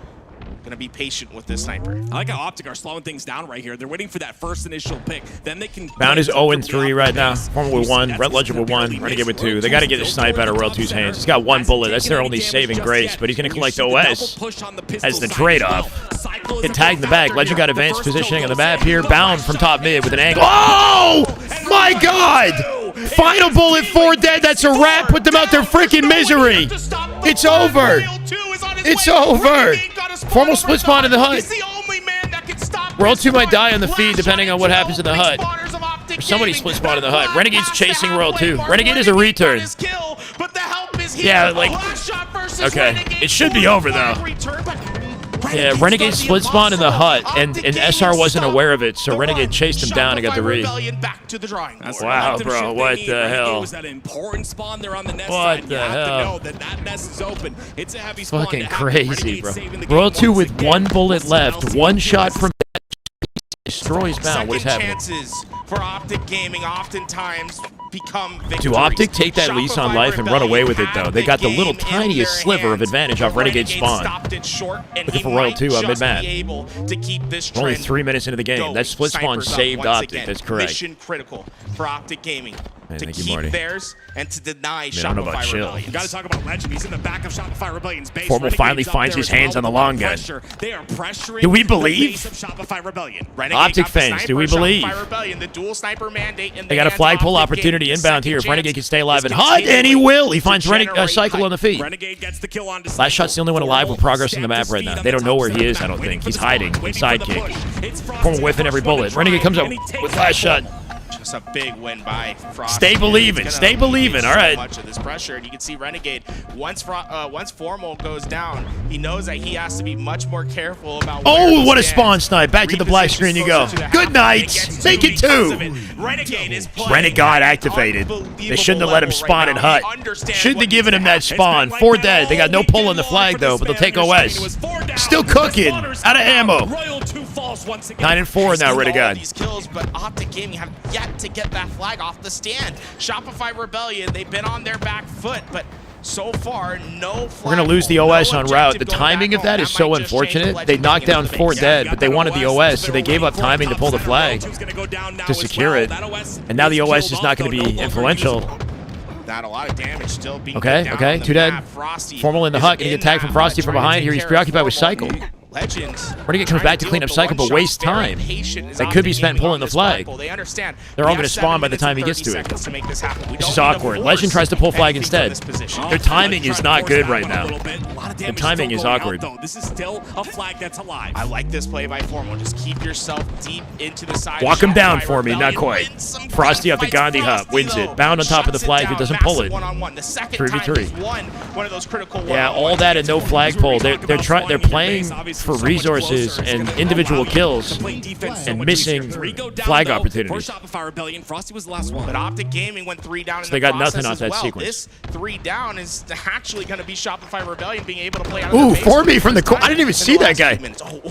gonna be patient with this sniper. I like how Optic are slowing things down right here. They're waiting for that first initial pick. Then they can. Bound is 0-3 right now. Formal with 1, Red Legend with 1, Renegade with 2. They got to get the snipe out of Royal 2's hands. He's got 1 bullet. That's their only saving grace, but he's going to collect OS as the trade-off. Get tagged in the back. Legend got advanced positioning on the map here. Bound from top mid with an angle. Oh! My God! Final bullet, 4 dead. That's a wrap. Put them out their freaking misery. It's over. It's over. Formal split spawn in the hut. World 2 might die on the feed depending on what happens in the hut. Or somebody split spawn in the hut. Renegade's chasing World 2. Renegade is a return. Yeah, like, okay. It should be over though. Yeah, Renegade split spawn in the hut, and SR wasn't aware of it, so Renegade chased him down and got the read. Wow, bro, what the hell? What the hell? Fucking crazy, bro. Royal 2 with 1 bullet left, 1 shot from destroys Bound. What is happening? Chances for Optic Gaming oftentimes become victories. Do Optic take that lease on life and run away with it, though? They got the little tiniest sliver of advantage off Renegade spawn. Looking for Royal 2 on mid-map. Only 3 minutes into the game. That split spawn saved Optic. That's correct. Mission critical for Optic Gaming to thank you, keep Marty. theirs and to deny I don't know about Shopify chill. Rebellion. You got to talk about Legend. He's in the back of Shopify Rebellion's base. Formal finally finds his hands on the long gun. They are pressuring Do we the believe? base of Shopify Rebellion. Optic fans, do we believe? Shopify Rebellion, the dual sniper mandate in They got a flagpole opportunity inbound here. If Renegade can stay alive and hut, and he will. He finds Cycle on the feet. Renegade gets the kill on Last shot's the only one alive with progress in the map right now. They don't know where he is, I don't think. He's hiding in sidekick. Formal whiffing every bullet. Renegade comes up with last shot. Just a big win by Frost. Stay believing. Stay believing. All right. Much of this pressure, and you can see Renegade once Formal goes down, he knows that he has to be much more careful about. Oh, what a spawn snipe! Back to the black screen you go. Good night. Make it 2. Renegade is playing. Renegade activated. They shouldn't have let him spawn and hut. Shouldn't have given him that spawn. 4 dead. They got no pull on the flag though, but they'll take OS. Still cooking. Out of ammo. 9-4 now, Renegade. These kills, but Optic Gaming have yet to get that flag off the stand. Shopify Rebellion, they've been on their back foot, but so far, no flag. We're going to lose the OS on route. The timing of that is so unfortunate. They knocked down 4 dead, but they wanted the OS, so they gave up timing to pull the flag to secure it. And now the OS is not going to be influential. That a lot of damage still being Okay, 2 dead. Formal in the hut, getting attacked from Frosty from behind here. He's preoccupied with Cycle. Legends. Renegade comes back to clean up Cycle, but wastes time. That could be spent pulling the flag. They're all going to spawn by the time he gets to it. This is awkward. Legend tries to pull flag instead. Their timing is not good right now. The timing is awkward. This is still a flag that's alive. I like this play by Formal. Just keep yourself deep into the side. Walk him down for me, not quite. Frosty off the Gandhi hop, wins it. Bound on top of the flag, who doesn't pull it. 3v3. Yeah, all that and no flagpole. They're playing for resources and individual kills and missing flag opportunities. But Optic Gaming went 3 down. So they got nothing off that sequence. This 3 down is actually going to be Shopify Rebellion being able to play out. Ooh, for me from the corner. I didn't even see that guy.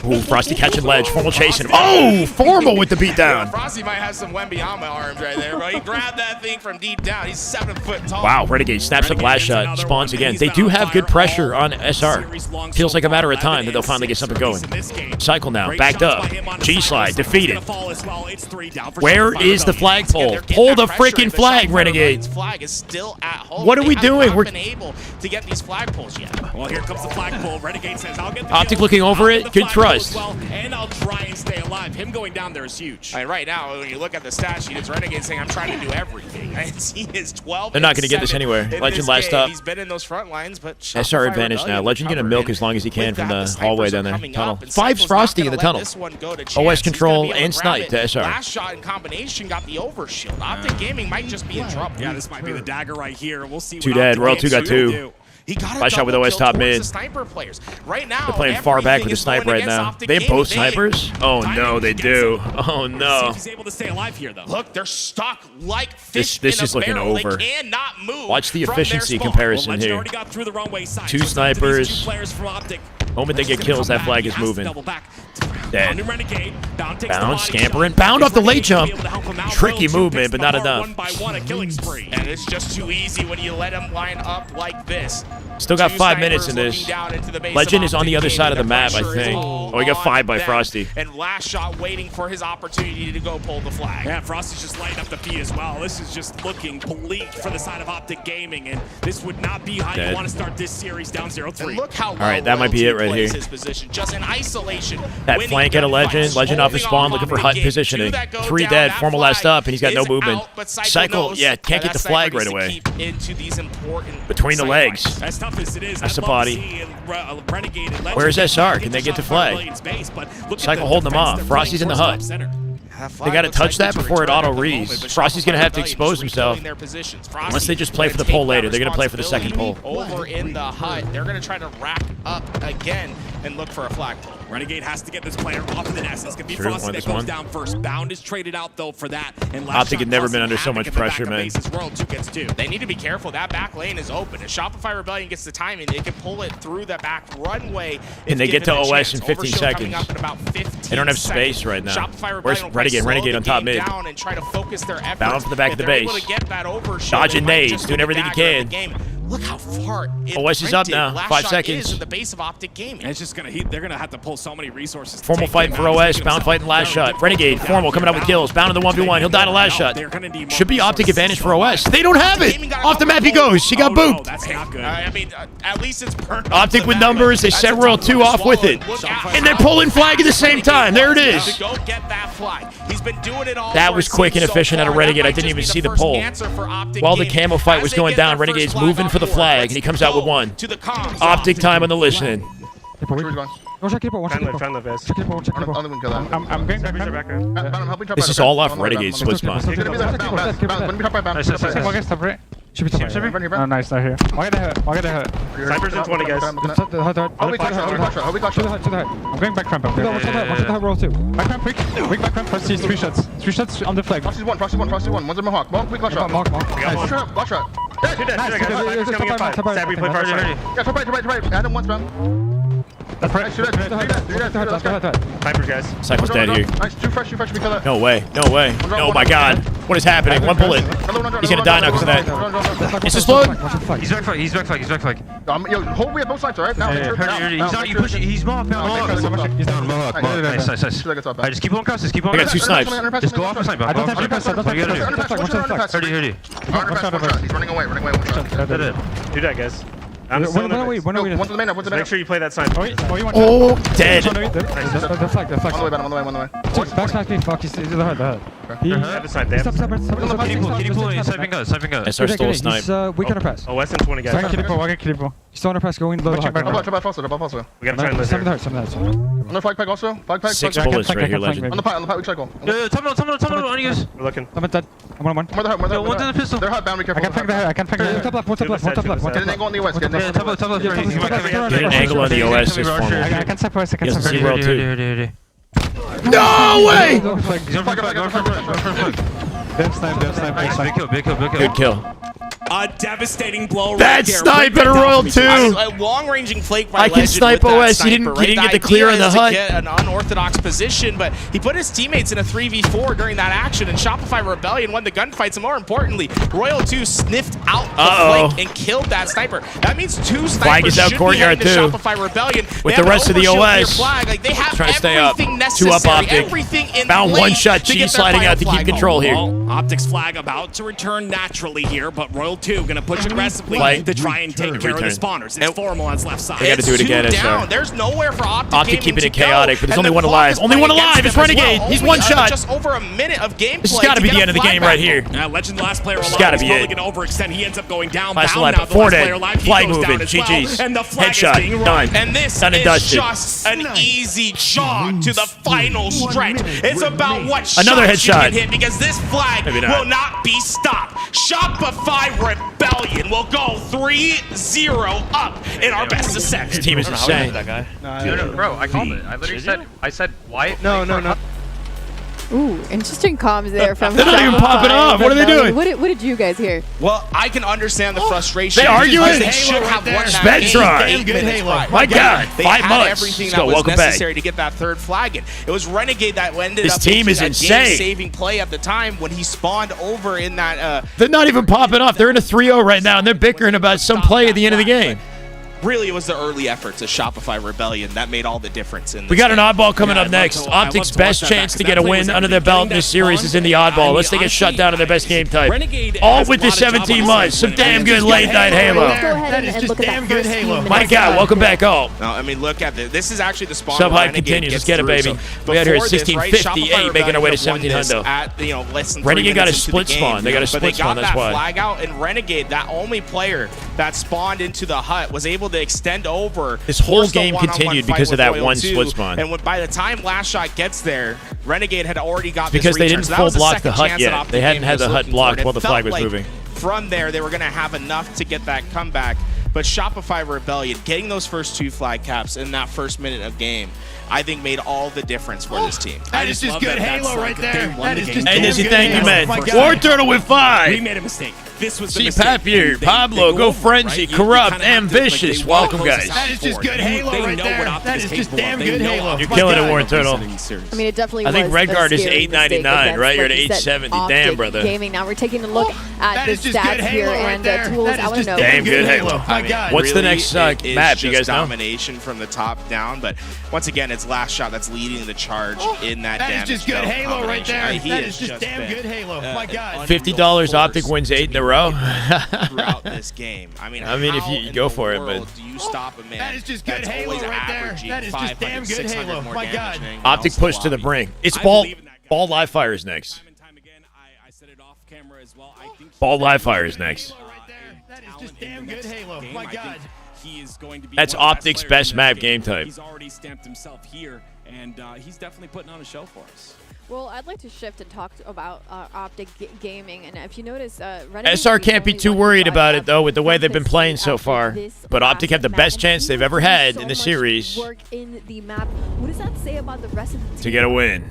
Ooh, Frosty catching ledge. Formal chasing him. Oh, Formal with the beatdown. Frosty might have some Wembyama arms right there, but he grabbed that thing from deep down. He's 7 foot tall. Wow, Renegade snaps up last shot, spawns again. They do have good pressure on SR. Feels like a matter of time that they'll finally get something going. Cycle now, backed up. G-slide, defeated. Where is the flagpole? Pull the freaking flag, Renegade. Flag is still at home. What are we doing? We're not been able to get these flagpoles yet. Well, here comes the flagpole. Renegade says, "I'll get the Optic looking over it. Good trust. And I'll try and stay alive." Him going down there is huge. Right now, when you look at the stat sheet, it's Renegade saying, "I'm trying to do everything." He is 12. They're not going to get this anywhere. Legend last up. He's been in those front lines, but SR advantage now. Legend going to milk as long as he can from the hallway down there. Tunnel. 5's Frosty in the tunnel. OS control and snipe to SR. Last shot in combination got the overshield. Optic Gaming might just be in trouble. Yeah, this might be the dagger right here. We'll see. 2 dead. Royal 2 got 2. He got Flash shot with OS top mid. The sniper players. Right now, they're playing far back with the sniper right now. They have both snipers? Oh no, they do. Oh no. He's able to stay alive here, though. Look, they're stuck like fish This in is a looking barrel. over. They cannot move. Watch the from their efficiency spawn. comparison Legend here. already got through the wrong way side. Two So it's up to these snipers. two players from Optic. Moment they get kills, that flag is moving. Dead. Renegade. Bound, scampering. Bound off the late jump. Tricky movement, but not enough. And it's just too easy when you let him line up like this. Still got 5 minutes in this. Legend is on the other side of the map, I think. Oh, we got 5 by Frosty. And last shot waiting for his opportunity to go pull the flag. Yeah, Frosty's just lighting up the feed as well. This is just looking bleak for the side of Optic Gaming, and this would not be how Dead. you want to start this series down 0-3. And look how well All right, that might be it right here. his position, just in isolation. That flank at a Legend. Legend off his spawn looking for hut positioning. 3 dead, Formal last up, and he's got no movement. Cycle, yeah, can't get the flag right away. Into these important Between the legs. As tough as it is, That's I'd the love to body. see Renegade and Legend Where's SR? Can get they to get the Shopify flag? Rebellion's base, but look at Cycle the holding them defense off. they're Frosty's in the playing hut. towards top center. They got to touch that before it auto-rees. Frosty's going to have to expose himself. Unless they just play for the pull later. They're going to play for the second pull. Over in the hut, they're going to try to rack up again and look for a flag pull. Renegade has to get this player off of the nest. It's going to be True, Frosty won that this goes one. down first. Bound is traded out, though, for that. And Optic had never been under so much pressure, man. World 2 gets 2. They need to be careful. That back lane is open. If Shopify Rebellion gets the timing, they can pull it through the back runway. And they get to OS in 15 Overshield coming seconds. up in about 15 They don't have seconds. space right now. Shopify Where's Rebellion will Renegade? slow Renegade the on top game mid. down and try to focus their efforts. Bound for the back of the If they're base. able to get that overshield, Dodging they might nades, just doing win the everything he dagger of the can. game. Look how far it OS is up printed. now. Last 5 shot seconds. is in the base of Optic Gaming. And it's just going to they're going to have to pull so many resources. Formal fighting for OS. Bound fighting last shot. Renegade. Formal coming out with kills. Bound in the 1v1. He'll die to last shot. Should be Optic advantage for OS. They don't have it. Off the map he goes. He got booped. That's not good. I mean, at least it's burned. Optic with numbers. They set Royal 2 off with it. And they're pulling flag at the same time. There it is. To go get that flag. He's been doing it all. That was quick and efficient out of Renegade. I didn't even see the pull. While the camo fight was going down, Renegade's moving for the flag, and he comes out with 1. Optic time on the listening. One shot keeper, one shot keeper. Found the vest. Check keeper, one shot keeper. I'm going back. This is all off Renegade's split spawn. Should be top. Oh, nice, not here. Why get the hurt? Snipers in 20, guys. I'm going back ramp. Watch the roll too. Back ramp, quick back ramp. First, 3 shots. 3 shots on the flag. Frosty one. One's in my hawk. Quick last shot. Mark. Nice. Last shot. Two dead, guys. Snipers coming in 5. Stab, replay, far, Yeah, top right. Add him once, man. That's right. Three dead. Snipers, guys. Cycle's dead here. Nice, too fresh. We kill that. No way. Oh my god. What is happening? 1 bullet. He's gonna die now because of that. This is load. He's back flag. Yo, hold we have both sides, alright? Now, He's not, you push it. He's Mohawk. He's down. Nice. Alright, just keep on cross. I got 2 snipes. Just go off the snipe. I don't have press. What you gotta do? 30. He's running away. One shot. Do that, guys. I'm still in the base. One to the main. Make sure you play that snipe. Oh, dead. The flag. On the way. Backside, fuck, he's the hurt. They have a snipe. Stop. Can you pull in? Sniping go. SR stole a snipe. We can press. Oh, West and 20, guys. Keep He's still on a press, going low. About faster. We gotta try and live here. Some hurt. On the flag peg also. Flag peg. 6 bullets right here, Legend. On the pipe, we cycle. Tunnel on you guys. We're looking. I'm dead. I'm on one. More the hurt. One's in the pistol. They're hot, bound, be careful. I can flank the hurt. Top left. Get an angle on the OS. Top left. Get an angle on the OS this Formal. I can separate. He has to see Royal 2. No way! He's on flag. Big kill. Good kill. A devastating blow right That there. snipe Right at a down Royal from 2. A long-ranging flake by I can Legend snipe with that OS. He didn't sniper, get the clear in the idea hut. is to get an unorthodox position, but he put his teammates in a 3v4 during that action, and Shopify Rebellion won the gunfights. And more importantly, Royal 2 sniffed out the flank and killed that sniper. That means 2 snipers is out should courtyard be heading to too. Shopify Rebellion. With They the have rest an of the overshield near OS. flag. Like, they have Trying to stay up. everything 2 up necessary, Optic. everything in Bound place 1 shot. to G get their sliding final out to keep flag control here. Well, Optic's flag about to return naturally here, but Royal 2 going to push aggressively to try and take care of the spawners. It's Formal on his left side. They got to do it again, SR. There's nowhere for Optic Optic keeping it to go, chaotic, but there's and only the 1 clock alive. is Only 1 playing alive. against It's them as Renegade. well. He's Only 1 shot. Just over a minute of gameplay. This has got to be the end of the game right here. Legend last player This alive gotta is be probably it. going to overextend. he ends up going down. Last Bound lap, now, the four last dead. player alive, he Flag goes down moving, as well, GG's. and the flag Headshot, is being run. done. And this Done and is dusted. just an easy jog to the final stretch. It's about what Another shots you headshot. can hit, because this flag Maybe not. will not be stopped. Shopify Rebellion will go 3-0 up in our best of 7. This team is insane. No, bro, I called it. I literally said, why? No. Ooh, interesting comms there from They're not even popping off. What are they doing? What did you guys hear? Well, I can understand the frustration. They arguing? because They should have won that Spectron. game. 8 minutes prior. My God, They 5 had months. everything Let's that go. was Welcome back. necessary to get that third flag in. It was Renegade that ended This up team making is that insane. game-saving play at the time when he spawned over in that. They're not even popping off. They're in a 3-0 right now, and they're bickering about some play at the end of the game. Really, it was the early efforts of Shopify Rebellion that made all the difference. In this We got an game. oddball coming up next. Optic's best chance to get a win under their belt in this series is in the oddball. Let's take a shutdown of their best game type. All with the 17 months. Some damn good late night Halo. Go ahead and look at that first few minutes. My God, welcome back all. No, I mean, look at this. This is actually the spawn. Sub where hype Renegade continues. gets Let's get it, through. baby. So We out here at before this, right, 1658, Shopify making our way to Rebellion won 17 this hundo. at less than 3 Renegade got a minutes into split the game. spawn. They got a split spawn, But they that's got why. that flag out, and Renegade, that only player that spawned into the hut, was able to extend over. This whole forced a game one-on-one continued fight because of with that Royal one 2, split spawn. And by the time Last Shot gets there, Renegade had already got Because this they return. didn't So that full was the block second the hut chance yet. that Optic They hadn't Gaming had was the hut looking for, blocked and while the it felt flag was like moving. From there, they were going to have enough to get that comeback. But Shopify Rebellion, getting those first 2 flag caps in that first minute of game, I think made all the difference for this team. That is just good Halo right there. That is just Hey, Dizzy, thank you, man. Oh my God. War Turtle with 5. We made a mistake. This was the See mistake. Papier, They Pablo, go Go over, Frenzy, right? You Corrupt, kinda have to, like, Ambitious. they Welcome, close guys. us out That is just for good it. Halo They right know there. what Optic That is is just capable of. damn They good know Halo. Optic You're is killing it, capable War of Turtle. representing these series. I mean, it definitely I think was Red a Guard is scary 899, mistake right? You're at against, like you said, 870. Damn, Optic brother. Gaming. Now we're taking a look at That the is just good stats here Halo right and there. tools. That I is want to just know. Damn good Halo. My God. What's the next it is map? You just guys know? domination from the top down, but once again, it's Last Shot that's leading the charge in that That is damage just good belt Halo right combination. there. He That has is just damn been, good Halo. My God. $50 Optic wins 8 in a row. throughout this game. I mean, if how you in go the for it, world but do you stop a man That is just good that's Halo always right there. averaging That is just 500, damn good 600 Halo. more My damage God. than anyone Optic else in the push to the lobby? brink. It's I ball. believe in that guy. Ball live fire is next. Time and time again, I said it off camera as well. I think Ball live fire is next. That is just damn good Halo. game. My I think God. he is going to be That's one of the Optic's players best in this map game type. He's already stamped himself here, and he's definitely putting on a show for us. Well, I'd like to shift and talk about Optic Gaming, and if you notice, Renegade SR can't be is too only worried 1 about it, up though, with the way from they've been the playing seed so after far. this But Optic have the last best map. chance And they've he ever put had so in the much series work in the map. What does that say about the rest of the team? to get a win.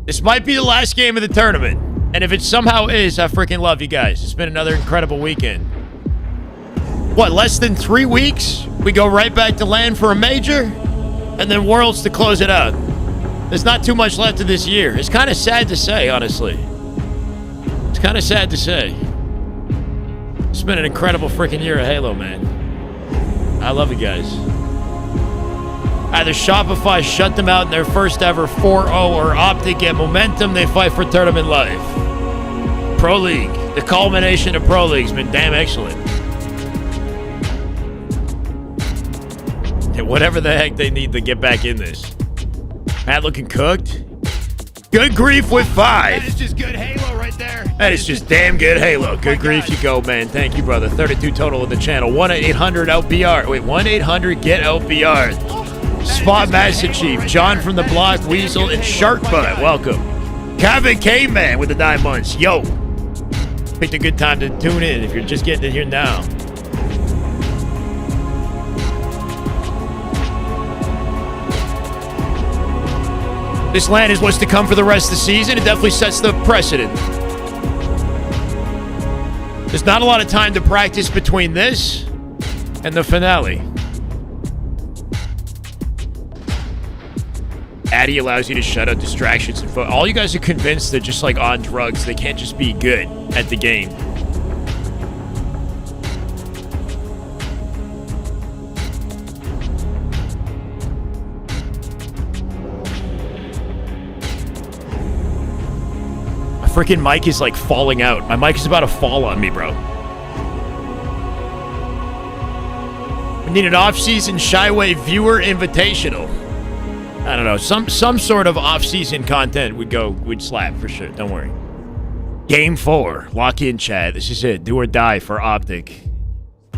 This might be the last game of the tournament. And if it somehow is, I freaking love you guys. It's been another incredible weekend. What, less than 3 weeks? We go right back to land for a major? And then Worlds to close it out. There's not too much left of this year. It's kind of sad to say, honestly. It's kind of sad to say. It's been an incredible freaking year of Halo, man. I love you guys. Either Shopify shut them out in their first ever 4-0 or Optic get momentum, they fight for tournament life. Pro League. The culmination of Pro League's been damn excellent. And whatever the heck they need to get back in this. Matt looking cooked. Good grief with 5. That is just good Halo right there. That is just damn good Halo. Good grief you go, man. Thank you, brother. 32 total of the channel. 1-800-LBR. Wait, 1-800-GET-LBR. Spot Master Chief. John from the Block, Weasel, and Shark Butt. Welcome. Kevin K-Man with the 9 months. Yo. Picked a good time to tune in if you're just getting in here now. This land is what's to come for the rest of the season. It definitely sets the precedent. There's not a lot of time to practice between this and the finale. Addy allows you to shut out distractions and all you guys are convinced they're just like on drugs. They can't just be good at the game. My freaking mic is like falling out. My mic is about to fall on me, bro. We need an off-season Shyway viewer invitational. I don't know. Some sort of off-season content would slap for sure. Don't worry. Game 4. Lock in, chat. This is it. Do or die for Optic.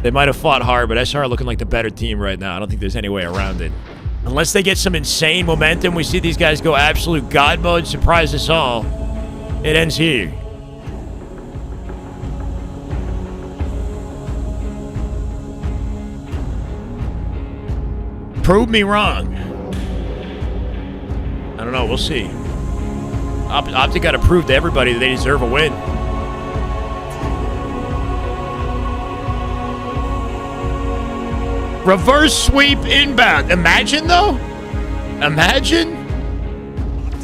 They might have fought hard, but SR looking like the better team right now. I don't think there's any way around it. Unless they get some insane momentum, we see these guys go absolute God mode, surprise us all. It ends here. Prove me wrong. I don't know. We'll see. Optic got to prove to everybody that they deserve a win. Reverse sweep inbound. Imagine, though. Imagine.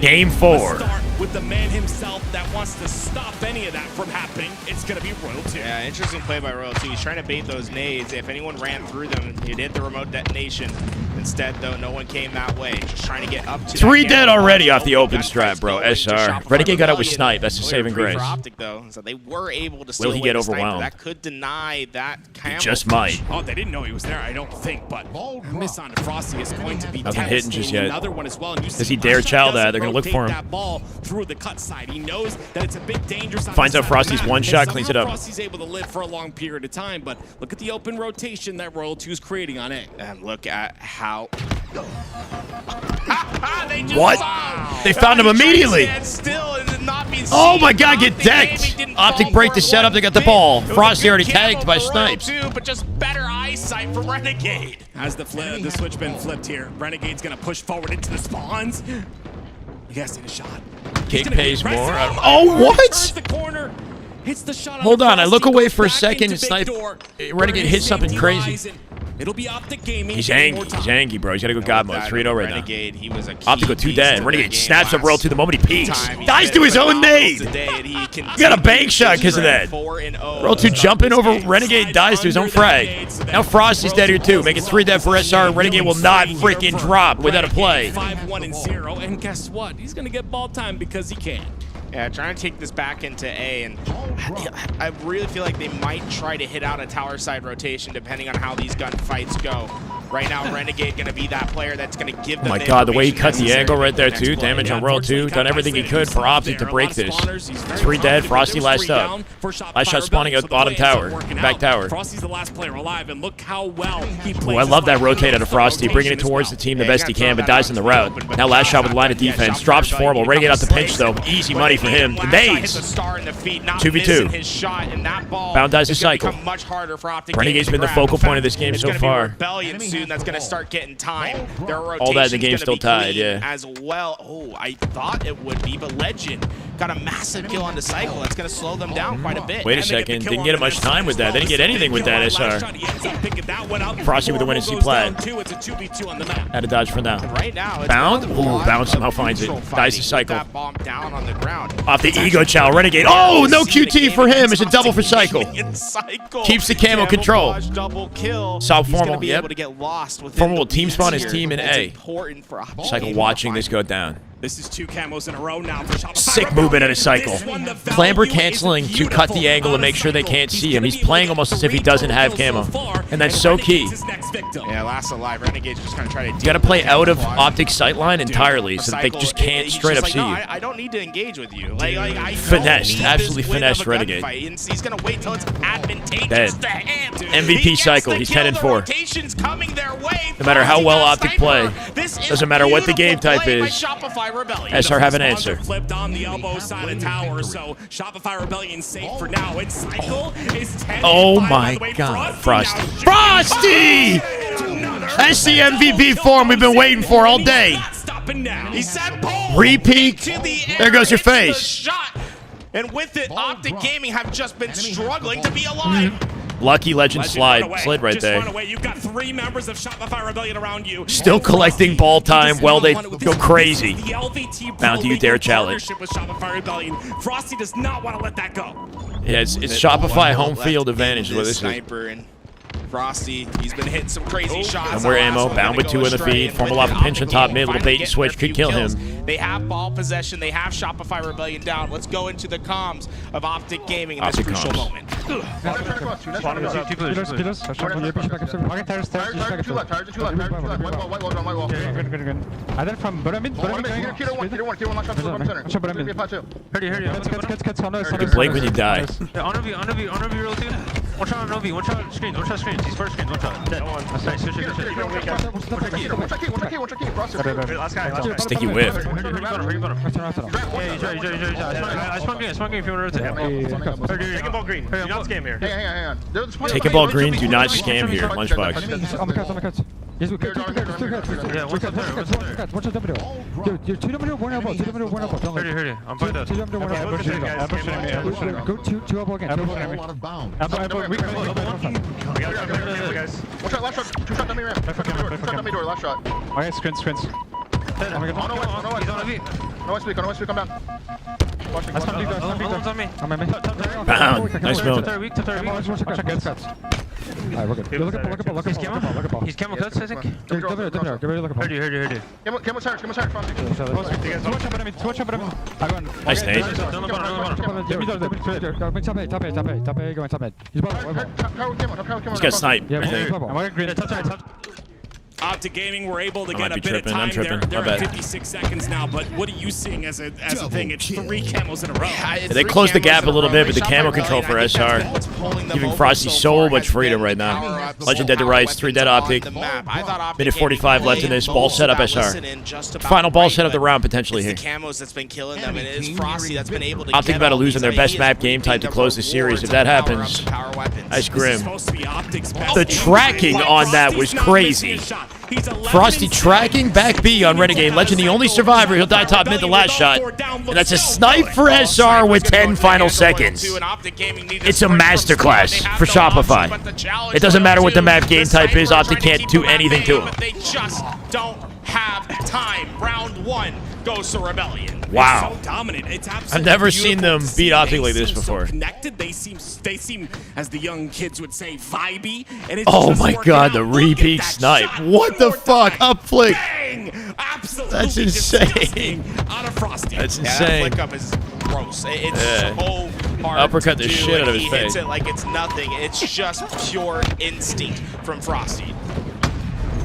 Game 4. With the man himself that wants to stop any of that from happening, it's going to be Royal 2. Yeah, interesting play by Royal 2. He's trying to bait those nades. If anyone ran through them, he'd hit the remote detonation. Instead, though, no one came that way. Just trying to get up to 3 dead already off the open strap, bro. SR. Renegade got out with snipe. That's the saving grace. Optic, though, so they were able to still Will he get overwhelmed? That could deny that camo. He just might. Oh, they didn't know he was there, I don't think, but a miss on Frosty is going to be Nothing hitting just yet. Another one as well. Does he dare chow that? They're going to look for him. That ball through the cut side. He knows that it's a bit dangerous. Finds out Frosty's one shot, cleans it up. Frosty's able to live for a long period of time, but look at the open rotation that Royal 2 is creating on A. And look at how... What? They found him immediately. Oh my God, get decked. Optic break the setup. They got the ball. Frosty already tagged by snipes. But just better eyesight from Renegade. Has the switch been flipped here? Renegade's going to push forward into the spawns. You guys need a shot. Cake pays more. Oh, what? Hold on. I look away for a second and snipe. Renegade hits something crazy. It'll be Optic Gaming. He's angry. He's angry, bro. He's got to go God mode. 3-0 right Renegade, he was a now. Optic go 2 dead. Renegade snaps up Royal 2 the moment he peeks. Dies to his own nade. He got a bank shot because of that. Royal 2 jumping over Renegade, dies to his own frag. Now Frosty's dead here too. Make it 3 dead for SR. Renegade will not freaking drop without a play. 5-1-0, and guess what? He's going to get ball time because he can. Yeah, trying to take this back into A, and I really feel like they might try to hit out a tower side rotation depending on how these gunfights go. Right now, Renegade going to be that player that's going to give them. Oh my God, the way he cut the angle right there too. Damage on Royal 2. Done everything he could for Optic to break this. 3 dead. Frosty last up. Last shot spawning out bottom tower. Back tower. Frosty's the last player alive, and look how well he plays. Ooh, I love that rotate out of Frosty, bringing it towards the team the best he can, but dies in the route. Now last shot with line of defense. Drops formal. Renegade out the pinch though. Easy money for him. The nades. 2v2. Bound dies to cycle. Renegade's been the focal point of this game so far. Rebellion soon that's going to start getting time. All that in the game still tied, yeah. As well. Oh, I thought it would be, but Legend got a massive kill on the cycle. That's going to slow them down quite a bit. Wait a second. Didn't get much time with that. They didn't get anything with that, SR. Frosty with the win in C-Plat. Had to dodge for now. Bound? Ooh, Bound somehow finds it. Dies to cycle. Off the ego chow. Renegade. Oh, no QT for him. It's a double for cycle. Keeps the camo control. Solve formal. Yep. Formal will team spawn his team in A. Cycle watching this go down. This is 2 camos in a row now for Shopify. Sick movement at his cycle. Clamber canceling to cut the angle and make sure they can't see him. He's playing almost as if he doesn't have camo. And that's so key. Yeah, last alive. Renegade's just going to try to... You got to play out of Optic sightline entirely so that they just can't straight up see you. I don't need to engage with you. I finessed. Absolutely finessed Renegade. He's going to wait till it's advantageous to him. MVP cycle. He's 10-4. No matter how well Optic play, doesn't matter what the game type is, SR have an answer. Flipped on the elbow side of tower, so Shopify Rebellion safe for now. Its cycle is 10. Oh my God, Frosty. Frosty! That's the MVP form we've been waiting for all day. Repeat. There goes your face. And with it, Optic Gaming have just been struggling to be alive. Lucky Legend slid right there. You've got 3 members of Shopify Rebellion around you. Still collecting ball time while they go crazy. Bound to you dare challenge. Frosty does not want to let that go. Yeah, it's Shopify home field advantage is what this is. Frosty, he's been hitting some crazy shots. And we're ammo, bound with 2 in the feed. Formal off a pinch on top mid, little bait and switch, could kill him. They have ball possession, they have Shopify Rebellion down. Let's go into the comms of Optic Gaming in this crucial moment. And then from bottom mid, going. Blink when you die. On of you, real two. One shot on Novi, one shot screens. He's first screens, one shot. Dead. Nice, last guy. Sticky whiff. Yeah, I spawned green if you want to rotate. Take a ball green. Do not scam here. Hang on. Take a ball green, do not scam here, Lunchbox. On the cuts. Yes, we cut. Yeah, what's up there? What's up W? You're 2W, 1 elbow, 2W, 1 elbow. Don't Heard you. I'm fine. 2W, 1 elbow. Go 2 elbow again. Elbow, we can guys. One shot, last shot. 2 shot dummy ramp. 2 shot dummy door, last shot. Okay, screens. He's on a V. No one speak, come down. That's on me. Pound. Nice move. Alright, we're good. Look up. He's camo cuts, I think. Give me look up. Heard you. Camo's hard, Frosty. Nice nade. Top A, going top mid. He's He's got snipe, I think. Optic Gaming were able to I get might a be bit of tripping. I'm time. tripping. They're My at bad. 56 seconds now, but what are you seeing as a thing? It's 3 camos in a row. They closed the gap a little bit, but the camo control for SR giving Frosty so much freedom right now. Legend dead to rights, 3 dead Optic. Minute 45 left in this. Ball setup SR. Final ball set of the round potentially here. Camos that's been killing them, and it is Frosty that's been able to Optic about to lose on their best map game type to close the series. If that happens, that's grim. The tracking on that was crazy. Frosty tracking back B on Renegade. Legend the only survivor. He'll die top mid the last shot. And that's a snipe for SR with 10 final seconds. It's a masterclass for Shopify. It doesn't matter what the map game type is. Optic can't do anything to him. They just don't have time. Round 1 goes to Rebellion. Wow. It's so dominant. It's I've never seen them beat Optic like this before. So connected. They seem, as the young kids would say, vibey. And it's Oh just my working god, out. the Look at repeat that snipe. shot. What the fuck? Up flick. Bang! Absolutely That's insane. disgusting out of Frosty. That's Yeah, that insane. flick up is gross. It's Yeah. so hard Uppercut to the do, shit out of and his he hits face. it like it's nothing. It's just pure instinct from Frosty.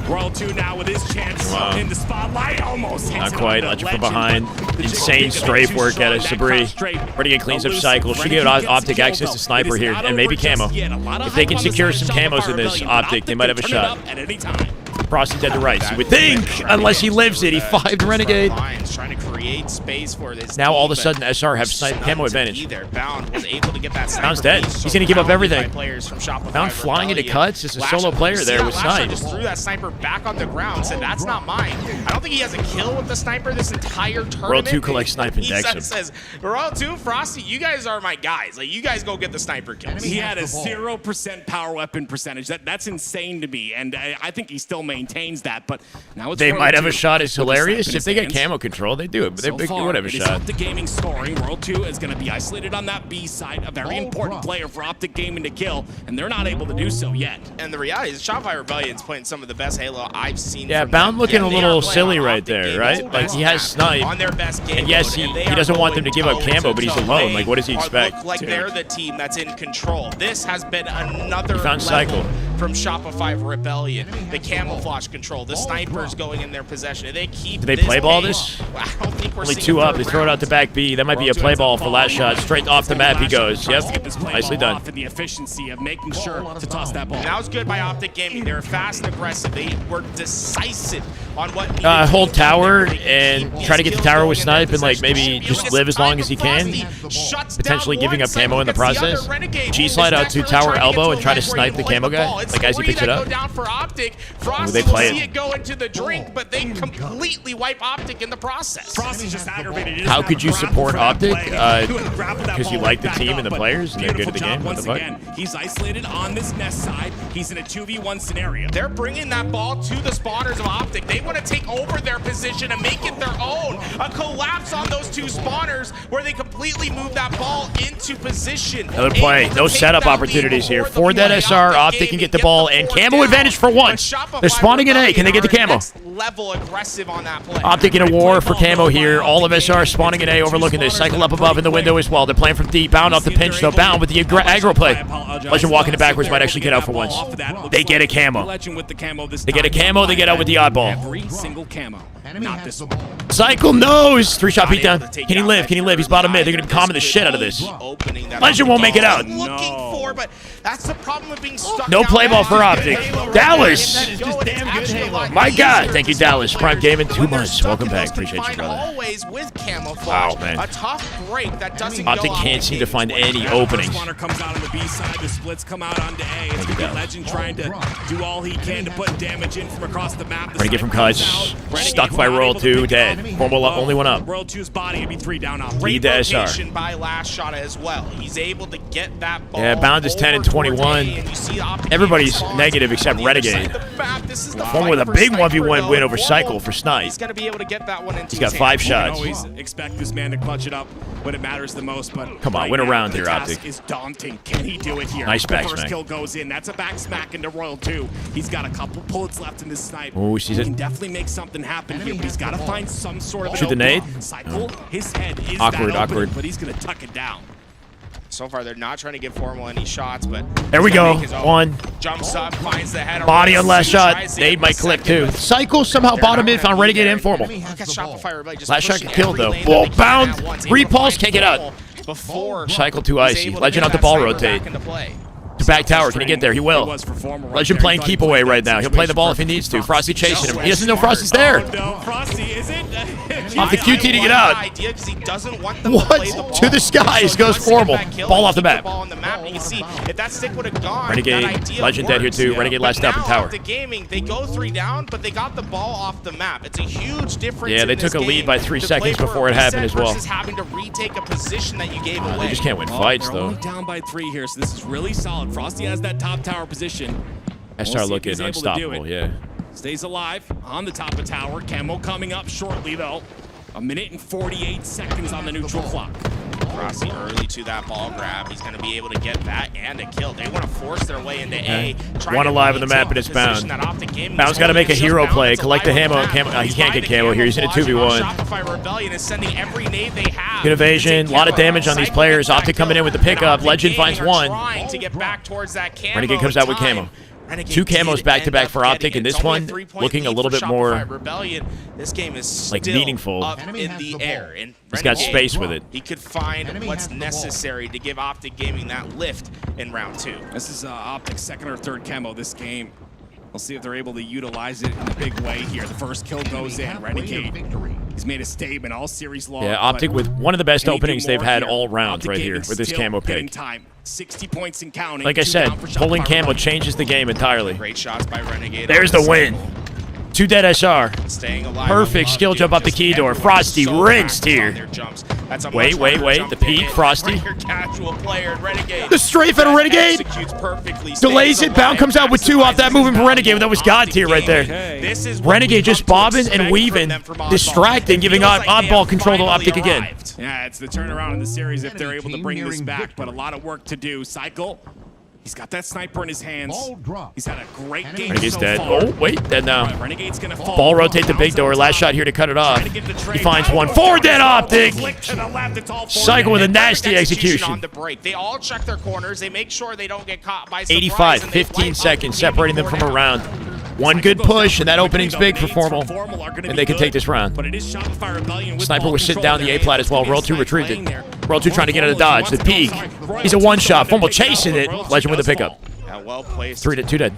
World 2 now with his chance Wow. in the spotlight. Almost hits Not it quite. on the Legend from Legend, behind. but the Insane Optic strafe too work strong. out of That Sabri. cross strafe Renegade cleans up elusive. cycle. Should give Renegade Optic gets access killed, to sniper though. It here is not and maybe over just camo. yet. A lot of If they hype can on the secure side some of camos Shopify in this Rebellion. Optic, they might have a can turn it shot. up at any time. Frosty dead to rights. You would think, unless he lives it. He 5'd Renegade. Lions trying to create space for this Now all of a team, sudden but SR have snipe camo advantage. either Bound was able to get that sniper Bound's dead. piece, so He's gonna give up pounded by everything. players from Shopify Bound flying into Rebellion. cuts. Just a solo player there with Lasher snipe. just threw that sniper back on the ground. Said that's not mine. I don't think he has a kill with the sniper this entire tournament. World 2 collects snipe and He decks him. says, World 2, Frosty, you guys are my guys. Like you guys go get the sniper kills. He had a 0% power weapon percentage. That's insane to me, and I think he still maintains that. But now it's They World might have 2 a shot. It's with the hilarious. snipe in If they get his hands. camo control, they do it. But So they far, would have a it is shot. Optic Gaming scoring. World 2 is going to be isolated on that B side. A very important player for Optic Gaming to kill, and they're not able to do so yet. And the reality is Shopify Rebellion's playing some of the best Halo I've seen. Yeah, from Bound them. looking Yeah, a they little are playing silly on right Optic there, Gaming's right? Like best he has map snipe. on their best game And yes, mode, he and they doesn't are want them to going give up camo, but he's toe-to-toe. alone. Like, what does he They expect? Look like Dude. they're the team that's in control. This has been another He found level cycle. from Shopify Rebellion. The camouflage control, the snipers going in their possession. If they keep Do they this play ball pace, this? I don't think we're Only seeing 2 a up. They third throw it round. out to back B. That might be a play ball for last shot. Straight off the map he goes. Yep. Nicely done. And the efficiency of making sure to toss that ball. And that was good by Optic Gaming. They were fast and aggressive. They were decisive on what needed to Hold be done. tower They and keep try to get the skills tower going with in their snipe and like possession. maybe just live as long as he can. Potentially giving up camo in the process. G slide out to tower elbow and try to snipe the camo guy. Like as he picks it up. Ooh, they play see it. it go into the drink, but they completely wipe Optic in the process. Frosty's just aggravated. How could you support Optic? Because you like the team and the players and they're good at the game. What the Once fuck? again, he's isolated on this nest side. He's in a 2v1 scenario. They're bringing that ball to the spawners of Optic. They want to take over their position and make it their own. A collapse on those 2 spawners where they completely move that ball into position. Another play. No setup opportunities here. For that SR, Optic can get the ball, and camo advantage for once. They're spawning in A. Can they get the camo? Level aggressive on that play. Optic in a war for camo here. All of SR spawning in A, overlooking this. Cycle up above in the window as well. They're playing from deep. Bound off the pinch, though. Bound with the aggro play. Legend walking it backwards might actually get out for once. They get a camo. They get a camo. They get out with the oddball. Every single camo. Not this one. Cycle knows. 3-shot beat down. Can he live? Can he live? He's bottom mid. They're going to be calming the shit out of this. Legend won't make it out. Looking for, but that's the problem with being stuck. No play ball for Optic. Dallas. That is just damn good Halo. My God. Thank you, Dallas. Prime Gaming, 2 months. Welcome back. Appreciate you, brother. Always with camouflage. Wow, man. A tough break that doesn't Optic can't seem to find any openings. Spawner comes out on the B side. The splits come out onto A. It's gonna be Legend trying to do all he can to put damage in from across the map. Renegade from cuts. Stuck by Royal 2. Dead. Formal up, only one up. Royal 2's body would be 3 down off. Lead to SR. By last shot as well. He's able to get that ball. Yeah, Bound is 10 and 21. Everybody's negative except Renegade. Formal with a big 1v1 win over Cycle for Snipe. He's going to be able to get that one into He's got 5 shots. You always expect this man to clutch it up when it matters the most, but come on, win a round here, Optic. Is daunting. Can he do it here? Nice back First smack. kill goes in. That's a back smack into Royal 2. He's got a couple bullets left in this snipe. Oh, sees he it. can definitely make something happen here, but he's got to find some sort of Shoot the nade. Cycle. His head is Awkward, that opening, awkward. but he's going to tuck it down. So far, they're not trying to give Formal any shots, but there we go. One. Jumps up, finds the head. Body on last shot. Nade might clip too. Cycle somehow bottom mid, found Renegade and Formal. Last shot get killed though. Ball bound. Repulse can't get out. Cycle too icy. Legend out the ball rotate. To back tower, can he get there? He will. Legend playing keep away right now. He'll play the ball if he needs to. Frosty chasing him. He doesn't know Frosty's there. Frosty, is it? Off the QT to get out. What? To the skies goes Formal. Ball off the map. Renegade, Legend dead here too. Renegade last up in tower. The gaming, they go 3 down, but they got the ball off the map. It's a huge difference. Yeah, they took a lead by 3 seconds before it happened as well. Having to retake a position that you gave away. They just can't win fights they're though. Only down by 3 here, so this is really solid. Frosty has that top tower position. SR looking unstoppable, yeah. Stays alive on the top of tower. Camo coming up shortly though. 1 minute and 48 seconds on the neutral clock. Frosty early to that ball grab. He's going to be able to get that and a kill. They want to force their way into A. One alive on the map and it's Bound. Bound's got to make a hero play. Collect the ammo. He can't get camo here. He's in a 2v1. Shopify Rebellion is sending every nade they have. Good evasion. A lot of damage on these players. Optic coming in with the pickup. Legend finds one. Trying to get back towards that camo. Renegade comes out with camo. 2 camos back-to-back for Optic, and this one looking a little bit more this game is like meaningful. Up in the air. And he's got space with it. He could find what's necessary to give Optic Gaming that lift in round 2. This is Optic's 2nd or 3rd camo this game. We'll see if they're able to utilize it in a big way here. The first kill goes in. Renegade, he's made a statement all series long. Yeah, Optic with one of the best openings they've had all round right here with this camo pick. 60 points and counting. Like I said, pulling camo changes the game entirely. Great shots by Renegade. There's the win. 2 dead SR. Staying alive. Perfect skill jump up the key door. Frosty rinsed here. Wait. The peak, Frosty. The strafe at a Renegade. Delays it. Bound comes out with 2 off that moving for Renegade. That was God tier right there. Renegade just bobbing and weaving, distracting, giving oddball control to Optic again. Yeah, it's the turnaround in the series if they're able to bring this back, but a lot of work to do. Cycle. He's got that sniper in his hands. He's had a great game. Renegade's so dead. far. Oh, wait, dead now. Renegade's gonna fall. Ball rotate the big door. Last shot here to cut it off. He finds one. 4 dead Optic. Cycle with a nasty execution. On the break. They all check their corners. They make sure they don't get caught by surprise. 85, 15 seconds separating them from a round. One good push, and that opening's big for Formal. And they can take this round. Sniper was sitting down the A-plat as well. Roll 2 retrieved it. Roll 2 trying to get out of dodge. The peak. He's a one-shot. Formal chasing it. Legend with a pickup. Well placed. 2 dead.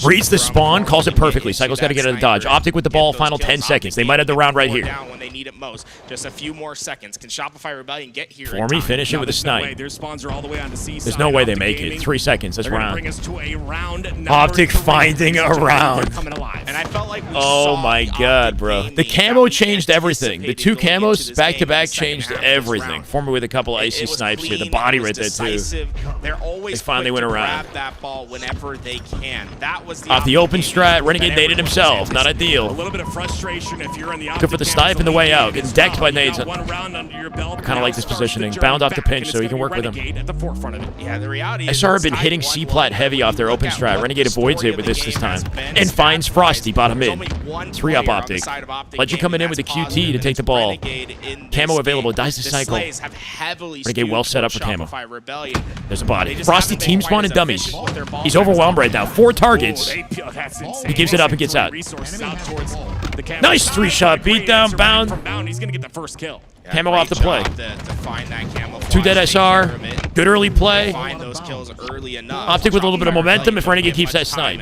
Reads the spawn, calls it perfectly. Cycle's got to get out of dodge. Optic with the ball, final 10 seconds. They might have the round right here. When they need it most. Just a few more seconds. Can Shopify Rebellion get here? For me, finish it with a snipe. Their spawns are all the way on the C side. There's no way they make it. 3 seconds. That's round. Bring us to a round. Optic finding a round. And I felt like oh my God, bro. The camo changed everything. The 2 camos back-to-back changed everything. Former with a couple icy snipes here. The body right there, too. They're always they finally went around. grab that ball whenever they they can. That was Off the open strat, Renegade naded himself. Not A ideal. little bit of frustration if you're in the Good for the snipe and the way out. Getting decked by nades. I one round under your belt. kind of like this positioning. Bound off the pinch so he can work with him. At the forefront of it. Yeah, the reality is SR have been hitting C-plat heavy off their open strat. Renegade avoids it with this time. And finds Frosty bottom mid. 3-up Optic. Legend coming in with the QT to take the ball. Camo available. Dies the cycle. Renegade well set up for Camo. There's a body. Frosty team spawn and dummies. He's overwhelmed right now. 4 targets. He gives it up and gets out. Nice 3-shot beatdown. Bound. He's going to get the first kill. Camo off the play. 2 dead SR. Good early play. Optic with a little bit of momentum if Renegade keeps that snipe.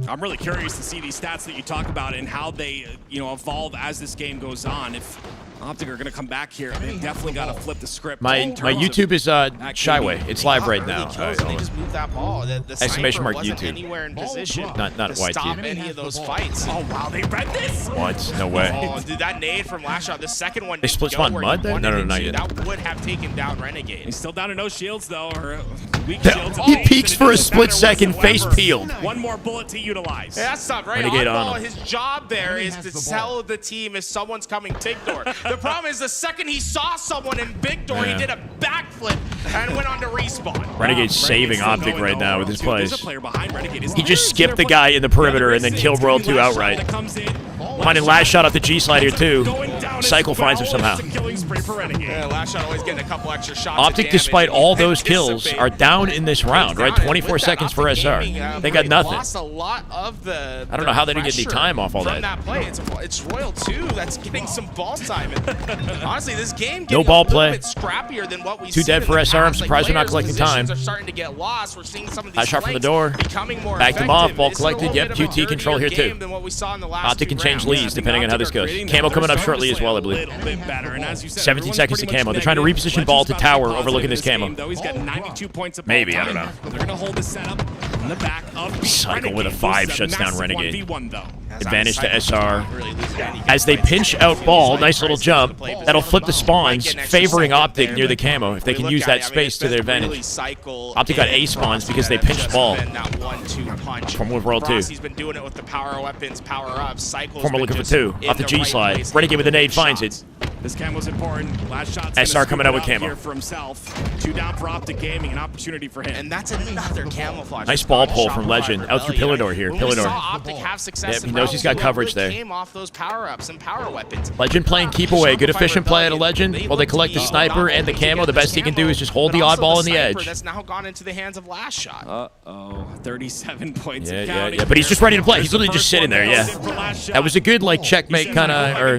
I'm really curious to see these stats that you talk about and how they, evolve as this game goes on. If Optic are going to come back here, they definitely got to flip the script. My YouTube is Shyway. It's live right now. They just move that ball. The Exclamation mark wasn't YouTube. Anywhere in position Not to YT. stop any of those fights. Oh wow, they read this. What? No way. Oh, dude, that nade from last shot. The second one. They split spawn mud then? No, not yet. That would have taken down Renegade. He's still down to no shields though, or weak shields. He peeks for a split second, face peeled. One more bullet to utilize. Yeah, that's not right. Renegade Oddball, on him. his job there is to tell the team if someone's coming big door. The problem is the second he saw someone in big door, he did a backflip and went on to respawn. Renegade's saving Optic right now with his plays. There's a player behind Renegade. He just skipped the guy in the perimeter and then killed Royal 2 outright. Finding last shot off the G slide here too. Cycle finds him somehow. Yeah, last shot always getting a couple extra shots. Optic, despite all those kills, are down in this round, right? 24 seconds for SR. They got nothing. Lost a lot of the I don't know how they didn't get any time off all from that. play. It's Royal 2 that's getting some ball time. And honestly, this game No getting ball a little play. bit scrappier than what we've 2 dead seen for in the SR. I'm past. surprised we're not players' collecting time. positions are starting to get lost. We're seeing some of these High shot from the flanks door. becoming more Backed him off. effective. Ball It's a little collected. Yep, bit of a QT control here dirtier too. game than what we saw in the last Optic can 2 change rounds. leads depending on how this goes. Camo coming up shortly as well, I believe. 17 seconds to Camo. They're trying to reposition ball to tower, overlooking this Camo. He's got 92 points of Maybe, ball I don't time. know. They're going to hold the setup in the back of Cycle with a 5 shuts down Renegade. 1v1 though. Advantage to SR. As they pinch out ball, nice little jump. That'll flip the spawns, favoring Optic near the Camo if they can use that space to their advantage. Optic got A spawns because they pinched ball from World 2. He's been doing it with the power weapons, power ups, cycles. Former looking for 2 off the G slide. Renegade with a nade finds it. This Camo's important. Last shot's SR coming out with Camo. here for himself. 2 down for Optic Gaming, an opportunity for him. And that's another camouflage. Nice ball pull from Legend. Out through pillar door here. When Pillar we door. saw Optic have success Yep, he in knows he's got battles, coverage it there. came off those power ups and power weapons. Legend playing keep away. Good efficient play at a Legend. While they collect the sniper and the Camo, the best he can do is just hold the oddball on the edge. That's now gone into the hands of last shot. Uh-oh. 37 points. Yeah. But he's just ready to play. He's literally just sitting there, yeah. That was a good, checkmate kind of, or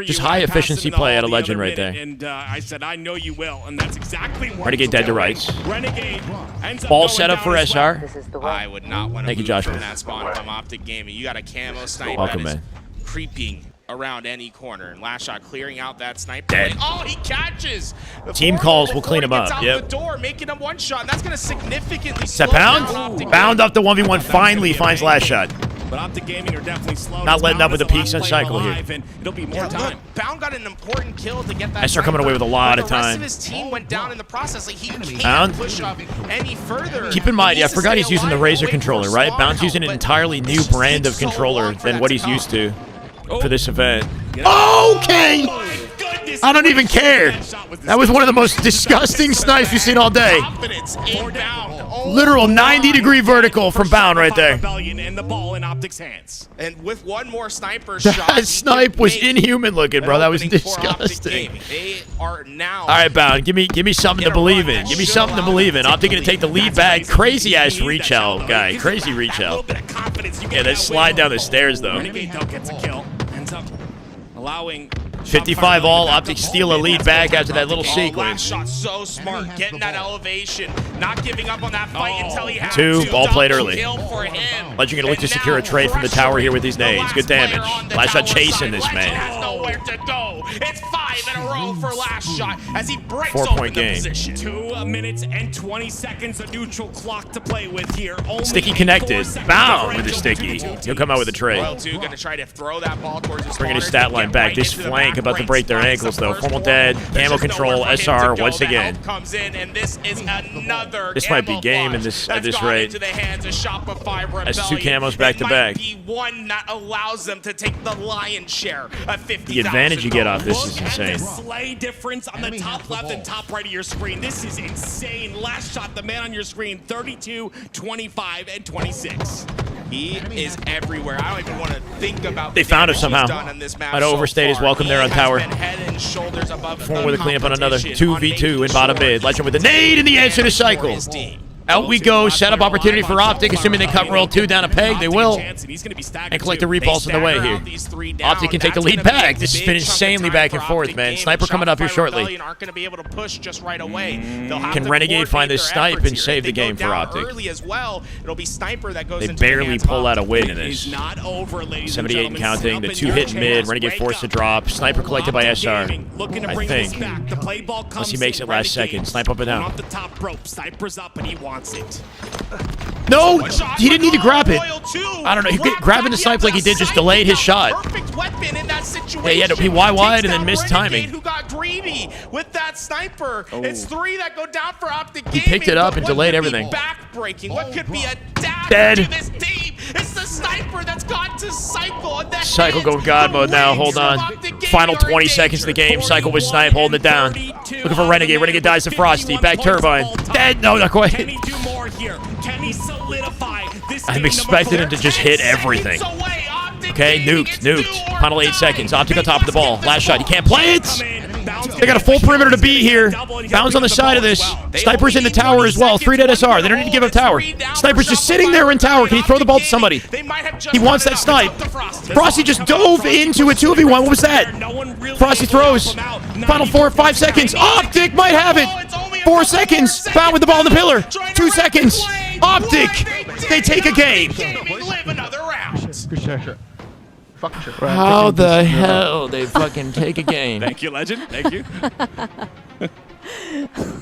just high efficiency play at a Legend right there. And I said, I know you will, and that's exactly what Renegade dead to rights. Renegade ends up Ball going set up down for as well. SR. I would not want to Thank you, move Joshua. from that spawn from Optic Gaming. You got a camo sniper Welcome, that is man. creeping around any corner. And last shot clearing out that sniper. Dead. Oh, he catches. Team calls will clean him Gets up. out Yep. the door, making him one shot. And that's going to significantly Is that slow down Bound? Optic Bound up the 1v1. Finally finds last shot. But Optic Gaming are definitely slow. Not letting up with the Bound peaks is on the last cycle player here. alive, and it'll be more Yeah, time. look, Bound got an important kill to get that. SR coming away with a lot but of the rest time. of his team went down in the process. Like he can't Bound? push up any further. Keep in mind, He I needs to forgot stay he's using the alive, Razor wait for controller, a right? spawn Bound's out, using an but entirely new just brand takes of so controller long for than that what to he's come. used to for this event. Okay! I don't even care. That was one of the most disgusting snipes we've seen all day. Confidence in Bound. Oh Literal my 90-degree vertical from Bound right there. Rebellion and the ball in Optic's hands. And with one more sniper shot, That snipe was inhuman looking, bro. That was disgusting. They are now. All right, Bound. Give me something to believe in. Give me something to believe in. Optic gonna take the lead back. Crazy ass reach out guy. Crazy reach out. Yeah, that slide down the stairs though. Renegade though gets a kill. Ends up allowing 55 all. Optic steal a lead back after that little Last sequence. shot so smart, getting that elevation, not giving up on that fight until he has 2, ball played double early. kill for him. Legend gonna look to secure a trade from the tower here with these nades. Good damage. Last shot chasing this man. Has nowhere to go. It's 5 5 in a row for last shot as he breaks 4-point open the game. position. 2 minutes and 20 seconds, a neutral clock to play with here. Only Sticky 4 connected. seconds Bound to with the break. sticky. He'll come out with a trade. Royal 2 going to try to throw that ball towards his Bringing his stat line back. This flank about to break their ankles, though. Formal dead. Camo control. SR once again. Comes in, and this is another This might be game in this at this rate. into the hands of Shopify Rebellion. That's 2 camos back to back. Be one that allows them to take the lion's share of 50,000. The advantage you get off this is Look at insane. the slay difference on the top left and top right of your screen. This is insane. Last shot, the man on your screen, 32, 25, and 26. He is everywhere. I don't even want to think about They the found him damage somehow. he's done on this map I'd so overstayed his far. welcome there on He tower. has been head and shoulders above Forward the with a cleanup on another. competition 2v2 in making bottom sure mid. Legend with the nade and the answer to cycle. Out we go. Setup opportunity for Optic. Assuming they cut roll 2 down a peg, they will. And collect the repulse on the way here. Optic can take the lead back. This has been insanely back and forth, man. Sniper coming up here shortly. Aren't going to be able to push just right away. Can Renegade find this snipe and save the game for Optic? Early as well, it'll be Sniper that goes They into the barely hands of pull out a Optic. win in this. 78 and counting. The 2 hit mid. Renegade forced to drop. Sniper collected by SR. I think. Unless he makes it last second. Snipe up and down. Off the top rope, Sniper's up and he wants it. No! He didn't need to grab it. I don't know. Grabbing the snipe like he did just delayed his shot. Perfect weapon in that situation. Yeah, he had to be wide and then missed timing. Who got greedy with that sniper? Oh. It's 3 that go down for Optic He Gaming. picked it up but and what delayed could be everything. Backbreaking. What could be a dash Dead. to this team? It's the Sniper that's gone to Cycle. And that Cycle going God mode now. Hold on. Final 20 seconds of the game. Cycle with snipe holding it down. Looking for Renegade. Renegade dies to Frosty. Back turbine. Dead. No, not quite. Can he do more here? Can he solidify this I'm game expecting him to just hit everything. Okay, nuked. Final 8 seconds. Optic on top of the ball. Last shot. He can't play it. They got a full perimeter to beat here. Bounds on the side of this. Sniper's in the tower as well. 3 dead SR. They don't need to give up tower. Sniper's just sitting there in tower. Can he throw the ball to somebody? He wants that snipe. Frosty just dove into a 2v1. What was that? Frosty throws. Final 4 or 5 seconds. Optic might have it. 4 seconds. Found with the ball in the pillar. 2 seconds. Optic. They take a game. Good shot. How the hell they fucking take a game? Thank you, Legend. Thank you.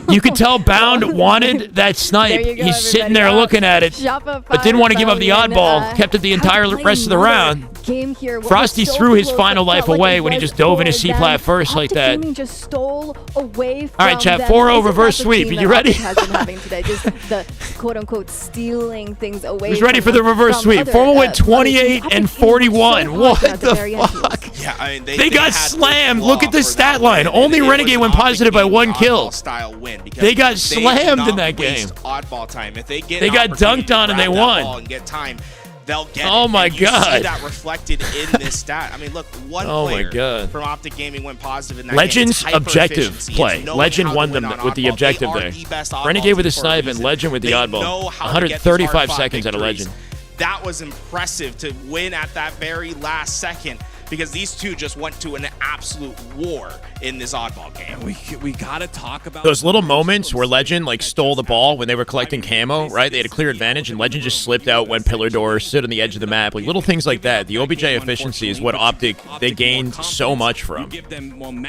You could tell Bound wanted that snipe. There you go, He's sitting everybody. there looking at it, Shopify but didn't want to give up the Rebellion, oddball. Kept it the entire rest of the round. Game here. What Frosty was so threw his close, final it life felt like away it when he was just dove into for C-plat them. first like Optic that. Gaming just stole away from All right, chat, them. 4-0 This is reverse not the sweep. team You that ready? Optic has been having today. Just the quote-unquote stealing things away. Who's ready from for the reverse from sweep? other, Formal went other teams. 28 Optic and Gaming 41. so What hard at the very end. fuck? Yeah, I mean, They got slammed. Look at the stat line. Only Renegade went positive by 1 kill. They got slammed in that game. Oddball time. If they get They an got opportunity dunked on to and they grab that won. ball and get time, they'll get Oh it. my And you God. see that reflected in this stat. I mean, look, one Oh my player God. from Optic Gaming went positive in that Legend's game. It's objective hyper-efficiency. play. It's knowing Legend how to won win them on with the oddball. objective They there. are the best oddball Renegade with team the for a snipe and reason. Legend with the They oddball. know how to get these 135 hard-fought seconds out of victories. Legend. That was impressive to win at that very last second because these two just went to an absolute war in this oddball game. We gotta talk about Those little moments where Legend like stole the ball when they were collecting camo, right? They had a clear advantage, and Legend just slipped out, went pillar door, stood on the edge of the map. Like little things like that. The OBJ efficiency is what Optic they gained so much from,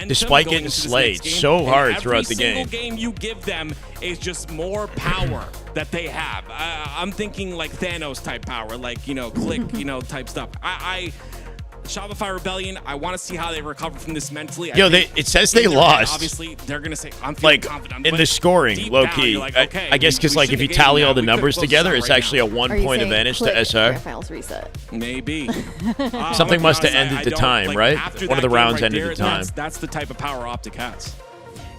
despite getting slayed so hard throughout the game. Every single game you give them is just more power that they have. I'm thinking like Thanos type power, like click, type stuff. Shopify Rebellion, I want to see how they recover from this mentally. It says they lost. Obviously, they're going to say, I'm feeling confident. In But the scoring, deep low down, key. you're like, okay, I guess because we if you should've tally gained all the that. We numbers could've together, closed it's out right actually a now. 1 Are you point saying advantage click to SR. fair finals reset? Maybe. Something must have Honestly, ended I the don't- time, like, right? after One of that the rounds game right ended there, the time. That's the type of power Optic has.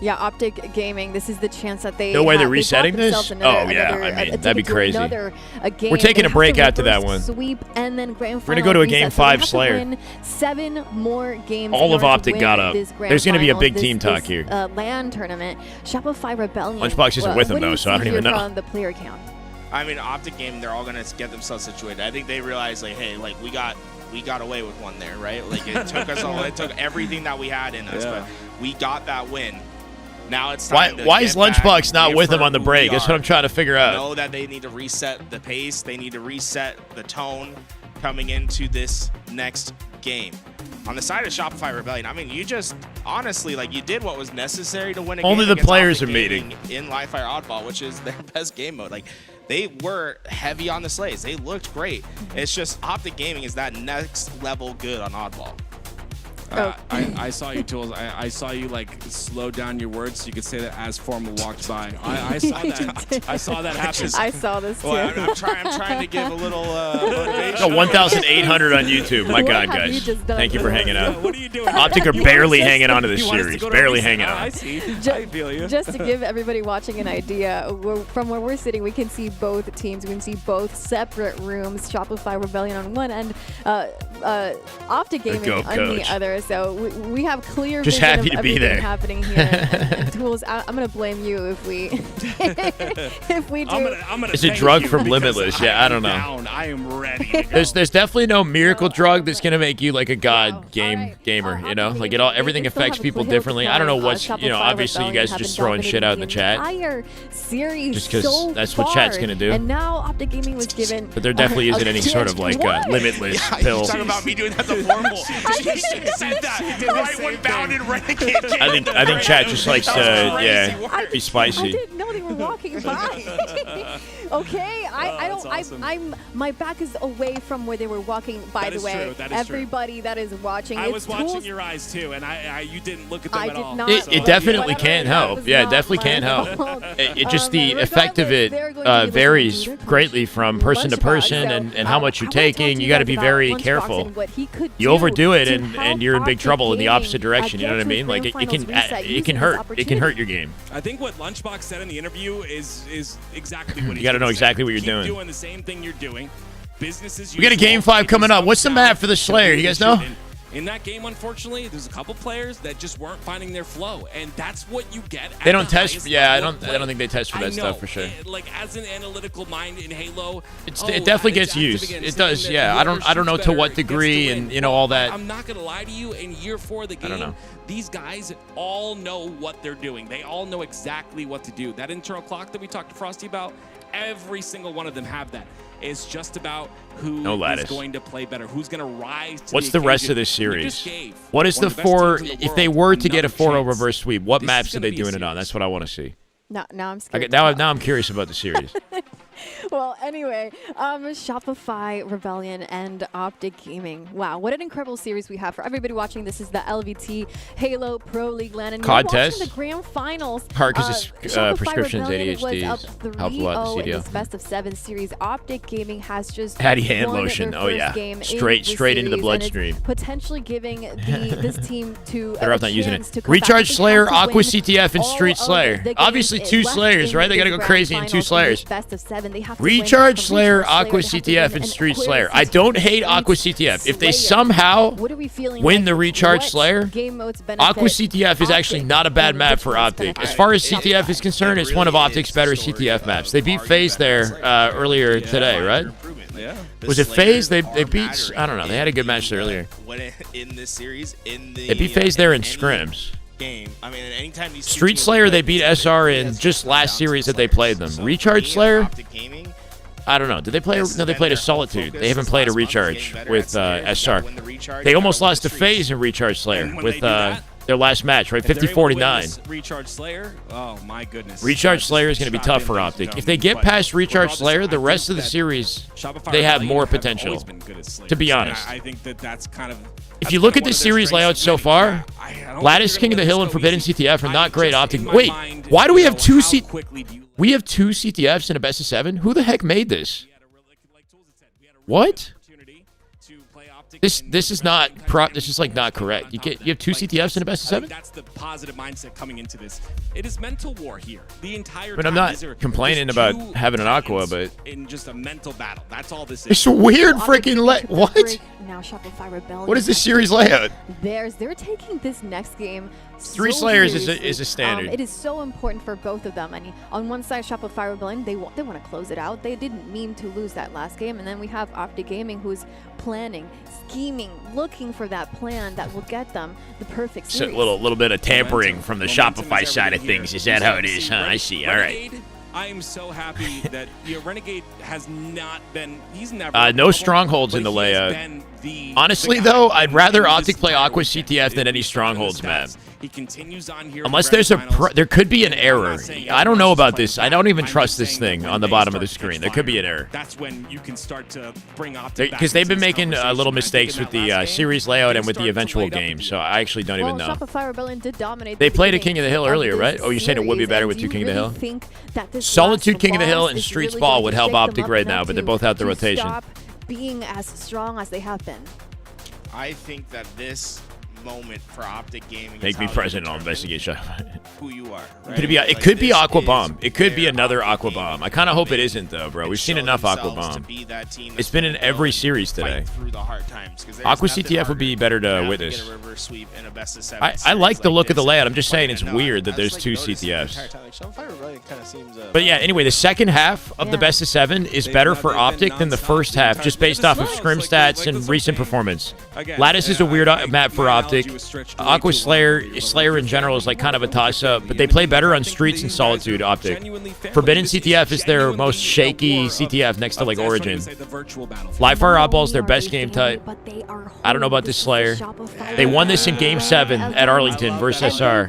Yeah, Optic Gaming. This is the chance that they. No way they're have. They resetting bought this? themselves another- Oh, yeah, another- I mean, a that'd be ticket to crazy. another, game. We're taking They a break have to after that reverse one. Sweep and then grand We're gonna go to a final game reset. So they 5 have to Slayer. win 7 more games. All in of order to Optic win got up. this grand There's gonna be a final, big this- team talk this, here. LAN tournament. Shopify Rebellion. Lunchbox isn't with them, what do though, you so I don't see even here know. From the player count. I mean, Optic Game, they're all going to get themselves situated. I think they realize, like, hey, like, we got away with one there, right? Like, it took us all, it took everything that we had in us, but we got that win. Now it's time to Why get is Lunchbox back, not with them reaffirm on the who break? we That's what are. I'm trying to figure out. Know that they need to reset the pace. They need to reset the tone coming into this next game. on the side of Shopify Rebellion, I mean, you just honestly, like, you did what was necessary to win a Only game the against players Optic are meeting. Gaming in Live Fire Oddball, which is their best game mode. Like, they were heavy on the slays. They looked great. It's just Optic Gaming is that next level good on Oddball. I saw you, Tools. I saw you like slow down your words so you could say that as Formal walked by. I saw that. I saw that happen. I saw this too. Well, I'm trying to give a little motivation. Got 1,000,800 on YouTube. My God, guys. Thank you for hanging out. What are you doing? Optic are barely hanging on to this series. Barely hanging on. I see. I feel you. Just to give everybody watching an idea, from where we're sitting, we can see both teams. We can see both separate rooms. Shopify Rebellion on one end, Optic Gaming Go, on Coach. the other. So we have clear Just vision happy of to be everything there. happening here. And Tools, I'm gonna blame you if we if we do. I'm gonna It's a drug from Limitless. Yeah, I don't know. Down. I am ready to go. There's definitely no miracle drug that's gonna make you like a god gamer. You know, like everything affects people differently. I don't know what's obviously you guys are just throwing shit out in the chat. Entire series Just 'cause so that's what chat's far. gonna do. And now Optic Gaming was given. But there definitely isn't any sort of like limitless pill. You're talking about me doing that to Formal. You should have said that. Right when Bounded Renegade came. I think chat just likes to be I spicy. didn't know they were walking by. Okay, I'm my back is away from where they were walking. By That the is way, true. That is true. everybody that is watching, I was watching Tools. your eyes too, and you didn't look at them I at did all. not. It definitely can't help. Yeah, it definitely can't help. It just the effect of it varies greatly from person to person and how much you're taking. You got to be very careful. You overdo it and you're in big trouble in the opposite direction. You know what I mean? Like it can hurt. It can hurt your game. I think what Lunchbox said in the interview is exactly what You got to know exactly what you're doing. Keep doing the same thing you're doing. Businesses. We got a game 5 coming up. What's the map for the Slayer? You guys know? In that game, unfortunately, there's a couple players that just weren't finding their flow, and that's what you get. They don't test. Yeah, I don't think they test for that stuff for sure. Like as an analytical mind in Halo, It definitely gets used. It does. Yeah, I don't know to what degree and all that. I'm not gonna lie to you. In year 4 of the game, I don't know. These guys all know what they're doing. They all know exactly what to do. That internal clock that we talked to Frosty about, every single one of them have that. It's just about who is going to play better, who's going to rise to What's the rest of this series? What is the 4? If they were to get a 4-0 reverse sweep, what maps are they doing it on? That's what I want to see. Now I'm scared. Okay, now I'm curious about the series. Well, anyway, Shopify Rebellion and Optic Gaming. Wow, what an incredible series we have for everybody watching. This is the LVT Halo Pro League LAN, and COD you're watching test? the grand finals. Hard 'cause it's, Shopify prescriptions, Rebellion ADHDs. was up Help a lot, 3-0 in CDL. this best of 7 series. Optic Gaming has just Hattie hand won lotion. their Oh first yeah, game straight into the series, bloodstream. and it's potentially giving this team to Better off not using chance it. to come back. Recharge They Slayer, have to Aqua win CTF, and all Street of Slayer. the games Obviously 2 left Slayers, in right? They this gotta go grand crazy in 2 finals in this Slayers. best of 7. They have to win Recharge from Slayer, Recharge Slayer. Aqua They have to CTF, win and an Street Aquarius Slayer. I don't hate Aqua CTF. If they somehow What are we feeling win like? the Recharge What Slayer, game modes benefit Aqua CTF is actually not a bad map for Optic. As far as CTF is concerned, it's one of Optic's better CTF maps. They beat FAZE there earlier today, right? Yeah. Was it FAZE? They beat, I don't know. They had a good match there earlier. In this series, They beat FAZE there in scrims. Game. I mean, anytime these Street Slayer, they beat SR in just last series that they played them. Recharge Slayer, I don't know. Did they play? No, they played a Solitude. They haven't played a Recharge with SR. They almost lost to FAZE in Recharge Slayer with their last match, right? 50-49. Recharge Slayer. Oh my goodness. Recharge Slayer is going to be tough for Optic. If they get past Recharge Slayer, the rest of the series, they have more potential, to be honest. I think that's kind of. If you look at the series layout so far, Lattice, King of the Hill, and Forbidden CTF are not great Optic. Wait, why do we have 2 We have 2 CTFs in a best of 7? Who the heck made this? What? This is not this is like not correct. You have 2 CTFs in a best of 7? That's the positive mindset coming into this. It is mental war here. The entire But I'm time. not These are complaining just about two having an Aqua, titans but in just a mental battle. That's all this is. it's a weird freaking what? Now Shopify Rebellion. What is the series layout? They're taking this next game. 3 so Slayers seriously. is a standard. It is so important for both of them. I mean, on one side, Shopify Rebellion, they want to close it out. They didn't mean to lose that last game, and then we have Optic Gaming, who's planning, scheming, looking for that plan that will get them the perfect So series. a little bit of tampering from the Shopify side of things. Is that how it is, huh? I see. All right. I am so happy that Renegade has not been. He's never. No strongholds in the layout. Honestly, though, I'd rather Optic play Aqua CTF than any strongholds map. He continues on here. Unless there's there could be an error. I don't know about this. I don't even trust this thing on the bottom of the screen. There could be an error. That's when you can start to bring Optic because they've been making little mistakes with the series layout and with the eventual game. So I actually don't even know. Shopify Rebellion did dominate. They played a King of the Hill earlier, right? Oh, you're saying it would be better with two King of the Hill? Solitude King of the Hill and Streets Ball would help Optic right now, but they're both out the rotation. Stop being as strong as they have been. I think that this moment for Optic Gaming Make me president, I'll investigate Shopify. who you are. Right? It could be Aqua Bomb. It could be another Aqua Bomb. I kind of hope it isn't, though, bro. We've seen enough Aqua Bomb. It's been in every series today. Aqua CTF would be better to witness. I like the look of the layout. I'm just saying it's weird that there's two CTFs. But yeah, anyway, the second half of the best of 7 is better for Optic than the first half, just based off of scrim stats and recent performance. Lattice is a weird map for Optic. Aqua Slayer in general is like kind of a toss-up, but they play better on Streets and Solitude. Optic. Forbidden CTF is their most shaky CTF next to like Origin. Live Fire Oddball is their best game type. I don't know about this Slayer. They won this in Game 7 at Arlington versus SR.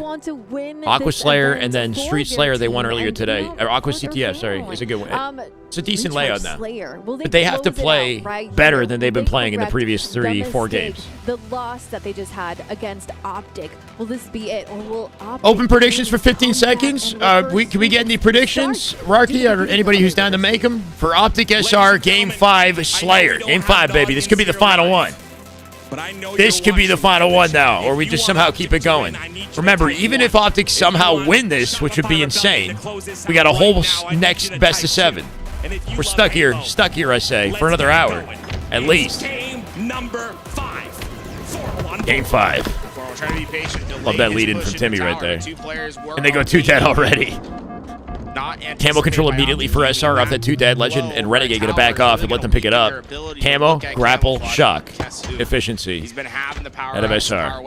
Aqua Slayer and then Street Slayer they won earlier today. Or Aqua CTF, sorry, is a good one. It's a decent layout now. But they have to play better than they've been playing in the previous 3-4 games. The loss that they just had against Optic. Will this be it, or will Optic open predictions for 15 seconds? Can we get any predictions, Rarky, or anybody who's down to make them? For Optic SR Game 5 Slayer. Game 5, baby. This could be the final one. This could be the final one now, or we just somehow keep it going. Remember, even if Optic somehow win this, which would be insane, we got a whole next best of 7. We're stuck here, I say, for another hour, at least. Game number 5. Game 5. Love that lead-in from Timmy right there. And they go 2 dead already. Camo control immediately for SR off that 2 dead. Legend and Renegade gonna back off and let them pick it up. Camo, grapple, shock, efficiency out of SR.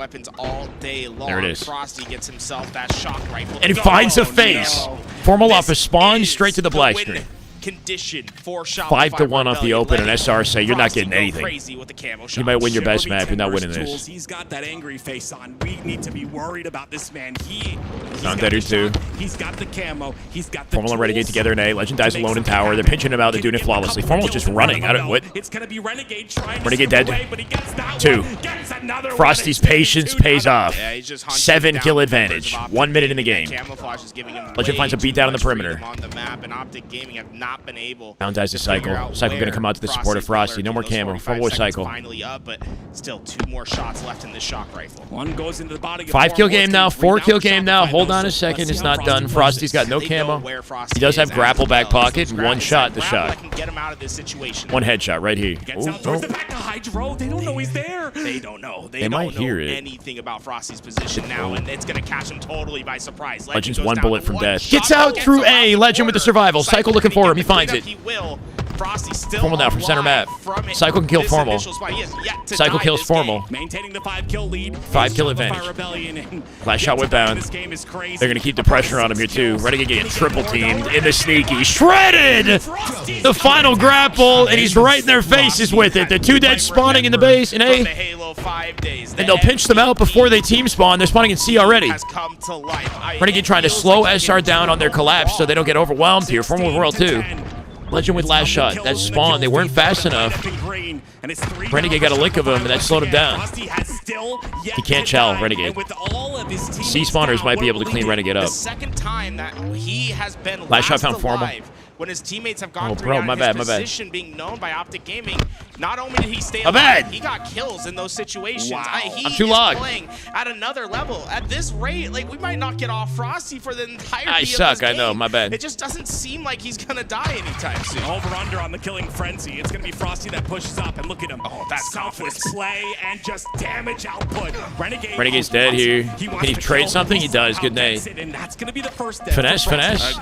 There it is. And he finds a FAZE. Formal off a spawn straight to the black screen. Condition for 5-1 off the open, and SR say you're not getting anything. You might win your best map, you're not winning this. He's got that angry face on. We need to be worried about this man. He's got the 2. He's got the camo. He's got the Formal and Renegade together in A. Legend dies alone in tower. They're pinching him out. They're doing it flawlessly. Formal's just running. I don't what. It's gonna be Renegade trying Renegade dead. 2. Frosty's patience pays off. 7 kill advantage. 1 minute in the game. Legend finds a beatdown on the perimeter. Down dies the Cycle. Cycle gonna come out to the support of Frosty. No more camo. Formal Cycle. Finally up, but still 2 more shots left in this shock rifle. 1 goes into the body. 5 kill game now. 4 kill game now. Hold on a second. It's not done. Frosty's got no camo. He does have grapple back pocket. 1 shot the shot. 1 headshot right here. They don't know he's there. They don't know. They might hear it. Anything about Frosty's position now, and it's gonna catch him totally by surprise. Legend's 1 bullet from death. Gets out through A. Legend with the survival. Cycle looking for him. He finds it. Formal now from center map. Cycle can kill Formal. Cycle kills Formal. Maintaining the 5 kill lead. 5 kill advantage. Last shot whip bound. They're going to keep the pressure on him here too. Renegade getting triple teamed in the sneaky. Shredded! The final grapple, and he's right in their faces with it. The 2 dead spawning in the base in A. And they'll pinch them out before they team spawn. They're spawning in C already. Renegade trying to slow SR down on their collapse so they don't get overwhelmed here. Formal World 2. Legend with last shot. That spawn. They weren't fast enough. Renegade got a lick of him, and that slowed him down. He can't chow Renegade. C spawners might be able to clean Renegade up. Last shot found Formal. When his teammates have gone through his position being known by Optic Gaming, not only did he stay alive, he got kills in those situations. He I'm too is logged. playing at another level. At this rate, like, we might not get off Frosty for the entirety of this suck, game. I know, my bad. It just doesn't seem like he's gonna die anytime soon. Over-under on the killing frenzy. It's gonna be Frosty that pushes up, and look at him. Oh, that's selfless play and just damage output. Renegade's dead here. Can he trade something? He does. Good nade. And that's gonna be the first Finesse?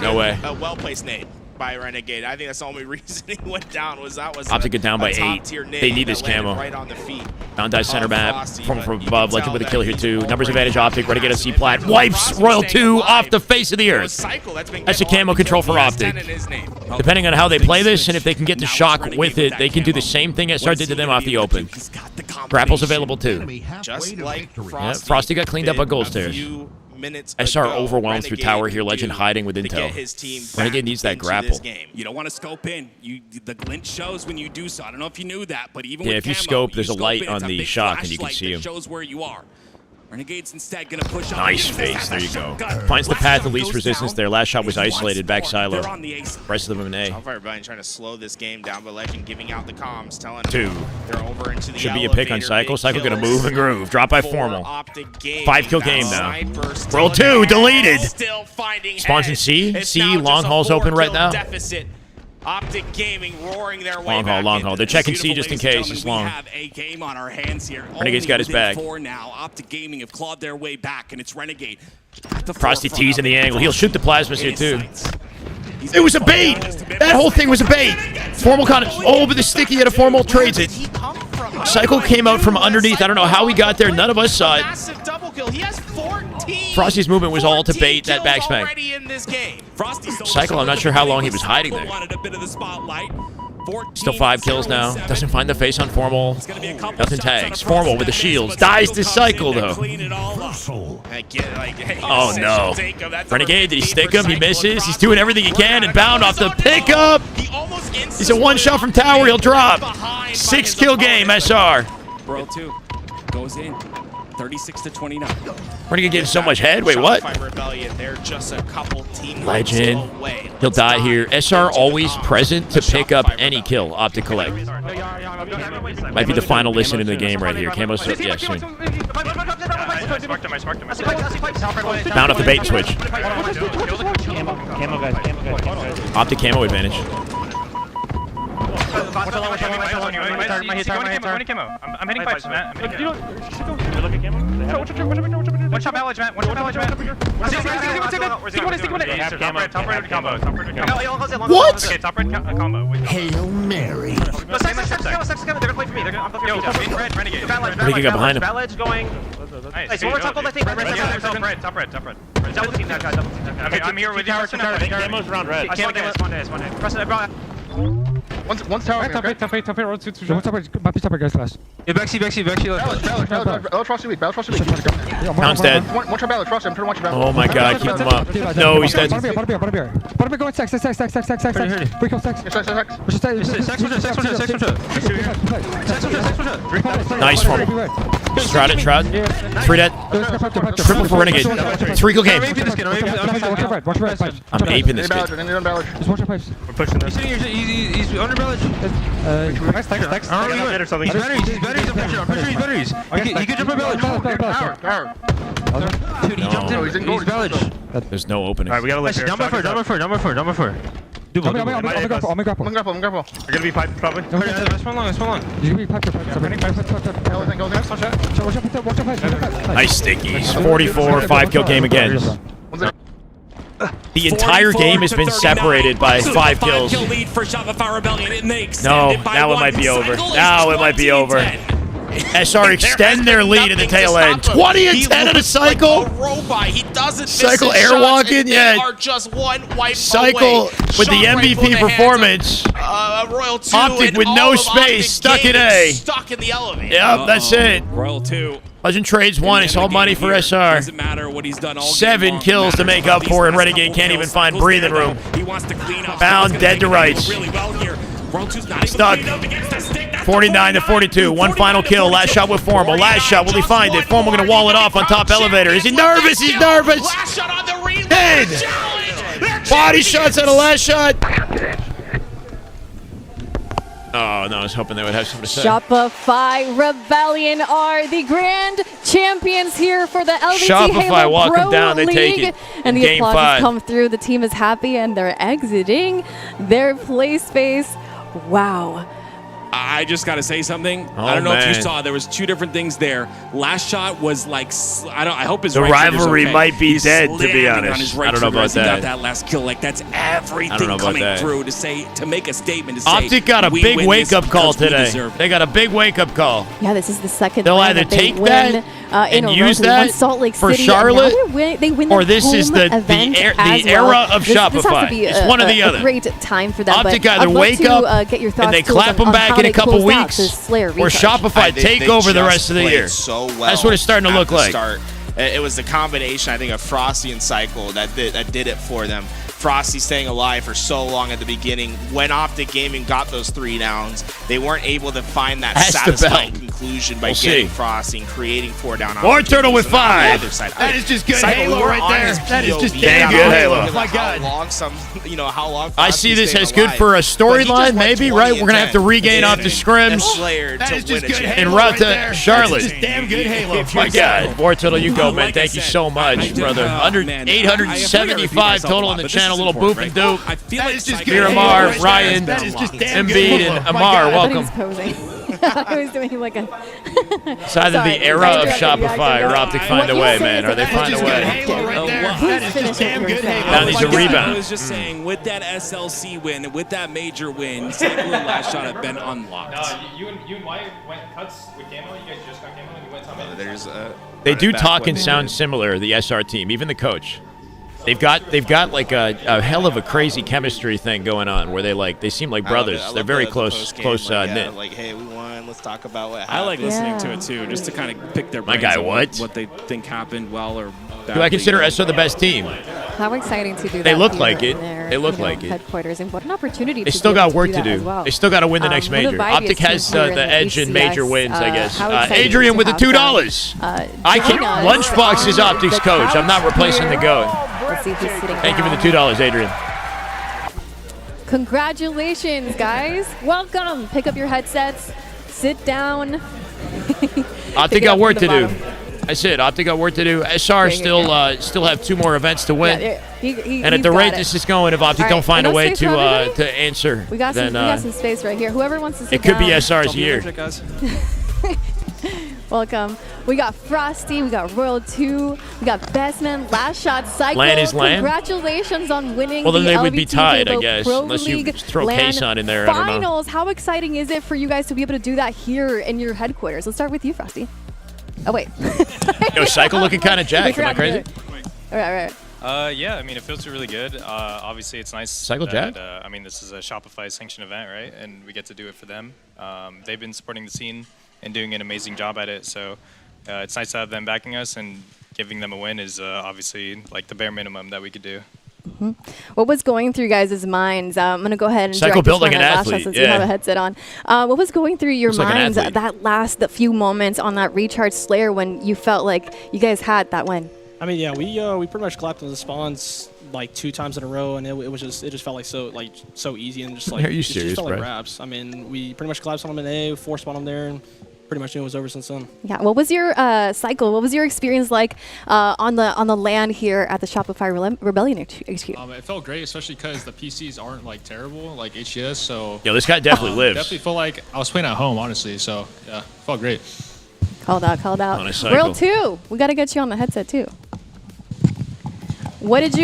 No way. A well-placed nade. by Renegade. I think that's the only reason he went down. Optic get down by 8. They need this camo. Right on the feet. Down dive center map. From above. Legend with a kill here too. Numbers advantage Optic. Renegade C plat. Wipes Royal 2 off the face of the earth. That's a camo control for Optic. Depending on how they play this and if they can get the shock with it, they can do the same thing SR did to them off the open. Grapple's available too. Just like Yeah, Frosty got cleaned up by Gold Stairs. SR overwhelmed through tower here. Legend hiding with intel. Renegade needs that grapple. You don't want to scope in. The glint shows when you do so. I don't know if you knew that, but even Yeah, with if you camo, scope, there's a light on the big shock and you can flashlight see that him. shows where you are. Renegade's instead gonna push Nice face. There you go. Finds the path of least resistance there. Last shot was isolated. Back silo. Rest of them in A. Shopify Rebellion trying to slow this game down, but Legend giving out the comms, telling 2. them they're over into the Should be a pick on Cycle. Cycle gonna move and groove. Drop by Formal. 5 kill game now. Roll 2 deleted. Spawns in C. C long hall's open right now. Deficit. Optic Gaming roaring their way Long haul. They're checking C just in case. It's long. We have a game on our hands here. Renegade's got his back. 4 now. Optic Gaming have clawed their way back, and it's Renegade. Frosty T's in the angle. He'll shoot the plasmas here too. It was a bait. That whole thing was a bait. Formal kind of over the sticky at a Formal trades it. Cycle came out from underneath. I don't know how he got there. None of us saw it. Massive double kill. He has 14. Frosty's movement was all to bait that backspack. Already in this game. Cycle, I'm not sure how long he was hiding there. Wanted a bit of the spotlight. Still 5 kills now. Doesn't find the face on Formal. Nothing tags. Formal with the shields. Dies to Cycle though. Oh no. Renegade, did he stick him? He misses. He's doing everything he can and bound off the pickup. He's a 1 shot from tower. He'll drop. 6 kill game, SR. Bro 2 goes in. 36-29. Renegade getting so much head. Wait, what? Rebellion, they're just a couple team Legend. He'll die here. SR always present to pick up any kill. Optic collect. Might be the final listen in the game right here. Camo's yeah, soon. Bound off the bait and switch. Optic camo advantage. I'm hitting pipes, Matt. One shot village, Matt. One shot village, Matt. What? Top red combo. Hail Mary. They're gonna play for me. Renegade got behind him. Village going. Nice. One more top gold, I think. Top red. Double team that guy. I'm here with you. Camo's around red. It's one day. Press it. One's tower. Top eight, roll 2, top eight, guys, last. Yeah, back C. Battle Frost weak. Pound's dead. One shot Battle Frost. I'm trying to watch your battle. Oh my god, keep him up. No, he's dead. Bottom beer, going stack. Free kill stacks. Nice Formal. Trot. 3 dead. Triple for Renegade. 3 kill game. I'm aping this kid. Just watch your pipes. We're pushing this. He's under village. Stacks. He's batteries. He could jump a village. Dude, he jumped in. He's village. There's no opening. Alright, we gotta live here. Number four. I'm gonna grapple. They're gonna be piped probably. That's one long. You can be pipe. Nice stickies. 44, 5 kill game again. The entire game has been separated by 5 kills. Kill lead for Shopify Rebellion, and they No, now it might be over. Now it might be over. SR extend their lead at the tail end. 20 and 10 at a Cycle. He doesn't miss Cycle his airwalking, shots, yeah. They are just one wipe Cycle away. with the Shot MVP rifle in the performance. hands of, Royal 2 Optic and with all no of space, Optic stuck in Gaming A. Stuck in the elevator. Yep, that's it. Royal 2. Legend trades 1. It's all money for SR. Doesn't matter what he's done all 7 kills to make up for, and Renegade can't even find breathing room. He wants to clean up. Bound dead to rights. Really well here. Royal 2's not Stuck. 49 to 42. 1 final kill. Last shot with Formal. Last shot. Will he find it? Formal gonna wall it off on top elevator. Is he nervous? He's nervous. Last shot on the relay. Head. Body shots at a last shot. Oh no, I was hoping they would have something to say. Shopify Rebellion are the grand champions here for the LVT Shopify Halo walk Pro them down, they League. take it. And the Game applause 5. has come through. The team is happy and they're exiting their play space. Wow. I just got to say something. Oh, I don't know if you man. saw. There was two different things there. Last shot was like, I hope his The right finger's rivalry okay. might be He's dead, to be slamming honest. on his right I don't know trigger about as he got that. that last kill. Like that's everything I don't know about coming that. through to make a statement. To say, Optic got a we big win this wake-up call because we today. deserve it. They got a big wake-up call. Yeah, this is the second They'll time either that they take win, that in and a row. use They won that Salt Lake for City, and now Charlotte, they win or their this is home the event era as well. of This has Shopify. to be It's one or the other. a great time for them. Optic but either I'd love wake to, up get your thoughts and they Jules, clap them on back how in a they couple closed out weeks, this Slayer or recharge. Shopify take over the rest of the year. So well That's what it's starting to at look the like. Start. It was the combination, I think, of Frosty and Cycle that did it for them. Frosty staying alive for so long at the beginning. When Optic Gaming got those 3 downs, they weren't able to find that That's the satisfying belt. conclusion by We'll getting see. Frosty and creating 4 down. War Turtle with 5. That is just good Cycle, Halo we were right on there. his That is just POV. damn Yeah, good Halo. look at My how God. long how long I see Frosty's this staying as good alive. for a But he just storyline, went maybe, 20 right? and We're going to have to 10 regain off the and scrims Slayer That to is win just a good chance. Halo en route right to there. Charlotte. That is just damn good Halo. My God. War Turtle, you go, man. Like I Thank you said, so much, brother. Under man, 875 total on the channel. Little Boop and Duke. I feel That like is just Cycle- good Miramar, Halo right Ryan, there. That is just damn good Embiid, Halo. and My Amar. God. I thought he Welcome. was posing. I was doing like a. It's either Sorry, the era of I interrupted you, Shopify or Optic find a What way, you man. say Or they is find a Just good way. Halo right there. Wow. That is just damn good Halo. Now needs My a God. rebound. I was just saying, with that SLC win, with that major win, Cycle and last shot have been unlocked. You and Wyatt went cuts with Camo. You guys just got Camo and you went top eight. There's They do back talk when and they sound did. similar, the SR team, even the coach. They've got like a hell of a crazy chemistry thing going on where they seem like brothers. I love They're very the close post-game, knit. like, hey, we won. Let's talk about what happened. I like listening to it too, just to kind of pick their My brains guy, on what? what they think happened well or bad. Do I consider SR the best team? How exciting to do that. They look here like it. in their, They look you know, like it. Headquarters, and what an opportunity. They to still be able got work do to that do. as well. They still got to win the next one of major. the Optic Vibius has teams here the in edge in major ACS, wins, I guess. how exciting Adrian to with the have them, $2. I can join us Lunchbox is on Optic's the coach. I'm not couch replacing the here. goat. Let's see who's sitting Thank you for the down. $2, Adrian. Congratulations, guys! Welcome. Pick up your headsets. Sit down. Optic Pick it got up work from to the do. bottom. That's it. Optic got work to do. SR still have 2 more events to win. Yeah, he, And at he's the got rate it. this is going, if Optic All don't right, find a enough way space for everybody? to answer, We got then some space right here. Whoever wants to sit it could down. be SR's year. Welcome. We got Frosty, we got Royal 2, we got Bestman, Last Shot, Cycle. Lan is Lan? Congratulations on winning Well, then the they would be LVT tied, I Halo guess, Pro unless you League throw LAN Case on in there, I don't know. Finals. How exciting is it for you guys to be able to do that here in your headquarters? Let's start with you, Frosty. Oh, wait. Yo, Cycle looking kind of jacked. Am I crazy? All right. Yeah, I mean, it feels really good. Obviously, it's nice. Cycle that, Jack? I mean, this is a Shopify sanctioned event, right? And we get to do it for them. They've been supporting the scene and doing an amazing job at it. So it's nice to have them backing us, and giving them a win is obviously like the bare minimum that we could do. Mm-hmm. What was going through you guys' minds? I'm going to go ahead and Cycle direct this built like one an at Last athlete, Shot since you have yeah. a headset on. What was going through your Looks like an minds athlete. that few moments on that recharge Slayer when you felt like you guys had that win? I mean, yeah, we pretty much clapped the spawns like 2 times in a row, and it just felt like so easy and just like Are you it just serious, felt like bro? raps. I mean, we pretty much collapsed on them in A, forced spawned them there, and pretty much knew it was over since then. Yeah. What was your Cycle? What was your experience like on the land here at the Shopify Rebellion HQ? It felt great, especially because the PCs aren't like terrible like HGS. So Yo, this guy definitely lives. Definitely felt like I was playing at home, honestly. So yeah, felt great. Called out. On a cycle. World 2. We got to get you on the headset too. What did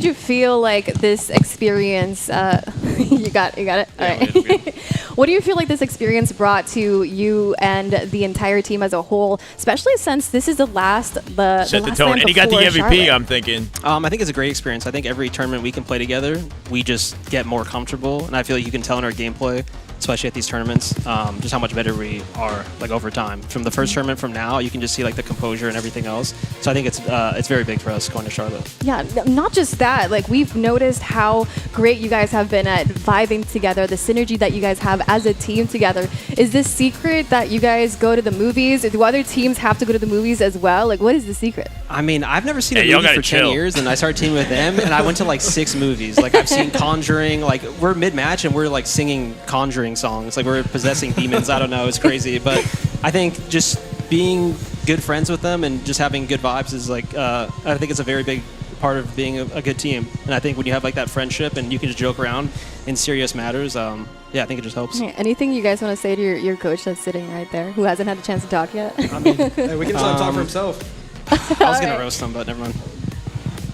you feel like this experience? You got it. All right. What do you feel like this experience brought to you and the entire team as a whole, especially since this is the last Set the last tone. time And he got the before MVP, Charlotte? I'm thinking. I think it's a great experience. I think every tournament we can play together, we just get more comfortable, and I feel like you can tell in our gameplay, especially at these tournaments, just how much better we are like over time. From the first tournament from now, you can just see like the composure and everything else. So I think it's very big for us going to Charlotte. Yeah, not just that. Like, we've noticed how great you guys have been at vibing together, the synergy that you guys have as a team together. Is this secret that you guys go to the movies? Do other teams have to go to the movies as well? Like, what is the secret? I mean, I've never seen Hey, a y'all movie gotta for 10 chill. years, and I started teaming with them, and I went to like 6 movies. Like, I've seen Conjuring. Like, we're mid-match, and we're like singing Conjuring songs. Like, we're possessing demons. I don't know. It's crazy. But I think just being good friends with them and just having good vibes is like, I think it's a very big part of being a good team. And I think when you have like that friendship and you can just joke around in serious matters, yeah, I think it just helps. Okay, anything you guys want to say to your coach that's sitting right there, who hasn't had a chance to talk yet? I mean, hey, we can let him talk for himself. I was gonna roast him, but never mind.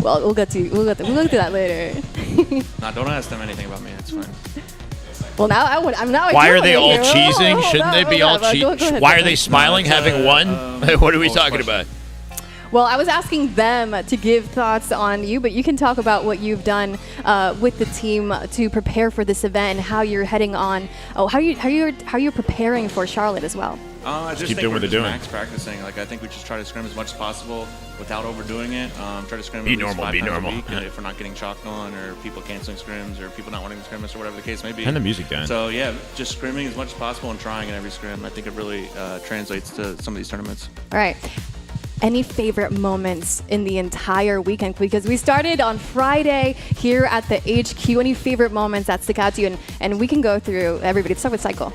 Well, we'll get to that later. Nah, don't ask them anything about me. It's fine. Well, now I would. I'm now. Why are they all cheesing? Shouldn't they be all cheesing? Why are they smiling, having won? What are we talking about? Well, I was asking them to give thoughts on you, but you can talk about what you've done with the team to prepare for this event and how you're heading on. Oh, how you're preparing for Charlotte as well. I just keep think doing we're what they're just doing. max practicing. Like I think we just try to scrim as much as possible without overdoing it. Try to scrim Be at least normal, 5 be times normal. a week, Yeah. if we're not getting chalked on, or people canceling scrims, or people not wanting to scrimmage, or whatever the case may be. Turn the music down. So yeah, just scrimming as much as possible and trying in every scrim. I think it really translates to some of these tournaments. All right. Any favorite moments in the entire weekend? Because we started on Friday here at the HQ. Any favorite moments that stick out to you? And we can go through everybody. Let's start with Cycle.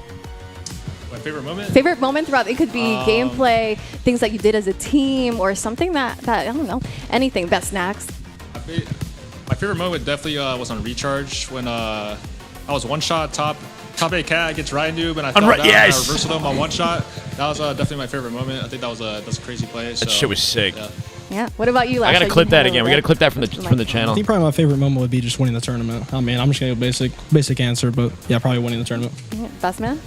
My favorite moment? Favorite moment throughout, it could be gameplay, things that you did as a team, or something that I don't know, anything. Best snacks. My favorite moment definitely was on Recharge when I was one shot top 8 cat against Ryan Noob, and I fell down and I reversed him on one shot. That was definitely my favorite moment. I think that's a crazy play. So, That shit was sick. Yeah. What about you, Lash? I gotta clip that again. We gotta clip that from the channel. I think probably my favorite moment would be just winning the tournament. I mean, I'm just gonna go basic answer, but yeah, probably winning the tournament. Yeah. Best man?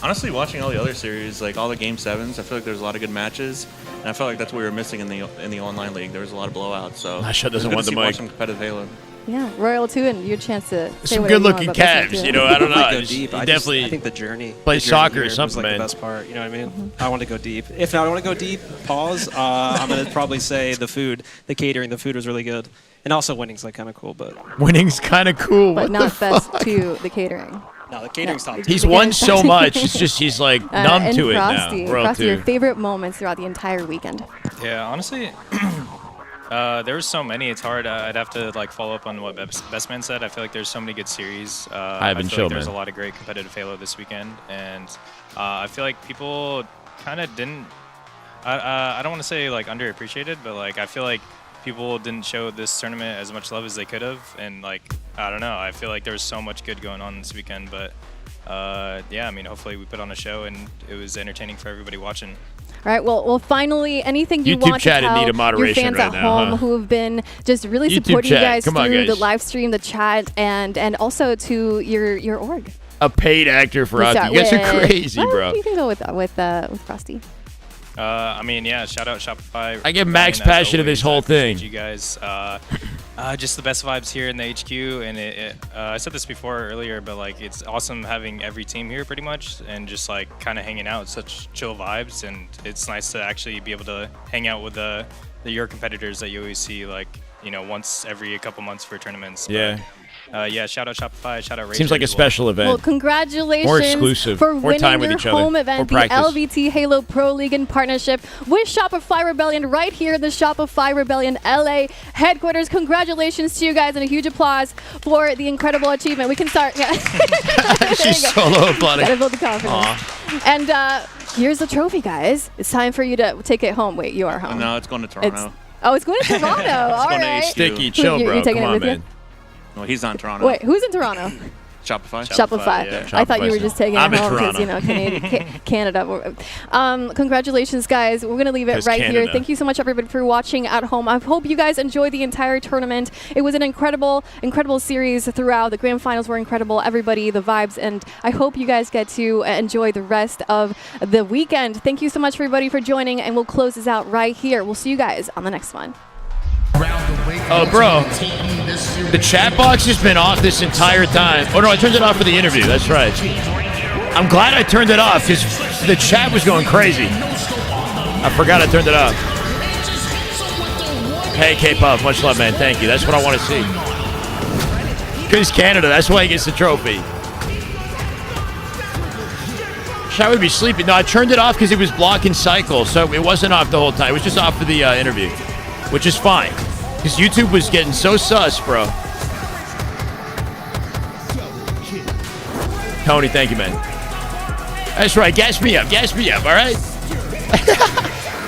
Honestly, watching all the other series, like all the Game 7s, I feel like there's a lot of good matches, and I felt like that's what we were missing in the online league. There was a lot of blowouts. So Lasha doesn't it was good want to the see mic. watching competitive Halo. Yeah, Royal 2 and your chance to say Some whatever you want good-looking about Best Man Cavs, too. you know. I don't know. I go Just- deep. you I definitely think the journey. play the journey soccer or here something, was like man. the best part. You know what I mean? I want to go deep. If I want to go deep, pause. I'm gonna probably say the food, the catering. The food was really good, and also winning's like kind of cool. But Winning's kind of cool. But What not the best fuck? to the catering. no, the catering's top. He's won so much. It's just he's like numb and to Frosty, it now. Royal Frosty, your 2. favorite moments throughout the entire weekend. Yeah, honestly, there was so many. It's hard. I'd have to like follow up on what Best Man said. I feel like there's so many good series. I haven't feel chilled, like there's man. a lot of great competitive Halo this weekend, and I feel like people kind of didn't. I don't want to say like underappreciated, but like I feel like people didn't show this tournament as much love as they could have, and like I don't know. I feel like there was so much good going on this weekend, but yeah, I mean, hopefully we put on a show and it was entertaining for everybody watching. All right. Well, finally, anything you YouTube want chat to in tell need of moderation your fans right at now, home huh? who have been just really YouTube supporting you chat. guys Come on, through the guys. live stream, the chat, and also to your org. A paid actor for us. You guys are crazy, Well, bro. You can go with Frosty. I mean, yeah, shout out Shopify. I give max Ryan, as passion to this always. whole I appreciate thing. You guys, just the best vibes here in the HQ, and I said this before earlier, but like it's awesome having every team here pretty much, and just like kind of hanging out, such chill vibes, and it's nice to actually be able to hang out with your competitors that you always see like once every couple months for tournaments. Yeah. Yeah, shout out Shopify, shout out Razer Seems like a as well. special event. Well, congratulations More exclusive. for More winning time with your each other. home More event, the practice. LVT Halo Pro League in partnership with Shopify Rebellion right here in the Shopify Rebellion LA headquarters. Congratulations to you guys and a huge applause for the incredible achievement. We can start. Yeah. She's solo applauding. Gotta build the confidence. Aw. And here's the trophy, guys. It's time for you to take it home. Wait, you are home. No, it's going to Toronto. It's going to Toronto. All going to right. HQ. Sticky, chill, You're bro. taking Come it on, with you? man. Well, he's on Toronto. Wait, who's in Toronto? Shopify. Shopify. Yeah. I thought you were Shopify's- just taking it I'm in home because Toronto. Canada. Congratulations, guys. We're gonna leave it 'Cause right here. Canada. Thank you so much, everybody, for watching at home. I hope you guys enjoyed the entire tournament. It was an incredible series throughout. The grand finals were incredible. Everybody, the vibes, and I hope you guys get to enjoy the rest of the weekend. Thank you so much, everybody, for joining, and we'll close this out right here. We'll see you guys on the next one. Oh, bro. The chat box has been off this entire time. Oh, no, I turned it off for the interview. That's right. I'm glad I turned it off because the chat was going crazy. I forgot I turned it off. Hey, K-Puff, much love, man. Thank you. That's what I want to see. Because Canada, that's why he gets the trophy. Shall we be sleeping? No, I turned it off because it was blocking cycle, so it wasn't off the whole time. It was just off for the interview, which is fine. Because YouTube was getting so sus, bro. Tony, thank you, man. That's right. Gas me up, all right?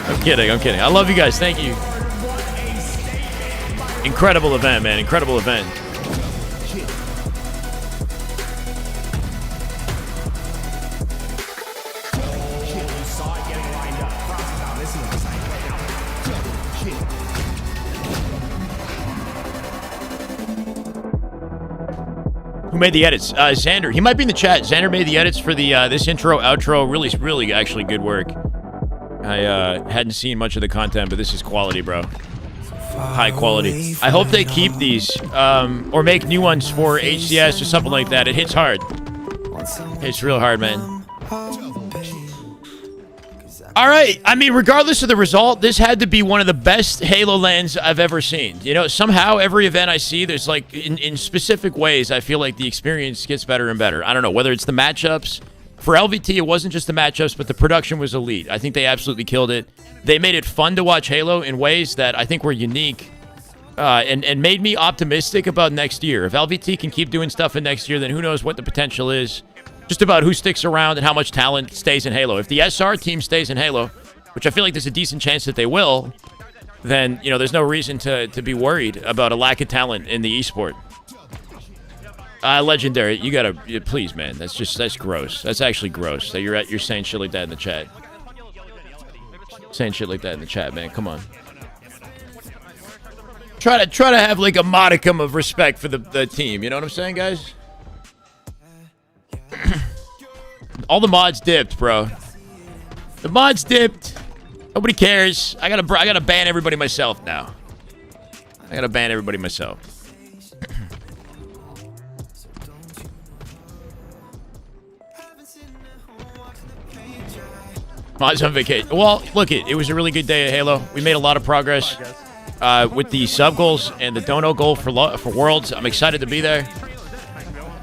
I'm kidding. I love you guys. Thank you. Incredible event, man. Incredible event. Who made the edits? Xander. He might be in the chat. Xander made the edits for the this intro, outro. Really, actually good work. I hadn't seen much of the content, but this is quality, bro. High quality. I hope they keep these or make new ones for HCS or something like that. It hits hard. It's real hard, man. All right. I mean, regardless of the result, this had to be one of the best Halo lands I've ever seen. You know, somehow every event I see, there's like, in specific ways, I feel like the experience gets better and better. I don't know, whether it's the matchups. For LVT, it wasn't just the matchups, but the production was elite. I think they absolutely killed it. They made it fun to watch Halo in ways that I think were unique and made me optimistic about next year. If LVT can keep doing stuff in next year, then who knows what the potential is. Just about who sticks around and how much talent stays in Halo. If the SR team stays in Halo, which I feel like there's a decent chance that they will, then, you know, there's no reason to be worried about a lack of talent in the esport. Legendary, you gotta, please, man. That's gross. That's actually gross that you're saying shit like that in the chat. Saying shit like that in the chat, man. Come on. Try to have like a modicum of respect for the team. You know what I'm saying, guys? All the mods dipped, bro. The mods dipped. Nobody cares. I gotta ban everybody myself now. I gotta ban everybody myself. Mods on vacation. Well, look, it was a really good day at Halo. We made a lot of progress with the sub goals and the dono goal for Worlds. I'm excited to be there.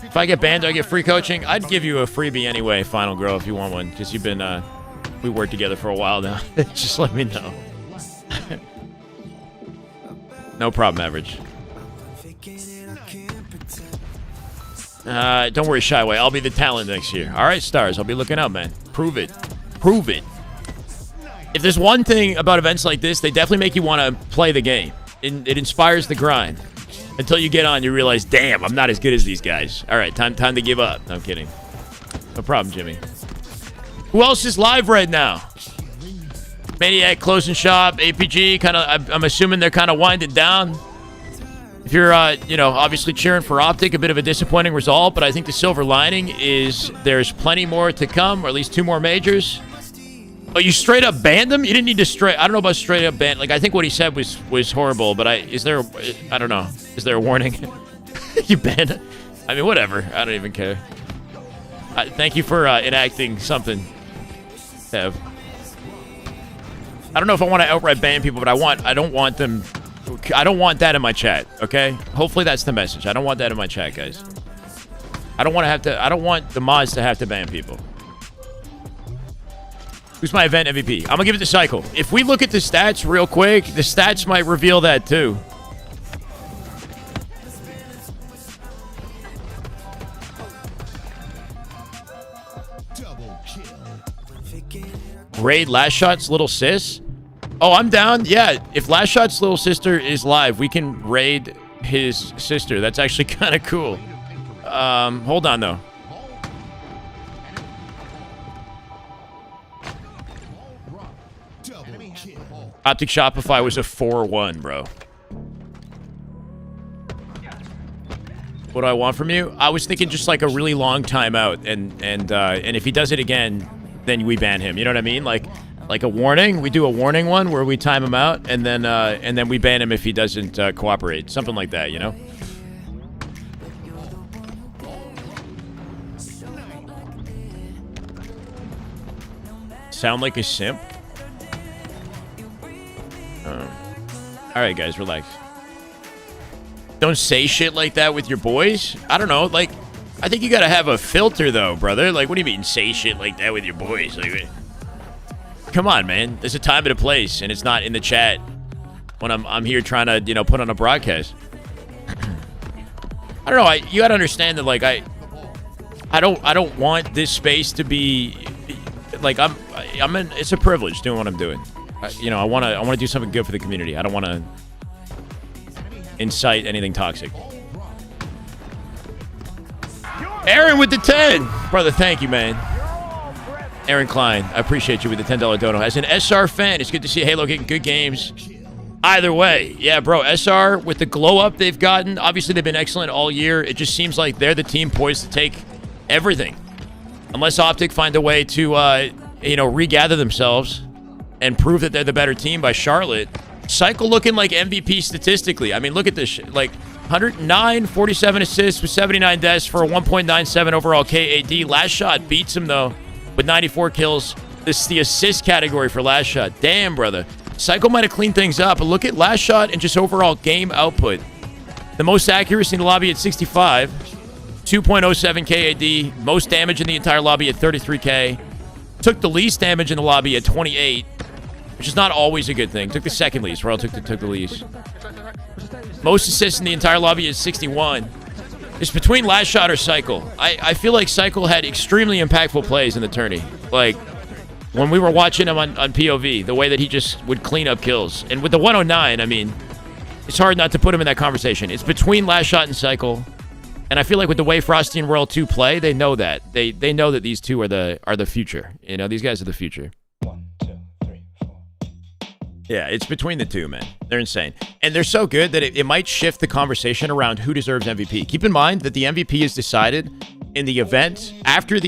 If I get banned, do I get free coaching? I'd give you a freebie anyway, Final Girl, if you want one, because you've been, we worked together for a while now. Just let me know. No problem, Average. Don't worry, Shyway. I'll be the talent next year. All right, Stars. I'll be looking out, man. Prove it. Prove it. If there's one thing about events like this, they definitely make you want to play the game. It inspires the grind. Until you get on, you realize, damn, I'm not as good as these guys. All right, time to give up. No, I'm kidding. No problem, Jimmy. Who else is live right now? Maniac, Closing Shop, APG. I'm assuming they're kind of winding down. If you're, you know, obviously cheering for Optic, a bit of a disappointing result, but I think the silver lining is there's plenty more to come, or at least 2 more majors. Oh, you straight up banned them? You didn't need to I don't know about straight up ban. Like, I think what he said was horrible, but I don't know. Is there a warning? You banned? I mean, whatever. I don't even care. Thank you for enacting something, Tev. I don't know if I want to outright ban people, but I don't want that in my chat, okay? Hopefully that's the message. I don't want that in my chat, guys. I don't want the mods to have to ban people. Who's my event MVP? I'm going to give it to Cycle. If we look at the stats real quick, the stats might reveal that too. Raid Last Shot's little sis? Oh, I'm down. Yeah, if Last Shot's little sister is live, we can raid his sister. That's actually kind of cool. Hold on, though. Optic Shopify was a 4-1, bro. What do I want from you? I was thinking just like a really long timeout, and if he does it again, then we ban him. You know what I mean? Like a warning. We do a warning one where we time him out, and then we ban him if he doesn't cooperate. Something like that, you know? Sound like a simp? All right, guys, relax. Don't say shit like that with your boys. I don't know. Like, I think you gotta have a filter, though, brother. Like, what do you mean, say shit like that with your boys? Like, come on, man. There's a time and a place, and it's not in the chat when I'm here trying to, you know, put on a broadcast. I don't know. You gotta understand that, like, I don't want this space to be like it's a privilege doing what I'm doing. You know, I want to do something good for the community. I don't want to incite anything toxic. Aaron with the 10. Brother, thank you, man. Aaron Klein, I appreciate you with the $10 dono. As an SR fan, it's good to see Halo getting good games. Either way, yeah, bro, SR, with the glow up they've gotten, obviously they've been excellent all year. It just seems like they're the team poised to take everything. Unless Optic find a way to, regather themselves and prove that they're the better team by Charlotte. Cycle looking like MVP statistically. I mean, look at this shit. Like, 109, 47 assists with 79 deaths for a 1.97 overall KAD. Last Shot beats him, though, with 94 kills. This is the assist category for Last Shot. Damn, brother. Cycle might have cleaned things up, but look at Last Shot and just overall game output. The most accuracy in the lobby at 65. 2.07 KAD. Most damage in the entire lobby at 33K. Took the least damage in the lobby at 28, which is not always a good thing. Took the second least. Royal took the least. Most assists in the entire lobby is 61. It's between Last Shot or Cycle. I feel like Cycle had extremely impactful plays in the tourney. Like, when we were watching him on POV, the way that he just would clean up kills. And with the 109, I mean, it's hard not to put him in that conversation. It's between Last Shot and Cycle. And I feel like with the way Frosty and Royal 2 play, they know that. They know that these two are the future. You know, these guys are the future. 1, 2, 3, 4. Yeah, it's between the two, man. They're insane. And they're so good that it might shift the conversation around who deserves MVP. Keep in mind that the MVP is decided in the event after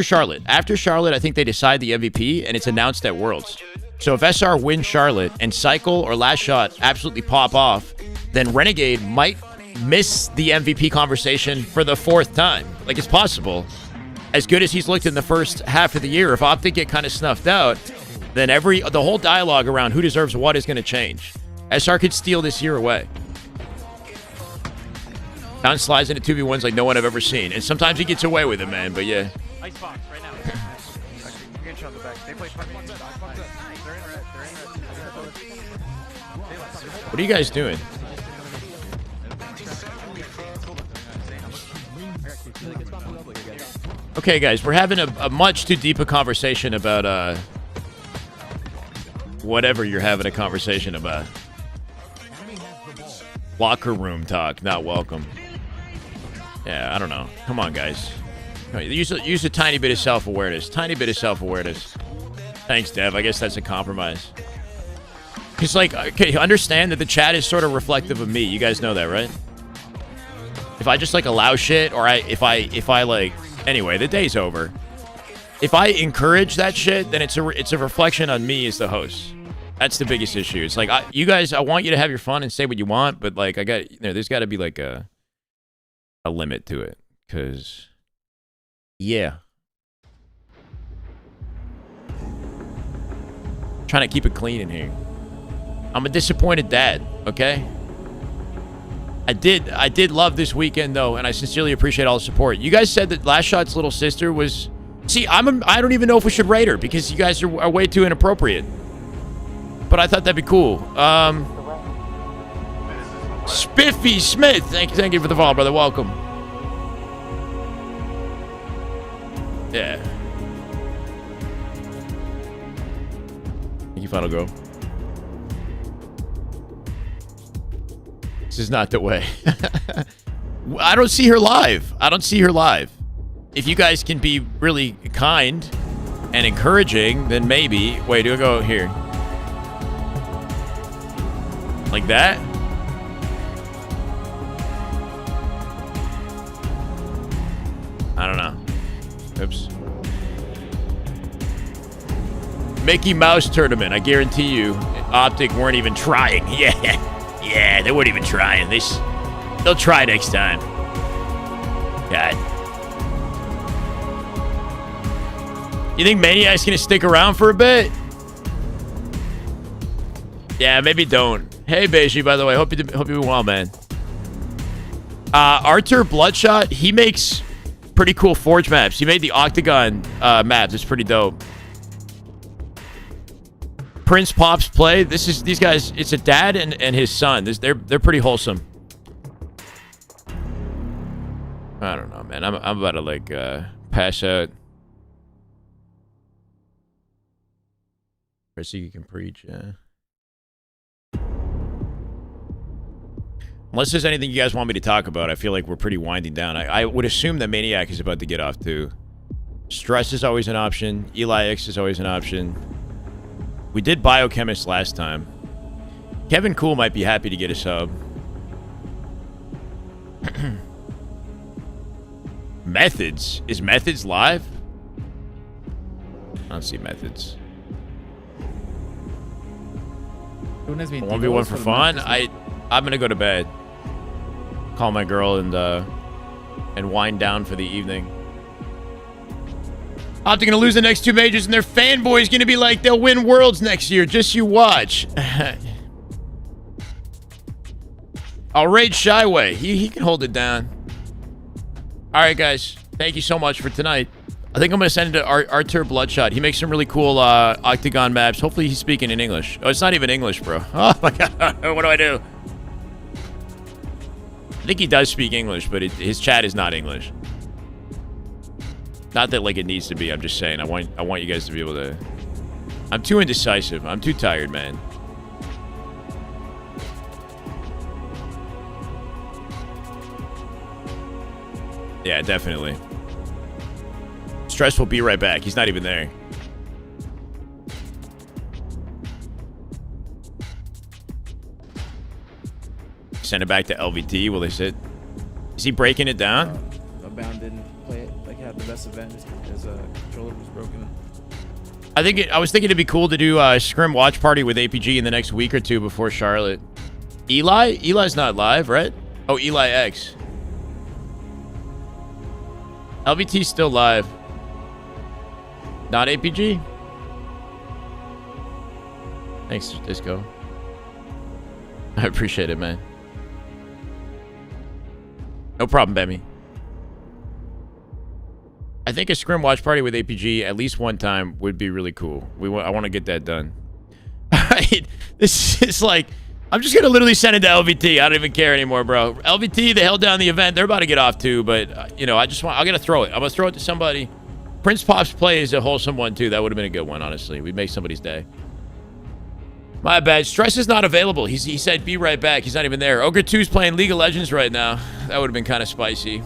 Charlotte. After Charlotte, I think they decide the MVP, and it's announced at Worlds. So if SR wins Charlotte and Cycle or Last Shot absolutely pop off, then Renegade might miss the MVP conversation for the fourth time. Like, it's possible. As good as he's looked in the first half of the year, if Optic get kind of snuffed out, then the whole dialogue around who deserves what is going to change. SR could steal this year away. Down slides into 2v1s like no one I've ever seen. And sometimes he gets away with it, man, but yeah. Icebox right now. You're getting shot in the back. They play What are you guys doing? Okay, guys, we're having a much too deep a conversation about whatever you're having a conversation about. Locker room talk, not welcome. Yeah, I don't know. Come on, guys. Use a tiny bit of self-awareness. Tiny bit of self-awareness. Thanks, Dev. I guess that's a compromise. Because, like, okay, understand that the chat is sort of reflective of me. You guys know that, right? If I just, like, allow shit, or if I like... Anyway, the day's over. If I encourage that shit, then it's a reflection on me as the host. That's the biggest issue. It's like, you guys, I want you to have your fun and say what you want, but, like, there's got to be, like, a limit to it. Because, yeah. Trying to keep it clean in here. I'm a disappointed dad, okay? I did love this weekend, though, and I sincerely appreciate all the support. You guys said that Last Shot's little sister was... See, I don't even know if we should rate her, because you guys are way too inappropriate. But I thought that'd be cool. Spiffy Smith, thank you for the follow, brother. Welcome. Yeah. Thank you, Final Girl. This is not the way. I don't see her live. If you guys can be really kind and encouraging, then maybe... Wait, do I go here? Like that? I don't know. Oops. Mickey Mouse tournament. I guarantee you, Optic weren't even trying. Yeah, they weren't even trying. They'll try next time. God. You think Maniac's gonna stick around for a bit? Yeah, maybe don't. Hey, Beiji, by the way, hope you're doing well, man. Arthur Bloodshot, he makes pretty cool Forge maps. He made the Octagon maps. It's pretty dope. Prince Pops play. These guys. It's a dad and his son. They're pretty wholesome. I don't know, man. I'm about to like pass out. I see you can preach. Unless there's anything you guys want me to talk about, I feel like we're pretty winding down. I would assume that Maniac is about to get off too. Stress is always an option. Eli X is always an option. We did Biochemist last time. Kevin Cool might be happy to get a sub. Methods. Is Methods live? I don't see Methods. 1v1 for fun? I'm gonna go to bed. Call my girl and wind down for the evening. Optic gonna lose the next 2 majors, and their fanboys gonna be like, they'll win Worlds next year. Just you watch. I'll raid Shyway. He can hold it down. All right, guys. Thank you so much for tonight. I think I'm gonna send it to Artur Bloodshot. He makes some really cool Octagon maps. Hopefully he's speaking in English. Oh, it's not even English, bro. Oh my god. What do I do? I think he does speak English, but his chat is not English. Not that like it needs to be. I'm just saying. I want you guys to be able to. I'm too indecisive. I'm too tired, man. Yeah, definitely. Stress will be right back. He's not even there. Send it back to LVT. Will they sit? Is he breaking it down? Abound didn't play it like had the best event. His controller was broken. I was thinking it'd be cool to do a scrim watch party with APG in the next week or two before Charlotte. Eli's not live, right? Oh, Eli X. LVT's still live. Not APG? Thanks, Disco. I appreciate it, man. No problem, Bemmy. I think a scrim watch party with APG at least one time would be really cool. I want to get that done. This is like... I'm just going to literally send it to LVT. I don't even care anymore, bro. LVT, they held down the event. They're about to get off too, but, you know, I'm going to throw it. I'm going to throw it to somebody. Prince Pop's play is a wholesome one, too. That would have been a good one, honestly. We'd make somebody's day. My bad. Stress is not available. He said, be right back. He's not even there. Ogre 2's playing League of Legends right now. That would have been kind of spicy.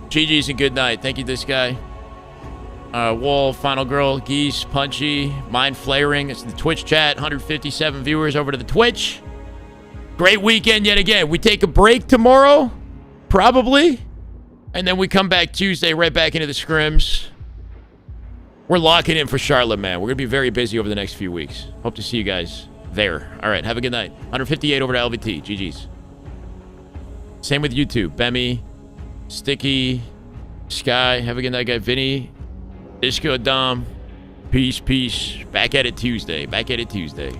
GG's and good night. Thank you, this guy. Wool, Final Girl, Geese, Punchy, Mind Flaring. It's the Twitch chat. 157 viewers over to the Twitch. Great weekend yet again. We take a break tomorrow, probably. And then we come back Tuesday, right back into the scrims. We're locking in for Charlotte, man. We're going to be very busy over the next few weeks. Hope to see you guys there. All right, have a good night. 158 over to LVT. GG's. Same with YouTube. Bemmy, Sticky, Sky. Have a good night, guy. Vinny, Disco, Dom. Peace, peace. Back at it Tuesday. Back at it Tuesday.